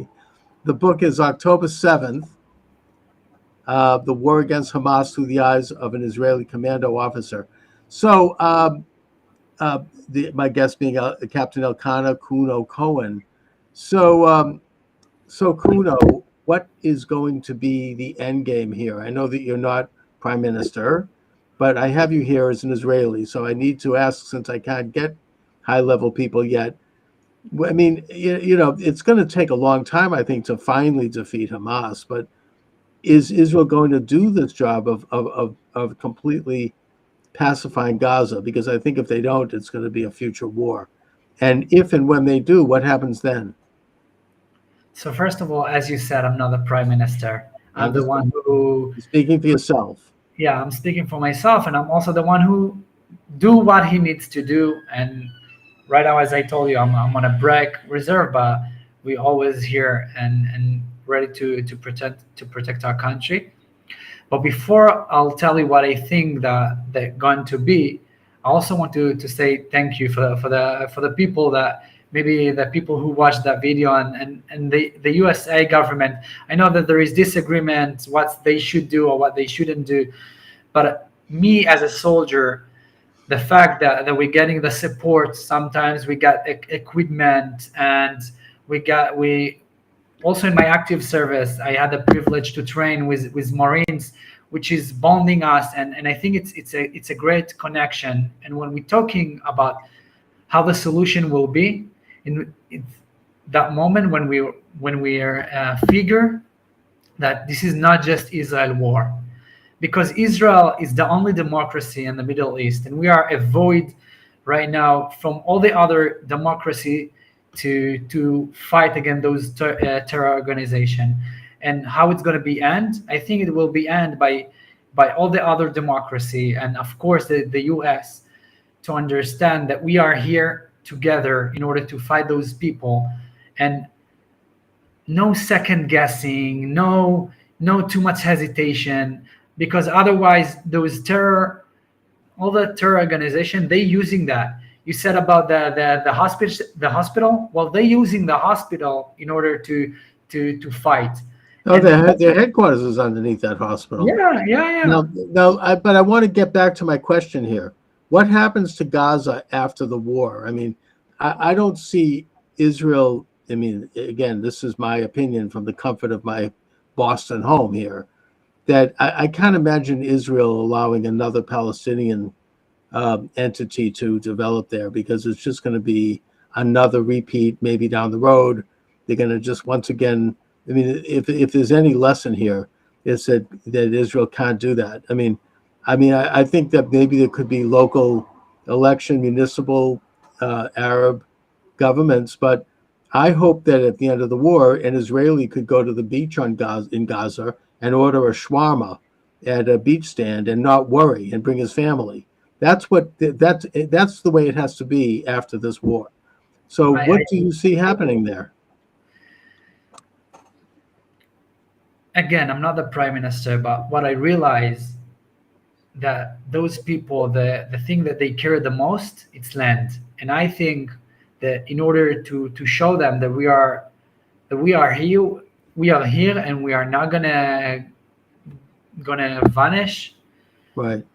The book is October 7th. The War Against Hamas Through the Eyes of an Israeli Commando Officer. So, my guest being Captain Elkanah Kuno Cohen. So Kuno, what is going to be the end game here? I know that you're not prime minister, but I have you here as an Israeli, so I need to ask, since I can't get high-level people yet. I mean, it's going to take a long time, I think, to finally defeat Hamas, but is Israel going to do this job of completely pacifying Gaza? Because I think if they don't, it's going to be a future war. And if and when they do, what happens then? So first of all, as you said, I'm not the prime minister. I'm the one who... Speaking for yourself. Yeah, I'm speaking for myself, and I'm also the one who do what he needs to do. And right now, as I told you, I'm on a break reserve, but we always here and ready to protect our country. But before I'll tell you what I think that they're going to be, I also want to say thank you for the people that maybe the people who watched that video and the USA government. I know that there is disagreement what they should do or what they shouldn't do, but me as a soldier, the fact that we're getting the support, sometimes we got equipment, and we also in my active service, I had the privilege to train with Marines, which is bonding us, and I think it's a great connection. And when we're talking about how the solution will be, in that moment when we figure that this is not just Israel war, because Israel is the only democracy in the Middle East, and we are a void right now from all the other democracy to fight against those terror organization. And how it's going to be end? I think it will be end by all the other democracy, and of course the US, to understand that we are here together in order to fight those people, and no second guessing, no too much hesitation, because otherwise those all the terror organization, they using that. You said about the hospital. Well, they using the hospital in order to fight. Oh, their headquarters is underneath that hospital. Yeah. But I want to get back to my question here. What happens to Gaza after the war? I mean, I don't see Israel, I mean, again, this is my opinion from the comfort of my Boston home here, that I can't imagine Israel allowing another Palestinian entity to develop there, because it's just going to be another repeat maybe down the road. They're going to just once again, I mean, if there's any lesson here, it's that Israel can't do that. I think that maybe there could be local election, municipal Arab governments, but I hope that at the end of the war, an Israeli could go to the beach in Gaza and order a shawarma at a beach stand and not worry and bring his family. That's the way it has to be after this war. So what do you see happening there? Again, I'm not the prime minister, but what I realize that those people, the thing that they care the most, it's land. And I think that in order to show them that we are here and we are not gonna vanish, right?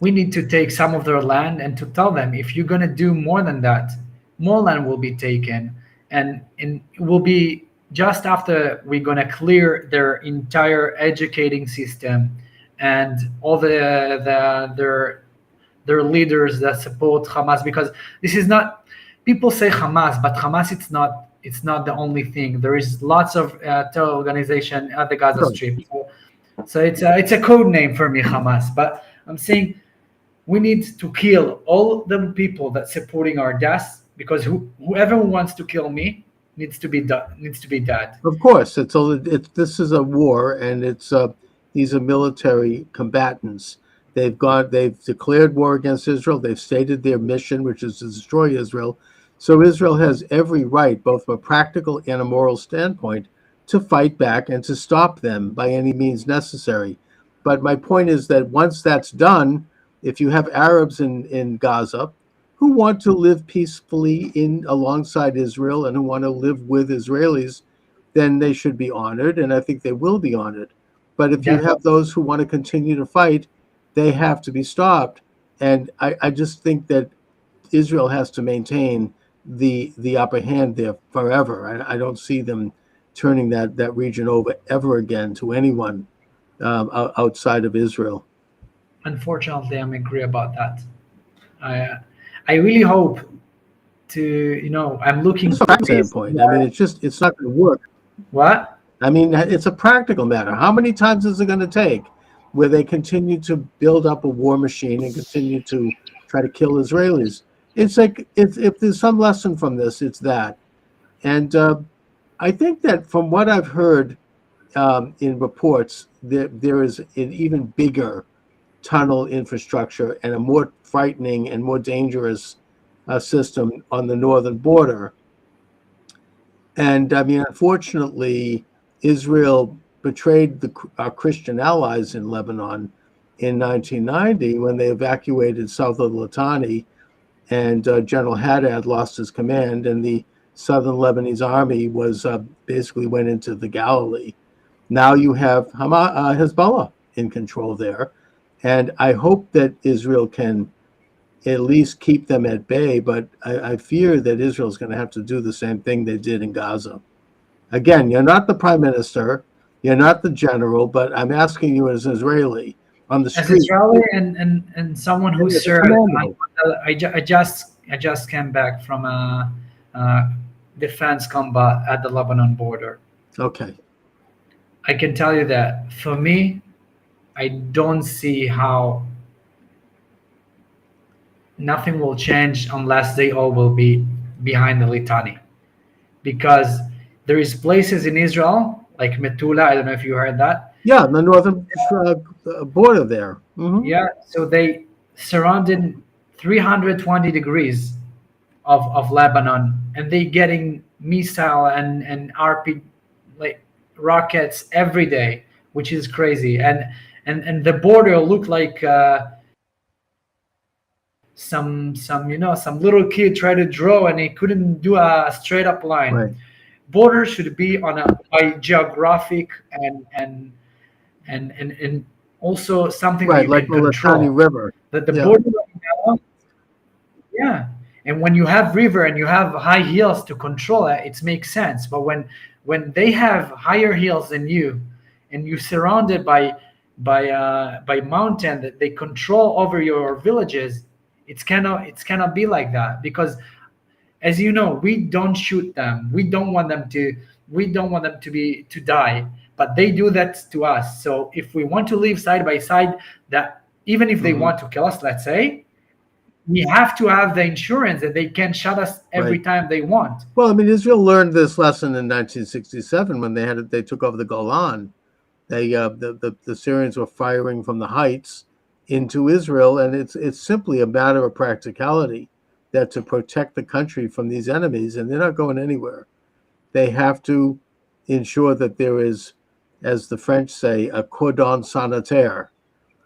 We need to take some of their land and to tell them, if you're gonna do more than that, more land will be taken, and it will be just after we're gonna clear their entire educating system and all their leaders that support Hamas, because this is not, people say Hamas, but Hamas it's not the only thing. There is lots of terror organization at the Gaza Strip, so it's a code name for me, Hamas. But I'm saying we need to kill all the people that supporting our deaths, because whoever wants to kill me needs to be dead. Of course, this is a war, and these are military combatants. They've declared war against Israel. They've stated their mission, which is to destroy Israel. So Israel has every right, both from a practical and a moral standpoint, to fight back and to stop them by any means necessary. But my point is that once that's done, if you have Arabs in Gaza who want to live peacefully alongside Israel and who want to live with Israelis, then they should be honored, and I think they will be honored. But if you have those who want to continue to fight, they have to be stopped. And I just think that Israel has to maintain the upper hand there forever. I don't see them turning that region over ever again to anyone outside of Israel. Unfortunately, I'm agree about that. I really hope to, I'm looking from that standpoint. I mean, it's not going to work. What? I mean, it's a practical matter. How many times is it going to take where they continue to build up a war machine and continue to try to kill Israelis? It's like, if there's some lesson from this, it's that. And I think that from what I've heard in reports, there is an even bigger tunnel infrastructure and a more frightening and more dangerous system on the northern border. And I mean, unfortunately, Israel betrayed our Christian allies in Lebanon in 1990 when they evacuated south of Litani, and General Haddad lost his command, and the southern Lebanese army basically went into the Galilee. Now you have Hezbollah in control there, and I hope that Israel can at least keep them at bay, but I fear that Israel is going to have to do the same thing they did in Gaza. Again, you're not the prime minister, you're not the general, but I'm asking you as an Israeli on the street. As Israeli and someone who served, I just came back from a defense combat at the Lebanon border. Okay. I can tell you that for me, I don't see how nothing will change unless they all will be behind the Litani, because there is places in Israel like Metula. I don't know if you heard that. Yeah, the northern border there. Mm-hmm. Yeah, so they surrounded 320 degrees of Lebanon, and they getting missile and RP like rockets every day, which is crazy. And the border looked like some little kid tried to draw and he couldn't do a straight up line. Right. Border should be by geographic and also something right, that you like can control. the Litani River. That the border right now, yeah. And when you have river and you have high hills to control it, it makes sense. But when they have higher hills than you, and you're surrounded by mountain that they control over your villages, it's cannot be like that. Because, as you know, we don't shoot them. We don't want them to die, but they do that to us. So if we want to live side by side, that even if they want to kill us, let's say, we have to have the insurance that they can shut us every time they want. Well, I mean, Israel learned this lesson in 1967 when they took over the Golan. The Syrians were firing from the heights into Israel, and it's simply a matter of practicality that to protect the country from these enemies, and they're not going anywhere. They have to ensure that there is, as the French say, a cordon sanitaire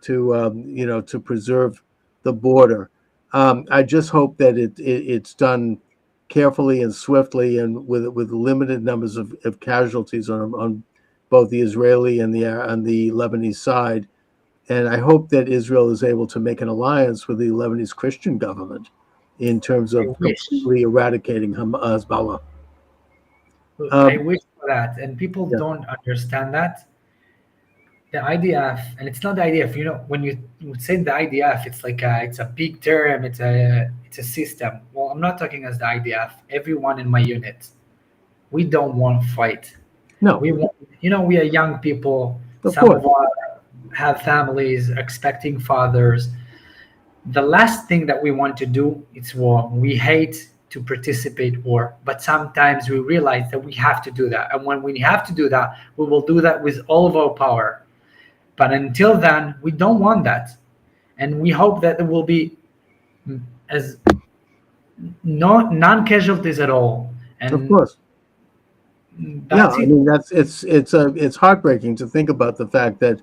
to preserve the border. I just hope that it's done carefully and swiftly, and with limited numbers of casualties on both the Israeli and the Lebanese side. And I hope that Israel is able to make an alliance with the Lebanese Christian government in terms of completely eradicating Hezbollah. I wish for that, and people don't understand that. The IDF, and it's not the IDF. When you say the IDF, it's like it's a big term. It's a system. Well, I'm not talking as the IDF. Everyone in my unit, we don't want to fight. No, we want. We are young people. Some of us have families, expecting fathers. The last thing that we want to do is war. We hate to participate war, but sometimes we realize that we have to do that, and when we have to do that, we will do that with all of our power. But until then, we don't want that, and we hope that there will be as non-casualties at all. And of course, I mean it's heartbreaking to think about the fact that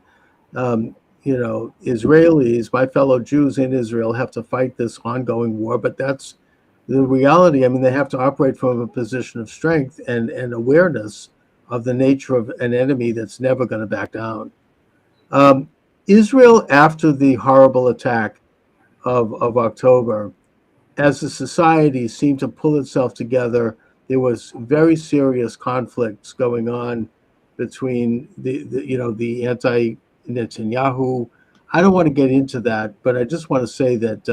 Israelis, my fellow Jews in Israel, have to fight this ongoing war, but that's the reality. I mean, they have to operate from a position of strength and awareness of the nature of an enemy that's never going to back down. Israel, after the horrible attack of October, as a society, seemed to pull itself together. There was very serious conflicts going on between the anti-Netanyahu. I don't want to get into that, but I just want to say that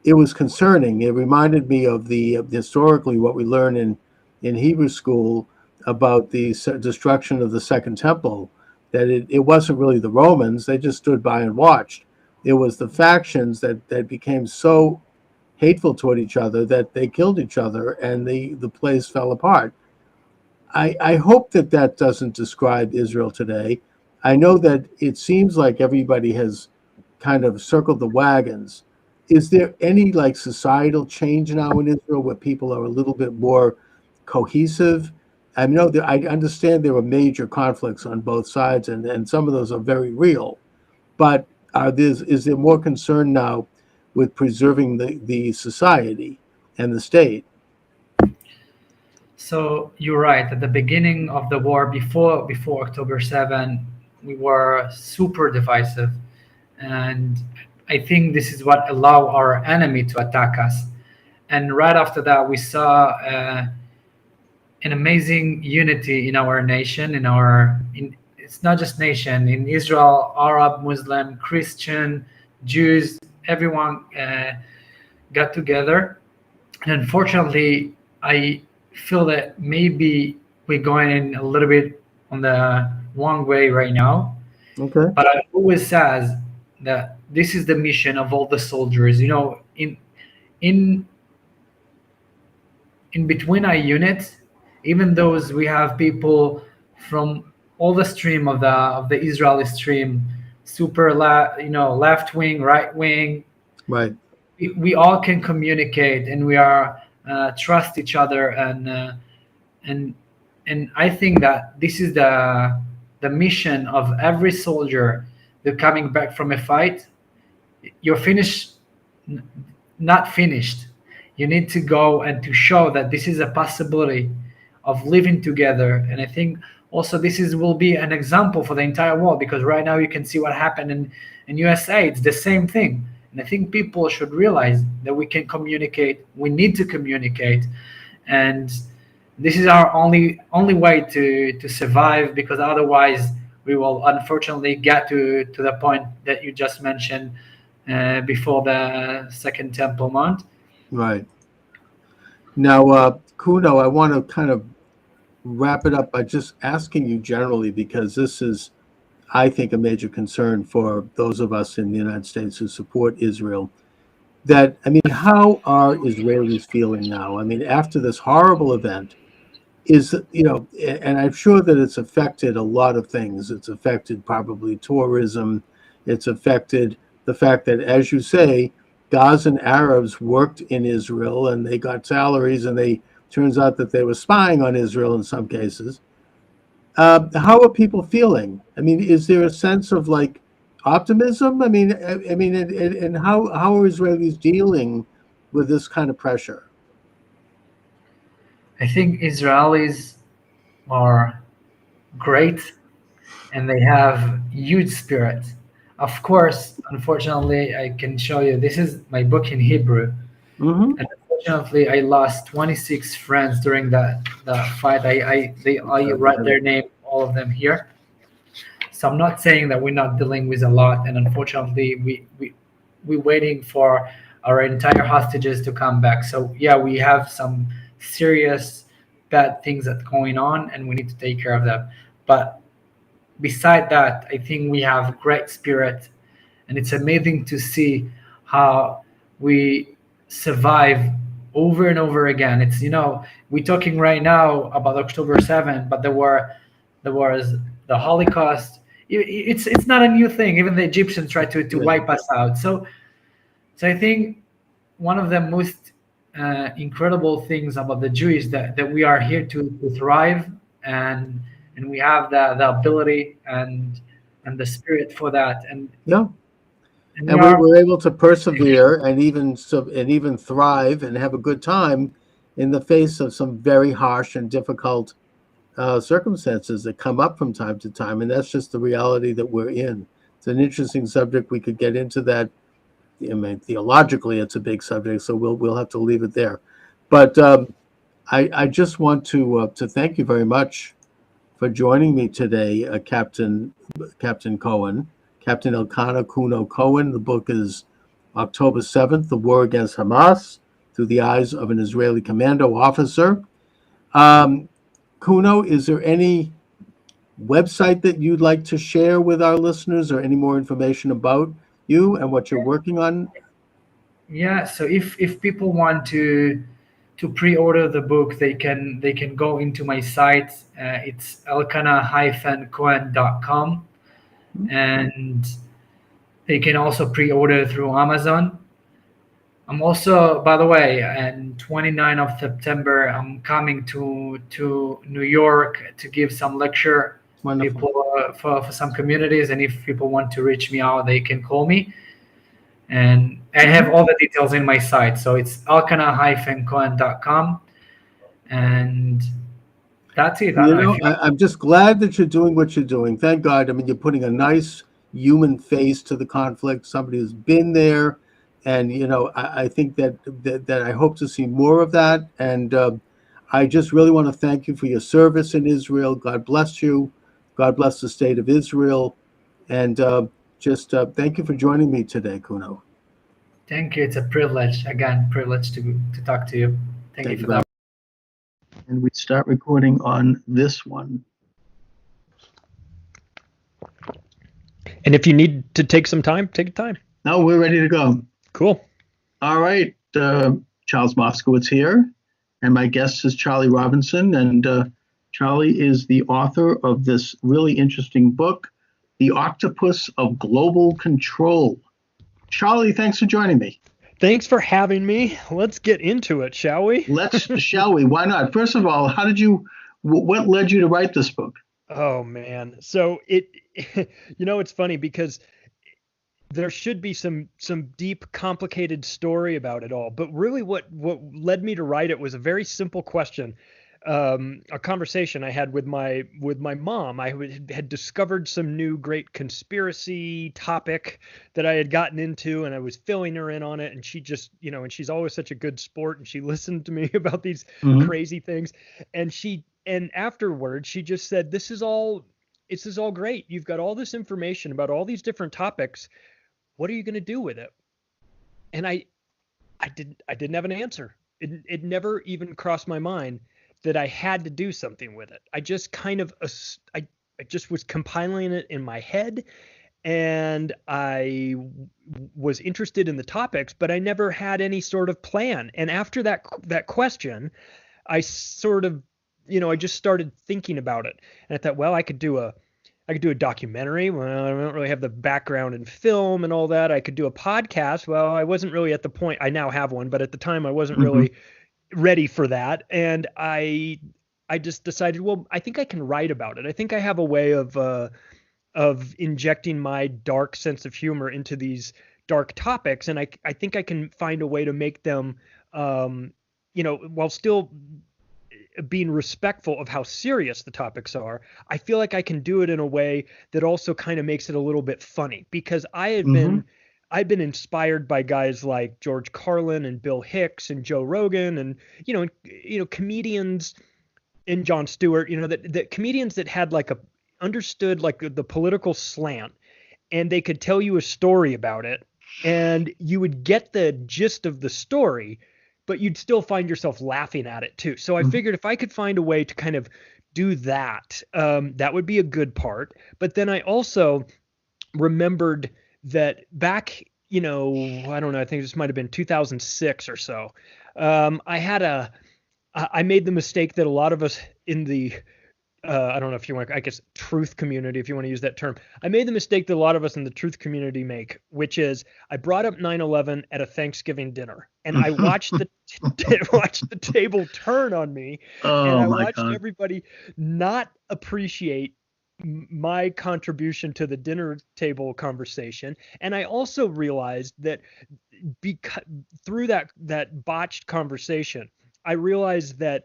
it was concerning. It reminded me of historically what we learn in Hebrew school about the destruction of the Second Temple. That it wasn't really the Romans; they just stood by and watched. It was the factions that became so hateful toward each other that they killed each other, and the place fell apart. I hope that doesn't describe Israel today. I know that it seems like everybody has kind of circled the wagons. Is there any societal change now in Israel where people are a little bit more cohesive? I know that I understand there are major conflicts on both sides, and some of those are very real. But is there more concern now with preserving the society and the state? So you're right. At the beginning of the war, before October 7, we were super divisive, and I think this is what allowed our enemy to attack us. And right after that, we saw an amazing unity in our nation. It's not just nation, in Israel, Arab, Muslim, Christian, Jews, everyone got together. And unfortunately, I feel that maybe we're going in a little bit on the wrong way right now. Okay. But I always says that this is the mission of all the soldiers. In between our units, even though we have people from all the stream of the Israeli stream, super left wing, right wing, right? We all can communicate, and we are trust each other, and I think that this is the mission of every soldier. They're coming back from a fight. You're finished, not finished. You need to go and to show that this is a possibility of living together. And I think also this will be an example for the entire world, because right now you can see what happened in USA. It's the same thing. And I think people should realize that we can communicate, we need to communicate, and this is our only way to survive, because otherwise we will unfortunately get to the point that you just mentioned before the Second Temple Mount. Right. Now, Kuno, I want to kind of wrap it up by just asking you generally, because this is, I think, a major concern for those of us in the United States who support Israel. That, I mean, how are Israelis feeling now? I mean, after this horrible event, and I'm sure that it's affected a lot of things. It's affected probably tourism. It's affected the fact that, as you say, Gazan Arabs worked in Israel and they got salaries, and turns out that they were spying on Israel in some cases. How are people feeling? I mean, is there a sense of like optimism? I mean, and how are Israelis dealing with this kind of pressure? I think Israelis are great, and they have huge spirit. Of course, unfortunately, I can show you, this is my book in Hebrew. Mm-hmm. And unfortunately, I lost 26 friends during that fight. I write their name, all of them here. So I'm not saying that we're not dealing with a lot, and unfortunately, we're waiting for our entire hostages to come back. So yeah, we have some serious bad things that going on, and we need to take care of them. But beside that, I think we have great spirit, and it's amazing to see how we survive over and over again. It's, we're talking right now about October 7th, but there was the Holocaust. It's not a new thing. Even the Egyptians tried to wipe us out. So I think one of the most incredible things about the Jews that we are here to thrive, and we have the ability and the spirit for that. And yeah. And we're able to persevere and even thrive and have a good time in the face of some very harsh and difficult circumstances that come up from time to time. And that's just the reality that we're in. It's an interesting subject. We could get into that. I mean, theologically, it's a big subject, so we'll have to leave it there. But I just want to thank you very much for joining me today, Captain Cohen. Captain Elkanah Kuno Cohen. The book is October 7th, The War Against Hamas, Through the Eyes of an Israeli Commando Officer. Kuno, is there any website that you'd like to share with our listeners, or any more information about you and what you're working on? Yeah, so if people want to pre-order the book, they can go into my site. It's elkanah-cohen.com. And they can also pre-order through Amazon. I'm also, by the way, on 29th of September, I'm coming to New York to give some lecture. Wonderful. People for some communities, and if people want to reach me out, they can call me. And I have all the details in my site, so it's elkanah-cohen.com, and that's it. I'm just glad that you're doing what you're doing. Thank God. I mean, you're putting a nice human face to the conflict. Somebody who's been there, and I think that I hope to see more of that. And I just really want to thank you for your service in Israel. God bless you. God bless the state of Israel. And thank you for joining me today, Kuno. Thank you. It's a privilege. Again, privilege to talk to you. Thank you for that. And we start recording on this one. And if you need to take some time, take time. No, we're ready to go. Cool. All right. Charles Moskowitz here. And my guest is Charlie Robinson. And Charlie is the author of this really interesting book, The Octopus of Global Control. Charlie, thanks for joining me. Thanks for having me. Let's get into it, shall we? Shall we? Why not? First of all, what led you to write this book? Oh, man. So it's funny because there should be some deep, complicated story about it all. But really what led me to write it was a very simple question. a conversation I had with my mom. Had discovered some new great conspiracy topic that I had gotten into, and I was filling her in on it. And she just, and she's always such a good sport, and she listened to me about these crazy things. And afterwards, she just said, "This is all great. You've got all this information about all these different topics. What are you going to do with it?" And I didn't have an answer. It never even crossed my mind that I had to do something with it. I just kind of, I just was compiling it in my head, and I was interested in the topics, but I never had any sort of plan. And after that question, I sort of, I just started thinking about it, and I thought, well, I could do a documentary. Well, I don't really have the background in film and all that. I could do a podcast. Well, I wasn't really at the point. I now have one, but at the time I wasn't really ready for that. And I just decided, well, I think I can write about it. I think I have a way of injecting my dark sense of humor into these dark topics. And I think I can find a way to make them, while still being respectful of how serious the topics are. I feel like I can do it in a way that also kind of makes it a little bit funny, because I've been inspired by guys like George Carlin and Bill Hicks and Joe Rogan and comedians, and Jon Stewart, that comedians that had understood the political slant, and they could tell you a story about it, and you would get the gist of the story, but you'd still find yourself laughing at it too. So I figured if I could find a way to kind of do that, that would be a good part. But then I also remembered that back, I don't know, I think this might have been 2006 or so. I made the mistake that a lot of us in the, I don't know if you want, I guess, truth community, if you want to use that term. I made the mistake that a lot of us in the truth community make, which is I brought up 9/11 at a Thanksgiving dinner, and I watched watched the table turn on me, and I watched everybody not appreciate my contribution to the dinner table conversation. And I also realized that through that botched conversation, I realized that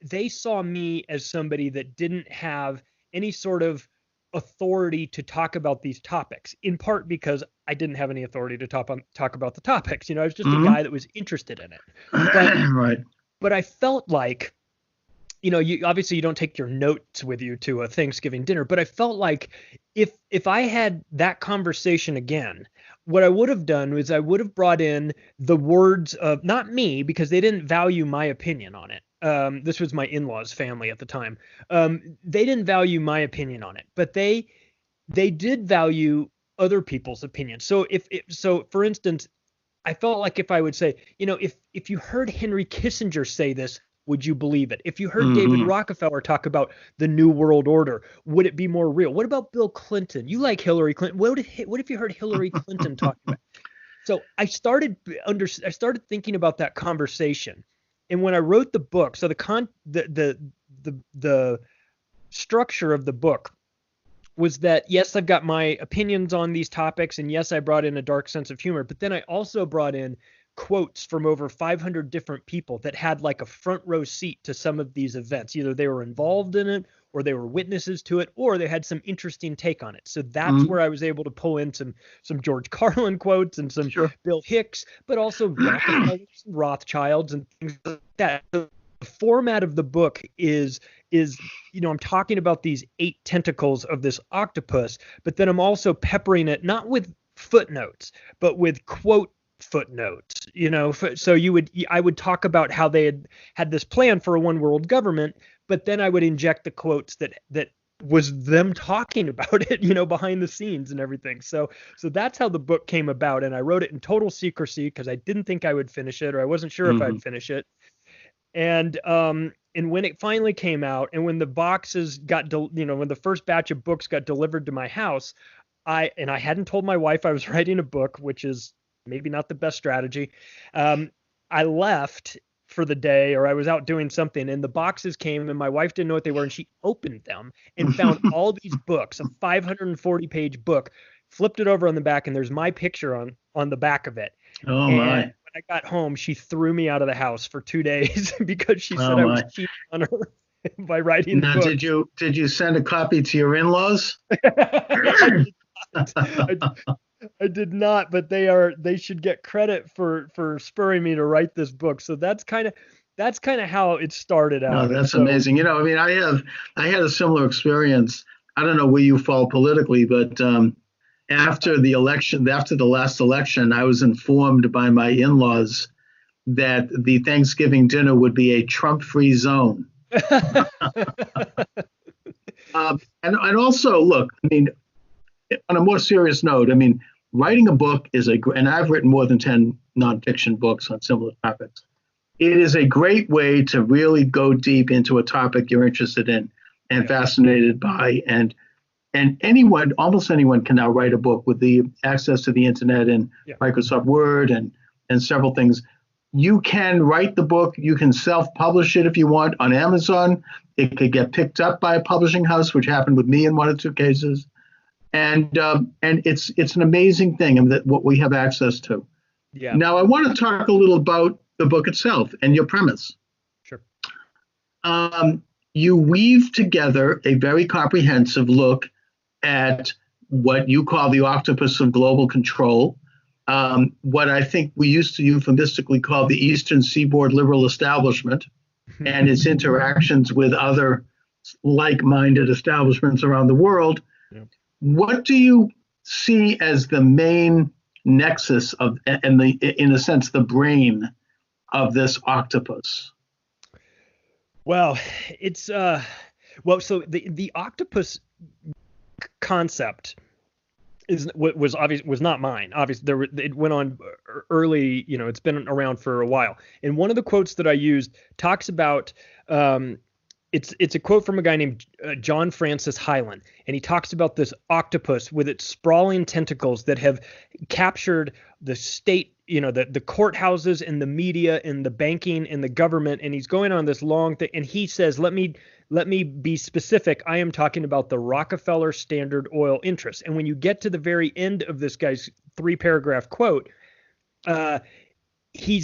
they saw me as somebody that didn't have any sort of authority to talk about these topics, in part because I didn't have any authority to talk about the topics. I was just a guy that was interested in it. But, but I felt like, you obviously you don't take your notes with you to a Thanksgiving dinner, but I felt like if I had that conversation again, what I would have done was I would have brought in the words of, not me, because they didn't value my opinion on it. This was my in-laws family at the time. They didn't value my opinion on it, but they did value other people's opinions. So so for instance, I felt like if I would say, if you heard Henry Kissinger say this, would you believe it? If you heard David Rockefeller talk about the New World Order, would it be more real? What about Bill Clinton? You like Hillary Clinton. What if you heard Hillary Clinton talk about it? So I started thinking about that conversation. And when I wrote the book, so the structure of the book was that, yes, I've got my opinions on these topics, and yes, I brought in a dark sense of humor, but then I also brought in quotes from over 500 different people that had a front row seat to some of these events. Either they were involved in it, or they were witnesses to it, or they had some interesting take on it. So that's where I was able to pull in some George Carlin quotes and some Bill Hicks, but also Rothschilds and things like that. The format of the book is I'm talking about these 8 tentacles of this octopus, but then I'm also peppering it not with footnotes, but with quote footnotes. So I would talk about how they had this plan for a one world government, but then I would inject the quotes that was them talking about it, behind the scenes and everything. So that's how the book came about. And I wrote it in total secrecy because I didn't think I would finish it, or I wasn't sure if I'd finish it. And when it finally came out, and when the boxes got, when the first batch of books got delivered to my house, I hadn't told my wife I was writing a book, which is maybe not the best strategy. I left for the day, or I was out doing something, and the boxes came, and my wife didn't know what they were, and she opened them and found all these books, a 540-page book, flipped it over on the back, and there's my picture on the back of it. Oh, and my. when I got home, she threw me out of the house for 2 days because she said Oh, I was my. cheating on her by writing the Now, book. did you send a copy to your in-laws? I did not, but they should get credit for spurring me to write this book. So that's kind of how it started No, out. And that's so, amazing. I mean, I had a similar experience. I don't know where you fall politically, but after the last election, I was informed by my in-laws that the Thanksgiving dinner would be a Trump-free zone. And also, look, I mean, on a more serious note, I mean, writing a book and I've written more than 10 nonfiction books on similar topics. It is a great way to really go deep into a topic you're interested in and fascinated by. And almost anyone can now write a book with the access to the internet and Microsoft Word and several things. You can write the book. You can self-publish it if you want on Amazon. It could get picked up by a publishing house, which happened with me in 1 or 2 cases. And it's an amazing thing, and that what we have access to. Yeah. Now, I want to talk a little about the book itself and your premise. Sure. You weave together a very comprehensive look at what you call the octopus of global control, what I think we used to euphemistically call the Eastern Seaboard liberal establishment and its interactions with other like-minded establishments around the world. Yeah. What do you see as the main nexus of, and in a sense, the brain of this octopus? Well, it's so the octopus concept was not mine. Obviously, it went on early. It's been around for a while. And one of the quotes that I used talks about. It's a quote from a guy named John Francis Hyland, and he talks about this octopus with its sprawling tentacles that have captured the state, the courthouses and the media and the banking and the government. And he's going on this long thing, and he says, let me be specific. I am talking about the Rockefeller Standard Oil interests. And when you get to the very end of this guy's 3-paragraph quote, he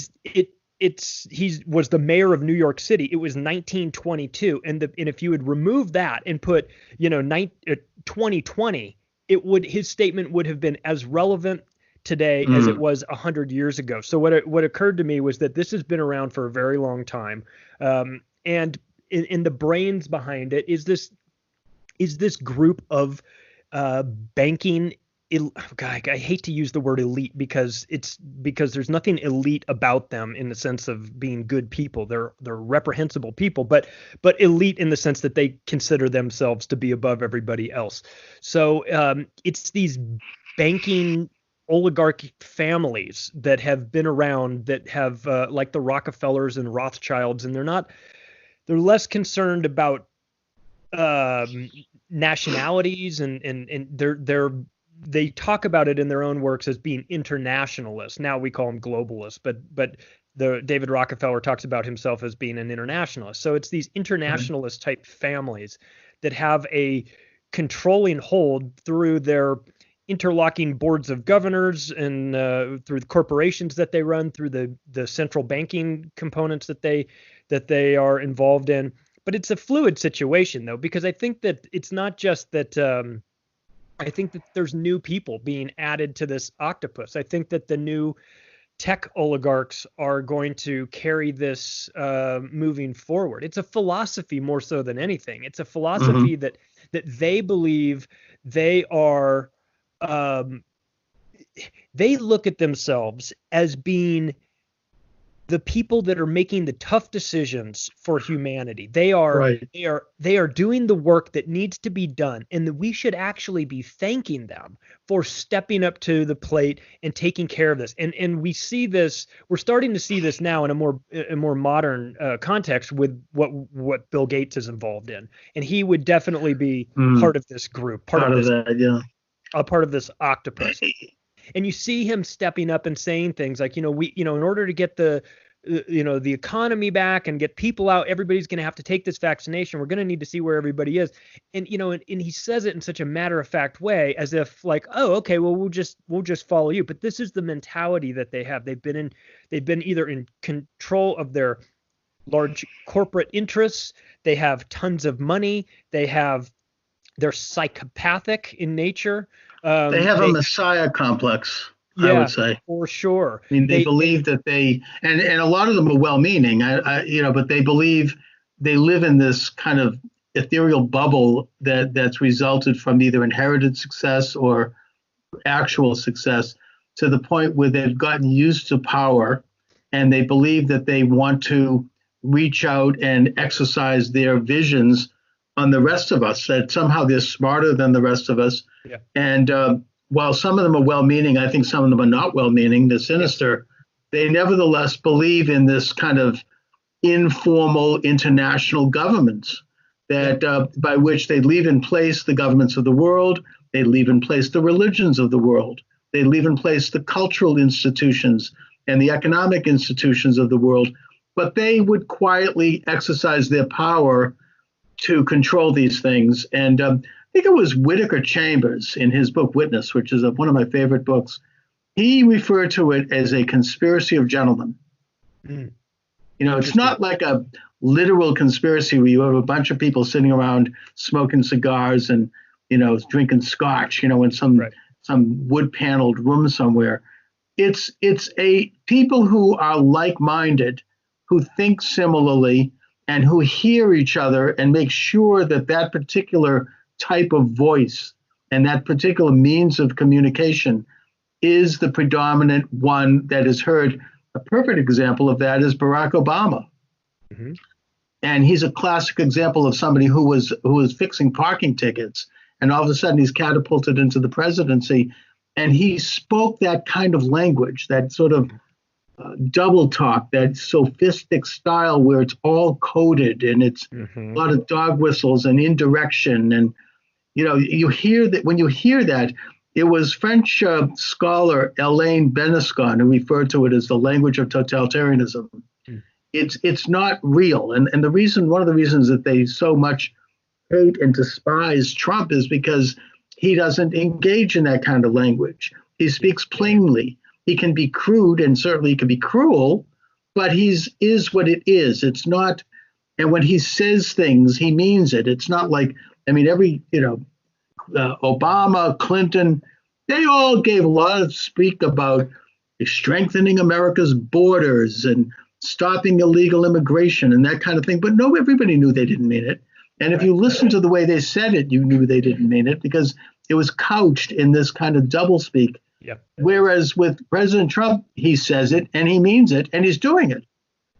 was the mayor of New York City. It was 1922, and if you would remove that and put 2020, his statement would have been as relevant today as it was 100 years ago. So what occurred to me was that this has been around for a very long time, and in the brains behind it is this group of banking. God, I hate to use the word elite because there's nothing elite about them in the sense of being good people. They're reprehensible people, but elite in the sense that they consider themselves to be above everybody else. So it's these banking oligarchic families that have been around that have like the Rockefellers and Rothschilds, and they're less concerned about nationalities and they talk about it in their own works as being internationalists. Now we call them globalists, but David Rockefeller talks about himself as being an internationalist. So it's these internationalist type families that have a controlling hold through their interlocking boards of governors and through the corporations that they run, through the central banking components that they are involved in. But it's a fluid situation, though, because I think that it's not just that. I think that there's new people being added to this octopus. I think that the new tech oligarchs are going to carry this moving forward. It's a philosophy more so than anything. It's a philosophy that they believe they are. They look at themselves as being the people that are making the tough decisions for humanity. They are doing the work that needs to be done, and that we should actually be thanking them for stepping up to the plate and taking care of this. And we see this. We're starting to see this now in a more modern context with what Bill Gates is involved in, and he would definitely be part of this group, part of this octopus. And you see him stepping up and saying things like, in order to get the the economy back and get people out. Everybody's going to have to take this vaccination. We're going to need to see where everybody is. And, and he says it in such a matter of fact way, as if like, oh, okay, well, we'll just follow you. But this is the mentality that they have. They've been either in control of their large corporate interests. They have tons of money. They're psychopathic in nature. They have a messiah complex, I would say. For sure. I mean, they believe that and a lot of them are well-meaning, but they believe they live in this kind of ethereal bubble that's resulted from either inherited success or actual success, to the point where they've gotten used to power, and they believe that they want to reach out and exercise their visions on the rest of us, that somehow they're smarter than the rest of us. Yeah. And while some of them are well-meaning, I think some of them are not well-meaning, they're sinister, they nevertheless believe in this kind of informal international governments that by which they leave in place the governments of the world, they leave in place the religions of the world, they leave in place the cultural institutions and the economic institutions of the world, but they would quietly exercise their power to control these things. And I think it was Whittaker Chambers in his book Witness, which is one of my favorite books. He referred to it as a conspiracy of gentlemen. Mm. It's not like a literal conspiracy where you have a bunch of people sitting around smoking cigars and, drinking scotch, in some wood-paneled room somewhere. It's a people who are like-minded, who think similarly, and who hear each other and make sure that that particular type of voice and that particular means of communication is the predominant one that is heard. A perfect example of that is Barack Obama. Mm-hmm. And he's a classic example of somebody who was fixing parking tickets, and all of a sudden he's catapulted into the presidency, and he spoke that kind of language, that sort of double talk, that sophistic style where it's all coded and it's a lot of dog whistles and indirection. And, you hear that when you hear that, it was French scholar Elaine Benescon who referred to it as the language of totalitarianism. Mm. It's not real. And one of the reasons that they so much hate and despise Trump is because he doesn't engage in that kind of language. He speaks plainly. He can be crude, and certainly he can be cruel, but is what it is. It's not, and when he says things, he means it. It's not like, Obama, Clinton, they all gave a lot of speak about strengthening America's borders and stopping illegal immigration and that kind of thing. But no, everybody knew they didn't mean it. And if you listen to the way they said it, you knew they didn't mean it, because it was couched in this kind of doublespeak. Yep. Whereas with President Trump, he says it and he means it and he's doing it.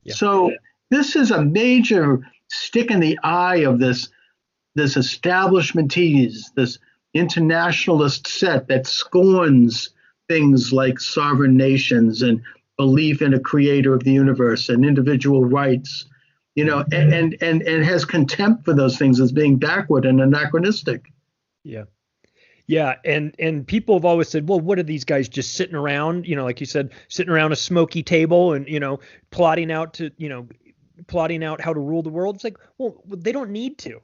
Yep. So this is a major stick in the eye of this establishment tease, this internationalist set that scorns things like sovereign nations and belief in a creator of the universe and individual rights, and has contempt for those things as being backward and anachronistic. Yeah. Yeah, and people have always said, well, what are these guys just sitting around, like you said, sitting around a smoky table and, plotting out how to rule the world? It's like, well, they don't need to.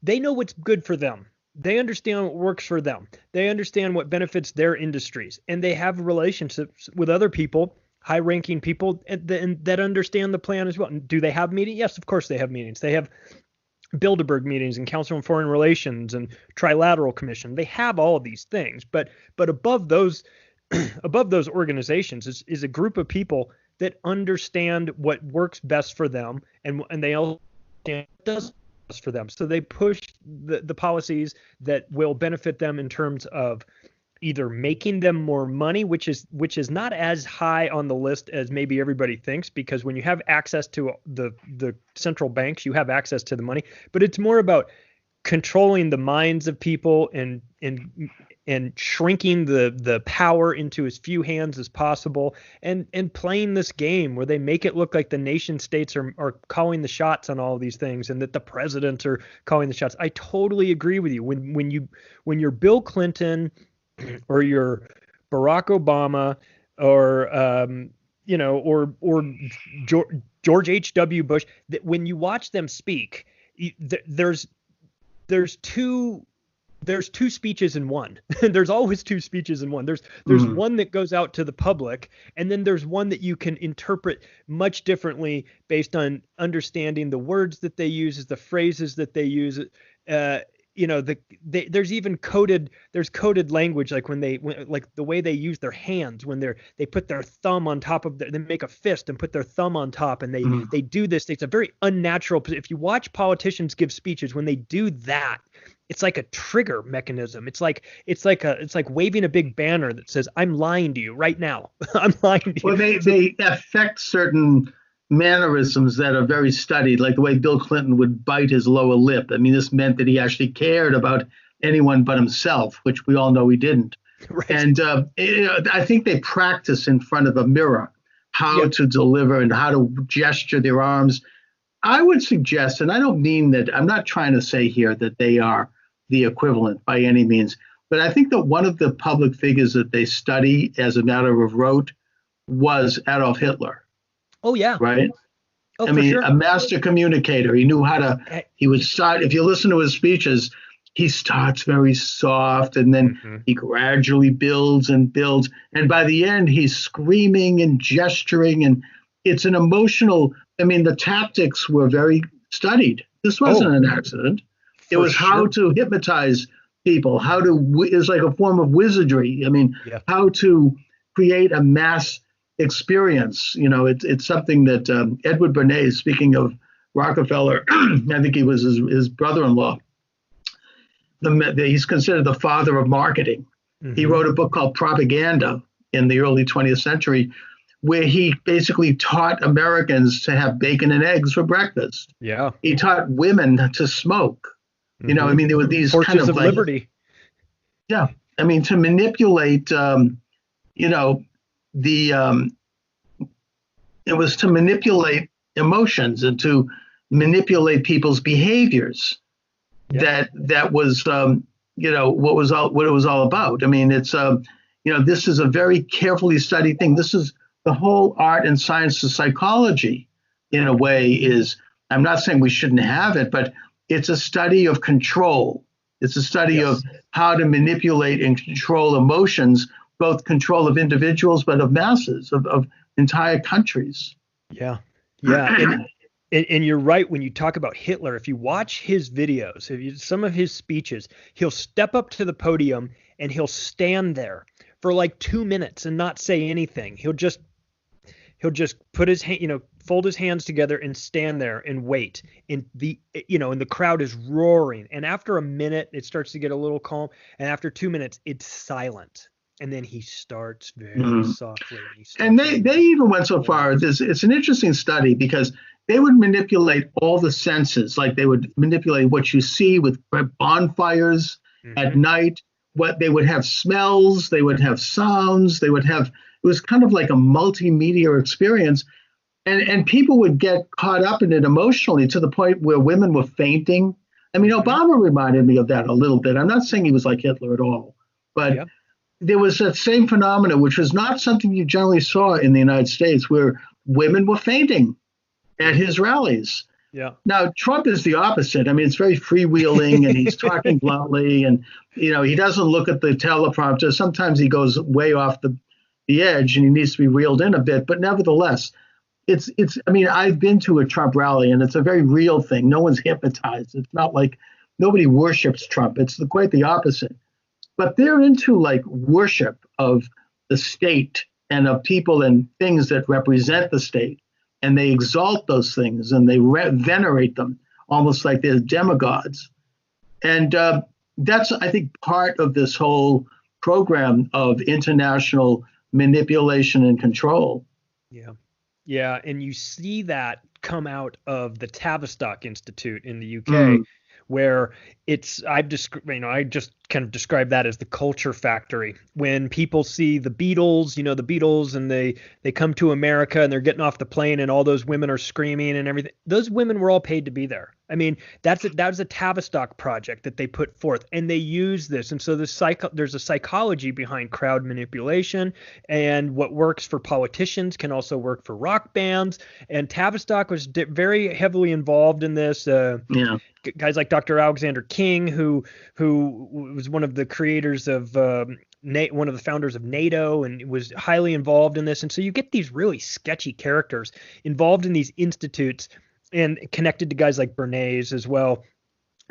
They know what's good for them. They understand what works for them. They understand what benefits their industries, and they have relationships with other people, high-ranking people that understand the plan as well. And do they have meetings? Yes, of course they have meetings. They have Bilderberg meetings and Council on Foreign Relations and Trilateral Commission. They have all of these things, but above those organizations is a group of people that understand what works best for them, and they all understand what does best for them. So they push the policies that will benefit them in terms of either making them more money, which is not as high on the list as maybe everybody thinks, because when you have access to the central banks, you have access to the money, but it's more about controlling the minds of people and shrinking the power into as few hands as possible, and playing this game where they make it look like the nation states are calling the shots on all of these things and that the presidents are calling the shots. I totally agree with you. When you're Bill Clinton or you're Barack Obama or George H.W. Bush, that when you watch them speak, there's two speeches in one. There's always two speeches in one. There's one that goes out to the public, and then there's one that you can interpret much differently based on understanding the words that they use, the phrases that they use. There's even coded language, like like the way they use their hands when they put their thumb on top of they make a fist and put their thumb on top, and they do this. It's a very unnatural. If you watch politicians give speeches, when they do that, it's like a trigger mechanism. It's like waving a big banner that says, "I'm lying to you right now." I'm lying to you. Well, they affect certain mannerisms that are very studied, like the way Bill Clinton would bite his lower lip. I mean, this meant that he actually cared about anyone but himself, which we all know he didn't. Right. And I think they practice in front of a mirror how to deliver and how to gesture their arms. I would suggest, and I don't mean that, I'm not trying to say here that they are the equivalent by any means, but I think that one of the public figures that they study as a matter of rote was Adolf Hitler. Oh, yeah. Right. Oh, I mean, sure. a master communicator. He knew how to, he would start, if you listen to his speeches, he starts very soft and then he gradually builds and builds. And by the end, he's screaming and gesturing. And it's an emotional, I mean, the tactics were very studied. This wasn't an accident. It was how to hypnotize people, it's like a form of wizardry. I mean, how to create a mass experience. It's something that Edward Bernays, speaking of Rockefeller, I think he was his brother-in-law. He's considered the father of marketing. He wrote a book called Propaganda in the early 20th century, where he basically taught Americans to have bacon and eggs for breakfast. Yeah. He taught women to smoke. I mean, there were these Torches kind of like, liberty. Yeah. I mean, to manipulate, it was to manipulate emotions and to manipulate people's behaviors. That was what it was all about. I mean, it's this is a very carefully studied thing. This is the whole art and science of psychology, in a way. Is, I'm not saying we shouldn't have it, but it's a study of control. It's a study of how to manipulate and control emotions, both control of individuals, but of masses, of entire countries. Yeah. And you're right when you talk about Hitler. If you watch his videos, some of his speeches, he'll step up to the podium and he'll stand there for like 2 minutes and not say anything. He'll just put his hand, fold his hands together and stand there and wait. And the crowd is roaring. And after a minute, it starts to get a little calm. And after 2 minutes, it's silent. And then he starts very softly. And they even went so far. It's an interesting study because they would manipulate all the senses. Like they would manipulate what you see with bonfires at night. What they would have smells, they would have sounds, it was kind of like a multimedia experience. And people would get caught up in it emotionally to the point where women were fainting. I mean, Obama reminded me of that a little bit. I'm not saying he was like Hitler at all, but there was that same phenomenon, which was not something you generally saw in the United States, where women were fainting at his rallies. Yeah. Now, Trump is the opposite. I mean, it's very freewheeling and he's talking bluntly and, he doesn't look at the teleprompter. Sometimes he goes way off the edge and he needs to be reeled in a bit. But nevertheless, I've been to a Trump rally and it's a very real thing. No one's hypnotized. It's not like nobody worships Trump. It's quite the opposite. But they're into like worship of the state and of people and things that represent the state. And they exalt those things and they venerate them almost like they're demigods. And that's, I think, part of this whole program of international manipulation and control. Yeah. Yeah. And you see that come out of the Tavistock Institute in the UK, where I just kind of describe that as the culture factory. When people see the Beatles, and they come to America and they're getting off the plane and all those women are screaming and everything. Those women were all paid to be there. I mean, that was a Tavistock project that they put forth, and they use this. And so there's a psychology behind crowd manipulation, and what works for politicians can also work for rock bands. And Tavistock was very heavily involved in this. Guys like Dr. Alexander King, who was one of the creators of one of the founders of NATO, and was highly involved in this. And so you get these really sketchy characters involved in these institutes and connected to guys like Bernays as well,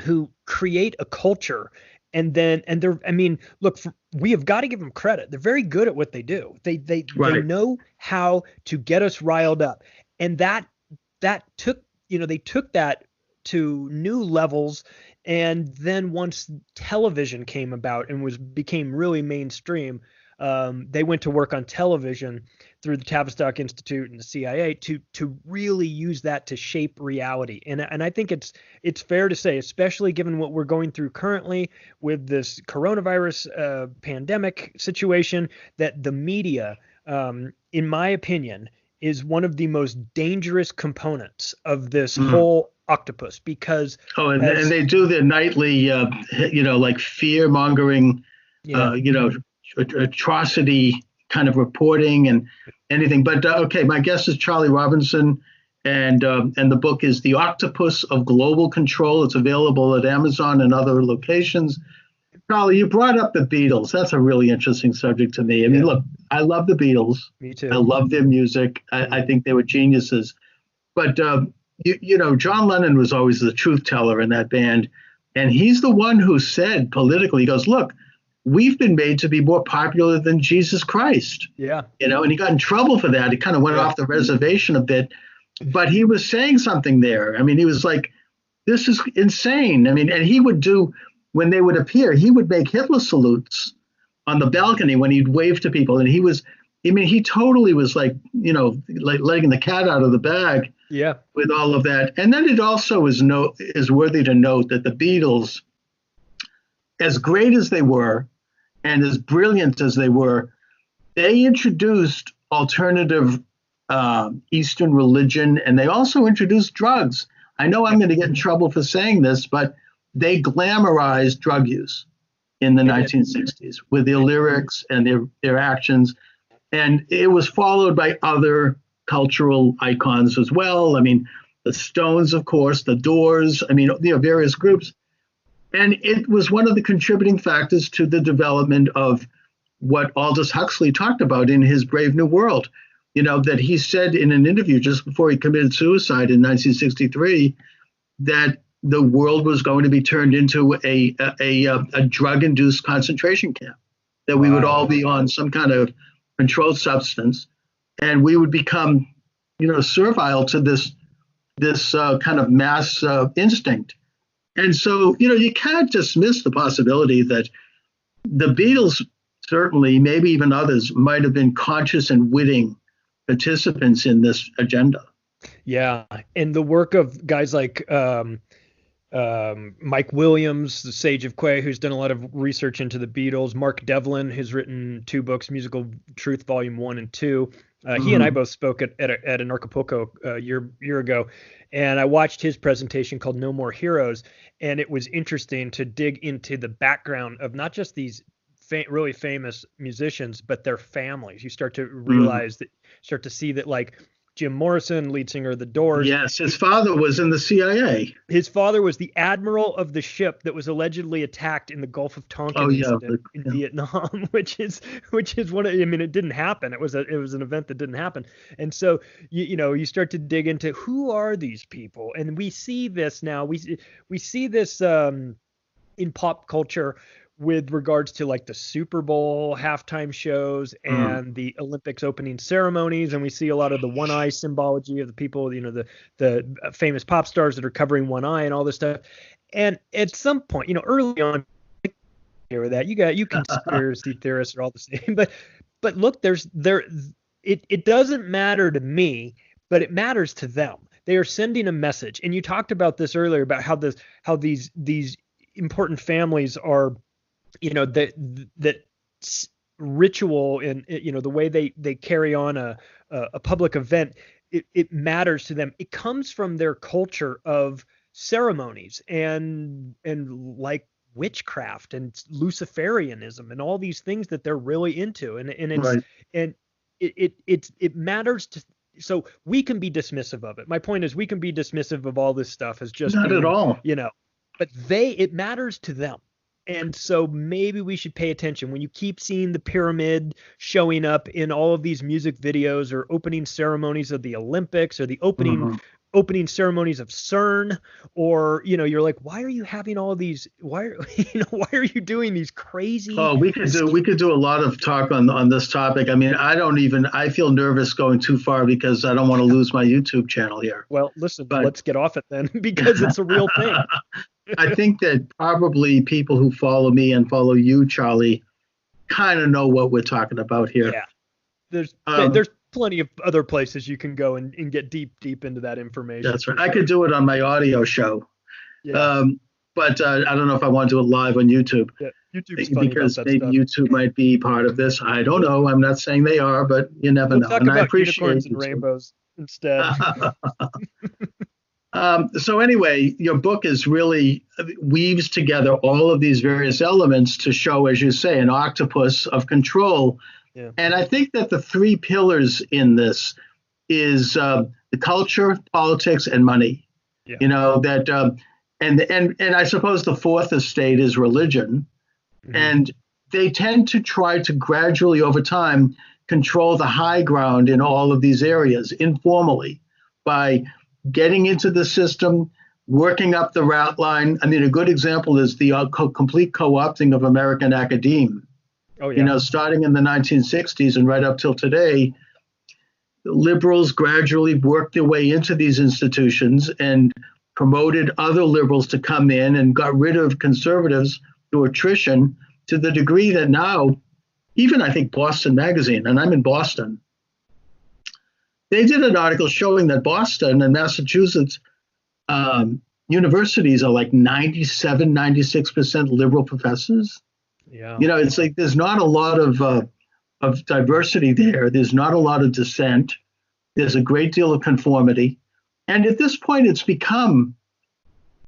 who create a culture. And they're, I mean, look, we have got to give them credit. They're very good at what they do. They know how to get us riled up. And that took, they took that to new levels. And then once television came about and became really mainstream, they went to work on television through the Tavistock Institute and the CIA to really use that to shape reality. And I think it's fair to say, especially given what we're going through currently with this coronavirus pandemic situation, that the media, in my opinion, is one of the most dangerous components of this whole octopus, because and they do their nightly like fear mongering atrocity kind of reporting and anything. But okay, my guest is Charlie Robinson, and the book is The Octopus of Global Control. It's available at Amazon and other locations. Charlie, you brought up the Beatles. That's a really interesting subject to me. I mean, look, I love the Beatles. Me too. I love their music. I think they were geniuses. But John Lennon was always the truth teller in that band, and he's the one who said politically, he goes, look, we've been made to be more popular than Jesus Christ. Yeah. And he got in trouble for that. He kind of went off the reservation a bit, but he was saying something there. I mean, he was like, this is insane. I mean, and he would do, when they would appear, he would make Hitler salutes on the balcony when he'd wave to people. And he totally was like letting the cat out of the bag with all of that. And then it also is worthy to note that the Beatles, as great as they were and as brilliant as they were, they introduced alternative Eastern religion, and they also introduced drugs. I know I'm going to get in trouble for saying this, but they glamorized drug use in the 1960s with their lyrics and their actions. And it was followed by other cultural icons as well. I mean, the Stones, of course, the Doors, various groups. And it was one of the contributing factors to the development of what Aldous Huxley talked about in his Brave New World, that he said in an interview just before he committed suicide in 1963, that the world was going to be turned into a drug-induced concentration camp, that we would all be on some kind of controlled substance, and we would become, servile to this kind of mass instinct. And so, you can't dismiss the possibility that the Beatles, certainly, maybe even others, might have been conscious and witting participants in this agenda. Yeah. And the work of guys like Mike Williams, the Sage of Quay, who's done a lot of research into the Beatles, Mark Devlin, who's written 2 books, Musical Truth, Volume 1 and 2. He and I both spoke at an Acapulco a year ago, and I watched his presentation called No More Heroes, and it was interesting to dig into the background of not just these really famous musicians, but their families. You start to realize start to see that, like, Jim Morrison, lead singer of the Doors. Yes, his father was in the CIA. His father was the admiral of the ship that was allegedly attacked in the Gulf of Tonkin incident in Vietnam, which is one of, it didn't happen. It was an event that didn't happen. And so you start to dig into who are these people, and we see this now. We see this in pop culture with regards to, like, the Super Bowl halftime shows and the Olympics opening ceremonies. And we see a lot of the one eye symbology of the people, the famous pop stars that are covering one eye and all this stuff. And at some point, early on, hear that you conspiracy theorists are all the same, but look, it doesn't matter to me, but it matters to them. They are sending a message. And you talked about this earlier about how these important families are, that ritual and, the way they carry on a public event, it matters to them. It comes from their culture of ceremonies and like witchcraft and Luciferianism and all these things that they're really into, and it's Right. and it matters to. So we can be dismissive of it. My point is, we can be dismissive of all this stuff as just Not at being, all. but it matters to them. And so maybe we should pay attention when you keep seeing the pyramid showing up in all of these music videos or opening ceremonies of the Olympics or the opening ceremonies of CERN, or you're like, why are you having all of these? Why are you doing these crazy? Oh, we could do a lot of talk on this topic. I mean, I feel nervous going too far because I don't want to lose my YouTube channel here. Well, listen, let's get off it then, because it's a real thing. I think that probably people who follow me and follow you, Charlie, kind of know what we're talking about here. Yeah, there's plenty of other places you can go and get deep into that information. That's right. I could do it on my audio show, but I don't know if I want to do it live on YouTube. Yeah, YouTube's funny because about that maybe stuff. YouTube might be part of this. I don't know. I'm not saying they are, but you never know. Talk And I about appreciate unicorns and YouTube. rainbows instead. So anyway, your book is really weaves together all of these various elements to show, as you say, an octopus of control. Yeah. And I think that the three pillars in this is the culture, politics, and money. Yeah. And I suppose the fourth estate is religion. Mm-hmm. And they tend to try to gradually, over time, control the high ground in all of these areas informally by getting into the system, working up the route line. I mean, a good example is the complete co-opting of American academe. Oh, yeah. Starting in the 1960s and right up till today, liberals gradually worked their way into these institutions and promoted other liberals to come in and got rid of conservatives through attrition, to the degree that now, even I think Boston Magazine, and I'm in Boston, they did an article showing that Boston and Massachusetts universities are like 97, 96% liberal professors. Yeah. It's like there's not a lot of diversity there. There's not a lot of dissent. There's a great deal of conformity. And at this point, it's become,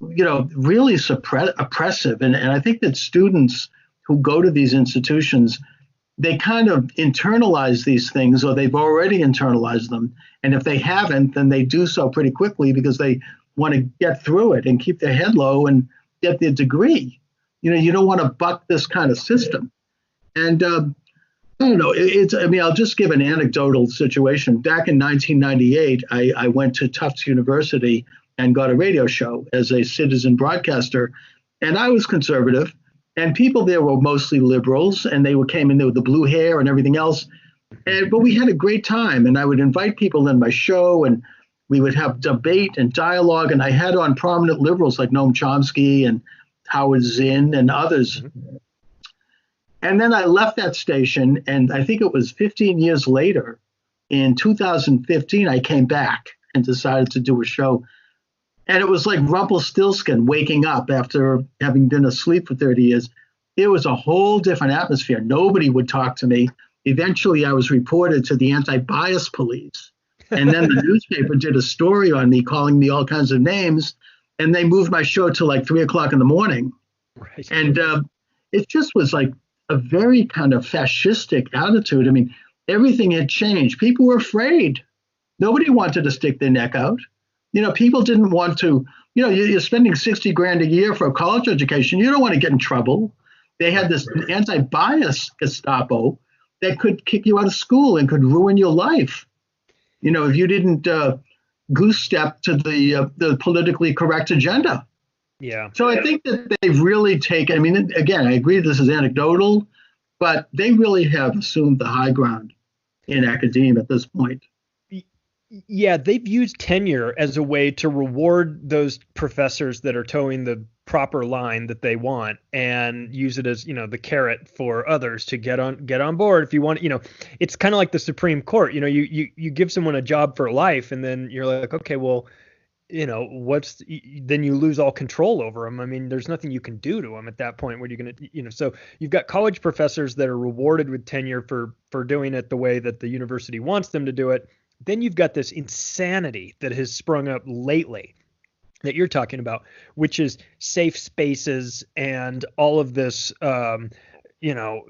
really oppressive. And I think that students who go to these institutions, they kind of internalize these things, or they've already internalized them. And if they haven't, then they do so pretty quickly because they want to get through it and keep their head low and get their degree. You don't want to buck this kind of system. And I don't know. I'll just give an anecdotal situation. Back in 1998, I went to Tufts University and got a radio show as a citizen broadcaster. And I was conservative. And people there were mostly liberals, and they came in there with the blue hair and everything else. But we had a great time, and I would invite people in my show, and we would have debate and dialogue. And I had on prominent liberals like Noam Chomsky and Howard Zinn and others. Mm-hmm. And then I left that station, and I think it was 15 years later, in 2015, I came back and decided to do a show. And it was like Rumpelstiltskin waking up after having been asleep for 30 years. It was a whole different atmosphere. Nobody would talk to me. Eventually, I was reported to the anti-bias police. And then the newspaper did a story on me, calling me all kinds of names. And they moved my show to like 3 o'clock in the morning. Right. And it just was like a very kind of fascistic attitude. I mean, everything had changed. People were afraid. Nobody wanted to stick their neck out. People didn't want to, you're spending $60,000 a year for a college education. You don't want to get in trouble. They had this anti-bias Gestapo that could kick you out of school and could ruin your life. If you didn't goose step to the politically correct agenda. Yeah. So I think that they've really taken, again, I agree this is anecdotal, but they really have assumed the high ground in academia at this point. Yeah, they've used tenure as a way to reward those professors that are towing the proper line that they want, and use it as, the carrot for others to get on board. If you want, it's kind of like the Supreme Court. You give someone a job for life, and then you're like, okay, well, then you lose all control over them. I mean, there's nothing you can do to them at that point where you're going to, so you've got college professors that are rewarded with tenure for doing it the way that the university wants them to do it. Then you've got this insanity that has sprung up lately that you're talking about, which is safe spaces and all of this, you know,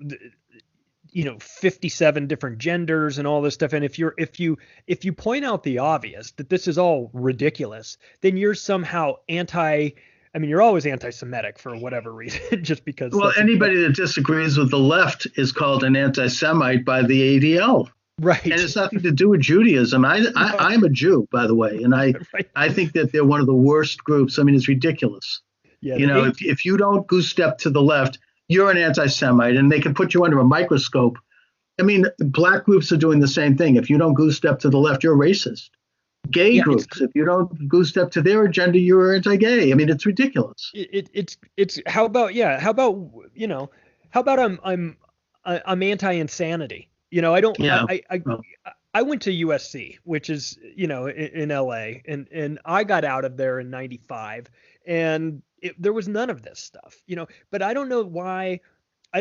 57 different genders and all this stuff. And if you point out the obvious, that this is all ridiculous, then you're somehow you're always anti-Semitic for whatever reason, just because. Well, anybody that disagrees with the left is called an anti-Semite by the ADL. Right. And it's nothing to do with Judaism. I'm a Jew, by the way, and I think that they're one of the worst groups. I mean, it's ridiculous. Yeah, if you don't goose step to the left, you're an anti-Semite, and they can put you under a microscope. I mean, black groups are doing the same thing. If you don't goose step to the left, you're racist. Gay groups, if you don't goose step to their agenda, you're anti-gay. I mean, it's ridiculous. It's how about I'm anti-insanity. I don't. Yeah. I went to USC, which is in LA, and I got out of there in '95, and there was none of this stuff. But I don't know why. I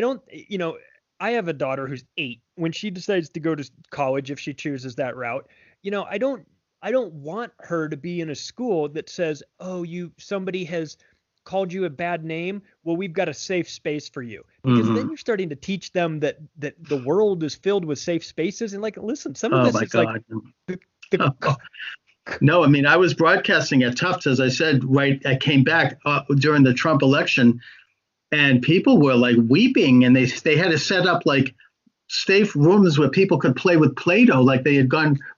have a daughter who's 8. When she decides to go to college, if she chooses that route, I don't want her to be in a school that says, "Oh, somebody has called you a bad name. Well, we've got a safe space for you." Because then you're starting to teach them that the world is filled with safe spaces. And listen, some of this is like No, I mean, I was broadcasting at Tufts, as I said, right. I came back during the Trump election, and people were weeping, and they had to set up safe rooms where people could play with Play-Doh, like they had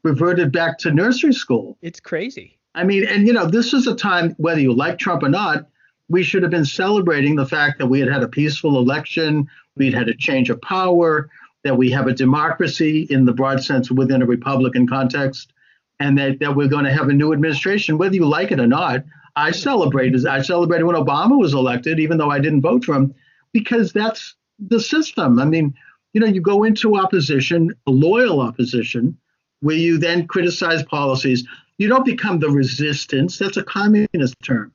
reverted back to nursery school. It's crazy. I mean, and this was a time, whether you like Trump or not, we should have been celebrating the fact that we had had a peaceful election, we'd had a change of power, that we have a democracy in the broad sense within a Republican context, and that we're going to have a new administration, whether you like it or not. I celebrated when Obama was elected, even though I didn't vote for him, because that's the system. I mean, you go into opposition, a loyal opposition, where you then criticize policies. You don't become the resistance. That's a communist term.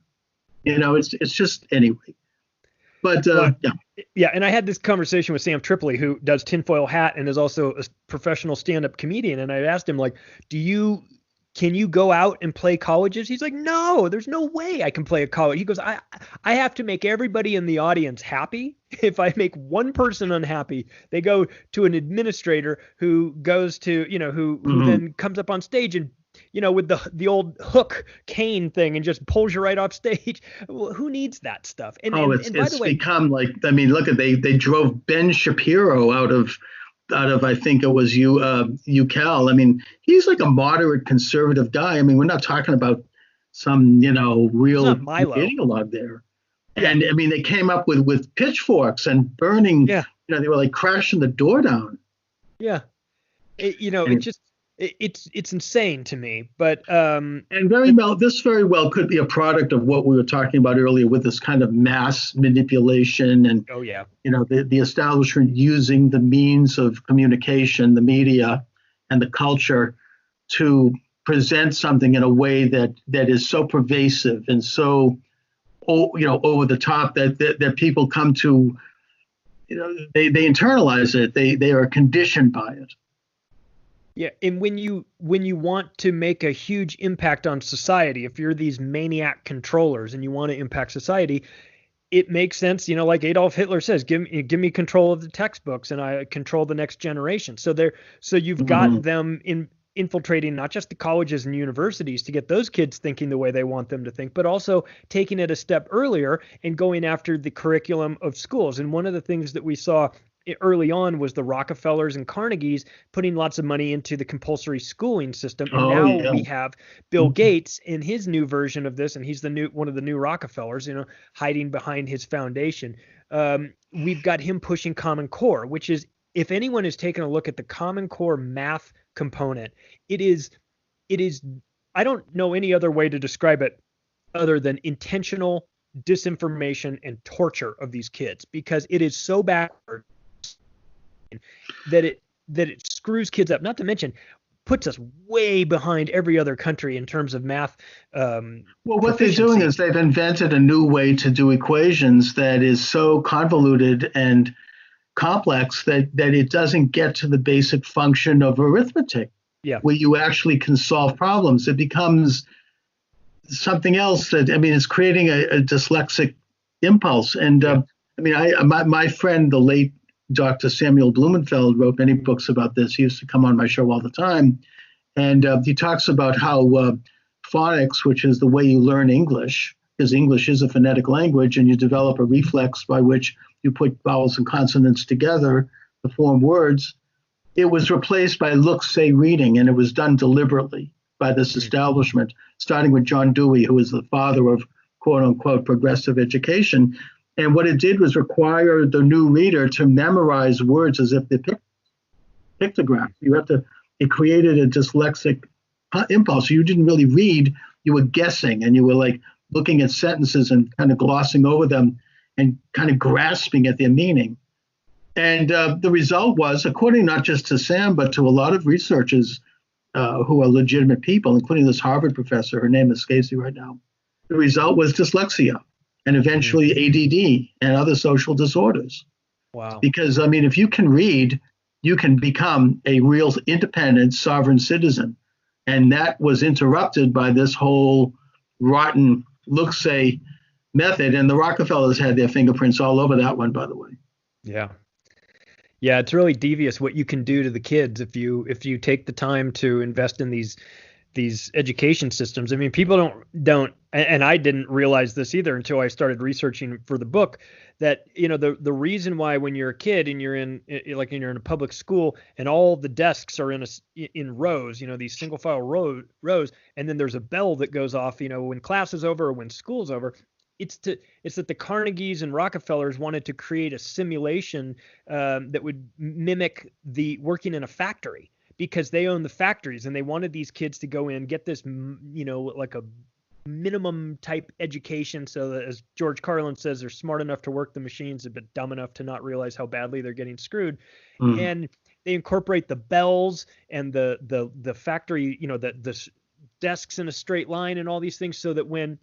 It's just anyway. But yeah. And I had this conversation with Sam Tripoli, who does Tinfoil Hat and is also a professional stand-up comedian. And I asked him, can you go out and play colleges? He's like, no, there's no way I can play a college. He goes, I have to make everybody in the audience happy. If I make one person unhappy, they go to an administrator who goes to, who then comes up on stage and, with the old hook cane thing and just pulls you right off stage. Well, who needs that stuff? And it's become look at they drove Ben Shapiro out of I think it was UCal. I mean, he's like a moderate conservative guy. I mean, we're not talking about some real ideologue there. And I mean, they came up with pitchforks and burning. Yeah. They were crashing the door down. Yeah. It's insane to me, but and this very well could be a product of what we were talking about earlier with this kind of mass manipulation and the establishment using the means of communication, the media and the culture to present something in a way that is so pervasive and so over the top that people come to they internalize it, they are conditioned by it. Yeah, and when you want to make a huge impact on society, if you're these maniac controllers and you want to impact society, it makes sense, like Adolf Hitler says, give me control of the textbooks and I control the next generation. So you've got them infiltrating not just the colleges and universities to get those kids thinking the way they want them to think, but also taking it a step earlier and going after the curriculum of schools. And one of the things that we saw early on was the Rockefellers and Carnegies putting lots of money into the compulsory schooling system. And we have Bill Gates in his new version of this, and he's one of the new Rockefellers, hiding behind his foundation. We've got him pushing Common Core, which is, if anyone has taken a look at the Common Core math component, it is, I don't know any other way to describe it other than intentional disinformation and torture of these kids, because it is so backward that it screws kids up, not to mention puts us way behind every other country in terms of math. What they're doing is they've invented a new way to do equations that is so convoluted and complex that it doesn't get to the basic function of arithmetic, where you actually can solve problems. It becomes something else that, I mean, it's creating a dyslexic impulse. And I mean, my friend, the late Dr. Samuel Blumenfeld, wrote many books about this. He used to come on my show all the time. And he talks about how phonics, which is the way you learn English, because English is a phonetic language, and you develop a reflex by which you put vowels and consonants together to form words. It was replaced by look-say reading, and it was done deliberately by this establishment, starting with John Dewey, who was the father of quote-unquote progressive education. And what it did was require the new reader to memorize words as if they're pictographs. It created a dyslexic impulse. You didn't really read, you were guessing, and you were like looking at sentences and kind of glossing over them and kind of grasping at their meaning. And the result was, according not just to Sam, but to a lot of researchers who are legitimate people, including this Harvard professor, her name escapes me right now, the result was dyslexia and eventually ADD and other social disorders. Wow. Because, I mean, if you can read, you can become a real independent sovereign citizen. And that was interrupted by this whole rotten look-say method. And the Rockefellers had their fingerprints all over that one, by the way. Yeah. Yeah, it's really devious what you can do to the kids if you take the time to invest in these education systems. I mean, people don't, and I didn't realize this either until I started researching for the book, that, you know, the reason why when you're a kid and you're in a public school and all the desks are in rows, you know, these single file rows, and then there's a bell that goes off, you know, when class is over or when school's over. It's that the Carnegies and Rockefellers wanted to create a simulation that would mimic the working in a factory, because they own the factories, and they wanted these kids to go in, get this, you know, like a minimum type education, so that, as George Carlin says, they're smart enough to work the machines, but dumb enough to not realize how badly they're getting screwed. And they incorporate the bells and the factory, you know, the desks in a straight line and all these things, so that when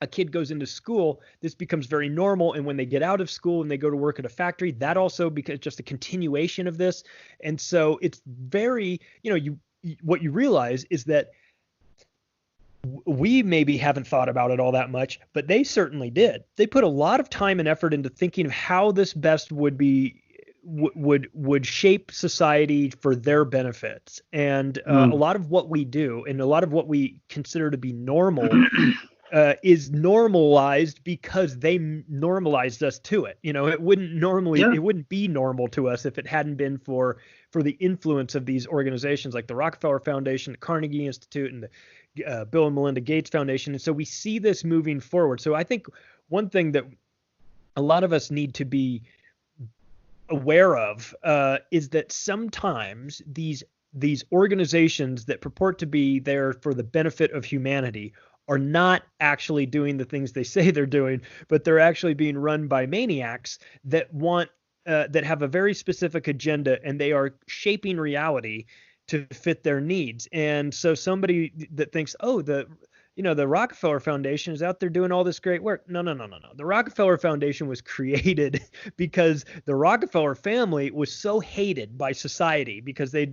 a kid goes into school, this becomes very normal. And when they get out of school and they go to work at a factory, that also becomes just a continuation of this. And so it's very, you know, what you realize is that we maybe haven't thought about it all that much, but they certainly did. They put a lot of time and effort into thinking of how this best would shape society for their benefits. And a lot of what we do and a lot of what we consider to be normal is normalized because they normalized us to it. You know, it wouldn't be normal to us if it hadn't been for the influence of these organizations like the Rockefeller Foundation, the Carnegie Institute, and the Bill and Melinda Gates Foundation. And so we see this moving forward. So I think one thing that a lot of us need to be aware of is that sometimes these organizations that purport to be there for the benefit of humanity are not actually doing the things they say they're doing, but they're actually being run by maniacs that that have a very specific agenda, and they are shaping reality to fit their needs. And so somebody that thinks, oh, the Rockefeller Foundation is out there doing all this great work. No. The Rockefeller Foundation was created because the Rockefeller family was so hated by society because their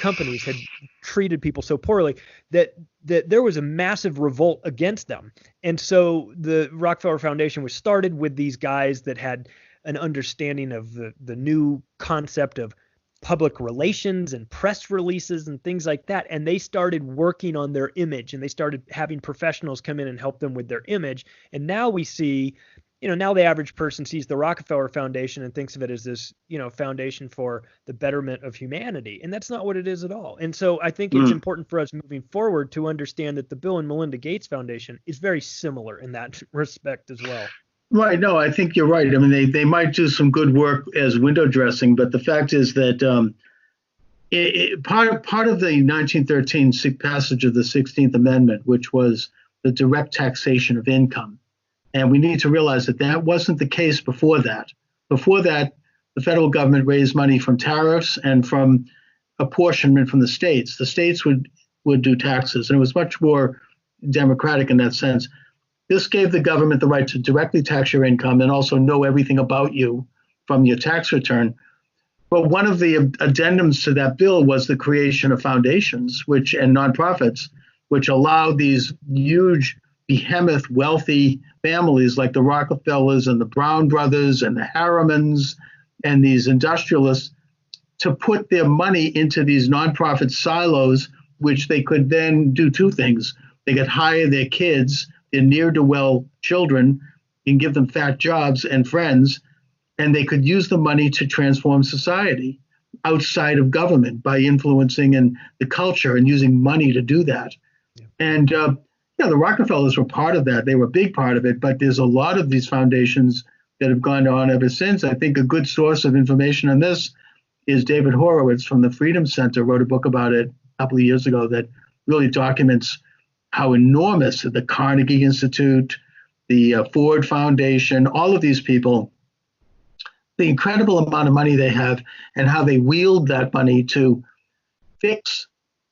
companies had treated people so poorly that there was a massive revolt against them. And so the Rockefeller Foundation was started with these guys that had an understanding of the new concept of public relations and press releases and things like that. And they started working on their image, and they started having professionals come in and help them with their image. And now we see, you know, now the average person sees the Rockefeller Foundation and thinks of it as this, you know, foundation for the betterment of humanity. And that's not what it is at all. And so I think it's important for us moving forward to understand that the Bill and Melinda Gates Foundation is very similar in that respect as well. Right. No, I think you're right. I mean, they might do some good work as window dressing, but the fact is that part of the 1913 passage of the 16th Amendment, which was the direct taxation of income, and we need to realize that wasn't the case before that. Before that, the federal government raised money from tariffs and from apportionment from the states. The states would do taxes, and it was much more democratic in that sense. This gave the government the right to directly tax your income and also know everything about you from your tax return. But one of the addendums to that bill was the creation of foundations and nonprofits, which allowed these huge, behemoth, wealthy families like the Rockefellers and the Brown brothers and the Harrimans and these industrialists to put their money into these nonprofit silos, which they could then do two things. They could hire their kids, their ne'er-do-well children, and give them fat jobs and friends, and they could use the money to transform society outside of government by influencing in the culture and using money to do that. Yeah. And the Rockefellers were part of that. They were a big part of it, but there's a lot of these foundations that have gone on ever since. I think a good source of information on this is David Horowitz from the Freedom Center, wrote a book about it a couple of years ago that really documents how enormous the Carnegie Institute, the Ford Foundation, all of these people, the incredible amount of money they have and how they wield that money to fix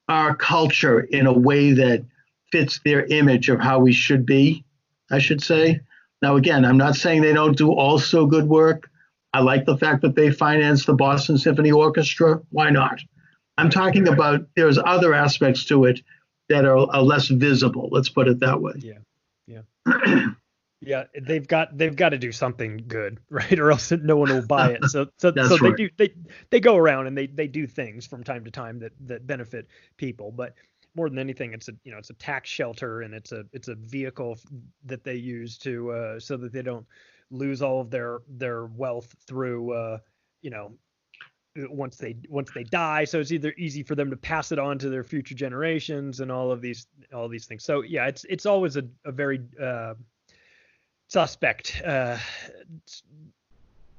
our culture in a way that fits their image of how we should be, I should say. Now, again, I'm not saying they don't do also good work. I like the fact that they finance the Boston Symphony Orchestra. Why not? I'm talking about there's other aspects to it that are less visible. Let's put it that way. Yeah. Yeah, they've got to do something good, right? Or else no one will buy it. So right. they go around and they do things from time to time that benefit people. But more than anything, it's a tax shelter, and it's a vehicle that they use to so that they don't lose all of their wealth through once they die. So it's either easy for them to pass it on to their future generations and all these things. So yeah, it's always a very suspect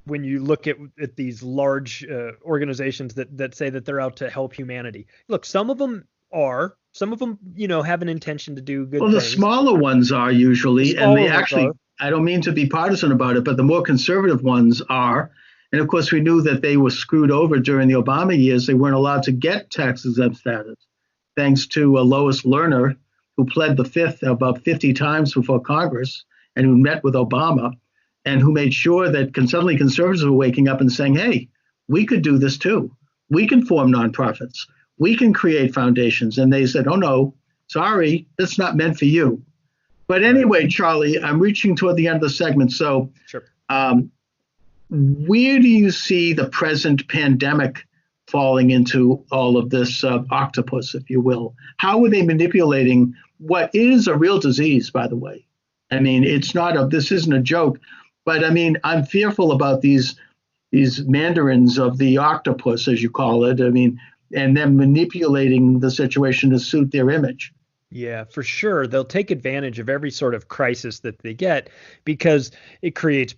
when you look at these large organizations that say that they're out to help humanity. Look, some of them have an intention to do good things. The smaller ones are usually, and they actually, I don't mean to be partisan about it, but the more conservative ones are. And of course, we knew that they were screwed over during the Obama years. They weren't allowed to get tax exempt status, thanks to Lois Lerner, who pled the fifth about 50 times before Congress and who met with Obama and who made sure that suddenly conservatives were waking up and saying, hey, we could do this too. We can form nonprofits. We can create foundations. And they said, oh, no, sorry, that's not meant for you. But anyway, Charlie, I'm reaching toward the end of the segment. So sure. Where do you see the present pandemic falling into all of this octopus, if you will? How are they manipulating what is a real disease, by the way? I mean, this isn't a joke, but I mean, I'm fearful about these mandarins of the octopus, as you call it. I mean, and them manipulating the situation to suit their image. Yeah, for sure. They'll take advantage of every sort of crisis that they get because it creates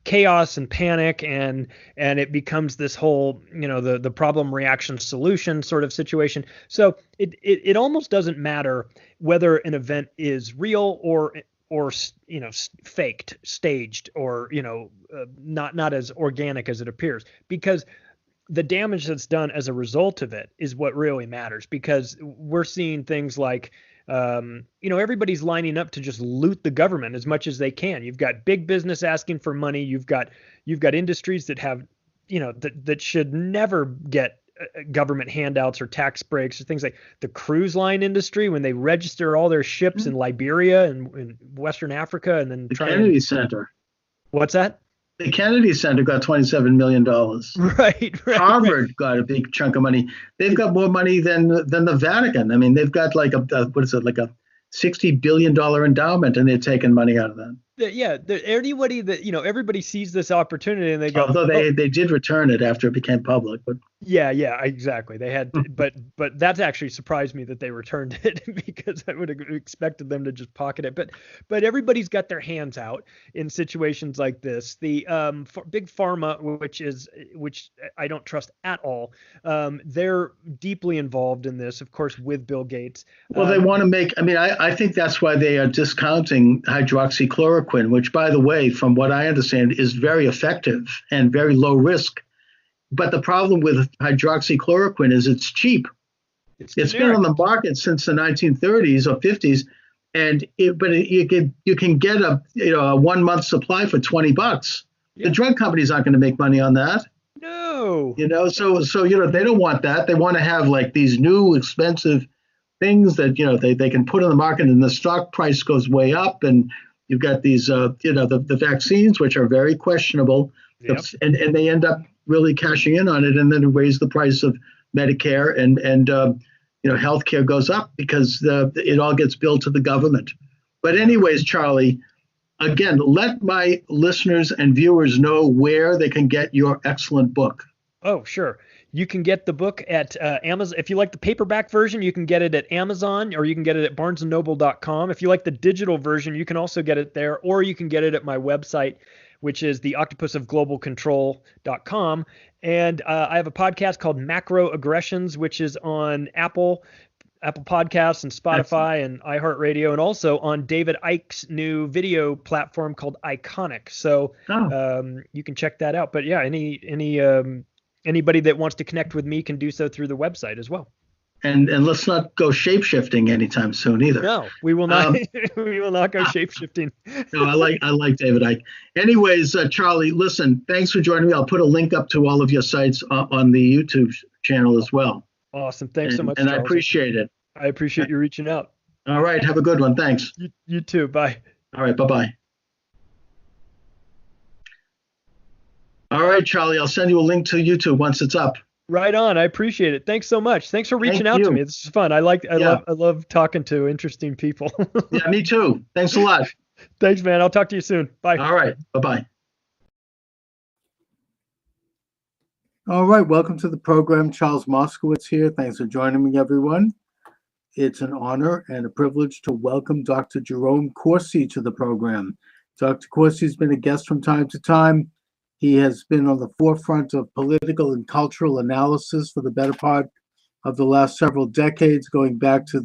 chaos and panic, and it becomes this whole, the problem reaction solution sort of situation. So it almost doesn't matter whether an event is real or faked, staged, or not as organic as it appears, because the damage that's done as a result of it is what really matters. Because we're seeing things like everybody's lining up to just loot the government as much as they can. You've got big business asking for money. You've got industries that have that should never get government handouts or tax breaks or things like the cruise line industry when they register all their ships in Liberia and in Western Africa and then the Kennedy Center. What's that? The Kennedy Center got $27 million. Right. Harvard got a big chunk of money. They've got more money than the Vatican. I mean, they've got like a $60 billion endowment, and they're taking money out of that. Yeah, anybody that everybody sees this opportunity and they go. Although they did return it after it became public, but yeah, exactly. They had, but that's actually surprised me that they returned it because I would have expected them to just pocket it. But everybody's got their hands out in situations like this. The big pharma, which I don't trust at all, they're deeply involved in this, of course, with Bill Gates. Well, they want to make. I mean, I think that's why they are discounting hydroxychloroquine, which, by the way, from what I understand, is very effective and very low risk. But the problem with hydroxychloroquine is it's cheap. It's been on the market since the 1930s or 50s, and you can get a 1 month supply for $20. Yeah. The drug companies aren't going to make money on that. No. So they don't want that. They want to have like these new expensive things that they can put on the market, and the stock price goes way up, and you've got these the vaccines, which are very questionable. Yep. And they end up really cashing in on it, and then raise the price of Medicare, and healthcare goes up because it all gets billed to the government. But anyways, Charlie, again, let my listeners and viewers know where they can get your excellent book. Oh, sure. You can get the book at Amazon. If you like the paperback version, you can get it at Amazon, or you can get it at barnesandnoble.com. If you like the digital version, you can also get it there, or you can get it at my website, which is theoctopusofglobalcontrol.com. And I have a podcast called Macro Aggressions, which is on Apple Podcasts and Spotify and iHeartRadio, and also on David Icke's new video platform called Iconic. So you can check that out. But yeah, anybody that wants to connect with me can do so through the website as well. And let's not go shape-shifting anytime soon either. No, we will not. We will not go shape-shifting. No, I like David Icke. Anyways, Charlie, listen, thanks for joining me. I'll put a link up to all of your sites on the YouTube channel as well. Awesome. Thanks so much, and Charles. I appreciate it. I appreciate you reaching out. All right. Have a good one. Thanks. You too. Bye. All right. Bye-bye. All right, Charlie, I'll send you a link to YouTube once it's up. Right on. I appreciate it. Thanks so much. Thanks for reaching out to me. This is fun. I love talking to interesting people. Yeah, me too. Thanks a lot. Thanks, man. I'll talk to you soon. Bye. All right. Bye-bye. All right. Welcome to the program. Charles Moskowitz here. Thanks for joining me, everyone. It's an honor and a privilege to welcome Dr. Jerome Corsi to the program. Dr. Corsi has been a guest from time to time. He has been on the forefront of political and cultural analysis for the better part of the last several decades, going back to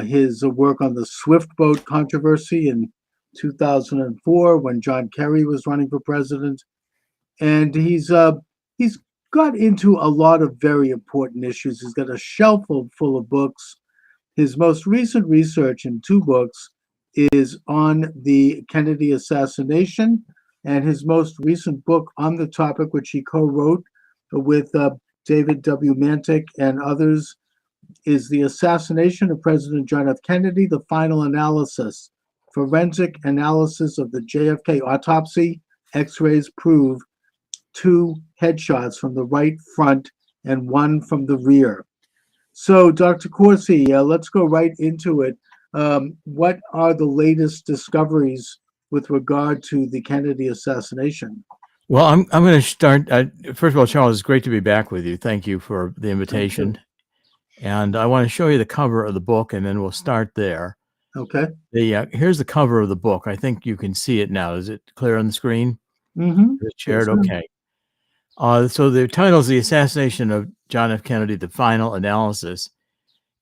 his work on the Swift boat controversy in 2004 when John Kerry was running for president. And he's got into a lot of very important issues. He's got a shelf full of books. His most recent research in 2 books is on the Kennedy assassination, and his most recent book on the topic, which he co-wrote with David W. Mantik and others, is The Assassination of President John F. Kennedy, The Final Analysis. Forensic analysis of the JFK autopsy. X-rays prove 2 headshots from the right front and 1 from the rear. So, Dr. Corsi, let's go right into it. What are the latest discoveries with regard to the Kennedy assassination? Well, I'm going to start. First of all, Charles, it's great to be back with you. Thank you for the invitation. And I want to show you the cover of the book, and then we'll start there. Okay. Here's the cover of the book. I think you can see it now. Is it clear on the screen? Mm-hmm. Is it shared? Okay. So the title is The Assassination of John F. Kennedy, The Final Analysis.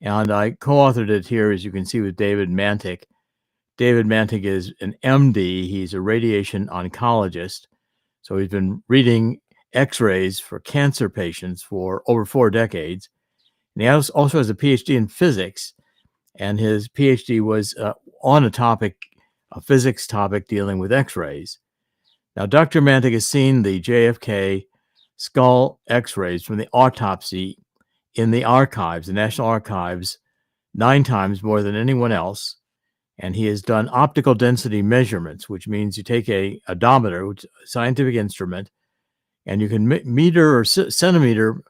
And I co-authored it here, as you can see, with David Mantik. David Mantik is an MD. He's a radiation oncologist. So he's been reading X-rays for cancer patients for over 4 decades. And he also has a PhD in physics. And his PhD was on a physics topic dealing with X-rays. Now, Dr. Mantik has seen the JFK skull X-rays from the autopsy in the archives, the National Archives, 9 times more than anyone else. And he has done optical density measurements, which means you take a odometer, which is a scientific instrument, and you can meter or centimeter,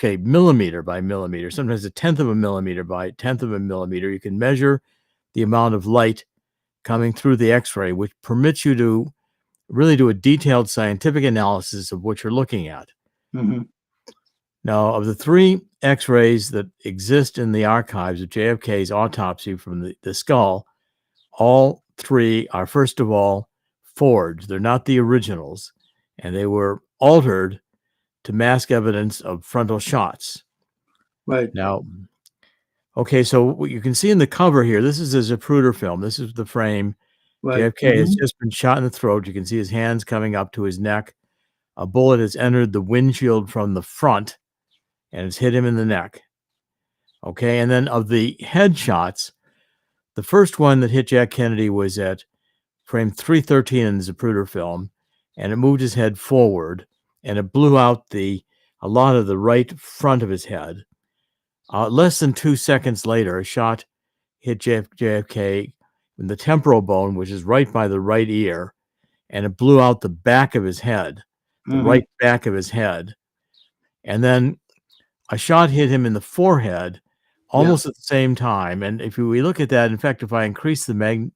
millimeter by millimeter, sometimes 1/10 of a millimeter by 1/10 of a millimeter. You can measure the amount of light coming through the X-ray, which permits you to really do a detailed scientific analysis of what you're looking at. Mm-hmm. Now, of the 3 X-rays that exist in the archives of JFK's autopsy from the skull, all 3 are, first of all, forged. They're not the originals, and they were altered to mask evidence of frontal shots. Right. Now, okay, so what you can see in the cover here, this is a Zapruder film. This is the frame. Right. JFK has just been shot in the throat. You can see his hands coming up to his neck. A bullet has entered the windshield from the front and it's hit him in the neck. Okay, and then of the headshots, the first one that hit Jack Kennedy was at frame 313 in the Zapruder film, and it moved his head forward, and it blew out a lot of the right front of his head. Less than 2 seconds later, a shot hit JFK in the temporal bone, which is right by the right ear, and it blew out the back of his head, the right back of his head. And then a shot hit him in the forehead almost at the same time. And if we look at that, in fact, if I increase the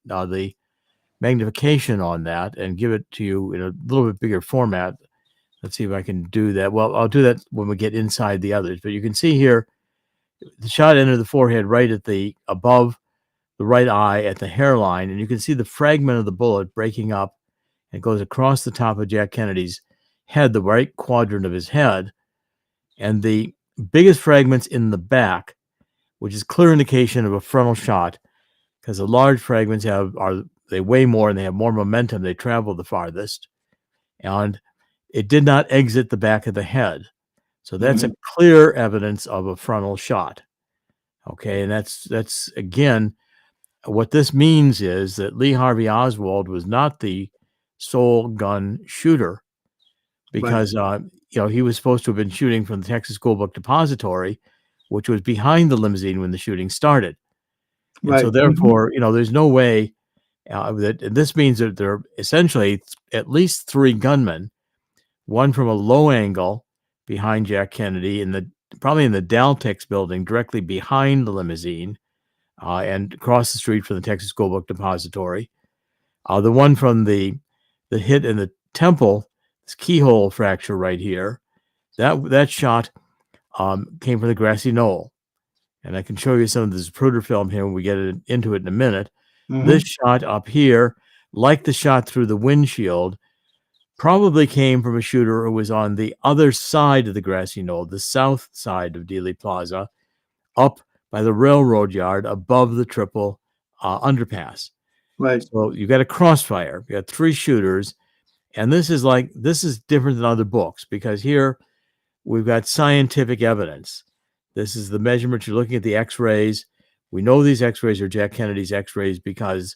magnification on that and give it to you in a little bit bigger format, let's see if I can do that. Well, I'll do that when we get inside the others. But you can see here, the shot entered the forehead right at the above the right eye at the hairline, and you can see the fragment of the bullet breaking up and goes across the top of Jack Kennedy's head, the right quadrant of his head, and the biggest fragments in the back, which is clear indication of a frontal shot, because the large fragments they weigh more and they have more momentum. They travel the farthest, and it did not exit the back of the head. So that's a clear evidence of a frontal shot. Okay, and that's again, what this means is that Lee Harvey Oswald was not the sole gun shooter, because he was supposed to have been shooting from the Texas School Book Depository, which was behind the limousine when the shooting started. And so therefore, there's no way and this means that there are essentially at least 3 gunmen, one from a low angle behind Jack Kennedy, probably in the Daltex building directly behind the limousine, and across the street from the Texas School Book Depository. The one from the hit in the temple, this keyhole fracture right here, that shot came from the grassy knoll. And I can show you some of the Zapruder film here when we get into it in a minute. This shot up here, like the shot through the windshield, probably came from a shooter who was on the other side of the grassy knoll, the south side of Dealey Plaza, up by the railroad yard above the triple underpass. Right. So you got a crossfire. You got 3 shooters, and this is different than other books, because here we've got scientific evidence. This is the measurement. You're looking at the X-rays. We know these X-rays are Jack Kennedy's X-rays because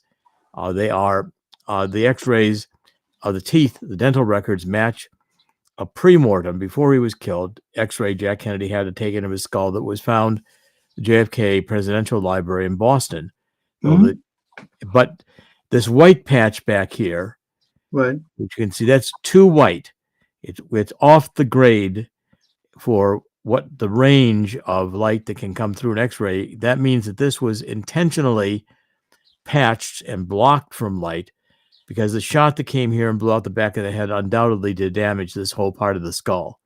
they are the X-rays of the teeth. The dental records match a pre-mortem before he was killed X-ray Jack Kennedy had taken of his skull that was found at the JFK Presidential Library in Boston. But this white patch back here, right, which you can see, that's too white. It's off the grade for what the range of light that can come through an X-ray. That means that this was intentionally patched and blocked from light, because the shot that came here and blew out the back of the head undoubtedly did damage this whole part of the skull.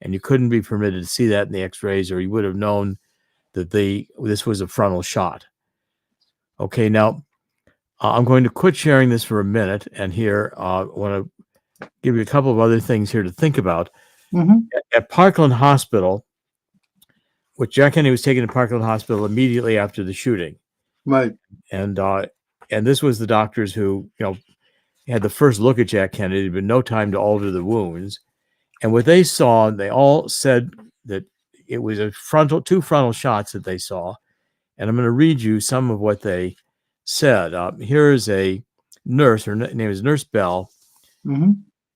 And you couldn't be permitted to see that in the X-rays, or you would have known that this was a frontal shot. Okay, now I'm going to quit sharing this for a minute, and here I want to give you a couple of other things here to think about. At Parkland Hospital, which Jack Kennedy was taken to Parkland Hospital immediately after the shooting. Right. And this was the doctors who, had the first look at Jack Kennedy, but no time to alter the wounds. And what they saw, they all said that it was two frontal shots that they saw. And I'm going to read you some of what they said. Here is a nurse. Her name is Nurse Bell.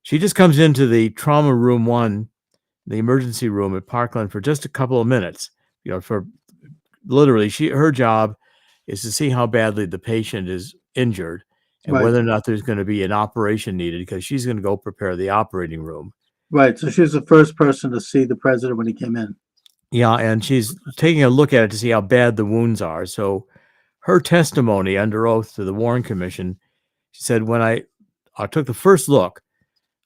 She just comes into the trauma room 1, the emergency room at Parkland, for just a couple of minutes. For literally, her job is to see how badly the patient is injured and whether or not there's going to be an operation needed, because she's going to go prepare the operating room. Right. So she's the first person to see the president when he came in. Yeah, and she's taking a look at it to see how bad the wounds are. So her testimony under oath to the Warren Commission, she said, when I took the first look,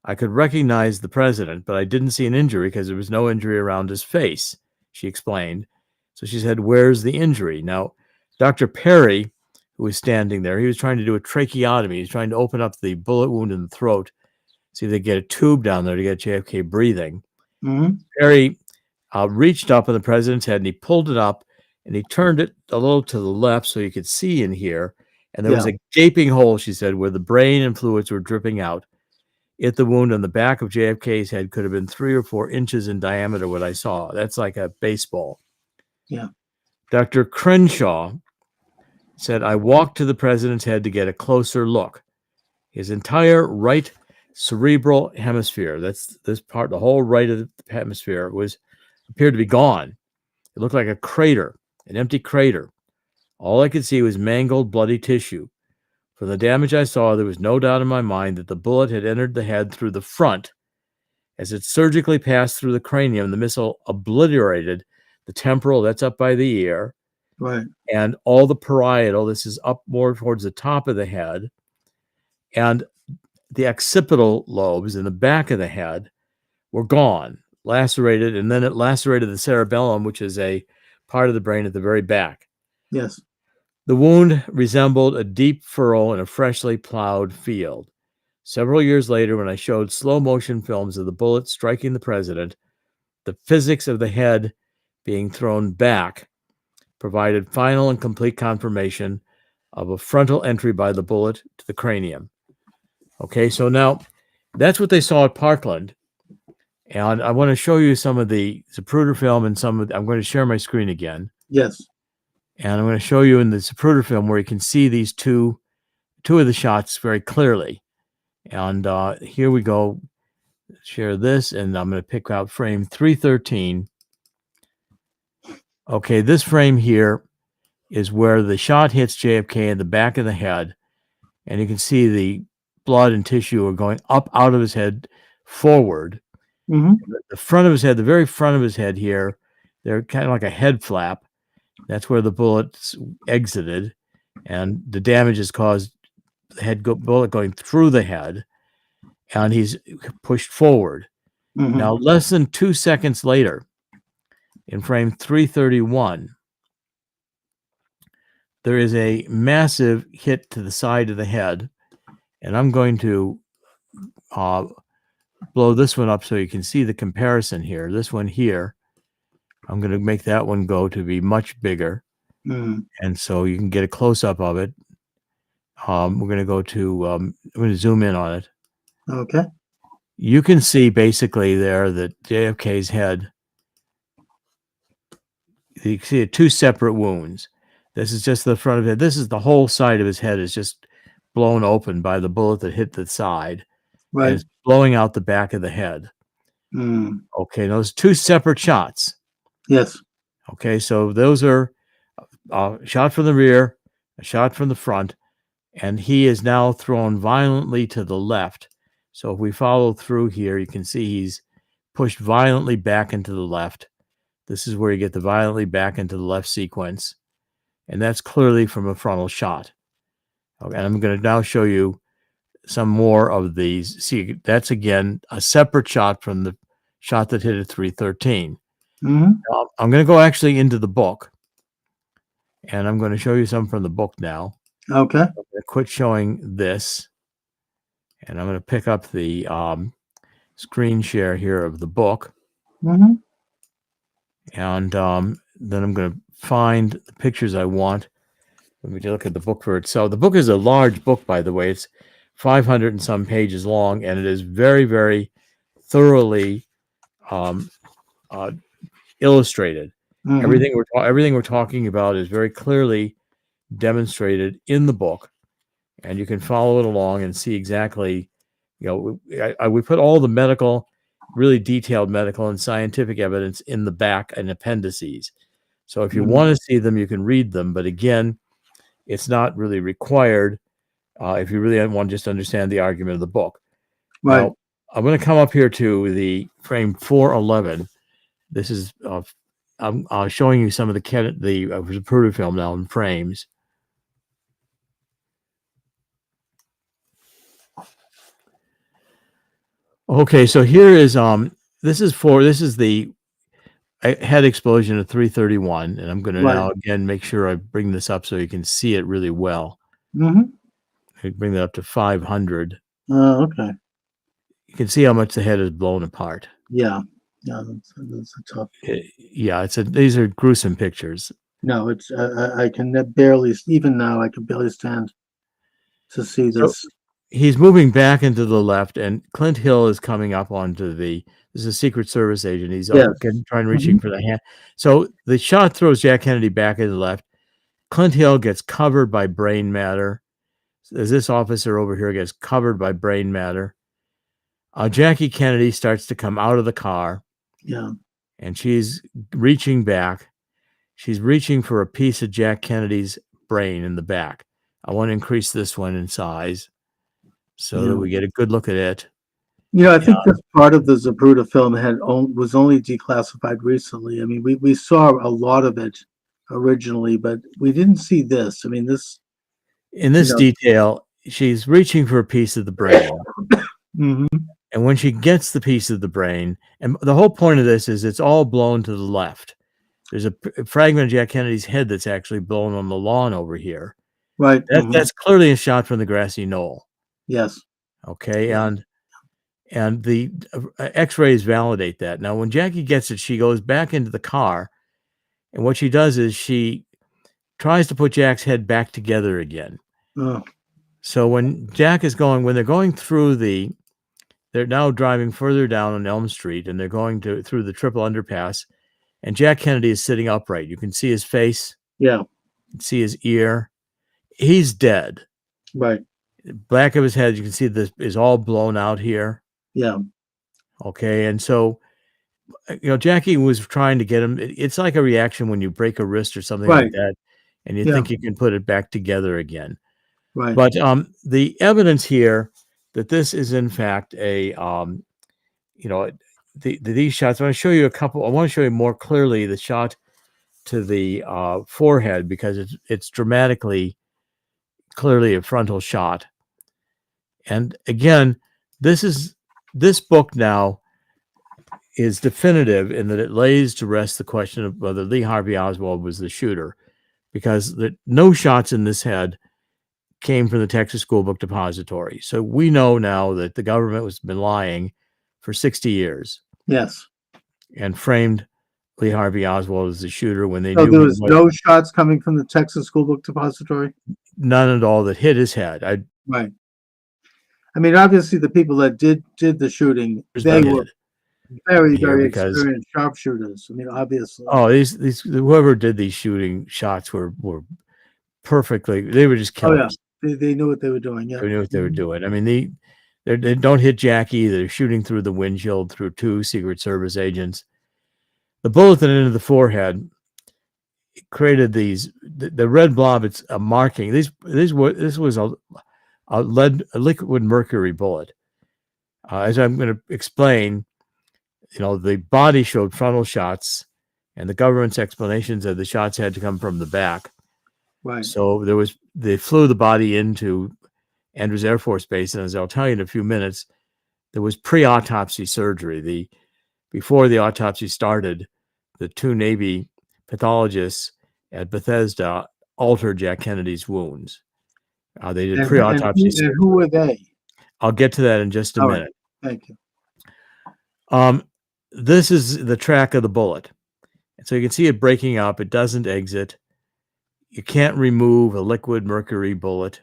I could recognize the president, but I didn't see an injury because there was no injury around his face, she explained. So she said, where's the injury? Now, Dr. Perry, who was standing there, he was trying to do a tracheotomy. He's trying to open up the bullet wound in the throat, see if they get a tube down there to get JFK breathing. Perry reached up on the president's head, and he pulled it up, and he turned it a little to the left so you could see in here. And there was a gaping hole, she said, where the brain and fluids were dripping out. The wound on the back of JFK's head could have been 3 or 4 inches in diameter, what I saw. That's like a baseball. Yeah. Dr. Crenshaw said, I walked to the president's head to get a closer look. His entire right cerebral hemisphere, that's this part, the whole right of the hemisphere, appeared to be gone. It looked like a crater, an empty crater. All I could see was mangled, bloody tissue. From the damage I saw, there was no doubt in my mind that the bullet had entered the head through the front. As it surgically passed through the cranium, the missile obliterated the temporal, that's up by the ear, Right. and all the parietal, this is up more towards the top of the head, and the occipital lobes in the back of the head were gone, lacerated, and then it lacerated the cerebellum, which is a part of the brain at the very back. Yes. The wound resembled a deep furrow in a freshly plowed field. Several years later, when I showed slow motion films of the bullet striking the president, the physics of the head being thrown back provided final and complete confirmation of a frontal entry by the bullet to the cranium. Okay, so now that's what they saw at Parkland. And I want to show you some of the Zapruder film and I'm going to share my screen again. Yes. And I'm going to show you in the Zapruder film where you can see these two of the shots very clearly. And here we go. Share this, and I'm going to pick out frame 313. Okay, this frame here is where the shot hits JFK in the back of the head, and you can see the blood and tissue are going up out of his head forward. Mm-hmm. The front of his head, the very front of his head here, they're kind of like a head flap. That's where the bullets exited, and the damage has caused the bullet going through the head, and he's pushed forward. Mm-hmm. Now, less than 2 seconds later, in frame 331, there is a massive hit to the side of the head, and I'm going to blow this one up so you can see the comparison here. This one here, I'm going to make that one go to be much bigger, and so you can get a close-up of it. We're going to go to, I'm going to zoom in on it. Okay. You can see basically there that JFK's head, you can see two separate wounds. This is just the front of it. This is the whole side of his head is just blown open by the bullet that hit the side. Right. And it's blowing out the back of the head. Okay, those two separate shots. Yes. Okay, so those are a shot from the rear, a shot from the front, and he is now thrown violently to the left. So if we follow through here, you can see he's pushed violently back into the left. This is where you get the violently back into the left sequence. And that's clearly from a frontal shot. Okay, and I'm going to now show you some more of these. See, that's again a separate shot from the shot that hit at 313. Mm-hmm. I'm going to go actually into the book. And I'm going to show you some from the book now. Okay. I'm going to quit showing this. And I'm going to pick up the screen share here of the book. Mm-hmm. And then I'm going to find the pictures I want. Let me look at the book for itself. The book is a large book, by the way. It's 500 and some pages long, and it is very, very thoroughly illustrated. Mm-hmm. Everything we're talking about is very clearly demonstrated in the book, and you can follow it along and see exactly. You know, we put all the medical, really detailed medical and scientific evidence in the back and appendices. So if you want to see them, you can read them. But again, it's not really required if you really want to just understand the argument of the book. Right. Now, I'm going to come up here to the frame 411. This is I'm showing you some of the Zapruder film now in frames. Okay, so here is this is the head explosion of 331, and I'm going to now again make sure I bring this up so you can see it really well. Mm-hmm. I bring that up to 500. Okay. You can see how much the head is blown apart. Yeah. Yeah, that's a tough. Yeah, these are gruesome pictures. No, it's I can barely, even now I can barely stand to see this. So he's moving back into the left, and Clint Hill is coming up onto this is a Secret Service agent. He's trying reaching for the hand. So the shot throws Jack Kennedy back into the left. Clint Hill gets covered by brain matter. As this officer over here gets covered by brain matter. Jackie Kennedy starts to come out of the car. Yeah. And she's reaching back. she's reaching for a piece of Jack Kennedy's brain in the back. I want to increase this one in size so that we get a good look at it. I think this part of the Zapruder film was only declassified recently. I mean, we saw a lot of it originally, but we didn't see this. I mean, this in this detail, she's reaching for a piece of the brain. Mhm. And when she gets the piece of the brain, and the whole point of this is it's all blown to the left. There's a fragment of Jack Kennedy's head that's actually blown on the lawn over here. Right. That's clearly a shot from the grassy knoll. Yes. Okay. And the x-rays validate that. Now, when Jackie gets it, she goes back into the car. And what she does is she tries to put Jack's head back together again. Oh. So when they're going through they're now driving further down on Elm Street, and they're going through the triple underpass, and Jack Kennedy is sitting upright. You can see his face. Yeah. You can see his ear. He's dead. Right. Back of his head, you can see this is all blown out here. Yeah. Okay. And so, Jackie was trying to get him. It's like a reaction when you break a wrist or something like that, and you think you can put it back together again. Right. But the evidence here that this is in fact a, these shots. I want to show you a couple. I want to show you more clearly the shot to the forehead, because it's dramatically clearly a frontal shot. And again, this book now is definitive in that it lays to rest the question of whether Lee Harvey Oswald was the shooter, because no shots in this head came from the Texas School Book Depository. So we know now that the government has been lying for 60 years. Yes. And framed Lee Harvey Oswald as the shooter when they So knew there was no shots coming from the Texas School Book Depository? None at all that hit his head. Right. I mean, obviously the people that did the shooting, they were very, very experienced sharpshooters. I mean, obviously. Oh, these whoever did these shooting shots were perfectly. They were just killers. Oh, yeah. They knew what they were doing. Yeah. They knew what they were doing. I mean, they don't hit Jackie. They're shooting through the windshield through 2 Secret Service agents. The bullet that entered the forehead created the red blob. It's a marking. This was a liquid mercury bullet. As I'm going to explain, the body showed frontal shots, and the government's explanations that the shots had to come from the back. Right. So they flew the body into Andrews Air Force Base, and as I'll tell you in a few minutes, there was pre-autopsy surgery. Before the autopsy started, the 2 Navy pathologists at Bethesda altered Jack Kennedy's wounds. They did pre-autopsy surgery. And who were they? I'll get to that in just a minute. Right. Thank you. This is the track of the bullet. So you can see it breaking up. It doesn't exit. You can't remove a liquid mercury bullet.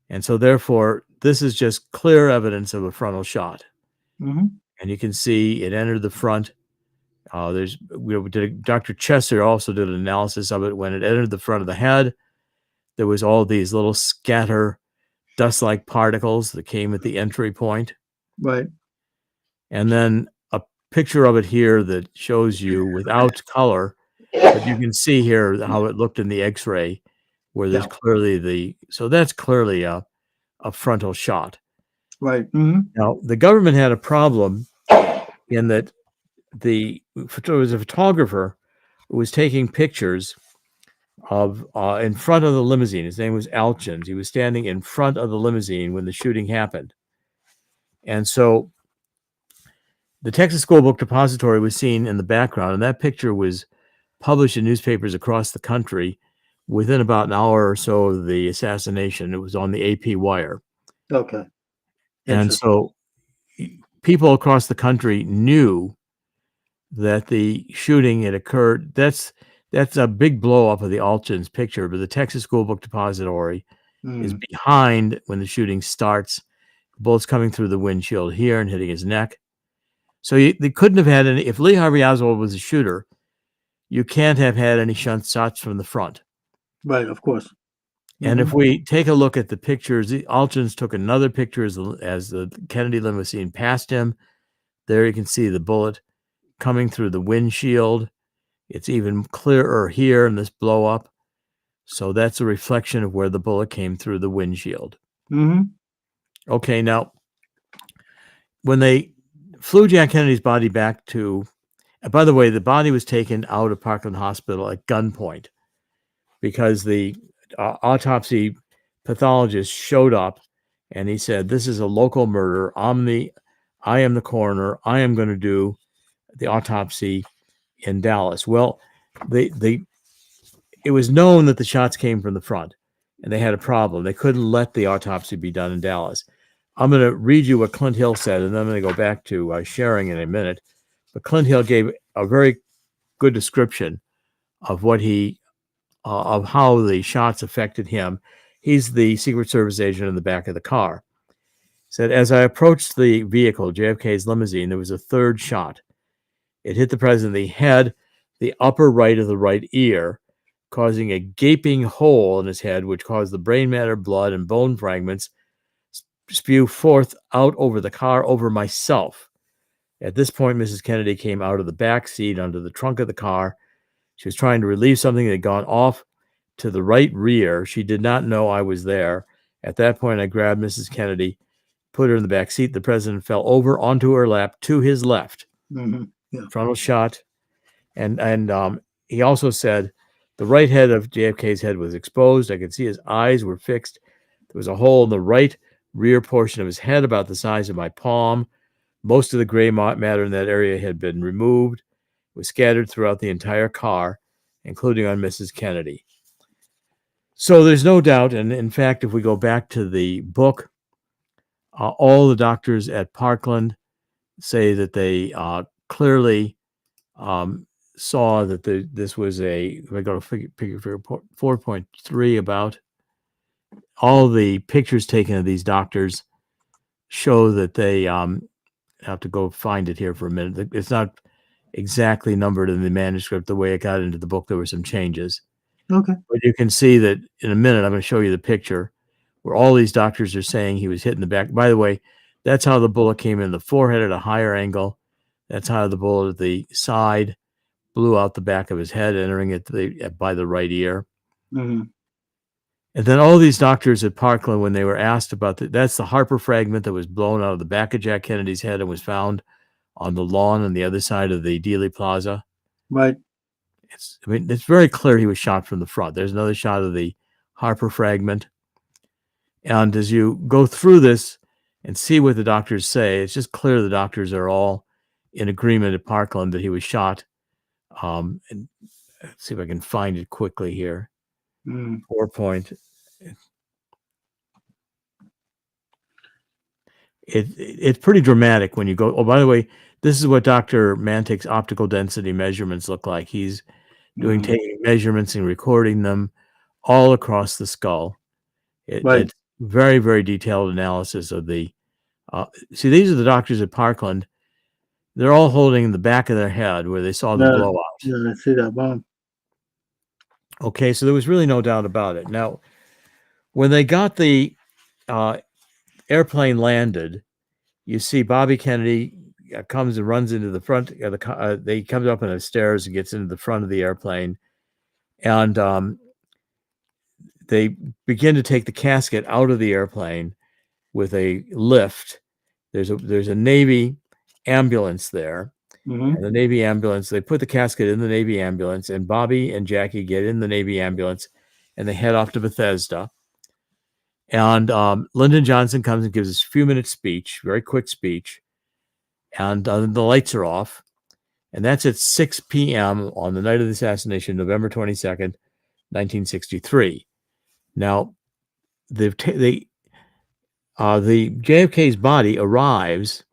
And so therefore, this is just clear evidence of a frontal shot. Mm-hmm. And you can see it entered the front. Dr. Chesser also did an analysis of it. When it entered the front of the head, there was all these little scatter dust-like particles that came at the entry point. Right. And then a picture of it here that shows you without color, but you can see here how it looked in the X-ray, where there's clearly so that's clearly a frontal shot. Right. Mm-hmm. Now, the government had a problem in that there was a photographer who was taking pictures of in front of the limousine. His name was Alchins. He was standing in front of the limousine when the shooting happened. And so the Texas School Book Depository was seen in the background, and that picture was published in newspapers across the country within about an hour or so of the assassination. It was on the AP wire. Okay. And so people across the country knew that the shooting had occurred. That's a big blow up of the Alchins picture, but the Texas School Book Depository is behind when the shooting starts. The bullet's coming through the windshield here and hitting his neck. So they couldn't have had any. If Lee Harvey Oswald was a shooter, you can't have had any shots from the front. Right, of course. And if we take a look at the pictures, the Alchins took another picture as the Kennedy limousine passed him. There you can see the bullet coming through the windshield It's even clearer here in this blow up. So that's a reflection of where the bullet came through the windshield. Mm-hmm. Okay, now, when they flew Jack Kennedy's body back to, by the way, the body was taken out of Parkland Hospital at gunpoint because the autopsy pathologist showed up and he said, "This is a local murder. I am the coroner. I am going to do the autopsy in Dallas." Well, it was known that the shots came from the front and they had a problem. They couldn't let the autopsy be done in Dallas. I'm going to read you what Clint Hill said, and then I'm going to go back to sharing in a minute. But Clint Hill gave a very good description of what of how the shots affected him. He's the Secret Service agent in the back of the car. He said, "As I approached the vehicle, JFK's limousine, there was a third shot. It hit the president in the head, the upper right of the right ear, causing a gaping hole in his head, which caused the brain matter, blood, and bone fragments spew forth out over the car, over myself. At this point, Mrs. Kennedy came out of the back seat under the trunk of the car. She was trying to relieve something that had gone off to the right rear. She did not know I was there. At that point, I grabbed Mrs. Kennedy, put her in the back seat. The president fell over onto her lap to his left. Mm-hmm. Yeah. Frontal shot." And he also said, "The right head of JFK's head was exposed. I could see his eyes were fixed. There was a hole in the right rear portion of his head about the size of my palm. Most of the gray matter in that area had been removed. It was scattered throughout the entire car, including on Mrs. Kennedy." So there's no doubt. And in fact, if we go back to the book, all the doctors at Parkland say that they clearly saw that this was if I go to figure 4.3 about, all the pictures taken of these doctors show that they have to go find it here for a minute. It's not exactly numbered in the manuscript the way it got into the book. There were some changes. Okay. But you can see that in a minute. I'm going to show you the picture where all these doctors are saying he was hit in the back. By the way, that's how the bullet came in the forehead at a higher angle. That's how the bullet at the side blew out the back of his head, entering it by the right ear. Mm-hmm. And then all these doctors at Parkland, when they were asked about that's the Harper fragment that was blown out of the back of Jack Kennedy's head and was found on the lawn on the other side of the Dealey Plaza. Right. It's very clear he was shot from the front. There's another shot of the Harper fragment. And as you go through this and see what the doctors say, it's just clear the doctors are all in agreement at Parkland that he was shot. And let's see if I can find it quickly here. 4 point. It's pretty dramatic when you go. Oh, by the way, this is what Dr. Mantik's optical density measurements look like. He's taking measurements and recording them all across the skull. Right. It's very, very detailed analysis of the. See, these are the doctors at Parkland. They're all holding the back of their head where they saw the blowout. Yeah, I see that. Wow. Okay, so there was really no doubt about it. Now, when they got the airplane landed, you see Bobby Kennedy comes and runs into the front of the they comes up on the stairs and gets into the front of the airplane, and they begin to take the casket out of the airplane with a lift. There's a Navy ambulance there. And the Navy ambulance, they put the casket in the Navy ambulance, and Bobby and Jackie get in the Navy ambulance and they head off to Bethesda. And Lyndon Johnson comes and gives a few minutes speech, very quick speech. And the lights are off. And that's at 6 p.m. on the night of the assassination, November 22nd, 1963. Now, the JFK's body arrives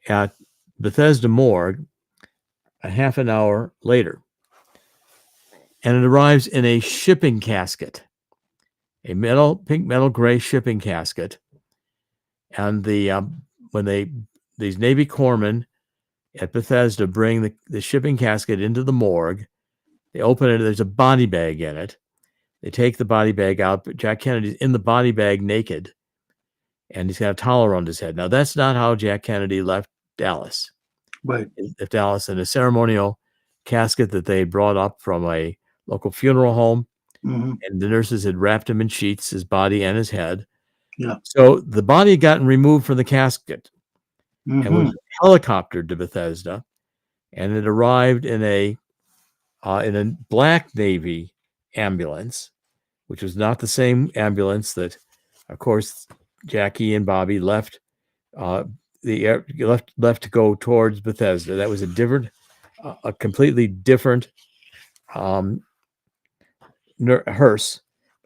at Bethesda morgue a half an hour later, and it arrives in a shipping casket, a pink metal gray shipping casket. And these Navy corpsmen at Bethesda bring the shipping casket into the morgue, they open it. There's a body bag in it. They take the body bag out, but Jack Kennedy's in the body bag naked, and he's got a towel around his head. Now, that's not how Jack Kennedy left Dallas. Right. Left Dallas in a ceremonial casket that they had brought up from a local funeral home, Mhm. and the nurses had wrapped him in sheets, his body and his head. Yeah. So the body had gotten removed from the casket and Mhm. was helicoptered to Bethesda, and it arrived in a Black Navy ambulance, which was not the same ambulance that, of course, Jackie and Bobby left. Left to go towards Bethesda. That was a completely different hearse.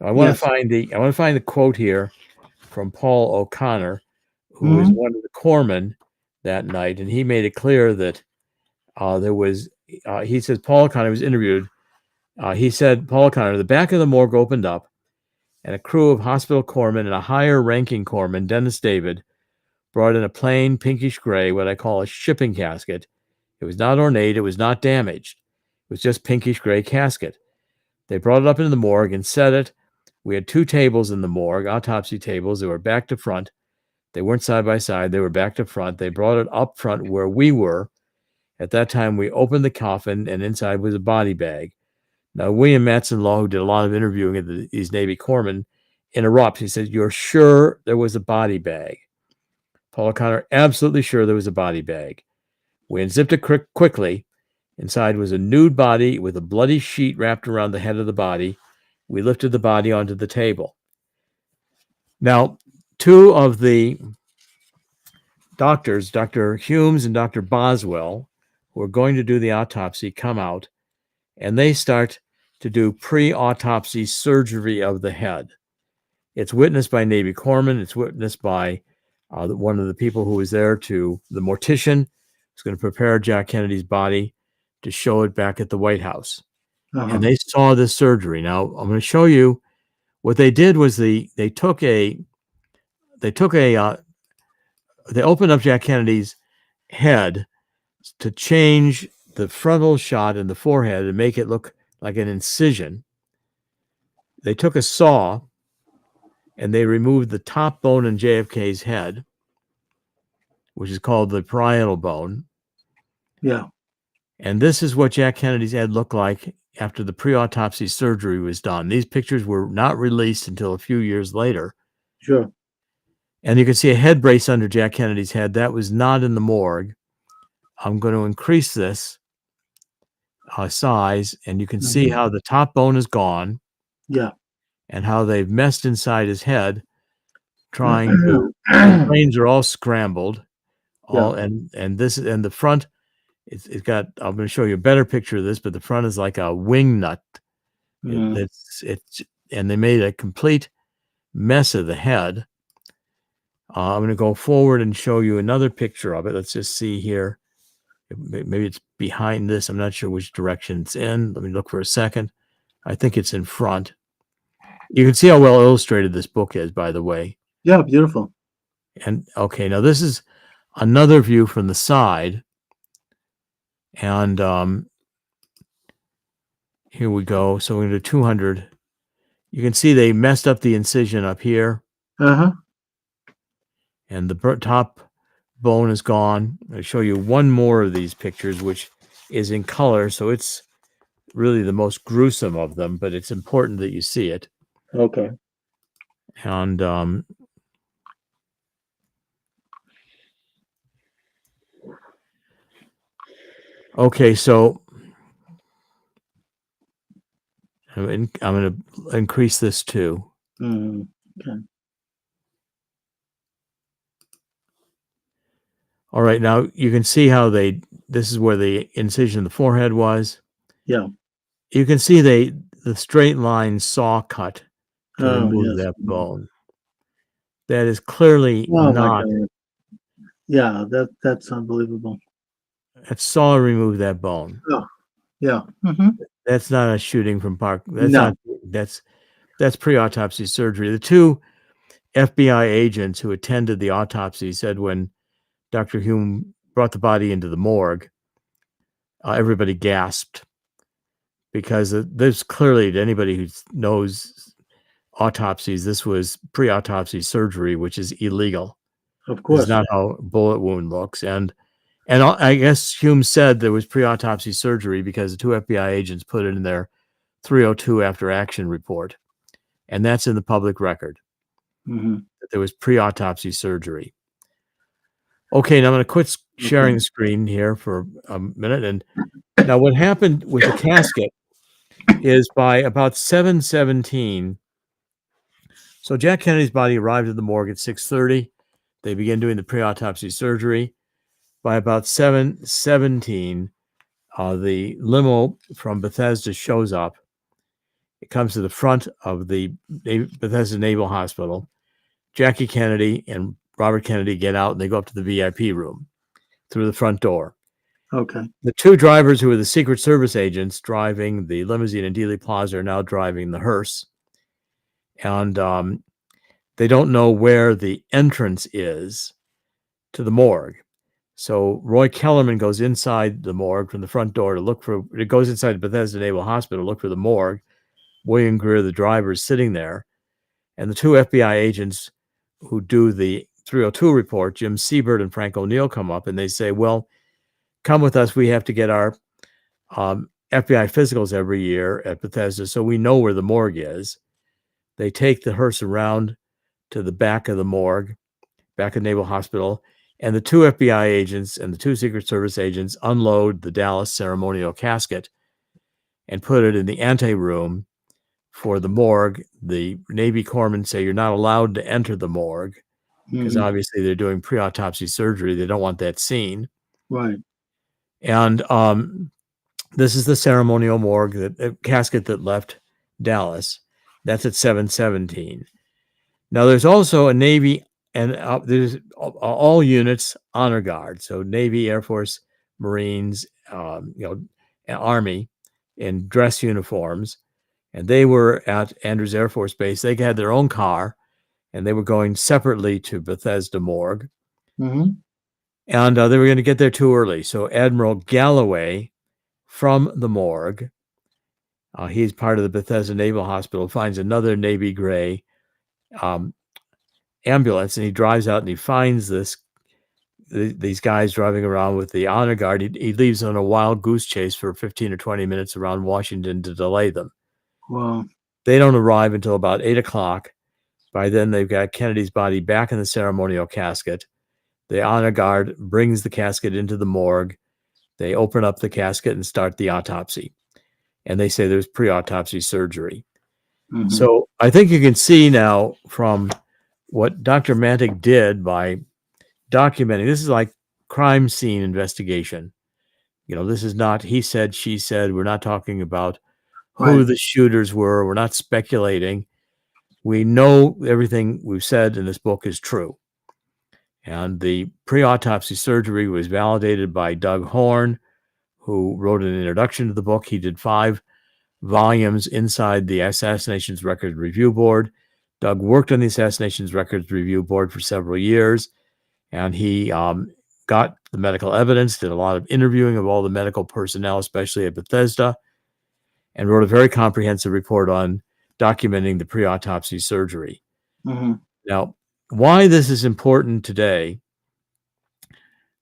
I want Yes. to find the quote here from Paul O'Connor, who was Mhm. one of the corpsmen that night, and he made it clear that there was. He says Paul O'Connor was interviewed. He said Paul O'Connor, the back of the morgue opened up, and a crew of hospital corpsmen and a higher-ranking corpsman, Dennis David, brought in a plain pinkish gray, what I call a shipping casket. It was not ornate. It was not damaged. It was just pinkish gray casket. They brought it up into the morgue and set it. We had 2 tables in the morgue, autopsy tables. They were back to front. They weren't side by side. They were back to front. They brought it up front where we were. At that time, we opened the coffin, and inside was a body bag. Now, William Matson-Law, who did a lot of interviewing of these Navy corpsmen, interrupts. He says, "You're sure there was a body bag?" Paul O'Connor, absolutely sure there was a body bag. We unzipped it quickly. Inside was a nude body with a bloody sheet wrapped around the head of the body. We lifted the body onto the table. Now, 2 of the doctors, Dr. Humes and Dr. Boswell, who are going to do the autopsy, come out, and they start to do pre-autopsy surgery of the head. It's witnessed by Navy corpsmen. It's witnessed by one of the people who was there, the mortician, who's going to prepare Jack Kennedy's body to show it back at the White House. Uh-huh. And they saw this surgery. Now, I'm going to show you what they did was they opened up Jack Kennedy's head to change the frontal shot in the forehead and make it look like an incision. They took a saw and they removed the top bone in JFK's head, which is called the parietal bone. Yeah. And this is what Jack Kennedy's head looked like after the pre-autopsy surgery was done. These pictures were not released until a few years later. Sure. And you can see a head brace under Jack Kennedy's head. That was not in the morgue. I'm going to increase this size, and you can see how the top bone is gone. Yeah. And how they've messed inside his head, trying to. The brains are all scrambled. And the front. It's got. I'm going to show you a better picture of this, but the front is like a wing nut. And they made a complete mess of the head. I'm going to go forward and show you another picture of it. Let's just see here. Maybe it's behind this. I'm not sure which direction it's in. Let me look for a second. I think it's in front. You can see how well illustrated this book is, by the way. Yeah, beautiful. And okay, now this is another view from the side. And here we go. So we're going to do 200. You can see they messed up the incision up here. Uh-huh. And the top bone is gone. I'll show you one more of these pictures, which is in color. So it's really the most gruesome of them, but it's important that you see it. Okay. And okay, so I'm going to increase this too. Okay. All right, now you can see how this is where the incision in the forehead was. Yeah. You can see the straight line saw cut to remove yes. that bone. That is clearly not. Yeah, that's unbelievable. That saw remove that bone. Oh, yeah. That's not a shooting from park. That's No. not. That's pre-autopsy surgery. The 2 FBI agents who attended the autopsy said when Dr. Hume brought the body into the morgue, everybody gasped because there's clearly, to anybody who knows autopsies, this was pre-autopsy surgery, which is illegal. Of course. It's not how a bullet wound looks. And And I guess Hume said there was pre-autopsy surgery because the two FBI agents put it in their 302 after action report. And that's in the public record, that there was pre-autopsy surgery. Okay, now I'm going to quit sharing the screen here for a minute. And now what happened with the casket is by about 7:17, so Jack Kennedy's body arrived at the morgue at 6:30. They began doing the pre-autopsy surgery. By about 7:17, the limo from Bethesda shows up. It comes to the front of the Bethesda Naval Hospital. Jackie Kennedy and Robert Kennedy get out and they go up to the VIP room through the front door. Okay. The two drivers who were the Secret Service agents driving the limousine in Dealey Plaza are now driving the hearse. And they don't know where the entrance is to the morgue. So Roy Kellerman goes inside the morgue from the front door to look for, it goes inside Bethesda Naval Hospital to look for the morgue. William Greer, the driver, is sitting there. And the two FBI agents who do the 302 report, Jim Siebert and Frank O'Neill, come up and they say, well, come with us. We have to get our FBI physicals every year at Bethesda, so we know where the morgue is. They take the hearse around to the back of the morgue, back of Naval Hospital, and the two FBI agents and the two Secret Service agents unload the Dallas ceremonial casket and put it in the anteroom for the morgue. The Navy corpsmen say you're not allowed to enter the morgue because obviously they're doing pre-autopsy surgery. They don't want that seen. Right. And this is the ceremonial morgue, the casket that left Dallas. That's at 7:17. Now there's also a Navy and there's all units honor guard. So Navy, Air Force, Marines, Army in dress uniforms. And they were at Andrews Air Force Base. They had their own car and they were going separately to Bethesda morgue. And they were going to get there too early. So Admiral Galloway from the morgue, he's part of the Bethesda Naval Hospital, finds another Navy gray ambulance, and he drives out and he finds these guys driving around with the honor guard. He leaves on a wild goose chase for 15 or 20 minutes around Washington to delay them. Wow. They don't arrive until about 8 o'clock. By then, they've got Kennedy's body back in the ceremonial casket. The honor guard brings the casket into the morgue. They open up the casket and start the autopsy. And they say there's pre-autopsy surgery. So I think you can see now from what Dr. Mantic did by documenting, this is like crime scene investigation. This is not he said, she said. We're not talking about who the shooters were. We're not speculating. We know everything we've said in this book is true. And the pre-autopsy surgery was validated by Doug Horn, who wrote an introduction to the book. He did 5 volumes inside the Assassinations Records Review Board. Doug worked on the Assassinations Records Review Board for several years, and he got the medical evidence, did a lot of interviewing of all the medical personnel, especially at Bethesda, and wrote a very comprehensive report on documenting the pre-autopsy surgery. Now, why this is important today,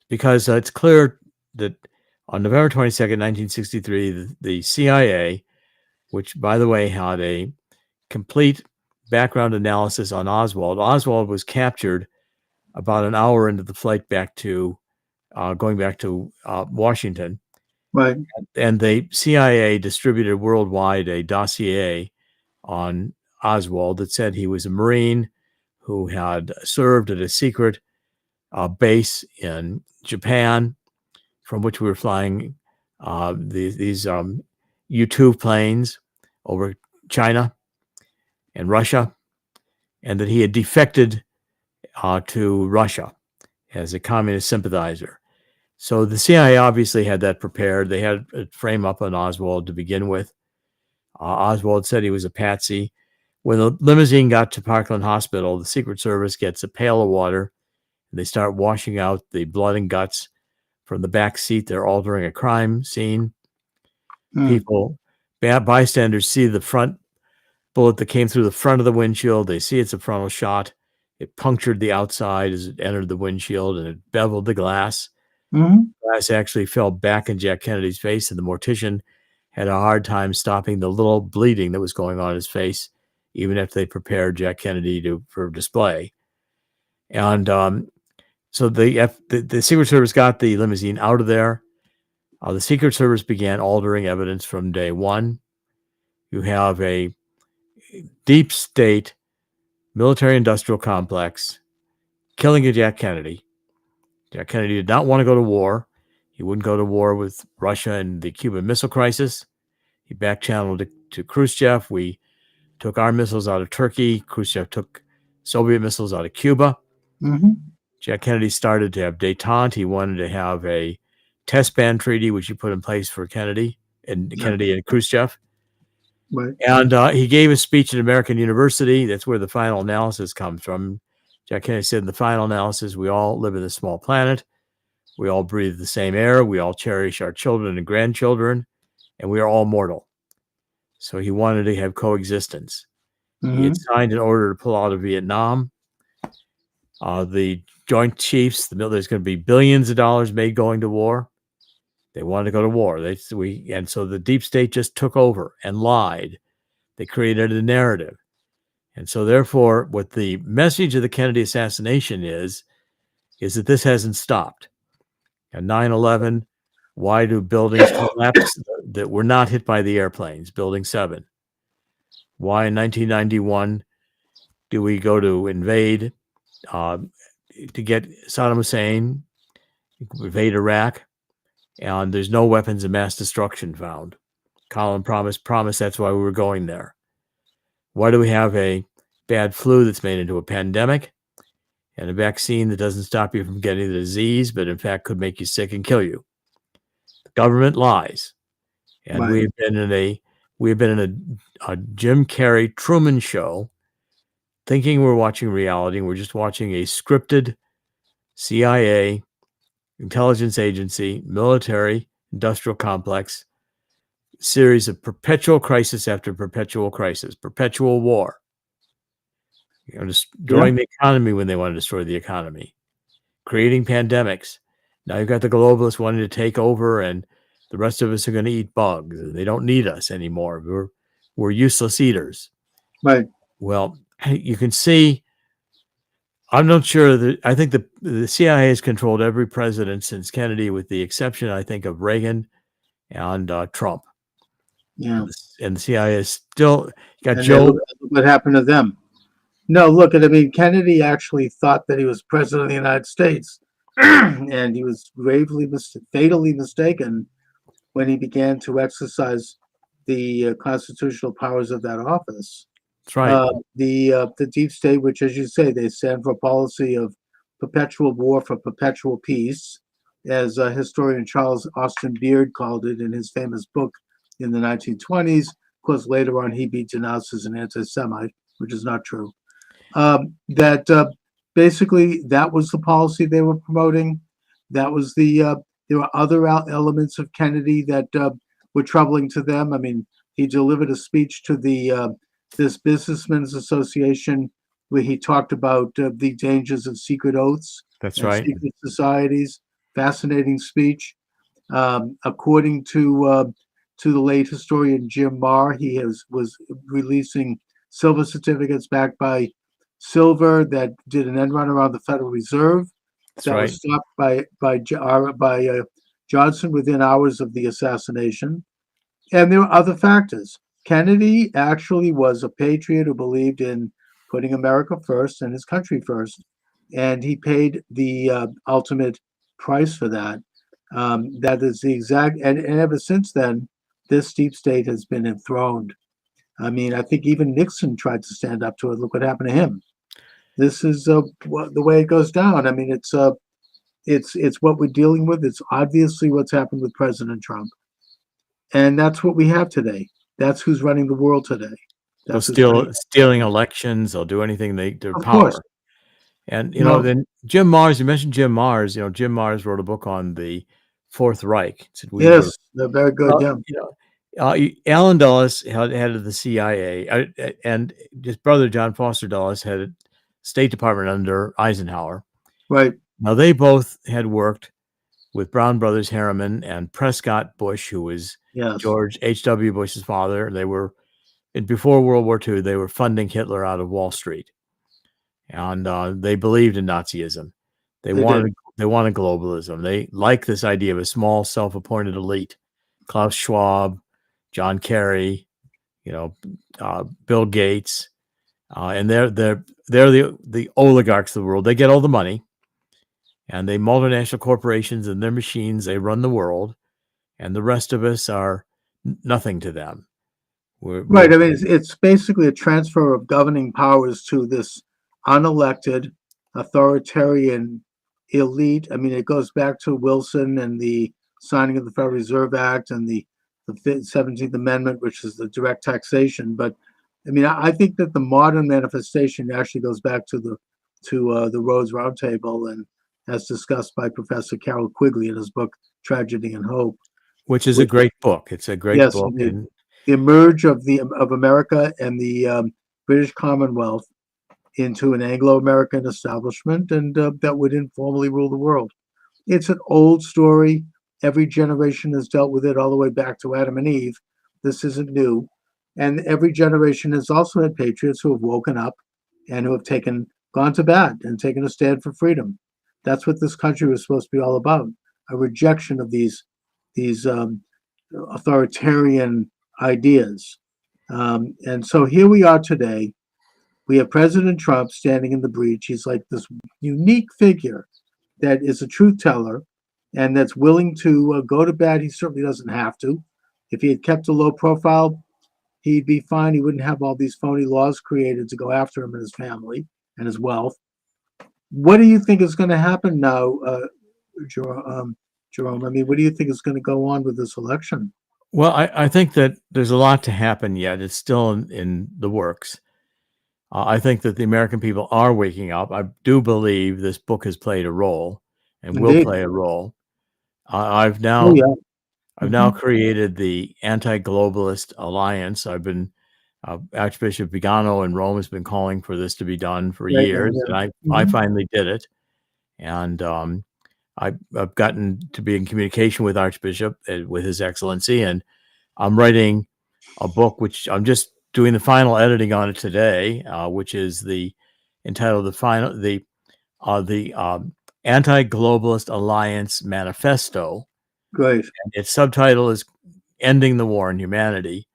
because it's clear that on November 22nd, 1963, the CIA, which, by the way, had a complete background analysis on Oswald. Oswald was captured about an hour into the flight back to, going back to Washington. Right. And the CIA distributed worldwide a dossier on Oswald that said he was a Marine who had served at a secret base in Japan, from which we were flying these U-2 planes over China and Russia, and that he had defected to Russia as a communist sympathizer. So the CIA obviously had that prepared. They had a frame up on Oswald to begin with. Oswald said he was a patsy. When the limousine got to Parkland Hospital, the Secret Service gets a pail of water, and they start washing out the blood and guts from the back seat. They're altering a crime scene. People, bystanders, see the front bullet that came through the front of the windshield. They see it's a frontal shot. It punctured the outside as it entered the windshield, and it beveled the glass. Mhm. Glass actually fell back in Jack Kennedy's face, and the mortician had a hard time stopping the little bleeding that was going on in his face, even after they prepared Jack Kennedy for display. And so the Secret Service got the limousine out of there. The Secret Service began altering evidence from day one. You have a deep state military-industrial complex killing a Jack Kennedy. Jack Kennedy did not want to go to war. He wouldn't go to war with Russia and the Cuban Missile Crisis. He back-channeled to Khrushchev. We took our missiles out of Turkey. Khrushchev took Soviet missiles out of Cuba. Mhm. Jack Kennedy started to have détente. He wanted to have a test ban treaty, which he put in place for Kennedy and Khrushchev. Right. And he gave a speech at American University. That's where the final analysis comes from. Jack Kennedy said in the final analysis, we all live in this small planet. We all breathe the same air. We all cherish our children and grandchildren, and we are all mortal. So he wanted to have coexistence. He had signed an order to pull out of Vietnam. The Joint Chiefs, there's going to be billions of dollars made going to war. They wanted to go to war. And so the deep state just took over and lied. They created a narrative. And so therefore, what the message of the Kennedy assassination is that this hasn't stopped. And 9/11, why do buildings collapse that were not hit by the airplanes? Building 7. Why in 1991 do we go to invade to get Saddam Hussein, invade Iraq, and there's no weapons of mass destruction found? Colin promised that's why we were going there. Why do we have a bad flu that's made into a pandemic and a vaccine that doesn't stop you from getting the disease, but in fact could make you sick and kill you? The government lies. And Right. we've been in a Jim Carrey Truman Show, thinking we're watching reality. We're just watching a scripted CIA, intelligence agency, military, industrial complex series of perpetual crisis after perpetual crisis, perpetual war. Destroying the economy when they want to destroy the economy, creating pandemics. Now you've got the globalists wanting to take over, and the rest of us are going to eat bugs. They don't need us anymore. We're useless eaters. Right. Well, you can see, I'm not sure that, I think the CIA has controlled every president since Kennedy, with the exception, I think, of Reagan and Trump. Yeah. And the CIA is still got And Joe. then look what happened to them. No, look, I mean, Kennedy actually thought that he was president of the United States, and he was fatally mistaken when he began to exercise the constitutional powers of that office. That's right. The deep state, which, as you say, they stand for a policy of perpetual war for perpetual peace, as historian Charles Austin Beard called it in his famous book in the 1920s. Of course, later on, he'd be denounced as an anti-Semite, which is not true. Basically, that was the policy they were promoting. That was there were other elements of Kennedy that were troubling to them. I mean, he delivered a speech to this Businessmen's Association where he talked about the dangers of secret oaths. That's and right. Secret societies. Fascinating speech. According to the late historian Jim Marr, he was releasing silver certificates backed by silver that did an end run around the Federal Reserve. That's That right. was stopped by Johnson within hours of the assassination. And there were other factors. Kennedy actually was a patriot who believed in putting America first and his country first. And he paid the ultimate price for that. That is the exact, and ever since then, this deep state has been enthroned. I mean, I think even Nixon tried to stand up to it. Look what happened to him. This is the way it goes down. I mean, it's what we're dealing with. It's obviously what's happened with President Trump, and that's what we have today. That's who's running the world today. They'll stealing elections. They'll do anything their Of power. course. And No. then Jim Mars. You mentioned Jim Mars. Jim Mars wrote a book on the Fourth Reich. Yes, they're very good. Yeah. Allen Dulles, head of the CIA, and his brother John Foster Dulles had State Department under Eisenhower. Right. Now they both had worked with Brown Brothers Harriman and Prescott Bush, who was Yes. George H.W. Bush's father. They were, before World War II, they were funding Hitler out of Wall Street. And they believed in Nazism. They wanted globalism. They liked this idea of a small, self-appointed elite. Klaus Schwab, John Kerry, Bill Gates, and they're the oligarchs of the world. They get all the money, and they multinational corporations and their machines. They run the world, and the rest of us are nothing to them. Right. I mean, it's basically a transfer of governing powers to this unelected, authoritarian elite. I mean, it goes back to Wilson and the signing of the Federal Reserve Act and the 17th Amendment, which is the direct taxation. But I mean, I think that the modern manifestation actually goes back to the Rhodes Roundtable, and as discussed by Professor Carroll Quigley in his book Tragedy and Hope, which is a great book. It's a great yes, book. The emerge of America and the British Commonwealth into an Anglo-American establishment, and that would informally rule the world. It's an old story. Every generation has dealt with it all the way back to Adam and Eve. This isn't new. And every generation has also had patriots who have woken up and who have gone to bat and taken a stand for freedom. That's what this country was supposed to be all about, a rejection of these authoritarian ideas. And so here we are today. We have President Trump standing in the breach. He's like this unique figure that is a truth teller and that's willing to go to bat. He certainly doesn't have to. If he had kept a low profile, he'd be fine. He wouldn't have all these phony laws created to go after him and his family and his wealth. What do you think is going to happen now, Jerome? I mean, what do you think is going to go on with this election? Well, I think that there's a lot to happen yet. It's still in the works. I think that the American people are waking up. I do believe this book has played a role and will play a role. I've now created the Anti-Globalist Alliance. I've been Archbishop Vigano in Rome has been calling for this to be done for years, and I finally did it. And I've gotten to be in communication with Archbishop, with His Excellency, and I'm writing a book which I'm just doing the final editing on it today, which is entitled the Anti-Globalist Alliance Manifesto. Great. And its subtitle is Ending the War on Humanity.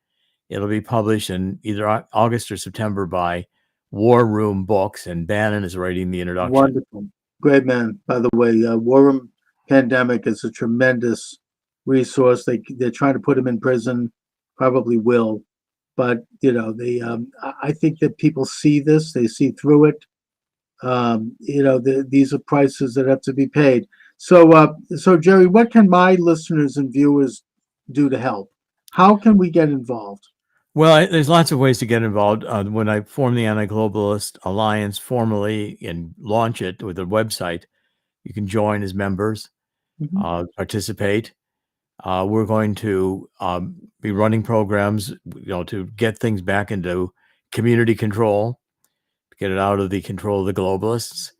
It'll be published in either August or September by War Room Books, and Bannon is writing the introduction. Wonderful. Great man, by the way. War Room Pandemic is a tremendous resource. They're trying to put him in prison, probably will. But, I think that people see this, they see through it. These are prices that have to be paid. So Jerry, what can my listeners and viewers do to help? How can we get involved? Well, there's lots of ways to get involved. When I form the Anti-Globalist Alliance formally and launch it with a website, you can join as members, participate. We're going to be running programs, to get things back into community control, get it out of the control of the globalists.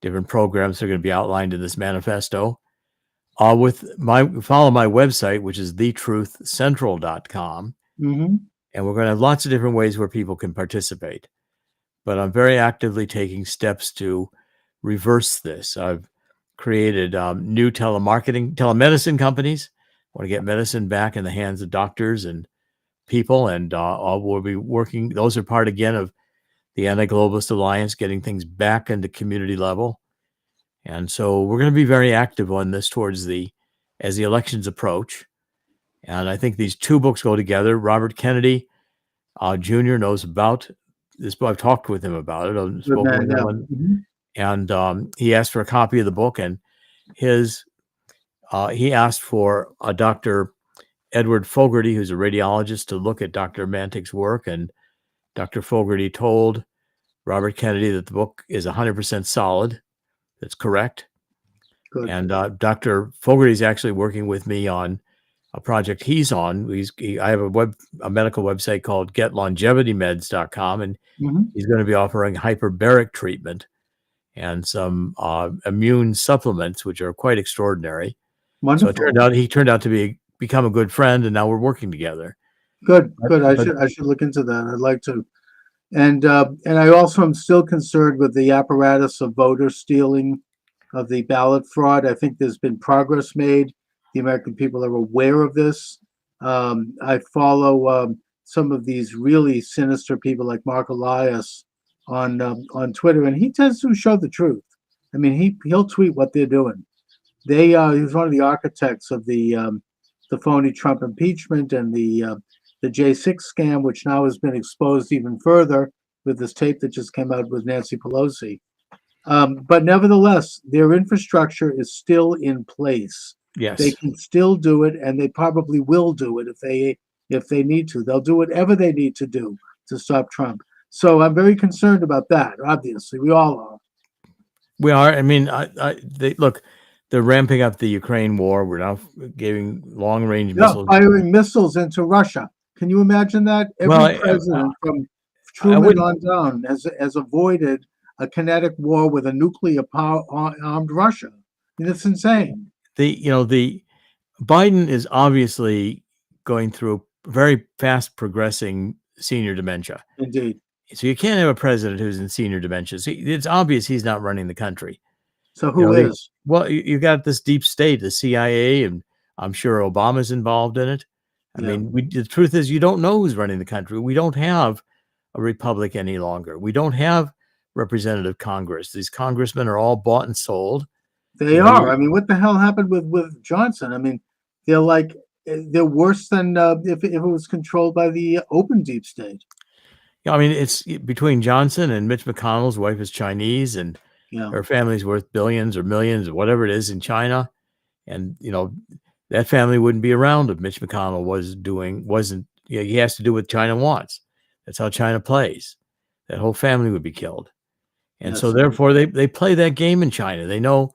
Different programs are going to be outlined in this manifesto. Follow my website, which is thetruthcentral.com. And we're going to have lots of different ways where people can participate. But I'm very actively taking steps to reverse this. I've created new telemedicine companies. I want to get medicine back in the hands of doctors and people. And we'll be working. Those are part, again, of the Anti-Globalist Alliance, getting things back into community level. And so we're going to be very active on this as the elections approach. And I think these two books go together. Robert Kennedy Jr. knows about this book. I've talked with him about it. And he asked for a copy of the book, and he asked for a Dr. Edward Fogarty, who's a radiologist, to look at Dr. Mantik's work. And Dr. Fogarty told Robert Kennedy that the book is 100% solid. That's correct. Good. And Dr. Fogarty is actually working with me on a project he's on. I have a medical website called GetLongevityMeds.com, and he's going to be offering hyperbaric treatment and some immune supplements, which are quite extraordinary. Wonderful. So it turned out he turned out to become a good friend, and now we're working together. Good. But- I should look into that. I'd like to. And I also am still concerned with the apparatus of voter stealing, of the ballot fraud. I think there's been progress made. The American people are aware of this. I follow some of these really sinister people like Mark Elias on Twitter, and he tends to show the truth. I mean, he'll tweet what they're doing. He was one of the architects of the phony Trump impeachment and the J6 scam, which now has been exposed even further with this tape that just came out with Nancy Pelosi. But nevertheless, their infrastructure is still in place. Yes. They can still do it, and they probably will do it if they need to. They'll do whatever they need to do to stop Trump. So I'm very concerned about that. Obviously, we all are. We are. I mean, look. They're ramping up the Ukraine war. We're now giving long-range missiles. Firing missiles into Russia. Can you imagine that? Every president from Truman on down has avoided a kinetic war with a nuclear armed Russia. I mean, it's insane. The Biden is obviously going through very fast progressing senior dementia. Indeed. So you can't have a president who's in senior dementia. So it's obvious he's not running the country. So who is? Well, you got this deep state, the CIA, and I'm sure Obama's involved in it. I mean, the truth is, you don't know who's running the country. We don't have a republic any longer. We don't have representative Congress. These congressmen are all bought and sold. They are. I mean, what the hell happened with Johnson? I mean, they're worse than if it was controlled by the open deep state. Yeah, I mean, it's between Johnson and Mitch McConnell's wife is Chinese, and her family's worth billions or millions or whatever it is in China. And, that family wouldn't be around if Mitch McConnell wasn't, he has to do what China wants. That's how China plays. That whole family would be killed. And so therefore they play that game in China. They know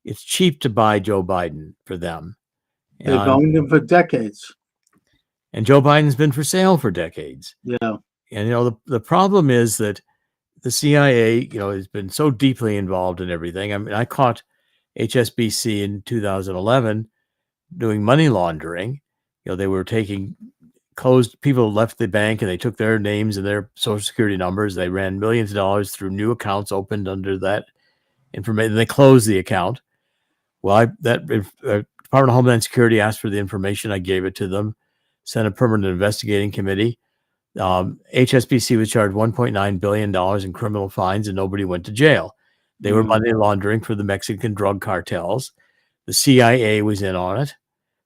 it's cheap to buy Joe Biden for them. They've owned him for decades. And Joe Biden's been for sale for decades. Yeah. And, the problem is that the CIA, has been so deeply involved in everything. I mean, I caught HSBC in 2011 doing money laundering. They were taking people left the bank and they took their names and their social security numbers. They ran millions of dollars through new accounts opened under that information. They closed the account. Well, Department of Homeland Security asked for the information. I gave it to them, sent a permanent investigating committee. HSBC was charged $1.9 billion in criminal fines and nobody went to jail. They were money laundering for the Mexican drug cartels. The CIA was in on it.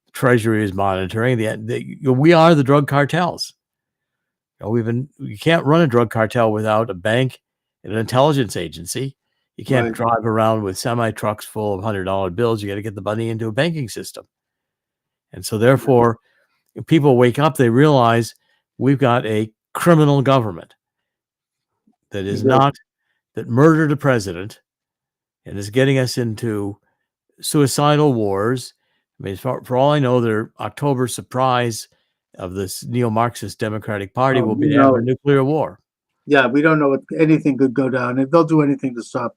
The Treasury is monitoring. We are the drug cartels. You can't run a drug cartel without a bank and an intelligence agency. You can't drive around with semi-trucks full of $100 bills. You got to get the money into a banking system. And so therefore, if people wake up, they realize we've got a criminal government that is that murdered a president and is getting us into suicidal wars. I mean, for all I know, their October surprise of this neo-Marxist Democratic Party will be to have a nuclear war. Yeah, we don't know if anything could go down. If they'll do anything to stop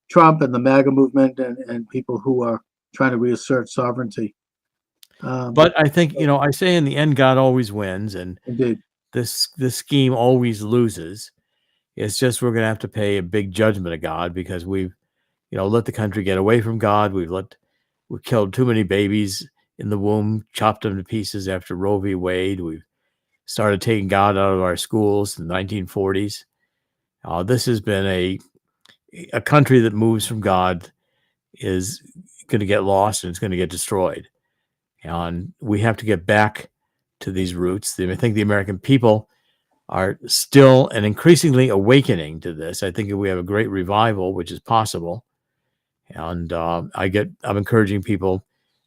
Trump and the MAGA movement and people who are trying to reassert sovereignty. But I think, I say in the end, God always wins, and indeed, this scheme always loses. It's just we're going to have to pay a big judgment of God because we've, let the country get away from God. We've killed too many babies in the womb, chopped them to pieces after Roe v. Wade. We've started taking God out of our schools in the 1940s. This has been a country that moves from God is going to get lost and it's going to get destroyed. And we have to get back to these roots. I think the American people are still and increasingly awakening to this. I think if we have a great revival, which is possible, and I'm encouraging people,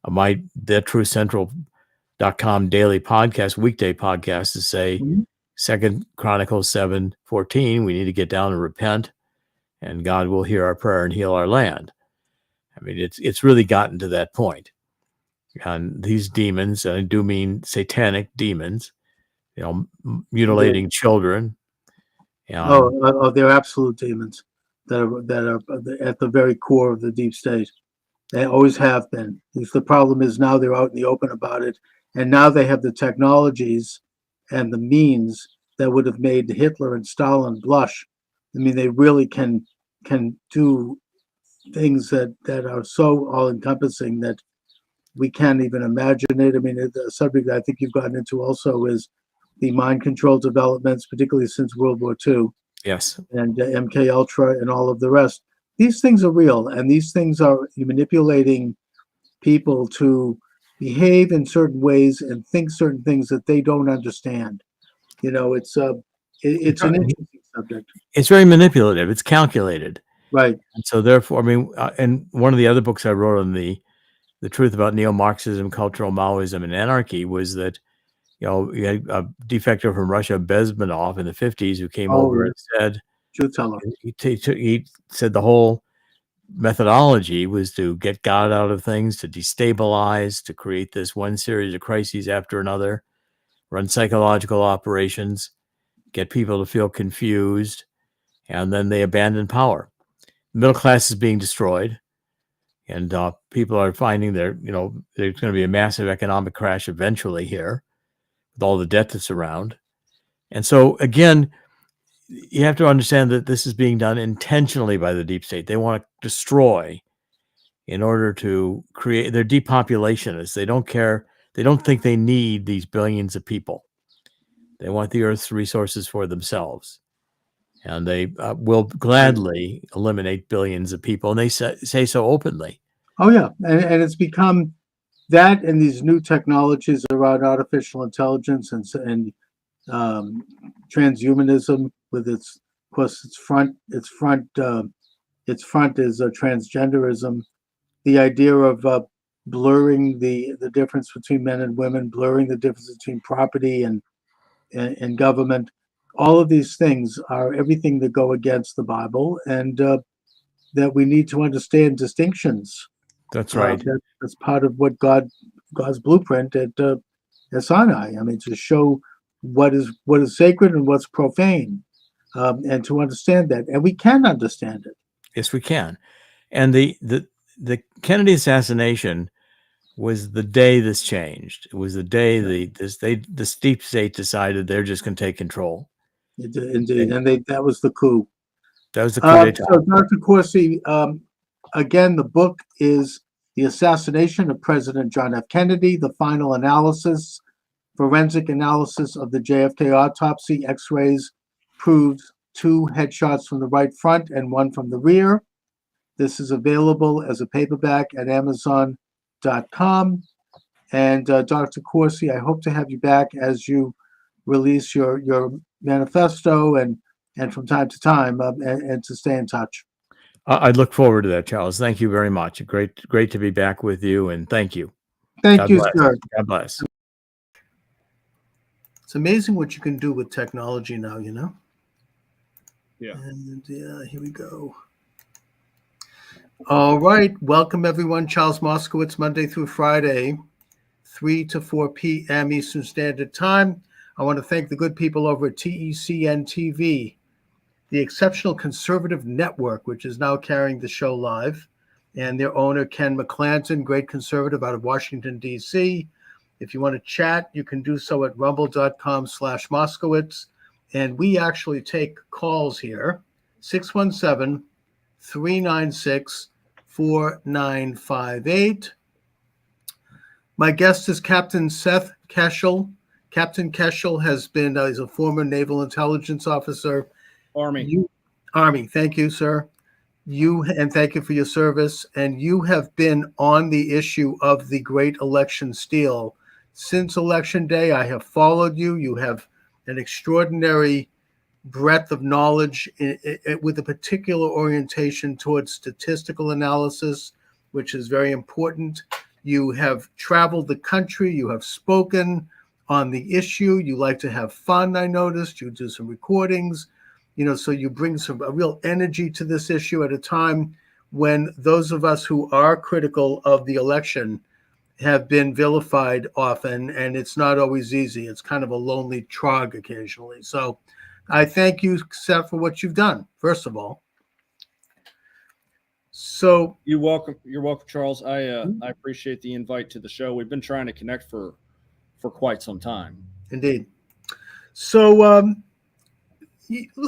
my TheTruthCentral.com daily podcast, weekday podcast, to say 2 Chronicles 7:14, we need to get down and repent, and God will hear our prayer and heal our land. I mean, it's really gotten to that point. And these demons, and I do mean satanic demons, mutilating children. They're absolute demons that are at the very core of the deep state. They always have been. The problem is now they're out in the open about it, and now they have the technologies and the means that would have made Hitler and Stalin blush. I mean, they really can do things that are so all-encompassing that we can't even imagine it. I mean, the subject I think you've gotten into also is the mind control developments, particularly since World War II. Yes. And MK Ultra and all of the rest. These things are real, and these things are manipulating people to behave in certain ways and think certain things that they don't understand. It's an interesting subject. It's very manipulative. It's calculated. Right. And so therefore, I mean, and one of the other books I wrote on the truth about neo-Marxism, cultural Maoism, and anarchy was that, you had a defector from Russia, Bezmenov, in the 50s, who came over and said, he said the whole methodology was to get God out of things, to destabilize, to create this one series of crises after another, run psychological operations, get people to feel confused, and then they abandon power. The middle class is being destroyed, and people are finding there's going to be a massive economic crash eventually here with all the debt that's around. And so, again, you have to understand that this is being done intentionally by the deep state. They want to destroy in order to create. They're depopulationists. They don't care. They don't think they need these billions of people. They want the Earth's resources for themselves. And they will gladly eliminate billions of people. And they say so openly. Oh, yeah. And it's become that, and these new technologies around artificial intelligence and transhumanism with its front is transgenderism. The idea of blurring the difference between men and women, blurring the difference between property and government. All of these things are everything that go against the Bible, and that we need to understand distinctions. That's right. That's part of what God's blueprint at Sinai. I mean, to show what is sacred and what's profane, and to understand that, and we can understand it. Yes, we can. And the Kennedy assassination was the day this changed. It was the day the deep state decided they're just going to take control. Indeed, and that was the coup. That was the coup d'etat. So, Dr. Corsi, again, the book is The Assassination of President John F. Kennedy, The Final Analysis, Forensic Analysis of the JFK Autopsy, X-rays proves 2 headshots from the right front and 1 from the rear. This is available as a paperback at Amazon.com. And Dr. Corsi, I hope to have you back as you release your manifesto and from time to time, and to stay in touch. I look forward to that, Charles. Thank you very much. Great to be back with you, and thank you. Thank you, sir. God bless. It's amazing what you can do with technology now, Yeah. And here we go. All right. Welcome, everyone. Charles Moskowitz, Monday through Friday, 3 to 4 p.m. Eastern Standard Time. I want to thank the good people over at TECN TV, the Exceptional Conservative Network, which is now carrying the show live, and their owner, Ken McClanton, great conservative out of Washington, D.C. If you want to chat, you can do so at rumble.com/Moskowitz. And we actually take calls here, 617-396-4958. My guest is Captain Seth Keshel. Captain Keshel has been, he's a former naval intelligence officer. Army. Army, thank you, sir. And thank you for your service. And you have been on the issue of the great election steal. Since Election Day, I have followed you. You have an extraordinary breadth of knowledge with a particular orientation towards statistical analysis, which is very important. You have traveled the country. You have spoken on the issue. You like to have fun, I noticed. You do some recordings, so you bring a real energy to this issue at a time when those of us who are critical of the election have been vilified often, and it's not always easy. It's kind of a lonely trog occasionally. So I thank you, Seth, for what you've done, first of all. So You're welcome, Charles. I appreciate the invite to the show. We've been trying to connect for quite some time. indeed. So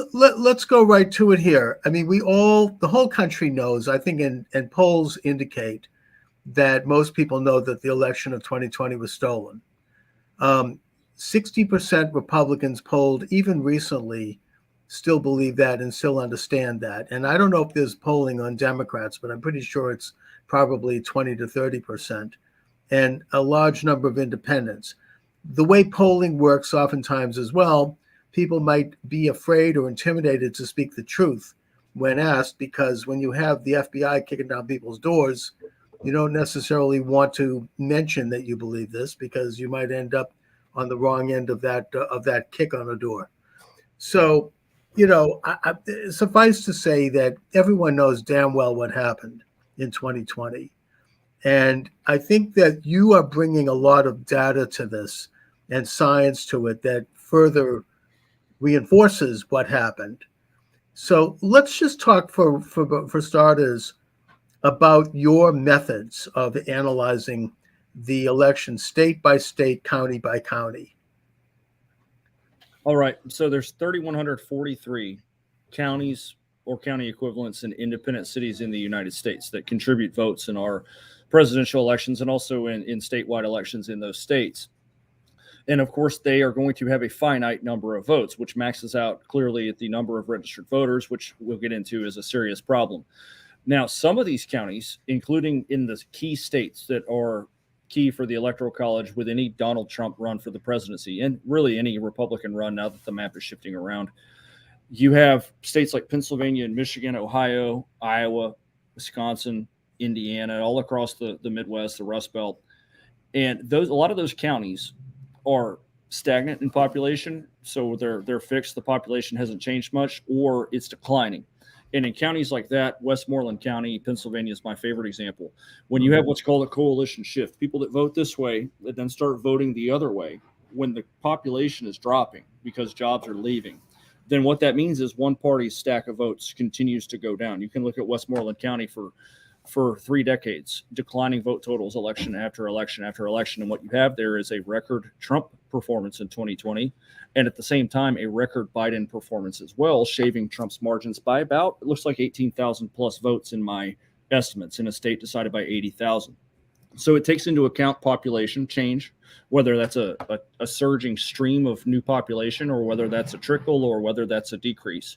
let's go right to it here. I mean, the whole country knows, I think, and polls indicate that most people know that the election of 2020 was stolen. 60% Republicans polled even recently still believe that and still understand that. And I don't know if there's polling on Democrats, but I'm pretty sure it's probably 20 to 30%, and a large number of independents. The way polling works oftentimes as well, people might be afraid or intimidated to speak the truth when asked, because when you have the FBI kicking down people's doors, you don't necessarily want to mention that you believe this, because you might end up on the wrong end of that kick on the door. So, suffice to say that everyone knows damn well what happened in 2020. And I think that you are bringing a lot of data to this and science to it that further reinforces what happened. So let's just talk for starters about your methods of analyzing the election state by state, county by county. All right. So there's 3,143 counties or county equivalents in independent cities in the United States that contribute votes in our presidential elections and also in statewide elections in those states. And of course, they are going to have a finite number of votes, which maxes out clearly at the number of registered voters, which we'll get into is a serious problem. Now, some of these counties, including in the key states that are key for the Electoral College with any Donald Trump run for the presidency, and really any Republican run now that the map is shifting around, you have states like Pennsylvania and Michigan, Ohio, Iowa, Wisconsin, Indiana, all across the Midwest, the Rust Belt. And a lot of those counties are stagnant in population, so they're fixed. The population hasn't changed much, or it's declining. And in counties like that, Westmoreland County, Pennsylvania is my favorite example. When you have what's called a coalition shift, people that vote this way that then start voting the other way, when the population is dropping because jobs are leaving, then what that means is one party's stack of votes continues to go down. You can look at Westmoreland County for 3 decades, declining vote totals, election after election after election. And what you have there is a record Trump performance in 2020, and at the same time, a record Biden performance as well, shaving Trump's margins by about, it looks like 18,000 plus votes in my estimates in a state decided by 80,000. So it takes into account population change, whether that's a surging stream of new population or whether that's a trickle or whether that's a decrease.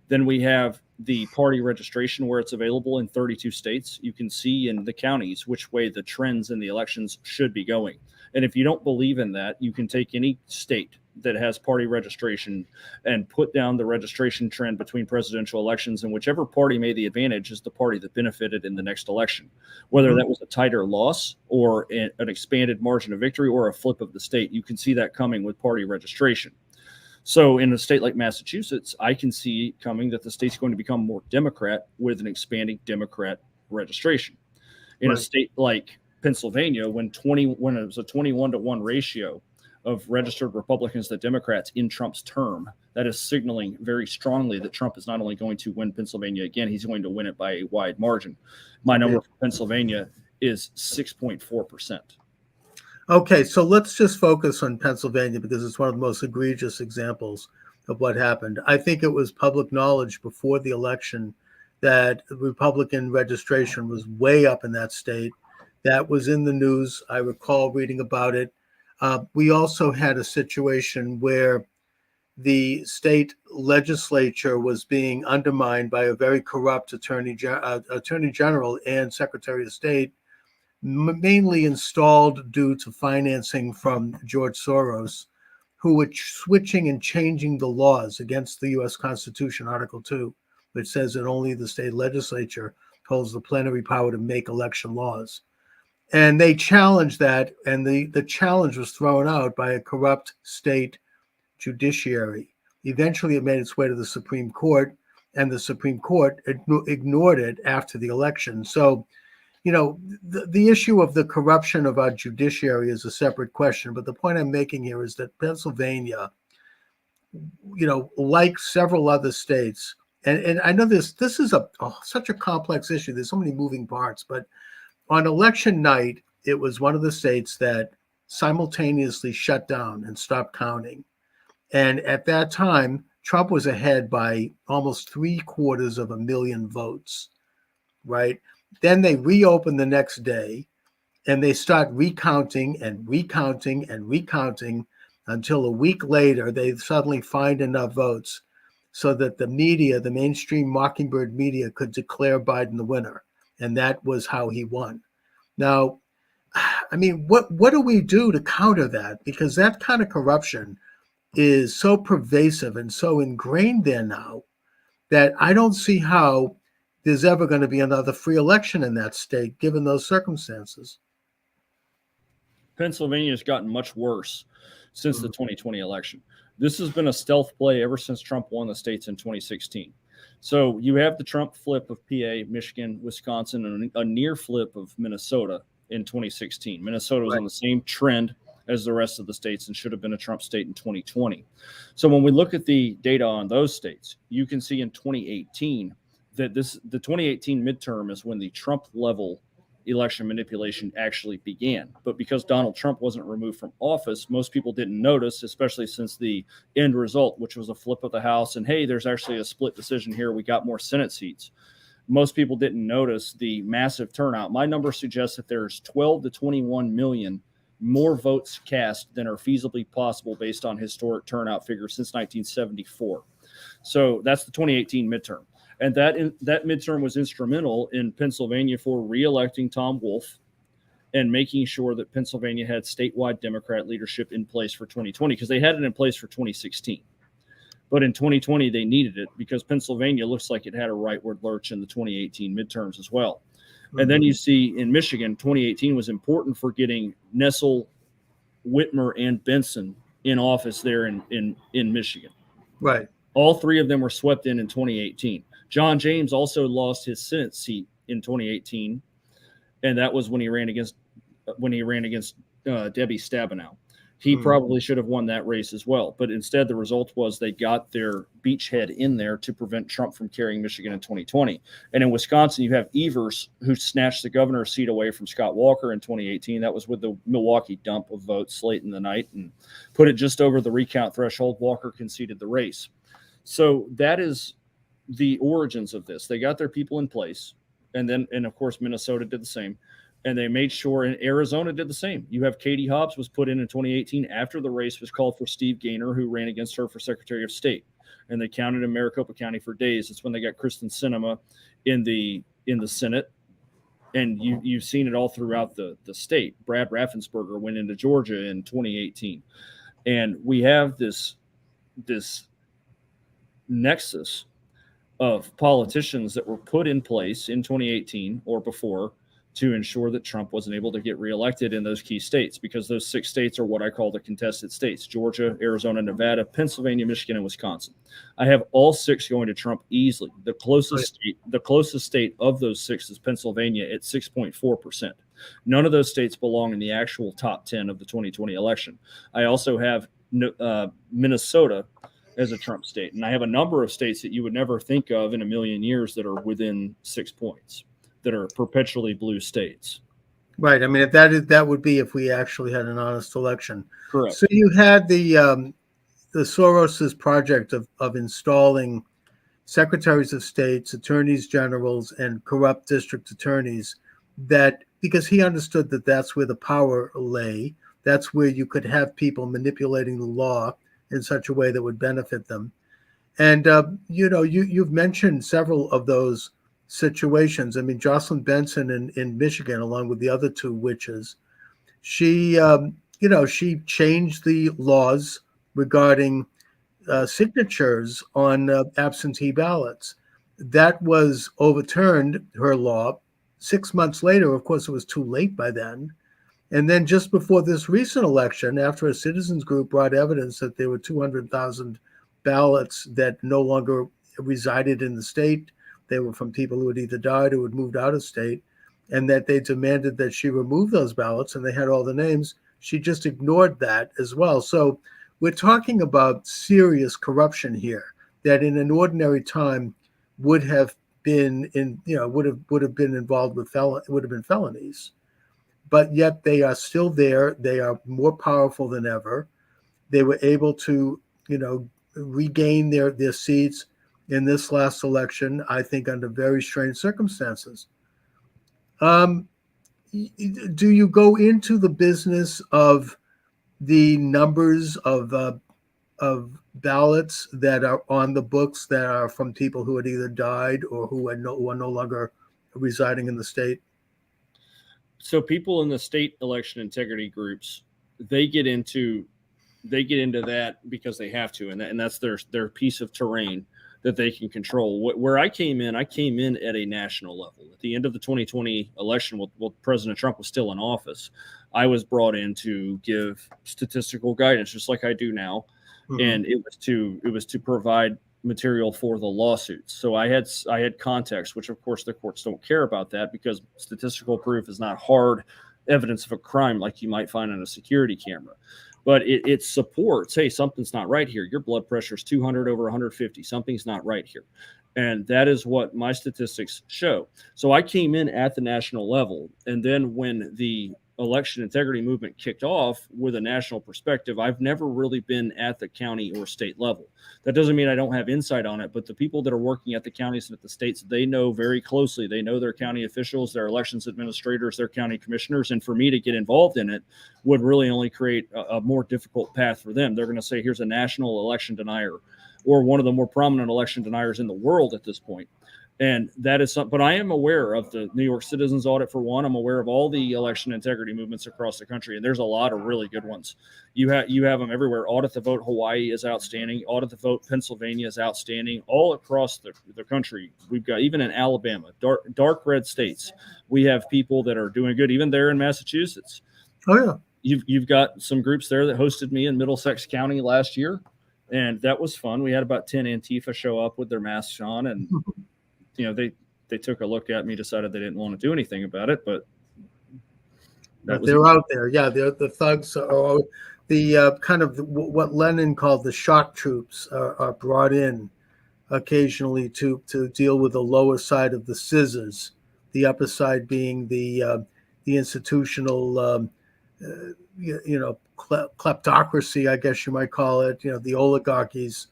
Then we have the party registration where it's available in 32 states. You can see in the counties which way the trends in the elections should be going. And if you don't believe in that, you can take any state that has party registration and put down the registration trend between presidential elections, and whichever party made the advantage is the party that benefited in the next election, whether that was a tighter loss or an expanded margin of victory or a flip of the state. You can see that coming with party registration. So in a state like Massachusetts, I can see coming that the state's going to become more Democrat with an expanding Democrat registration. In a state like Pennsylvania, when it was a 21-to-1 ratio of registered Republicans to Democrats in Trump's term, that is signaling very strongly that Trump is not only going to win Pennsylvania again, he's going to win it by a wide margin. My number for Pennsylvania is 6.4%. Okay, so let's just focus on Pennsylvania because it's one of the most egregious examples of what happened. I think it was public knowledge before the election that Republican registration was way up in that state. That was in the news. I recall reading about it. We also had a situation where the state legislature was being undermined by a very corrupt attorney general and secretary of state, mainly installed due to financing from George Soros, who were switching and changing the laws against the U.S. Constitution, Article 2, which says that only the state legislature holds the plenary power to make election laws. And they challenged that, and the challenge was thrown out by a corrupt state judiciary. Eventually, it made its way to the Supreme Court, and the Supreme Court ignored it after the election. So, the issue of the corruption of our judiciary is a separate question. But the point I'm making here is that Pennsylvania, like several other states, and I know this is such a complex issue. There's so many moving parts, but on election night, it was one of the states that simultaneously shut down and stopped counting. And at that time, Trump was ahead by almost 750,000 votes, right? Then they reopened the next day and they start recounting and recounting and recounting until a week later, they suddenly find enough votes so that the media, the mainstream Mockingbird media, could declare Biden the winner. And that was how he won. Now, I mean, what do we do to counter that? Because that kind of corruption is so pervasive and so ingrained there now that I don't see how there's ever going to be another free election in that state, given those circumstances. Pennsylvania has gotten much worse since the 2020 election. This has been a stealth play ever since Trump won the states in 2016. So you have the Trump flip of PA, Michigan, Wisconsin, and a near flip of Minnesota in 2016. Minnesota was on the same trend as the rest of the states and should have been a Trump state in 2020. So when we look at the data on those states, you can see in 2018 that the 2018 midterm is when the Trump level election manipulation actually began. But because Donald Trump wasn't removed from office, most people didn't notice, especially since the end result, which was a flip of the House. And hey, there's actually a split decision here. We got more Senate seats. Most people didn't notice the massive turnout. My number suggests that there's 12 to 21 million more votes cast than are feasibly possible based on historic turnout figures since 1974. So that's the 2018 midterm. And that midterm was instrumental in Pennsylvania for reelecting Tom Wolf and making sure that Pennsylvania had statewide Democrat leadership in place for 2020, because they had it in place for 2016. But in 2020, they needed it because Pennsylvania looks like it had a rightward lurch in the 2018 midterms as well. Mm-hmm. And then you see in Michigan, 2018 was important for getting Nessel, Whitmer, and Benson in office there in Michigan. Right. All three of them were swept in 2018. John James also lost his Senate seat in 2018, and that was when he ran against Debbie Stabenow. He probably should have won that race as well, but instead the result was they got their beachhead in there to prevent Trump from carrying Michigan in 2020. And in Wisconsin, you have Evers, who snatched the governor's seat away from Scott Walker in 2018. That was with the Milwaukee dump of votes late in the night and put it just over the recount threshold. Walker conceded the race. So that is the origins of this. They got their people in place, and of course Minnesota did the same, and they made sure, and Arizona did the same. You have Katie Hobbs was put in 2018 after the race was called for Steve Gaynor, who ran against her for Secretary of State, and they counted in Maricopa County for days. It's when they got Kristen Sinema in the Senate, and you've seen it all throughout the state. Brad Raffensperger went into Georgia in 2018, and we have this nexus of politicians that were put in place in 2018 or before to ensure that Trump wasn't able to get reelected in those key states, because those 6 states are what I call the contested states: Georgia, Arizona, Nevada, Pennsylvania, Michigan, and Wisconsin. I have all 6 going to Trump easily. The closest state of those 6 is Pennsylvania at 6.4%. None of those states belong in the actual top 10 of the 2020 election. I also have Minnesota as a Trump state. And I have a number of states that you would never think of in a million years that are within 6 points, that are perpetually blue states. Right. I mean, that would be if we actually had an honest election. Correct. So you had the Soros's project of installing secretaries of states, attorneys generals, and corrupt district attorneys, that because he understood that that's where the power lay, that's where you could have people manipulating the law in such a way that would benefit them. And, you've mentioned several of those situations. I mean, Jocelyn Benson in Michigan, along with the other 2 witches, she changed the laws regarding signatures on absentee ballots. That was overturned, her law. 6 months later, of course, it was too late by then. And then just before this recent election, after a citizens group brought evidence that there were 200,000 ballots that no longer resided in the state, they were from people who had either died or had moved out of state, and that they demanded that she remove those ballots, and they had all the names, she just ignored that as well. So we're talking about serious corruption here, that in an ordinary time would have been would have been involved with would have been felonies. But yet they are still there. They are more powerful than ever. They were able to, regain their seats in this last election, I think, under very strange circumstances. Do you go into the business of the numbers of ballots that are on the books that are from people who had either died or who are no longer residing in the state? So people in the state election integrity groups, they get into that because they have to, and that's their piece of terrain that they can control. Where I came in at a national level. At the end of the 2020 election, while President Trump was still in office, I was brought in to give statistical guidance, just like I do now, and it was to provide material for the lawsuits. So I had context, which of course the courts don't care about that because statistical proof is not hard evidence of a crime like you might find on a security camera. But it supports, hey, something's not right here. Your blood pressure is 200 over 150. Something's not right here. And that is what my statistics show. So I came in at the national level. And then when the election integrity movement kicked off with a national perspective, I've never really been at the county or state level. That doesn't mean I don't have insight on it, but the people that are working at the counties and at the states, they know very closely. They know their county officials, their elections administrators, their county commissioners. And for me to get involved in it would really only create a more difficult path for them. They're going to say, here's a national election denier or one of the more prominent election deniers in the world at this point. And that is something, but I am aware of the New York Citizens Audit for one. I'm aware of all the election integrity movements across the country, and there's a lot of really good ones. You have them everywhere. Audit the Vote Hawaii is outstanding. Audit the Vote Pennsylvania is outstanding. All across the country, we've got, even in Alabama, dark red states, we have people that are doing good. Even there in Massachusetts. Oh yeah, you've got some groups there that hosted me in Middlesex County last year, and that was fun. We had about 10 Antifa show up with their masks on, and they took a look at me, decided they didn't want to do anything about it, but they're out there. Yeah, they're the thugs, or the kind of what Lenin called the shock troops are brought in occasionally to deal with the lower side of the scissors, the upper side being the institutional, kleptocracy, I guess you might call it. The oligarchies,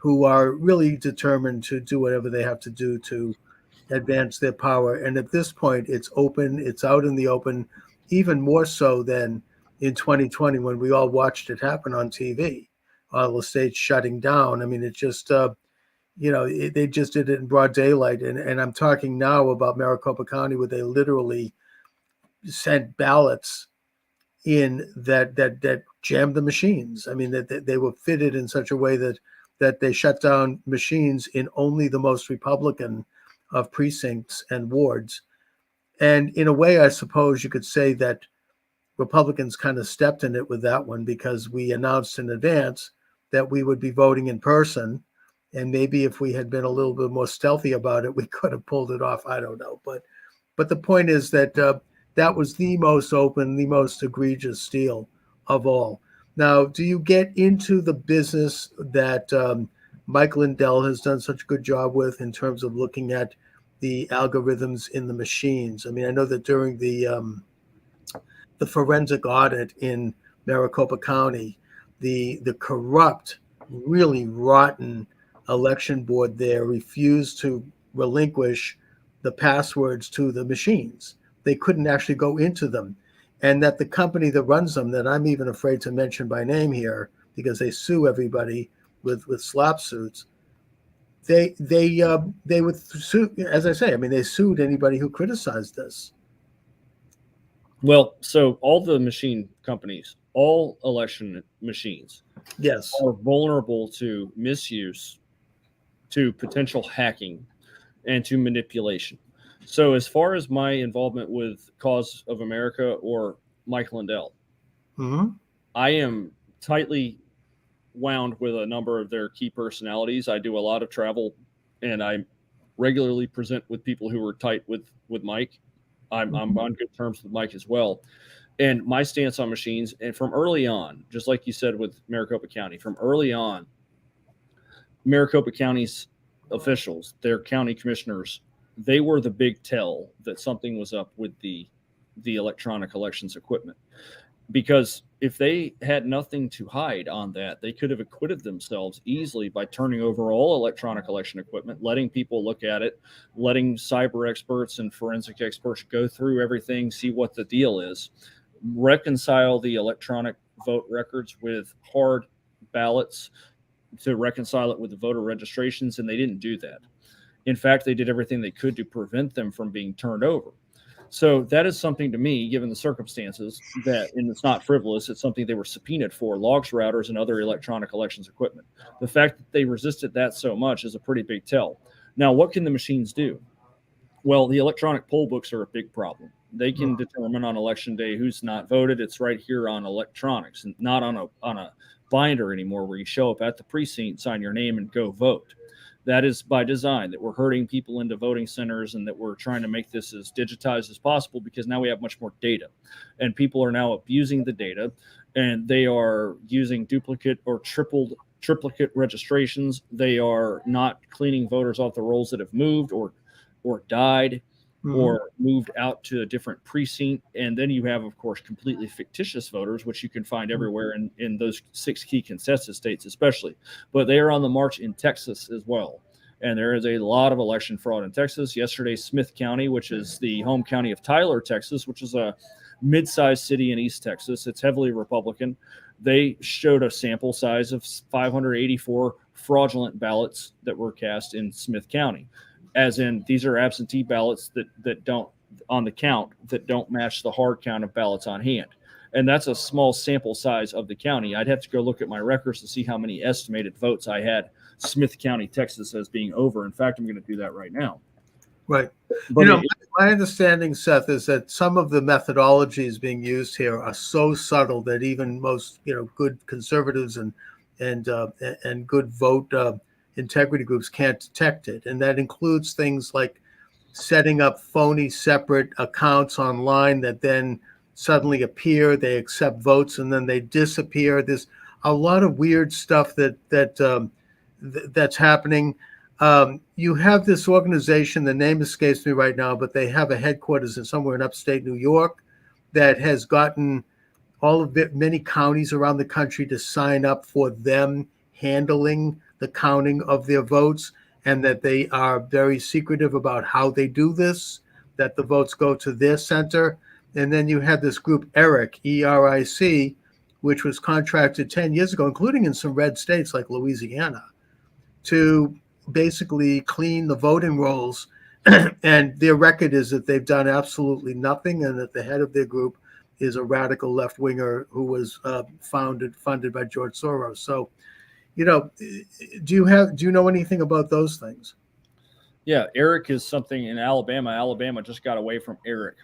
who are really determined to do whatever they have to do to advance their power. And at this point, it's open, it's out in the open, even more so than in 2020 when we all watched it happen on TV, all the states shutting down. I mean, it just, they just did it in broad daylight. And I'm talking now about Maricopa County, where they literally sent ballots in that jammed the machines. I mean, that they were fitted in such a way that they shut down machines in only the most Republican of precincts and wards. And in a way, I suppose you could say that Republicans kind of stepped in it with that one, because we announced in advance that we would be voting in person. And maybe if we had been a little bit more stealthy about it, we could have pulled it off. I don't know. But the point is that that was the most open, the most egregious steal of all. Now, do you get into the business that Mike Lindell has done such a good job with in terms of looking at the algorithms in the machines? I mean, I know that during the forensic audit in Maricopa County, the corrupt, really rotten election board there refused to relinquish the passwords to the machines. They couldn't actually go into them. And that the company that runs them, that I'm even afraid to mention by name here because they sue everybody with slap suits, they would sue, as I say, I mean, they sued anybody who criticized this. Well, so all the machine companies, all election machines, yes, are vulnerable to misuse, to potential hacking, and to manipulation. So as far as my involvement with Cause of America or Mike Lindell, I am tightly wound with a number of their key personalities. I do a lot of travel, and I regularly present with people who are tight with Mike. I'm on good terms with Mike as well. And my stance on machines, and from early on, just like you said with Maricopa County, from early on, Maricopa County's officials, their county commissioners, they were the big tell that something was up with the electronic elections equipment. Because if they had nothing to hide on that, they could have acquitted themselves easily by turning over all electronic election equipment, letting people look at it, letting cyber experts and forensic experts go through everything, see what the deal is, reconcile the electronic vote records with hard ballots to reconcile it with the voter registrations, and they didn't do that. In fact, they did everything they could to prevent them from being turned over. So that is something to me, given the circumstances, that, and it's not frivolous, it's something they were subpoenaed for, logs, routers, and other electronic elections equipment. The fact that they resisted that so much is a pretty big tell. Now, what can the machines do? Well, the electronic poll books are a big problem. They can determine on election day who's not voted. It's right here on electronics, and not on a binder anymore where you show up at the precinct, sign your name, and go vote. That is by design, that we're herding people into voting centers and that we're trying to make this as digitized as possible, because now we have much more data, and people are now abusing the data, and they are using duplicate or triplicate registrations. They are not cleaning voters off the rolls that have moved or died or moved out to a different precinct. And then you have, of course, completely fictitious voters, which you can find everywhere in those 6 key consensus states, especially. But they are on the march in Texas as well. And there is a lot of election fraud in Texas. Yesterday, Smith County, which is the home county of Tyler, Texas, which is a mid-sized city in East Texas, it's heavily Republican. They showed a sample size of 584 fraudulent ballots that were cast in Smith County. As in, these are absentee ballots that don't, on the count, that don't match the hard count of ballots on hand. And that's a small sample size of the county. I'd have to go look at my records to see how many estimated votes I had Smith County, Texas, as being over. In fact, I'm going to do that right now. Right. But my understanding, Seth, is that some of the methodologies being used here are so subtle that even most, good conservatives and good vote integrity groups can't detect it. And that includes things like setting up phony separate accounts online that then suddenly appear, they accept votes, and then they disappear. There's a lot of weird stuff that's happening. You have this organization, the name escapes me right now, but they have a headquarters in somewhere in upstate New York that has gotten many counties around the country to sign up for them handling the counting of their votes, and that they are very secretive about how they do this, that the votes go to their center. And then you have this group, ERIC, E-R-I-C, which was contracted 10 years ago, including in some red states like Louisiana, to basically clean the voting rolls. And their record is that they've done absolutely nothing, and that the head of their group is a radical left-winger who was funded by George Soros. So, do you know anything about those things? Yeah, ERIC is something in Alabama. Alabama just got away from ERIC,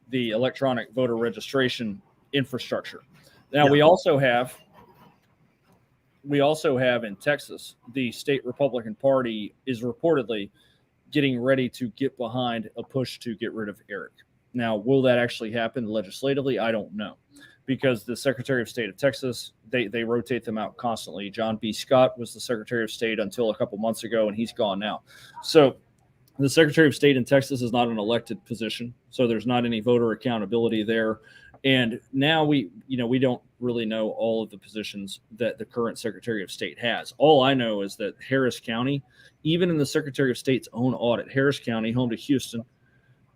the electronic voter registration infrastructure. Now we also have in Texas, the state Republican Party is reportedly getting ready to get behind a push to get rid of ERIC. Now, will that actually happen legislatively? I don't know, because the Secretary of State of Texas, they rotate them out constantly. John B. Scott was the Secretary of State until a couple months ago, and he's gone now. So the Secretary of State in Texas is not an elected position, so there's not any voter accountability there. And now we don't really know all of the positions that the current Secretary of State has. All I know is that Harris County, even in the Secretary of State's own audit, Harris County, home to Houston,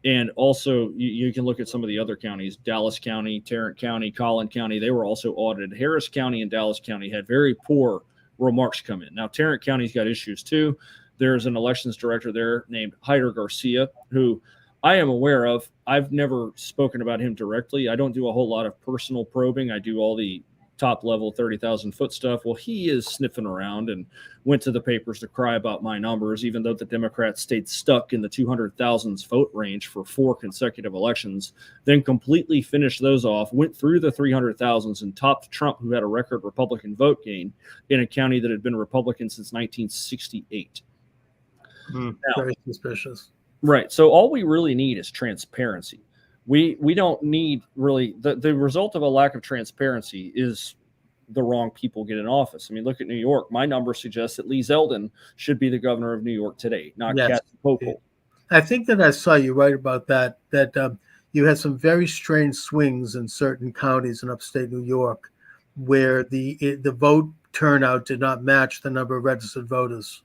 and also you can look at some of the other counties, Dallas County, Tarrant County, Collin County, they were also audited. Harris County and Dallas County had very poor remarks come in. Now, Tarrant County's got issues too. There's an elections director there named Hyder Garcia, who I am aware of. I've never spoken about him directly. I don't do a whole lot of personal probing. I do all the top level 30,000 foot stuff. Well, he is sniffing around and went to the papers to cry about my numbers, even though the Democrats stayed stuck in the 200,000 vote range for 4 consecutive elections, then completely finished those off, went through the 300,000s and topped Trump, who had a record Republican vote gain in a county that had been Republican since 1968. Very suspicious. Right. So all we really need is transparency. We don't need really the result of a lack of transparency is the wrong people get in office. I mean, look at New York. My number suggests that Lee Zeldin should be the governor of New York today, not Yes. Kathy Hochul. I think that I saw you right about that. You had some very strange swings in certain counties in upstate New York, where the vote turnout did not match the number of registered voters.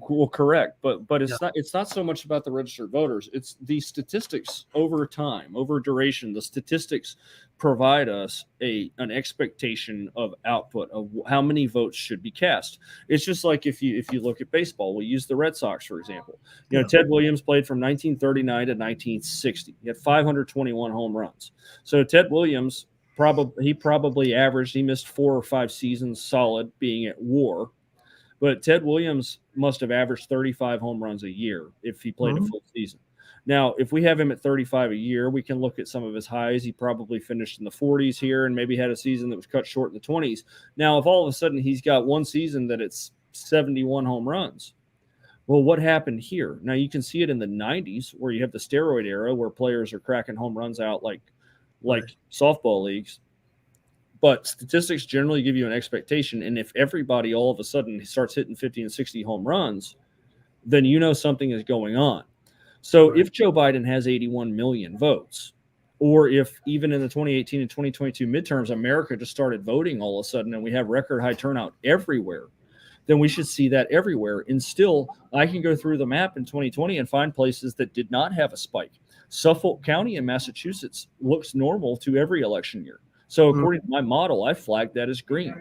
Well, correct, but it's not so much about the registered voters. It's the statistics over time, over duration. The statistics provide us an expectation of output of how many votes should be cast. It's just like if you look at baseball, we use the Red Sox for example. Ted Williams played from 1939 to 1960. He had 521 home runs. So Ted Williams probably averaged. He missed 4 or 5 seasons solid being at WAR. But Ted Williams must have averaged 35 home runs a year if he played a full season. Now, if we have him at 35 a year, we can look at some of his highs. He probably finished in the 40s here and maybe had a season that was cut short in the 20s. Now, if all of a sudden he's got one season that it's 71 home runs, well, what happened here? Now, you can see it in the 90s where you have the steroid era where players are cracking home runs out like softball leagues. But statistics generally give you an expectation. And if everybody all of a sudden starts hitting 50 and 60 home runs, then you know something is going on. So if Joe Biden has 81 million votes, or if even in the 2018 and 2022 midterms, America just started voting all of a sudden and we have record high turnout everywhere, then we should see that everywhere. And still, I can go through the map in 2020 and find places that did not have a spike. Suffolk County in Massachusetts looks normal to every election year. So according to my model, I flagged that as green.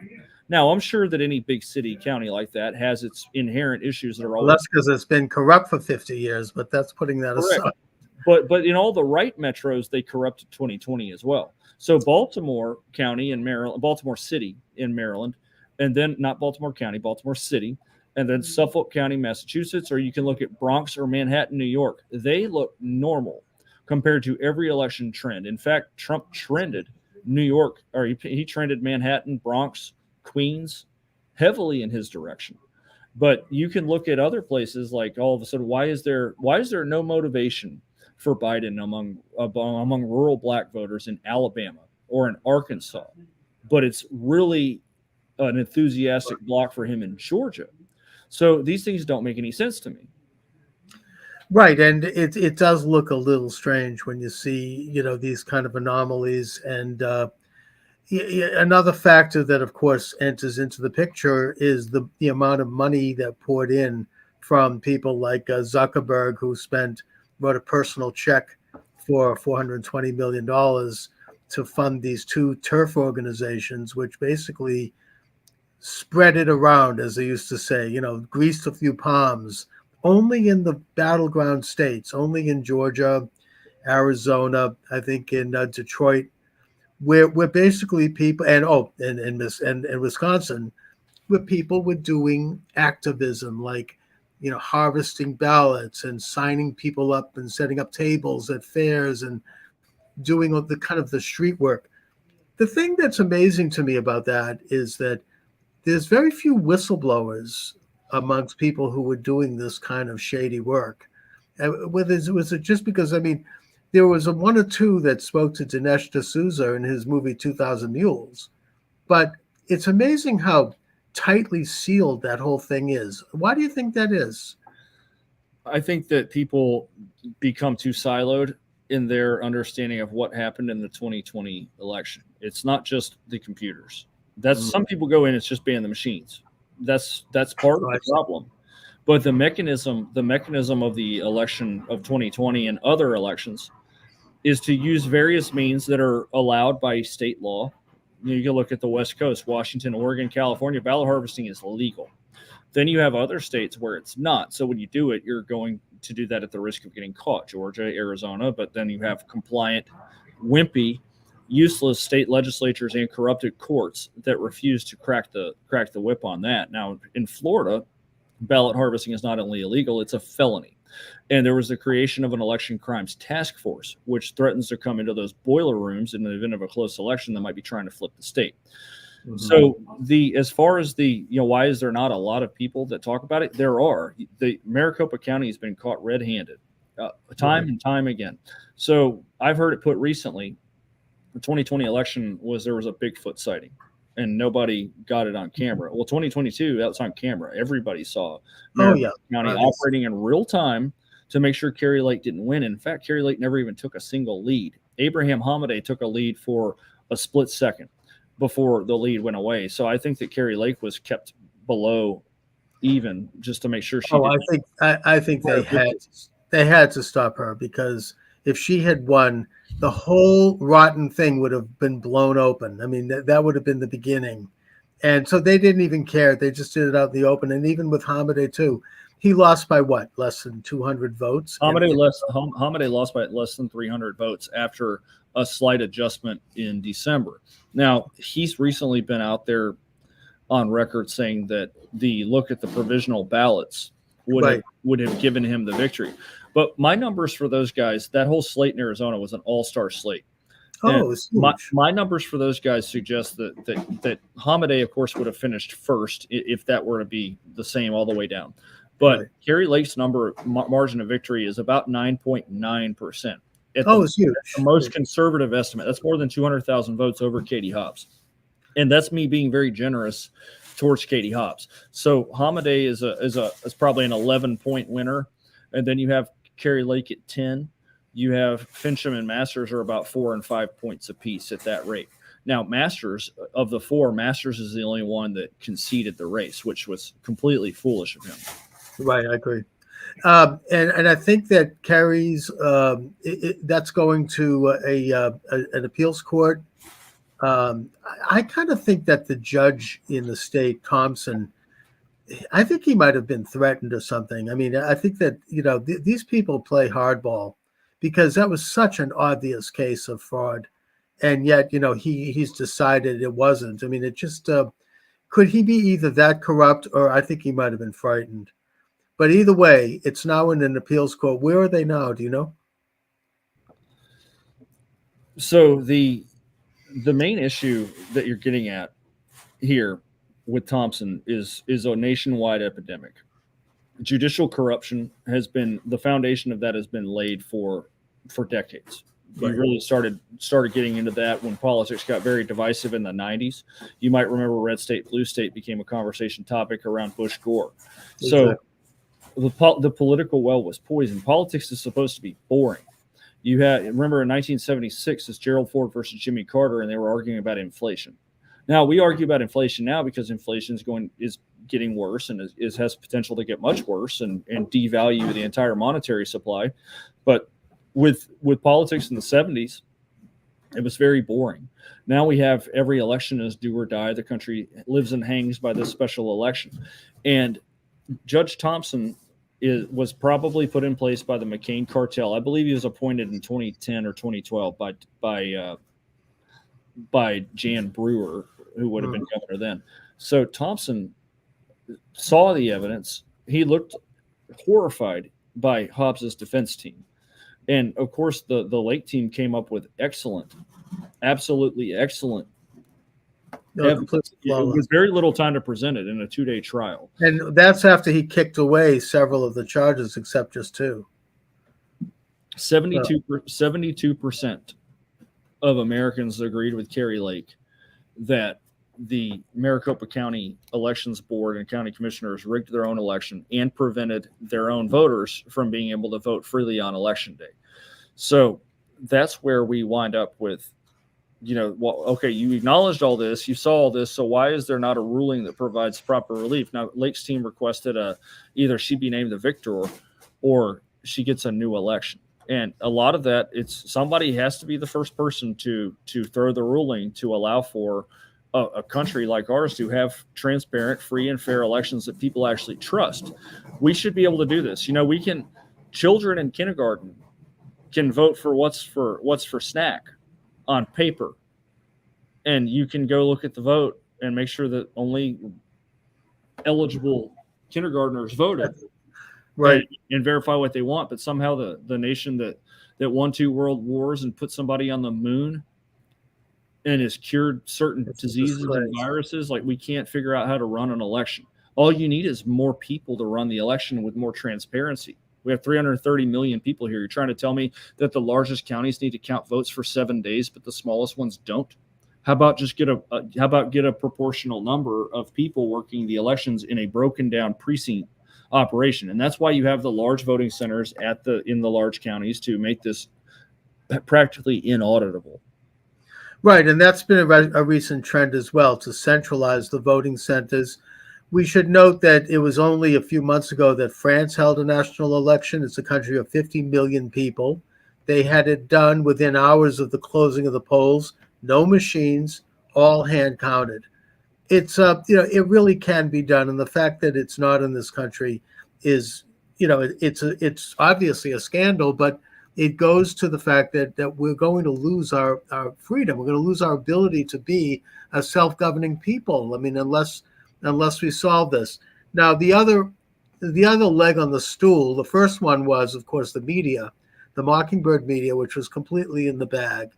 Now, I'm sure that any big city, county like that has its inherent issues that are always. Well, that's because it's been corrupt for 50 years, but that's putting that aside. But in all the right metros, they corrupted 2020 as well. So Baltimore County in Maryland, Baltimore City in Maryland, and then not Baltimore County, Baltimore City, and then Suffolk County, Massachusetts, or you can look at Bronx or Manhattan, New York. They look normal compared to every election trend. In fact, Trump trended New York, or he trended Manhattan, Bronx, Queens heavily in his direction. But you can look at other places like all of a sudden, why is there no motivation for Biden among rural black voters in Alabama or in Arkansas? But it's really an enthusiastic block for him in Georgia. So these things don't make any sense to me. Right, and it does look a little strange when you see these kind of anomalies. And another factor that, of course, enters into the picture is the amount of money that poured in from people like Zuckerberg, who wrote a personal check for $420 million to fund these 2 turf organizations, which basically spread it around, as they used to say, greased a few palms. Only in the battleground states, only in Georgia, Arizona, I think in Detroit, where basically people, and Wisconsin, where people were doing activism, like harvesting ballots and signing people up and setting up tables at fairs and doing the kind of the street work. The thing that's amazing to me about that is that there's very few whistleblowers amongst people who were doing this kind of shady work. Was it just because, there was one or two that spoke to Dinesh D'Souza in his movie 2000 Mules, but it's amazing how tightly sealed that whole thing is. Why do you think that is? I think that people become too siloed in their understanding of what happened in the 2020 election. It's not just the computers. Some people go in, it's just ban the machines. That's part of the problem. But the mechanism of the election of 2020 and other elections is to use various means that are allowed by state law. You can look at the West Coast, Washington, Oregon, California. Ballot harvesting is legal. Then you have other states where it's not. So when you do it, you're going to do that at the risk of getting caught. Georgia, Arizona, but then you have compliant, wimpy, useless state legislatures and corrupted courts that refuse to crack the whip on that. Now, in Florida, ballot harvesting is not only illegal, it's a felony. And there was the creation of an election crimes task force, which threatens to come into those boiler rooms in the event of a close election that might be trying to flip the state. Mm-hmm. So as far as why is there not a lot of people that talk about it? There are. The Maricopa County has been caught red-handed time and time again. So I've heard it put recently, the 2020 election there was a Bigfoot sighting. and nobody got it on camera. Well, 2022, that's on camera. Everybody saw Oh, Maricopa yeah. County Obviously. operating in real time to make sure Kerry Lake didn't win. In fact, Kerry Lake never even took a single lead. Abraham Hamadeh took a lead for a split second before the lead went away. So I think that Kerry Lake was kept below even just to make sure she didn't. I think they had to stop her, because if she had won, the whole rotten thing would have been blown open. I mean, that would have been the beginning. And so they didn't even care. They just did it out in the open. And even with Hamadeh too, he lost by what? Less than 200 votes? Hamadeh lost by less than 300 votes after a slight adjustment in December. Now, he's recently been out there on record saying that the look at the provisional ballots would have given him the victory. But my numbers for those guys, that whole slate in Arizona was an all-star slate. Oh, it's huge. My numbers for those guys suggest that Hamadeh, of course, would have finished first if that were to be the same all the way down. But Kerry Lake's margin of victory is about 9.9%. It's huge. The most conservative estimate. That's more than 200,000 votes over Katie Hobbs. And that's me being very generous towards Katie Hobbs. So Hamadeh is probably an 11-point winner. And then you have Kerry Lake at 10. You have Fincham and Masters are about 4 and 5 points apiece at that rate. Now, Masters, of the four, Masters is the only one that conceded the race, which was completely foolish of him. Right, I agree. And I think that Kerry's that's going to an appeals court. I kind of think that the judge in the state, Thompson, I think he might have been threatened or something. I mean, I think that, these people play hardball, because that was such an obvious case of fraud. And yet, he's decided it wasn't. I mean, it just, could he be either that corrupt, or I think he might have been frightened. But either way, it's now in an appeals court. Where are they now? Do you know? So the main issue that you're getting at here with Thompson is a nationwide epidemic. Judicial corruption has been, the foundation of that has been laid for decades. Right. You really started getting into that when politics got very divisive in the 90s. You might remember red state, blue state became a conversation topic around Bush Gore. So the political well was poisoned. Politics is supposed to be boring. You had, remember in 1976, it's Gerald Ford versus Jimmy Carter, and they were arguing about inflation. Now we argue about inflation now because inflation is getting worse and has potential to get much worse and devalue the entire monetary supply. But with politics in the 70s, it was very boring. Now we have every election is do or die. The country lives and hangs by this special election. And Judge Thompson was probably put in place by the McCain cartel. I believe he was appointed in 2010 or 2012 by Jan Brewer, who would have been governor then. So Thompson saw the evidence. He looked horrified by Hobbs's defense team. And of course, the Lake team came up with absolutely excellent. It was very little time to present it in a 2-day trial. And that's after he kicked away several of the charges, except just 2. 72% of Americans agreed with Kerry Lake that the Maricopa County Elections Board and county commissioners rigged their own election and prevented their own voters from being able to vote freely on election day. So that's where we wind up with, okay, you acknowledged all this, you saw all this, so why is there not a ruling that provides proper relief? Now, Lake's team requested either she be named the victor or she gets a new election. And a lot of that, it's somebody has to be the first person to throw the ruling to allow for a country like ours to have transparent, free, and fair elections that people actually trust. We should be able to do this. Children in kindergarten can vote for what's for snack on paper, and you can go look at the vote and make sure that only eligible kindergartners voted, right, and verify what they want. But somehow the nation that won 2 world wars and put somebody on the moon and has cured certain diseases and viruses, like, we can't figure out how to run an election. All you need is more people to run the election with more transparency. We have 330 million people here. You're trying to tell me that the largest counties need to count votes for 7 days, but the smallest ones don't? How about just get a proportional number of people working the elections in a broken down precinct operation? And that's why you have the large voting centers in the large counties to make this practically inauditable. Right, and that's been a recent trend as well, to centralize the voting centers. We should note that it was only a few months ago that France held a national election. It's a country of 50 million people. They had it done within hours of the closing of the polls. No machines, all hand counted. It's it really can be done, and the fact that it's not in this country is, it's obviously a scandal, but it goes to the fact that we're going to lose our freedom. We're going to lose our ability to be a self-governing people. I mean, unless we solve this. Now, the other leg on the stool, the first one was, of course, the media, the Mockingbird media, which was completely in the bag.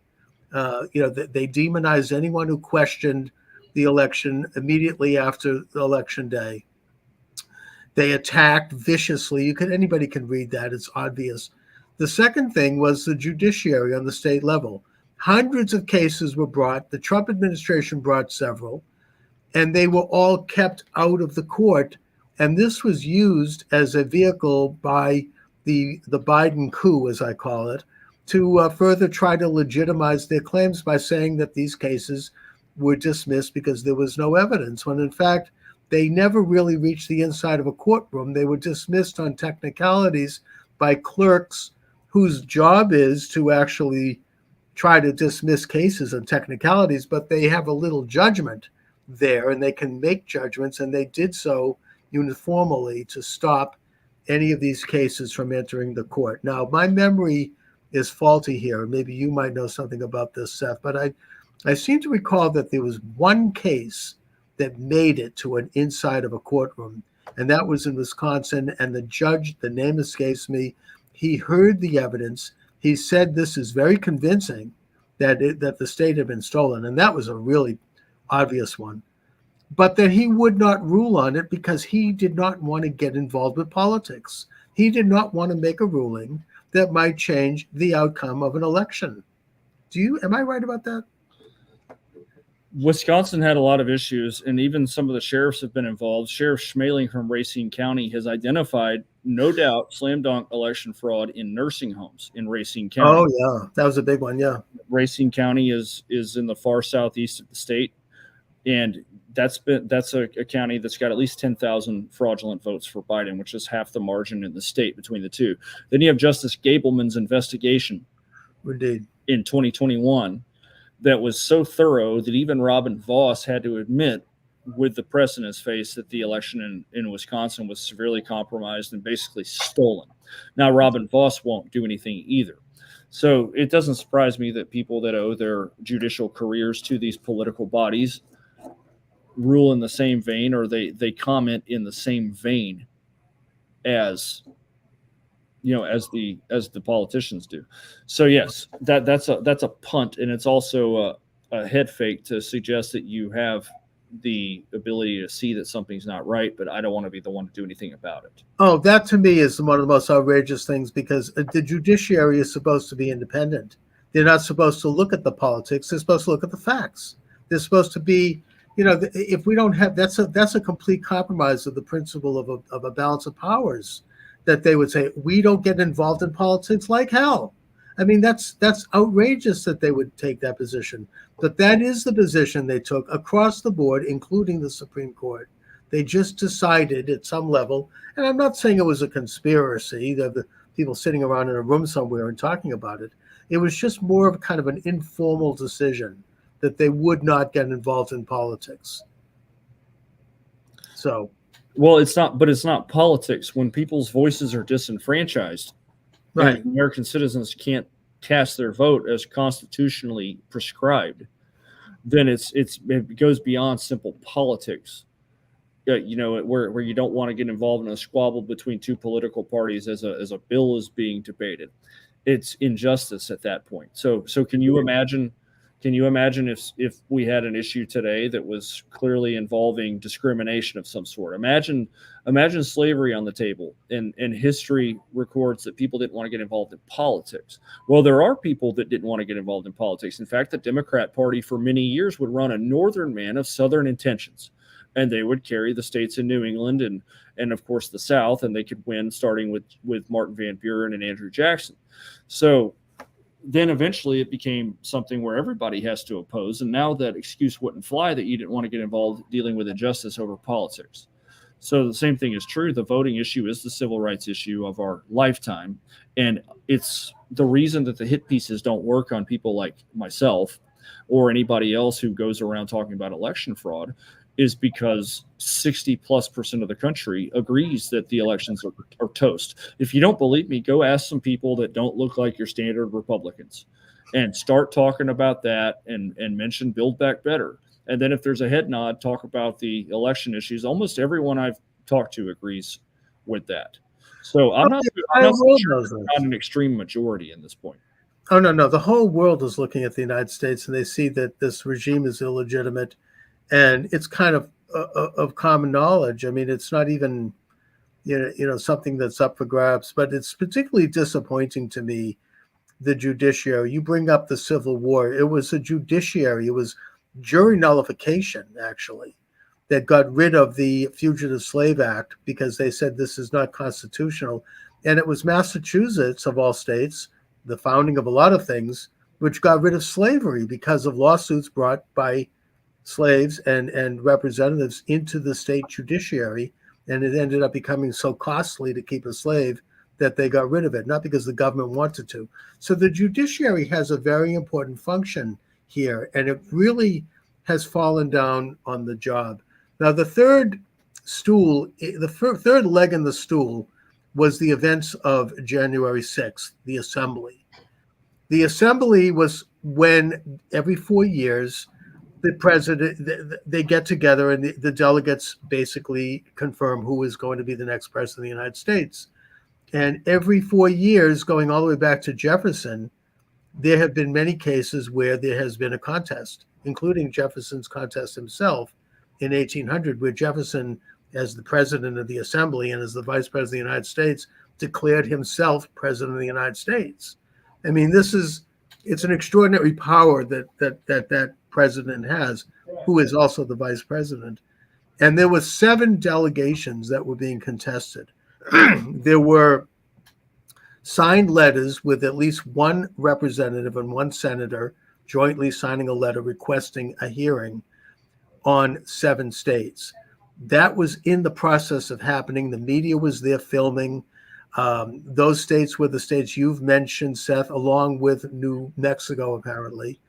They demonized anyone who questioned the election immediately after the election day. They attacked viciously. Anybody can read that. It's obvious. The second thing was the judiciary on the state level. Hundreds of cases were brought. The Trump administration brought several, and they were all kept out of the court. And this was used as a vehicle by the Biden coup, as I call it, to further try to legitimize their claims by saying that these cases were dismissed because there was no evidence, when in fact, they never really reached the inside of a courtroom. They were dismissed on technicalities by clerks whose job is to actually try to dismiss cases on technicalities, but they have a little judgment there, and they can make judgments, and they did so uniformly to stop any of these cases from entering the court. Now, my memory is faulty here. Maybe you might know something about this, Seth, but I seem to recall that there was one case that made it to an inside of a courtroom, and that was in Wisconsin, and the judge, the name escapes me, he heard the evidence. He said this is very convincing that the state had been stolen, and that was a really obvious one, but that he would not rule on it because he did not want to get involved with politics. He did not want to make a ruling that might change the outcome of an election. Am I right about that? Wisconsin had a lot of issues, and even some of the sheriffs have been involved. Sheriff Schmaling from Racine County has identified, no doubt, slam dunk election fraud in nursing homes in Racine County. Oh, yeah. That was a big one, yeah. Racine County is in the far southeast of the state, and that's a county that's got at least 10,000 fraudulent votes for Biden, which is half the margin in the state between the two. Then you have Justice Gableman's investigation Indeed. in 2021 that was so thorough that even Robin Voss had to admit, with the press in his face, that the election in Wisconsin was severely compromised and basically stolen. Now, Robin Voss won't do anything either. So it doesn't surprise me that people that owe their judicial careers to these political bodies rule in the same vein, or they comment in the same vein as the politicians do. So yes, that's a punt, and it's also a head fake to suggest that you have the ability to see that something's not right, but I don't want to be the one to do anything about it. Oh, that to me is one of the most outrageous things, because the judiciary is supposed to be independent. They're not supposed to look at the politics. They're supposed to look at the facts. They're supposed to be, if we don't have, that's a complete compromise of the principle of a balance of powers, that they would say, we don't get involved in politics like hell. I mean, that's outrageous that they would take that position. But that is the position they took across the board, including the Supreme Court. They just decided at some level, and I'm not saying it was a conspiracy, the people sitting around in a room somewhere and talking about it. It was just more of kind of an informal decision that they would not get involved in politics. So. Well, it's not politics when people's voices are disenfranchised. Right. And American citizens can't cast their vote as constitutionally prescribed. Then it goes beyond simple politics. Where you don't want to get involved in a squabble between two political parties as a bill is being debated. It's injustice at that point. So can you imagine Can you imagine if we had an issue today that was clearly involving discrimination of some sort? Imagine slavery on the table, and history records that people didn't want to get involved in politics. Well, there are people that didn't want to get involved in politics. In fact, the Democrat Party for many years would run a northern man of southern intentions, and they would carry the states in New England and of course the South, and they could win starting with Martin Van Buren and Andrew Jackson. So then eventually it became something where everybody has to oppose. And now that excuse wouldn't fly that you didn't want to get involved dealing with injustice over politics. So the same thing is true. The voting issue is the civil rights issue of our lifetime. And it's the reason that the hit pieces don't work on people like myself or anybody else who goes around talking about election fraud is because 60+% of the country agrees that the elections are toast. If you don't believe me, go ask some people that don't look like your standard Republicans and start talking about that and mention Build Back Better. And then if there's a head nod, talk about the election issues. Almost everyone I've talked to agrees with that. So I'm not an extreme majority in this point. Oh, no. The whole world is looking at the United States, and they see that this regime is illegitimate. And it's kind of common knowledge. I mean, it's not even, something that's up for grabs, but it's particularly disappointing to me, the judiciary. You bring up the Civil War. It was a judiciary. It was jury nullification, actually, that got rid of the Fugitive Slave Act because they said this is not constitutional. And it was Massachusetts, of all states, the founding of a lot of things, which got rid of slavery because of lawsuits brought by slaves and representatives into the state judiciary, and it ended up becoming so costly to keep a slave that they got rid of it, not because the government wanted to. So the judiciary has a very important function here, and it really has fallen down on the job. Now, the third leg in the stool was the events of January 6th, the assembly. The assembly was when every 4 years the president, they get together and the delegates basically confirm who is going to be the next president of the United States. And every 4 years, going all the way back to Jefferson, there have been many cases where there has been a contest, including Jefferson's contest himself in 1800, where Jefferson, as the president of the assembly and as the vice president of the United States, declared himself president of the United States. I mean, it's an extraordinary power that president has, who is also the vice president. And there were 7 delegations that were being contested. There were signed letters with at least one representative and one senator jointly signing a letter requesting a hearing on 7 states. That was in the process of happening. The media was there filming. Those states were the states you've mentioned, Seth, along with New Mexico, apparently.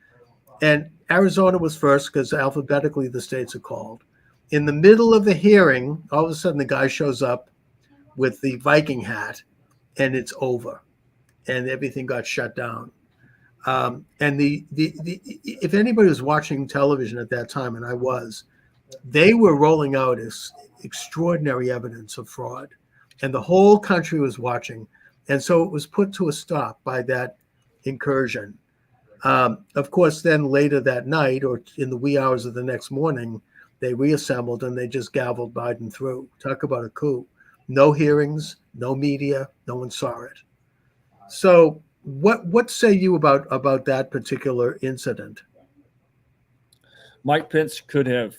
And Arizona was first because alphabetically the states are called. In the middle of the hearing, all of a sudden the guy shows up with the Viking hat and it's over. And everything got shut down. And if anybody was watching television at that time, and I was, they were rolling out extraordinary evidence of fraud. And the whole country was watching. And so it was put to a stop by that incursion. Of course, then later that night or in the wee hours of the next morning, they reassembled and they just gavelled Biden through. Talk about a coup. No hearings, no media, no one saw it. So what say you about that particular incident? Mike Pence could have,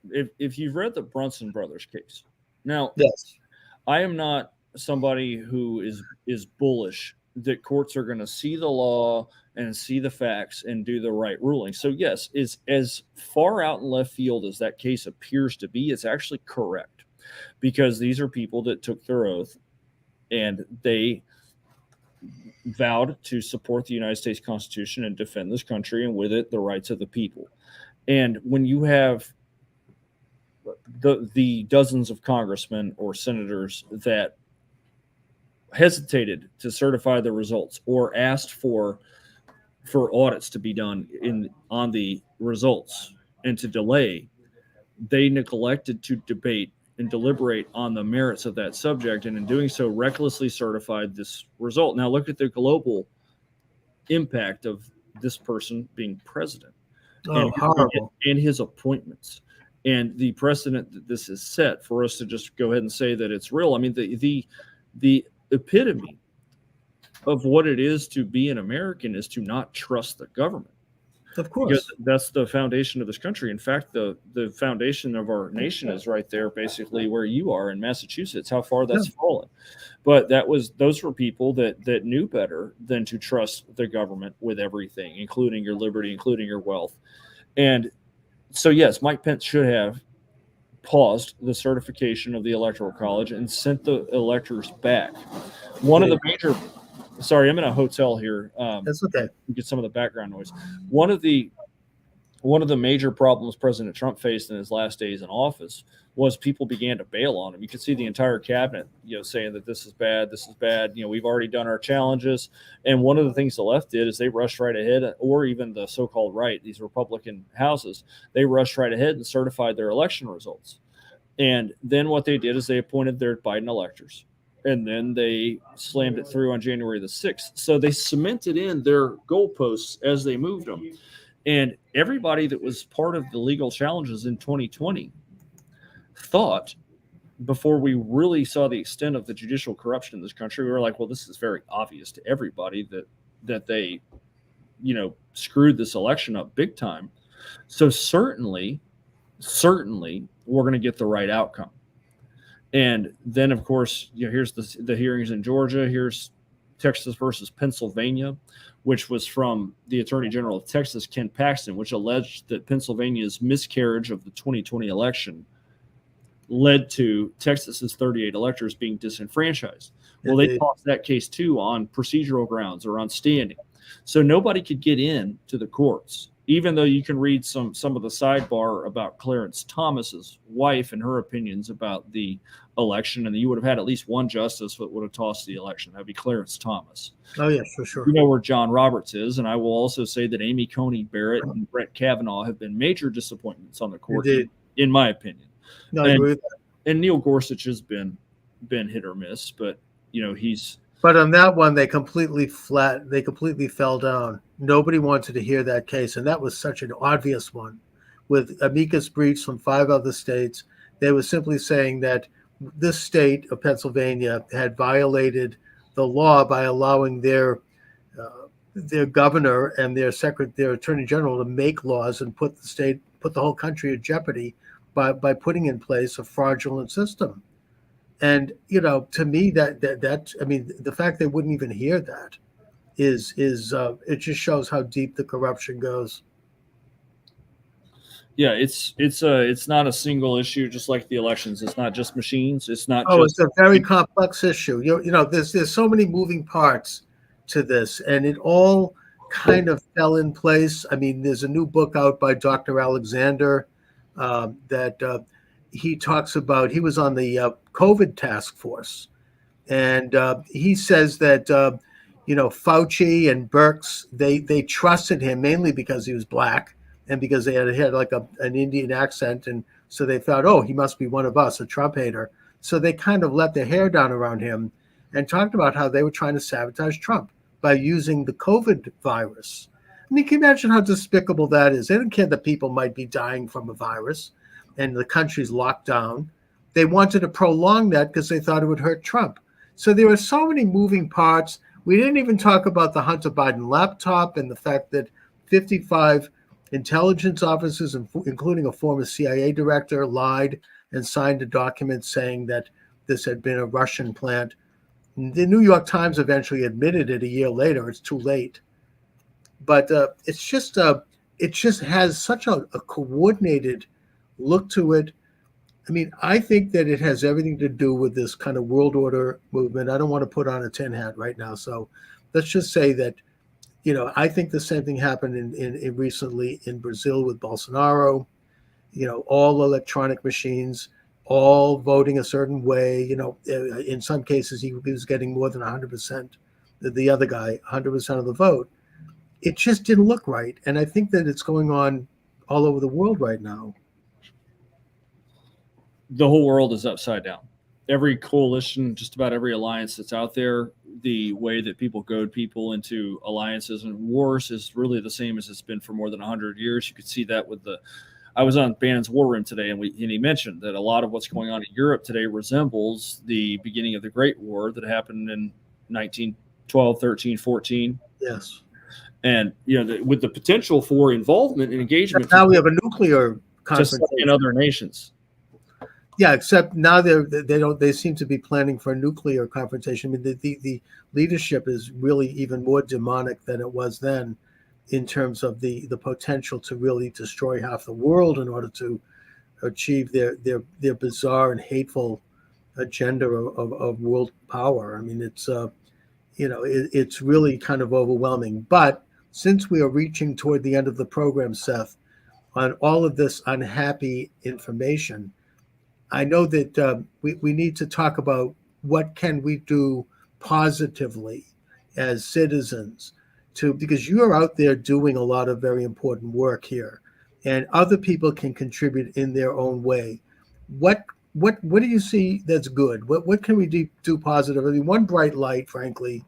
if you've read the Brunson brothers case. Now, yes, I am not somebody who is bullish that courts are going to see the law and see the facts and do the right ruling. So yes, it's as far out in left field as that case appears to be, it's actually correct, because these are people that took their oath and they vowed to support the United States Constitution and defend this country, and with it, the rights of the people. And when you have the dozens of congressmen or senators that hesitated to certify the results or asked for audits to be done on the results and to delay, they neglected to debate and deliberate on the merits of that subject, and in doing so recklessly certified this result. Now look at the global impact of this person being president Oh, horrible. and his appointments and the precedent that this is set for us to just go ahead and say that it's real. I mean, the epitome of what it is to be an American is to not trust the government. Of course. Because that's the foundation of this country. In fact, the foundation of our nation is right there, basically where you are in Massachusetts, how far that's fallen. But those were people that knew better than to trust the government with everything, including your liberty, including your wealth. And so, yes, Mike Pence should have paused the certification of the Electoral College and sent the electors back. One of the major Sorry, I'm in a hotel here. That's okay. Get some of the background noise. One of the major problems President Trump faced in his last days in office was people began to bail on him. You could see the entire cabinet, saying that this is bad. We've already done our challenges. And one of the things the left did is they rushed right ahead, or even the so-called right, these Republican houses, they rushed right ahead and certified their election results. And then what they did is they appointed their Biden electors. And then they slammed it through on January the 6th. So they cemented in their goalposts as they moved them. And everybody that was part of the legal challenges in 2020 thought, before we really saw the extent of the judicial corruption in this country, we were like, well, this is very obvious to everybody that they, screwed this election up big time. So certainly we're going to get the right outcome. And then, of course, here's the hearings in Georgia. Here's Texas versus Pennsylvania, which was from the Attorney General of Texas, Ken Paxton, which alleged that Pennsylvania's miscarriage of the 2020 election led to Texas's 38 electors being disenfranchised. Well, they tossed that case too on procedural grounds or on standing. So nobody could get in to the courts, even though you can read some of the sidebar about Clarence Thomas's wife and her opinions about the election, and you would have had at least one justice that would have tossed the election. That'd be Clarence Thomas. Oh, yes, for sure. You know where John Roberts is, and I will also say that Amy Coney Barrett and Brett Kavanaugh have been major disappointments on the court, in my opinion. No, I agree with that. And Neil Gorsuch has been hit or miss, but he's. But on that one, they completely fell down. Nobody wanted to hear that case, and that was such an obvious one, with amicus briefs from 5 other states. They were simply saying that this state of Pennsylvania had violated the law by allowing their governor and their attorney general to make laws and put the whole country at jeopardy by putting in place a fraudulent system. And to me, the fact they wouldn't even hear that is it just shows how deep the corruption goes. Yeah, it's not a single issue, just like the elections. It's not just machines. It's not. It's a very complex issue. There's so many moving parts to this, and it all kind of fell in place. I mean, there's a new book out by Dr. Alexander that he talks about. He was on the COVID task force, and he says that Fauci and Birx, they trusted him mainly because he was black and because they had like an Indian accent, and so they thought, oh, he must be one of us, a Trump hater. So they kind of let their hair down around him and talked about how they were trying to sabotage Trump by using the COVID virus. I mean, can you imagine how despicable that is? They don't care that people might be dying from a virus and the country's locked down. They wanted to prolong that because they thought it would hurt Trump. So there are so many moving parts. We didn't even talk about the Hunter Biden laptop and the fact that 55 intelligence officers, including a former CIA director, lied and signed a document saying that this had been a Russian plant. The New York Times eventually admitted it a year later. It's too late. But it just has such a coordinated look to it. I mean, I think that it has everything to do with this kind of world order movement. I don't want to put on a tin hat right now. So let's just say that, I think the same thing happened in recently in Brazil with Bolsonaro, all electronic machines, all voting a certain way. In some cases, he was getting more than 100%, the other guy, 100% of the vote. It just didn't look right. And I think that it's going on all over the world right now. The whole world is upside down. every coalition, just about every alliance that's out there, the way that people goad people into alliances and wars is really the same as it's been for more than 100 years. You could see that with I was on Bannon's War Room today, and he mentioned that a lot of what's going on in Europe today resembles the beginning of the Great War that happened in 1912, 13, 14. Yes. And, with the potential for involvement and engagement. Now we have a nuclear just like confrontation in other nations. Yeah, except now they seem to be planning for a nuclear confrontation. I mean, the leadership is really even more demonic than it was then, in terms of the potential to really destroy half the world in order to achieve their bizarre and hateful agenda of world power. I mean, it's it's really kind of overwhelming. But since we are reaching toward the end of the program, Seth, on all of this unhappy information, I know that we need to talk about what can we do positively as citizens because you are out there doing a lot of very important work here, and other people can contribute in their own way. What do you see that's good? What can we do positive? I mean, one bright light, frankly,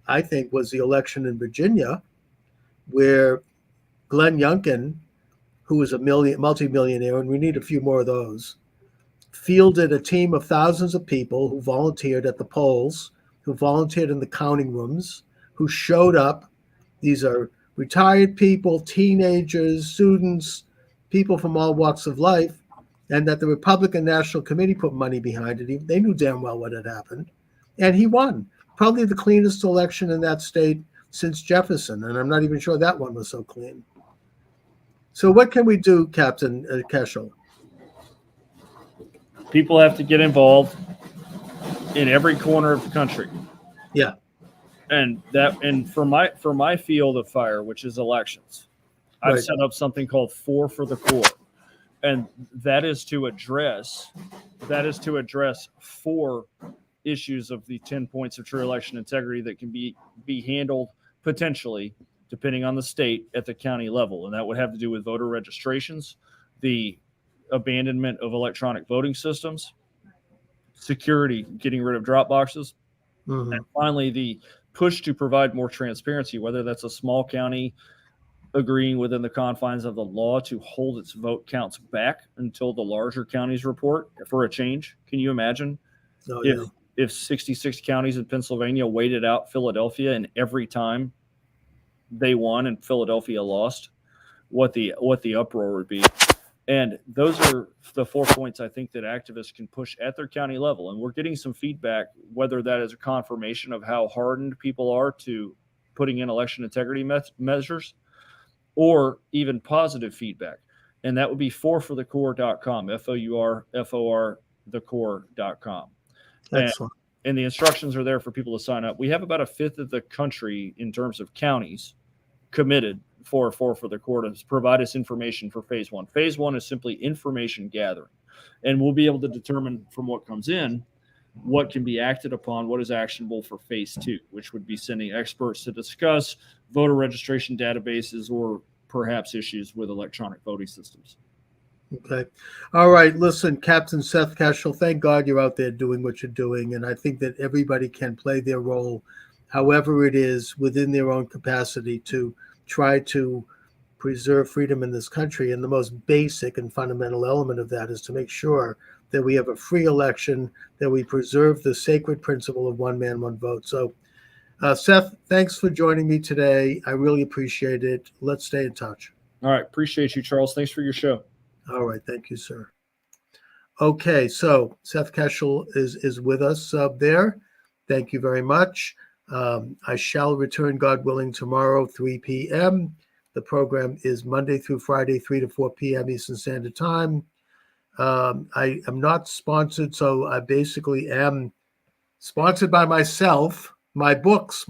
I think, was the election in Virginia, where Glenn Youngkin, who was a multimillionaire, and we need a few more of those, fielded a team of thousands of people who volunteered at the polls, who volunteered in the counting rooms, who showed up. These are retired people, teenagers, students, people from all walks of life, and that the Republican National Committee put money behind it. They knew damn well what had happened. And he won. Probably the cleanest election in that state since Jefferson, and I'm not even sure that one was so clean. So what can we do, Captain Keschel? People have to get involved in every corner of the country. Yeah. And for my field of fire, which is elections, I've Right. set up something called 4 for the Core. And that is to address 4 issues of the 10 points of true election integrity that can be handled potentially, depending on the state, at the county level. And that would have to do with voter registrations, the abandonment of electronic voting systems, security, getting rid of drop boxes, and finally the push to provide more transparency, whether that's a small county agreeing within the confines of the law to hold its vote counts back until the larger counties report for a change. Can you imagine if 66 counties in Pennsylvania waited out Philadelphia, and every time they won and Philadelphia lost, what the uproar would be? And those are the 4 points I think that activists can push at their county level. And we're getting some feedback, whether that is a confirmation of how hardened people are to putting in election integrity measures, or even positive feedback. And that would be 4forthecore.com, FOUR, thecore.com. Excellent. And the instructions are there for people to sign up. We have about a fifth of the country in terms of counties committed for the Core to provide us information for phase 1. Phase 1 is simply information gathering, and we'll be able to determine from what comes in what can be acted upon, what is actionable for phase 2, which would be sending experts to discuss voter registration databases or perhaps issues with electronic voting systems. Okay. All right. Listen, Captain Seth Keschel, thank God you're out there doing what you're doing. And I think that everybody can play their role, however it is, within their own capacity to try to preserve freedom in this country. And the most basic and fundamental element of that is to make sure that we have a free election, that we preserve the sacred principle of one man, one vote. So, Seth, thanks for joining me today. I really appreciate it. Let's stay in touch. All right. Appreciate you, Charles. Thanks for your show. All right. Thank you, sir. Okay. So Seth Keschel is with us there. Thank you very much. I shall return, God willing, tomorrow, 3 p.m. The program is Monday through Friday, 3 to 4 p.m. Eastern Standard Time. I am not sponsored, so I basically am sponsored by myself. My books.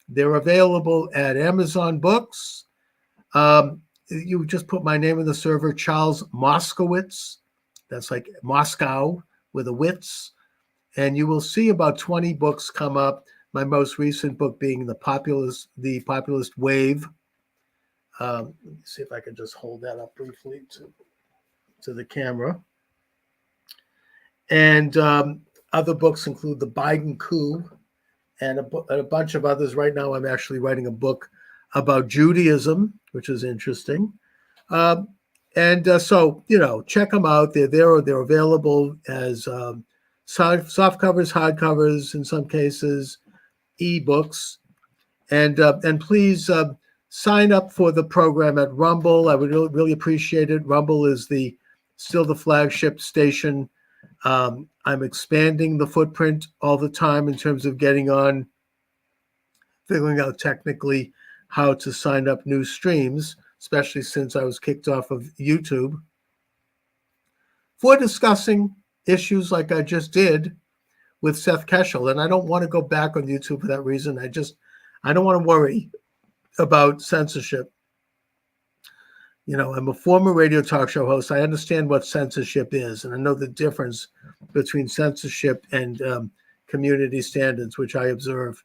They're available at Amazon Books. You just put my name in the server, Charles Moskowitz. That's like Moscow with a Witz. And you will see about 20 books come up. My most recent book being The Populist Wave. Let me see if I can just hold that up briefly to the camera. And other books include The Biden Coup and a bunch of others. Right now, I'm actually writing a book about Judaism, which is interesting. So, check them out. They're there. They're available as soft covers, hard covers, in some cases, ebooks. And please sign up for the program at Rumble. I would really appreciate it. Rumble is still the flagship station. I'm expanding the footprint all the time in terms of getting on, figuring out technically how to sign up new streams, especially since I was kicked off of YouTube, for discussing issues like I just did with Seth Keshel. And I don't want to go back on YouTube for that reason. I don't want to worry about censorship. I'm a former radio talk show host. I understand what censorship is, and I know the difference between censorship and community standards, which I observe.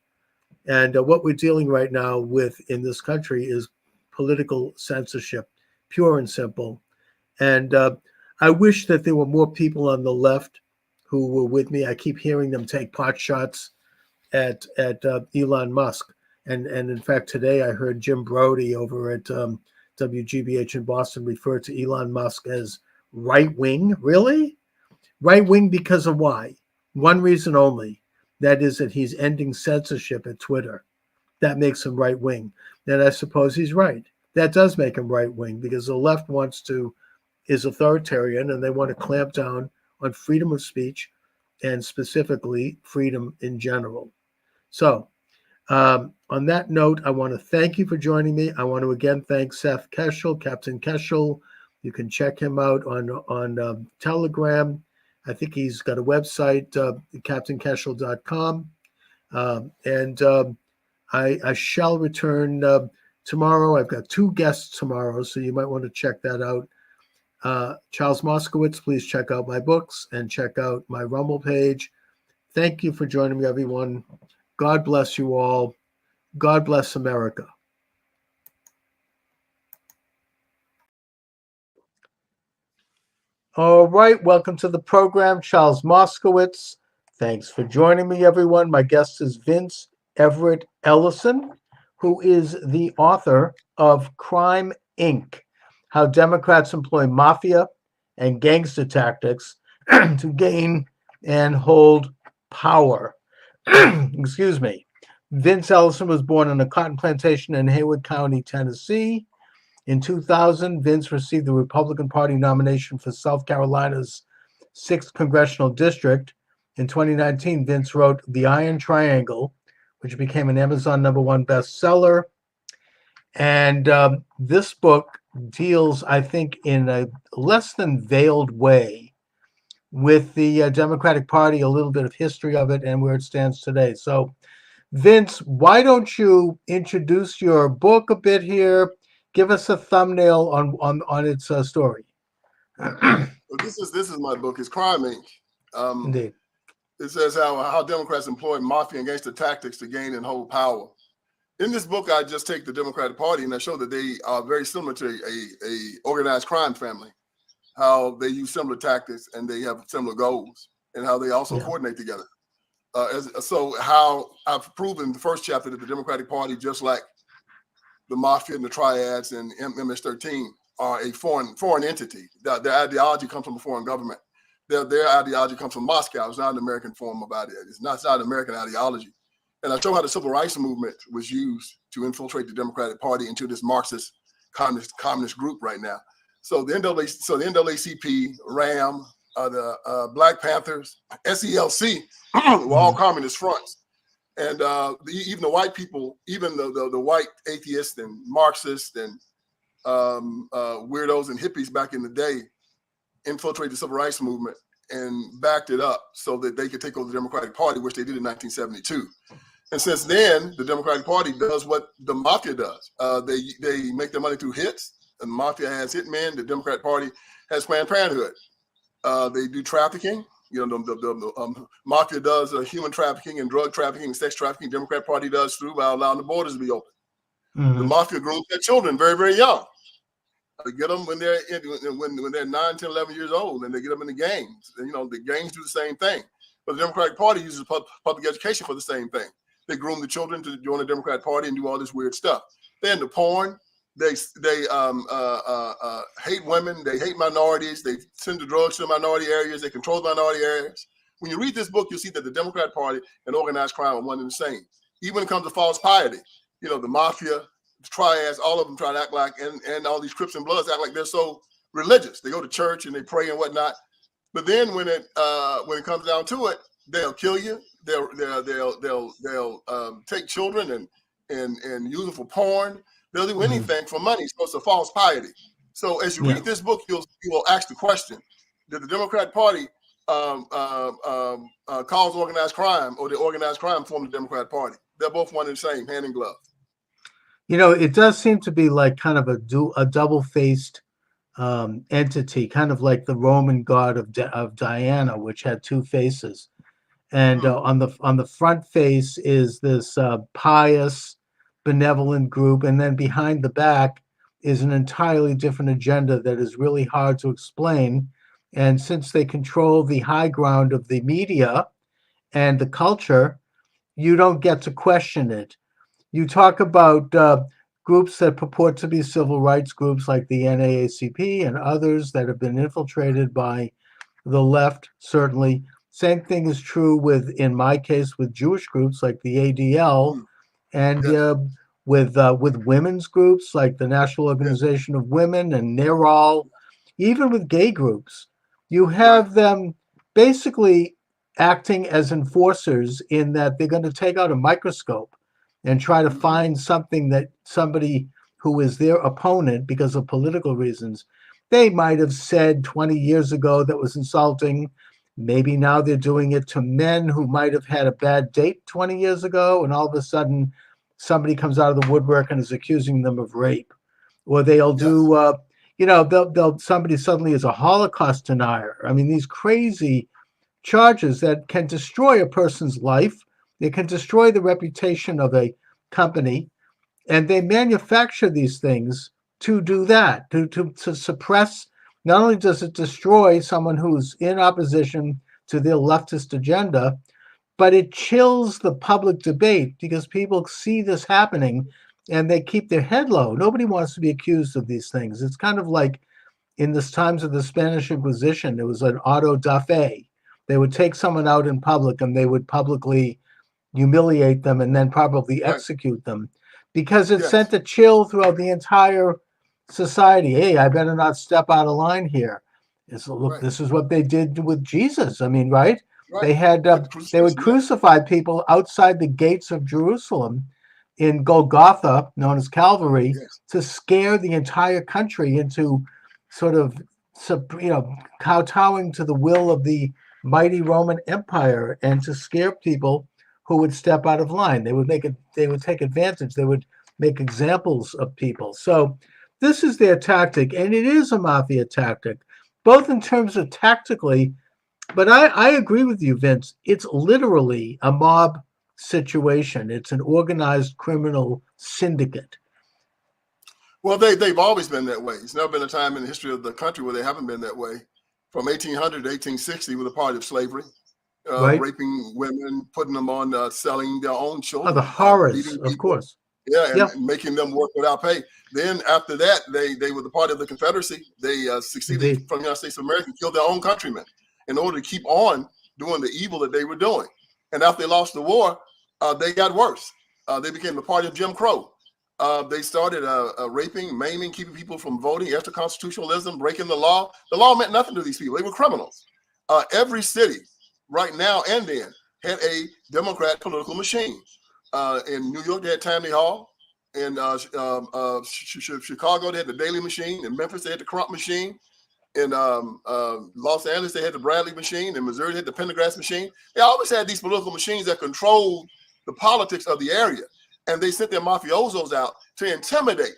And what we're dealing right now with in this country is political censorship, pure and simple. And I wish that there were more people on the left who were with me. I keep hearing them take pot shots at Elon Musk. And in fact, today I heard Jim Brody over at WGBH in Boston refer to Elon Musk as right-wing. Really? Right-wing because of why? One reason only. That is that he's ending censorship at Twitter. That makes him right-wing. And I suppose he's right. That does make him right-wing because the left is authoritarian, and they want to clamp down on freedom of speech and specifically freedom in general. So on that note, I want to thank you for joining me. I want to again thank Seth Keshel, Captain Keshel. You can check him out on Telegram. I think he's got a website, captainkeshel.com. I shall return tomorrow. I've got 2 guests tomorrow, so you might want to check that out. Charles Moskowitz, please check out my books and check out my Rumble page. Thank you for joining me, everyone. God bless you all. God bless America. All right, welcome to the program, Charles Moskowitz. Thanks for joining me, everyone. My guest is Vince Everett Ellison, who is the author of Crime, Inc., How Democrats Employ Mafia and Gangster Tactics to Gain and Hold Power. Excuse me. Vince Ellison was born on a cotton plantation in Haywood County, Tennessee. In 2000, Vince received the Republican Party nomination for South Carolina's 6th Congressional District. In 2019, Vince wrote The Iron Triangle, which became an Amazon #1 bestseller. And this book deals, I think, in a less than veiled way with the Democratic Party, a little bit of history of it, and where it stands today. So, Vince, why don't you introduce your book a bit here? Give us a thumbnail on its story. Well, this is my book. It's Crime, Inc. Indeed. It says how Democrats employ mafia and gangster tactics to gain and hold power. In this book, I just take the Democratic Party and I show that they are very similar to a organized crime family, how they use similar tactics and they have similar goals, and how they also coordinate together. So how I've proven in the first chapter that the Democratic Party, just like the mafia and the triads and MS-13, are a foreign entity. Their ideology comes from a foreign government. Their ideology comes from Moscow. It's not an American form of ideology. It's not an American ideology. And I show how the civil rights movement was used to infiltrate the Democratic Party into this Marxist communist group right now. So the NAACP, RAM, the Black Panthers, SELC were all communist fronts. And even the white people, even the white atheists and Marxists and weirdos and hippies back in the day, infiltrated the civil rights movement and backed it up so that they could take over the Democratic Party, which they did in 1972. And since then, the Democratic Party does what the mafia does. They make their money through hits. The mafia has hitmen. The Democratic Party has Planned Parenthood. They do trafficking. You know, the mafia does human trafficking and drug trafficking and sex trafficking. The Democratic Party does through by allowing the borders to be open. The mafia grooms their children very, very young. They get them when they're when they're 9, 10, 11 years old, and they get them in the gangs. And, the gangs do the same thing. But the Democratic Party uses public education for the same thing. They groom the children to join the Democratic Party and do all this weird stuff. They're into porn. They hate women. They hate minorities. They send the drugs to the minority areas. They control the minority areas. When you read this book, you'll see that the Democrat Party and organized crime are one and the same. Even when it comes to false piety, the mafia, the triads, all of them try to act like, and all these Crips and Bloods act like they're so religious. They go to church and they pray and whatnot. But then when it comes down to it, they'll kill you. They'll take children and use them for porn. They'll do anything for money. So it's a false piety. So as you read this book, you will ask the question: did the Democratic Party cause organized crime, or the organized crime form the Democratic Party? They're both one and the same, hand in glove. It does seem to be like kind of a double-faced entity, kind of like the Roman god of Diana, which had two faces. And on the front face is this pious, benevolent group, and then behind the back is an entirely different agenda that is really hard to explain. And since they control the high ground of the media and the culture, you don't get to question it. You talk about groups that purport to be civil rights groups like the NAACP and others that have been infiltrated by the left, certainly. Same thing is true in my case, with Jewish groups like the ADL, and with women's groups like the National Organization of Women and NARAL, even with gay groups. You have them basically acting as enforcers in that they're going to take out a microscope and try to find something that somebody who is their opponent because of political reasons, they might have said 20 years ago that was insulting. Maybe now they're doing it to men who might have had a bad date 20 years ago, and all of a sudden somebody comes out of the woodwork and is accusing them of rape. Or they'll do, somebody suddenly is a Holocaust denier. I mean, these crazy charges that can destroy a person's life. They can destroy the reputation of a company, and they manufacture these things to do that, to suppress. Not only does it destroy someone who's in opposition to their leftist agenda, but it chills the public debate because people see this happening and they keep their head low. Nobody wants to be accused of these things. It's kind of like in the times of the Spanish Inquisition, there was an auto da fe. They would take someone out in public and they would publicly humiliate them and then probably execute them because it sent a chill throughout the entire society. Hey, I better not step out of line here. Look, this is what they did with Jesus. I mean, right? They had they would crucify people outside the gates of Jerusalem in Golgotha, known as Calvary, to scare the entire country into sort of kowtowing to the will of the mighty Roman Empire and to scare people who would step out of line. They would take advantage. They would make examples of people. So this is their tactic, and it is a mafia tactic, both in terms of tactically, but I agree with you, Vince. It's literally a mob situation. It's an organized criminal syndicate. Well, they've always been that way. It's never been a time in the history of the country where they haven't been that way. From 1800 to 1860, with a part of slavery. Raping women, putting them on selling their own children. Oh, the horrors, of course. And making them work without pay. Then after that, they were the party of the Confederacy. They succeeded from the United States of America, killed their own countrymen in order to keep on doing the evil that they were doing. And after they lost the war, they got worse. They became the party of Jim Crow. They started raping, maiming, keeping people from voting, extra-constitutionalism, breaking the law. The law meant nothing to these people. They were criminals. Every city right now and then had a Democrat political machine. In New York, they had Tammany Hall. In Chicago, they had the Daley machine. In Memphis, they had the Crump machine. In Los Angeles, they had the Bradley machine. In Missouri, they had the Pendergrass machine. They always had these political machines that controlled the politics of the area. And they sent their mafiosos out to intimidate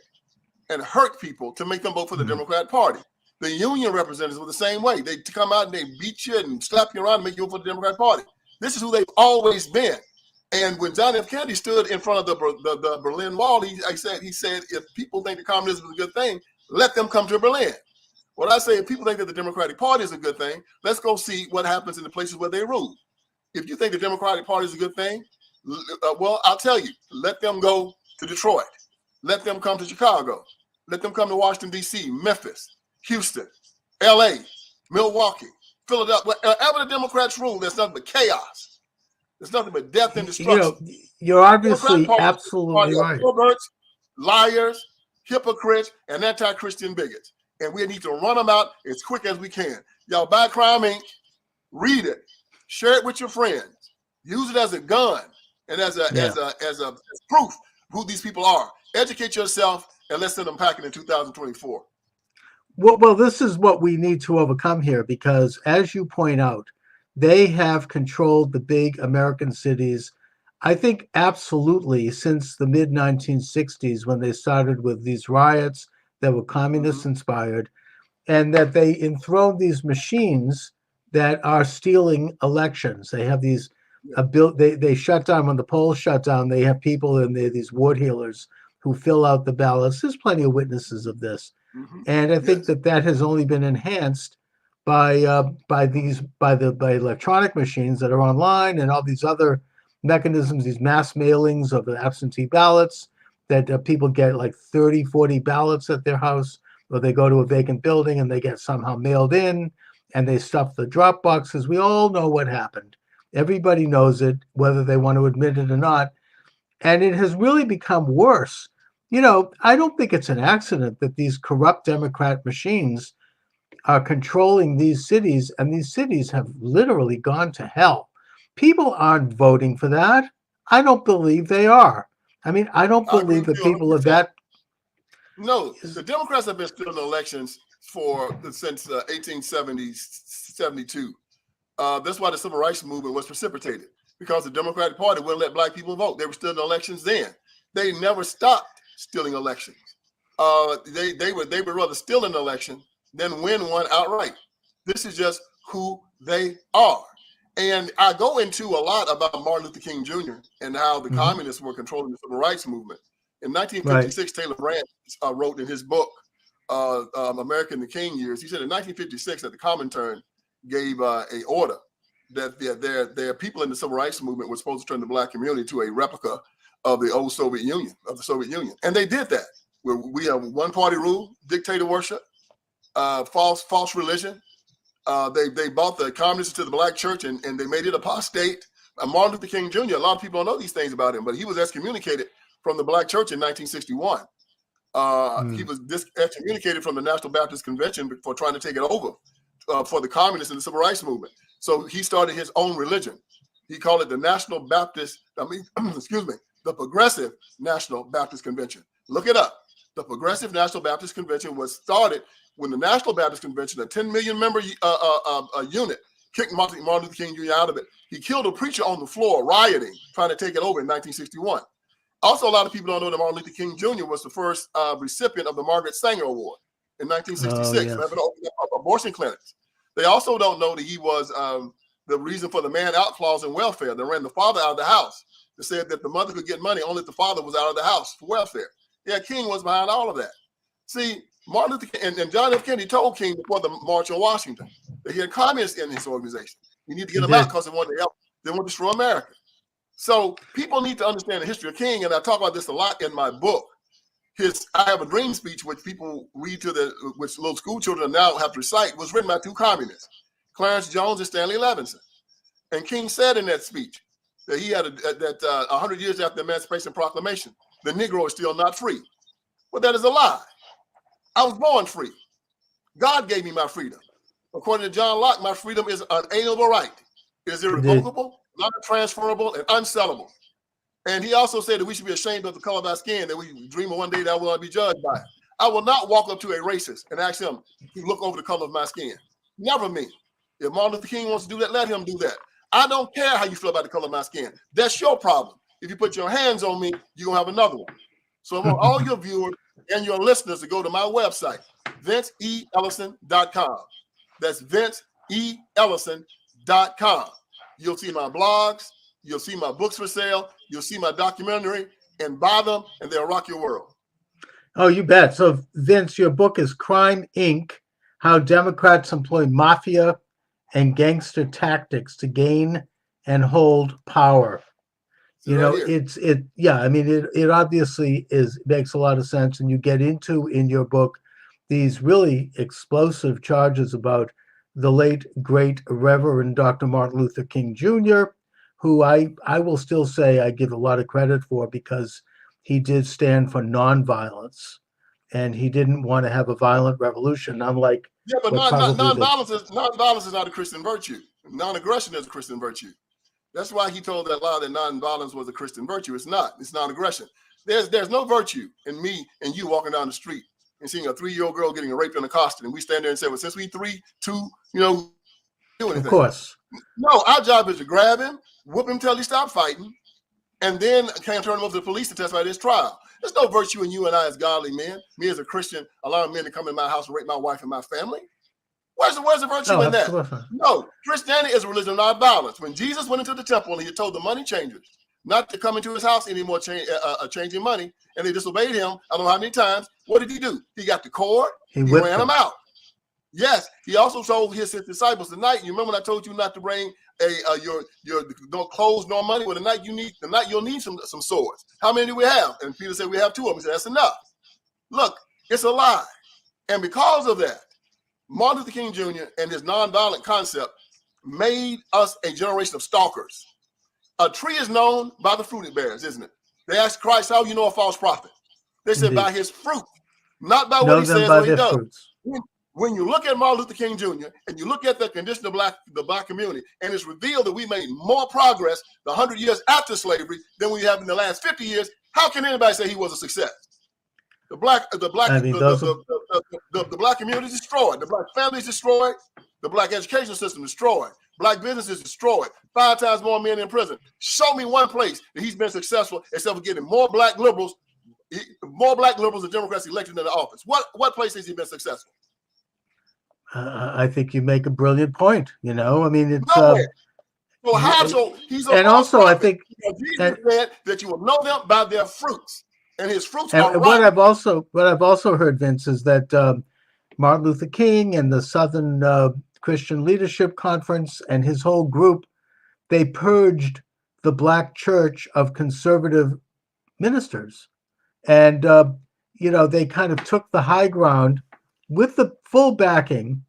and hurt people to make them vote for the Democrat Party. The union representatives were the same way. They come out and they beat you and slap you around and make you vote for the Democrat Party. This is who they've always been. And when John F. Kennedy stood in front of the Berlin Wall, he said, if people think that communism is a good thing, let them come to Berlin. What I say, if people think that the Democratic Party is a good thing, let's go see what happens in the places where they rule. If you think the Democratic Party is a good thing, well, I'll tell you, let them go to Detroit. Let them come to Chicago. Let them come to Washington, D.C., Memphis, Houston, L.A., Milwaukee, Philadelphia. Wherever the Democrats rule, there's nothing but chaos. There's nothing but death and destruction. You're obviously Democratic absolutely Party right. perverts, liars, hypocrites, and anti-Christian bigots. And we need to run them out as quick as we can. Y'all buy Crime Inc., read it, share it with your friends, use it as a gun and as proof who these people are. Educate yourself, and let's send them packing in 2024. Well, this is what we need to overcome here, because as you point out, they have controlled the big American cities, I think absolutely since the mid 1960s, when they started with these riots that were communist inspired, and that they enthroned these machines that are stealing elections. They have these they shut down when the polls shut down. They have people in there, these ward healers, who fill out the ballots. There's plenty of witnesses of this, and I think that has only been enhanced by electronic machines that are online and all these other mechanisms, these mass mailings of the absentee ballots that people get like 30, 40 ballots at their house, or they go to a vacant building and they get somehow mailed in and they stuff the drop boxes. We all know what happened. Everybody knows it, whether they want to admit it or not. And it has really become worse. You know, I don't think it's an accident that these corrupt Democrat machines are controlling these cities, and these cities have literally gone to hell. People aren't voting for that. I don't believe they are. I mean, I don't believe the people of that. No, the Democrats have been stealing elections since 1872. That's why the Civil Rights Movement was precipitated, because the Democratic Party wouldn't let black people vote. They were stealing elections then. They never stopped stealing elections. They would rather steal an election than win one outright. This is just who they are. And I go into a lot about Martin Luther King Jr. and how the communists were controlling the Civil Rights Movement. In 1956, Taylor Brandt wrote in his book, America in the King Years, he said in 1956 that the Comintern gave a order that their people in the Civil Rights Movement were supposed to turn the black community to a replica of the old Soviet Union, And they did that. We have one party rule, dictator worship, false religion. They bought the communists to the black church and they made it apostate. Martin Luther King Jr., a lot of people don't know these things about him, but he was excommunicated from the black church in 1961. He was excommunicated from the National Baptist Convention for trying to take it over for the communists and the Civil Rights Movement. So he started his own religion. He called it the the Progressive National Baptist Convention. Look it up. The Progressive National Baptist Convention was started when the National Baptist Convention, a 10 million member unit, kicked Martin Luther King Jr. out of it. He killed a preacher on the floor, rioting, trying to take it over in 1961. Also, a lot of people don't know that Martin Luther King Jr. was the first recipient of the Margaret Sanger Award in 1966 for opening up abortion clinics. They also don't know that he was the reason for the man out clause in welfare. They ran the father out of the house. They said that the mother could get money only if the father was out of the house for welfare. Yeah, King was behind all of that. See, Martin Luther King and John F. Kennedy told King before the March on Washington that he had communists in his organization. You need to get them out because they want to help. They want to destroy America. So people need to understand the history of King, and I talk about this a lot in my book. I Have a Dream speech, which people read which little school children now have to recite, was written by two communists, Clarence Jones and Stanley Levinson. And King said in that speech that he had 100 years after the Emancipation Proclamation, the Negro is still not free. Well, that is a lie. I was born free. God gave me my freedom. According to John Locke, my freedom is an unalienable right. It is irrevocable, non-transferable, and unsellable. And he also said that we should be ashamed of the color of our skin, that we dream of one day that we will be judged by it. I will not walk up to a racist and ask him to look over the color of my skin. Never me. If Martin Luther King wants to do that, let him do that. I don't care how you feel about the color of my skin. That's your problem. If you put your hands on me, you're going to have another one. So I want all your viewers and your listeners to go to my website, VinceELlison.com. That's VinceELlison.com. You'll see my blogs. You'll see my books for sale. You'll see my documentary, and buy them, and they'll rock your world. Oh, you bet. So, Vince, your book is Crime Inc. How Democrats Employ Mafia and Gangster Tactics to Gain and Hold Power. You know, I mean, it obviously makes a lot of sense. And you get into in your book these really explosive charges about the late, great Reverend Dr. Martin Luther King Jr., who I will still say I give a lot of credit for, because he did stand for nonviolence, and he didn't want to have a violent revolution, unlike but nonviolence is not a Christian virtue. Non-aggression is a Christian virtue. That's why he told that lie that nonviolence was a Christian virtue. It's not. It's non-aggression. There's no virtue in me and you walking down the street and seeing a 3-year-old girl getting raped and accosted, and we stand there and say, well, since we 3, 2, do anything. Of course. No, our job is to grab him, whoop him till he stops fighting, and then can't turn him over to the police to testify at his trial. There's no virtue in you and I as godly men, me as a Christian, allowing men to come in my house and rape my wife and my family. Where's the virtue in that? No, Christianity is a religion of non-violence. When Jesus went into the temple and he told the money changers not to come into his house anymore, changing money, and they disobeyed him, I don't know how many times, what did he do? He got the cord, he ran them out. Yes, he also told his disciples tonight. You remember when I told you not to bring your no clothes nor money? Well, tonight you'll need some swords. How many do we have? And Peter said we have 2 of them. He said that's enough. Look, it's a lie, and because of that, Martin Luther King Jr. and his nonviolent concept made us a generation of stalkers. A tree is known by the fruit it bears, isn't it? They asked Christ, how you know a false prophet? They said, by his fruit, not by what he says or he does. When you look at Martin Luther King Jr. and you look at the condition of the black community, and it's revealed that we made more progress the 100 years after slavery than we have in the last 50 years, how can anybody say he was a success? The black community is destroyed. The black family is destroyed. The black education system is destroyed. Black business is destroyed. 5 times more men in prison. Show me one place that he's been successful except for getting more black liberals and Democrats elected into office. What place has he been successful? I think you make a brilliant point. I mean, it's. I think Jesus said that you will know them by their fruits. And his fruits and are what I've also heard, Vince, is that Martin Luther King and the Southern Christian Leadership Conference and his whole group, they purged the black church of conservative ministers, and they kind of took the high ground with the full backing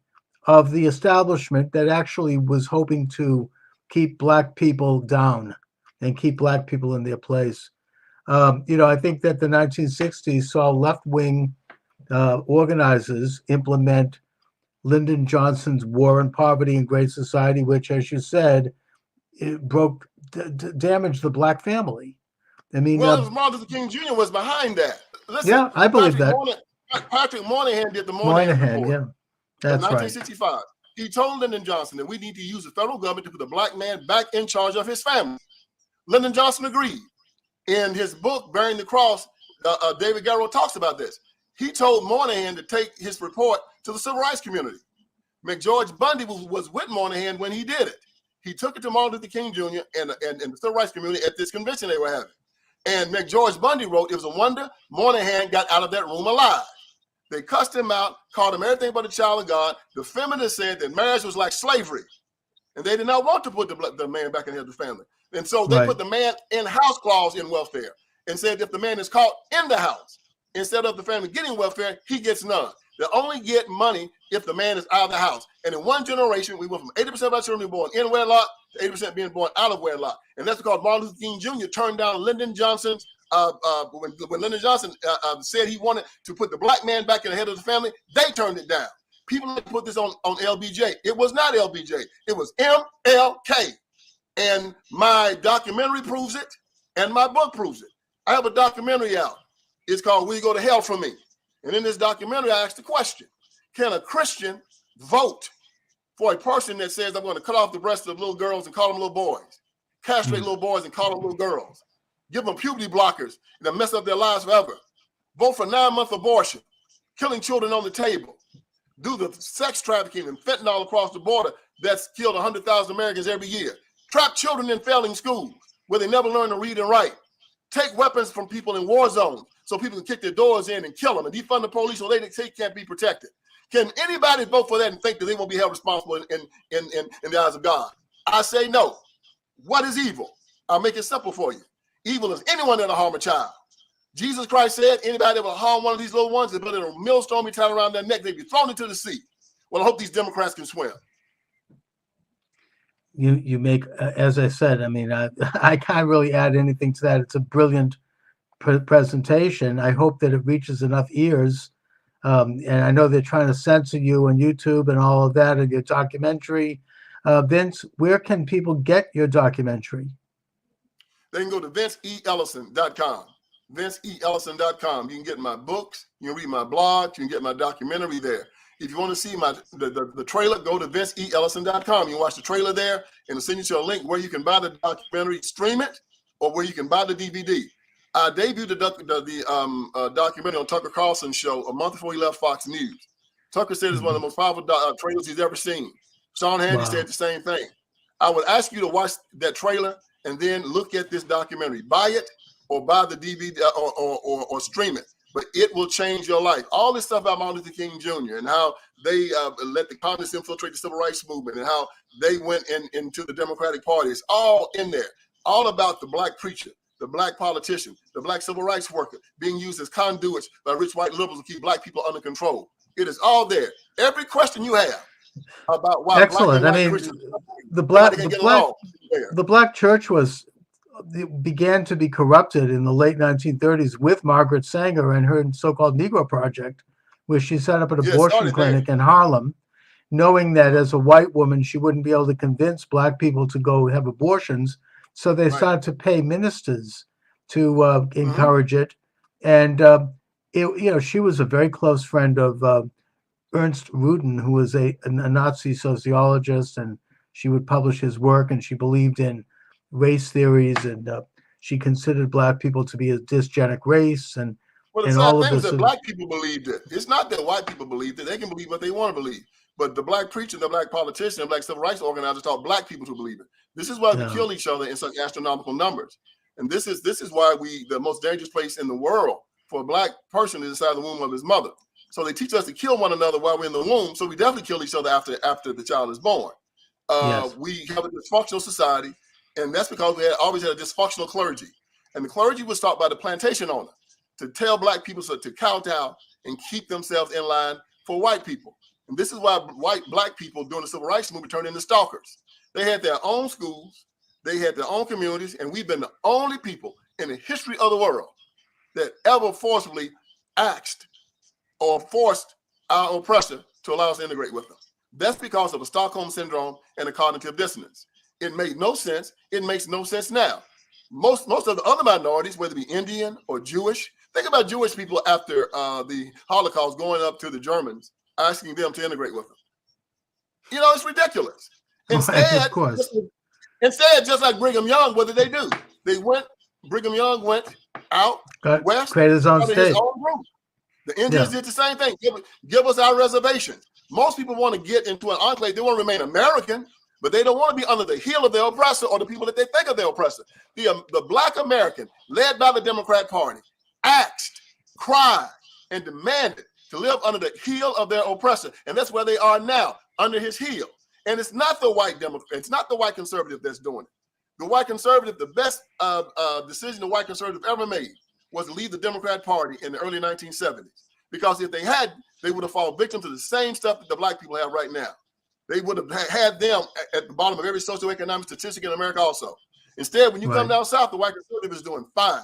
of the establishment that actually was hoping to keep black people down and keep black people in their place. I think that the 1960s saw left-wing organizers implement Lyndon Johnson's War on Poverty and Great Society, which, as you said, it damaged the black family. I mean, Martin Luther King Jr. was behind that. Listen, yeah, I believe that. Patrick Moynihan did the Moynihan Report. Yeah, that's in 1965. Right. He told Lyndon Johnson that we need to use the federal government to put the black man back in charge of his family. Lyndon Johnson agreed. In his book, Bearing the Cross, David Garrow talks about this. He told Moynihan to take his report to the civil rights community. McGeorge Bundy was with Moynihan when he did it. He took it to Martin Luther King Jr. and the civil rights community at this convention they were having. And McGeorge Bundy wrote, it was a wonder Moynihan got out of that room alive. They cussed him out, called him everything but a child of God. The feminists said that marriage was like slavery. And they did not want to put the man back in the head of the family. And so they put the man in-house clause in welfare and said if the man is caught in the house, instead of the family getting welfare, he gets none. They only get money if the man is out of the house. And in one generation, we went from 80% of our children being born in wedlock to 80% being born out of wedlock. And that's because Martin Luther King Jr. turned down Lyndon Johnson's, when Lyndon Johnson said he wanted to put the black man back in the head of the family, they turned it down. People put this on LBJ. It was not LBJ. It was MLK. And my documentary proves it, and my book proves it. I have a documentary out. It's called Will You Go to Hell For Me? And in this documentary, I asked the question, can a Christian vote for a person that says, I'm going to cut off the breasts of little girls and call them little boys, castrate little boys and call them little girls, give them puberty blockers that mess up their lives forever, vote for 9-month abortion, killing children on the table, do the sex trafficking and fentanyl across the border that's killed 100,000 Americans every year, trap children in failing schools where they never learn to read and write, take weapons from people in war zones so people can kick their doors in and kill them and defund the police so they can't be protected. Can anybody vote for that and think that they won't be held responsible in the eyes of God? I say no. What is evil? I'll make it simple for you. Evil is anyone that'll harm a child. Jesus Christ said, anybody that will harm one of these little ones, they'll put a millstone be tied around their neck, they'd be thrown into the sea. Well, I hope these Democrats can swim. You make, as I said, I mean, I can't really add anything to that. It's a brilliant presentation. I hope that it reaches enough ears. And I know they're trying to censor you on YouTube and all of that, and your documentary. Vince, where can people get your documentary? They can go to VinceELlison.com. VinceELlison.com. You can get my books, you can read my blog, you can get my documentary there. If you want to see the trailer, go to VinceELlison.com. You can watch the trailer there, and it'll send you to a link where you can buy the documentary, stream it, or where you can buy the DVD. I debuted the documentary on Tucker Carlson's show a month before he left Fox News. Tucker said it's one of the most powerful trailers he's ever seen. Sean Hannity said the same thing. I would ask you to watch that trailer and then look at this documentary. Buy it or buy the DVD or stream it. But it will change your life. All this stuff about Martin Luther King Jr. and how they let the communists infiltrate the civil rights movement and how they went into the Democratic Party. It's all in there. All about the black preacher, the black politician, the black civil rights worker being used as conduits by rich white liberals to keep black people under control. It is all there. Every question you have about why excellent. black I mean, Christians, the black church began to be corrupted in the late 1930s with Margaret Sanger and her so-called Negro Project, where she set up an abortion clinic in Harlem, knowing that as a white woman she wouldn't be able to convince black people to go have abortions. So they started to pay ministers to encourage it. And she was a very close friend of Ernst Rudin, who was a Nazi sociologist, and she would publish his work, and she believed in race theories, and she considered black people to be a dysgenic race, and well, the sad thing is that black people believed it. It's not that white people believed it. They can believe what they want to believe. But the black preacher, the black politician, the black civil rights organizers taught black people to believe it. This is why we kill each other in such astronomical numbers. And this is why the most dangerous place in the world for a black person is inside the womb of his mother. So they teach us to kill one another while we're in the womb. So we definitely kill each other after the child is born. We have a dysfunctional society, and that's because we always had a dysfunctional clergy. And the clergy was taught by the plantation owner to tell black people to kowtow and keep themselves in line for white people. And this is why black people during the civil rights movement turned into stalkers. They had their own schools, they had their own communities, and we've been the only people in the history of the world that ever forcibly asked or forced our oppressor to allow us to integrate with them. That's because of a Stockholm syndrome and a cognitive dissonance. It made no sense. It makes no sense now. Most of the other minorities, whether it be Indian or Jewish, think about Jewish people after the Holocaust going up to the Germans, asking them to integrate with them. It's ridiculous. Instead, just like Brigham Young, what did they do? Brigham Young went out west, created his own state. The Indians did the same thing. Give us our reservations. Most people want to get into an enclave. They want to remain American, but they don't want to be under the heel of their oppressor or the people that they think are their oppressor. The black American, led by the Democrat Party, asked, cried, and demanded to live under the heel of their oppressor. And that's where they are now, under his heel. And it's not the white Democrat, it's not the white conservative that's doing it. The white conservative, the best decision the white conservative ever made was to leave the Democrat Party in the early 1970s. Because if they had, they would have fallen victim to the same stuff that the black people have right now. They would have had them at the bottom of every socioeconomic statistic in America also. Instead, when you come down south, the white conservative is doing fine.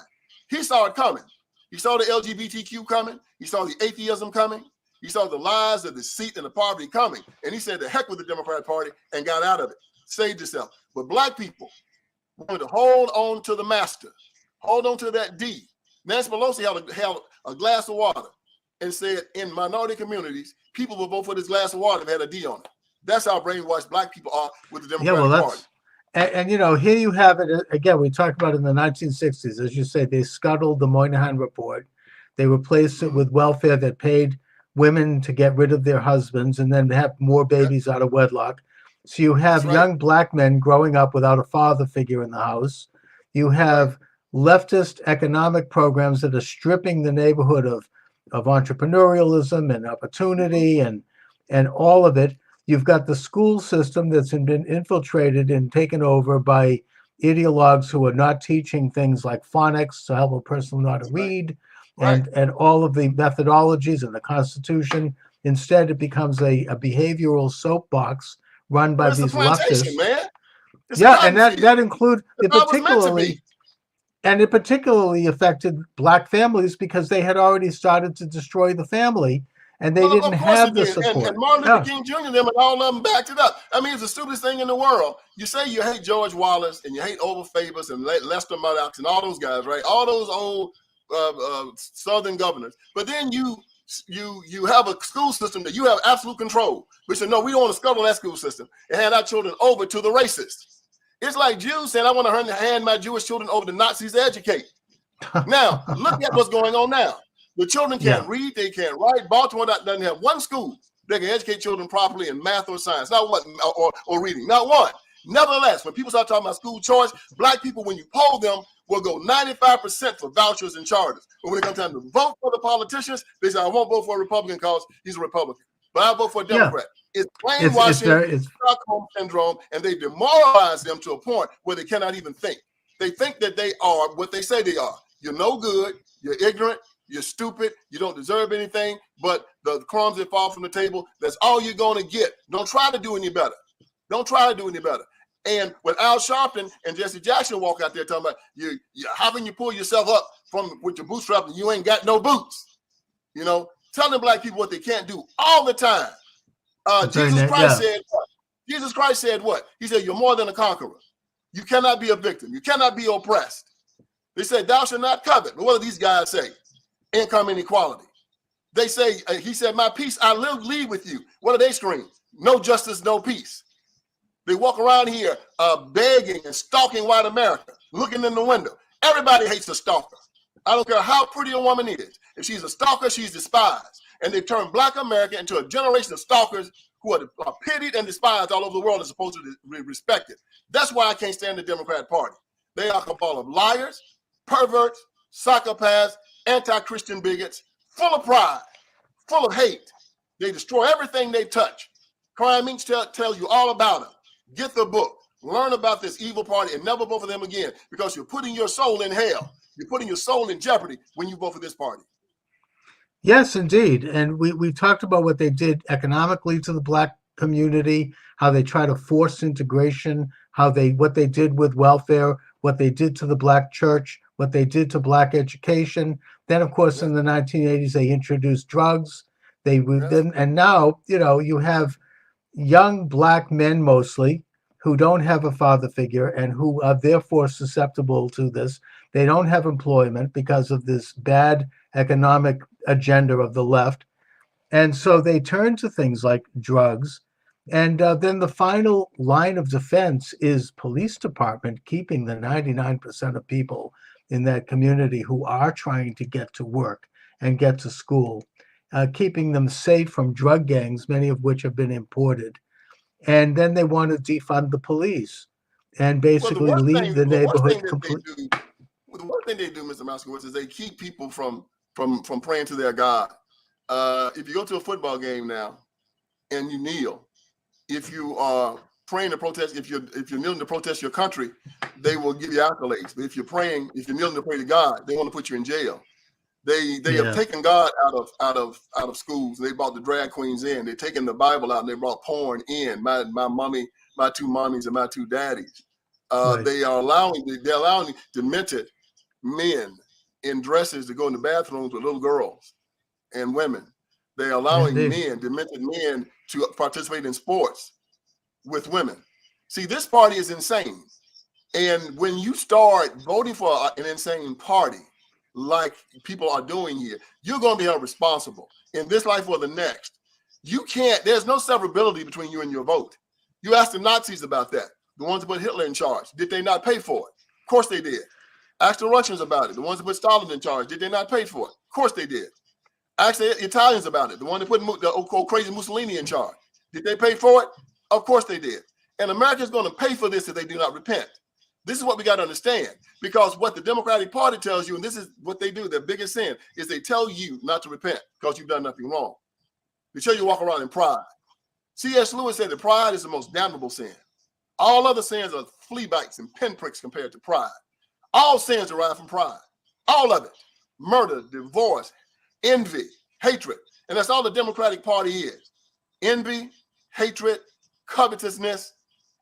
He saw it coming. He saw the LGBTQ coming. He saw the atheism coming. He saw the lies, the deceit, and the poverty coming. And he said, the heck with the Democrat Party, and got out of it. Saved himself. But black people wanted to hold on to the master. Hold on to that D. Nancy Pelosi held a glass of water and said, in minority communities, people will vote for this glass of water if it had a D on it. That's how brainwashed black people are with the Democratic Party. And here you have it again. We talked about it in the 1960s, as you say, they scuttled the Moynihan Report. They replaced it with welfare that paid women to get rid of their husbands and then have more babies out of wedlock. So you have young black men growing up without a father figure in the house. You have leftist economic programs that are stripping the neighborhood of entrepreneurialism and opportunity and all of it. You've got the school system that's been infiltrated and taken over by ideologues who are not teaching things like phonics to help a person know how to read, and all of the methodologies and the Constitution. Instead, it becomes a behavioral soapbox run by these leftists. Man. Yeah, and that include it particularly affected Black families because they had already started to destroy the family, and they didn't have the support. And Martin Luther King Jr. them and all of them backed it up. I mean, it's the stupidest thing in the world. You say you hate George Wallace and you hate Orval Faubus and Lester Murdoch and all those guys, right? All those old Southern governors. But then you have a school system that you have absolute control. We said, no, we don't want to scuttle that school system and hand our children over to the racists. It's like Jews saying, I want to hand my Jewish children over to Nazis to educate. Now, look at what's going on now. The children can't read, they can't write. Baltimore doesn't have one school that can educate children properly in math or science, not one, or reading, not one. Nevertheless, when people start talking about school choice, Black people, when you poll them, will go 95% for vouchers and charters. But when it comes time to vote for the politicians, they say, I won't vote for a Republican because he's a Republican, but I'll vote for a Democrat. It's brainwashing, it's Stockholm syndrome, and they demoralize them to a point where they cannot even think. They think that they are what they say they are. You're no good, you're ignorant, you're stupid, you don't deserve anything, but the crumbs that fall from the table, that's all you're going to get. Don't try to do any better. Don't try to do any better. And when Al Sharpton and Jesse Jackson walk out there talking about you how can you pull yourself up from with your bootstraps and you ain't got no boots? You know, telling Black people what they can't do all the time. Jesus Christ said what? He said, you're more than a conqueror. You cannot be a victim. You cannot be oppressed. They said, thou shalt not covet. But what do these guys say? Income inequality. They say, he said, my peace I leave with you. What do they scream? No justice, no peace. They walk around here begging and stalking white America, looking in the window. Everybody hates a stalker. I don't care how pretty a woman is. If she's a stalker, she's despised. And they turn Black America into a generation of stalkers who are pitied and despised all over the world as opposed to be respected. That's why I can't stand the Democrat Party. They are a cabal of liars, perverts, psychopaths, anti-Christian bigots, full of pride, full of hate. They destroy everything they touch. Crime Inc. tell you all about them. Get the book. Learn about this evil party and never vote for them again because you're putting your soul in hell. You're putting your soul in jeopardy when you vote for this party. Yes, indeed. And we talked about what they did economically to the Black community, how they try to force integration, what they did with welfare, what they did to the Black church, what they did to Black education. Then, of course, in the 1980s, they introduced drugs. And now, you have young Black men mostly who don't have a father figure and who are therefore susceptible to this. They don't have employment because of this bad economic agenda of the left. And so they turn to things like drugs. And then the final line of defense is police department keeping the 99% of people in that community who are trying to get to work and get to school, keeping them safe from drug gangs, many of which have been imported. And then they want to defund the police and basically leave the neighborhood completely. The one thing they do, Mr. Moskowitz, is they keep people from praying to their God. If you go to a football game now and you kneel, if you are praying to protest, if you're kneeling to protest your country, they will give you accolades. But if you're kneeling to pray to God, they want to put you in jail. They have taken God out of schools. They brought the drag queens in. They've taken the Bible out and they brought porn in. My mommy, my two mommies, and my two daddies. Right. They're allowing demented men in dresses to go in the bathrooms with little girls and women. They're allowing demented men to participate in sports with women. See, this party is insane. And when you start voting for an insane party, like people are doing here, you're going to be held responsible in this life or the next. There's no severability between you and your vote. You ask the Nazis about that, the ones that put Hitler in charge. Did they not pay for it? Of course they did. Ask the Russians about it, the ones that put Stalin in charge. Did they not pay for it? Of course they did. Ask the Italians about it, the one that put the crazy Mussolini in charge. Did they pay for it? Of course they did. And America is going to pay for this if they do not repent. This is what we got to understand, because what the Democratic Party tells you, and this is what they do, their biggest sin, is they tell you not to repent because you've done nothing wrong. They tell you to walk around in pride. C.S. Lewis said that pride is the most damnable sin. All other sins are flea bites and pinpricks compared to pride. All sins derive from pride. All of it. Murder, divorce, envy, hatred. And that's all the Democratic Party is. Envy, hatred, covetousness,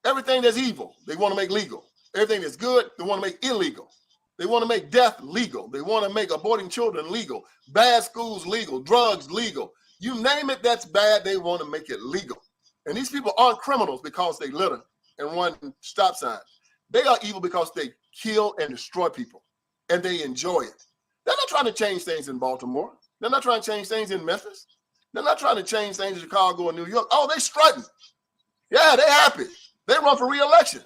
everything that's evil, they want to make legal. Everything that's good, they want to make illegal. They want to make death legal. They want to make aborting children legal. Bad schools legal. Drugs legal. You name it that's bad, they want to make it legal. And these people aren't criminals because they litter and run stop signs. They are evil because they kill and destroy people, and they enjoy it. They're not trying to change things in Baltimore. They're not trying to change things in Memphis. They're not trying to change things in Chicago and New York. Oh, they strutting. Yeah, they're happy. They run for re-election.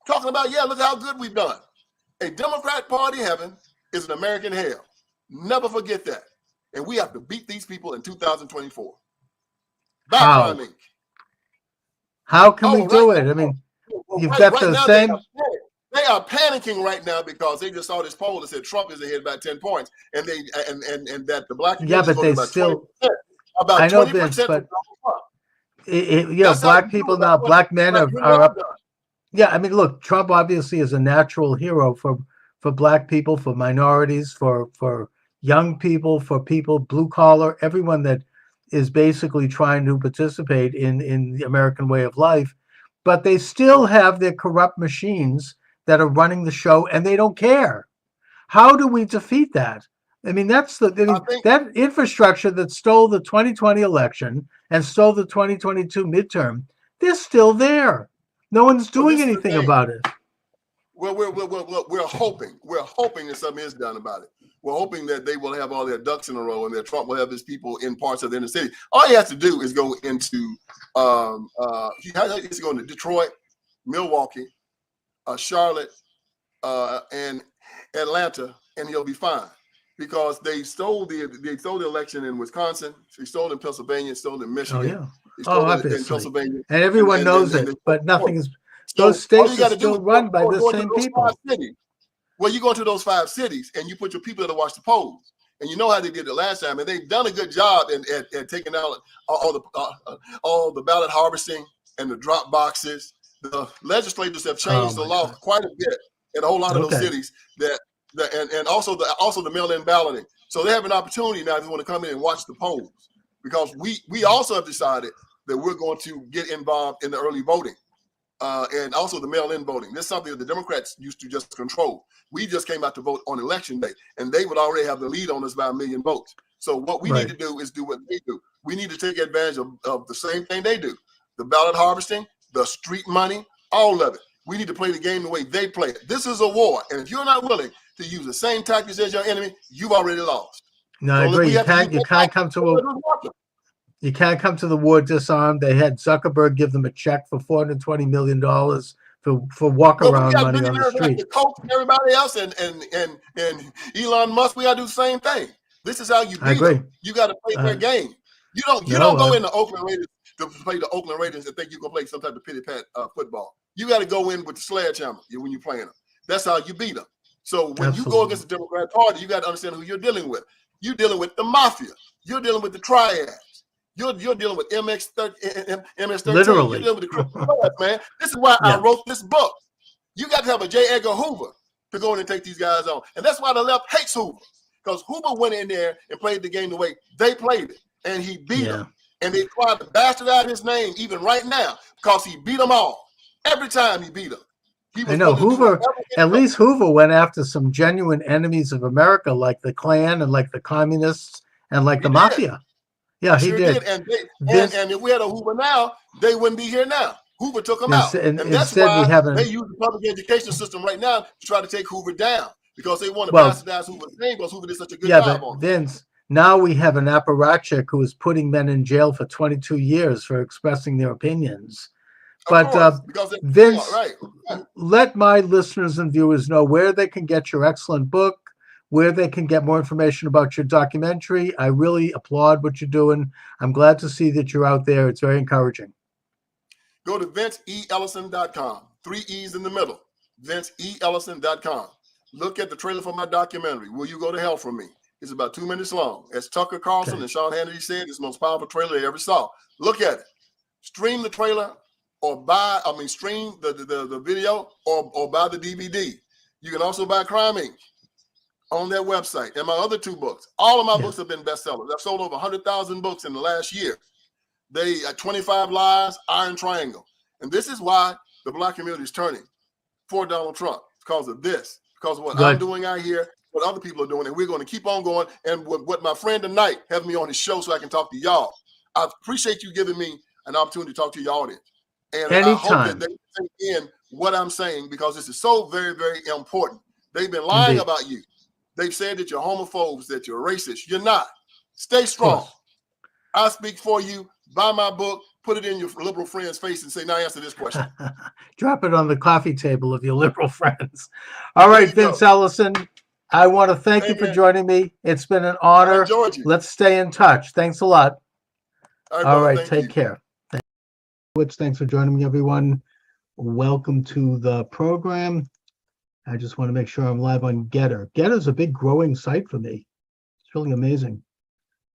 Talking about, yeah, look how good we've done. A Democrat Party heaven is an American hell. Never forget that. And we have to beat these people in 2024. How? Background. How can we do it? I mean, you've got the now same. They are panicking right now because they just saw this poll that said Trump is ahead by 10 points, and they and that the black Yeah, but they about still. 20%, about I know 20% this, of but Trump. yeah, black people now, black men are up. Yeah, I mean, look, Trump obviously is a natural hero for black people, for minorities, for young people, for people, blue collar, everyone that is basically trying to participate in the American way of life. But they still have their corrupt machines that are running the show, and they don't care. How do we defeat that? I mean, that's that infrastructure that stole the 2020 election and stole the 2022 midterm. They're still there. No one's doing anything about it. Well, we're hoping that something is done about it. We're hoping that they will have all their ducks in a row and that Trump will have his people in parts of the inner city. All he has to do is go into he has to go into Detroit, Milwaukee, Charlotte, and Atlanta, and he'll be fine. Because they stole the election in Wisconsin, they stole in Pennsylvania, stole in Michigan. Obviously. In Pennsylvania. And everyone knows it, but nothing is. Those states are still run by the same people. Well, you go into those 5 cities and you put your people there to watch the polls, and you know how they did it last time, and they've done a good job at taking out all the ballot harvesting and the drop boxes. The legislators have changed the law quite a bit in a whole lot of those cities and also the mail-in balloting. So they have an opportunity now if you want to come in and watch the polls, because we also have decided that we're going to get involved in the early voting and also the mail-in voting. This is something that the Democrats used to just control. We just came out to vote on election day, and they would already have the lead on us by 1 million votes. So what we need to do is do what they do. We need to take advantage of the same thing they do. The ballot harvesting, the street money, all of it. We need to play the game the way they play it. This is a war, and if you're not willing to use the same tactics as your enemy, you've already lost. No, I agree. You can't come to the war disarmed. They had Zuckerberg give them a check for $420 million for walk around money on the street. Like Coke and everybody else and Elon Musk, we gotta do the same thing. This is how you beat them. You got to play their game. You don't go into Oakland Raiders to play the Oakland Raiders and think you can play some type of pity pat football. You got to go in with the sledgehammer when you're playing them. That's how you beat them. So when you go against the Democrat Party, you got to understand who you're dealing with. You're dealing with the mafia. You're dealing with the triads. You're dealing with MS-13. Literally. You're dealing with the criminal, man. This is why I wrote this book. You got to have a J. Edgar Hoover to go in and take these guys on. And that's why the left hates Hoover, because Hoover went in there and played the game the way they played it, and he beat them. And they tried to bastardize his name even right now because he beat them all. Every time he beat them. I know Hoover, at least Hoover went after some genuine enemies of America, like the Klan and like the communists and like the mafia. Yeah, he did. And if we had a Hoover now, they wouldn't be here now. Hoover took them out. And that's why they use the public education system right now to try to take Hoover down, because they want to bastardize Hoover's name because Hoover did such a good job on it. Vince, now we have an apparatchik who is putting men in jail for 22 years for expressing their opinions. But Vince, let my listeners and viewers know where they can get your excellent book, where they can get more information about your documentary. I really applaud what you're doing. I'm glad to see that you're out there. It's very encouraging. Go to VinceELlison.com. 3 E's in the middle. VinceELlison.com. Look at the trailer for my documentary, Will You Go to Hell For Me? It's about 2 minutes long. As Tucker Carlson and Sean Hannity said, it's the most powerful trailer they ever saw. Look at it. Stream the trailer or stream the video or buy the DVD. You can also buy Crime Inc. on their website. And my other 2 books. All of my books have been bestsellers. I've sold over 100,000 books in the last year. They 25 Lies, Iron Triangle. And this is why the Black community is turning for Donald Trump. It's because of this. Because of what I'm doing out here, what other people are doing, and we're going to keep on going. And what my friend tonight having me on his show so I can talk to y'all. I appreciate you giving me an opportunity to talk to your audience. And I hope that they take in what I'm saying, because this is so very, very important. They've been lying about you. They've said that you're homophobes, that you're racist. You're not. Stay strong. I speak for you. Buy my book. Put it in your liberal friend's face and say, now answer this question. Drop it on the coffee table of your liberal friends. All right, Vince Ellison, I want to thank you for joining me. It's been an honor. Let's stay in touch. Thanks a lot. All right, take care. Thanks for joining me, everyone. Welcome to the program. I just want to make sure I'm live on Getter. Getter's a big growing site for me. It's really amazing.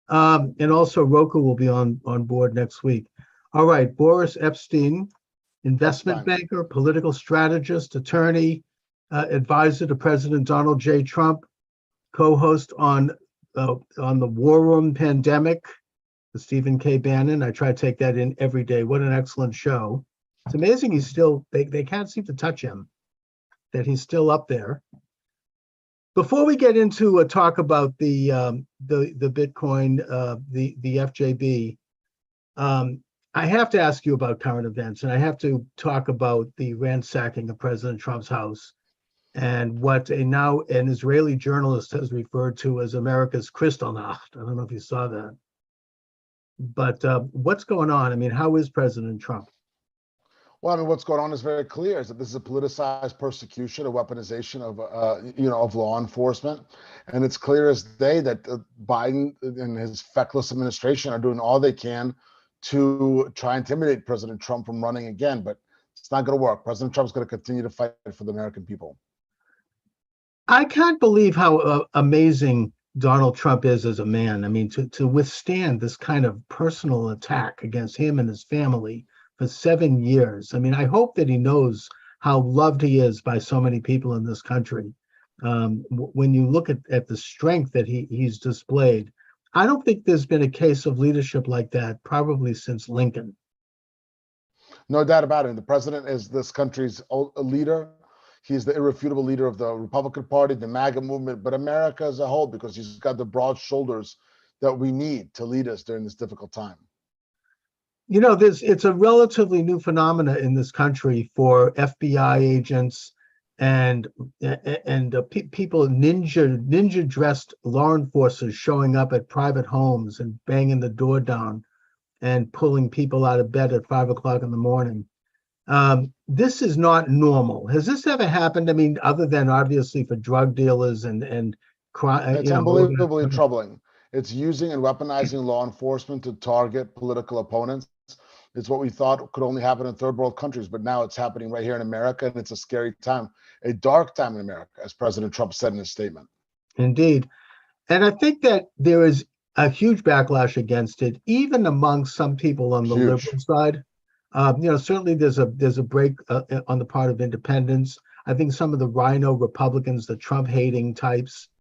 And also Roku will be on board next week. All right, Boris Epshteyn, investment banker, political strategist, attorney, advisor to President Donald J. Trump, co-host on the War Room Pandemic with Stephen K. Bannon. I try to take that in every day. What an excellent show. It's amazing he's still, they can't seem to touch him, that he's still up there. Before we get into a talk about the Bitcoin, the FJB, I have to ask you about current events, and I have to talk about the ransacking of President Trump's house and what an Israeli journalist has referred to as America's Kristallnacht. I don't know if you saw that. But what's going on? I mean, how is President Trump? Well, I mean, what's going on is very clear: is that this is a politicized persecution, a weaponization of, of law enforcement, and it's clear as day that Biden and his feckless administration are doing all they can to try and intimidate President Trump from running again. But it's not going to work. President Trump's going to continue to fight for the American people. I can't believe how amazing Donald Trump is as a man. I mean, to withstand this kind of personal attack against him and his family for 7 years. I mean, I hope that he knows how loved he is by so many people in this country. When you look at the strength that he's displayed, I don't think there's been a case of leadership like that probably since Lincoln. No doubt about it. The president is this country's leader. He's the irrefutable leader of the Republican Party, the MAGA movement, but America as a whole, because he's got the broad shoulders that we need to lead us during this difficult time. You know, it's a relatively new phenomena in this country for FBI agents and people, ninja dressed law enforcers showing up at private homes and banging the door down and pulling people out of bed at 5 o'clock in the morning. This is not normal. Has this ever happened? I mean, other than obviously for drug dealers and crime. It's unbelievably troubling. It's using and weaponizing law enforcement to target political opponents. It's what we thought could only happen in third world countries, but now it's happening right here in America, and it's a scary time, a dark time in America, as President Trump said in his statement. Indeed. And I think that there is a huge backlash against it, even among some people on the liberal side. Certainly there's a break on the part of independents. I think some of the rhino Republicans, the Trump hating types,